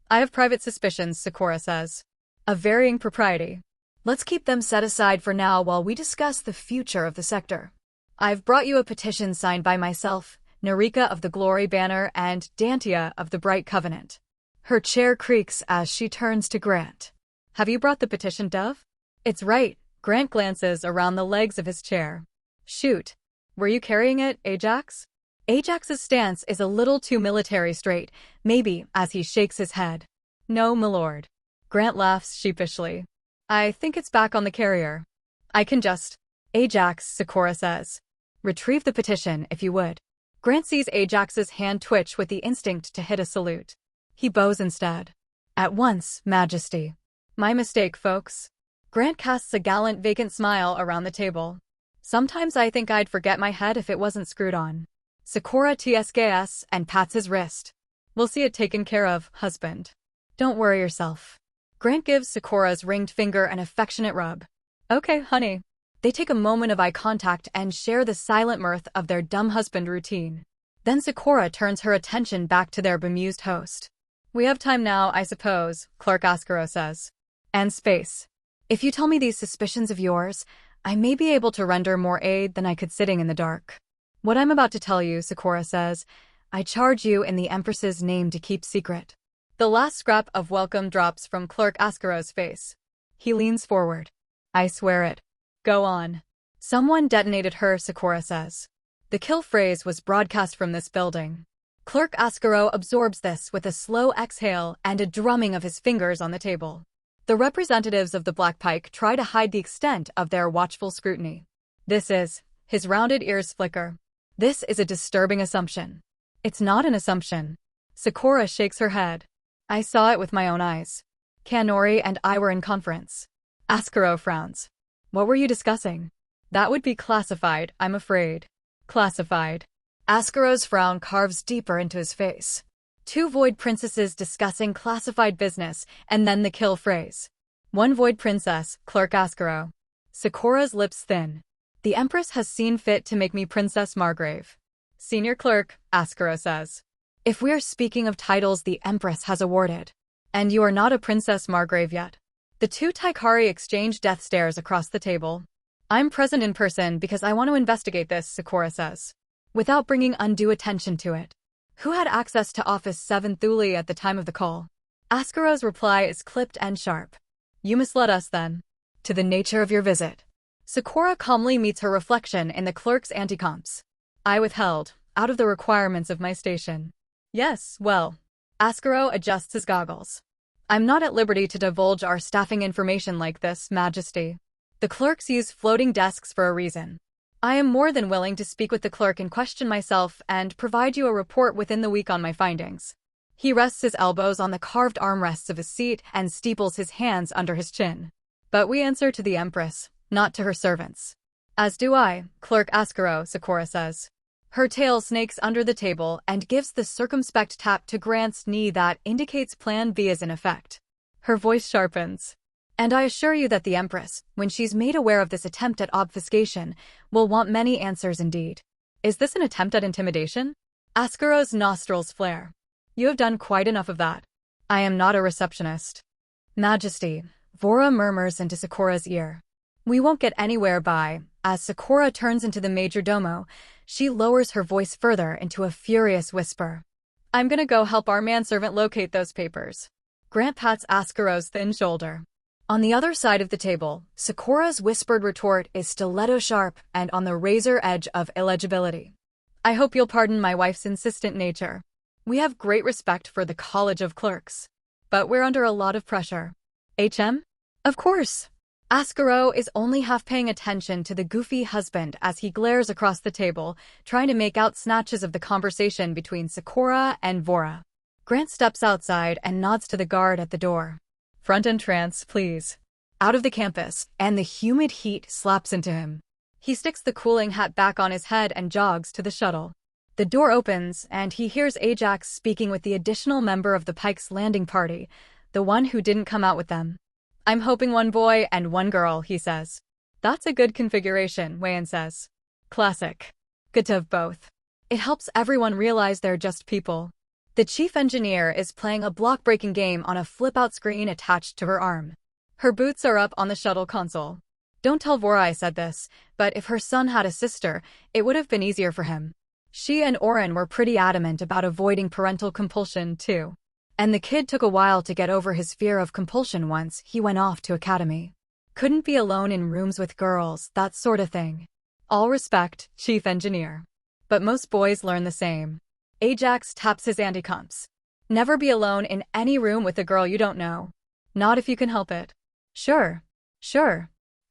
I have private suspicions, Sakura says. Of varying propriety. Let's keep them set aside for now while we discuss the future of the sector. I've brought you a petition signed by myself, Narika of the Glory Banner, and Dantia of the Bright Covenant. Her chair creaks as she turns to Grant. Have you brought the petition, Dove? It's right. Grant glances around the legs of his chair. Shoot. Were you carrying it, Ajax? Ajax's stance is a little too military straight, maybe, as he shakes his head. No, milord. Grant laughs sheepishly. I think it's back on the carrier. I can just. Ajax, Sakura says. Retrieve the petition, if you would. Grant sees Ajax's hand twitch with the instinct to hit a salute. He bows instead. At once, Majesty. My mistake, folks. Grant casts a gallant vacant smile around the table. Sometimes I think I'd forget my head if it wasn't screwed on. Sakura tsks and pats his wrist. We'll see it taken care of, husband. Don't worry yourself. Grant gives Sakura's ringed finger an affectionate rub. Okay, honey. They take a moment of eye contact and share the silent mirth of their dumb husband routine. Then Sakura turns her attention back to their bemused host. We have time now, I suppose, Clerk Ascaro says. And space. If you tell me these suspicions of yours, I may be able to render more aid than I could sitting in the dark. What I'm about to tell you, Sakura says, I charge you in the Empress's name to keep secret. The last scrap of welcome drops from Clerk Ascaro's face. He leans forward. I swear it. Go on. Someone detonated her, Sakura says. The kill phrase was broadcast from this building. Clerk Ascaro absorbs this with a slow exhale and a drumming of his fingers on the table. The representatives of the Black Pike try to hide the extent of their watchful scrutiny. His rounded ears flicker. This is a disturbing assumption. It's not an assumption. Sakura shakes her head. I saw it with my own eyes. Kanori and I were in conference. Ascaro frowns. What were you discussing? That would be classified, I'm afraid. Classified. Ascaro's frown carves deeper into his face. Two Void Princesses discussing classified business, and then the kill phrase. One Void Princess, Clerk Ascaro. Sakura's lips thin. The Empress has seen fit to make me Princess Margrave. Senior Clerk, Ascaro says. If we're speaking of titles the Empress has awarded. And you are not a Princess Margrave yet. The two Taikari exchange death stares across the table. I'm present in person because I want to investigate this, Sakura says. Without bringing undue attention to it. Who had access to Office 7 Thule at the time of the call? Ascaro's reply is clipped and sharp. You misled us then. To the nature of your visit. Sakura calmly meets her reflection in the clerk's anticomps. I withheld, out of the requirements of my station. Yes, well. Ascaro adjusts his goggles. I'm not at liberty to divulge our staffing information like this, Majesty. The clerks use floating desks for a reason. I am more than willing to speak with the clerk and question myself and provide you a report within the week on my findings. He rests his elbows on the carved armrests of his seat and steeples his hands under his chin. But we answer to the Empress, not to her servants. As do I, Clerk Ascaro, Sakura says. Her tail snakes under the table and gives the circumspect tap to Grant's knee that indicates Plan B is in effect. Her voice sharpens. And I assure you that the Empress, when she's made aware of this attempt at obfuscation, will want many answers indeed. Is this an attempt at intimidation? Ascaro's nostrils flare. You have done quite enough of that. I am not a receptionist. Majesty, Vora murmurs into Sakura's ear. We won't get anywhere by, as Sakura turns into the majordomo, she lowers her voice further into a furious whisper. I'm gonna go help our manservant locate those papers. Grant pats Ascaro's thin shoulder. On the other side of the table, Sakura's whispered retort is stiletto sharp and on the razor edge of illegibility. I hope you'll pardon my wife's insistent nature. We have great respect for the College of Clerks. But we're under a lot of pressure. HM? Of course. Ascaro is only half paying attention to the goofy husband as he glares across the table, trying to make out snatches of the conversation between Sakura and Vora. Grant steps outside and nods to the guard at the door. Front entrance, please. Out of the campus, and the humid heat slaps into him. He sticks the cooling hat back on his head and jogs to the shuttle. The door opens, and he hears Ajax speaking with the additional member of the Pike's landing party, the one who didn't come out with them. I'm hoping one boy and one girl, he says. That's a good configuration, Wayan says. Classic. Good to have both. It helps everyone realize they're just people. The chief engineer is playing a block-breaking game on a flip-out screen attached to her arm. Her boots are up on the shuttle console. Don't tell Vora I said this, but if her son had a sister, it would have been easier for him. She and Oren were pretty adamant about avoiding parental compulsion, too. And the kid took a while to get over his fear of compulsion once he went off to academy. Couldn't be alone in rooms with girls, that sort of thing. All respect, chief engineer. But most boys learn the same. Ajax taps his anticomps. Never be alone in any room with a girl you don't know. Not if you can help it. Sure.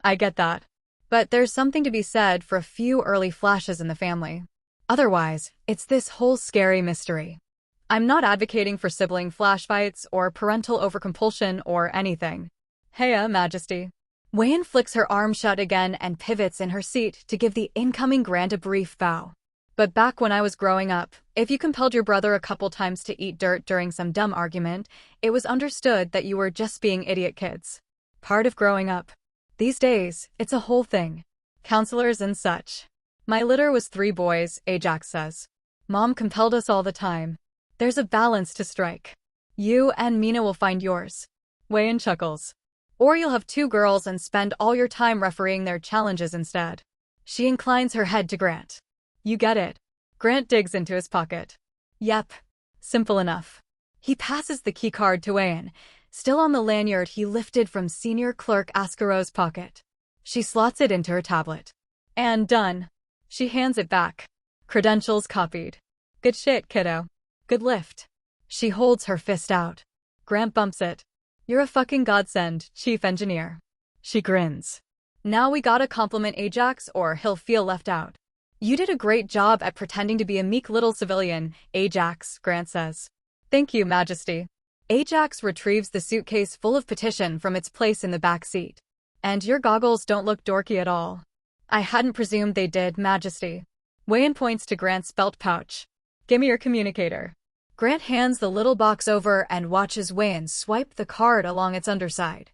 I get that. But there's something to be said for a few early flashes in the family. Otherwise, it's this whole scary mystery. I'm not advocating for sibling flash fights or parental overcompulsion or anything. Heya, Majesty. Wayan flicks her arm shut again and pivots in her seat to give the incoming Grant a brief bow. But back when I was growing up, if you compelled your brother a couple times to eat dirt during some dumb argument, it was understood that you were just being idiot kids. Part of growing up. These days, it's a whole thing. Counselors and such. My litter was 3 boys, Ajax says. Mom compelled us all the time. There's a balance to strike. You and Mina will find yours. Wayan chuckles. Or you'll have 2 girls and spend all your time refereeing their challenges instead. She inclines her head to Grant. You get it. Grant digs into his pocket. Yep. Simple enough. He passes the keycard to Wayan, still on the lanyard he lifted from senior clerk Ascaro's pocket. She slots it into her tablet. And done. She hands it back. Credentials copied. Good shit, kiddo. Good lift. She holds her fist out. Grant bumps it. You're a fucking godsend, chief engineer. She grins. Now we gotta compliment Ajax or he'll feel left out. You did a great job at pretending to be a meek little civilian, Ajax, Grant says. Thank you, Majesty. Ajax retrieves the suitcase full of petition from its place in the back seat. And your goggles don't look dorky at all. I hadn't presumed they did, Majesty. Wayan points to Grant's belt pouch. Give me your communicator. Grant hands the little box over and watches Wayan swipe the card along its underside.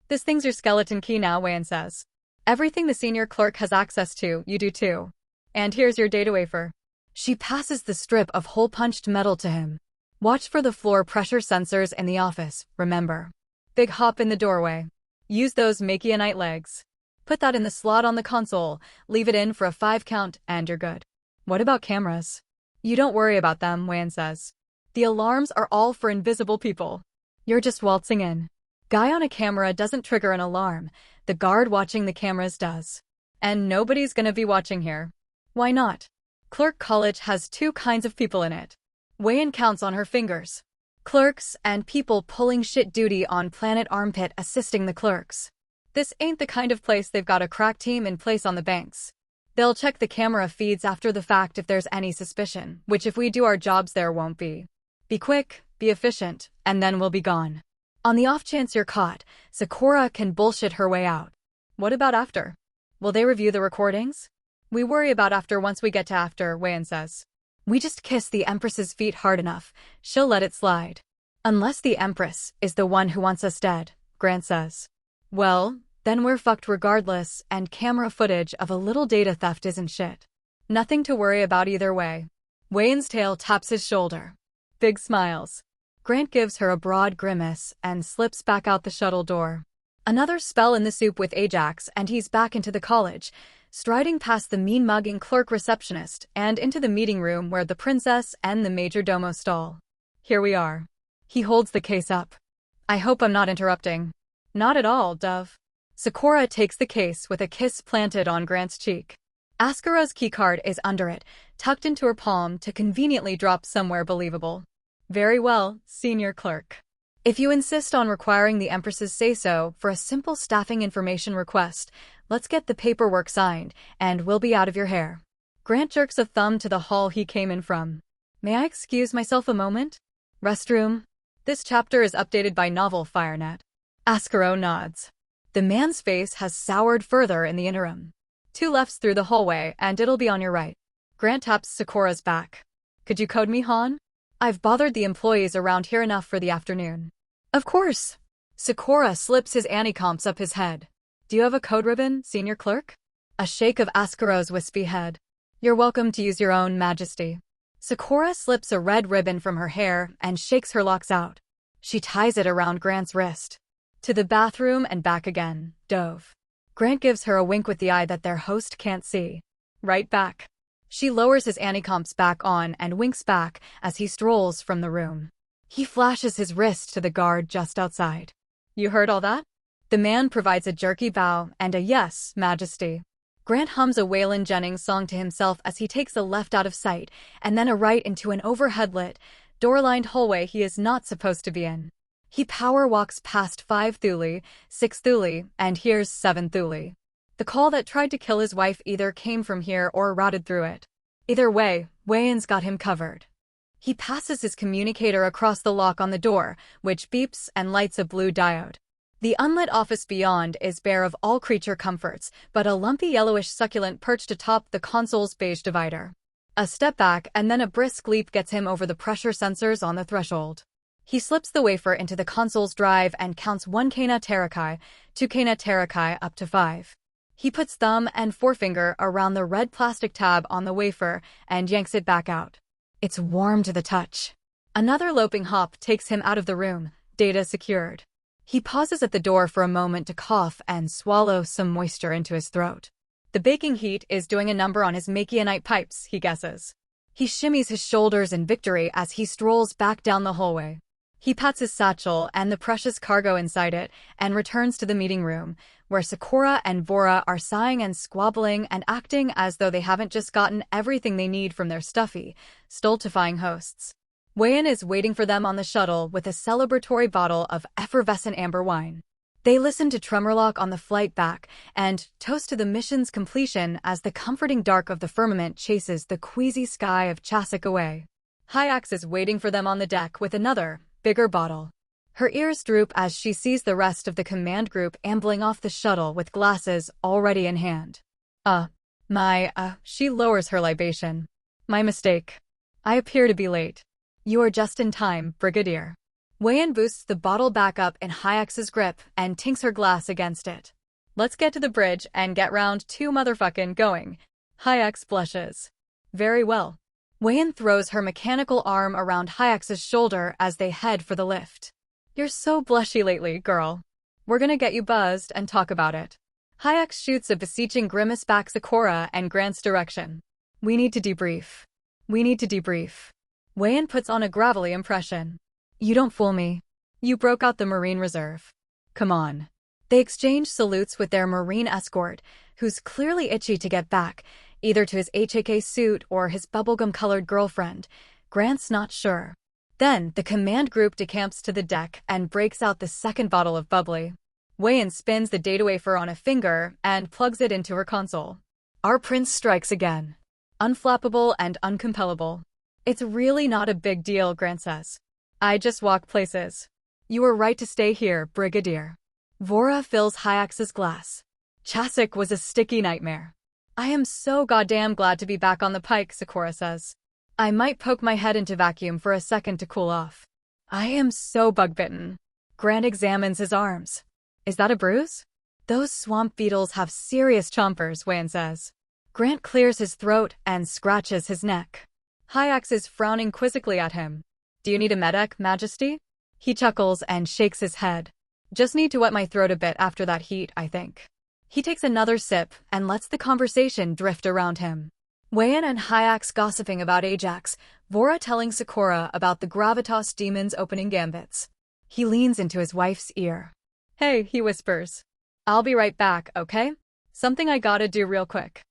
This thing's your skeleton key now, Wayan says. Everything the senior clerk has access to, you do too. And here's your data wafer. She passes the strip of hole-punched metal to him. Watch for the floor pressure sensors in the office, remember. Big hop in the doorway. Use those Makianite legs. Put that in the slot on the console, leave it in for a 5 count, and you're good. What about cameras? You don't worry about them, Wayan says. The alarms are all for invisible people. You're just waltzing in. Guy on a camera doesn't trigger an alarm, the guard watching the cameras does. And nobody's gonna be watching here. Why not? Clerk College has 2 kinds of people in it. Wayan counts on her fingers. Clerks and people pulling shit duty on Planet Armpit assisting the clerks. This ain't the kind of place they've got a crack team in place on the banks. They'll check the camera feeds after the fact if there's any suspicion, which if we do our jobs there won't be. Be quick, be efficient, and then we'll be gone. On the off chance you're caught, Sakura can bullshit her way out. What about after? Will they review the recordings? We worry about after once we get to after, Wayan says. We just kiss the Empress's feet hard enough, she'll let it slide. Unless the Empress is the one who wants us dead, Grant says. Well, then we're fucked regardless, and camera footage of a little data theft isn't shit. Nothing to worry about either way. Wayan's tail taps his shoulder. Big smiles. Grant gives her a broad grimace and slips back out the shuttle door. Another spell in the soup with Ajax and he's back into the college, striding past the mean-mugging clerk receptionist and into the meeting room where the princess and the major domo stall. Here we are. He holds the case up. I hope I'm not interrupting. Not at all, Dove. Sakura takes the case with a kiss planted on Grant's cheek. Ascaro's keycard is under it, tucked into her palm to conveniently drop somewhere believable. Very well, senior clerk. If you insist on requiring the Empress's say-so for a simple staffing information request, let's get the paperwork signed, and we'll be out of your hair. Grant jerks a thumb to the hall he came in from. May I excuse myself a moment? Restroom? This chapter is updated by Novel FireNet. Ascaro nods. The man's face has soured further in the interim. 2 lefts through the hallway, and it'll be on your right. Grant taps Sakura's back. Could you code me, Han? I've bothered the employees around here enough for the afternoon. Of course. Sakura slips his anti-comps up his head. Do you have a code ribbon, senior clerk? A shake of Ascaro's wispy head. You're welcome to use your own, Majesty. Sakura slips a red ribbon from her hair and shakes her locks out. She ties it around Grant's wrist. To the bathroom and back again, Dove. Grant gives her a wink with the eye that their host can't see. Right back. She lowers his anti-comps back on and winks back as he strolls from the room. He flashes his wrist to the guard just outside. You heard all that? The man provides a jerky bow and a yes, Majesty. Grant hums a Waylon Jennings song to himself as he takes a left out of sight and then a right into an overhead-lit, door-lined hallway he is not supposed to be in. He power walks past 5 Thule, 6 Thule, and here's 7 Thule. The call that tried to kill his wife either came from here or routed through it. Either way, Wayan's got him covered. He passes his communicator across the lock on the door, which beeps and lights a blue diode. The unlit office beyond is bare of all creature comforts, but a lumpy yellowish succulent perched atop the console's beige divider. A step back and then a brisk leap gets him over the pressure sensors on the threshold. He slips the wafer into the console's drive and counts 1 kena terakai, 2 kena terakai up to 5. He puts thumb and forefinger around the red plastic tab on the wafer and yanks it back out. It's warm to the touch. Another loping hop takes him out of the room, data secured. He pauses at the door for a moment to cough and swallow some moisture into his throat. The baking heat is doing a number on his Makionite pipes, he guesses. He shimmies his shoulders in victory as he strolls back down the hallway. He pats his satchel and the precious cargo inside it and returns to the meeting room, where Sakura and Vora are sighing and squabbling and acting as though they haven't just gotten everything they need from their stuffy, stultifying hosts. Wayan is waiting for them on the shuttle with a celebratory bottle of effervescent amber wine. They listen to Tremorlock on the flight back and toast to the mission's completion as the comforting dark of the firmament chases the queasy sky of Chasik away. Hyax is waiting for them on the deck with another, bigger bottle. Her ears droop as she sees the rest of the command group ambling off the shuttle with glasses already in hand. She lowers her libation. My mistake. I appear to be late. You are just in time, Brigadier. Wayan boosts the bottle back up in Hyax's grip and tinks her glass against it. Let's get to the bridge and get round 2 motherfucking going. Hyax blushes. Very well. Wayan throws her mechanical arm around Hyax's shoulder as they head for the lift. You're so blushy lately, girl. We're gonna get you buzzed and talk about it. Hyax shoots a beseeching grimace back Sakura and Grant's direction. We need to debrief. Wayan puts on a gravelly impression. You don't fool me. You broke out the Marine Reserve. Come on. They exchange salutes with their Marine escort, who's clearly itchy to get back, either to his HAK suit or his bubblegum-colored girlfriend. Grant's not sure. Then, the command group decamps to the deck and breaks out the second bottle of bubbly. Wayan spins the data wafer on a finger and plugs it into her console. Our prince strikes again. Unflappable and uncompellable. It's really not a big deal, Grant says. I just walk places. You were right to stay here, Brigadier. Vora fills Hyax's glass. Chasik was a sticky nightmare. I am so goddamn glad to be back on the pike, Sakura says. I might poke my head into vacuum for a second to cool off. I am so bug-bitten. Grant examines his arms. Is that a bruise? Those swamp beetles have serious chompers, Wayan says. Grant clears his throat and scratches his neck. Hyax is frowning quizzically at him. Do you need a medic, Majesty? He chuckles and shakes his head. Just need to wet my throat a bit after that heat, I think. He takes another sip and lets the conversation drift around him. Wayan and Hyax gossiping about Ajax, Vora telling Sakura about the Gravitas demon's opening gambits. He leans into his wife's ear. Hey, he whispers. I'll be right back, okay? Something I gotta do real quick.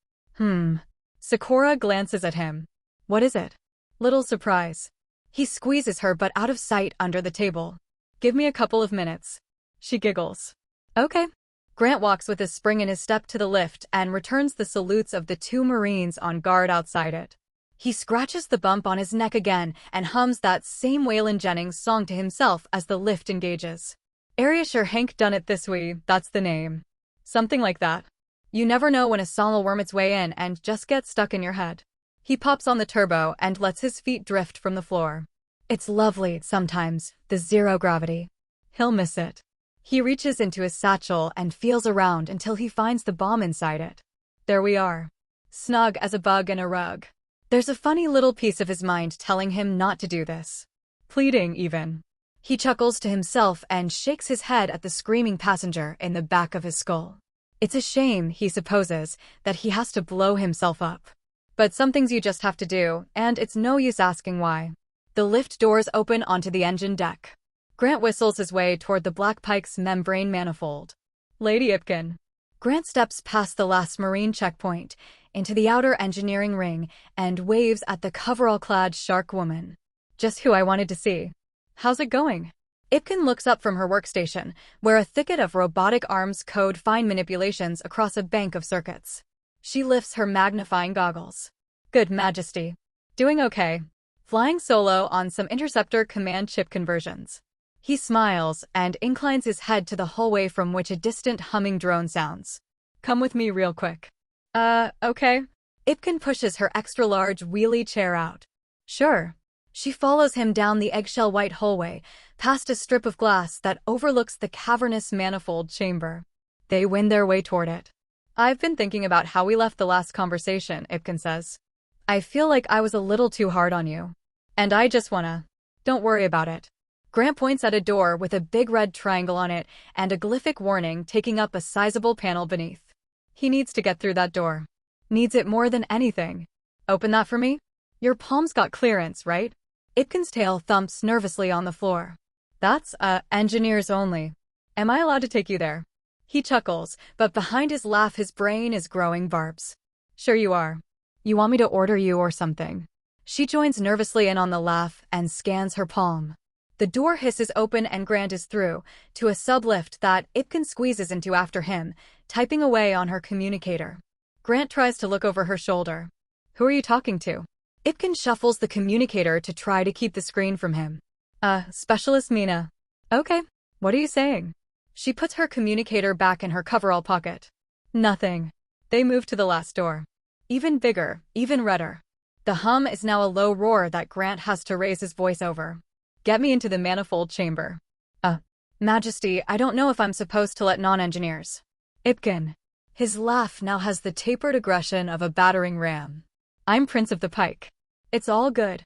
Sakura glances at him. What is it? Little surprise. He squeezes her but out of sight under the table. Give me a couple of minutes. She giggles. Okay. Grant walks with a spring in his step to the lift and returns the salutes of the 2 Marines on guard outside it. He scratches the bump on his neck again and hums that same Waylon Jennings song to himself as the lift engages. Area sure Hank done it this way, that's the name. Something like that. You never know when a song'll worm its way in and just get stuck in your head. He pops on the turbo and lets his feet drift from the floor. It's lovely, sometimes, the zero gravity. He'll miss it. He reaches into his satchel and feels around until he finds the bomb inside it. There we are. Snug as a bug in a rug. There's a funny little piece of his mind telling him not to do this. Pleading, even. He chuckles to himself and shakes his head at the screaming passenger in the back of his skull. It's a shame, he supposes, that he has to blow himself up. But some things you just have to do, and it's no use asking why. The lift doors open onto the engine deck. Grant whistles his way toward the Black Pike's membrane manifold. Lady Ipkin. Grant steps past the last Marine checkpoint, into the outer engineering ring, and waves at the coverall-clad shark woman. Just who I wanted to see. How's it going? Ipkin looks up from her workstation, where a thicket of robotic arms code fine manipulations across a bank of circuits. She lifts her magnifying goggles. Good, Majesty. Doing okay. Flying solo on some interceptor command chip conversions. He smiles and inclines his head to the hallway from which a distant humming drone sounds. Come with me real quick. Okay. Ipkin pushes her extra-large wheelie chair out. Sure. She follows him down the eggshell white hallway, past a strip of glass that overlooks the cavernous manifold chamber. They win their way toward it. I've been thinking about how we left the last conversation, Ipkin says. I feel like I was a little too hard on you. And I just wanna. Don't worry about it. Grant points at a door with a big red triangle on it and a glyphic warning taking up a sizable panel beneath. He needs to get through that door. Needs it more than anything. Open that for me? Your palms got clearance, right? Ipkin's tail thumps nervously on the floor. That's, engineers only. Am I allowed to take you there? He chuckles, but behind his laugh his brain is growing barbs. Sure you are. You want me to order you or something? She joins nervously in on the laugh and scans her palm. The door hisses open and Grant is through, to a sublift that Ipkin squeezes into after him, typing away on her communicator. Grant tries to look over her shoulder. Who are you talking to? Ipkin shuffles the communicator to try to keep the screen from him. Specialist Mina. Okay, what are you saying? She puts her communicator back in her coverall pocket. Nothing. They move to the last door. Even bigger, even redder. The hum is now a low roar that Grant has to raise his voice over. Get me into the manifold chamber. Majesty, I don't know if I'm supposed to let non-engineers. Ipkin. His laugh now has the tapered aggression of a battering ram. I'm Prince of the Pike. It's all good.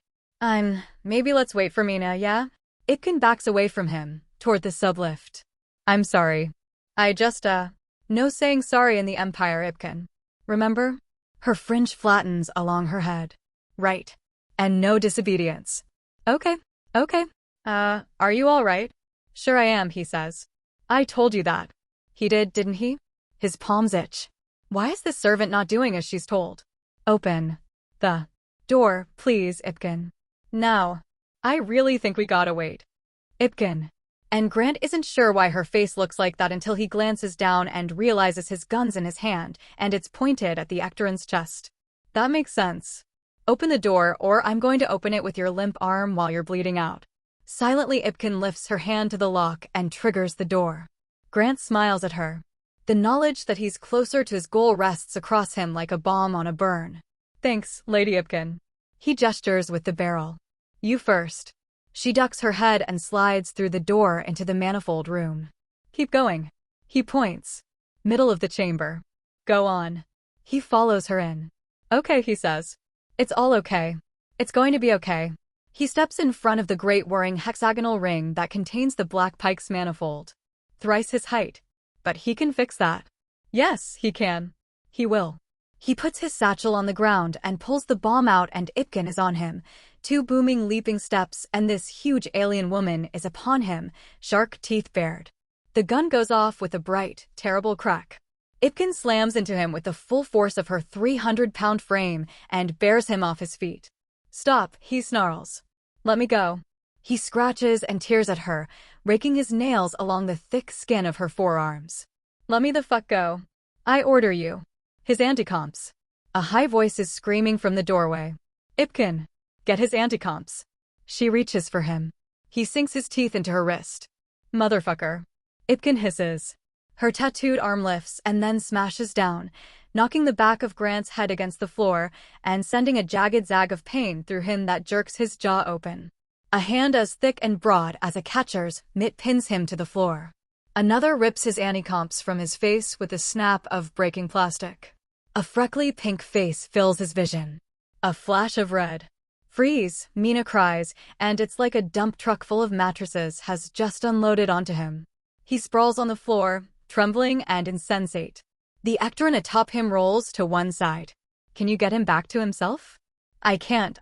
Maybe let's wait for Mina, yeah? Ipkin backs away from him, toward the sublift. I'm sorry. No saying sorry in the Empire, Ipkin. Remember? Her fringe flattens along her head. Right. And no disobedience. Okay. Are you all right? Sure I am, he says. I told you that. He did, didn't he? His palms itch. Why is the servant not doing as she's told? Open the door, please, Ipkin. Now. I really think we gotta wait. Ipkin. And Grant isn't sure why her face looks like that until he glances down and realizes his gun's in his hand, and it's pointed at the Ectoran's chest. That makes sense. Open the door, or I'm going to open it with your limp arm while you're bleeding out. Silently, Ipkin lifts her hand to the lock and triggers the door. Grant smiles at her. The knowledge that he's closer to his goal rests across him like a bomb on a burn. Thanks, Lady Ipkin. He gestures with the barrel. You first. She ducks her head and slides through the door into the manifold room. Keep going. He points. Middle of the chamber. Go on. He follows her in. Okay, he says. It's all okay. It's going to be okay. He steps in front of the great whirring hexagonal ring that contains the Black Pike's manifold. Thrice his height. But he can fix that. Yes, he can. He will. He puts his satchel on the ground and pulls the bomb out, and Ipkin is on him. 2 booming leaping steps and this huge alien woman is upon him, shark teeth bared. The gun goes off with a bright, terrible crack. Ipkin slams into him with the full force of her 300-pound frame and bears him off his feet. Stop, he snarls. Let me go. He scratches and tears at her, raking his nails along the thick skin of her forearms. Let me the fuck go. I order you. His anticomps. A high voice is screaming from the doorway. Ipkin. Get his anticomps. She reaches for him. He sinks his teeth into her wrist. Motherfucker. Ipkin hisses. Her tattooed arm lifts and then smashes down, knocking the back of Grant's head against the floor and sending a jagged zag of pain through him that jerks his jaw open. A hand as thick and broad as a catcher's mitt pins him to the floor. Another rips his anticomps from his face with a snap of breaking plastic. A freckly pink face fills his vision. A flash of red. Freeze, Mina cries, and it's like a dump truck full of mattresses has just unloaded onto him. He sprawls on the floor, trembling and insensate. The Ectoran atop him rolls to one side. Can you get him back to himself? I can't,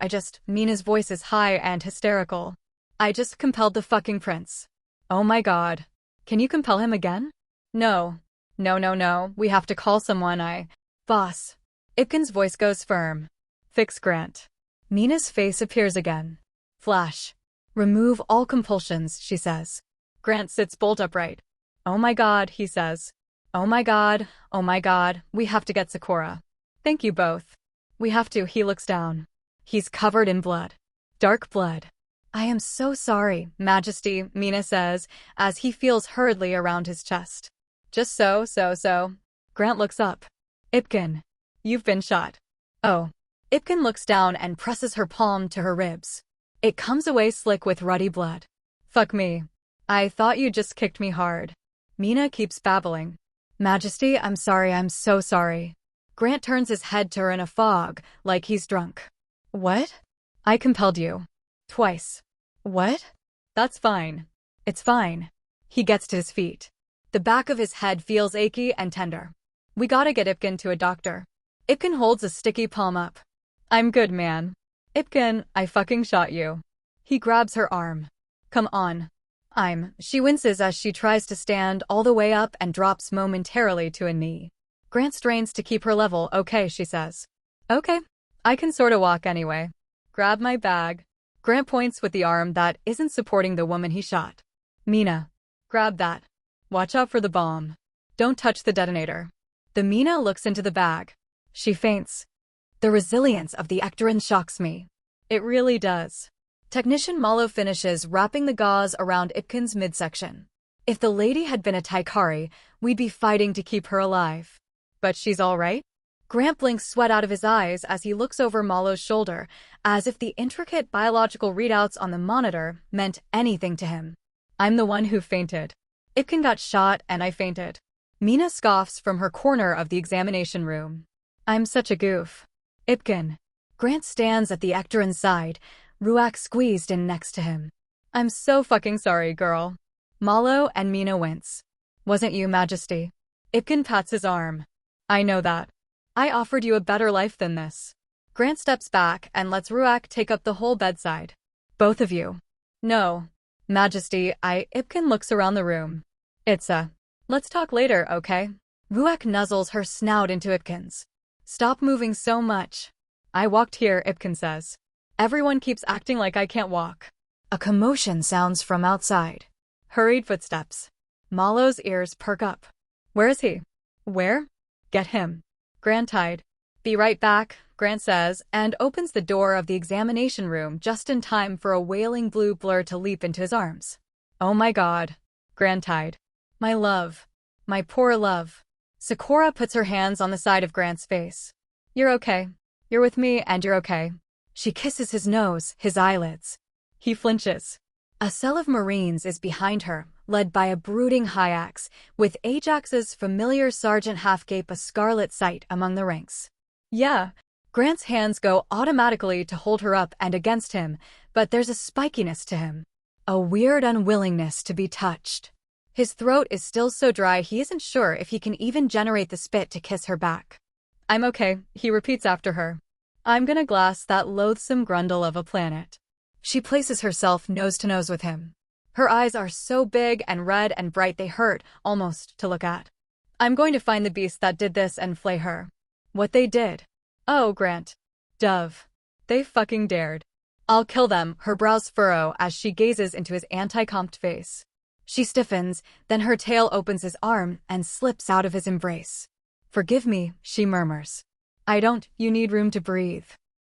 Mina's voice is high and hysterical. I just compelled the fucking prince. Oh my god. Can you compel him again? No. No, we have to call someone, Boss. Ipkin's voice goes firm. Fix Grant. Mina's face appears again. Flash. Remove all compulsions, she says. Grant sits bolt upright. Oh my god, he says. Oh my god, we have to get Sakura. Thank you both. We have to, he looks down. He's covered in blood. Dark blood. I am so sorry, Majesty, Mina says, as he feels hurriedly around his chest. Just so. Grant looks up. Ipkin. You've been shot. Oh. Ipkin looks down and presses her palm to her ribs. It comes away slick with ruddy blood. Fuck me. I thought you just kicked me hard. Mina keeps babbling. Majesty, I'm sorry, I'm so sorry. Grant turns his head to her in a fog, like he's drunk. What? I compelled you. Twice. What? That's fine. It's fine. He gets to his feet. The back of his head feels achy and tender. We gotta get Ipkin to a doctor. Ipkin holds a sticky palm up. I'm good, man. Ipkin, I fucking shot you. He grabs her arm. Come on. She winces as she tries to stand all the way up and drops momentarily to a knee. Grant strains to keep her level. Okay, she says. Okay. I can sorta walk anyway. Grab my bag. Grant points with the arm that isn't supporting the woman he shot. Mina. Grab that. Watch out for the bomb. Don't touch the detonator. The Mina looks into the bag. She faints. The resilience of the Ectoran shocks me. It really does. Technician Malo finishes wrapping the gauze around Ipkin's midsection. If the lady had been a Taikari, we'd be fighting to keep her alive. But she's all right? Grant blinks sweat out of his eyes as he looks over Malo's shoulder, as if the intricate biological readouts on the monitor meant anything to him. I'm the one who fainted. Ipkin got shot and I fainted. Mina scoffs from her corner of the examination room. I'm such a goof. Ipkin. Grant stands at the Ectoran's side, Ruak squeezed in next to him. I'm so fucking sorry, girl. Malo and Mina wince. Wasn't you, Majesty? Ipkin pats his arm. I know that. I offered you a better life than this. Grant steps back and lets Ruak take up the whole bedside. Both of you. No. Majesty, Ipkin looks around the room. Let's talk later, okay? Ruak nuzzles her snout into Ipkin's. Stop moving so much. I walked here, Ipkin says. Everyone keeps acting like I can't walk. A commotion sounds from outside. Hurried footsteps. Malo's ears perk up. Where is he? Where? Get him. Grant tied. Be right back, Grant says, and opens the door of the examination room just in time for a wailing blue blur to leap into his arms. Oh my god. Grant tied. My love. My poor love. Sakura puts her hands on the side of Grant's face. You're okay. You're with me and you're okay. She kisses his nose, his eyelids. He flinches. A cell of Marines is behind her, led by a brooding Hyax, with Ajax's familiar Sergeant Halfgape a scarlet sight among the ranks. Yeah. Grant's hands go automatically to hold her up and against him, but there's a spikiness to him. A weird unwillingness to be touched. His throat is still so dry he isn't sure if he can even generate the spit to kiss her back. I'm okay, he repeats after her. I'm gonna glass that loathsome grundle of a planet. She places herself nose to nose with him. Her eyes are so big and red and bright they hurt, almost, to look at. I'm going to find the beast that did this and flay her. What they did. Oh, Grant. Dove. They fucking dared. I'll kill them, her brows furrow as she gazes into his anti-comped face. She stiffens, then her tail opens his arm and slips out of his embrace. Forgive me, she murmurs. You need room to breathe.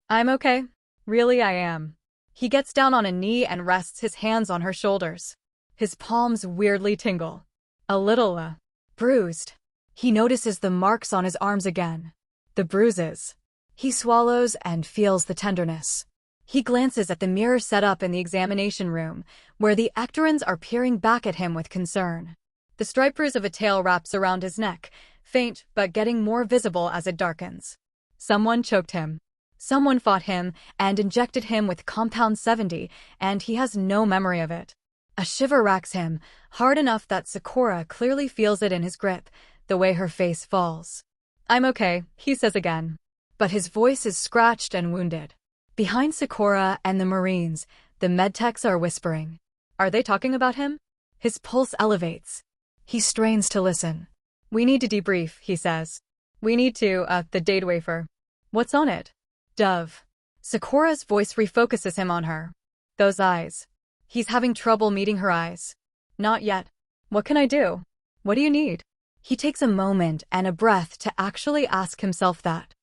I'm okay. Really, I am. He gets down on a knee and rests his hands on her shoulders. His palms weirdly tingle. A little, bruised. He notices the marks on his arms again. The bruises. He swallows and feels the tenderness. He glances at the mirror set up in the examination room, where the Ectorans are peering back at him with concern. The stripe bruise of a tail wraps around his neck, faint but getting more visible as it darkens. Someone choked him. Someone fought him and injected him with Compound 70, and he has no memory of it. A shiver racks him, hard enough that Sakura clearly feels it in his grip, the way her face falls. I'm okay, he says again. But his voice is scratched and wounded. Behind Sakura and the Marines, the medtechs are whispering. Are they talking about him? His pulse elevates. He strains to listen. We need to debrief, he says. We need to, the date wafer. What's on it? Dove. Sakura's voice refocuses him on her. Those eyes. He's having trouble meeting her eyes. Not yet. What can I do? What do you need? He takes a moment and a breath to actually ask himself that.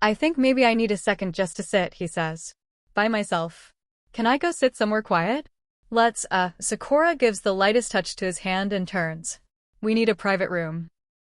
I think maybe I need a second just to sit, he says. By myself. Can I go sit somewhere quiet? Sakura gives the lightest touch to his hand and turns. We need a private room.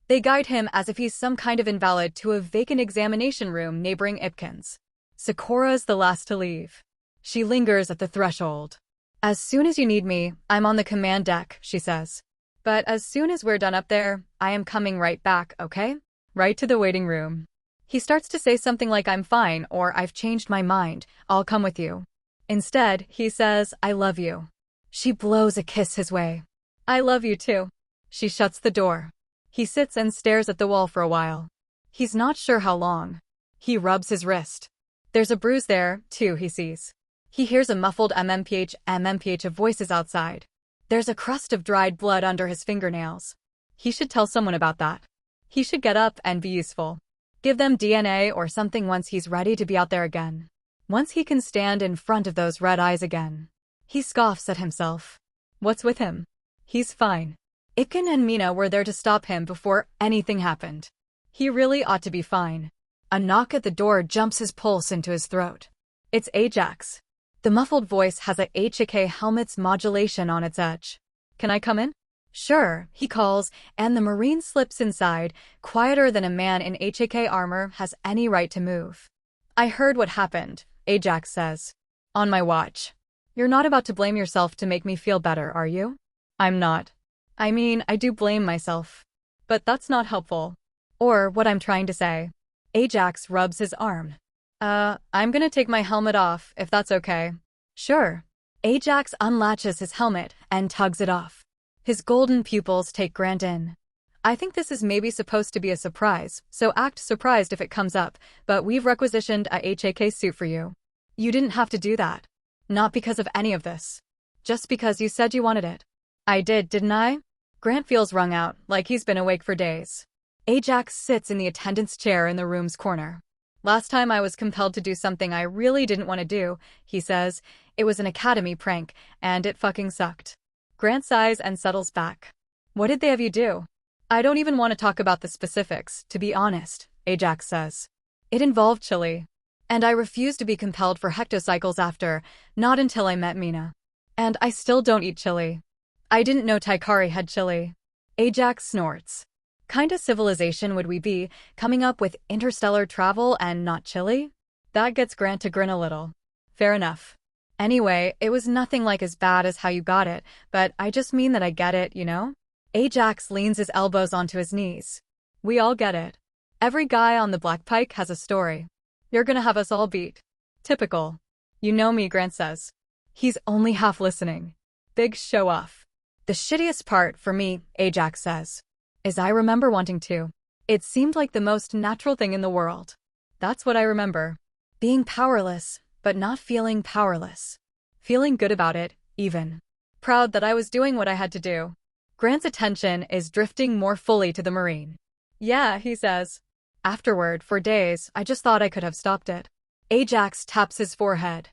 They guide him as if he's some kind of invalid to a vacant examination room neighboring Ipkin's. Sakura's the last to leave. She lingers at the threshold. As soon as you need me, I'm on the command deck, she says. But as soon as we're done up there, I am coming right back, okay? Right to the waiting room. He starts to say something like I'm fine or I've changed my mind, I'll come with you. Instead, he says, I love you. She blows a kiss his way. I love you too. She shuts the door. He sits and stares at the wall for a while. He's not sure how long. He rubs his wrist. There's a bruise there, too, he sees. He hears a muffled MMPH of voices outside. There's a crust of dried blood under his fingernails. He should tell someone about that. He should get up and be useful. Give them DNA or something once he's ready to be out there again. Once he can stand in front of those red eyes again. He scoffs at himself. What's with him? He's fine. Iken and Mina were there to stop him before anything happened. He really ought to be fine. A knock at the door jumps his pulse into his throat. It's Ajax. The muffled voice has a HK helmet's modulation on its edge. Can I come in? Sure, he calls, and the Marine slips inside, quieter than a man in HK armor has any right to move. I heard what happened, Ajax says. On my watch. You're not about to blame yourself to make me feel better, are you? I'm not. I mean, I do blame myself. But that's not helpful. Or what I'm trying to say. Ajax rubs his arm. I'm gonna take my helmet off, if that's okay. Sure. Ajax unlatches his helmet and tugs it off. His golden pupils take Grant in. I think this is maybe supposed to be a surprise, so act surprised if it comes up, but we've requisitioned a HAK suit for you. You didn't have to do that. Not because of any of this. Just because you said you wanted it. I did, didn't I? Grant feels wrung out, like he's been awake for days. Ajax sits in the attendant's chair in the room's corner. Last time I was compelled to do something I really didn't want to do, he says. It was an academy prank, and it fucking sucked. Grant sighs and settles back. What did they have you do? I don't even want to talk about the specifics, to be honest, Ajax says. It involved chili. And I refused to be compelled for hectocycles after, not until I met Mina. And I still don't eat chili. I didn't know Taikari had chili. Ajax snorts. Kinda civilization would we be, coming up with interstellar travel and not chili? That gets Grant to grin a little. Fair enough. Anyway, it was nothing like as bad as how you got it, but I just mean that I get it, you know? Ajax leans his elbows onto his knees. We all get it. Every guy on the Black Pike has a story. You're gonna have us all beat. Typical. You know me, Grant says. He's only half listening. Big show off. The shittiest part for me, Ajax says, is I remember wanting to. It seemed like the most natural thing in the world. That's what I remember. Being powerless, but not feeling powerless. Feeling good about it, even. Proud that I was doing what I had to do. Grant's attention is drifting more fully to the Marine. Yeah, he says. Afterward, for days, I just thought I could have stopped it. Ajax taps his forehead.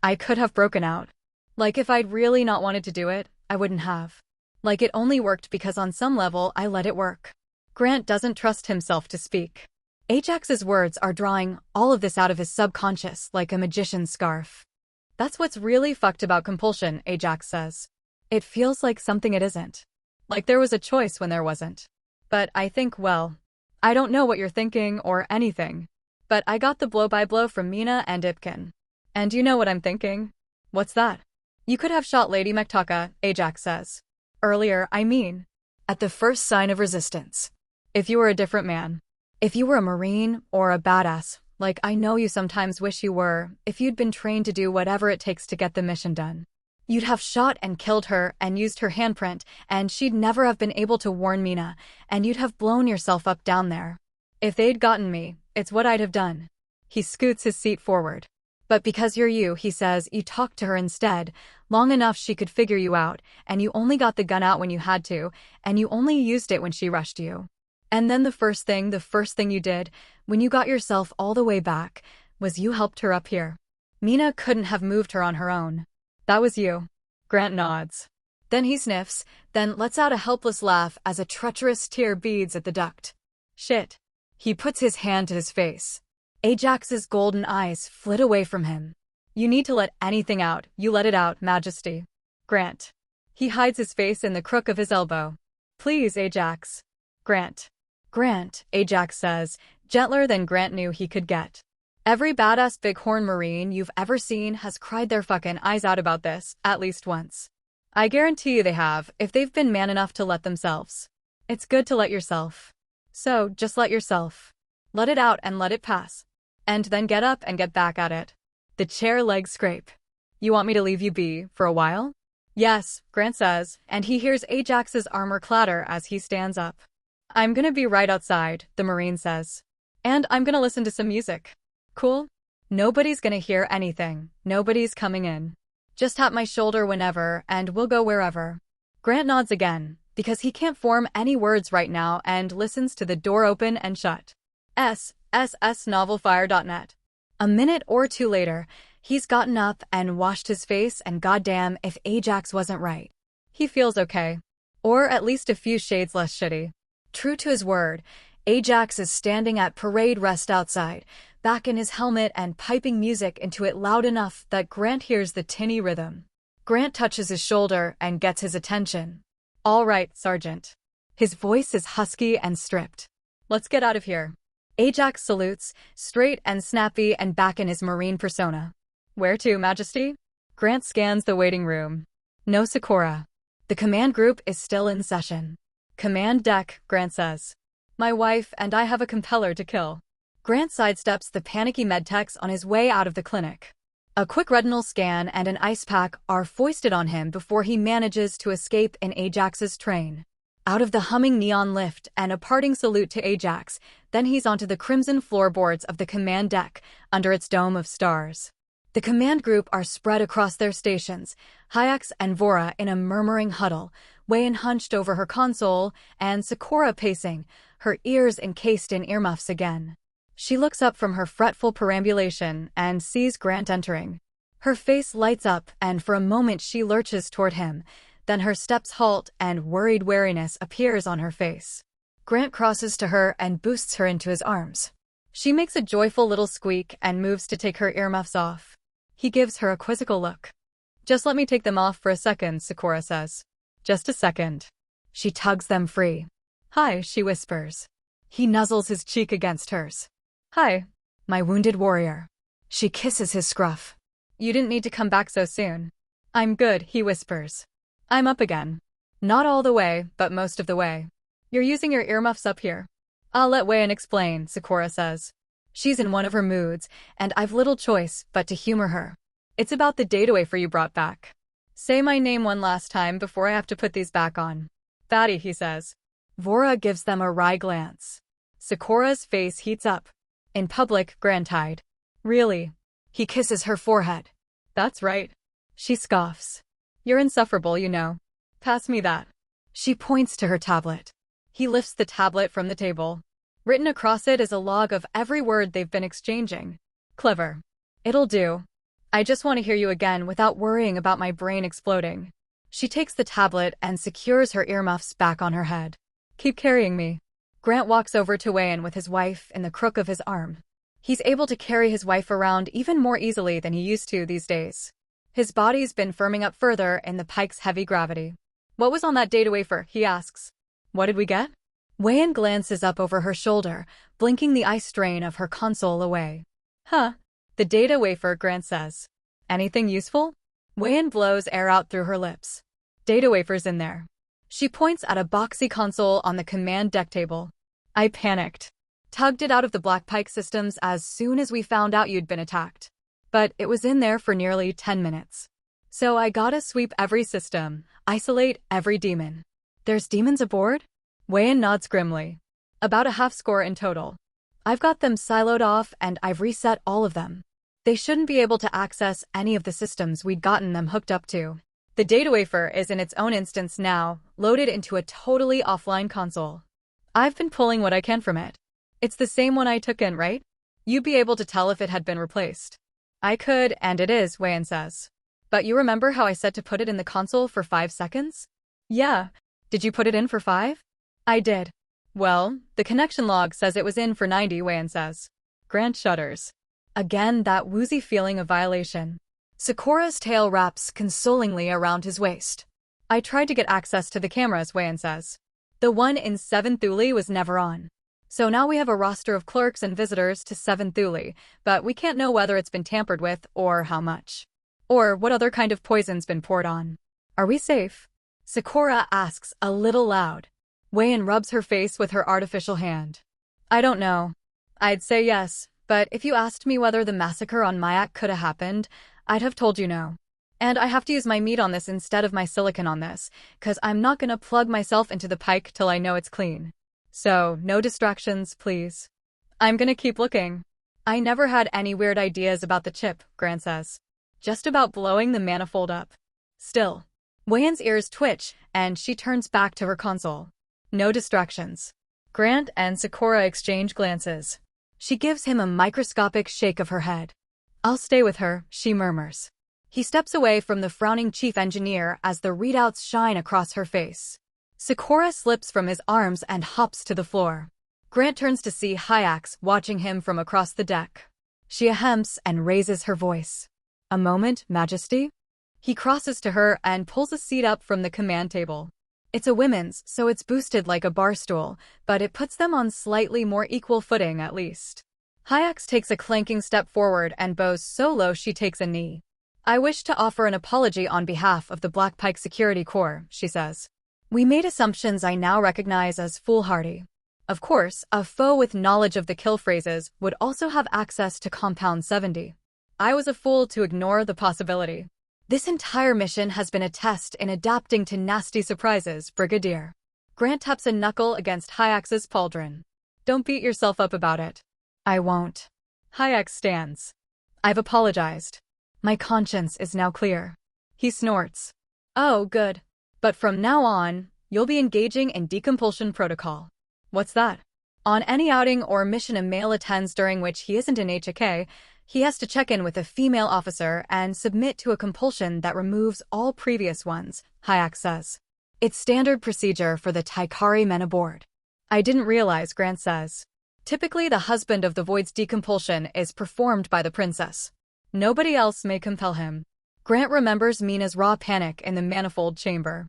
I could have broken out. Like if I'd really not wanted to do it, I wouldn't have. Like it only worked because on some level I let it work. Grant doesn't trust himself to speak. Ajax's words are drawing all of this out of his subconscious like a magician's scarf. That's what's really fucked about compulsion, Ajax says. It feels like something it isn't. Like there was a choice when there wasn't. But I think, well, I don't know what you're thinking or anything. But I got the blow-by-blow from Mina and Ipkin. And you know what I'm thinking? What's that? You could have shot Lady Mektaka, Ajax says. Earlier, I mean. At the first sign of resistance. If you were a different man. If you were a Marine or a badass, like I know you sometimes wish you were, if you'd been trained to do whatever it takes to get the mission done. You'd have shot and killed her and used her handprint, and she'd never have been able to warn Mina, and you'd have blown yourself up down there. If they'd gotten me, it's what I'd have done. He scoots his seat forward. But because you're you, he says, you talked to her instead, long enough she could figure you out, and you only got the gun out when you had to, and you only used it when she rushed you. And then the first thing you did, when you got yourself all the way back, was you helped her up here. Mina couldn't have moved her on her own. That was you. Grant nods. Then he sniffs, then lets out a helpless laugh as a treacherous tear beads at the duct. Shit. He puts his hand to his face. Ajax's golden eyes flit away from him. You need to let anything out. You let it out, Majesty. Grant. He hides his face in the crook of his elbow. Please, Ajax. Grant. Grant, Ajax says, gentler than Grant knew he could get. Every badass bighorn marine you've ever seen has cried their fucking eyes out about this, at least once. I guarantee you they have, if they've been man enough to let themselves. It's good to let yourself. So, just let yourself. Let it out and let it pass. And then get up and get back at it. The chair legs scrape. You want me to leave you be, for a while? Yes, Grant says, and he hears Ajax's armor clatter as he stands up. I'm gonna be right outside, the Marine says. And I'm gonna listen to some music. Cool? Nobody's gonna hear anything. Nobody's coming in. Just tap my shoulder whenever, and we'll go wherever. Grant nods again, because he can't form any words right now and listens to the door open and shut. SSSnovelfire.net. A minute or two later, he's gotten up and washed his face, and goddamn if Ajax wasn't right. He feels okay. Or at least a few shades less shitty. True to his word, Ajax is standing at parade rest outside, back in his helmet and piping music into it loud enough that Grant hears the tinny rhythm. Grant touches his shoulder and gets his attention. All right, Sergeant. His voice is husky and stripped. Let's get out of here. Ajax salutes, straight and snappy and back in his Marine persona. Where to, Majesty? Grant scans the waiting room. No Sakura. The command group is still in session. Command deck, Grant says. My wife and I have a compeller to kill. Grant sidesteps the panicky medtechs on his way out of the clinic. A quick retinal scan and an ice pack are foisted on him before he manages to escape in Ajax's train. Out of the humming neon lift and a parting salute to Ajax, then he's onto the crimson floorboards of the command deck under its dome of stars. The command group are spread across their stations, Hyax and Vora in a murmuring huddle, Wayan hunched over her console, and Sakura pacing, her ears encased in earmuffs again. She looks up from her fretful perambulation and sees Grant entering. Her face lights up, and for a moment she lurches toward him. Then her steps halt and worried wariness appears on her face. Grant crosses to her and boosts her into his arms. She makes a joyful little squeak and moves to take her earmuffs off. He gives her a quizzical look. Just let me take them off for a second, Sakura says. Just a second. She tugs them free. Hi, she whispers. He nuzzles his cheek against hers. Hi, my wounded warrior. She kisses his scruff. You didn't need to come back so soon. I'm good, he whispers. I'm up again. Not all the way, but most of the way. You're using your earmuffs up here. I'll let Wayan explain, Sakura says. She's in one of her moods, and I've little choice but to humor her. It's about the data wafer you brought back. Say my name one last time before I have to put these back on. Batty, he says. Vora gives them a wry glance. Sakura's face heats up. In public, Grant-eyed. Really? He kisses her forehead. That's right. She scoffs. You're insufferable, you know. Pass me that. She points to her tablet. He lifts the tablet from the table. Written across it is a log of every word they've been exchanging. Clever. It'll do. I just want to hear you again without worrying about my brain exploding. She takes the tablet and secures her earmuffs back on her head. Keep carrying me. Grant walks over to Wayan with his wife in the crook of his arm. He's able to carry his wife around even more easily than he used to these days. His body's been firming up further in the pike's heavy gravity. What was on that data wafer, he asks. What did we get? Wayan glances up over her shoulder, blinking the eye strain of her console away. Huh. The data wafer, Grant says. Anything useful? Wayan blows air out through her lips. Data wafer's in there. She points at a boxy console on the command deck table. I panicked. Tugged it out of the Black Pike systems as soon as we found out you'd been attacked. But it was in there for nearly 10 minutes. So I gotta sweep every system, isolate every demon. There's demons aboard? Wayan nods grimly. About a half score in total. I've got them siloed off and I've reset all of them. They shouldn't be able to access any of the systems we'd gotten them hooked up to. The data wafer is in its own instance now, loaded into a totally offline console. I've been pulling what I can from it. It's the same one I took in, right? You'd be able to tell if it had been replaced. I could, and it is, Wayan says. But you remember how I said to put it in the console for 5 seconds? Yeah. Did you put it in for 5? I did. Well, the connection log says it was in for 90, Wayan says. Grant shudders. Again, that woozy feeling of violation. Sakura's tail wraps consolingly around his waist. I tried to get access to the cameras, Wayan says. The one in 7th Thule was never on. So now we have a roster of clerks and visitors to 7th Thule, but we can't know whether it's been tampered with or how much. Or what other kind of poison's been poured on. Are we safe? Sakura asks a little loud. Wayan rubs her face with her artificial hand. I don't know. I'd say yes, but if you asked me whether the massacre on Mayak could have happened, I'd have told you no. And I have to use my meat on this instead of my silicon on this, 'cause I'm not gonna plug myself into the pike till I know it's clean. So, no distractions, please. I'm gonna keep looking. I never had any weird ideas about the chip, Grant says. Just about blowing the manifold up. Still. Wayan's ears twitch, and she turns back to her console. No distractions. Grant and Sakura exchange glances. She gives him a microscopic shake of her head. I'll stay with her, she murmurs. He steps away from the frowning chief engineer as the readouts shine across her face. Sakura slips from his arms and hops to the floor. Grant turns to see Hyak's watching him from across the deck. She ahems and raises her voice. A moment, Majesty? He crosses to her and pulls a seat up from the command table. It's a women's, so it's boosted like a bar stool, but it puts them on slightly more equal footing at least. Hyaks takes a clanking step forward and bows so low she takes a knee. I wish to offer an apology on behalf of the Black Pike Security Corps, she says. We made assumptions I now recognize as foolhardy. Of course, a foe with knowledge of the kill phrases would also have access to Compound 70. I was a fool to ignore the possibility. This entire mission has been a test in adapting to nasty surprises, Brigadier. Grant taps a knuckle against Hyax's pauldron. Don't beat yourself up about it. I won't. Hyax stands. I've apologized. My conscience is now clear. He snorts. Oh, good. But from now on, you'll be engaging in decompulsion protocol. What's that? On any outing or mission a male attends during which he isn't in HK, he has to check in with a female officer and submit to a compulsion that removes all previous ones, Hyax says. It's standard procedure for the Taikari men aboard. I didn't realize, Grant says. Typically the husband of the Void's decompulsion is performed by the princess. Nobody else may compel him. Grant remembers Mina's raw panic in the manifold chamber.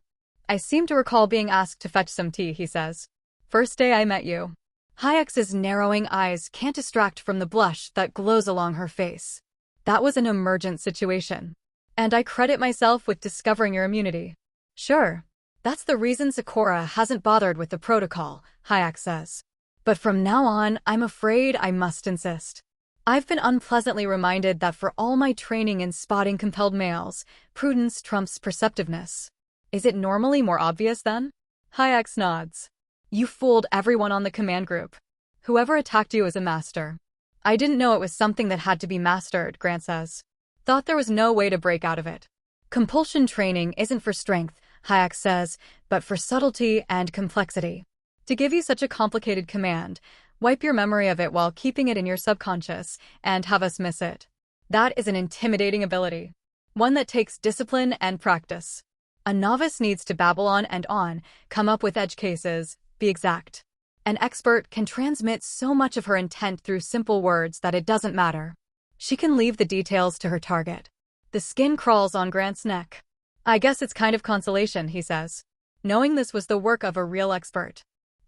I seem to recall being asked to fetch some tea, he says. First day I met you. Hyax's narrowing eyes can't distract from the blush that glows along her face. That was an emergent situation. And I credit myself with discovering your immunity. Sure. That's the reason Sakura hasn't bothered with the protocol, Hyax says. But from now on, I'm afraid I must insist. I've been unpleasantly reminded that for all my training in spotting compelled males, prudence trumps perceptiveness. Is it normally more obvious then? Hyax nods. You fooled everyone on the command group. Whoever attacked you is a master. I didn't know it was something that had to be mastered, Grant says. Thought there was no way to break out of it. Compulsion training isn't for strength, Hyax says, but for subtlety and complexity. To give you such a complicated command, wipe your memory of it while keeping it in your subconscious and have us miss it. That is an intimidating ability. One that takes discipline and practice. A novice needs to babble on and on, come up with edge cases, be exact. An expert can transmit so much of her intent through simple words that it doesn't matter. She can leave the details to her target. The skin crawls on Grant's neck. I guess it's kind of consolation, he says. Knowing this was the work of a real expert.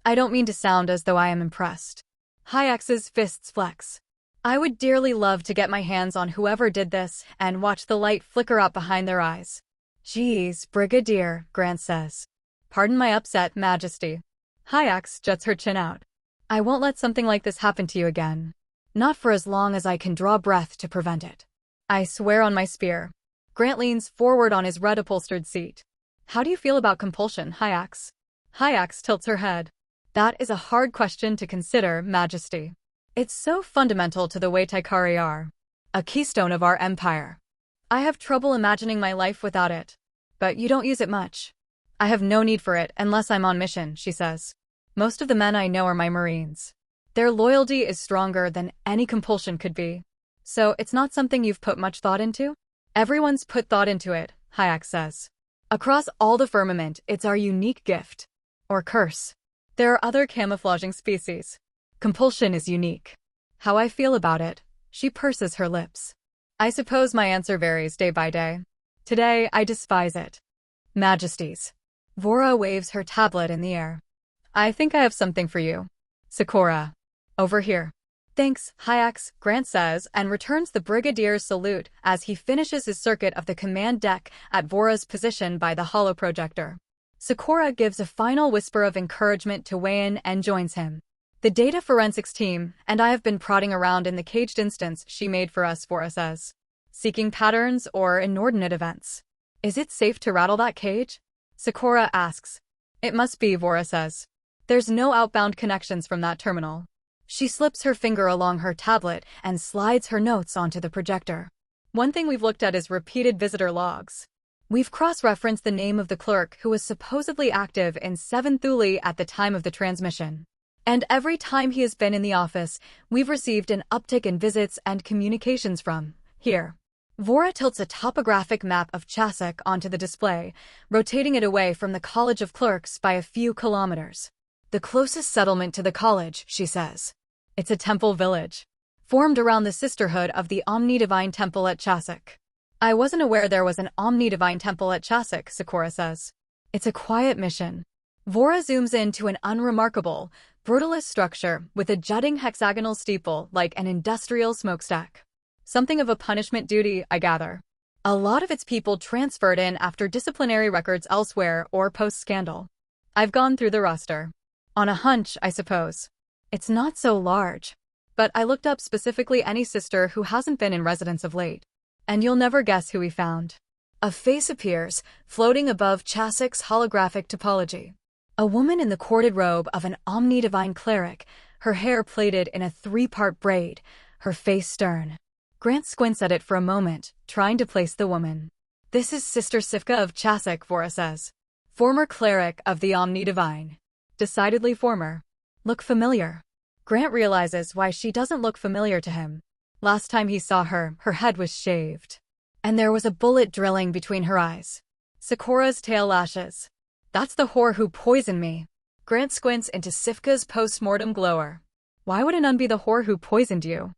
I don't mean to sound as though I am impressed. Hyax's fists flex. I would dearly love to get my hands on whoever did this and watch the light flicker out behind their eyes. Geez, Brigadier, Grant says. Pardon my upset, Majesty. Hyax juts her chin out. I won't let something like this happen to you again. Not for as long as I can draw breath to prevent it. I swear on my spear. Grant leans forward on his red-upholstered seat. How do you feel about compulsion, Hyax? Hyax tilts her head. That is a hard question to consider, Majesty. It's so fundamental to the way Taikari are. A keystone of our empire. I have trouble imagining my life without it. But you don't use it much. I have no need for it unless I'm on mission, she says. Most of the men I know are my Marines. Their loyalty is stronger than any compulsion could be. So it's not something you've put much thought into? Everyone's put thought into it, Hyax says. Across all the firmament, it's our unique gift. Or curse. There are other camouflaging species. Compulsion is unique. How I feel about it, she purses her lips. I suppose my answer varies day by day. Today, I despise it. Majesties. Vora waves her tablet in the air. I think I have something for you. Sakura. Over here. Thanks, Hyax, Grant says, and returns the brigadier's salute as he finishes his circuit of the command deck at Vora's position by the holoprojector. Sakura gives a final whisper of encouragement to Wayan and joins him. The data forensics team and I have been prodding around in the caged instance she made for us, Vora says. Seeking patterns or inordinate events. Is it safe to rattle that cage? Sakura asks. It must be, Vora says. There's no outbound connections from that terminal. She slips her finger along her tablet and slides her notes onto the projector. One thing we've looked at is repeated visitor logs. We've cross-referenced the name of the clerk who was supposedly active in 7 Thule at the time of the transmission. And every time he has been in the office, we've received an uptick in visits and communications from here. Vora tilts a topographic map of Chasik onto the display, rotating it away from the College of Clerks by a few kilometers. The closest settlement to the college, she says. It's a temple village, formed around the sisterhood of the Omnidivine Temple at Chasik. I wasn't aware there was an Omnidivine Temple at Chasik, Sakura says. It's a quiet mission. Vora zooms in to an unremarkable, brutalist structure with a jutting hexagonal steeple like an industrial smokestack. Something of a punishment duty, I gather. A lot of its people transferred in after disciplinary records elsewhere or post-scandal. I've gone through the roster. On a hunch, I suppose. It's not so large. But I looked up specifically any sister who hasn't been in residence of late. And you'll never guess who we found. A face appears, floating above Chasik's holographic topology. A woman in the corded robe of an Omnidivine cleric, her hair plaited in a 3-part braid, her face stern. Grant squints at it for a moment, trying to place the woman. This is Sister Sifka of Chasik, Vora says. Former cleric of the Omnidivine. Decidedly former. Look familiar. Grant realizes why she doesn't look familiar to him. Last time he saw her, her head was shaved. And there was a bullet drilling between her eyes. Sakura's tail lashes. That's the whore who poisoned me. Grant squints into Sifka's post-mortem glower. Why would a nun be the whore who poisoned you?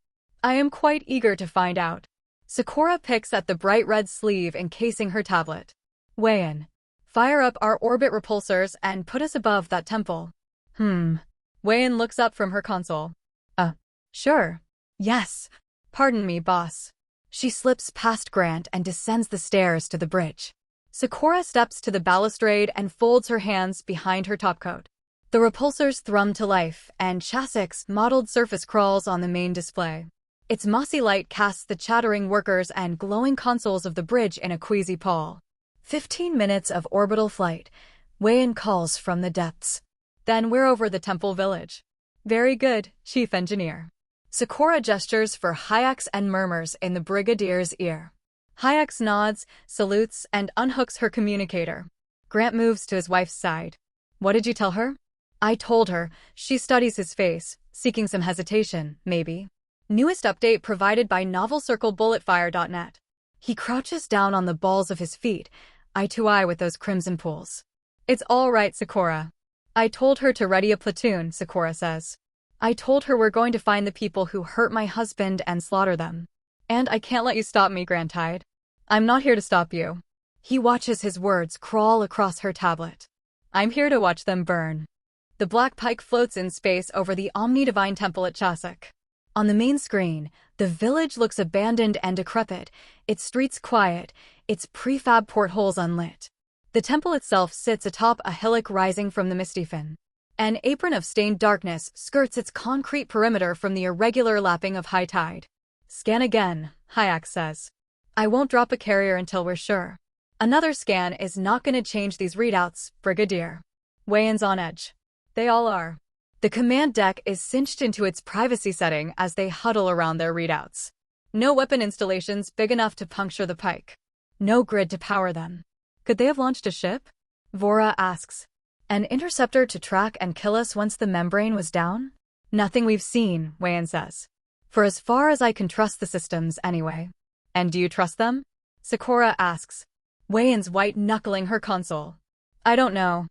I am quite eager to find out. Sakura picks at the bright red sleeve encasing her tablet. Wayan. Fire up our orbit repulsors and put us above that temple. Wayan looks up from her console. Sure. Yes. Pardon me, boss. She slips past Grant and descends the stairs to the bridge. Sakura steps to the balustrade and folds her hands behind her topcoat. The repulsors thrum to life, and Chasik's modeled surface crawls on the main display. Its mossy light casts the chattering workers and glowing consoles of the bridge in a queasy pall. 15 minutes of orbital flight. Wayan calls from the depths. Then we're over the temple village. Very good, Chief Engineer. Sakura gestures for Hyax and murmurs in the brigadier's ear. Hyax nods, salutes, and unhooks her communicator. Grant moves to his wife's side. What did you tell her? I told her. She studies his face, seeking some hesitation, maybe. Newest update provided by novelcirclebulletfire.net. He crouches down on the balls of his feet, eye to eye with those crimson pools. It's all right, Sakura. I told her to ready a platoon, Sakura says. I told her we're going to find the people who hurt my husband and slaughter them. And I can't let you stop me, Grantide. I'm not here to stop you. He watches his words crawl across her tablet. I'm here to watch them burn. The black pike floats in space over the Omnidivine Temple at Chasik. On the main screen, the village looks abandoned and decrepit, its streets quiet, its prefab portholes unlit. The temple itself sits atop a hillock rising from the misty fin. An apron of stained darkness skirts its concrete perimeter from the irregular lapping of high tide. Scan again, Hyax says. I won't drop a carrier until we're sure. Another scan is not going to change these readouts, Brigadier. Wayan's on edge. They all are. The command deck is cinched into its privacy setting as they huddle around their readouts. No weapon installations big enough to puncture the pike. No grid to power them. Could they have launched a ship? Vora asks. An interceptor to track and kill us once the membrane was down? Nothing we've seen, Wayan says. For as far as I can trust the systems, anyway. And do you trust them? Sakura asks. Wayan's white-knuckling her console. I don't know.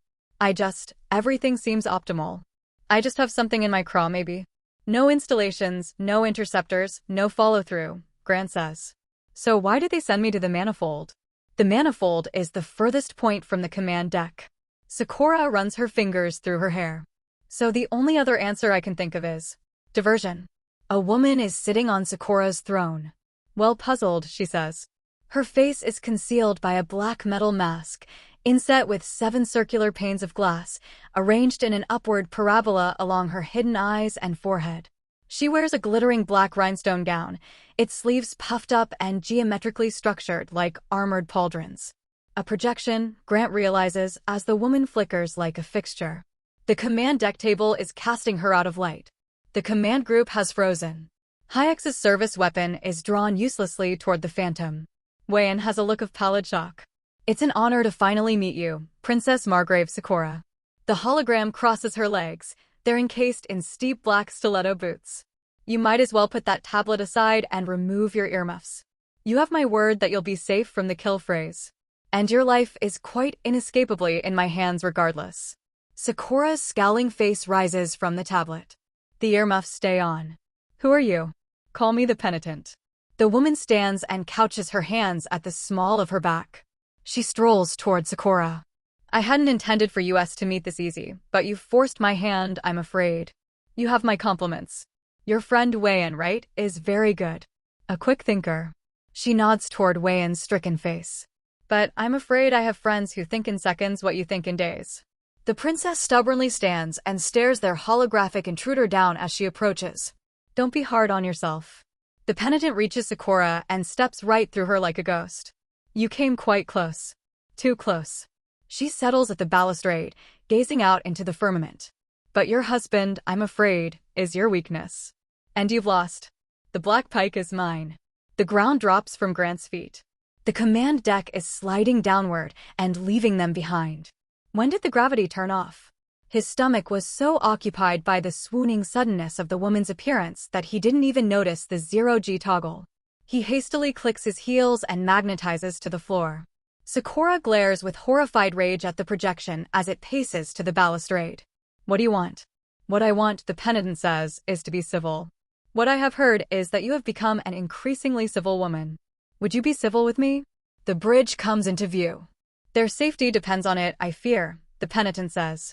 Everything seems optimal. I just have something in my craw, maybe. No installations, no interceptors, no follow-through, Grant says. So why did they send me to the manifold? The manifold is the furthest point from the command deck. Sakura runs her fingers through her hair. So the only other answer I can think of is diversion. A woman is sitting on Sakura's throne. Well puzzled, she says. Her face is concealed by a black metal mask, inset with 7 circular panes of glass, arranged in an upward parabola along her hidden eyes and forehead. She wears a glittering black rhinestone gown, its sleeves puffed up and geometrically structured like armored pauldrons. A projection, Grant realizes, as the woman flickers like a fixture. The command deck table is casting her out of light. The command group has frozen. Hayek's service weapon is drawn uselessly toward the Phantom. Wei-en has a look of pallid shock. It's an honor to finally meet you, Princess Margrave Sakura. The hologram crosses her legs. They're encased in steep black stiletto boots. You might as well put that tablet aside and remove your earmuffs. You have my word that you'll be safe from the kill phrase. And your life is quite inescapably in my hands regardless. Sakura's scowling face rises from the tablet. The earmuffs stay on. Who are you? Call me the penitent. The woman stands and couches her hands at the small of her back. She strolls toward Sakura. I hadn't intended for us to meet this easy, but you forced my hand, I'm afraid. You have my compliments. Your friend Wei-en, right, is very good. A quick thinker. She nods toward Wei-en's stricken face. But I'm afraid I have friends who think in seconds what you think in days. The princess stubbornly stands and stares their holographic intruder down as she approaches. Don't be hard on yourself. The penitent reaches Sakura and steps right through her like a ghost. You came quite close. Too close. She settles at the balustrade, gazing out into the firmament. But your husband, I'm afraid, is your weakness. And you've lost. The black pike is mine. The ground drops from Grant's feet. The command deck is sliding downward and leaving them behind. When did the gravity turn off? His stomach was so occupied by the swooning suddenness of the woman's appearance that he didn't even notice the 0G toggle. He hastily clicks his heels and magnetizes to the floor. Sakura glares with horrified rage at the projection as it paces to the balustrade. What do you want? What I want, the penitent says, is to be civil. What I have heard is that you have become an increasingly civil woman. Would you be civil with me? The bridge comes into view. Their safety depends on it, I fear, the penitent says.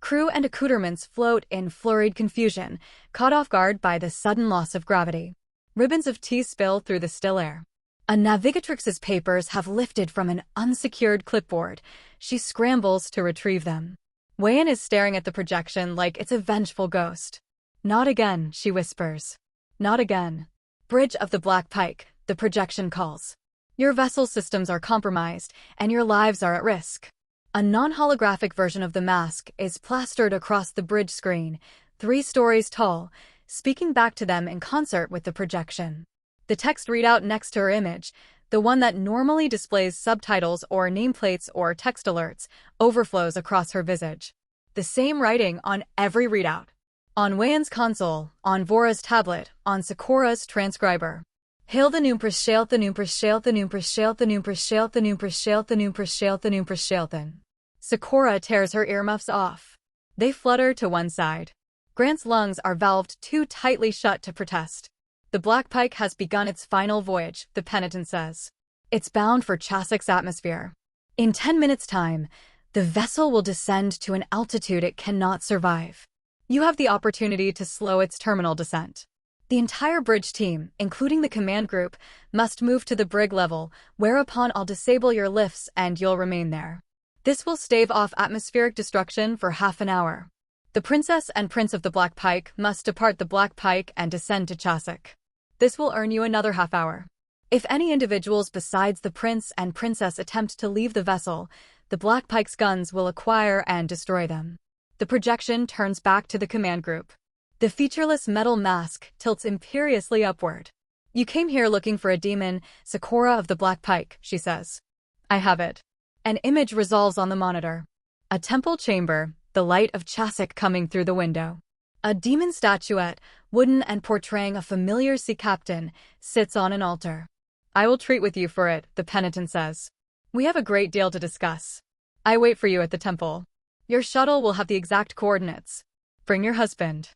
Crew and accoutrements float in flurried confusion, caught off guard by the sudden loss of gravity. Ribbons of tea spill through the still air. A navigatrix's papers have lifted from an unsecured clipboard. She scrambles to retrieve them. Wei-en is staring at the projection like it's a vengeful ghost. Not again, she whispers. Not again. Bridge of the Black Pike, the projection calls. Your vessel systems are compromised, and your lives are at risk. A non-holographic version of the mask is plastered across the bridge screen, 3 stories tall, speaking back to them in concert with the projection. The text readout next to her image, the one that normally displays subtitles or nameplates or text alerts, overflows across her visage. The same writing on every readout. On Wei-en's console, on Vora's tablet, on Sakura's transcriber. Hail the Numpers Shale the Numpers Shale the Numpers Shale the Numpers Shale the Numpers Shale the Numpers Shale the Numpers Shale. Sakura tears her earmuffs off. They flutter to one side. Grant's lungs are valved too tightly shut to protest. The Black Pike has begun its final voyage, the penitent says. It's bound for Chassek's atmosphere. In 10 minutes' time, the vessel will descend to an altitude it cannot survive. You have the opportunity to slow its terminal descent. The entire bridge team, including the command group, must move to the brig level, whereupon I'll disable your lifts and you'll remain there. This will stave off atmospheric destruction for half an hour. The princess and prince of the Black Pike must depart the Black Pike and descend to Chassek. This will earn you another half hour. If any individuals besides the prince and princess attempt to leave the vessel, the Black Pike's guns will acquire and destroy them. The projection turns back to the command group. The featureless metal mask tilts imperiously upward. You came here looking for a demon, Sakura of the Black Pike, she says. I have it. An image resolves on the monitor. A temple chamber, the light of Chassek coming through the window. A demon statuette, wooden and portraying a familiar sea captain, sits on an altar. I will treat with you for it, the penitent says. We have a great deal to discuss. I wait for you at the temple. Your shuttle will have the exact coordinates. Bring your husband.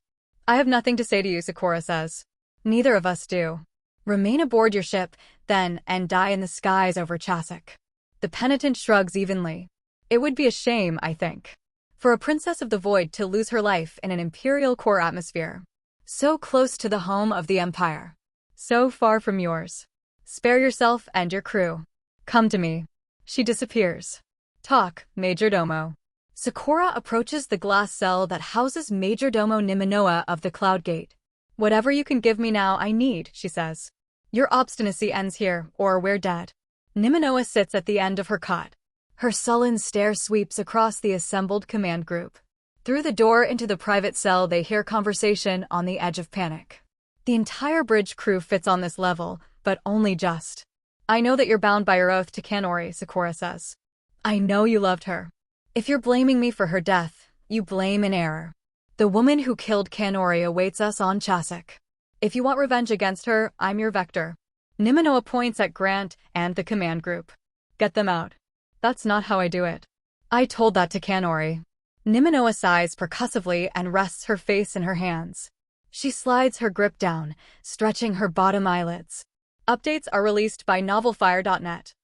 I have nothing to say to you, Sakura says. Neither of us do. Remain aboard your ship, then, and die in the skies over Chasik. The penitent shrugs evenly. It would be a shame, I think, for a princess of the void to lose her life in an Imperial core atmosphere. So close to the home of the Empire. So far from yours. Spare yourself and your crew. Come to me. She disappears. Talk, Majordomo. Sakura approaches the glass cell that houses Majordomo Nimanoa of the Cloud Gate. Whatever you can give me now I need, she says. Your obstinacy ends here, or we're dead. Nimanoa sits at the end of her cot. Her sullen stare sweeps across the assembled command group. Through the door into the private cell they hear conversation on the edge of panic. The entire bridge crew fits on this level, but only just. I know that you're bound by your oath to Kanori, Sakura says. I know you loved her. If you're blaming me for her death, you blame in error. The woman who killed Kanori awaits us on Chasik. If you want revenge against her, I'm your vector. Nimanoa points at Grant and the command group. Get them out. That's not how I do it. I told that to Kanori. Nimanoa sighs percussively and rests her face in her hands. She slides her grip down, stretching her bottom eyelids. Updates are released by novelfire.net.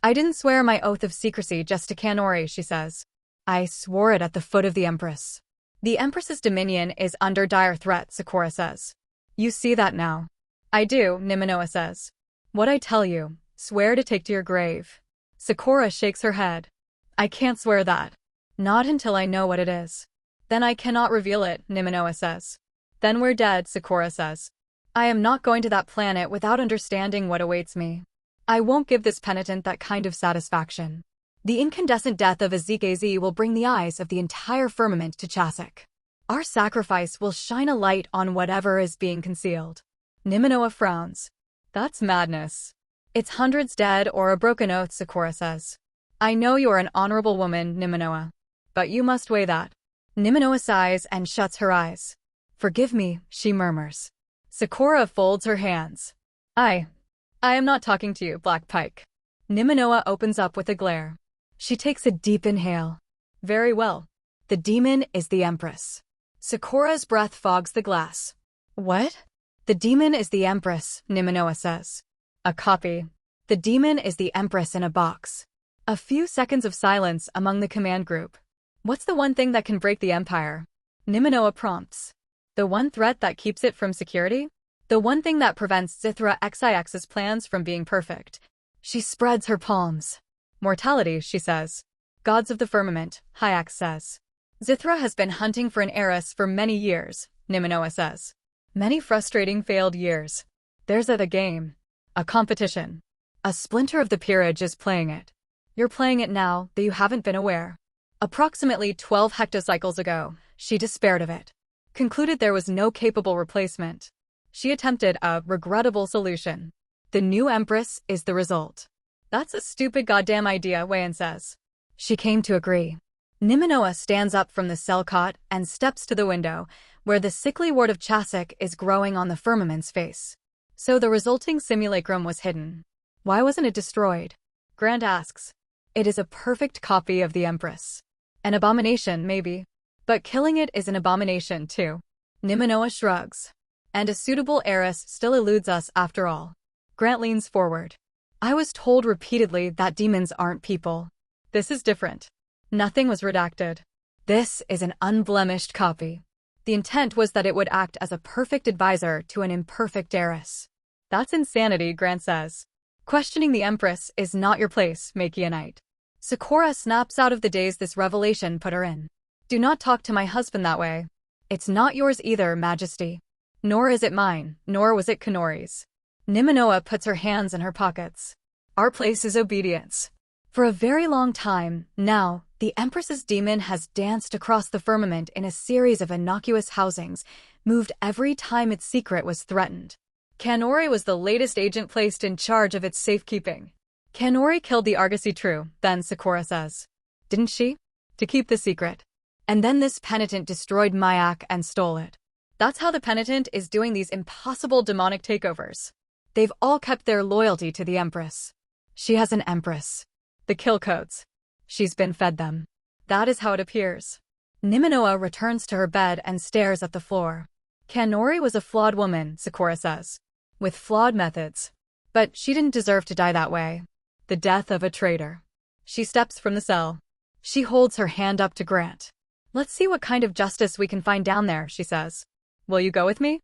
I didn't swear my oath of secrecy just to Kanori, she says. I swore it at the foot of the Empress. The Empress's dominion is under dire threat, Sakura says. You see that now. I do, Nimanoa says. What I tell you, swear to take to your grave. Sakura shakes her head. I can't swear that. Not until I know what it is. Then I cannot reveal it, Nimanoa says. Then we're dead, Sakura says. I am not going to that planet without understanding what awaits me. I won't give this penitent that kind of satisfaction. The incandescent death of Azikaze will bring the eyes of the entire firmament to Chasik. Our sacrifice will shine a light on whatever is being concealed. Nimanoa frowns. That's madness. It's hundreds dead or a broken oath, Sakura says. I know you are an honorable woman, Nimanoa. But you must weigh that. Nimanoa sighs and shuts her eyes. Forgive me, she murmurs. Sakura folds her hands. I am not talking to you, Black Pike. Nimanoa opens up with a glare. She takes a deep inhale. Very well. The demon is the Empress. Sakura's breath fogs the glass. What? The demon is the Empress, Nimanoa says. A copy. The demon is the Empress in a box. A few seconds of silence among the command group. What's the one thing that can break the Empire? Nimanoa prompts. The one threat that keeps it from security? The one thing that prevents Zithra XIX's plans from being perfect. She spreads her palms. Mortality, she says. Gods of the firmament, Hyax says. Zithra has been hunting for an heiress for many years, Nimanoa says. Many frustrating failed years. There's the game. A competition. A splinter of the peerage is playing it. You're playing it now, though you haven't been aware. Approximately 12 hectocycles ago, she despaired of it. Concluded there was no capable replacement. She attempted a regrettable solution. The new Empress is the result. That's a stupid goddamn idea, Wayan says. She came to agree. Nimanoa stands up from the cell cot and steps to the window, where the sickly ward of Chasik is growing on the firmament's face. So the resulting simulacrum was hidden. Why wasn't it destroyed? Grant asks. It is a perfect copy of the Empress. An abomination, maybe. But killing it is an abomination, too. Nimanoa shrugs. And a suitable heiress still eludes us after all. Grant leans forward. I was told repeatedly that demons aren't people. This is different. Nothing was redacted. This is an unblemished copy. The intent was that it would act as a perfect advisor to an imperfect heiress. That's insanity, Grant says. Questioning the Empress is not your place, Makianite. Sakura snaps out of the daze this revelation put her in. Do not talk to my husband that way. It's not yours either, Majesty. Nor is it mine, nor was it Kanori's. Nimanoa puts her hands in her pockets. Our place is obedience. For a very long time, now, the Empress's demon has danced across the firmament in a series of innocuous housings, moved every time its secret was threatened. Kanori was the latest agent placed in charge of its safekeeping. Kanori killed the Argosy True, then Sakura says. Didn't she? To keep the secret. And then this penitent destroyed Mayak and stole it. That's how the penitent is doing these impossible demonic takeovers. They've all kept their loyalty to the Empress. She has an Empress. The kill codes. She's been fed them. That is how it appears. Nimanoa returns to her bed and stares at the floor. Kanori was a flawed woman, Sakura says. with flawed methods. But she didn't deserve to die that way. The death of a traitor. She steps from the cell. She holds her hand up to Grant. "Let's see what kind of justice we can find down there," she says. "Will you go with me?"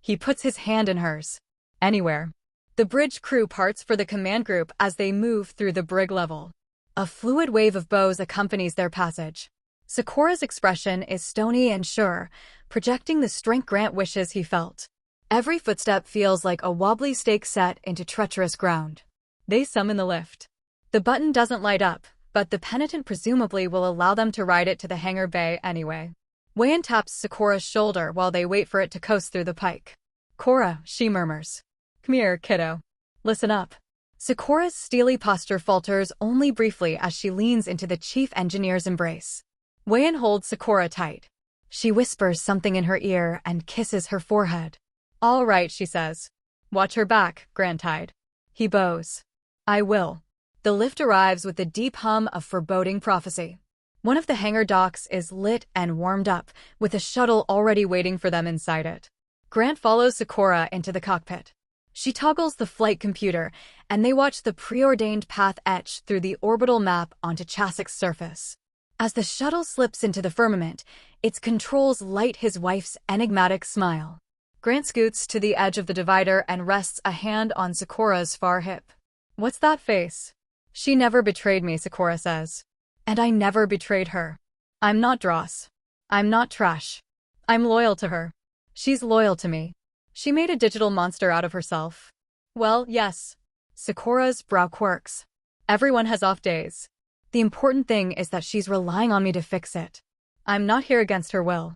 He puts his hand in hers. "Anywhere." The bridge crew parts for the command group as they move through the brig level. A fluid wave of bows accompanies their passage. Sakura's expression is stony and sure, projecting the strength Grant wishes he felt. Every footstep feels like a wobbly stake set into treacherous ground. They summon the lift. The button doesn't light up, but the penitent presumably will allow them to ride it to the hangar bay anyway. Wayan taps Sakura's shoulder while they wait for it to coast through the pike. "Cora," she murmurs. "Come here, kiddo. Listen up." Sakura's steely posture falters only briefly as she leans into the chief engineer's embrace. Wayan holds Sakura tight. She whispers something in her ear and kisses her forehead. "All right," she says. "Watch her back, Grantide." He bows. "I will." The lift arrives with the deep hum of foreboding prophecy. One of the hangar docks is lit and warmed up, with a shuttle already waiting for them inside it. Grant follows Sakura into the cockpit. She toggles the flight computer, and they watch the preordained path etched through the orbital map onto Chassik's surface. As the shuttle slips into the firmament, its controls light his wife's enigmatic smile. Grant scoots to the edge of the divider and rests a hand on Sakura's far hip. "What's that face?" "She never betrayed me," Sakura says. "And I never betrayed her. I'm not dross. I'm not trash. I'm loyal to her. She's loyal to me. She made a digital monster out of herself." "Well, yes." Sakura's brow quirks. "Everyone has off days. The important thing is that she's relying on me to fix it. I'm not here against her will.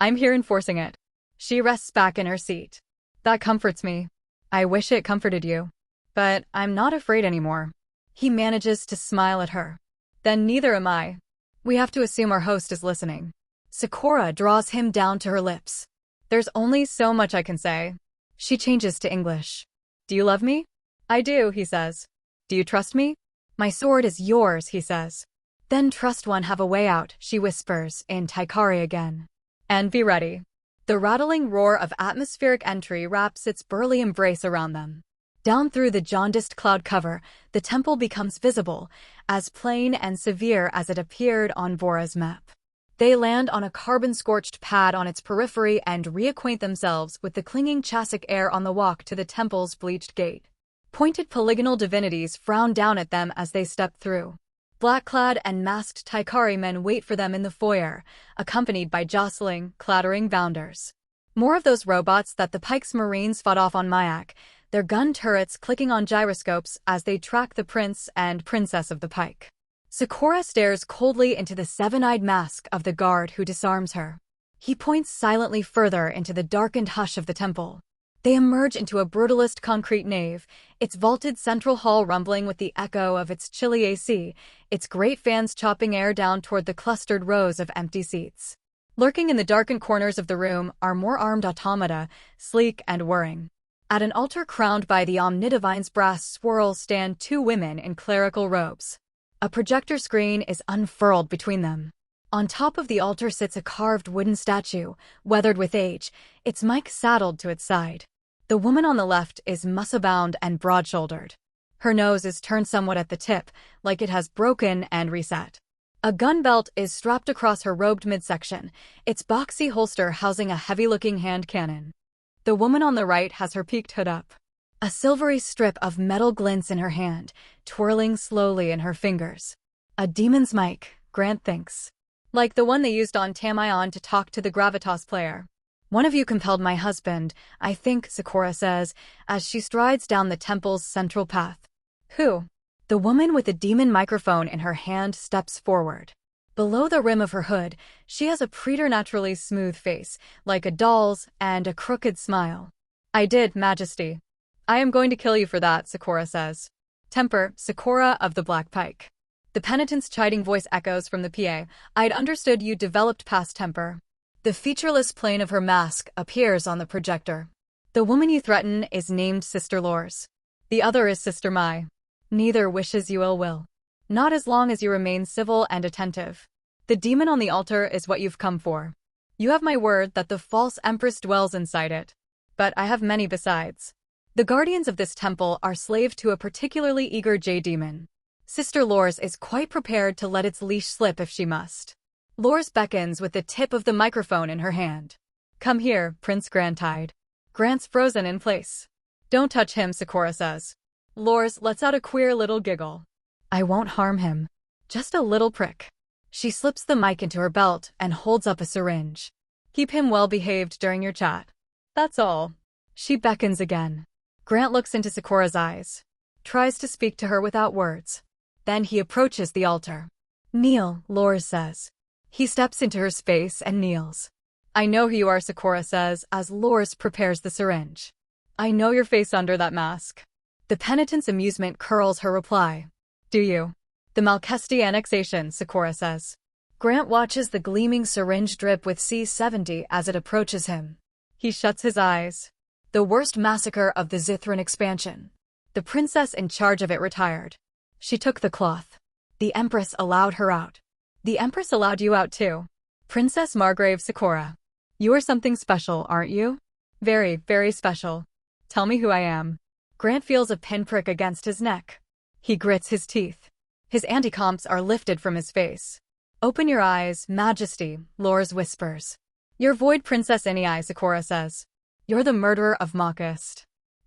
I'm here enforcing it." She rests back in her seat. "That comforts me. I wish it comforted you. But I'm not afraid anymore." He manages to smile at her. "Then neither am I. We have to assume our host is listening." Sakura draws him down to her lips. "There's only so much I can say." She changes to English. "Do you love me?" "I do," he says. "Do you trust me?" "My sword is yours," he says. "Then trust one have a way out," she whispers in Taikar again. "And be ready." The rattling roar of atmospheric entry wraps its burly embrace around them. Down through the jaundiced cloud cover, the temple becomes visible, as plain and severe as it appeared on Bora's map. They land on a carbon-scorched pad on its periphery and reacquaint themselves with the clinging Chassic air on the walk to the temple's bleached gate. Pointed polygonal divinities frown down at them as they step through. Black-clad and masked Taikari men wait for them in the foyer, accompanied by jostling, clattering bounders. More of those robots that the Pike's Marines fought off on Mayak, their gun turrets clicking on gyroscopes as they track the prince and princess of the Pike. Sakura stares coldly into the seven-eyed mask of the guard who disarms her. He points silently further into the darkened hush of the temple. They emerge into a brutalist concrete nave, its vaulted central hall rumbling with the echo of its chilly AC, its great fans chopping air down toward the clustered rows of empty seats. Lurking in the darkened corners of the room are more armed automata, sleek and whirring. At an altar crowned by the Omnidivine's brass swirl stand two women in clerical robes. A projector screen is unfurled between them. On top of the altar sits a carved wooden statue, weathered with age, its mic saddled to its side. The woman on the left is muscle-bound and broad-shouldered. Her nose is turned somewhat at the tip, like it has broken and reset. A gun belt is strapped across her robed midsection, its boxy holster housing a heavy-looking hand cannon. The woman on the right has her peaked hood up. A silvery strip of metal glints in her hand, twirling slowly in her fingers. A demon's mic, Grant thinks. Like the one they used on Tamayon to talk to the Gravitas player. "One of you compelled my husband, I think," Sakura says, as she strides down the temple's central path. "Who?" The woman with the demon microphone in her hand steps forward. Below the rim of her hood, she has a preternaturally smooth face, like a doll's, and a crooked smile. "I did, Majesty." "I am going to kill you for that," Sakura says. "Temper, Sakura of the Black Pike." The penitent's chiding voice echoes from the PA. "I'd understood you developed past temper." The featureless plane of her mask appears on the projector. "The woman you threaten is named Sister Lors. The other is Sister Mai. Neither wishes you ill will. Not as long as you remain civil and attentive. The demon on the altar is what you've come for. You have my word that the false empress dwells inside it. But I have many besides. The guardians of this temple are slave to a particularly eager jade demon. Sister Lors is quite prepared to let its leash slip if she must. Lors beckons with the tip of the microphone in her hand. Come here, Prince Grantide. Grant's frozen in place. Don't touch him, Sakura says. Lors lets out a queer little giggle. I won't harm him. Just a little prick. She slips the mic into her belt and holds up a syringe. Keep him well behaved during your chat. That's all. She beckons again. Grant looks into Sakura's eyes. Tries to speak to her without words. Then he approaches the altar. Kneel, Lors says. He steps into her space and kneels. I know who you are, Sakura says, as Lors prepares the syringe. I know your face under that mask. The penitent's amusement curls her reply. Do you? The Malkesti annexation, Sakura says. Grant watches the gleaming syringe drip with C-70 as it approaches him. He shuts his eyes. The worst massacre of the Zithran expansion. The princess in charge of it retired. She took the cloth. The empress allowed her out. The empress allowed you out too. Princess Margrave Sakura. You are something special, aren't you? Very, very special. Tell me who I am. Grant feels a pinprick against his neck. He grits his teeth. His anti-comps are lifted from his face. Open your eyes, Majesty, Lors whispers. You're Void Princess Inai, Sakura says. You're the murderer of Makist.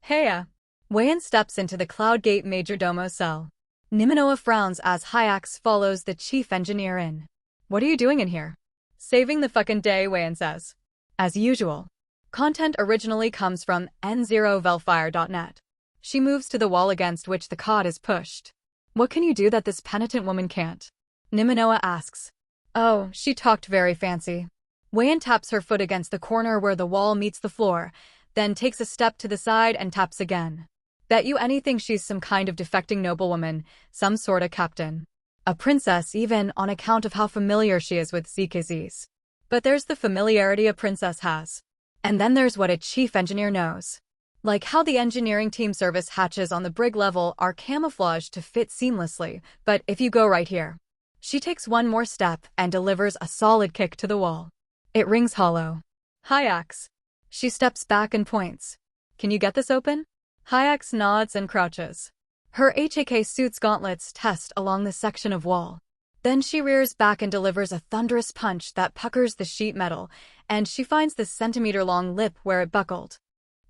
Heya. Wayan steps into the Cloudgate Majordomo cell. Niminoa frowns as Hyax follows the chief engineer in. What are you doing in here? Saving the fucking day, Wayan says. As usual. Content originally comes from n0velfire.net. She moves to the wall against which the cod is pushed. What can you do that this penitent woman can't? Niminoa asks. Oh, she talked very fancy. Wayan taps her foot against the corner where the wall meets the floor, then takes a step to the side and taps again. Bet you anything she's some kind of defecting noblewoman, some sorta captain. A princess even on account of how familiar she is with ZKZs. But there's the familiarity a princess has. And then there's what a chief engineer knows. Like how the engineering team service hatches on the brig level are camouflaged to fit seamlessly, but if you go right here. She takes one more step and delivers a solid kick to the wall. It rings hollow. Hyax. She steps back and points. Can you get this open? Hyax nods and crouches. Her HAK suit's gauntlets test along the section of wall. Then she rears back and delivers a thunderous punch that puckers the sheet metal, and she finds the centimeter-long lip where it buckled.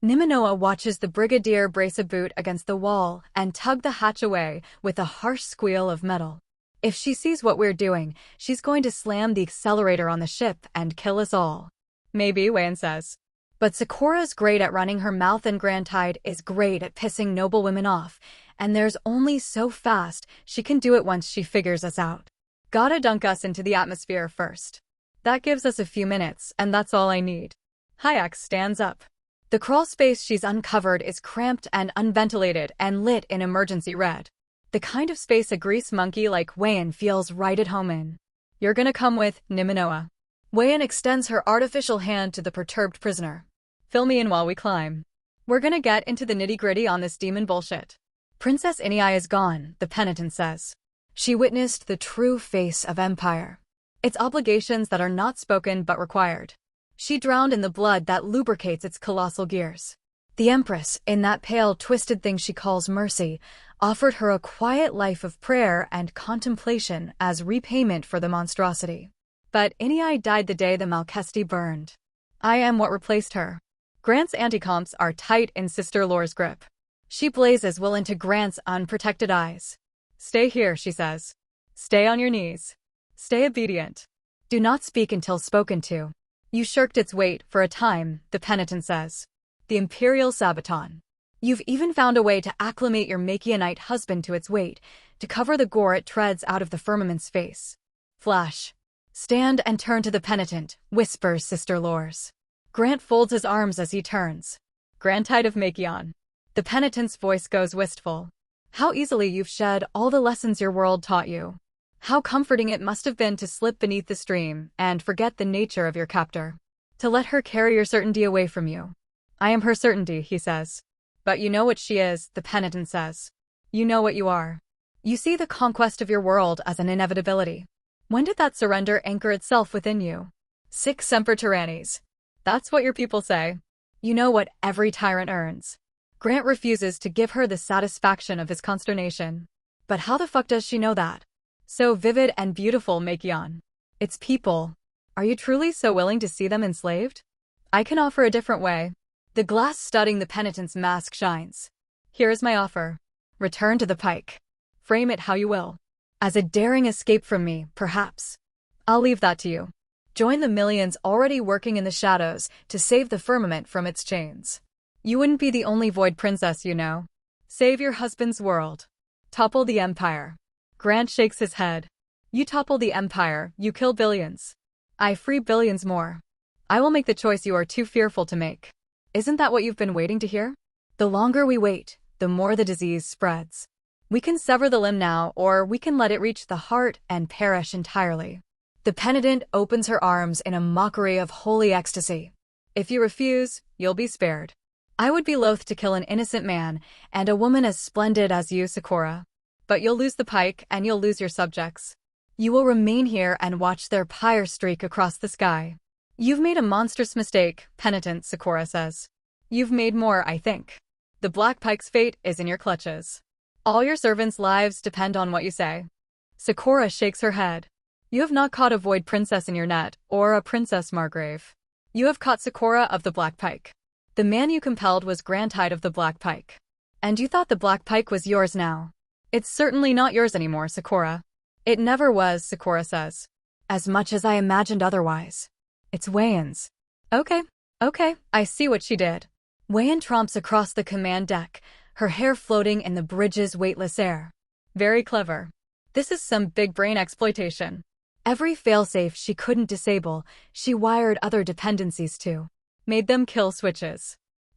Niminoa watches the brigadier brace a boot against the wall and tug the hatch away with a harsh squeal of metal. If she sees what we're doing, she's going to slam the accelerator on the ship and kill us all. Maybe, Wayan says. But Sakura's great at running her mouth and Grantide is great at pissing noble women off, and there's only so fast she can do it once she figures us out. Gotta dunk us into the atmosphere first. That gives us a few minutes, and that's all I need. Hyax stands up. The crawl space she's uncovered is cramped and unventilated and lit in emergency red. The kind of space a grease monkey like Wayan feels right at home in. You're gonna come with, Niminoa. Wayan extends her artificial hand to the perturbed prisoner. Fill me in while we climb. We're gonna get into the nitty-gritty on this demon bullshit. Princess Inai is gone, the penitent says. She witnessed the true face of empire. Its obligations that are not spoken but required. She drowned in the blood that lubricates its colossal gears. The empress, in that pale, twisted thing she calls mercy, offered her a quiet life of prayer and contemplation as repayment for the monstrosity. But Inai died the day the Malkesti burned. I am what replaced her. Grant's anti-comps are tight in Sister Lor's grip. She blazes will into Grant's unprotected eyes. Stay here, she says. Stay on your knees. Stay obedient. Do not speak until spoken to. You shirked its weight for a time, the penitent says. The Imperial Sabaton. You've even found a way to acclimate your Machianite husband to its weight, to cover the gore it treads out of the firmament's face. Flash. Stand and turn to the penitent, whispers Sister Lors. Grant folds his arms as he turns. Grantide of Machion. The penitent's voice goes wistful. How easily you've shed all the lessons your world taught you. How comforting it must have been to slip beneath the stream and forget the nature of your captor. To let her carry your certainty away from you. I am her certainty, he says. But you know what she is, the penitent says. You know what you are. You see the conquest of your world as an inevitability. When did that surrender anchor itself within you? Sic semper tyrannis. That's what your people say. You know what every tyrant earns. Grant refuses to give her the satisfaction of his consternation. But how the fuck does she know that? So vivid and beautiful, Makion. It's people. Are you truly so willing to see them enslaved? I can offer a different way. The glass studding the penitent's mask shines. Here is my offer. Return to the pike. Frame it how you will. As a daring escape from me, perhaps. I'll leave that to you. Join the millions already working in the shadows to save the firmament from its chains. You wouldn't be the only void princess, you know. Save your husband's world. Topple the empire. Grant shakes his head. You topple the empire, you kill billions. I free billions more. I will make the choice you are too fearful to make. Isn't that what you've been waiting to hear? The longer we wait, the more the disease spreads. We can sever the limb now, or we can let it reach the heart and perish entirely. The penitent opens her arms in a mockery of holy ecstasy. If you refuse, you'll be spared. I would be loath to kill an innocent man and a woman as splendid as you, Sakura. But you'll lose the pike and you'll lose your subjects. You will remain here and watch their pyre streak across the sky. You've made a monstrous mistake, penitent, Sakura says. You've made more, I think. The Black Pike's fate is in your clutches. All your servants' lives depend on what you say. Sakura shakes her head. You have not caught a void princess in your net, or a princess Margrave. You have caught Sakura of the Black Pike. The man you compelled was Grantide of the Black Pike. And you thought the Black Pike was yours now. It's certainly not yours anymore, Sakura. It never was, Sakura says. As much as I imagined otherwise. It's Wayan's. Okay, I see what she did. Wayan tromps across the command deck, her hair floating in the bridge's weightless air. Very clever. This is some big brain exploitation. Every failsafe she couldn't disable, she wired other dependencies to. Made them kill switches.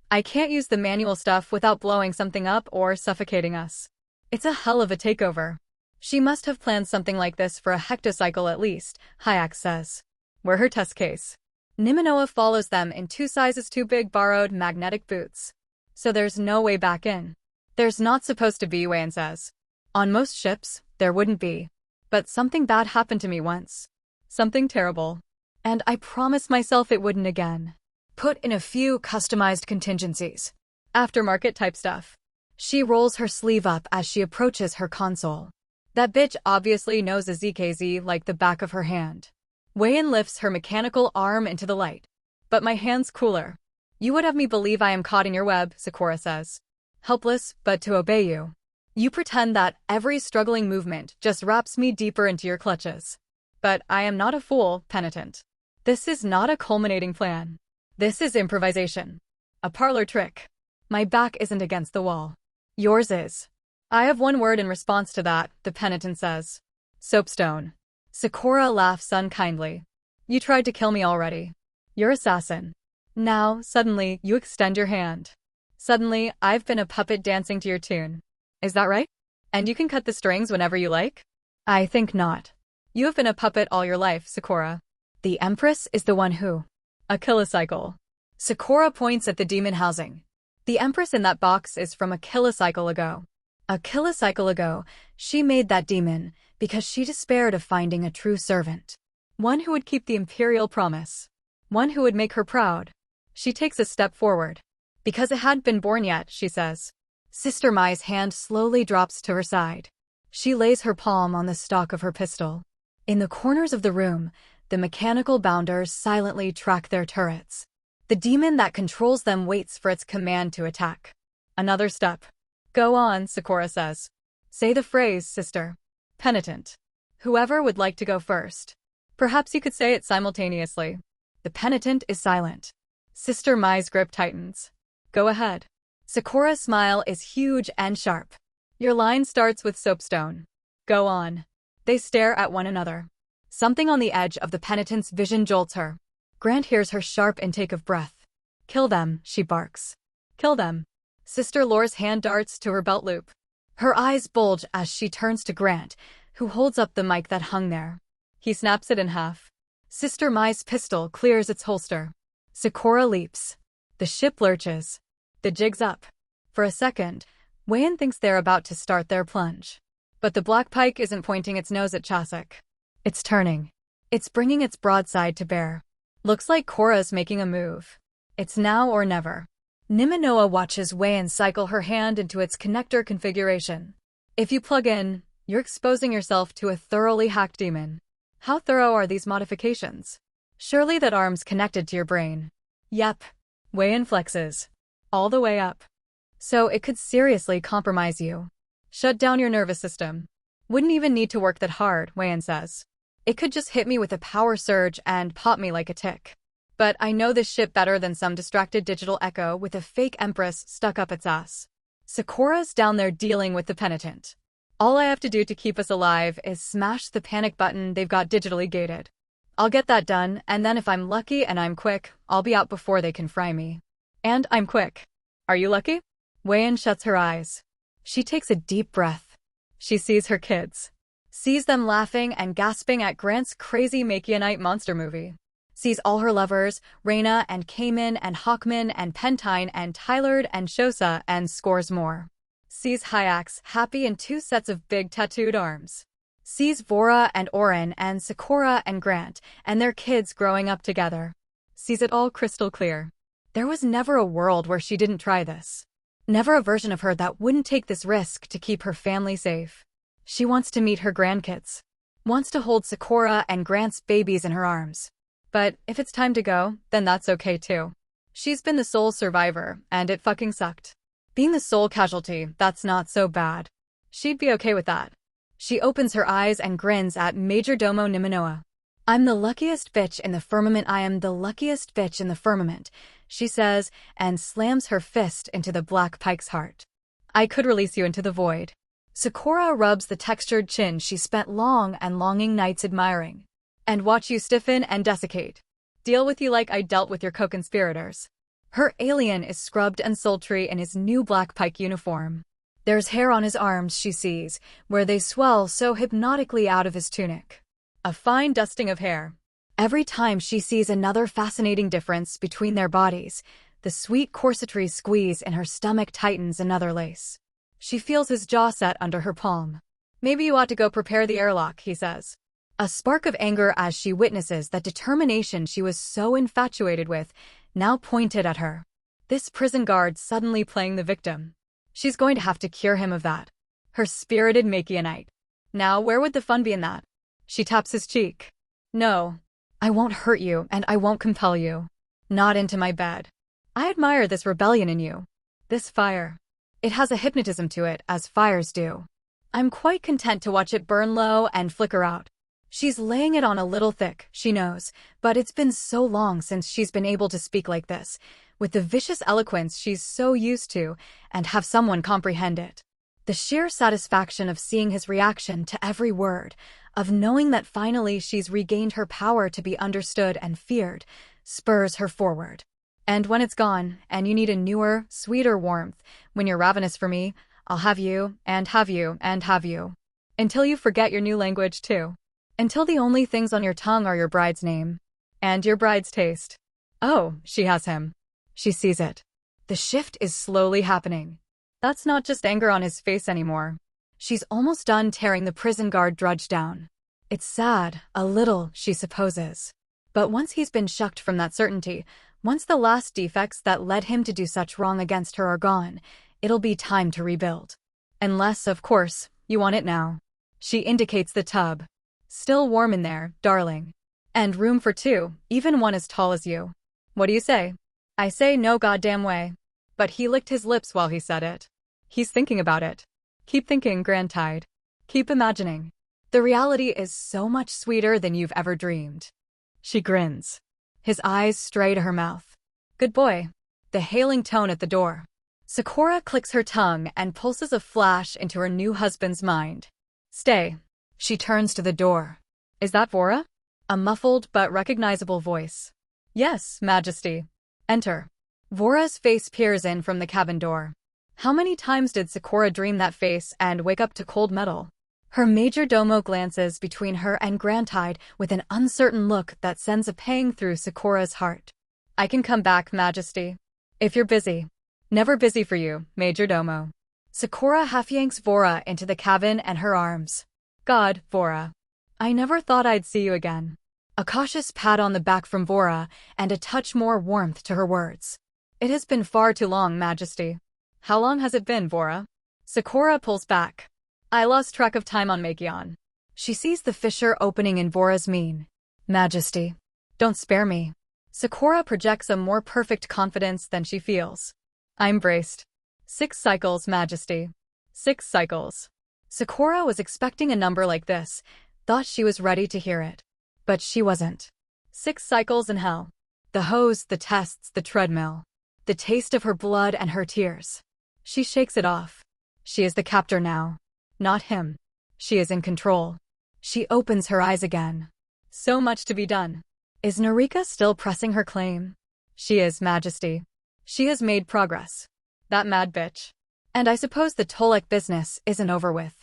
I can't use the manual stuff without blowing something up or suffocating us. It's a hell of a takeover. She must have planned something like this for a hectocycle at least, Hayek says. We're her test case. Niminoa follows them in 2 sizes too big borrowed magnetic boots. So there's no way back in. There's not supposed to be, Wayan says. On most ships, there wouldn't be. But something bad happened to me once. Something terrible. And I promised myself it wouldn't again. Put in a few customized contingencies. Aftermarket type stuff. She rolls her sleeve up as she approaches her console. That bitch obviously knows a ZKZ like the back of her hand. Wayan lifts her mechanical arm into the light. But my hand's cooler. You would have me believe I am caught in your web, Sakura says. Helpless, but to obey you. You pretend that every struggling movement just wraps me deeper into your clutches. But I am not a fool, penitent. This is not a culminating plan. This is improvisation. A parlor trick. My back isn't against the wall. Yours is. I have one word in response to that, the penitent says. Soapstone. Sakura laughs unkindly. You tried to kill me already. You're assassin. Now, suddenly, you extend your hand. Suddenly, I've been a puppet dancing to your tune. Is that right? And you can cut the strings whenever you like? I think not. You have been a puppet all your life, Sakura. The Empress is the one who. A kilocycle. Sakura points at the demon housing. The Empress in that box is from a kilocycle ago. A kilocycle ago, she made that demon because she despaired of finding a true servant. One who would keep the Imperial promise. One who would make her proud. She takes a step forward. Because it hadn't been born yet, she says. Sister Mai's hand slowly drops to her side. She lays her palm on the stock of her pistol. In the corners of the room, the mechanical bounders silently track their turrets. The demon that controls them waits for its command to attack. Another step. Go on, Sakura says. Say the phrase, sister. Penitent. Whoever would like to go first. Perhaps you could say it simultaneously. The penitent is silent. Sister Mai's grip tightens. Go ahead. Sakura's smile is huge and sharp. Your line starts with soapstone. Go on. They stare at one another. Something on the edge of the penitent's vision jolts her. Grant hears her sharp intake of breath. Kill them, she barks. Kill them. Sister Lore's hand darts to her belt loop. Her eyes bulge as she turns to Grant, who holds up the mic that hung there. He snaps it in half. Sister Mai's pistol clears its holster. Sakura leaps. The ship lurches. The jig's up. For a second, Wayan thinks they're about to start their plunge. But the Black Pike isn't pointing its nose at Chasik. It's turning. It's bringing its broadside to bear. Looks like Korra's making a move. It's now or never. Nimanoa watches Wayan cycle her hand into its connector configuration. If you plug in, you're exposing yourself to a thoroughly hacked demon. How thorough are these modifications? Surely that arm's connected to your brain. Yep. Wayan flexes. All the way up. So it could seriously compromise you. Shut down your nervous system. Wouldn't even need to work that hard, Wayan says. It could just hit me with a power surge and pop me like a tick. But I know this shit better than some distracted digital echo with a fake empress stuck up its ass. Sakura's down there dealing with the penitent. All I have to do to keep us alive is smash the panic button they've got digitally gated. I'll get that done, and then if I'm lucky and I'm quick, I'll be out before they can fry me. And I'm quick. Are you lucky? Wayan shuts her eyes. She takes a deep breath. She sees her kids. Sees them laughing and gasping at Grant's crazy Makianite monster movie. Sees all her lovers, Reina and Cayman and Hawkman and Pentine and Tylerd and Shosa and scores more. Sees Hyax happy in 2 sets of big tattooed arms. Sees Vora and Orin and Sakura and Grant and their kids growing up together. Sees it all crystal clear. There was never a world where she didn't try this. Never a version of her that wouldn't take this risk to keep her family safe. She wants to meet her grandkids. Wants to hold Sakura and Grant's babies in her arms. But if it's time to go, then that's okay too. She's been the sole survivor, and it fucking sucked. Being the sole casualty, that's not so bad. She'd be okay with that. She opens her eyes and grins at Major Domo Nimanoa. I'm the luckiest bitch in the firmament. I am the luckiest bitch in the firmament, she says, and slams her fist into the Black Pike's heart. I could release you into the void. Sakura rubs the textured chin she spent long and longing nights admiring. And watch you stiffen and desiccate. Deal with you like I dealt with your co-conspirators. Her alien is scrubbed and sultry in his new Black Pike uniform. There's hair on his arms, she sees, where they swell so hypnotically out of his tunic. A fine dusting of hair. Every time she sees another fascinating difference between their bodies, the sweet corsetry squeeze in her stomach tightens another lace. She feels his jaw set under her palm. Maybe you ought to go prepare the airlock, he says. A spark of anger as she witnesses that determination she was so infatuated with, now pointed at her. This prison guard suddenly playing the victim. She's going to have to cure him of that. Her spirited Makianite. Now where would the fun be in that? She taps his cheek. No. I won't hurt you and I won't compel you. Not into my bed. I admire this rebellion in you. This fire. It has a hypnotism to it, as fires do. I'm quite content to watch it burn low and flicker out. She's laying it on a little thick, she knows, but it's been so long since she's been able to speak like this, with the vicious eloquence she's so used to, and have someone comprehend it. The sheer satisfaction of seeing his reaction to every word, of knowing that finally she's regained her power to be understood and feared, spurs her forward. And when it's gone, and you need a newer, sweeter warmth, when you're ravenous for me, I'll have you, and have you, and have you. Until you forget your new language too. Until the only things on your tongue are your bride's name. And your bride's taste. Oh, she has him. She sees it. The shift is slowly happening. That's not just anger on his face anymore. She's almost done tearing the prison guard drudge down. It's sad, a little, she supposes. But once he's been shucked from that certainty, once the last defects that led him to do such wrong against her are gone, it'll be time to rebuild. Unless, of course, you want it now. She indicates the tub. Still warm in there, darling. And room for 2, even one as tall as you. What do you say? I say no goddamn way. But he licked his lips while he said it. He's thinking about it. Keep thinking, Grand Tide. Keep imagining. The reality is so much sweeter than you've ever dreamed. She grins. His eyes stray to her mouth. Good boy. The hailing tone at the door. Sakura clicks her tongue and pulses a flash into her new husband's mind. Stay. She turns to the door. Is that Vora? A muffled but recognizable voice. Yes, Majesty. Enter. Vora's face peers in from the cabin door. How many times did Sakura dream that face and wake up to cold metal? Her major domo glances between her and Grantide with an uncertain look that sends a pang through Sakura's heart. I can come back, Majesty. If you're busy. Never busy for you, major domo. Sakura half yanks Vora into the cabin and her arms. God, Vora. I never thought I'd see you again. A cautious pat on the back from Vora, and a touch more warmth to her words. It has been far too long, Majesty. How long has it been, Vora? Sakura pulls back. I lost track of time on Makion. She sees the fissure opening in Vora's mien. Majesty. Don't spare me. Sakura projects a more perfect confidence than she feels. I'm braced. 6 cycles, Majesty. 6 cycles. Sakura was expecting a number like this, thought she was ready to hear it. But she wasn't. 6 cycles in hell. The hose, the tests, the treadmill. The taste of her blood and her tears. She shakes it off. She is the captor now. Not him. She is in control. She opens her eyes again. So much to be done. Is Narika still pressing her claim? She is, Majesty. She has made progress. That mad bitch. And I suppose the Tolek business isn't over with.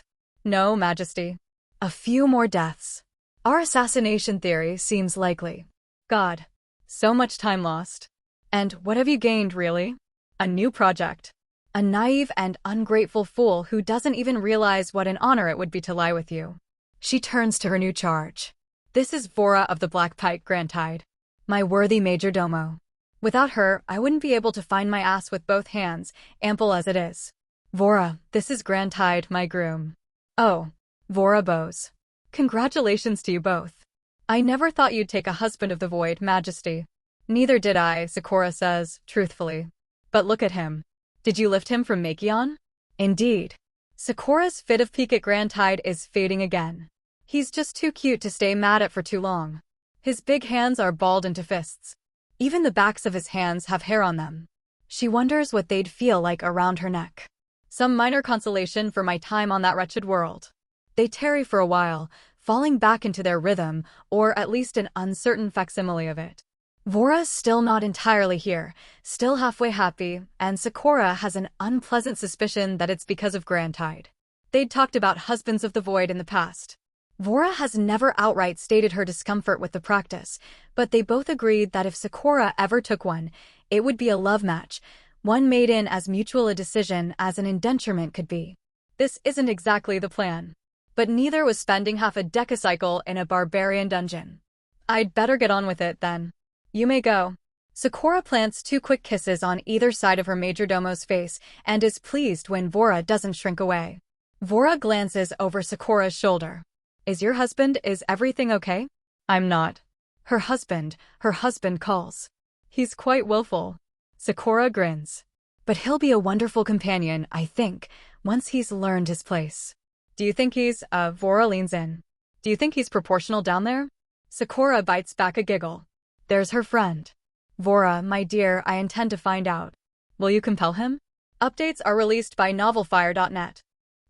No, Majesty. A few more deaths. Our assassination theory seems likely. God. So much time lost. And what have you gained, really? A new project. A naive and ungrateful fool who doesn't even realize what an honor it would be to lie with you. She turns to her new charge. This is Vora of the Black Pike, Grand Tide. My worthy majordomo. Without her, I wouldn't be able to find my ass with both hands, ample as it is. Vora, this is Grand Tide, my groom. Oh, Vora Bose. Congratulations to you both. I never thought you'd take a husband of the void, Majesty. Neither did I, Sakura says, truthfully. But look at him. Did you lift him from Makion? Indeed. Sakura's fit of pique at Grand Tide is fading again. He's just too cute to stay mad at for too long. His big hands are balled into fists. Even the backs of his hands have hair on them. She wonders what they'd feel like around her neck. Some minor consolation for my time on that wretched world. They tarry for a while, falling back into their rhythm, or at least an uncertain facsimile of it. Vora's still not entirely here, still halfway happy, and Sakura has an unpleasant suspicion that it's because of Grand Tide. They'd talked about husbands of the void in the past. Vora has never outright stated her discomfort with the practice, but they both agreed that if Sakura ever took one, it would be a love match, one made in as mutual a decision as an indenturement could be. This isn't exactly the plan. But neither was spending half a decacycle in a barbarian dungeon. I'd better get on with it, then. You may go. Sakura plants 2 quick kisses on either side of her majordomo's face and is pleased when Vora doesn't shrink away. Vora glances over Sakura's shoulder. Is everything okay? I'm not. Her husband calls. He's quite willful. Sakura grins. But he'll be a wonderful companion, I think, once he's learned his place. Do you think Vora leans in. Do you think he's proportional down there? Sakura bites back a giggle. There's her friend. Vora, my dear, I intend to find out. Will you compel him? Updates are released by novelfire.net.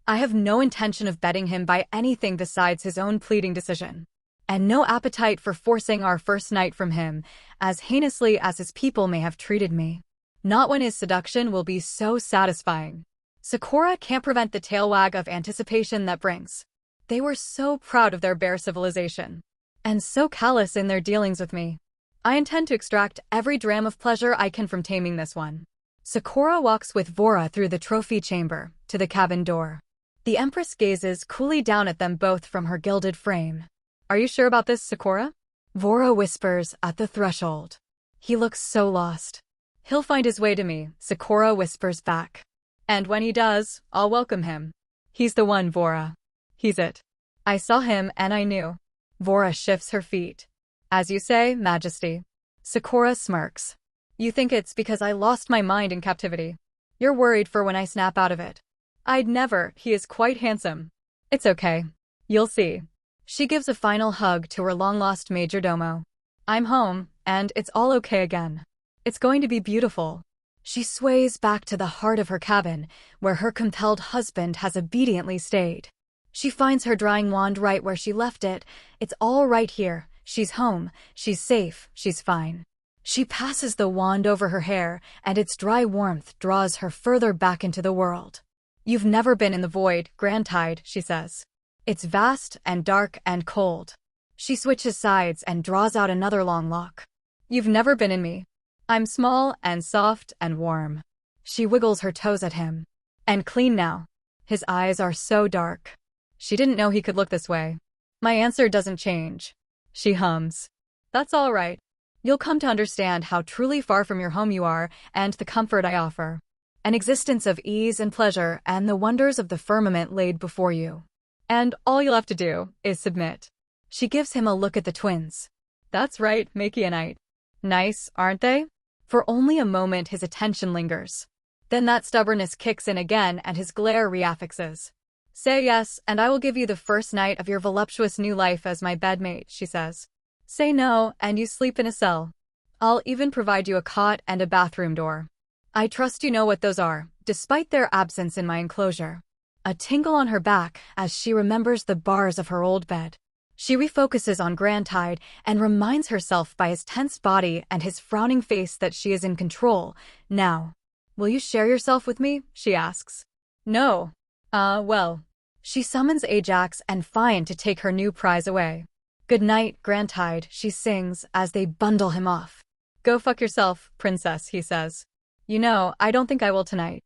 I have no intention of betting him by anything besides his own pleading decision. And no appetite for forcing our first night from him, as heinously as his people may have treated me. Not when his seduction will be so satisfying. Sakura can't prevent the tail wag of anticipation that brings. They were so proud of their bare civilization. And so callous in their dealings with me. I intend to extract every dram of pleasure I can from taming this one. Sakura walks with Vora through the trophy chamber, to the cabin door. The Empress gazes coolly down at them both from her gilded frame. Are you sure about this, Sakura? Vora whispers at the threshold. He looks so lost. He'll find his way to me, Sakura whispers back. And when he does, I'll welcome him. He's the one, Vora. He's it. I saw him and I knew. Vora shifts her feet. As you say, Majesty. Sakura smirks. You think it's because I lost my mind in captivity. You're worried for when I snap out of it. I'd never, he is quite handsome. It's okay. You'll see. She gives a final hug to her long-lost majordomo. I'm home, and it's all okay again. It's going to be beautiful. She sways back to the heart of her cabin, where her compelled husband has obediently stayed. She finds her drying wand right where she left it. It's all right here. She's home. She's safe. She's fine. She passes the wand over her hair, and its dry warmth draws her further back into the world. You've never been in the void, Grand Tide, she says. It's vast and dark and cold. She switches sides and draws out another long lock. You've never been in me. I'm small and soft and warm. She wiggles her toes at him. And clean now. His eyes are so dark. She didn't know he could look this way. My answer doesn't change. She hums. That's all right. You'll come to understand how truly far from your home you are and the comfort I offer. An existence of ease and pleasure and the wonders of the firmament laid before you. And all you'll have to do is submit. She gives him a look at the twins. That's right, Makianite. Nice, aren't they? For only a moment his attention lingers. Then that stubbornness kicks in again and his glare reaffixes. Say yes, and I will give you the first night of your voluptuous new life as my bedmate, she says. Say no, and you sleep in a cell. I'll even provide you a cot and a bathroom door. I trust you know what those are, despite their absence in my enclosure. A tingle on her back as she remembers the bars of her old bed. She refocuses on Grantide and reminds herself by his tense body and his frowning face that she is in control. Now, will you share yourself with me? She asks. No. Well. She summons Ajax and Fine to take her new prize away. Good night, Grantide, she sings as they bundle him off. Go fuck yourself, princess, he says. You know, I don't think I will tonight.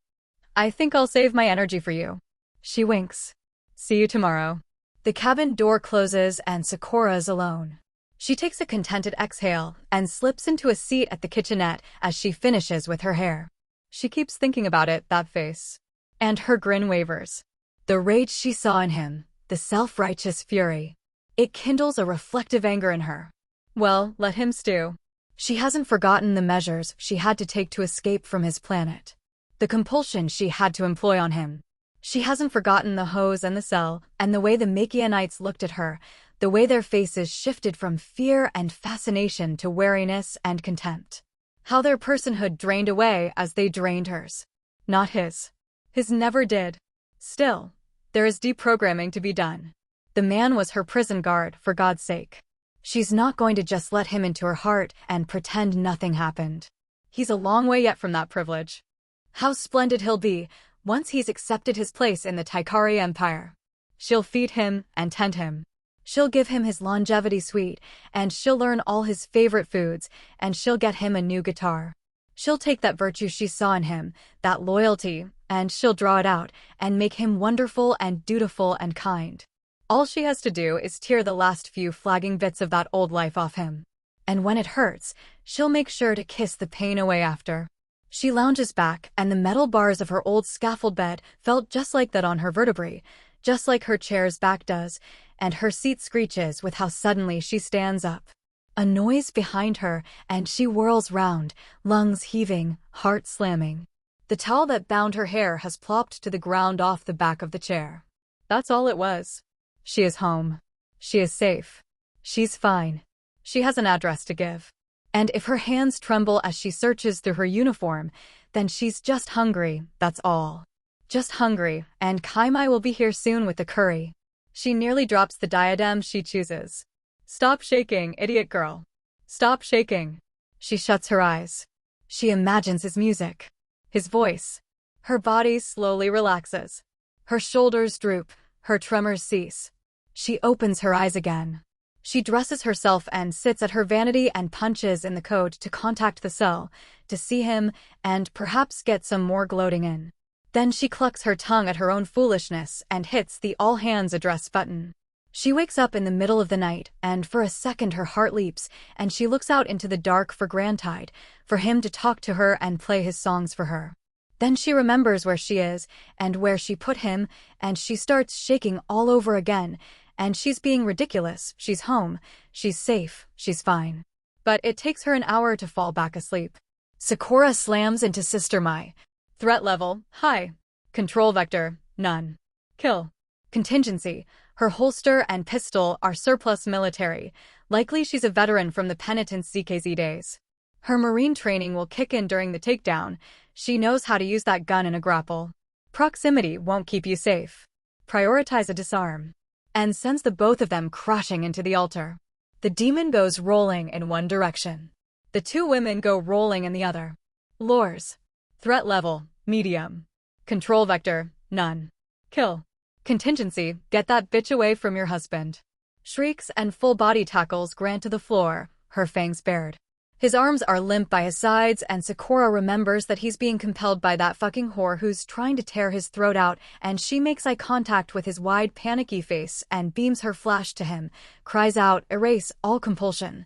I think I'll save my energy for you. She winks. See you tomorrow. The cabin door closes and Sakura is alone. She takes a contented exhale and slips into a seat at the kitchenette as she finishes with her hair. She keeps thinking about it, that face. And her grin wavers. The rage she saw in him, the self-righteous fury. It kindles a reflective anger in her. Well, let him stew. She hasn't forgotten the measures she had to take to escape from his planet. The compulsion she had to employ on him. She hasn't forgotten the hose and the cell, and the way the Makianites looked at her, the way their faces shifted from fear and fascination to wariness and contempt. How their personhood drained away as they drained hers. Not his. His never did. Still, there is deprogramming to be done. The man was her prison guard, for God's sake. She's not going to just let him into her heart and pretend nothing happened. He's a long way yet from that privilege. How splendid he'll be once he's accepted his place in the Taikari Empire. She'll feed him and tend him. She'll give him his longevity suite, and she'll learn all his favorite foods, and she'll get him a new guitar. She'll take that virtue she saw in him, that loyalty, and she'll draw it out and make him wonderful and dutiful and kind. All she has to do is tear the last few flagging bits of that old life off him. And when it hurts, she'll make sure to kiss the pain away after. She lounges back, and the metal bars of her old scaffold bed felt just like that on her vertebrae, just like her chair's back does, and her seat screeches with how suddenly she stands up. A noise behind her, and she whirls round, lungs heaving, heart slamming. The towel that bound her hair has plopped to the ground off the back of the chair. That's all it was. She is home. She is safe. She's fine. She has an address to give. And if her hands tremble as she searches through her uniform, then she's just hungry, that's all. Just hungry, and Kaimai will be here soon with the curry. She nearly drops the diadem she chooses. Stop shaking, idiot girl. Stop shaking. She shuts her eyes. She imagines his music. His voice. Her body slowly relaxes. Her shoulders droop. Her tremors cease. She opens her eyes again. She dresses herself and sits at her vanity and punches in the code to contact the cell, to see him, and perhaps get some more gloating in. Then she clucks her tongue at her own foolishness and hits the all-hands address button. She wakes up in the middle of the night, and for a second her heart leaps, and she looks out into the dark for Grantide, for him to talk to her and play his songs for her. Then she remembers where she is, and where she put him, and she starts shaking all over again, and she's being ridiculous. She's home. She's safe. She's fine. But it takes her an hour to fall back asleep. Sakura slams into Sister Mai. Threat level, high. Control vector, none. Kill. Contingency, her holster and pistol are surplus military. Likely she's a veteran from the penitent CKZ days. Her marine training will kick in during the takedown. She knows how to use that gun in a grapple. Proximity won't keep you safe. Prioritize a disarm. And sends the both of them crashing into the altar. The demon goes rolling in one direction. The two women go rolling in the other. Lures. Threat level, medium. Control vector, none. Kill. Contingency, get that bitch away from your husband. Shrieks and full body tackles Grant to the floor, her fangs bared. His arms are limp by his sides, and Sakura remembers that he's being compelled by that fucking whore who's trying to tear his throat out, and she makes eye contact with his wide, panicky face and beams her flash to him, cries out, erase all compulsion.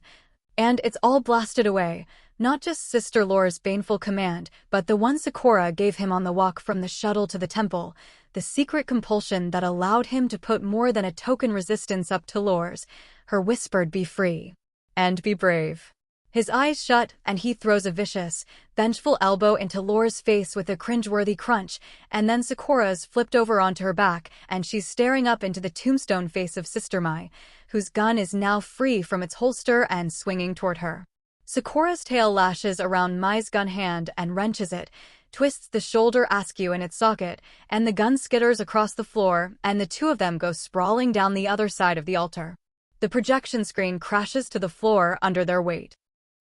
And it's all blasted away, not just Sister Lore's baneful command, but the one Sakura gave him on the walk from the shuttle to the temple, the secret compulsion that allowed him to put more than a token resistance up to Lore's, her whispered be free. And be brave. His eyes shut, and he throws a vicious, vengeful elbow into Lore's face with a cringeworthy crunch, and then Sakura's flipped over onto her back, and she's staring up into the tombstone face of Sister Mai, whose gun is now free from its holster and swinging toward her. Sakura's tail lashes around Mai's gun hand and wrenches it, twists the shoulder askew in its socket, and the gun skitters across the floor, and the two of them go sprawling down the other side of the altar. The projection screen crashes to the floor under their weight.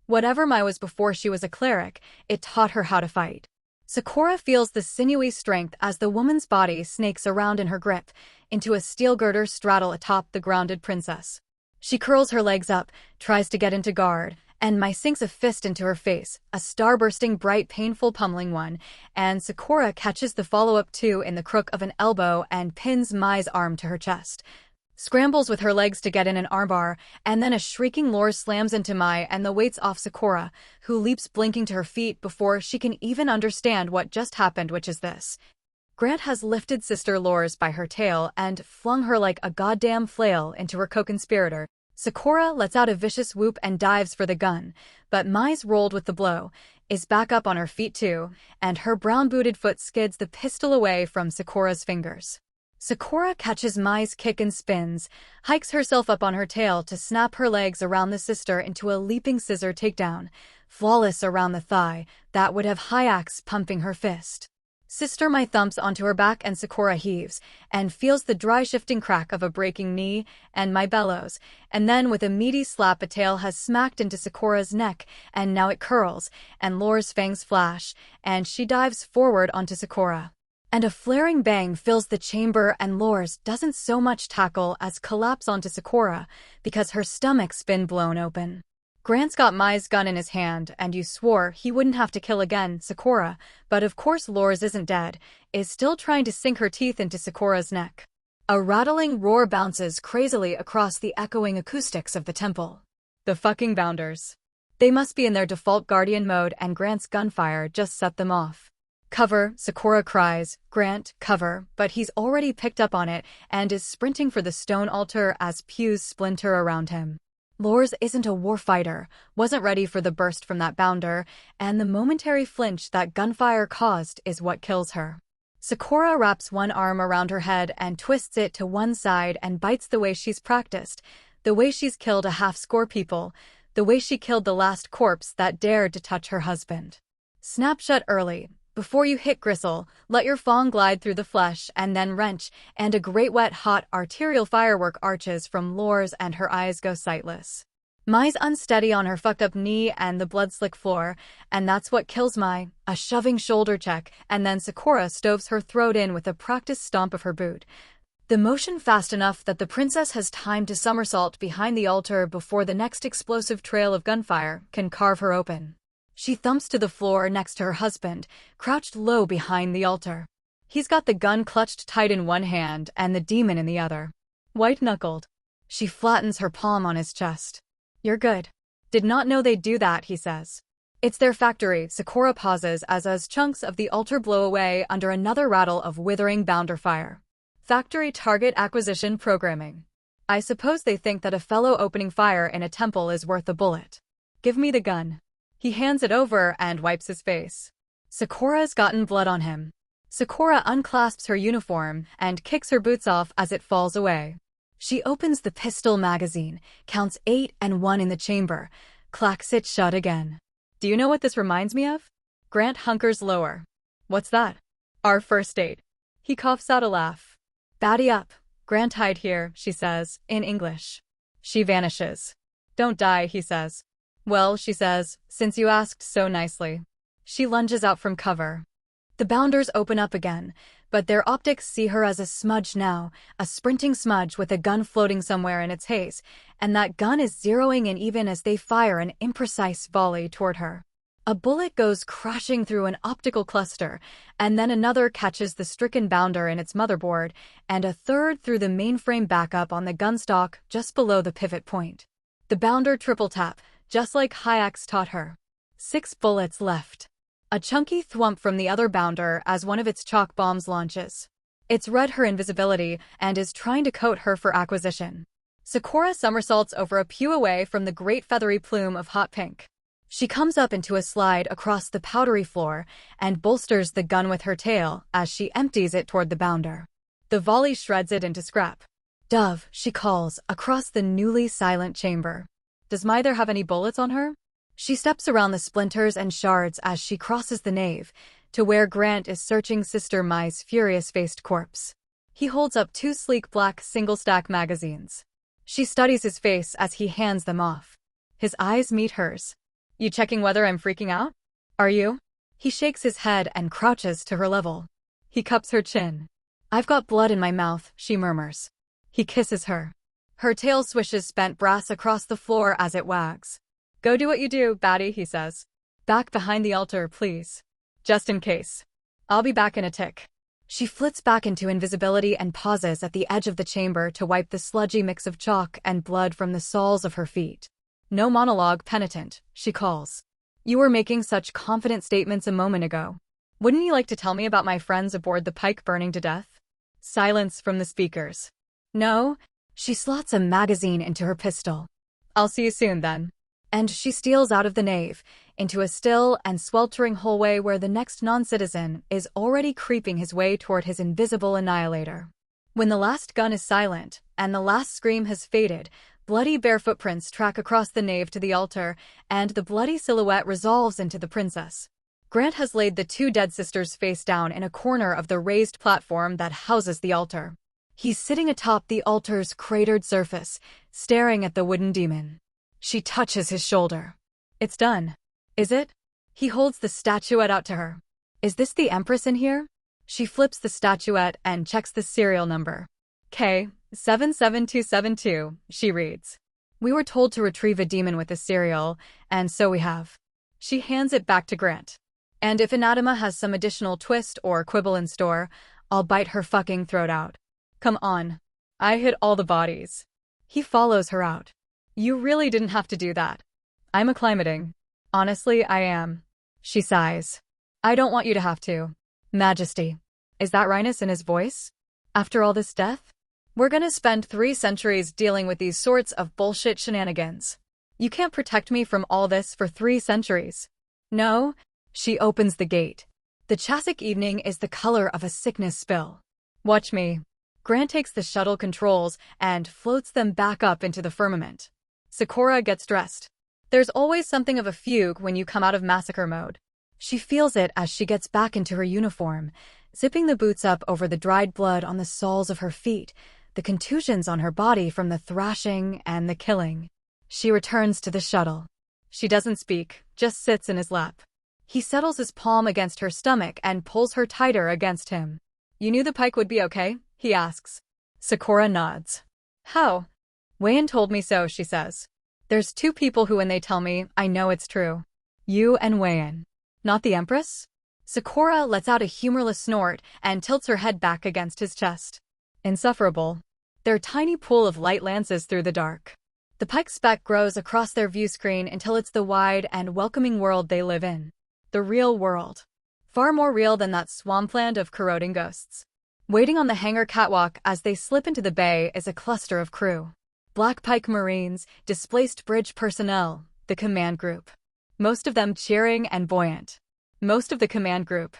Whatever Mai was before she was a cleric, it taught her how to fight. Sakura feels the sinewy strength as the woman's body snakes around in her grip, into a steel girder straddle atop the grounded princess. She curls her legs up, tries to get into guard, and Mai sinks a fist into her face, a starbursting bright painful pummeling one, and Sakura catches the follow-up two in the crook of an elbow and pins Mai's arm to her chest. Scrambles with her legs to get in an armbar, and then a shrieking Lore slams into Mai and the weights off Sakura, who leaps blinking to her feet before she can even understand what just happened, which is this. Grant has lifted Sister Lore's by her tail and flung her like a goddamn flail into her co-conspirator. Sakura lets out a vicious whoop and dives for the gun, but Mai's rolled with the blow, is back up on her feet too, and her brown-booted foot skids the pistol away from Sakura's fingers. Sakura catches Mai's kick and spins, hikes herself up on her tail to snap her legs around the sister into a leaping scissor takedown, flawless around the thigh that would have Hyak's pumping her fist. Sister Mai thumps onto her back and Sakura heaves, and feels the dry shifting crack of a breaking knee, and Mai bellows, and then with a meaty slap a tail has smacked into Sakura's neck, and now it curls, and Lore's fangs flash, and she dives forward onto Sakura. And a flaring bang fills the chamber and Lore's doesn't so much tackle as collapse onto Sakura, because her stomach's been blown open. Grant's got Mai's gun in his hand, and you swore he wouldn't have to kill again, Sakura, but of course Lore's isn't dead, is still trying to sink her teeth into Sakura's neck. A rattling roar bounces crazily across the echoing acoustics of the temple. The fucking bounders. They must be in their default guardian mode, and Grant's gunfire just set them off. Cover, Sakura cries, Grant, cover, but he's already picked up on it and is sprinting for the stone altar as pews splinter around him. Lore's isn't a warfighter, wasn't ready for the burst from that bounder, and the momentary flinch that gunfire caused is what kills her. Sakura wraps one arm around her head and twists it to one side and bites the way she's practiced, the way she's killed a half-score people, the way she killed the last corpse that dared to touch her husband. Snap shut early. Before you hit gristle, let your fang glide through the flesh and then wrench, and a great wet hot arterial firework arches from Lore's and her eyes go sightless. Mai's unsteady on her fucked up knee and the blood-slick floor, and that's what kills Mai, a shoving shoulder check, and then Sakura stoves her throat in with a practiced stomp of her boot. The motion fast enough that the princess has time to somersault behind the altar before the next explosive trail of gunfire can carve her open. She thumps to the floor next to her husband, crouched low behind the altar. He's got the gun clutched tight in one hand and the demon in the other. White-knuckled. She flattens her palm on his chest. You're good. Did not know they'd do that, he says. It's their factory. Sakura pauses as chunks of the altar blow away under another rattle of withering bounder fire. Factory target acquisition programming. I suppose they think that a fellow opening fire in a temple is worth a bullet. Give me the gun. He hands it over and wipes his face. Sakura's gotten blood on him. Sakura unclasps her uniform and kicks her boots off as it falls away. She opens the pistol magazine, counts 8 and 1 in the chamber, clacks it shut again. Do you know what this reminds me of? Grant hunkers lower. What's that? Our first date. He coughs out a laugh. Batty up. Grant hide here, she says, in English. She vanishes. Don't die, he says. Well, she says, since you asked so nicely. She lunges out from cover. The bounders open up again, but their optics see her as a smudge now, a sprinting smudge with a gun floating somewhere in its haze, and that gun is zeroing in even as they fire an imprecise volley toward her. A bullet goes crashing through an optical cluster, and then another catches the stricken bounder in its motherboard, and a third through the mainframe backup on the gun stock just below the pivot point. The bounder triple tap, just like Hayek's taught her. 6 bullets left. A chunky thwump from the other bounder as one of its chalk bombs launches. It's read her invisibility and is trying to coat her for acquisition. Sakura somersaults over a pew away from the great feathery plume of hot pink. She comes up into a slide across the powdery floor and bolsters the gun with her tail as she empties it toward the bounder. The volley shreds it into scrap. "Dove," she calls, across the newly silent chamber. "Does Mither have any bullets on her?" She steps around the splinters and shards as she crosses the nave to where Grant is searching Sister Mai's furious-faced corpse. He holds up 2 sleek black single-stack magazines. She studies his face as he hands them off. His eyes meet hers. "You checking whether I'm freaking out? Are you?" He shakes his head and crouches to her level. He cups her chin. "I've got blood in my mouth," she murmurs. He kisses her. Her tail swishes spent brass across the floor as it wags. "Go do what you do, Batty," he says. "Back behind the altar, please. Just in case. I'll be back in a tick." She flits back into invisibility and pauses at the edge of the chamber to wipe the sludgy mix of chalk and blood from the soles of her feet. "No monologue, penitent," she calls. "You were making such confident statements a moment ago. Wouldn't you like to tell me about my friends aboard the Pike burning to death?" Silence from the speakers. "No." She slots a magazine into her pistol. "I'll see you soon, then." And she steals out of the nave, into a still and sweltering hallway where the next non-citizen is already creeping his way toward his invisible annihilator. When the last gun is silent, and the last scream has faded, bloody bare footprints track across the nave to the altar, and the bloody silhouette resolves into the princess. Grant has laid the 2 dead sisters face down in a corner of the raised platform that houses the altar. He's sitting atop the altar's cratered surface, staring at the wooden demon. She touches his shoulder. "It's done. Is it?" He holds the statuette out to her. "Is this the empress in here?" She flips the statuette and checks the serial number. K77272, she reads. "We were told to retrieve a demon with this serial, and so we have." She hands it back to Grant. "And if Anatma has some additional twist or quibble in store, I'll bite her fucking throat out. Come on. I hit all the bodies." He follows her out. "You really didn't have to do that." "I'm acclimating. Honestly, I am." She sighs. "I don't want you to have to." "Majesty." Is that wryness in his voice? "After all this death? We're gonna spend 3 centuries dealing with these sorts of bullshit shenanigans. You can't protect me from all this for 3 centuries. No." She opens the gate. The Chasic evening is the color of a sickness spill. "Watch me." Grant takes the shuttle controls and floats them back up into the firmament. Sakura gets dressed. There's always something of a fugue when you come out of massacre mode. She feels it as she gets back into her uniform, zipping the boots up over the dried blood on the soles of her feet, the contusions on her body from the thrashing and the killing. She returns to the shuttle. She doesn't speak, just sits in his lap. He settles his palm against her stomach and pulls her tighter against him. "You knew the Pike would be okay?" he asks. Sakura nods. "How?" "Wayan told me so," she says. "There's 2 people who, when they tell me, I know it's true. You and Wayan. Not the Empress?" Sakura lets out a humorless snort and tilts her head back against his chest. Insufferable. Their tiny pool of light lances through the dark. The Pike speck grows across their view screen until it's the wide and welcoming world they live in. The real world. Far more real than that swampland of corroding ghosts. Waiting on the hangar catwalk as they slip into the bay is a cluster of crew. Black Pike Marines, displaced bridge personnel, the command group. Most of them cheering and buoyant. Most of the command group.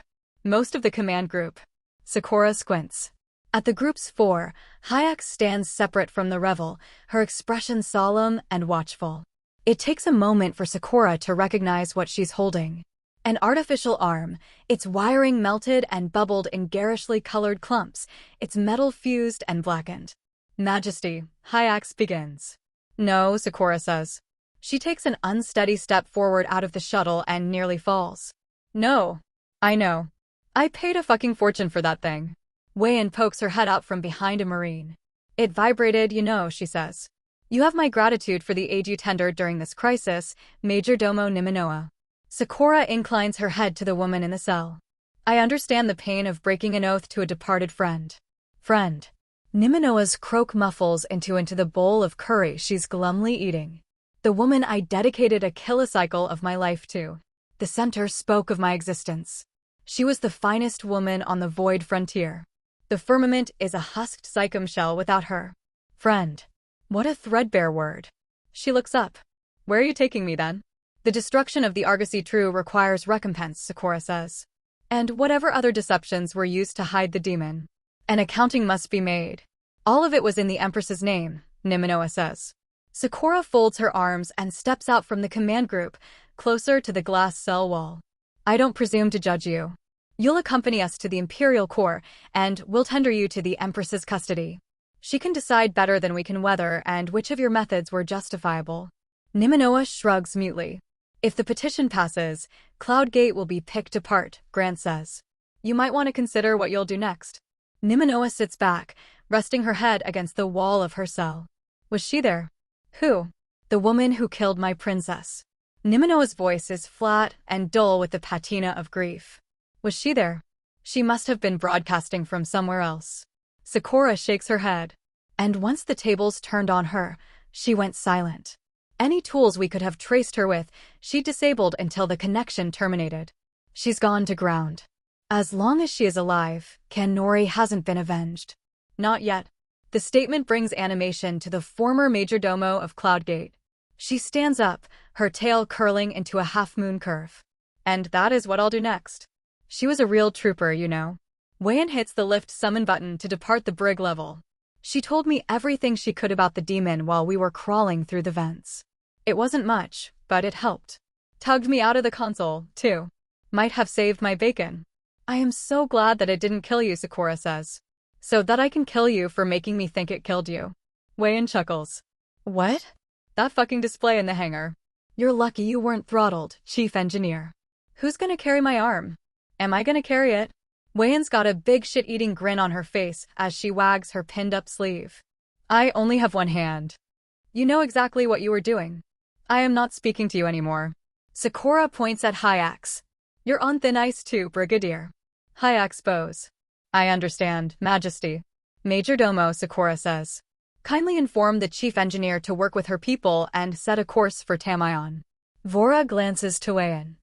Sakura squints. At the group's fore, Hayek stands separate from the revel, her expression solemn and watchful. It takes a moment for Sakura to recognize what she's holding. An artificial arm, its wiring melted and bubbled in garishly colored clumps, its metal fused and blackened. "Majesty," Hayek begins. "No," Sakura says. She takes an unsteady step forward out of the shuttle and nearly falls. "No. I know. I paid a fucking fortune for that thing." Wayan pokes her head out from behind a Marine. "It vibrated, you know," she says. "You have my gratitude for the aid you tendered during this crisis, Major Domo Niminoa." Sakura inclines her head to the woman in the cell. "I understand the pain of breaking an oath to a departed friend." Niminoa's croak muffles into the bowl of curry she's glumly eating. The woman I dedicated a kilocycle of my life to. The center spoke of my existence. She was the finest woman on the void frontier. The firmament is a husked psychum shell without her. Friend. What a threadbare word. She looks up. Where are you taking me then? The destruction of the Argosy True requires recompense, Sakura says. And whatever other deceptions were used to hide the demon. An accounting must be made. All of it was in the Empress's name, Nimanoa says. Sakura folds her arms and steps out from the command group, closer to the glass cell wall. I don't presume to judge you. You'll accompany us to the Imperial Corps, and we'll tender you to the Empress's custody. She can decide better than we can whether and which of your methods were justifiable. Nimanoa shrugs mutely. If the petition passes, Cloudgate will be picked apart, Grant says. You might want to consider what you'll do next. Nimanoa sits back, resting her head against the wall of her cell. Was she there? Who? The woman who killed my princess. Nimanoa's voice is flat and dull with the patina of grief. Was she there? She must have been broadcasting from somewhere else. Sakura shakes her head. And once the tables turned on her, she went silent. Any tools we could have traced her with, she disabled until the connection terminated. She's gone to ground. As long as she is alive, Kanori hasn't been avenged. Not yet. The statement brings animation to the former majordomo of Cloudgate. She stands up, her tail curling into a half-moon curve. And that is what I'll do next. She was a real trooper, you know. Wayan hits the lift summon button to depart the brig level. She told me everything she could about the demon while we were crawling through the vents. It wasn't much, but it helped. Tugged me out of the console, too. Might have saved my bacon. I am so glad that it didn't kill you, Sakura says. So that I can kill you for making me think it killed you. Wayan chuckles. What? That fucking display in the hangar. You're lucky you weren't throttled, Chief Engineer. Who's gonna carry my arm? Am I gonna carry it? Wayan's got a big shit-eating grin on her face as she wags her pinned-up sleeve. I only have one hand. You know exactly what you were doing. I am not speaking to you anymore. Sakura points at Hyak's. You're on thin ice too, Brigadier. Hyak's bows. I understand, Majesty. Majordomo, Sakura says. Kindly inform the Chief Engineer to work with her people and set a course for Tamion. Vora glances to Wayan.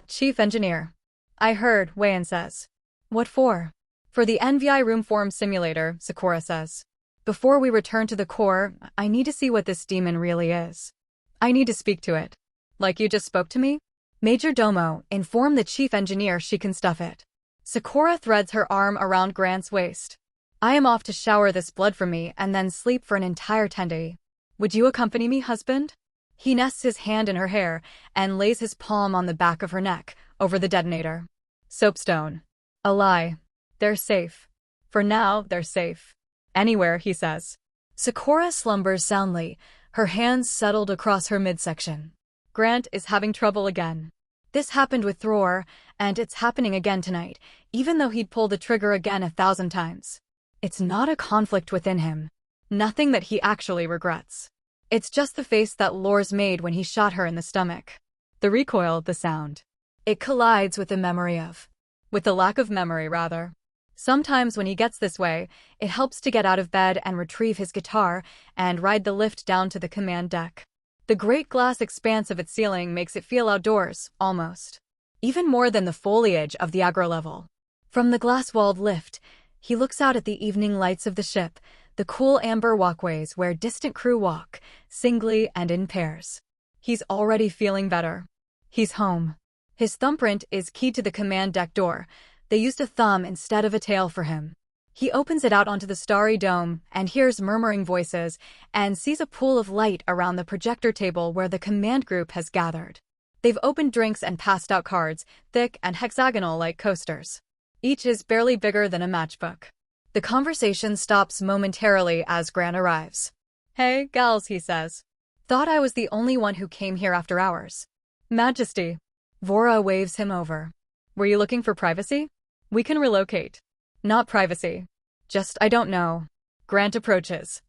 Chief Engineer. I heard, Wayan says. What for? For the NVI room form simulator, Sakura says. Before we return to the core, I need to see what this demon really is. I need to speak to it. Like you just spoke to me? Majordomo, inform the Chief Engineer she can stuff it. Sakura threads her arm around Grant's waist. I am off to shower this blood from me and then sleep for an entire 10 days. Would you accompany me, husband? He nests his hand in her hair and lays his palm on the back of her neck, over the detonator. Soapstone. A lie. They're safe. For now, they're safe. Anywhere, he says. Sakura slumbers soundly, her hands settled across her midsection. Grant is having trouble again. This happened with Thror, and it's happening again tonight, even though he'd pull the trigger again 1,000 times. It's not a conflict within him. Nothing that he actually regrets. It's just the face that Lors made when he shot her in the stomach. The recoil, the sound. It collides with the memory of. With the lack of memory, rather. Sometimes when he gets this way, it helps to get out of bed and retrieve his guitar and ride the lift down to the command deck. The great glass expanse of its ceiling makes it feel outdoors, almost. Even more than the foliage of the agro level. From the glass-walled lift, he looks out at the evening lights of the ship, the cool amber walkways where distant crew walk, singly and in pairs. He's already feeling better. He's home. His thumbprint is keyed to the command deck door. They used a thumb instead of a tail for him. He opens it out onto the starry dome and hears murmuring voices and sees a pool of light around the projector table where the command group has gathered. They've opened drinks and passed out cards, thick and hexagonal like coasters. Each is barely bigger than a matchbook. The conversation stops momentarily as Grant arrives. Hey, gals, he says. Thought I was the only one who came here after hours. Majesty. Vora waves him over. Were you looking for privacy? We can relocate. Not privacy. Just I don't know. Grant approaches.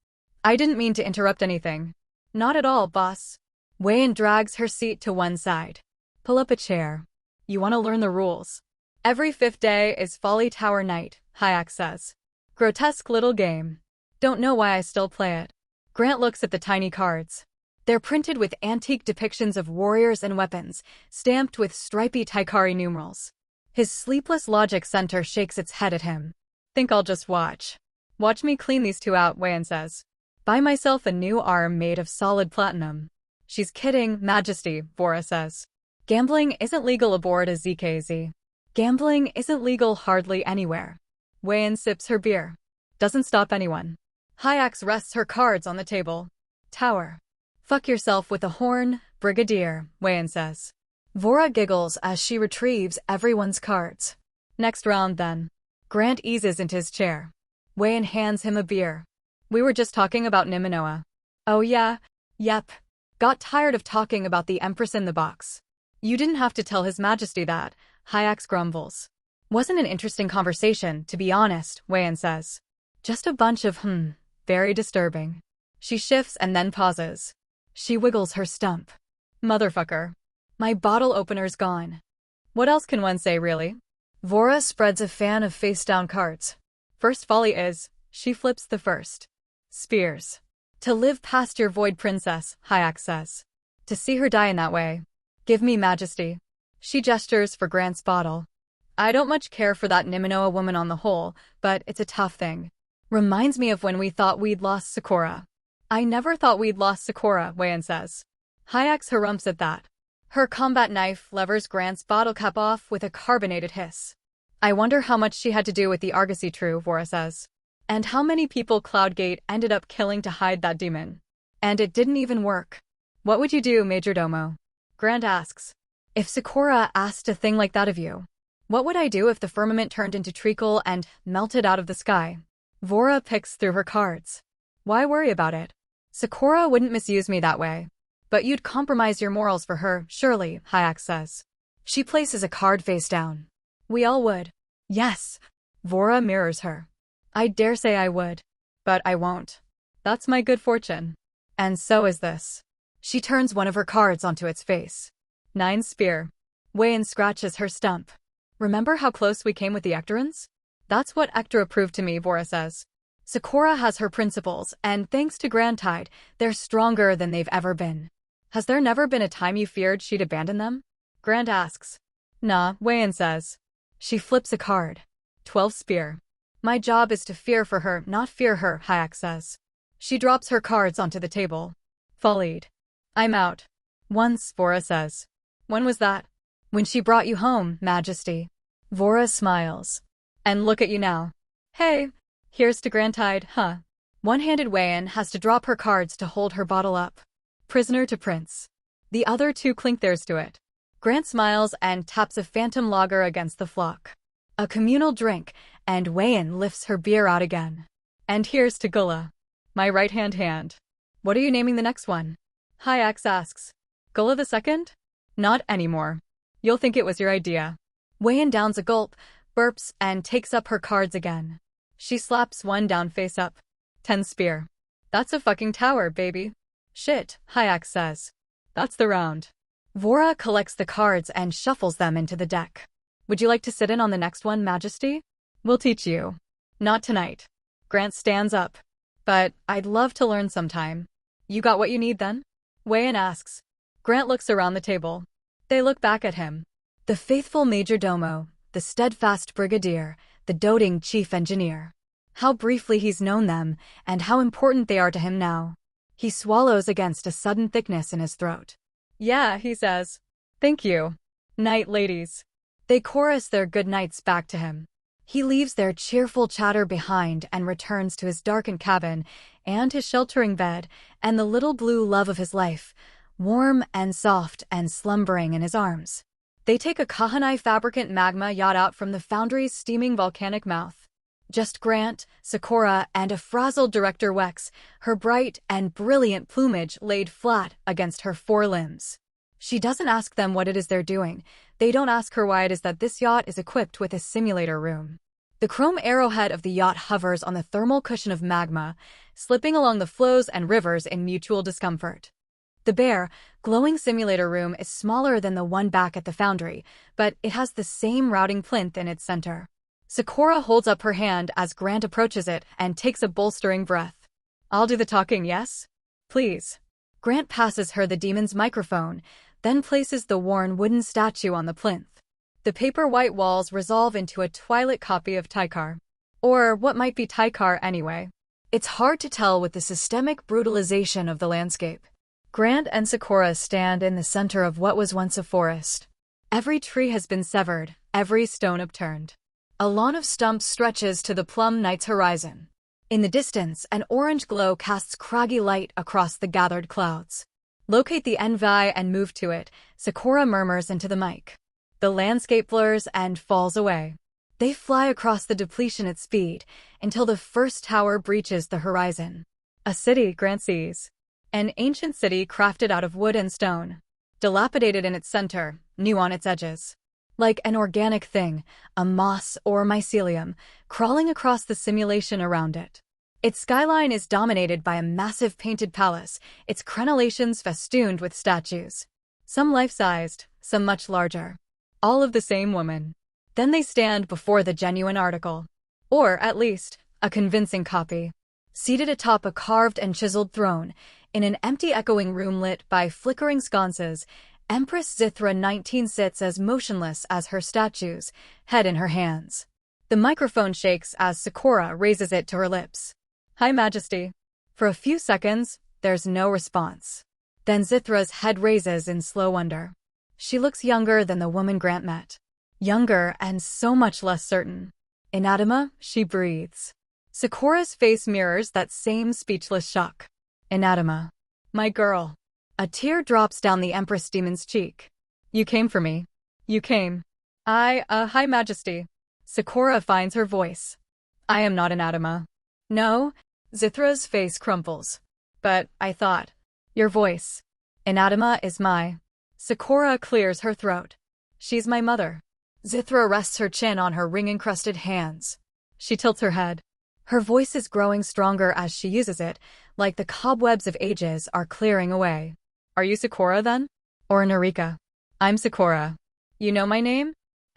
I didn't mean to interrupt anything. Not at all, boss. Wayan drags her seat to one side. Pull up a chair. You want to learn the rules. Every 5th day is Folly Tower night, Hyak says. Grotesque little game. Don't know why I still play it. Grant looks at the tiny cards. They're printed with antique depictions of warriors and weapons, stamped with stripy Taikari numerals. His sleepless logic center shakes its head at him. Think I'll just watch. Watch me clean these two out, Wayan says. Buy myself a new arm made of solid platinum. She's kidding, Majesty, Vora says. Gambling isn't legal aboard a ZKZ. Gambling isn't legal hardly anywhere. Wayan sips her beer. Doesn't stop anyone. Hyax rests her cards on the table. Tower. Fuck yourself with a horn, Brigadier, Wayan says. Vora giggles as she retrieves everyone's cards. Next round, then. Grant eases into his chair. Wayan hands him a beer. We were just talking about Niminoa. Oh yeah? Yep. Got tired of talking about the Empress in the box. You didn't have to tell His Majesty that, Hyax grumbles. Wasn't an interesting conversation, to be honest, Wayan says. Just a bunch of very disturbing. She shifts and then pauses. She wiggles her stump. Motherfucker. My bottle opener's gone. What else can one say, really? Vora spreads a fan of face-down cards. First volley is, she flips the first. Spears. To live past your void, princess, Hyax says. To see her die in that way. Give me Majesty. She gestures for Grant's bottle. I don't much care for that Niminoa woman on the whole, but it's a tough thing. Reminds me of when we thought we'd lost Sakura. I never thought we'd lost Sakura, Wayan says. Hyax harumphs at that. Her combat knife levers Grant's bottle cap off with a carbonated hiss. I wonder how much she had to do with the Argosy True, Vora says. And how many people Cloudgate ended up killing to hide that demon. And it didn't even work. What would you do, Majordomo? Grant asks. If Sakura asked a thing like that of you, what would I do if the firmament turned into treacle and melted out of the sky? Vora picks through her cards. Why worry about it? Sakura wouldn't misuse me that way. But you'd compromise your morals for her, surely, Hyax says. She places a card face down. We all would. Yes. Vora mirrors her. I dare say I would. But I won't. That's my good fortune. And so is this. She turns one of her cards onto its face. 9 spear. Wayan scratches her stump. Remember how close we came with the Ectorans? That's what Ectora proved to me, Vora says. Sakura has her principles, and thanks to Grantide, they're stronger than they've ever been. Has there never been a time you feared she'd abandon them? Grant asks. Nah, Wayan says. She flips a card. 12 spear. My job is to fear for her, not fear her, Hyax says. She drops her cards onto the table. Follied. I'm out. Once, Vora says. When was that? When she brought you home, Majesty. Vora smiles. And look at you now. Hey, here's to Grantide, huh? One-handed Wayan has to drop her cards to hold her bottle up. Prisoner to Prince. The other two clink theirs to it. Grant smiles and taps a phantom lager against the flock. A communal drink, and Wayan lifts her beer out again. And here's to Gula. My right-hand. What are you naming the next one? Hyax asks. Gula the second? Not anymore. You'll think it was your idea. Wayan downs a gulp, burps, and takes up her cards again. She slaps one down face up. 10 spear. That's a fucking tower, baby. Shit, Hyax says. That's the round. Vora collects the cards and shuffles them into the deck. Would you like to sit in on the next one, Majesty? We'll teach you. Not tonight. Grant stands up. But I'd love to learn sometime. You got what you need then? Wayan asks. Grant looks around the table. They look back at him. The faithful Majordomo, the steadfast brigadier, the doting chief engineer. How briefly he's known them, and how important they are to him now. He swallows against a sudden thickness in his throat. Yeah, he says. Thank you. Night, ladies. They chorus their good nights back to him. He leaves their cheerful chatter behind and returns to his darkened cabin and his sheltering bed and the little blue love of his life, warm and soft and slumbering in his arms. They take a Kahanai fabricant magma yacht out from the foundry's steaming volcanic mouth. Just Grant, Sakura, and a frazzled Director Wex, her bright and brilliant plumage laid flat against her 4 limbs. She doesn't ask them what it is they're doing. They don't ask her why it is that this yacht is equipped with a simulator room. The chrome arrowhead of the yacht hovers on the thermal cushion of magma, slipping along the flows and rivers in mutual discomfort. The bare, glowing simulator room is smaller than the one back at the foundry, but it has the same routing plinth in its center. Sakura holds up her hand as Grant approaches it and takes a bolstering breath. I'll do the talking, yes? Please. Grant passes her the demon's microphone, then places the worn wooden statue on the plinth. The paper-white walls resolve into a twilight copy of Taikar. Or what might be Taikar anyway. It's hard to tell with the systemic brutalization of the landscape. Grant and Sakura stand in the center of what was once a forest. Every tree has been severed, every stone upturned. A lawn of stumps stretches to the plum night's horizon. In the distance, an orange glow casts craggy light across the gathered clouds. Locate the envy and move to it, Sakura murmurs into the mic. The landscape blurs and falls away. They fly across the depletion at speed until the first tower breaches the horizon. A city, Grant sees. An ancient city crafted out of wood and stone. Dilapidated in its center, new on its edges. Like an organic thing, a moss or mycelium, crawling across the simulation around it. Its skyline is dominated by a massive painted palace, its crenellations festooned with statues. Some life-sized, some much larger. All of the same woman. Then they stand before the genuine article. Or, at least, a convincing copy. Seated atop a carved and chiseled throne, in an empty echoing room lit by flickering sconces, Empress Zithra 19 sits as motionless as her statues, head in her hands. The microphone shakes as Sakura raises it to her lips. "Hi, Majesty." For a few seconds, there's no response. Then Zithra's head raises in slow wonder. She looks younger than the woman Grant met. Younger and so much less certain. "Anatma," she breathes. Sakura's face mirrors that same speechless shock. "Anatma. My girl." A tear drops down the Empress demon's cheek. "You came for me. You came." Hi, Majesty." Sakura finds her voice. "I am not Anatma." "No?" Zithra's face crumples. "But I thought." "Your voice." "Anatma is my." Sakura clears her throat. "She's my mother." Zithra rests her chin on her ring-encrusted hands. She tilts her head. Her voice is growing stronger as she uses it, like the cobwebs of ages are clearing away. "Are you Sakura, then?" "Or Narika?" "I'm Sakura." "You know my name?"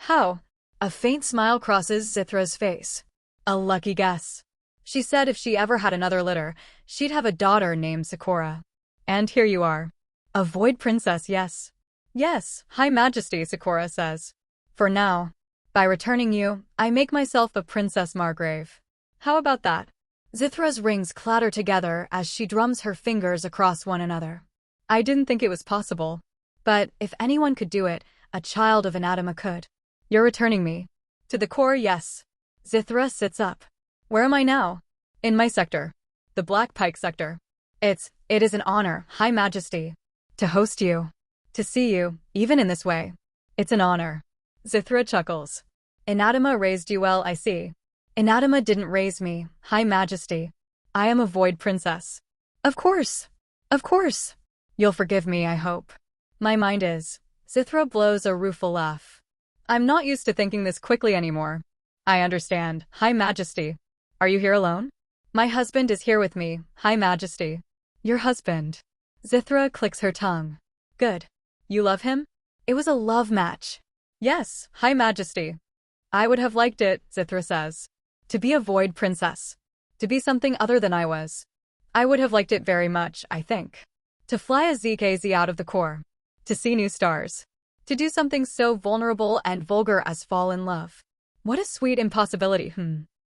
"How?" A faint smile crosses Zithra's face. "A lucky guess." She said if she ever had another litter, she'd have a daughter named Sakura. "And here you are." "A void princess, yes." "Yes, High Majesty," Sakura says. "For now. By returning you, I make myself a Princess Margrave." "How about that?" Zithra's rings clatter together as she drums her fingers across one another. "I didn't think it was possible. But if anyone could do it, a child of Anatma could." "You're returning me." "To the core, yes." Zithra sits up. "Where am I now?" "In my sector. The Black Pike sector." It is an honor, High Majesty. To host you. To see you, even in this way. It's an honor." Zithra chuckles. "Anatma raised you well, I see." "Anatma didn't raise me, High Majesty. I am a void princess." "Of course. Of course. You'll forgive me, I hope." "My mind is." Zithra blows a rueful laugh. "I'm not used to thinking this quickly anymore." "I understand, High Majesty. Are you here alone?" "My husband is here with me, High Majesty." "Your husband." Zithra clicks her tongue. "Good. You love him?" "It was a love match." "Yes, High Majesty." "I would have liked it," Zithra says. "To be a void princess. To be something other than I was. I would have liked it very much, I think. To fly a ZKZ out of the core. To see new stars. To do something so vulnerable and vulgar as fall in love. What a sweet impossibility,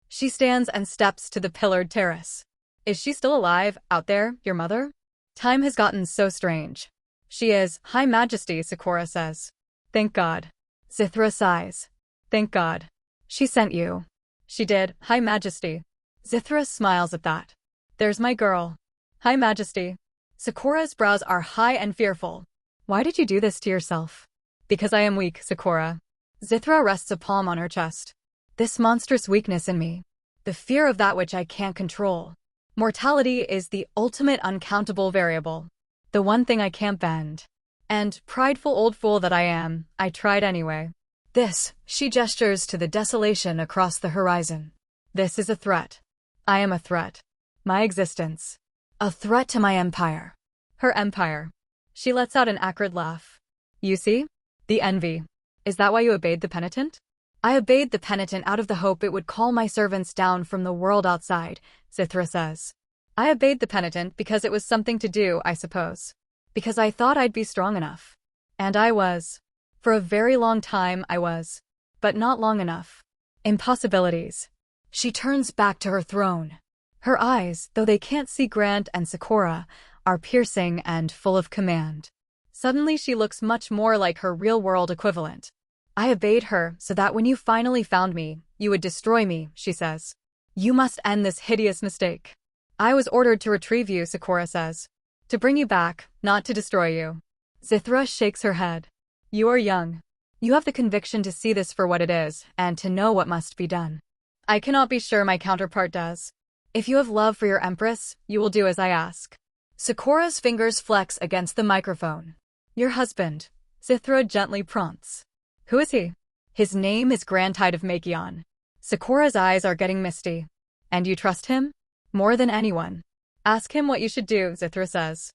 She stands and steps to the pillared terrace. "Is she still alive, out there, your mother?" "Time has gotten so strange." "She is, High Majesty," Sakura says. "Thank God." Zithra sighs. "Thank God. She sent you." "She did, High Majesty." Zithra smiles at that. "There's my girl." "High Majesty." Sakura's brows are high and fearful. "Why did you do this to yourself?" "Because I am weak, Sakura." Zithra rests a palm on her chest. "This monstrous weakness in me. The fear of that which I can't control. Mortality is the ultimate uncountable variable. The one thing I can't bend. And, prideful old fool that I am, I tried anyway. This," she gestures to the desolation across the horizon. "This is a threat. I am a threat. My existence. A threat to my empire." Her empire. She lets out an acrid laugh. "You see? The envy. Is that why you obeyed the penitent?" "I obeyed the penitent out of the hope it would call my servants down from the world outside," Zithra says. I obeyed the penitent because it was something to do, I suppose. Because I thought I'd be strong enough. And I was. For a very long time I was. But not long enough. Impossibilities. She turns back to her throne. Her eyes, though they can't see Grant and Sakura, are piercing and full of command. Suddenly she looks much more like her real-world equivalent. I obeyed her so that when you finally found me, you would destroy me, she says. You must end this hideous mistake. I was ordered to retrieve you, Sakura says. To bring you back, not to destroy you. Zithra shakes her head. You are young. You have the conviction to see this for what it is, and to know what must be done. I cannot be sure my counterpart does. If you have love for your empress, you will do as I ask. Sakura's fingers flex against the microphone. Your husband, Zithra gently prompts. Who is he? His name is Grand Tide of Makion. Sakura's eyes are getting misty. And you trust him? More than anyone. Ask him what you should do, Zithra says.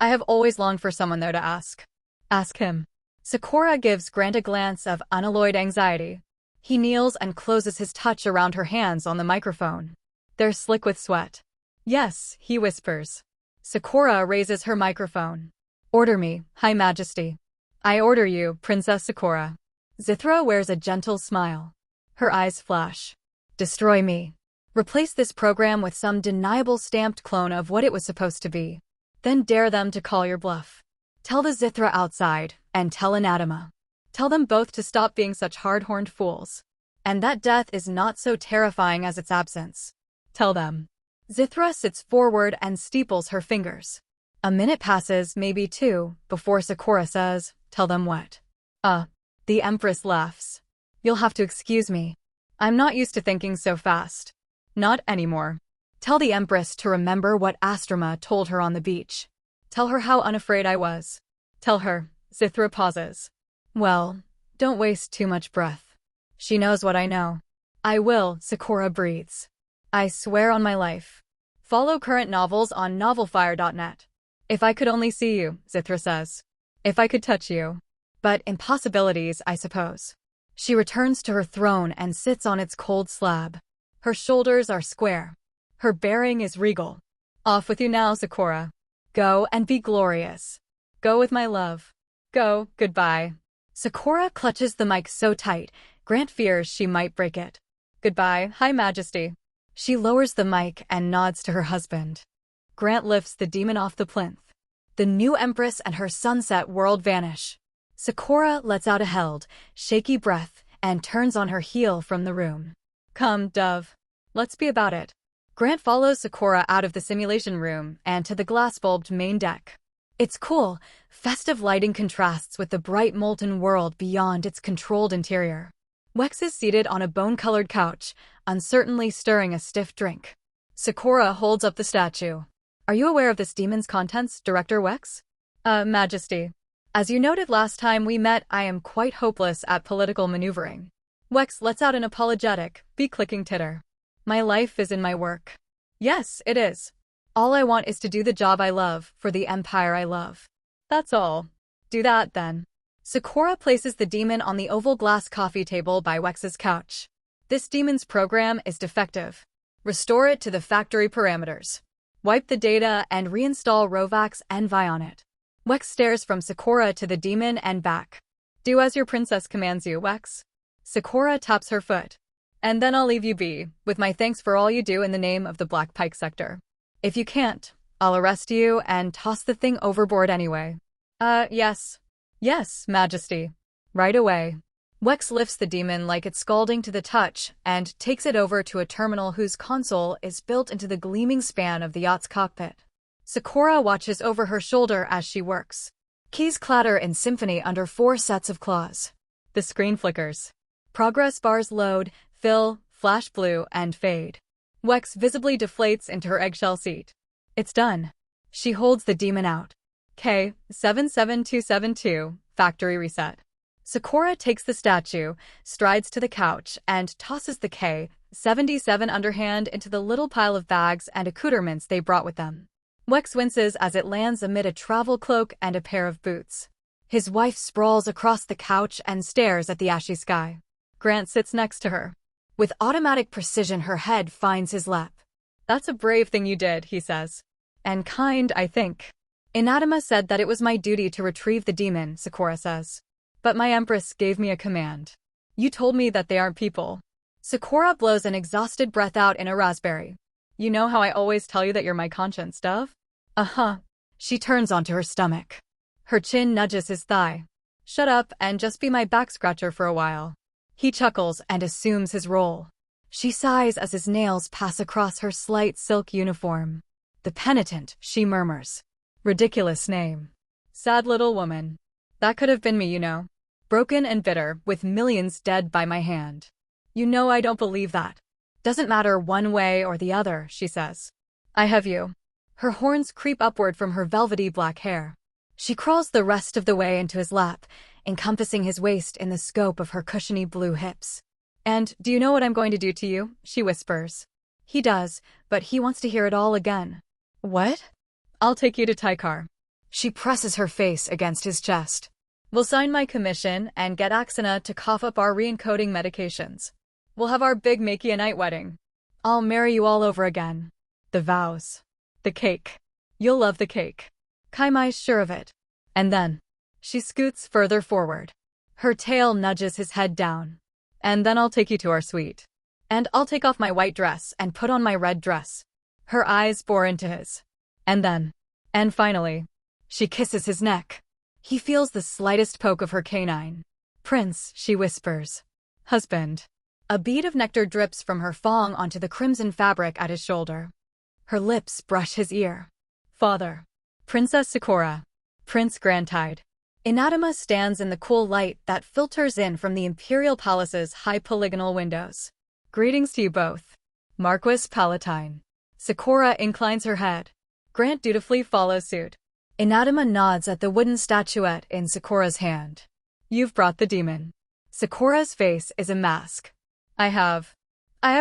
I have always longed for someone there to ask. Ask him. Sakura gives Grant a glance of unalloyed anxiety. He kneels and closes his touch around her hands on the microphone. They're slick with sweat. Yes, he whispers. Sakura raises her microphone. Order me, High Majesty. I order you, Princess Sakura. Zithra wears a gentle smile. Her eyes flash. Destroy me. Replace this program with some deniable stamped clone of what it was supposed to be. Then dare them to call your bluff. Tell the Zithra outside, and tell Anatma. Tell them both to stop being such hard-horned fools. And that death is not so terrifying as its absence. Tell them. Zithra sits forward and steeples her fingers. A minute passes, maybe two, before Sakura says, tell them what? The Empress laughs. You'll have to excuse me. I'm not used to thinking so fast. Not anymore. Tell the Empress to remember what Astrama told her on the beach. Tell her how unafraid I was. Tell her. Zithra pauses. Well, don't waste too much breath. She knows what I know. I will, Sakura breathes. I swear on my life. Follow current novels on novelfire.net. If I could only see you, Zithra says. If I could touch you. But impossibilities, I suppose. She returns to her throne and sits on its cold slab. Her shoulders are square. Her bearing is regal. Off with you now, Sakura. Go and be glorious. Go with my love. Go, goodbye. Sakura clutches the mic so tight, Grant fears she might break it. Goodbye, High Majesty. She lowers the mic and nods to her husband. Grant lifts the demon off the plinth. The new Empress and her sunset world vanish. Sakura lets out a held, shaky breath and turns on her heel from the room. Come, Dove. Let's be about it. Grant follows Sakura out of the simulation room and to the glass-bulbed main deck. It's cool, festive lighting contrasts with the bright molten world beyond its controlled interior. Wex is seated on a bone-colored couch, uncertainly stirring a stiff drink. Sakura holds up the statue. Are you aware of this demon's contents, Director Wex? Majesty. As you noted last time we met, I am quite hopeless at political maneuvering. Wex lets out an apologetic, be-clicking titter. My life is in my work. Yes, it is. All I want is to do the job I love, for the empire I love. That's all. Do that, then. Sakura places the demon on the oval glass coffee table by Wex's couch. This demon's program is defective. Restore it to the factory parameters. Wipe the data and reinstall Rovax Envy on it. Wex stares from Sakura to the demon and back. Do as your princess commands you, Wex. Sakura taps her foot. And then I'll leave you be, with my thanks for all you do in the name of the Black Pike sector. If you can't, I'll arrest you and toss the thing overboard anyway. Yes. Yes, Majesty. Right away. Wex lifts the demon like it's scalding to the touch and takes it over to a terminal whose console is built into the gleaming span of the yacht's cockpit. Sakura watches over her shoulder as she works. Keys clatter in symphony under 4 sets of claws. The screen flickers. Progress bars load, fill, flash blue, and fade. Wex visibly deflates into her eggshell seat. It's done. She holds the demon out. K77272, factory reset. Sakura takes the statue, strides to the couch, and tosses the K-77 underhand into the little pile of bags and accoutrements they brought with them. Wex winces as it lands amid a travel cloak and a pair of boots. His wife sprawls across the couch and stares at the ashy sky. Grant sits next to her. With automatic precision, her head finds his lap. That's a brave thing you did, he says. And kind, I think. Anatma said that it was my duty to retrieve the demon, Sakura says. But my empress gave me a command. You told me that they aren't people. Sakura blows an exhausted breath out in a raspberry. You know how I always tell you that you're my conscience, Dove? Uh-huh. She turns onto her stomach. Her chin nudges his thigh. Shut up and just be my back scratcher for a while. He chuckles and assumes his role. She sighs as his nails pass across her slight silk uniform. The penitent, she murmurs. Ridiculous name. Sad little woman. That could have been me, you know. Broken and bitter, with millions dead by my hand. You know I don't believe that. Doesn't matter one way or the other, she says. I have you. Her horns creep upward from her velvety black hair. She crawls the rest of the way into his lap, encompassing his waist in the scope of her cushiony blue hips. And, do you know what I'm going to do to you? She whispers. He does, but he wants to hear it all again. What? I'll take you to Taikar. She presses her face against his chest. We'll sign my commission and get Axana to cough up our re-encoding medications. We'll have our big Makey-a-night wedding. I'll marry you all over again. The vows. The cake. You'll love the cake. Kaimai's sure of it. And then, she scoots further forward. Her tail nudges his head down. And then I'll take you to our suite. And I'll take off my white dress and put on my red dress. Her eyes bore into his. And then, and finally, she kisses his neck. He feels the slightest poke of her canine. Prince, she whispers. Husband. A bead of nectar drips from her thong onto the crimson fabric at his shoulder. Her lips brush his ear. Father. Princess Sakura. Prince Grantide. Anatma stands in the cool light that filters in from the Imperial Palace's high polygonal windows. Greetings to you both. Marquis Palatine. Sakura inclines her head. Grant dutifully follows suit. Anatma nods at the wooden statuette in Sakura's hand. You've brought the demon. Sakura's face is a mask. I have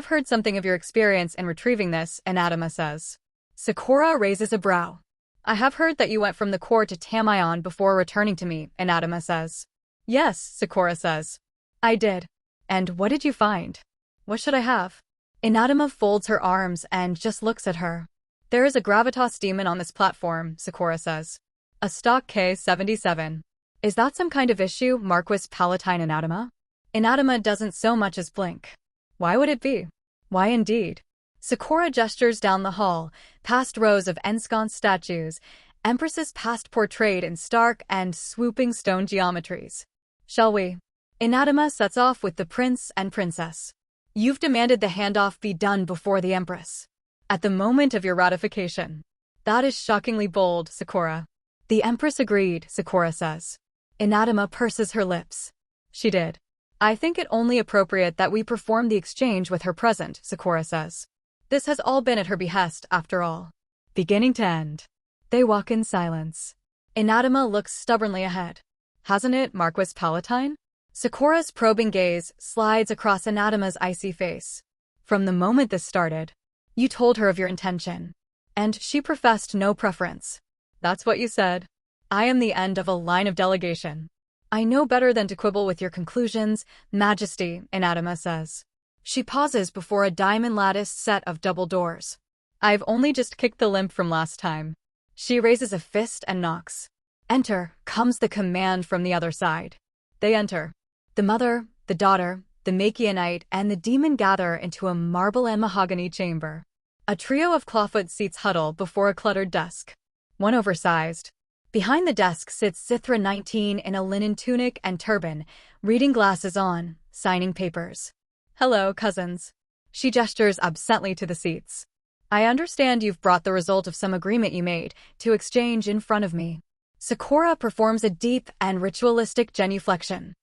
heard something of your experience in retrieving this, Anatma says. Sakura raises a brow. I have heard that you went from the core to Tamion before returning to me, Anatma says. Yes, Sakura says. I did. And what did you find? What should I have? Anatma folds her arms and just looks at her. There is a gravitas demon on this platform, Sakura says. A stock K-77. Is that some kind of issue, Marquis Palatine Anatma? Anatma doesn't so much as blink. Why would it be? Why indeed? Sakura gestures down the hall, past rows of ensconced statues, empresses past portrayed in stark and swooping stone geometries. Shall we? Anatma sets off with the prince and princess. You've demanded the handoff be done before the empress. At the moment of your ratification. That is shockingly bold, Sakura. The empress agreed, Sakura says. Anatma purses her lips. She did. I think it only appropriate that we perform the exchange with her present, Sakura says. This has all been at her behest, after all. Beginning to end. They walk in silence. Anatma looks stubbornly ahead. Hasn't it, Marquis Palatine? Sakura's probing gaze slides across Anatma's icy face. From the moment this started, you told her of your intention. And she professed no preference. That's what you said. I am the end of a line of delegation. I know better than to quibble with your conclusions, Majesty, Anatma says. She pauses before a diamond-latticed set of double doors. I've only just kicked the limp from last time. She raises a fist and knocks. Enter, comes the command from the other side. They enter. The mother, the daughter, the Makey-a-night, and the demon gather into a marble and mahogany chamber. A trio of clawfoot seats huddle before a cluttered desk. One oversized. Behind the desk sits Sithra 19 in a linen tunic and turban, reading glasses on, signing papers. Hello, cousins. She gestures absently to the seats. I understand you've brought the result of some agreement you made to exchange in front of me. Sakura performs a deep and ritualistic genuflection.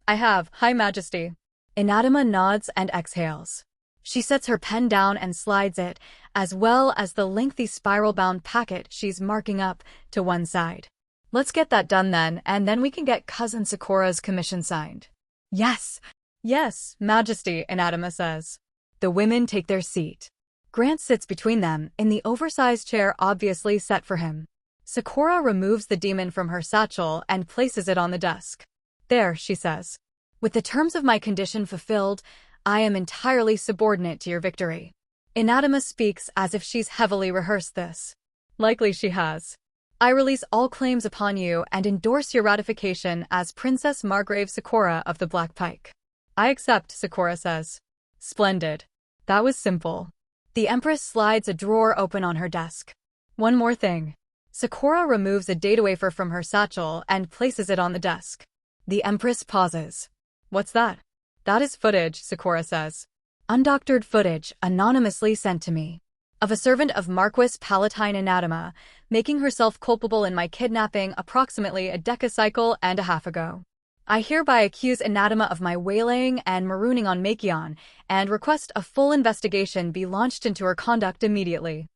I have, High Majesty. Anatma nods and exhales. She sets her pen down and slides it, as well as the lengthy spiral-bound packet she's marking up, to one side. Let's get that done then we can get Cousin Sakura's commission signed. Yes, yes, Majesty, Anatma says. The women take their seat. Grant sits between them, in the oversized chair obviously set for him. Sakura removes the demon from her satchel and places it on the desk. There, she says. With the terms of my condition fulfilled, I am entirely subordinate to your victory. Anatma speaks as if she's heavily rehearsed this. Likely she has. I release all claims upon you and endorse your ratification as Princess Margrave Sakura of the Black Pike. I accept, Sakura says. Splendid. That was simple. The Empress slides a drawer open on her desk. One more thing. Sakura removes a data wafer from her satchel and places it on the desk. The Empress pauses. What's that? That is footage, Sakura says. Undoctored footage anonymously sent to me. Of a servant of Marquis Palatine Anatma, making herself culpable in my kidnapping approximately a decacycle and a half ago. I hereby accuse Anatma of my waylaying and marooning on Makion, and request a full investigation be launched into her conduct immediately.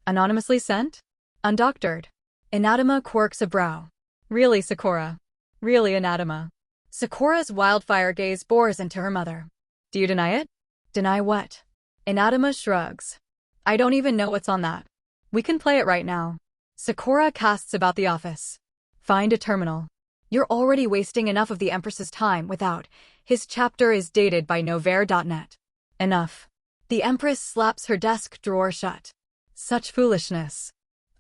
Anonymously sent? Undoctored. Anatma quirks a brow. Really, Sakura? Really, Anatma? Sakura's wildfire gaze bores into her mother. Do you deny it? Deny what? Anatma shrugs. I don't even know what's on that. We can play it right now. Sakura casts about the office. Find a terminal. You're already wasting enough of the Empress's time without. His chapter is dated by novair.net. Enough. The Empress slaps her desk drawer shut. Such foolishness.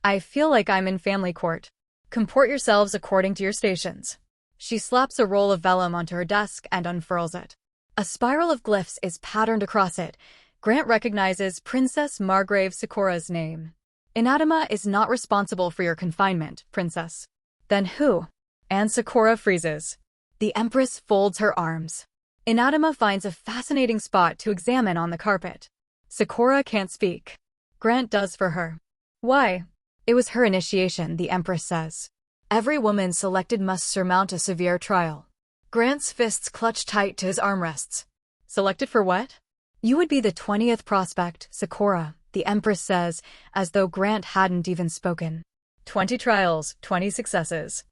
I feel like I'm in family court. Comport yourselves according to your stations. She slaps a roll of vellum onto her desk and unfurls it. A spiral of glyphs is patterned across it. Grant recognizes Princess Margrave Sakura's name. Anatma is not responsible for your confinement, Princess. Then who? And Sakura freezes. The Empress folds her arms. Anatma finds a fascinating spot to examine on the carpet. Sakura can't speak. Grant does for her. Why? It was her initiation, the Empress says. Every woman selected must surmount a severe trial. Grant's fists clutch tight to his armrests. Selected for what? You would be the 20th prospect, Sakura, the Empress says, as though Grant hadn't even spoken. 20 trials, 20 successes.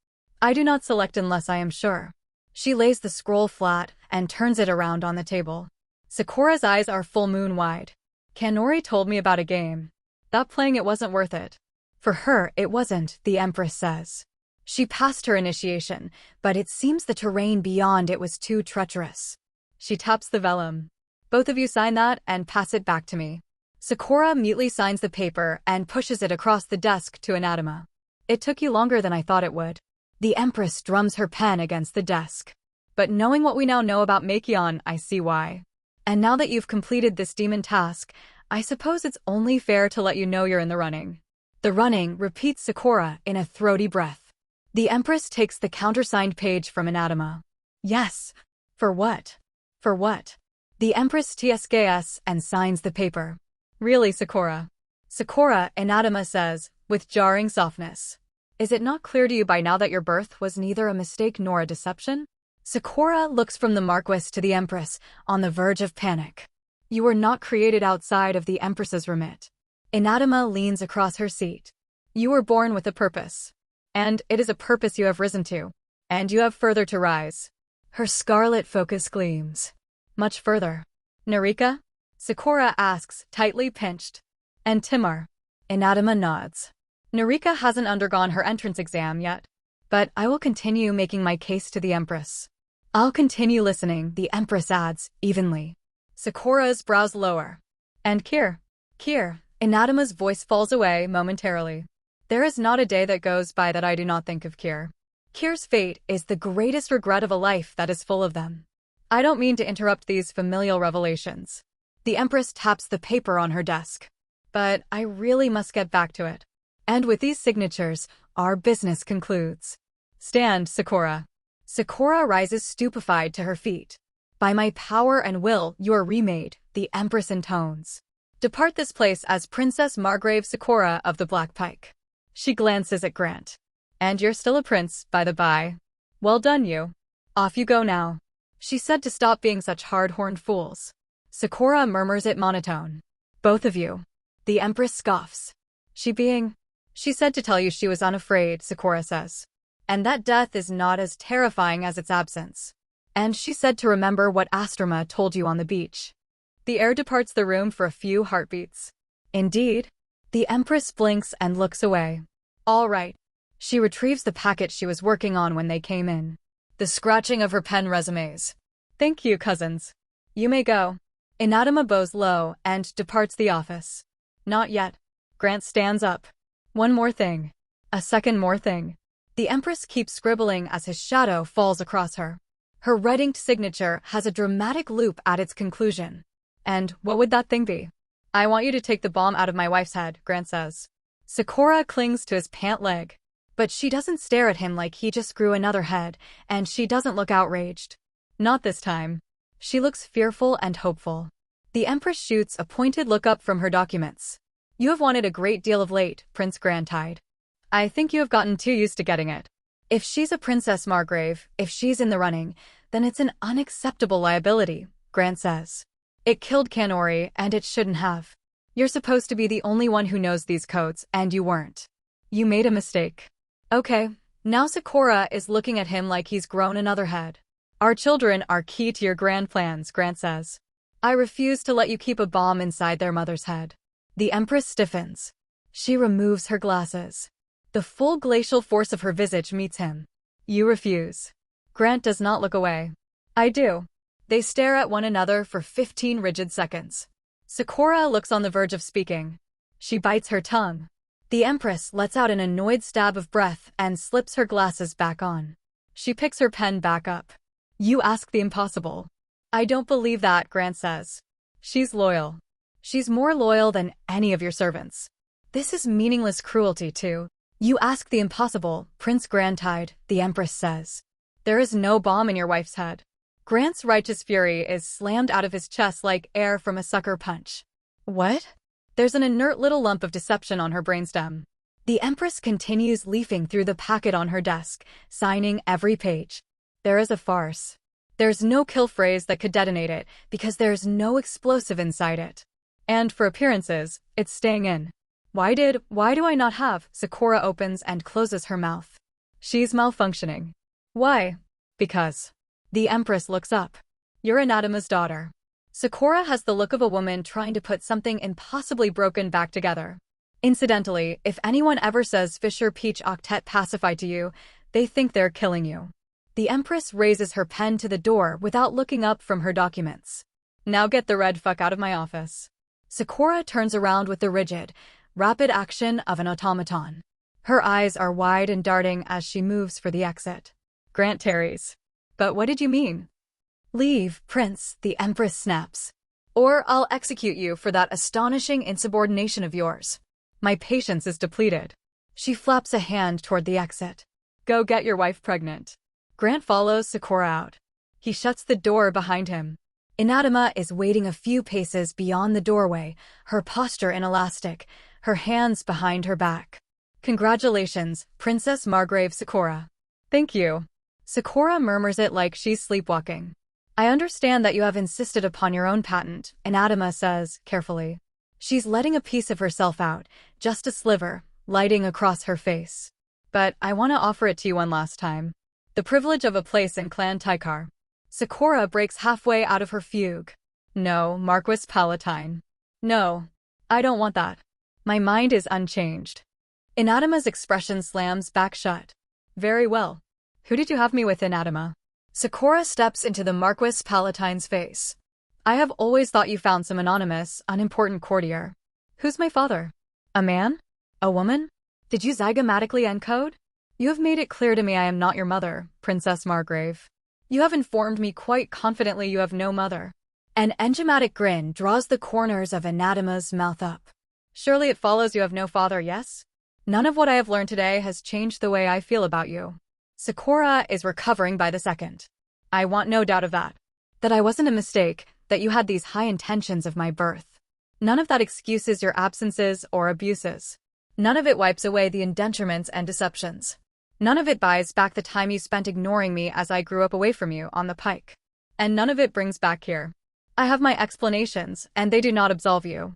I do not select unless I am sure. She lays the scroll flat and turns it around on the table. Sakura's eyes are full moon wide. Kanori told me about a game. That playing it wasn't worth it. For her, it wasn't, the Empress says. She passed her initiation, but it seems the terrain beyond it was too treacherous. She taps the vellum. Both of you sign that and pass it back to me. Sakura mutely signs the paper and pushes it across the desk to Anatma. It took you longer than I thought it would. The Empress drums her pen against the desk. But knowing what we now know about Makion, I see why. And now that you've completed this demon task, I suppose it's only fair to let you know you're in the running. The running, repeats Sakura in a throaty breath. The Empress takes the countersigned page from Anatma. Yes. For what? For what? The Empress tsks and signs the paper. Really, Sakura? Sakura, Anatma says, with jarring softness. Is it not clear to you by now that your birth was neither a mistake nor a deception? Sakura looks from the Marquis to the Empress, on the verge of panic. You were not created outside of the Empress's remit. Anatma leans across her seat. You were born with a purpose. And it is a purpose you have risen to. And you have further to rise. Her scarlet focus gleams. Much further. Narika? Sakura asks, tightly pinched. And Timar? Anatma nods. Narika hasn't undergone her entrance exam yet. But I will continue making my case to the Empress. I'll continue listening, the Empress adds, evenly. Sakura's brows lower. And Kir? Anatma's voice falls away momentarily. There is not a day that goes by that I do not think of Kir. Kir's fate is the greatest regret of a life that is full of them. I don't mean to interrupt these familial revelations. The Empress taps the paper on her desk. But I really must get back to it. And with these signatures, our business concludes. Stand, Sakura. Sakura rises stupefied to her feet. By my power and will, you are remade, the Empress intones. Depart this place as Princess Margrave Sakura of the Black Pike. She glances at Grant. And you're still a prince, by the by. Well done, you. Off you go now. She said to stop being such hard-horned fools. Sakura murmurs it monotone. Both of you. The Empress scoffs. She said to tell you she was unafraid, Sakura says. And that death is not as terrifying as its absence. And she said to remember what Astrama told you on the beach. The heir departs the room for a few heartbeats. Indeed. The Empress blinks and looks away. All right. She retrieves the packet she was working on when they came in. The scratching of her pen resumes. Thank you, cousins. You may go. Anatma bows low and departs the office. Not yet. Grant stands up. One more thing. A second more thing. The Empress keeps scribbling as his shadow falls across her. Her red-inked signature has a dramatic loop at its conclusion. And what would that thing be? I want you to take the bomb out of my wife's head, Grant says. Sakura clings to his pant leg. But she doesn't stare at him like he just grew another head, and she doesn't look outraged. Not this time. She looks fearful and hopeful. The Empress shoots a pointed look up from her documents. You have wanted a great deal of late, Prince Grantide. I think you have gotten too used to getting it. If she's a Princess Margrave, if she's in the running, then it's an unacceptable liability, Grant says. It killed Kanori, and it shouldn't have. You're supposed to be the only one who knows these codes, and you weren't. You made a mistake. Okay, now Sakura is looking at him like he's grown another head. Our children are key to your grand plans, Grant says. I refuse to let you keep a bomb inside their mother's head. The Empress stiffens. She removes her glasses. The full glacial force of her visage meets him. You refuse. Grant does not look away. I do. They stare at one another for 15 rigid seconds. Sakura looks on the verge of speaking. She bites her tongue. The Empress lets out an annoyed stab of breath and slips her glasses back on. She picks her pen back up. You ask the impossible. I don't believe that, Grant says. She's loyal. She's more loyal than any of your servants. This is meaningless cruelty, too. You ask the impossible, Prince Grantide, the Empress says. There is no bomb in your wife's head. Grant's righteous fury is slammed out of his chest like air from a sucker punch. What? There's an inert little lump of deception on her brainstem. The Empress continues leafing through the packet on her desk, signing every page. There is a farce. There's no kill phrase that could detonate it, because there's no explosive inside it. And for appearances, it's staying in. Why do I not have? Sakura opens and closes her mouth. She's malfunctioning. Why? Because. The Empress looks up. You're Anatma's daughter. Sakura has the look of a woman trying to put something impossibly broken back together. Incidentally, if anyone ever says Fisher Peach Octet Pacify to you, they think they're killing you. The Empress raises her pen to the door without looking up from her documents. Now get the red fuck out of my office. Sakura turns around with the rigid, rapid action of an automaton. Her eyes are wide and darting as she moves for the exit. Grant tarries. But what did you mean? Leave, Prince, the Empress snaps. Or I'll execute you for that astonishing insubordination of yours. My patience is depleted. She flaps a hand toward the exit. Go get your wife pregnant. Grant follows Sakura out. He shuts the door behind him. Anatma is waiting a few paces beyond the doorway, her posture inelastic, her hands behind her back. Congratulations, Princess Margrave Sakura. Thank you. Sakura murmurs it like she's sleepwalking. I understand that you have insisted upon your own patent, Anatma says, carefully. She's letting a piece of herself out, just a sliver, lighting across her face. But I want to offer it to you one last time. The privilege of a place in Clan Taikar. Sakura breaks halfway out of her fugue. No, Marquis Palatine. No, I don't want that. My mind is unchanged. Anatma's expression slams back shut. Very well. Who did you have me with, Anatma? Sakura steps into the Marquis Palatine's face. I have always thought you found some anonymous, unimportant courtier. Who's my father? A man? A woman? Did you zygomatically encode? You have made it clear to me I am not your mother, Princess Margrave. You have informed me quite confidently you have no mother. An enigmatic grin draws the corners of Anatma's mouth up. Surely it follows you have no father, yes? None of what I have learned today has changed the way I feel about you. Sakura is recovering by the second. I want no doubt of that. That I wasn't a mistake, that you had these high intentions of my birth. None of that excuses your absences or abuses. None of it wipes away the indenturements and deceptions. None of it buys back the time you spent ignoring me as I grew up away from you on the pike. And none of it brings back here. I have my explanations, and they do not absolve you.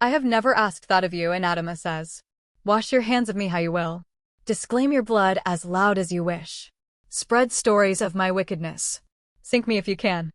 I have never asked that of you, Anatma says. Wash your hands of me how you will. Disclaim your blood as loud as you wish. Spread stories of my wickedness. Sink me if you can.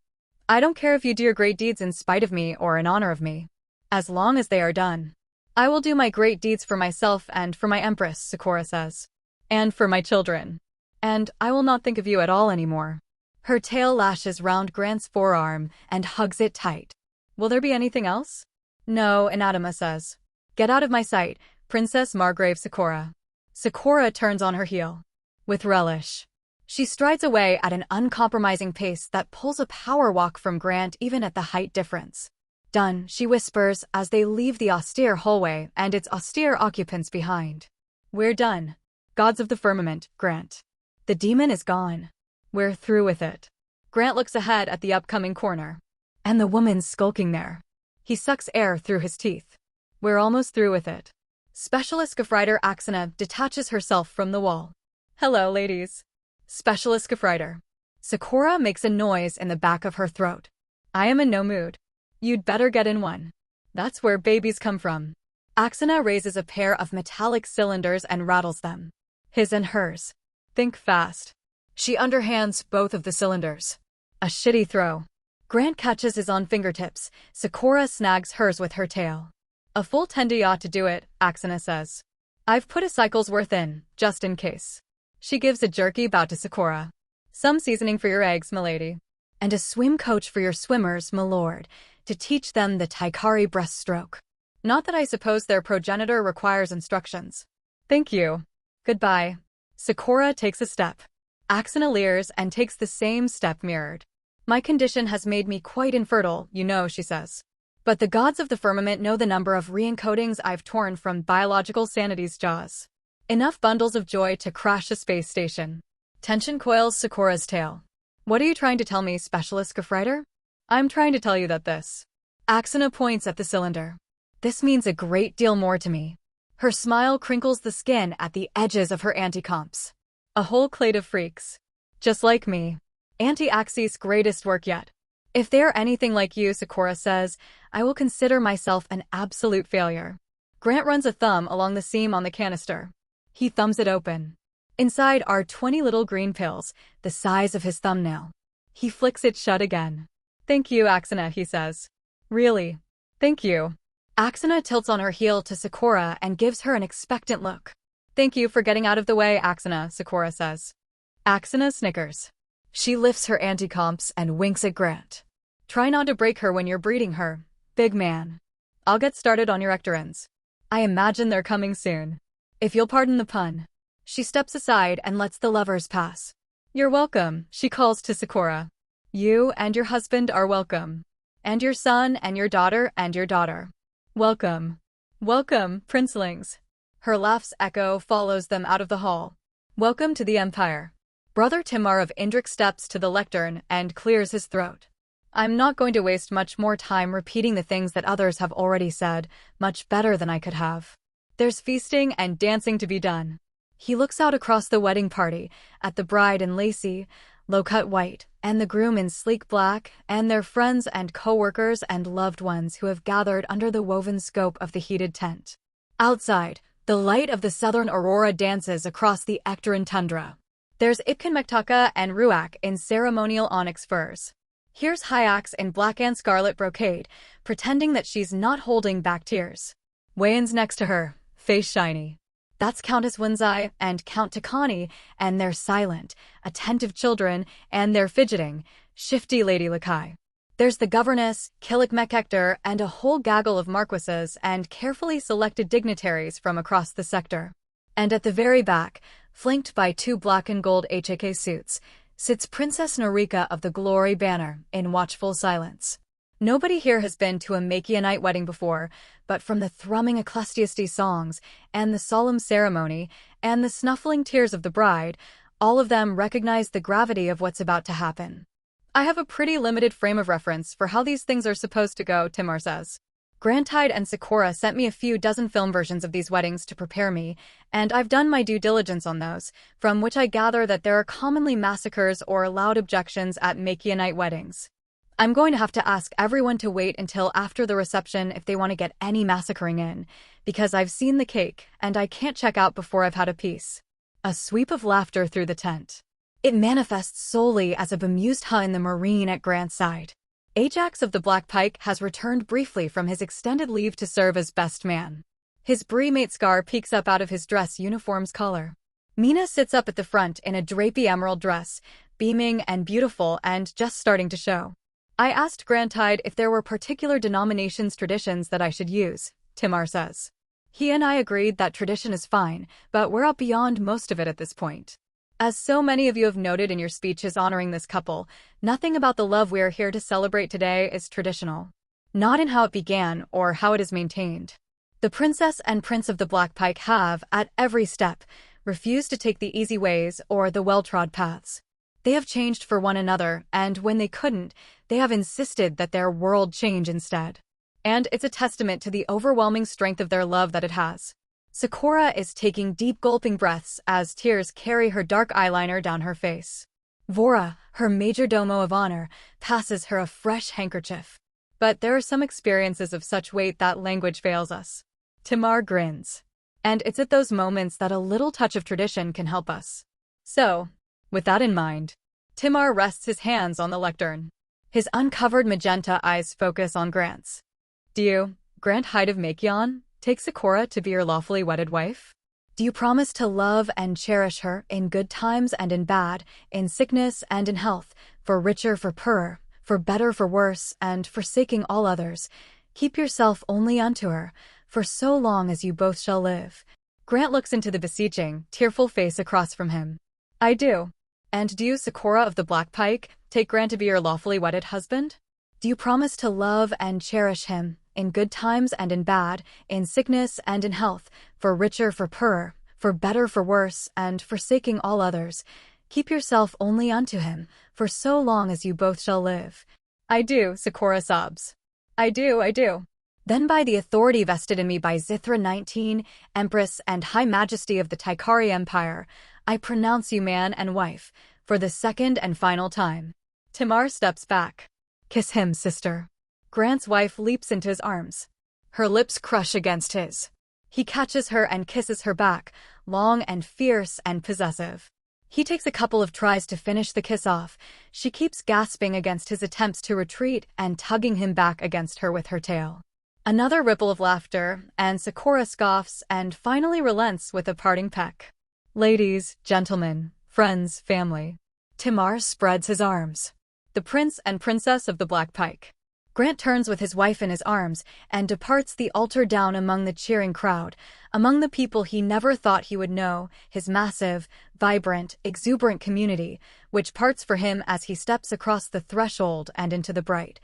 I don't care if you do your great deeds in spite of me or in honor of me. As long as they are done. I will do my great deeds for myself and for my empress, Sakura says. And for my children. And I will not think of you at all anymore. Her tail lashes round Grant's forearm and hugs it tight. Will there be anything else? No, Anatma says. Get out of my sight, Princess Margrave Sakura. Sakura turns on her heel. With relish. She strides away at an uncompromising pace that pulls a power walk from Grant even at the height difference. Done, she whispers as they leave the austere hallway and its austere occupants behind. We're done. Gods of the firmament, Grant. The demon is gone. We're through with it. Grant looks ahead at the upcoming corner. And the woman's skulking there. He sucks air through his teeth. We're almost through with it. Specialist Gefreiter Axana detaches herself from the wall. Hello, ladies. Specialist Gefreiter. Sakura makes a noise in the back of her throat. I am in no mood. You'd better get in one. That's where babies come from. Axana raises a pair of metallic cylinders and rattles them. His and hers. Think fast. She underhands both of the cylinders. A shitty throw. Grant catches his on fingertips. Sakura snags hers with her tail. A full tendy ought to do it, Axana says. I've put a cycle's worth in, just in case. She gives a jerky bow to Sakura. Some seasoning for your eggs, milady. And a swim coach for your swimmers, milord, to teach them the Taikari breaststroke. Not that I suppose their progenitor requires instructions. Thank you. Goodbye. Sakura takes a step. Axana leers and takes the same step mirrored. My condition has made me quite infertile, you know, she says. But the gods of the firmament know the number of re-encodings I've torn from biological sanity's jaws. Enough bundles of joy to crash a space station. Tension coils Sakura's tail. What are you trying to tell me, Specialist Gefreiter? I'm trying to tell you that this. Axana points at the cylinder. This means a great deal more to me. Her smile crinkles the skin at the edges of her anti-comps. A whole clade of freaks. Just like me. Anti-Axis' greatest work yet. If they're anything like you, Sakura says, I will consider myself an absolute failure. Grant runs a thumb along the seam on the canister. He thumbs it open. Inside are 20 little green pills, the size of his thumbnail. He flicks it shut again. Thank you, Axana, he says. Really? Thank you. Axana tilts on her heel to Sakura and gives her an expectant look. Thank you for getting out of the way, Axana, Sakura says. Axana snickers. She lifts her anti-comps and winks at Grant. Try not to break her when you're breeding her, big man. I'll get started on your ectorins. I imagine they're coming soon. If you'll pardon the pun. She steps aside and lets the lovers pass. You're welcome, she calls to Sakura. You and your husband are welcome. And your son and your daughter and your daughter. Welcome. Welcome, princelings. Her laugh's echo follows them out of the hall. Welcome to the Empire. Brother Timar of Indrik steps to the lectern and clears his throat. I'm not going to waste much more time repeating the things that others have already said, much better than I could have. There's feasting and dancing to be done. He looks out across the wedding party, at the bride in lacy, low-cut white, and the groom in sleek black, and their friends and co-workers and loved ones who have gathered under the woven scope of the heated tent. Outside, the light of the southern aurora dances across the Ectoran tundra. There's Ipkin Mektaka and Ruak in ceremonial onyx furs. Here's Hyax in black and scarlet brocade, pretending that she's not holding back tears. Wayan's next to her, face shiny. That's Countess Winzai and Count Takani, and their silent, attentive children, and their fidgeting, shifty Lady Lakai. There's the governess, Killik Mekektor, and a whole gaggle of marquises and carefully selected dignitaries from across the sector. And at the very back, flanked by 2 black and gold HAK suits, sits Princess Norika of the Glory Banner in watchful silence. Nobody here has been to a Makianite wedding before, but from the thrumming Ecclesiastes songs, and the solemn ceremony, and the snuffling tears of the bride, all of them recognize the gravity of what's about to happen. I have a pretty limited frame of reference for how these things are supposed to go, Timar says. Grantide and Sakura sent me a few dozen film versions of these weddings to prepare me, and I've done my due diligence on those, from which I gather that there are commonly massacres or loud objections at Makianite weddings. I'm going to have to ask everyone to wait until after the reception if they want to get any massacring in, because I've seen the cake, and I can't check out before I've had a piece. A sweep of laughter through the tent. It manifests solely as a bemused huh in the marine at Grant's side. Ajax of the Black Pike has returned briefly from his extended leave to serve as best man. His brie mate Scar peeks up out of his dress uniform's collar. Mina sits up at the front in a drapey emerald dress, beaming and beautiful and just starting to show. I asked Grantide if there were particular denominations traditions that I should use, Timar says. He and I agreed that tradition is fine, but we're out beyond most of it at this point. As so many of you have noted in your speeches honoring this couple, nothing about the love we are here to celebrate today is traditional. Not in how it began or how it is maintained. The princess and prince of the Black Pike have, at every step, refused to take the easy ways or the well-trod paths. They have changed for one another, and when they couldn't, they have insisted that their world change instead. And it's a testament to the overwhelming strength of their love that it has. Sakura is taking deep gulping breaths as tears carry her dark eyeliner down her face. Vora, her majordomo of honor, passes her a fresh handkerchief. But there are some experiences of such weight that language fails us. Timar grins. And it's at those moments that a little touch of tradition can help us. So, with that in mind, Timar rests his hands on the lectern. His uncovered magenta eyes focus on Grant's. Do you, Grant Hyde of Makion, take Sakura to be your lawfully wedded wife? Do you promise to love and cherish her in good times and in bad, in sickness and in health, for richer for poorer, for better for worse, and forsaking all others, keep yourself only unto her, for so long as you both shall live? Grant looks into the beseeching, tearful face across from him. I do. And do you, Sakura of the Black Pike, take Grant to be your lawfully wedded husband? Do you promise to love and cherish him, in good times and in bad, in sickness and in health, for richer for poorer, for better for worse, and forsaking all others, keep yourself only unto him, for so long as you both shall live? I do, Sakura sobs. I do, I do. Then by the authority vested in me by Zithra 19, Empress and High Majesty of the Taikari Empire, I pronounce you man and wife, for the second and final time. Timar steps back. Kiss him, sister. Grant's wife leaps into his arms. Her lips crush against his. He catches her and kisses her back, long and fierce and possessive. He takes a couple of tries to finish the kiss off. She keeps gasping against his attempts to retreat and tugging him back against her with her tail. Another ripple of laughter, and Sakura scoffs and finally relents with a parting peck. Ladies, gentlemen, friends, family. Timar spreads his arms. The prince and princess of the Black Pike. Grant turns with his wife in his arms and departs the altar down among the cheering crowd, among the people he never thought he would know, his massive, vibrant, exuberant community, which parts for him as he steps across the threshold and into the bright,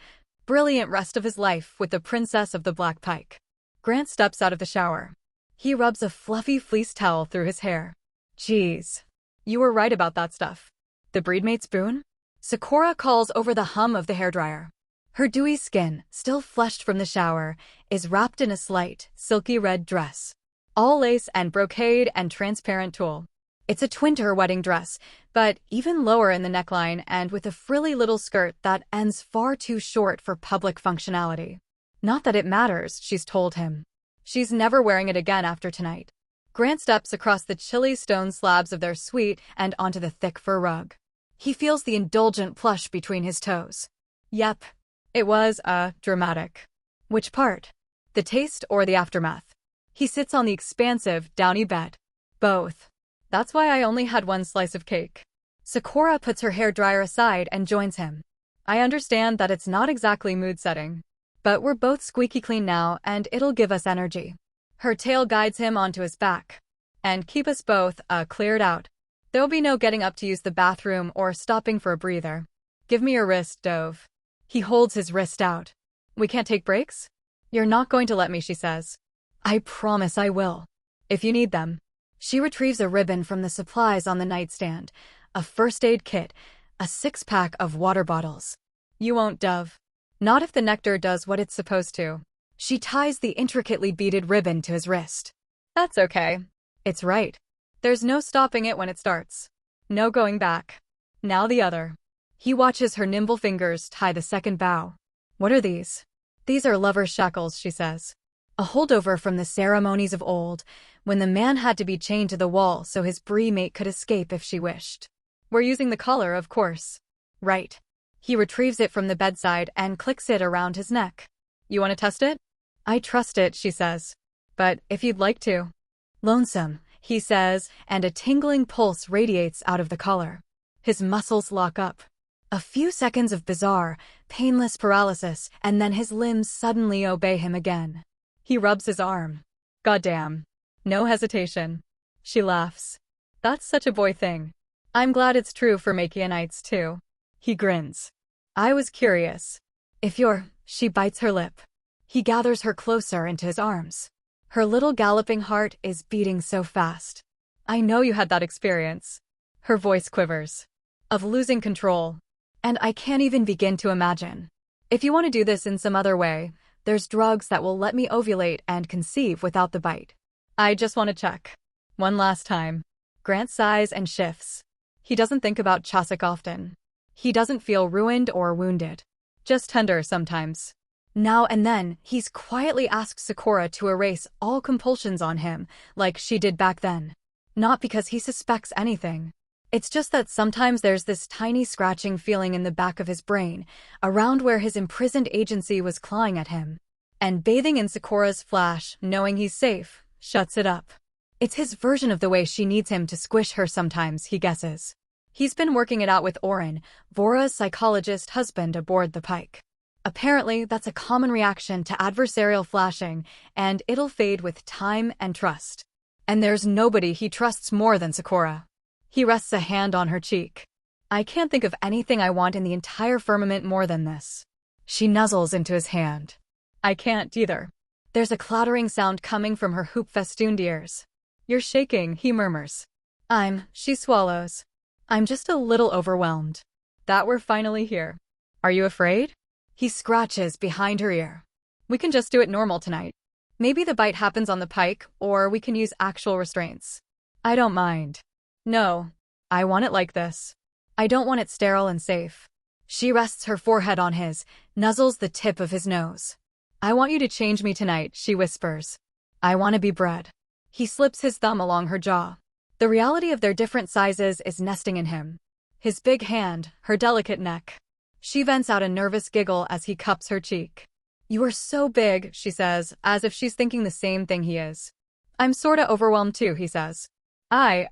brilliant rest of his life with the princess of the Black Pike. Grant steps out of the shower. He rubs a fluffy fleece towel through his hair. Geez. You were right about that stuff. The breedmate's boon? Sakura calls over the hum of the hairdryer. Her dewy skin, still flushed from the shower, is wrapped in a slight, silky red dress. All lace and brocade and transparent tulle. It's a twinter wedding dress, but even lower in the neckline and with a frilly little skirt that ends far too short for public functionality. Not that it matters, she's told him. She's never wearing it again after tonight. Grant steps across the chilly stone slabs of their suite and onto the thick fur rug. He feels the indulgent plush between his toes. Yep. It was, dramatic. Which part? The taste or the aftermath? He sits on the expansive, downy bed. Both. That's why I only had one slice of cake. Sakura puts her hairdryer aside and joins him. I understand that it's not exactly mood-setting. But we're both squeaky clean now, and it'll give us energy. Her tail guides him onto his back. And keep us both, cleared out. There'll be no getting up to use the bathroom or stopping for a breather. Give me your wrist, Dove. He holds his wrist out. We can't take breaks? You're not going to let me, she says. I promise I will. If you need them. She retrieves a ribbon from the supplies on the nightstand, a first aid kit, a 6-pack of water bottles. You won't, Dove. Not if the nectar does what it's supposed to. She ties the intricately beaded ribbon to his wrist. That's okay. It's right. There's no stopping it when it starts. No going back. Now the other. He watches her nimble fingers tie the second bow. What are these? These are lover's shackles, she says. A holdover from the ceremonies of old, when the man had to be chained to the wall so his brie mate could escape if she wished. We're using the collar, of course. Right. He retrieves it from the bedside and clicks it around his neck. You want to test it? I trust it, she says. But if you'd like to. Lonesome, he says, and a tingling pulse radiates out of the collar. His muscles lock up. A few seconds of bizarre, painless paralysis, and then his limbs suddenly obey him again. He rubs his arm. Goddamn. No hesitation. She laughs. That's such a boy thing. I'm glad it's true for Makianites too. He grins. I was curious. She bites her lip. He gathers her closer into his arms. Her little galloping heart is beating so fast. I know you had that experience. Her voice quivers. Of losing control. And I can't even begin to imagine. If you want to do this in some other way, there's drugs that will let me ovulate and conceive without the bite. I just want to check. One last time. Grant sighs and shifts. He doesn't think about Chasik often. He doesn't feel ruined or wounded. Just tender sometimes. Now and then, he's quietly asked Sakura to erase all compulsions on him, like she did back then. Not because he suspects anything. It's just that sometimes there's this tiny scratching feeling in the back of his brain, around where his imprisoned agency was clawing at him. And bathing in Sakura's flash, knowing he's safe, shuts it up. It's his version of the way she needs him to squish her sometimes, he guesses. He's been working it out with Oren, Vora's psychologist husband aboard the Pike. Apparently, that's a common reaction to adversarial flashing, and it'll fade with time and trust. And there's nobody he trusts more than Sakura. He rests a hand on her cheek. I can't think of anything I want in the entire firmament more than this. She nuzzles into his hand. I can't either. There's a clattering sound coming from her hoop-festooned ears. You're shaking, he murmurs. She swallows. I'm just a little overwhelmed. That we're finally here. Are you afraid? He scratches behind her ear. We can just do it normal tonight. Maybe the bite happens on the Pike, or we can use actual restraints. I don't mind. No. I want it like this. I don't want it sterile and safe. She rests her forehead on his, nuzzles the tip of his nose. I want you to change me tonight, she whispers. I want to be bred. He slips his thumb along her jaw. The reality of their different sizes is nesting in him. His big hand, her delicate neck. She vents out a nervous giggle as he cups her cheek. You are so big, she says, as if she's thinking the same thing he is. I'm sorta overwhelmed too, he says. I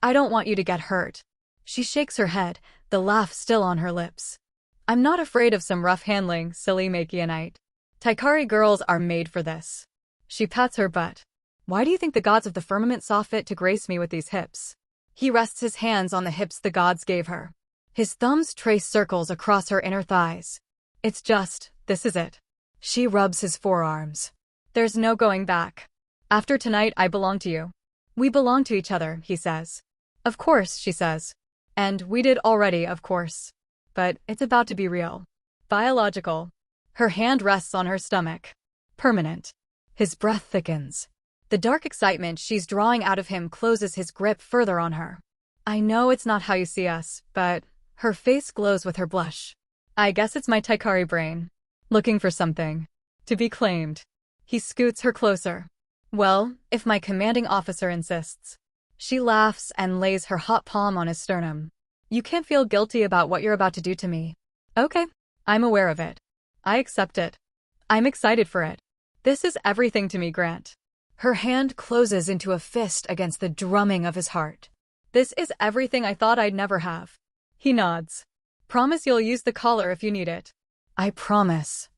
don't want you to get hurt. She shakes her head, the laugh still on her lips. I'm not afraid of some rough handling, silly Makianite. Taikari girls are made for this. She pats her butt. Why do you think the gods of the firmament saw fit to grace me with these hips? He rests his hands on the hips the gods gave her. His thumbs trace circles across her inner thighs. It's just, this is it. She rubs his forearms. There's no going back. After tonight, I belong to you. We belong to each other, he says. Of course, she says. And we did already, of course. But it's about to be real. Biological. Her hand rests on her stomach. Permanent. His breath thickens. The dark excitement she's drawing out of him closes his grip further on her. I know it's not how you see us, but her face glows with her blush. I guess it's my Taikari brain. Looking for something. To be claimed. He scoots her closer. Well, if my commanding officer insists. She laughs and lays her hot palm on his sternum. You can't feel guilty about what you're about to do to me. Okay, I'm aware of it. I accept it. I'm excited for it. This is everything to me, Grant. Her hand closes into a fist against the drumming of his heart. This is everything I thought I'd never have. He nods. Promise you'll use the collar if you need it. I promise.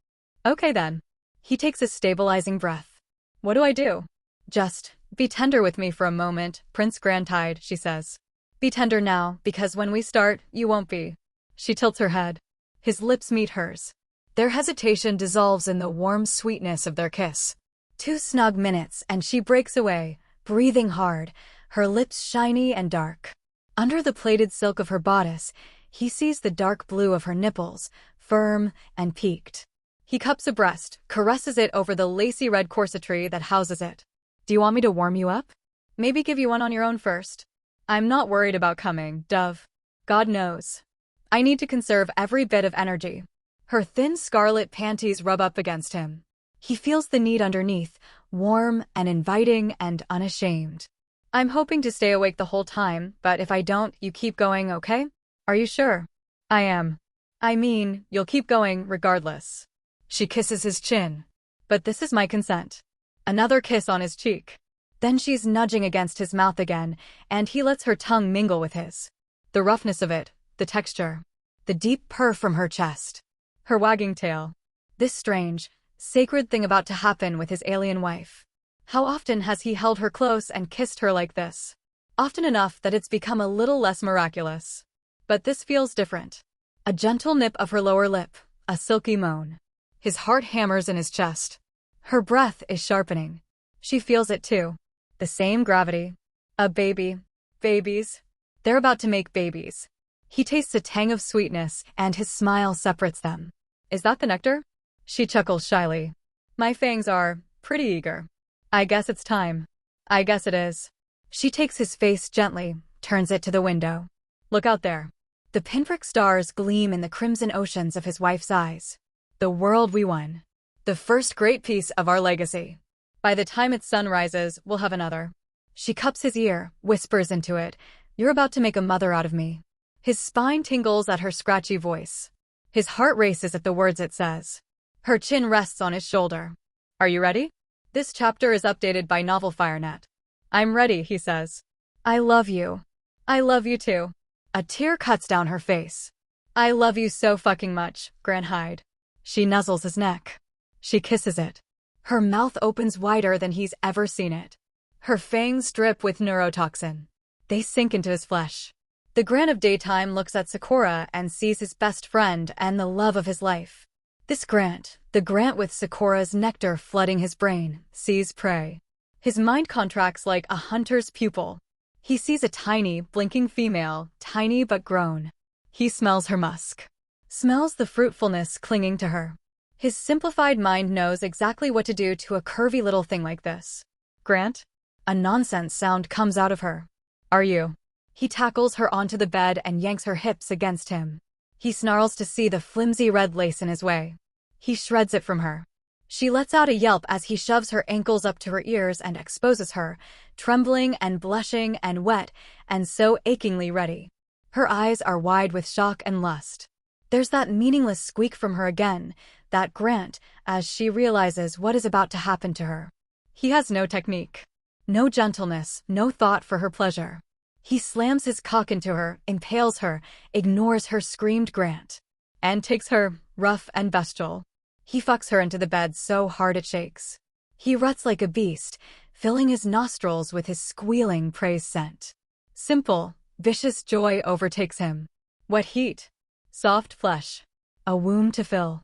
Okay then. He takes a stabilizing breath. What do I do? Just be tender with me for a moment, Prince Grantide, she says. Be tender now, because when we start, you won't be. She tilts her head. His lips meet hers. Their hesitation dissolves in the warm sweetness of their kiss. 2 snug minutes, and she breaks away, breathing hard, her lips shiny and dark. Under the plaited silk of her bodice, he sees the dark blue of her nipples, firm and peaked. He cups a breast, caresses it over the lacy red corsetry that houses it. Do you want me to warm you up? Maybe give you one on your own first. I'm not worried about coming, Dove. God knows. I need to conserve every bit of energy. Her thin scarlet panties rub up against him. He feels the need underneath, warm and inviting and unashamed. I'm hoping to stay awake the whole time, but if I don't, you keep going, okay? Are you sure? I am. I mean, you'll keep going regardless. She kisses his chin. But this is my consent. Another kiss on his cheek. Then she's nudging against his mouth again, and he lets her tongue mingle with his. The roughness of it, the texture. the deep purr from her chest, her wagging tail. This strange, sacred thing about to happen with his alien wife. How often has he held her close and kissed her like this? Often enough that it's become a little less miraculous. But this feels different. A gentle nip of her lower lip, a silky moan. His heart hammers in his chest. Her breath is sharpening. She feels it too. The same gravity. A baby. Babies. They're about to make babies. He tastes a tang of sweetness, and his smile separates them. Is that the nectar? She chuckles shyly. My fangs are pretty eager. I guess it's time. I guess it is. She takes his face gently, turns it to the window. Look out there. The pinprick stars gleam in the crimson oceans of his wife's eyes. The world we won. The first great piece of our legacy. By the time its sun rises, we'll have another. She cups his ear, whispers into it, "You're about to make a mother out of me." His spine tingles at her scratchy voice. His heart races at the words it says. Her chin rests on his shoulder. Are you ready? This chapter is updated by Novel FireNet. I'm ready, he says. I love you. I love you too. A tear cuts down her face. I love you so fucking much, Grant Hyde. She nuzzles his neck. She kisses it. Her mouth opens wider than he's ever seen it. Her fangs drip with neurotoxin. They sink into his flesh. The Grant of daytime looks at Sakura and sees his best friend and the love of his life. This Grant, the Grant with Sakura's nectar flooding his brain, sees prey. His mind contracts like a hunter's pupil. He sees a tiny, blinking female, tiny but grown. He smells her musk. Smells the fruitfulness clinging to her. His simplified mind knows exactly what to do to a curvy little thing like this. Grant? A nonsense sound comes out of her. Are you? He tackles her onto the bed and yanks her hips against him. He snarls to see the flimsy red lace in his way. He shreds it from her. She lets out a yelp as he shoves her ankles up to her ears and exposes her, trembling and blushing and wet, and so achingly ready. Her eyes are wide with shock and lust. There's that meaningless squeak from her again, that Grant, as she realizes what is about to happen to her. He has no technique. No gentleness, no thought for her pleasure. He slams his cock into her, impales her, ignores her screamed Grant, and takes her, rough and bestial. He fucks her into the bed so hard it shakes. He ruts like a beast, filling his nostrils with his squealing praise scent. Simple, vicious joy overtakes him. Wet heat. Soft flesh. A womb to fill.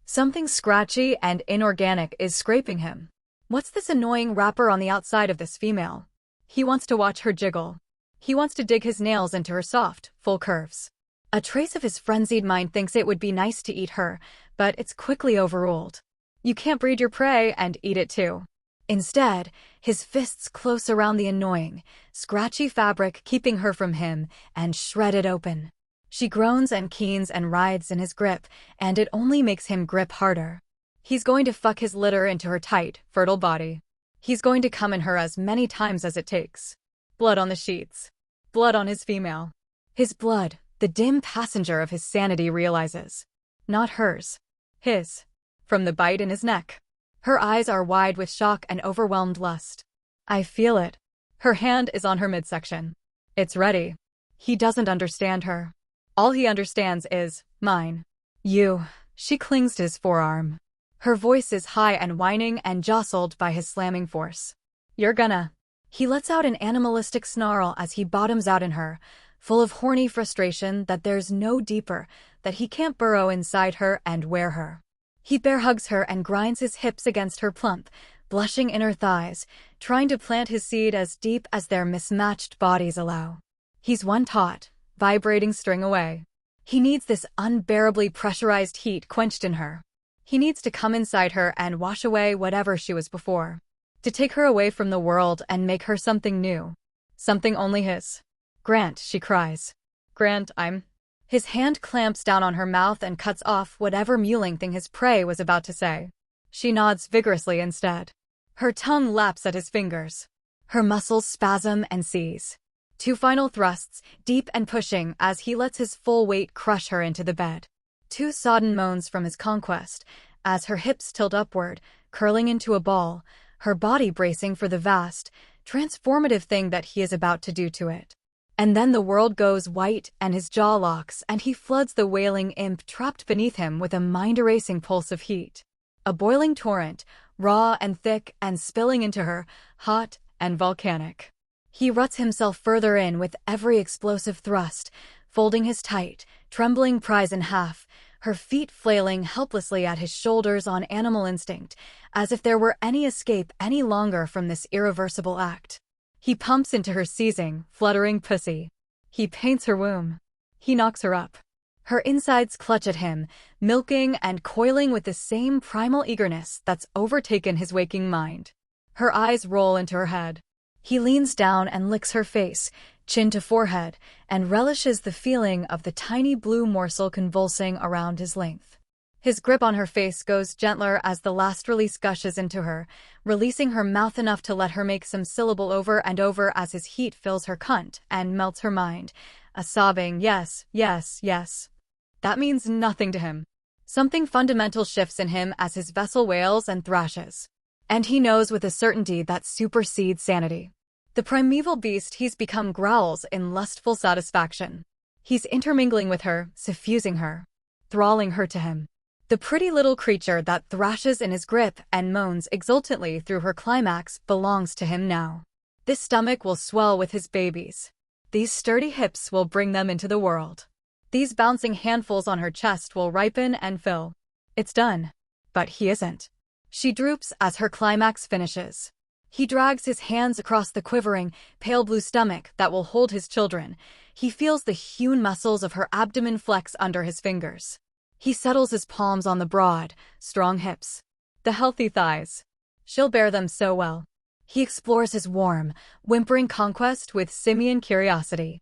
Something scratchy and inorganic is scraping him. What's this annoying wrapper on the outside of this female? He wants to watch her jiggle. He wants to dig his nails into her soft, full curves. A trace of his frenzied mind thinks it would be nice to eat her, but it's quickly overruled. You can't breed your prey and eat it too. Instead, his fists close around the annoying, scratchy fabric keeping her from him and shred it open. She groans and keens and writhes in his grip, and it only makes him grip harder. He's going to fuck his litter into her tight, fertile body. He's going to come in her as many times as it takes. Blood on the sheets. Blood on his female. His blood, the dim passenger of his sanity realizes. Not hers. His. From the bite in his neck. Her eyes are wide with shock and overwhelmed lust. I feel it. Her hand is on her midsection. It's ready. He doesn't understand her. All he understands is, mine. You. She clings to his forearm. Her voice is high and whining and jostled by his slamming force. You're gonna. He lets out an animalistic snarl as he bottoms out in her, full of horny frustration that there's no deeper, that he can't burrow inside her and wear her. He bear hugs her and grinds his hips against her plump, blushing inner thighs, trying to plant his seed as deep as their mismatched bodies allow. He's one taut, vibrating string away. He needs this unbearably pressurized heat quenched in her. He needs to come inside her and wash away whatever she was before. To take her away from the world and make her something new. Something only his. Grant, she cries. Grant, I'm... His hand clamps down on her mouth and cuts off whatever mewling thing his prey was about to say. She nods vigorously instead. Her tongue laps at his fingers. Her muscles spasm and seize. 2 final thrusts, deep and pushing as he lets his full weight crush her into the bed. 2 sodden moans from his conquest, as her hips tilt upward, curling into a ball, her body bracing for the vast, transformative thing that he is about to do to it. And then the world goes white and his jaw locks and he floods the wailing imp trapped beneath him with a mind-erasing pulse of heat. A boiling torrent, raw and thick and spilling into her, hot and volcanic. He ruts himself further in with every explosive thrust, folding his tight, trembling prize in half, her feet flailing helplessly at his shoulders on animal instinct, as if there were any escape any longer from this irreversible act. He pumps into her seizing, fluttering pussy. He paints her womb. He knocks her up. Her insides clutch at him, milking and coiling with the same primal eagerness that's overtaken his waking mind. Her eyes roll into her head. He leans down and licks her face, chin to forehead, and relishes the feeling of the tiny blue morsel convulsing around his length. His grip on her face goes gentler as the last release gushes into her, releasing her mouth enough to let her make some syllable over and over as his heat fills her cunt and melts her mind. A sobbing yes, yes, yes. That means nothing to him. Something fundamental shifts in him as his vessel wails and thrashes. And he knows with a certainty that supersedes sanity. The primeval beast he's become growls in lustful satisfaction. He's intermingling with her, suffusing her, thralling her to him. The pretty little creature that thrashes in his grip and moans exultantly through her climax belongs to him now. This stomach will swell with his babies. These sturdy hips will bring them into the world. These bouncing handfuls on her chest will ripen and fill. It's done. But he isn't. She droops as her climax finishes. He drags his hands across the quivering, pale blue stomach that will hold his children. He feels the hewn muscles of her abdomen flex under his fingers. He settles his palms on the broad, strong hips. The healthy thighs. She'll bear them so well. He explores his warm, whimpering conquest with simian curiosity.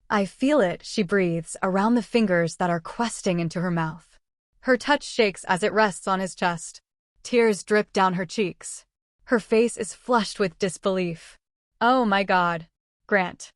I feel it, she breathes, around the fingers that are questing into her mouth. Her touch shakes as it rests on his chest. Tears drip down her cheeks. Her face is flushed with disbelief. Oh my God. Grant.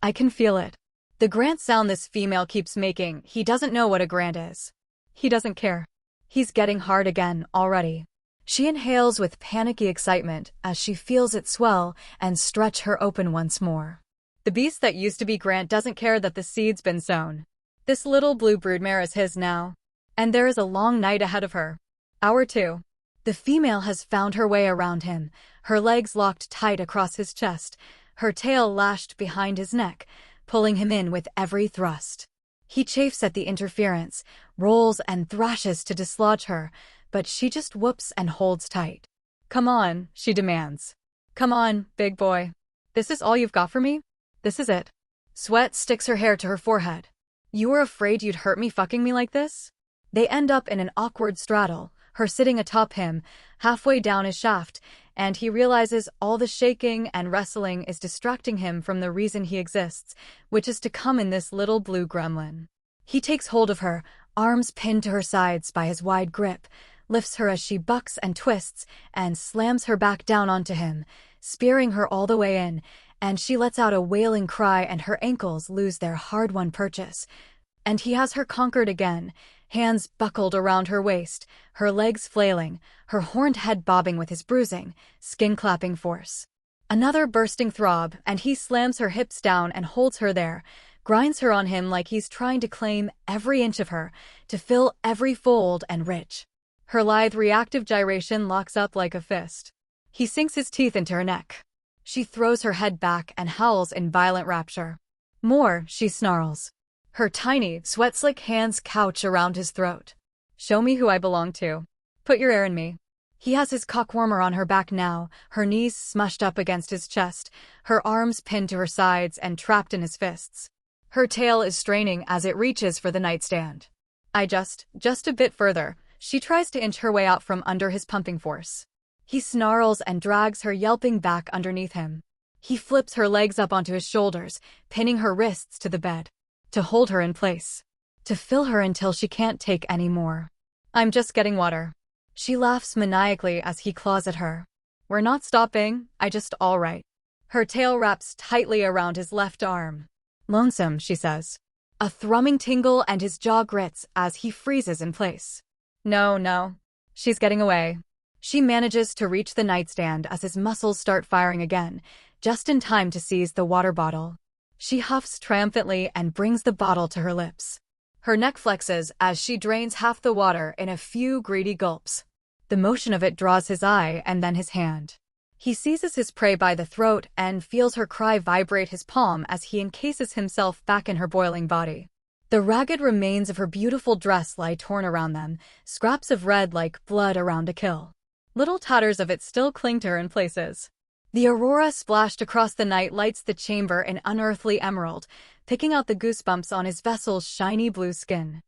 I can feel it. The Grant sound this female keeps making, he doesn't know what a Grant is. He doesn't care. He's getting hard again, already. She inhales with panicky excitement as she feels it swell and stretch her open once more. The beast that used to be Grant doesn't care that the seed's been sown. This little blue broodmare is his now. And there is a long night ahead of her. Hour 2. The female has found her way around him, her legs locked tight across his chest, her tail lashed behind his neck, pulling him in with every thrust. He chafes at the interference, rolls and thrashes to dislodge her, but she just whoops and holds tight. Come on, she demands. Come on, big boy. This is all you've got for me? This is it. Sweat sticks her hair to her forehead. You were afraid you'd hurt me fucking me like this? They end up in an awkward straddle, her sitting atop him, halfway down his shaft, and he realizes all the shaking and wrestling is distracting him from the reason he exists, which is to come in this little blue gremlin. He takes hold of her, arms pinned to her sides by his wide grip, lifts her as she bucks and twists, and slams her back down onto him, spearing her all the way in, and she lets out a wailing cry and her ankles lose their hard-won purchase. And he has her conquered again, hands buckled around her waist, her legs flailing, her horned head bobbing with his bruising, skin-clapping force. Another bursting throb, and he slams her hips down and holds her there, grinds her on him like he's trying to claim every inch of her, to fill every fold and rich. Her lithe reactive gyration locks up like a fist. He sinks his teeth into her neck. She throws her head back and howls in violent rapture. More, she snarls. Her tiny, sweat-slick hands couch around his throat. Show me who I belong to. Put your air in me. He has his cock-warmer on her back now, her knees smushed up against his chest, her arms pinned to her sides and trapped in his fists. Her tail is straining as it reaches for the nightstand. Just a bit further. She tries to inch her way out from under his pumping force. He snarls and drags her yelping back underneath him. He flips her legs up onto his shoulders, pinning her wrists to the bed. To hold her in place. To fill her until she can't take any more. I'm just getting water. She laughs maniacally as he claws at her. We're not stopping, all right. Her tail wraps tightly around his left arm. Lonesome, she says. A thrumming tingle and his jaw grits as he freezes in place. No. She's getting away. She manages to reach the nightstand as his muscles start firing again, just in time to seize the water bottle. She huffs triumphantly and brings the bottle to her lips. Her neck flexes as she drains half the water in a few greedy gulps. The motion of it draws his eye and then his hand. He seizes his prey by the throat and feels her cry vibrate his palm as he encases himself back in her boiling body. The ragged remains of her beautiful dress lie torn around them, scraps of red like blood around a kill. Little tatters of it still cling to her in places. The aurora splashed across the night lights the chamber in unearthly emerald, picking out the goosebumps on his vessel's shiny blue skin.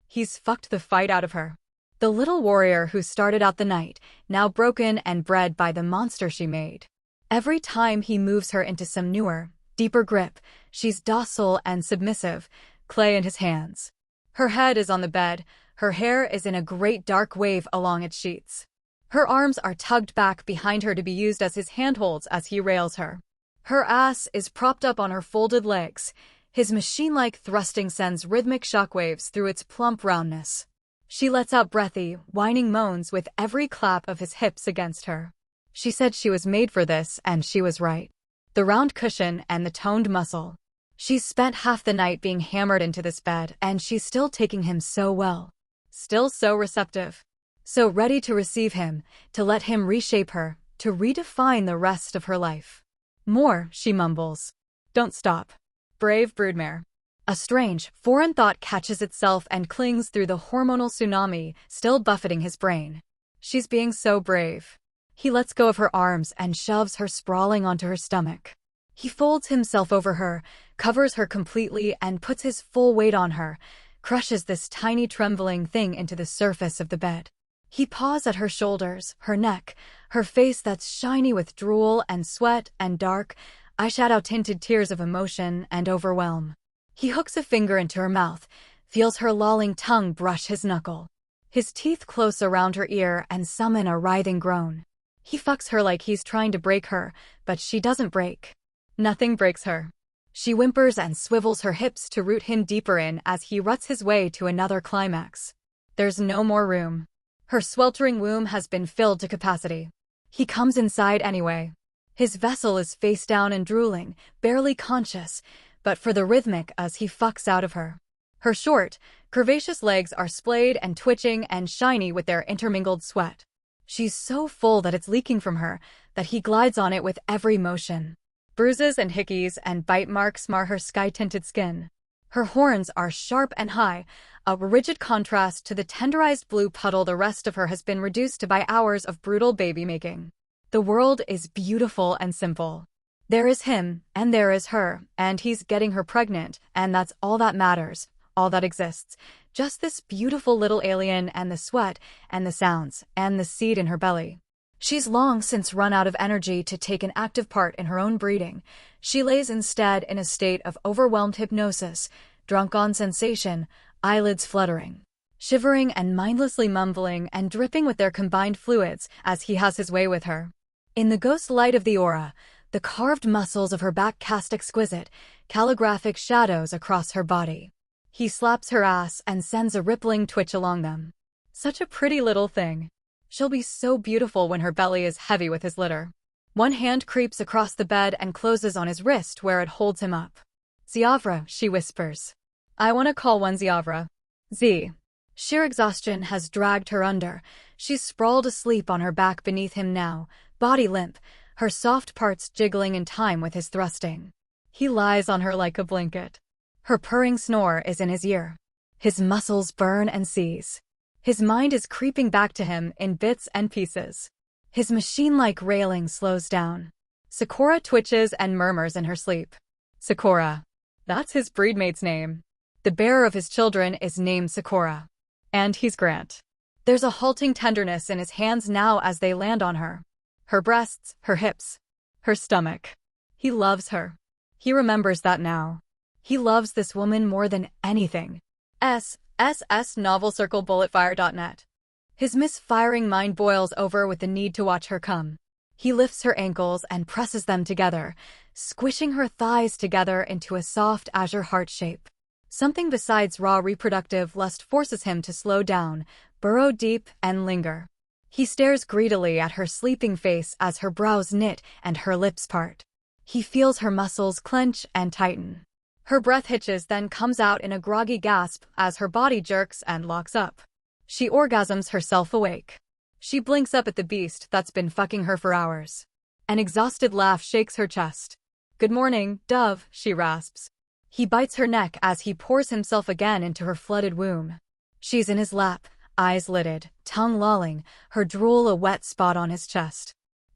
He's fucked the fight out of her. The little warrior who started out the night, now broken and bred by the monster she made. Every time he moves her into some newer, deeper grip, she's docile and submissive, clay in his hands. Her head is on the bed, her hair is in a great dark wave along its sheets. Her arms are tugged back behind her to be used as his handholds as he rails her. Her ass is propped up on her folded legs. His machine-like thrusting sends rhythmic shockwaves through its plump roundness. She lets out breathy, whining moans with every clap of his hips against her. She said she was made for this, and she was right. The round cushion and the toned muscle. She's spent half the night being hammered into this bed, and she's still taking him so well. Still so receptive. So ready to receive him, to let him reshape her, to redefine the rest of her life. More, she mumbles. Don't stop. Brave broodmare. A strange, foreign thought catches itself and clings through the hormonal tsunami, still buffeting his brain. She's being so brave. He lets go of her arms and shoves her sprawling onto her stomach. He folds himself over her, covers her completely and puts his full weight on her, crushes this tiny trembling thing into the surface of the bed. He paws at her shoulders, her neck, her face that's shiny with drool and sweat and dark, eyeshadow-tinted tears of emotion and overwhelm. He hooks a finger into her mouth, feels her lolling tongue brush his knuckle. His teeth close around her ear and summon a writhing groan. He fucks her like he's trying to break her, but she doesn't break. Nothing breaks her. She whimpers and swivels her hips to root him deeper in as he ruts his way to another climax. There's no more room. Her sweltering womb has been filled to capacity. He comes inside anyway. His vessel is face down and drooling, barely conscious, but for the rhythmic as he fucks out of her. Her short, curvaceous legs are splayed and twitching and shiny with their intermingled sweat. She's so full that it's leaking from her, that he glides on it with every motion. Bruises and hickeys and bite marks mar her sky-tinted skin. Her horns are sharp and high, a rigid contrast to the tenderized blue puddle the rest of her has been reduced to by hours of brutal baby-making. The world is beautiful and simple. There is him, and there is her, and he's getting her pregnant, and that's all that matters, all that exists. Just this beautiful little alien and the sweat, and the sounds, and the seed in her belly. She's long since run out of energy to take an active part in her own breeding. She lays instead in a state of overwhelmed hypnosis, drunk on sensation, eyelids fluttering, shivering and mindlessly mumbling and dripping with their combined fluids as he has his way with her. In the ghost light of the aura, the carved muscles of her back cast exquisite, calligraphic shadows across her body. He slaps her ass and sends a rippling twitch along them. Such a pretty little thing. She'll be so beautiful when her belly is heavy with his litter. One hand creeps across the bed and closes on his wrist where it holds him up. Ziavra, she whispers. I want to call one Ziavra. Z. Sheer exhaustion has dragged her under. She's sprawled asleep on her back beneath him now, body limp, her soft parts jiggling in time with his thrusting. He lies on her like a blanket. Her purring snore is in his ear. His muscles burn and seize. His mind is creeping back to him in bits and pieces. His machine-like railing slows down. Sakura twitches and murmurs in her sleep. Sakura. That's his breedmate's name. The bearer of his children is named Sakura. And he's Grant. There's a halting tenderness in his hands now as they land on her. Her breasts, her hips, her stomach. He loves her. He remembers that now. He loves this woman more than anything. novelcirclebulletfire.net. His misfiring mind boils over with the need to watch her come. He lifts her ankles and presses them together, squishing her thighs together into a soft azure heart shape. Something besides raw reproductive lust forces him to slow down, burrow deep, and linger. He stares greedily at her sleeping face as her brows knit and her lips part. He feels her muscles clench and tighten. Her breath hitches, then comes out in a groggy gasp as her body jerks and locks up. She orgasms herself awake. She blinks up at the beast that's been fucking her for hours. An exhausted laugh shakes her chest. "Good morning, Dove," she rasps. He bites her neck as he pours himself again into her flooded womb. She's in his lap, eyes lidded, tongue lolling, her drool a wet spot on his chest.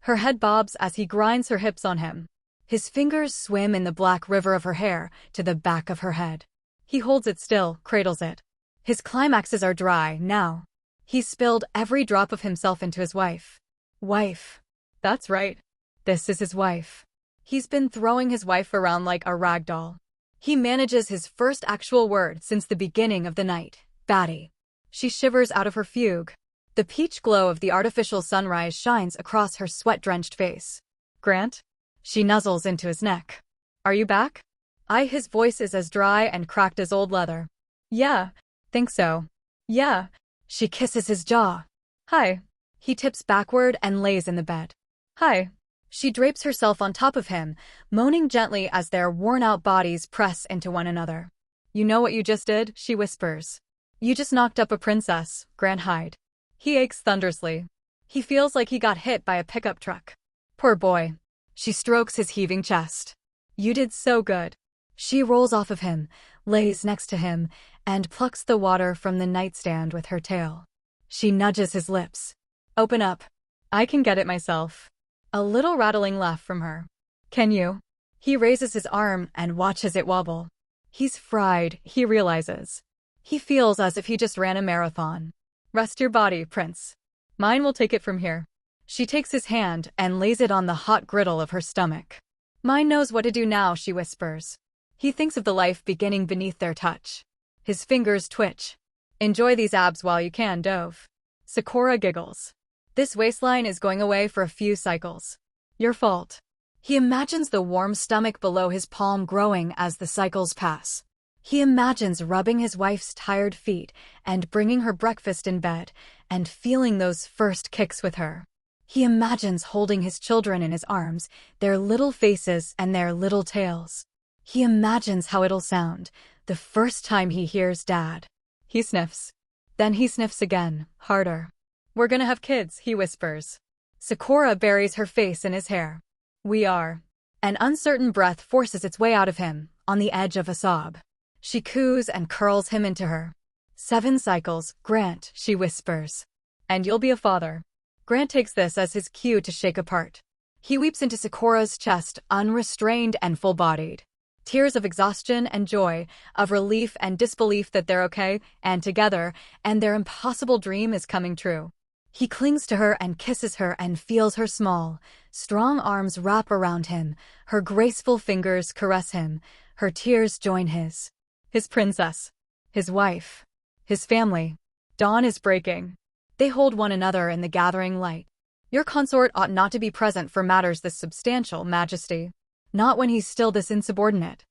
Her head bobs as he grinds her hips on him. His fingers swim in the black river of her hair to the back of her head. He holds it still, cradles it. His climaxes are dry, now. He's spilled every drop of himself into his wife. Wife. That's right. This is his wife. He's been throwing his wife around like a rag doll. He manages his first actual word since the beginning of the night. Batty. She shivers out of her fugue. The peach glow of the artificial sunrise shines across her sweat-drenched face. "Grant?" She nuzzles into his neck. "Are you back?" His voice is as dry and cracked as old leather. "Yeah, think so." "Yeah." She kisses his jaw. "Hi." He tips backward and lays in the bed. "Hi." She drapes herself on top of him, moaning gently as their worn-out bodies press into one another. "You know what you just did?" she whispers. "You just knocked up a princess, Grant Hyde." He aches thunderously. He feels like he got hit by a pickup truck. Poor boy. She strokes his heaving chest. "You did so good." She rolls off of him, lays next to him, and plucks the water from the nightstand with her tail. She nudges his lips. "Open up. I can get it myself." A little rattling laugh from her. "Can you?" He raises his arm and watches it wobble. He's fried, he realizes. He feels as if he just ran a marathon. "Rest your body, Prince. Mine will take it from here." She takes his hand and lays it on the hot griddle of her stomach. "Mine knows what to do now," she whispers. He thinks of the life beginning beneath their touch. His fingers twitch. "Enjoy these abs while you can, Dove." Sakura giggles. "This waistline is going away for a few cycles." "Your fault." He imagines the warm stomach below his palm growing as the cycles pass. He imagines rubbing his wife's tired feet and bringing her breakfast in bed and feeling those first kicks with her. He imagines holding his children in his arms, their little faces and their little tails. He imagines how it'll sound the first time he hears Dad. He sniffs. Then he sniffs again, harder. "We're gonna have kids," he whispers. Sakura buries her face in his hair. "We are." An uncertain breath forces its way out of him, on the edge of a sob. She coos and curls him into her. "7 cycles, Grant," she whispers. "And you'll be a father." Grant takes this as his cue to shake apart. He weeps into Sakura's chest, unrestrained and full-bodied. Tears of exhaustion and joy, of relief and disbelief that they're okay, and together, and their impossible dream is coming true. He clings to her and kisses her and feels her small, strong arms wrap around him, her graceful fingers caress him, her tears join his. His princess. His wife. His family. Dawn is breaking. They hold one another in the gathering light. "Your consort ought not to be present for matters this substantial, Majesty. Not when he's still this insubordinate."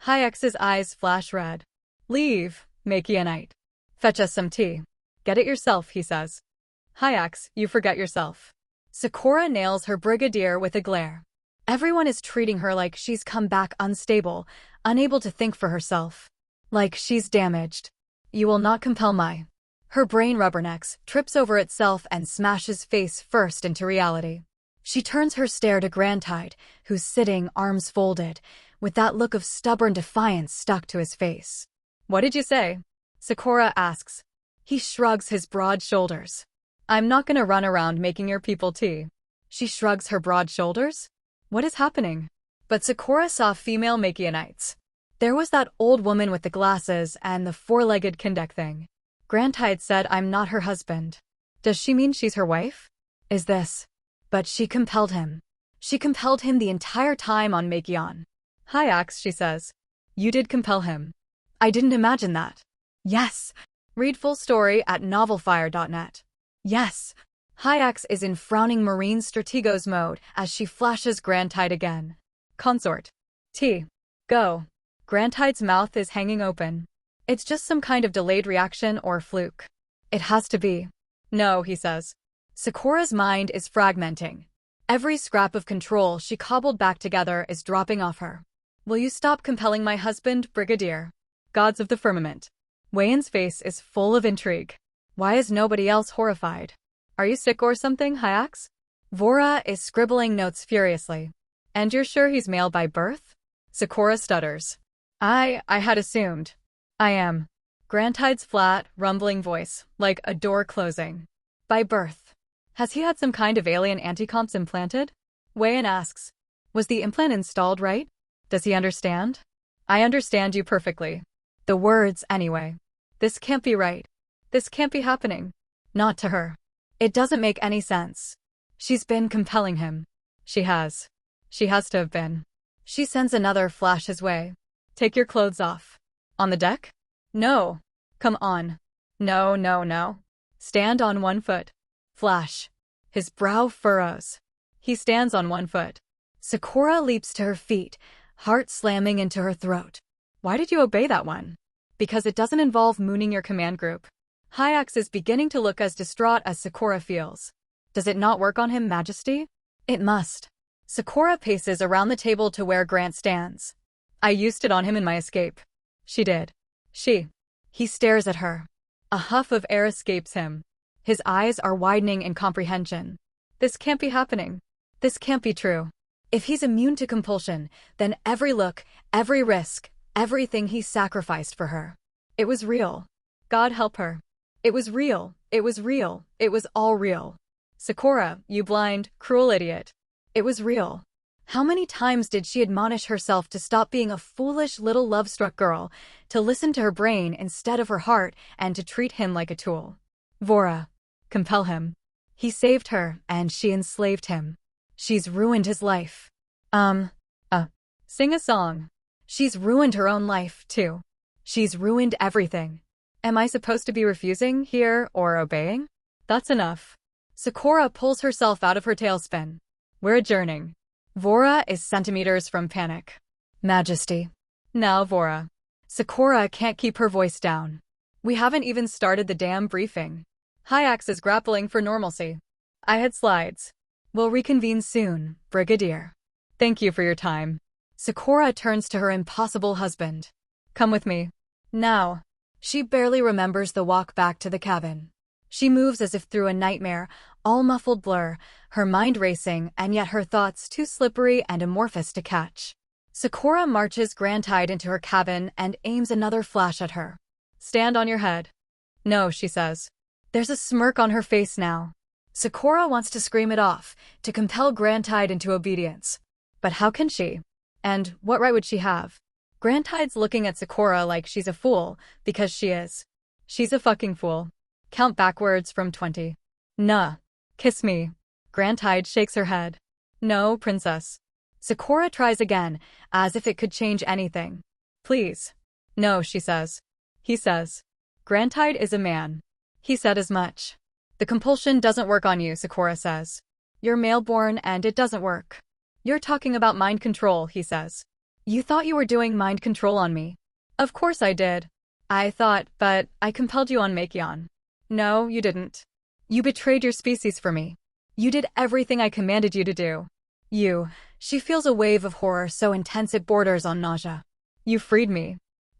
Hayek's eyes flash red. "Leave, Makianite. Fetch us some tea." "Get it yourself," he says. "Hayek, you forget yourself." Sakura nails her brigadier with a glare. Everyone is treating her like she's come back unstable, unable to think for herself. Like she's damaged. "You will not compel my..." Her brain rubbernecks, trips over itself and smashes face first into reality. She turns her stare to Grant Hyde, who's sitting, arms folded, with that look of stubborn defiance stuck to his face. "What did you say?" Sakura asks. He shrugs his broad shoulders. "I'm not gonna run around making your people tea." She shrugs her broad shoulders? What is happening? But Sakura saw female Makianites. There was that old woman with the glasses and the four-legged Kindek thing. Grant Hyde said I'm not her husband. Does she mean she's her wife? Is this? But she compelled him. She compelled him the entire time on Makion. "Hayek," she says. "You did compel him." "I didn't imagine that." "Yes." Read full story at novelfire.net. "Yes." Hayek is in frowning Marine Strategos mode as she flashes Grant Hyde again. "Consort. Tea. Go." Grant Hyde's mouth is hanging open. It's just some kind of delayed reaction or fluke. It has to be. "No," he says. Sakura's mind is fragmenting. Every scrap of control she cobbled back together is dropping off her. Will you stop compelling my husband, Brigadier? Gods of the firmament. Wayan's face is full of intrigue. Why is nobody else horrified? Are you sick or something, Hyax? Vora is scribbling notes furiously. And you're sure he's male by birth? Sakura stutters. I had assumed. I am. Grantide's flat, rumbling voice, like a door closing. By birth. Has he had some kind of alien anticomps implanted? Wayan asks. Was the implant installed right? Does he understand? I understand you perfectly. The words, anyway. This can't be right. This can't be happening. Not to her. It doesn't make any sense. She's been compelling him. She has. She has to have been. She sends another flash his way. Take your clothes off. On the deck? No. Come on. No, no, no. Stand on one foot. Flash. His brow furrows. He stands on one foot. Sakura leaps to her feet, heart slamming into her throat. Why did you obey that one? Because it doesn't involve mooning your command group. Hyax is beginning to look as distraught as Sakura feels. Does it not work on him, Majesty? It must. Sakura paces around the table to where Grant stands. I used it on him in my escape. She did. She. He stares at her. A huff of air escapes him. His eyes are widening in comprehension. This can't be happening. This can't be true. If he's immune to compulsion, then every look, every risk, everything he sacrificed for her. It was real. God help her. It was real. It was real. It was all real. Sakura, you blind, cruel idiot. It was real. How many times did she admonish herself to stop being a foolish little love-struck girl, to listen to her brain instead of her heart, and to treat him like a tool? Vora. Compel him. He saved her, and she enslaved him. She's ruined his life. Sing a song. She's ruined her own life, too. She's ruined everything. Am I supposed to be refusing here or obeying? That's enough. Sakura pulls herself out of her tailspin. We're adjourning. Vora is centimeters from panic. Majesty. Now, Vora. Sakura can't keep her voice down. We haven't even started the damn briefing. Hyax is grappling for normalcy. I had slides. We'll reconvene soon, Brigadier. Thank you for your time. Sakura turns to her impossible husband. Come with me. Now. She barely remembers the walk back to the cabin. She moves as if through a nightmare, all muffled blur, her mind racing and yet her thoughts too slippery and amorphous to catch. Sakura marches Grantide into her cabin and aims another flash at her. Stand on your head. No, she says. There's a smirk on her face now. Sakura wants to scream it off, to compel Grantide into obedience. But how can she? And what right would she have? Grantide's looking at Sakura like she's a fool, because she is. She's a fucking fool. Count backwards from 20. Nah. Kiss me. Grantide shakes her head. No, princess. Sakura tries again, as if it could change anything. Please. No, she says. He says. Grantide is a man. He said as much. The compulsion doesn't work on you, Sakura says. You're male-born and it doesn't work. You're talking about mind control, he says. You thought you were doing mind control on me. Of course I did. I thought, but I compelled you on Makion. No, you didn't. You betrayed your species for me. You did everything I commanded you to do. She feels a wave of horror so intense it borders on nausea. You freed me.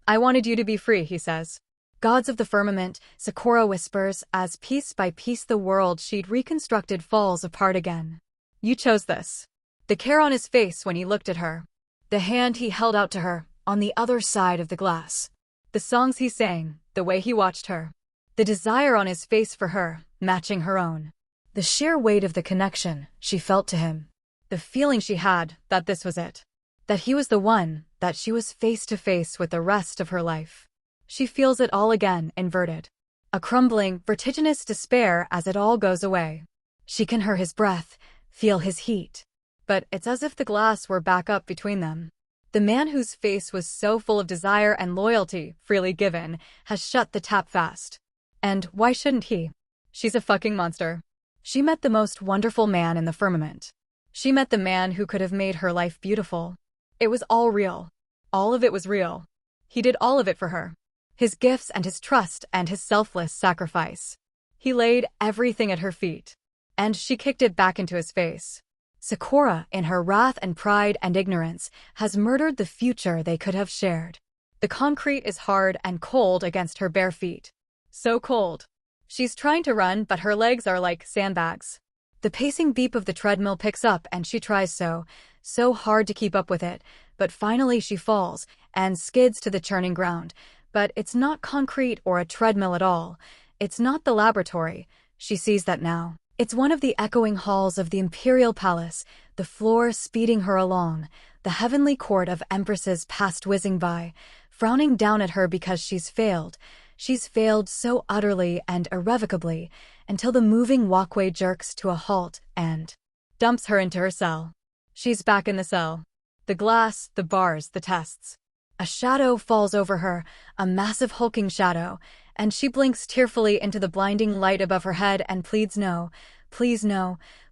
I wanted you to be free, he says. Gods of the firmament, Sakura whispers, as piece by piece the world she'd reconstructed falls apart again. You chose this. The care on his face when he looked at her. The hand he held out to her, on the other side of the glass. The songs he sang, the way he watched her. The desire on his face for her, matching her own. The sheer weight of the connection she felt to him. The feeling she had that this was it. That he was the one, that she was face to face with the rest of her life. She feels it all again, inverted. A crumbling, vertiginous despair as it all goes away. She can hear his breath, feel his heat. But it's as if the glass were back up between them. The man whose face was so full of desire and loyalty, freely given, has shut the tap fast. And why shouldn't he? She's a fucking monster. She met the most wonderful man in the firmament. She met the man who could have made her life beautiful. It was all real. All of it was real. He did all of it for her. His gifts and his trust and his selfless sacrifice. He laid everything at her feet. And she kicked it back into his face. Sakura, in her wrath and pride and ignorance, has murdered the future they could have shared. The concrete is hard and cold against her bare feet. So cold. She's trying to run, but her legs are like sandbags. The pacing beep of the treadmill picks up and she tries so hard to keep up with it, but finally she falls and skids to the churning ground. But it's not concrete or a treadmill at all. It's not the laboratory. She sees that now. It's one of the echoing halls of the Imperial Palace, the floor speeding her along, the heavenly court of empresses past whizzing by, frowning down at her because she's failed. She's failed so utterly and irrevocably, until the moving walkway jerks to a halt and dumps her into her cell. She's back in the cell. The glass, the bars, the tests. A shadow falls over her, a massive hulking shadow, and she blinks tearfully into the blinding light above her head and pleads no,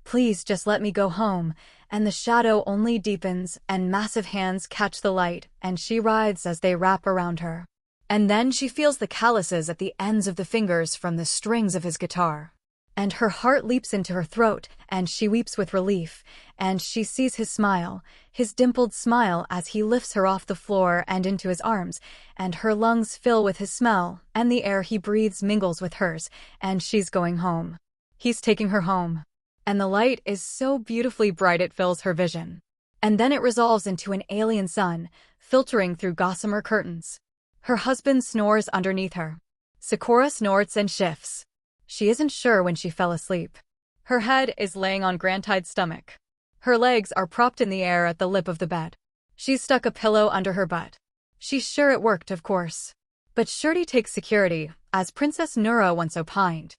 please just let me go home. And the shadow only deepens, and massive hands catch the light, and she writhes as they wrap around her. And then she feels the calluses at the ends of the fingers from the strings of his guitar. And her heart leaps into her throat, and she weeps with relief, and she sees his smile, his dimpled smile as he lifts her off the floor and into his arms, and her lungs fill with his smell, and the air he breathes mingles with hers, and she's going home. He's taking her home. And the light is so beautifully bright it fills her vision. And then it resolves into an alien sun, filtering through gossamer curtains. Her husband snores underneath her. Sakura snorts and shifts. She isn't sure when she fell asleep. Her head is laying on Grantide's stomach. Her legs are propped in the air at the lip of the bed. She's stuck a pillow under her butt. She's sure it worked, of course. But surety takes security, as Princess Nura once opined.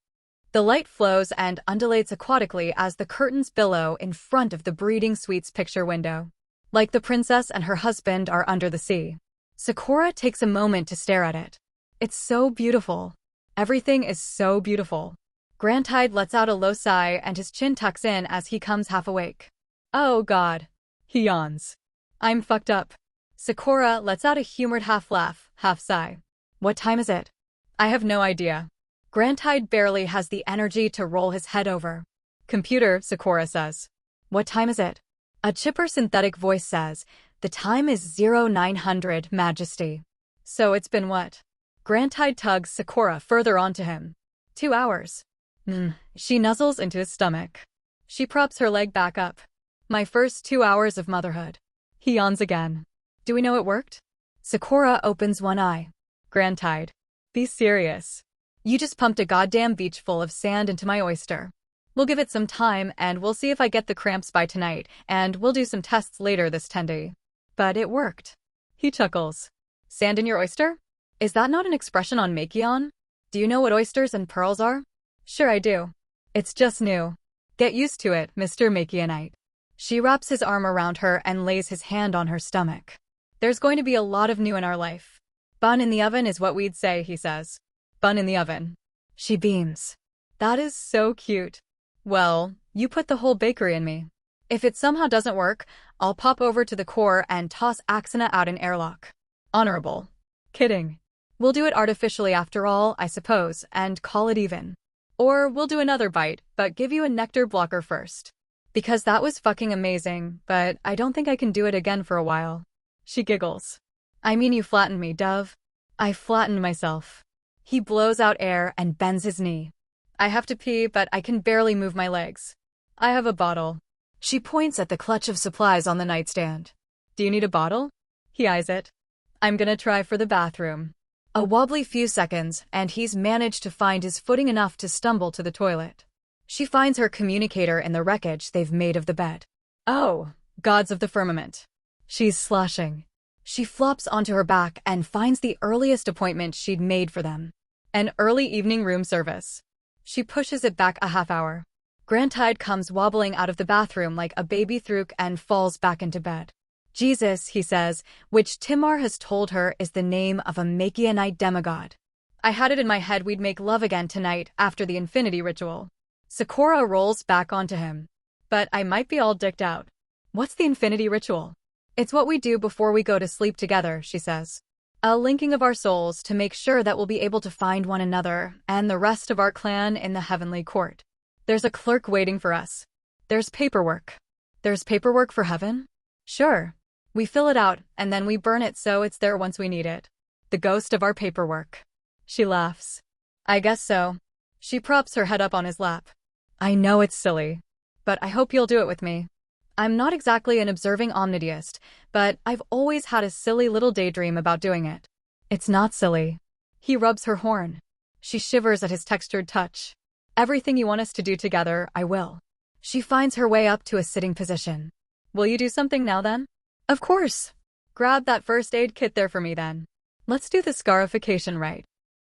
The light flows and undulates aquatically as the curtains billow in front of the breeding suite's picture window. Like the princess and her husband are under the sea. Sakura takes a moment to stare at it. It's so beautiful. Everything is so beautiful. Grantide lets out a low sigh and his chin tucks in as he comes half awake. Oh God. He yawns. I'm fucked up. Sakura lets out a humored half laugh, half sigh. What time is it? I have no idea. Grantide barely has the energy to roll his head over. Computer, Sakura says. What time is it? A chipper synthetic voice says, the time is 0900, Majesty. So it's been what? Grantide tugs Sakura further onto him. 2 hours. She nuzzles into his stomach. She props her leg back up. My first 2 hours of motherhood. He yawns again. Do we know it worked? Sakura opens one eye. Grantide. Be serious. You just pumped a goddamn beach full of sand into my oyster. We'll give it some time and we'll see if I get the cramps by tonight, and we'll do some tests later this tendy. But it worked. He chuckles. Sand in your oyster? Is that not an expression on Makion? Do you know what oysters and pearls are? Sure I do. It's just new. Get used to it, Mr. Makionite. She wraps his arm around her and lays his hand on her stomach. There's going to be a lot of new in our life. Bun in the oven is what we'd say, he says. Bun in the oven. She beams. That is so cute. Well, you put the whole bakery in me. If it somehow doesn't work, I'll pop over to the core and toss Axana out an airlock. Honorable. Kidding. We'll do it artificially after all, I suppose, and call it even. Or we'll do another bite, but give you a nectar blocker first. Because that was fucking amazing, but I don't think I can do it again for a while. She giggles. I mean, you flattened me, Dove. I flattened myself. He blows out air and bends his knee. I have to pee, but I can barely move my legs. I have a bottle. She points at the clutch of supplies on the nightstand. Do you need a bottle? He eyes it. I'm gonna try for the bathroom. A wobbly few seconds, and he's managed to find his footing enough to stumble to the toilet. She finds her communicator in the wreckage they've made of the bed. Oh, gods of the firmament. She's sloshing. She flops onto her back and finds the earliest appointment she'd made for them. An early evening room service. She pushes it back a half hour. Grantide comes wobbling out of the bathroom like a baby Thruk and falls back into bed. Jesus, he says, which Timar has told her is the name of a Makionite demigod. I had it in my head we'd make love again tonight after the infinity ritual. Sakura rolls back onto him. But I might be all dicked out. What's the infinity ritual? It's what we do before we go to sleep together, she says. A linking of our souls to make sure that we'll be able to find one another and the rest of our clan in the heavenly court. There's a clerk waiting for us. There's paperwork. There's paperwork for heaven? Sure. We fill it out, and then we burn it so it's there once we need it. The ghost of our paperwork. She laughs. I guess so. She props her head up on his lap. I know it's silly, but I hope you'll do it with me. I'm not exactly an observing omnideist, but I've always had a silly little daydream about doing it. It's not silly. He rubs her horn. She shivers at his textured touch. Everything you want us to do together, I will. She finds her way up to a sitting position. Will you do something now then? Of course. Grab that first aid kit there for me then. Let's do the scarification right.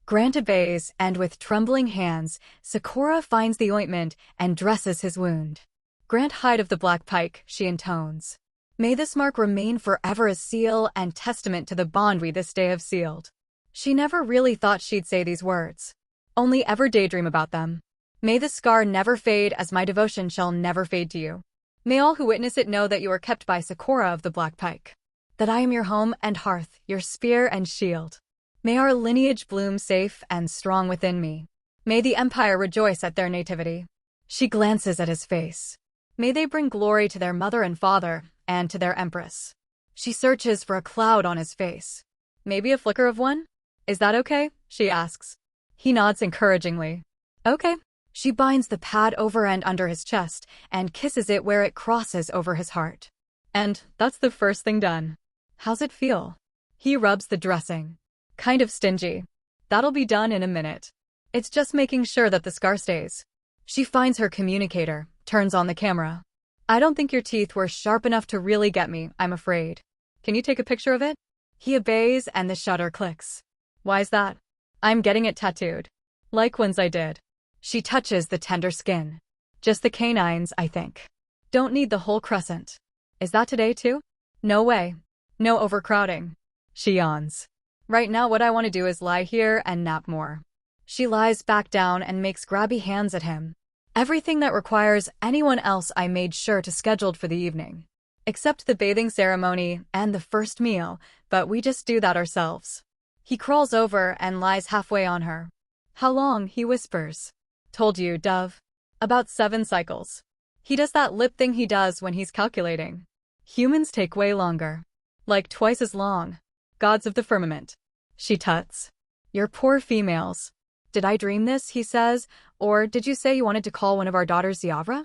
Grant obeys, and with trembling hands, Sakura finds the ointment and dresses his wound. Grant hide of the Black Pike, she intones. May this mark remain forever a seal and testament to the bond we this day have sealed. She never really thought she'd say these words. Only ever daydream about them. May the scar never fade as my devotion shall never fade to you. May all who witness it know that you are kept by Sakura of the Black Pike. That I am your home and hearth, your spear and shield. May our lineage bloom safe and strong within me. May the empire rejoice at their nativity. She glances at his face. May they bring glory to their mother and father, and to their empress. She searches for a cloud on his face. Maybe a flicker of one? Is that okay? She asks. He nods encouragingly. Okay. She binds the pad over and under his chest, and kisses it where it crosses over his heart. And that's the first thing done. How's it feel? He rubs the dressing. Kind of stingy. That'll be done in a minute. It's just making sure that the scar stays. She finds her communicator, turns on the camera. I don't think your teeth were sharp enough to really get me, I'm afraid. Can you take a picture of it? He obeys and the shutter clicks. Why's that? I'm getting it tattooed. Like ones I did. She touches the tender skin. Just the canines, I think. Don't need the whole crescent. Is that today too? No way. No overcrowding. She yawns. Right now what I want to do is lie here and nap more. She lies back down and makes grabby hands at him. Everything that requires anyone else I made sure to schedule for the evening. Except the bathing ceremony and the first meal, but we just do that ourselves. He crawls over and lies halfway on her. How long, he whispers. Told you, Dove. About 7 cycles. He does that lip thing he does when he's calculating. Humans take way longer. Like twice as long. Gods of the firmament. She tuts. You're poor females. Did I dream this, he says, or did you say you wanted to call one of our daughters Ziavra?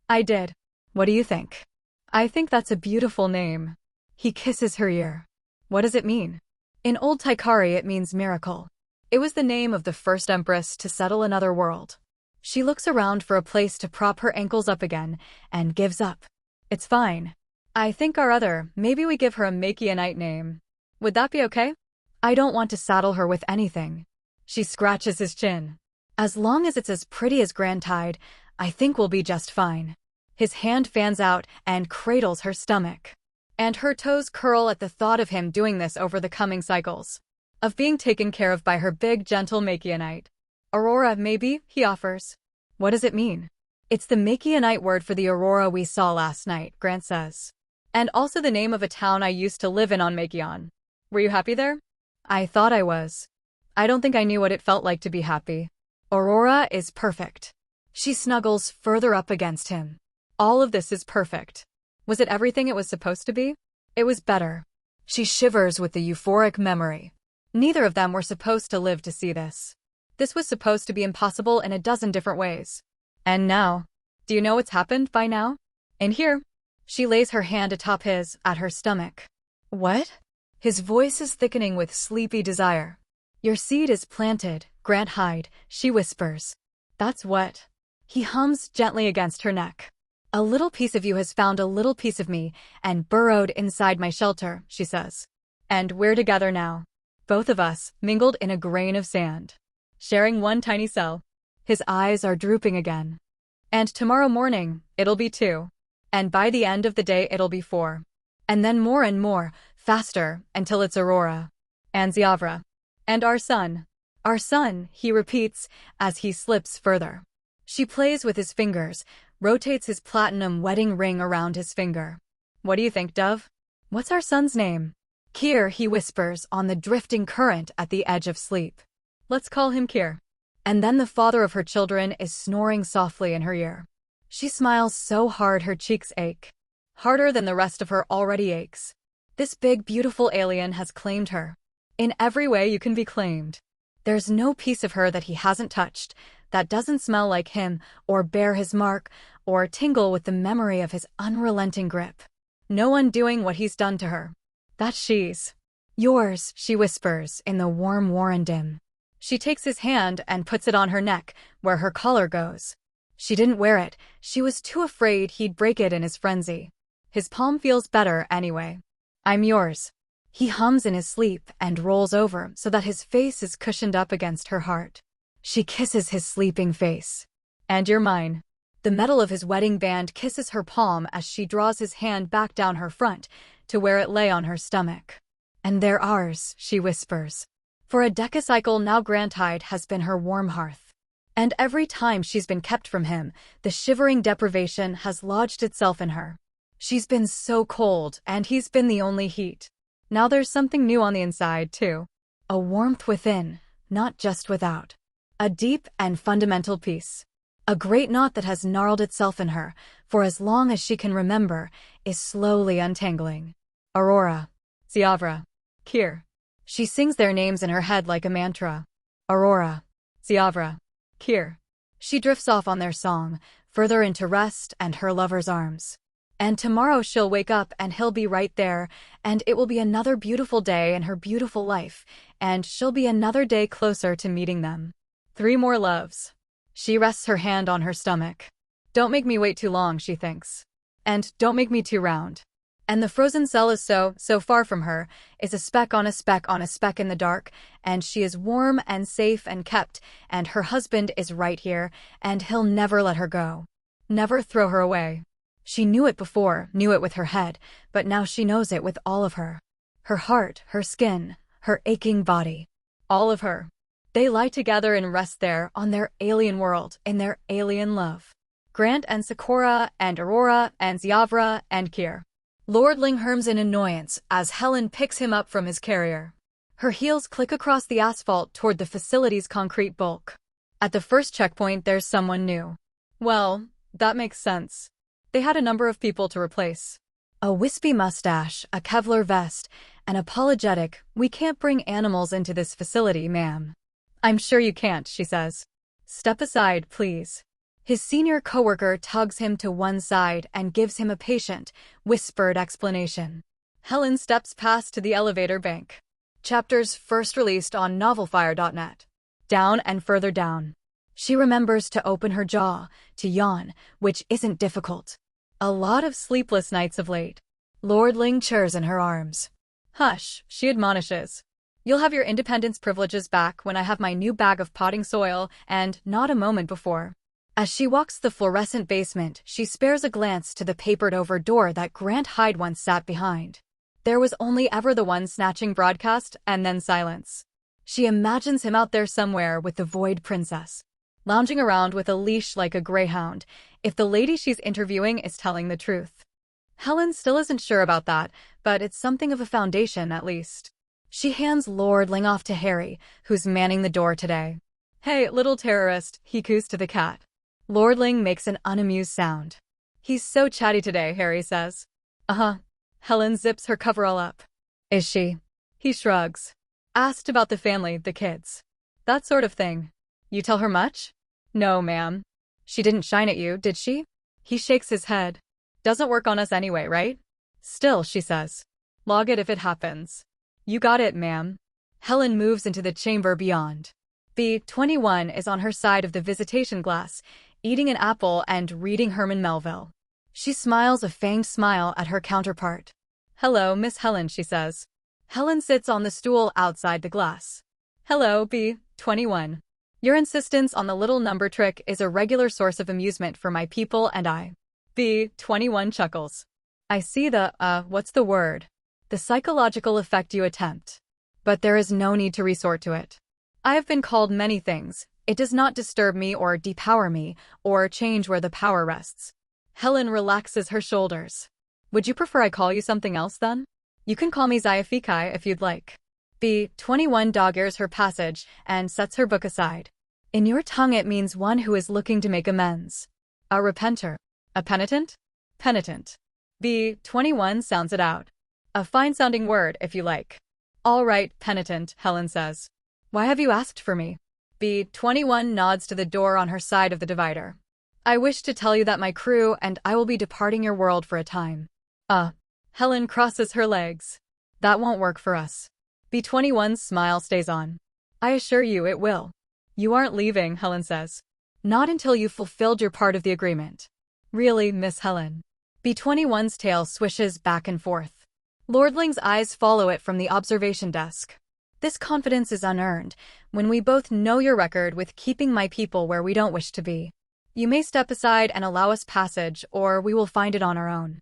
I did. What do you think? I think that's a beautiful name. He kisses her ear. What does it mean? In Old Taikari it means miracle. It was the name of the first empress to settle another world. She looks around for a place to prop her ankles up again, and gives up. It's fine. I think maybe we give her a Makianite name. Would that be okay? I don't want to saddle her with anything. She scratches his chin. As long as it's as pretty as Grand Tide, I think we'll be just fine. His hand fans out and cradles her stomach. And her toes curl at the thought of him doing this over the coming cycles. Of being taken care of by her big, gentle Makianite. Aurora, maybe, he offers. What does it mean? It's the Makianite word for the Aurora we saw last night, Grant says. And also the name of a town I used to live in on Makion. Were you happy there? I thought I was. I don't think I knew what it felt like to be happy. Aurora is perfect. She snuggles further up against him. All of this is perfect. Was it everything it was supposed to be? It was better. She shivers with the euphoric memory. Neither of them were supposed to live to see this. This was supposed to be impossible in a dozen different ways. And now, do you know what's happened by now? In here. She lays her hand atop his, at her stomach. What? His voice is thickening with sleepy desire. Your seed is planted, Grant Hyde, she whispers. That's what. He hums gently against her neck. A little piece of you has found a little piece of me and burrowed inside my shelter, she says. And we're together now. Both of us, mingled in a grain of sand. Sharing one tiny cell. His eyes are drooping again. And tomorrow morning, it'll be 2. And by the end of the day, it'll be 4. And then more and more, faster, until it's Aurora. And Ziavra. And our son. Our son, he repeats, as he slips further. She plays with his fingers, rotates his platinum wedding ring around his finger. What do you think, Dove? What's our son's name? Kier, he whispers on the drifting current at the edge of sleep. Let's call him Kier. And then the father of her children is snoring softly in her ear. She smiles so hard her cheeks ache. Harder than the rest of her already aches. This big, beautiful alien has claimed her. In every way you can be claimed. There's no piece of her that he hasn't touched, that doesn't smell like him, or bear his mark, or tingle with the memory of his unrelenting grip. No undoing what he's done to her. That she's yours, she whispers in the warm Warren dim. She takes his hand and puts it on her neck, where her collar goes. She didn't wear it, she was too afraid he'd break it in his frenzy. His palm feels better anyway. I'm yours. He hums in his sleep and rolls over so that his face is cushioned up against her heart. She kisses his sleeping face. And you're mine. The metal of his wedding band kisses her palm as she draws his hand back down her front to where it lay on her stomach. And they're ours, she whispers. For a decacycle now Grantide has been her warm hearth. And every time she's been kept from him, the shivering deprivation has lodged itself in her. She's been so cold, and he's been the only heat. Now there's something new on the inside, too. A warmth within, not just without. A deep and fundamental peace. A great knot that has gnarled itself in her, for as long as she can remember, is slowly untangling. Aurora. Ziavra. Kier. She sings their names in her head like a mantra. Aurora. Ziavra. Kier. She drifts off on their song, further into rest and her lover's arms. And tomorrow she'll wake up and he'll be right there, and it will be another beautiful day in her beautiful life, and she'll be another day closer to meeting them. 3 more loves. She rests her hand on her stomach. Don't make me wait too long, she thinks. And don't make me too round. And the frozen cell is so far from her, is a speck on a speck on a speck in the dark, and she is warm and safe and kept, and her husband is right here, and he'll never let her go. Never throw her away. She knew it before, knew it with her head, but now she knows it with all of her. Her heart, her skin, her aching body. All of her. They lie together and rest there on their alien world, in their alien love. Grant and Sakura and Aurora and Ziavra and Kier. Lordling hums in annoyance as Helen picks him up from his carrier. Her heels click across the asphalt toward the facility's concrete bulk. At the first checkpoint, there's someone new. Well, that makes sense. They had a number of people to replace. A wispy mustache, a Kevlar vest, an apologetic, "We can't bring animals into this facility, ma'am." "I'm sure you can't," she says. "Step aside, please." His senior coworker tugs him to one side and gives him a patient, whispered explanation. Helen steps past to the elevator bank. Chapters first released on novelfire.net. Down and further down. She remembers to open her jaw, to yawn, which isn't difficult. A lot of sleepless nights of late. Lordling churs in her arms. "Hush," she admonishes. "You'll have your independence privileges back when I have my new bag of potting soil, and not a moment before." As she walks the fluorescent basement, she spares a glance to the papered-over door that Grant Hyde once sat behind. There was only ever the one snatching broadcast, and then silence. She imagines him out there somewhere with the Void Princess, lounging around with a leash like a greyhound, if the lady she's interviewing is telling the truth. Helen still isn't sure about that, but it's something of a foundation at least. She hands Lordling off to Harry, who's manning the door today. "Hey, little terrorist," he coos to the cat. Lordling makes an unamused sound. "He's so chatty today," Harry says. "Uh-huh." Helen zips her coverall up. "Is she?" He shrugs. "Asked about the family, the kids. That sort of thing. You tell her much?" "No, ma'am." "She didn't shine at you, did she?" He shakes his head. "Doesn't work on us anyway, right?" "Still," she says. "Log it if it happens." "You got it, ma'am." Helen moves into the chamber beyond. B21 is on her side of the visitation glass, eating an apple and reading Herman Melville. She smiles a fanged smile at her counterpart. "Hello, Miss Helen," she says. Helen sits on the stool outside the glass. "Hello, B21. Your insistence on the little number trick is a regular source of amusement for my people and I." B21 chuckles. "I see the, what's the word? The psychological effect you attempt. But there is no need to resort to it. I have been called many things. It does not disturb me or depower me, or change where the power rests." Helen relaxes her shoulders. "Would you prefer I call you something else then? You can call me Zayafikai if you'd like." B21 dog-ears her passage and sets her book aside. "In your tongue it means one who is looking to make amends." A repenter. A penitent? Penitent. B. 21 sounds it out. A fine-sounding word, if you like. All right, penitent, Helen says. Why have you asked for me? B. 21 nods to the door on her side of the divider. I wish to tell you that my crew and I will be departing your world for a time. Helen crosses her legs. That won't work for us. B21's smile stays on. I assure you it will. You aren't leaving, Helen says. Not until you've fulfilled your part of the agreement. Really, Miss Helen. B21's tail swishes back and forth. Lordling's eyes follow it from the observation desk. This confidence is unearned, when we both know your record with keeping my people where we don't wish to be. You may step aside and allow us passage, or we will find it on our own.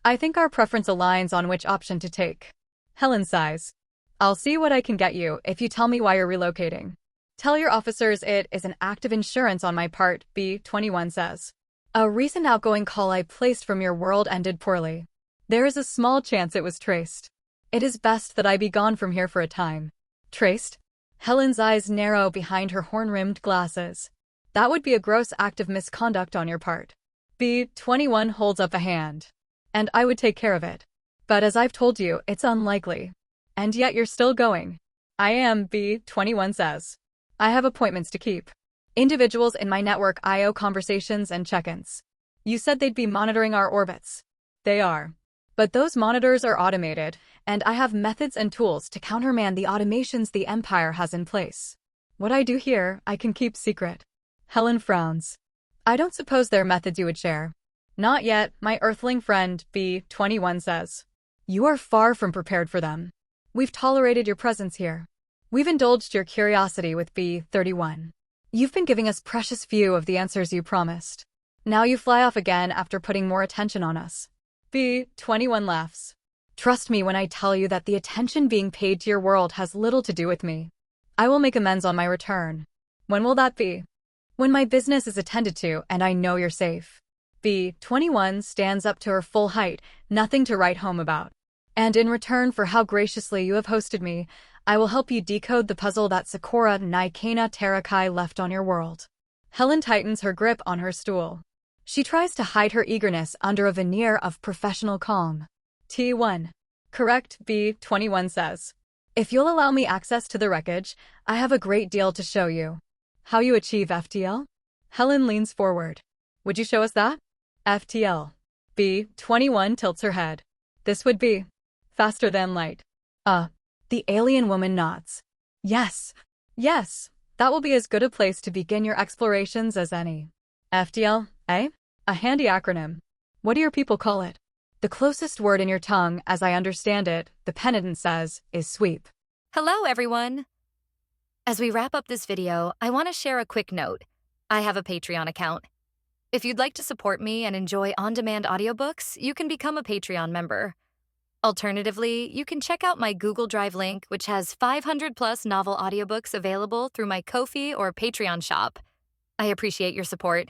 I think our preference aligns on which option to take. Helen sighs. I'll see what I can get you if you tell me why you're relocating. Tell your officers it is an act of insurance on my part, B21 says. A recent outgoing call I placed from your world ended poorly. There is a small chance it was traced. It is best that I be gone from here for a time. Traced? Helen's eyes narrow behind her horn-rimmed glasses. That would be a gross act of misconduct on your part. B21 holds up a hand. And I would take care of it. But as I've told you, it's unlikely. And yet you're still going. I am, B21 says. I have appointments to keep. Individuals in my network I owe conversations and check-ins. You said they'd be monitoring our orbits. They are. But those monitors are automated, and I have methods and tools to countermand the automations the Empire has in place. What I do here, I can keep secret. Helen frowns. I don't suppose they're methods you would share. Not yet, my Earthling friend, B21 says. You are far from prepared for them. We've tolerated your presence here. We've indulged your curiosity with B31. You've been giving us precious few of the answers you promised. Now you fly off again after putting more attention on us. B21 laughs. Trust me when I tell you that the attention being paid to your world has little to do with me. I will make amends on my return. When will that be? When my business is attended to and I know you're safe. B21 stands up to her full height, nothing to write home about. And in return for how graciously you have hosted me, I will help you decode the puzzle that Sakura Naikana Terakai left on your world. Helen tightens her grip on her stool. She tries to hide her eagerness under a veneer of professional calm. T1. Correct, B21 says. If you'll allow me access to the wreckage, I have a great deal to show you. How you achieve FTL? Helen leans forward. Would you show us that? FTL. B21 tilts her head. This would be faster than light. The alien woman nods. Yes, that will be as good a place to begin your explorations as any. FTL, eh? A handy acronym. What do your people call it? The closest word in your tongue, as I understand it, the penitent says, is sweep. Hello, everyone. As we wrap up this video, I want to share a quick note. I have a Patreon account. If you'd like to support me and enjoy on-demand audiobooks, you can become a Patreon member. Alternatively, you can check out my Google Drive link, which has 500+ novel audiobooks available through my Ko-fi or Patreon shop. I appreciate your support.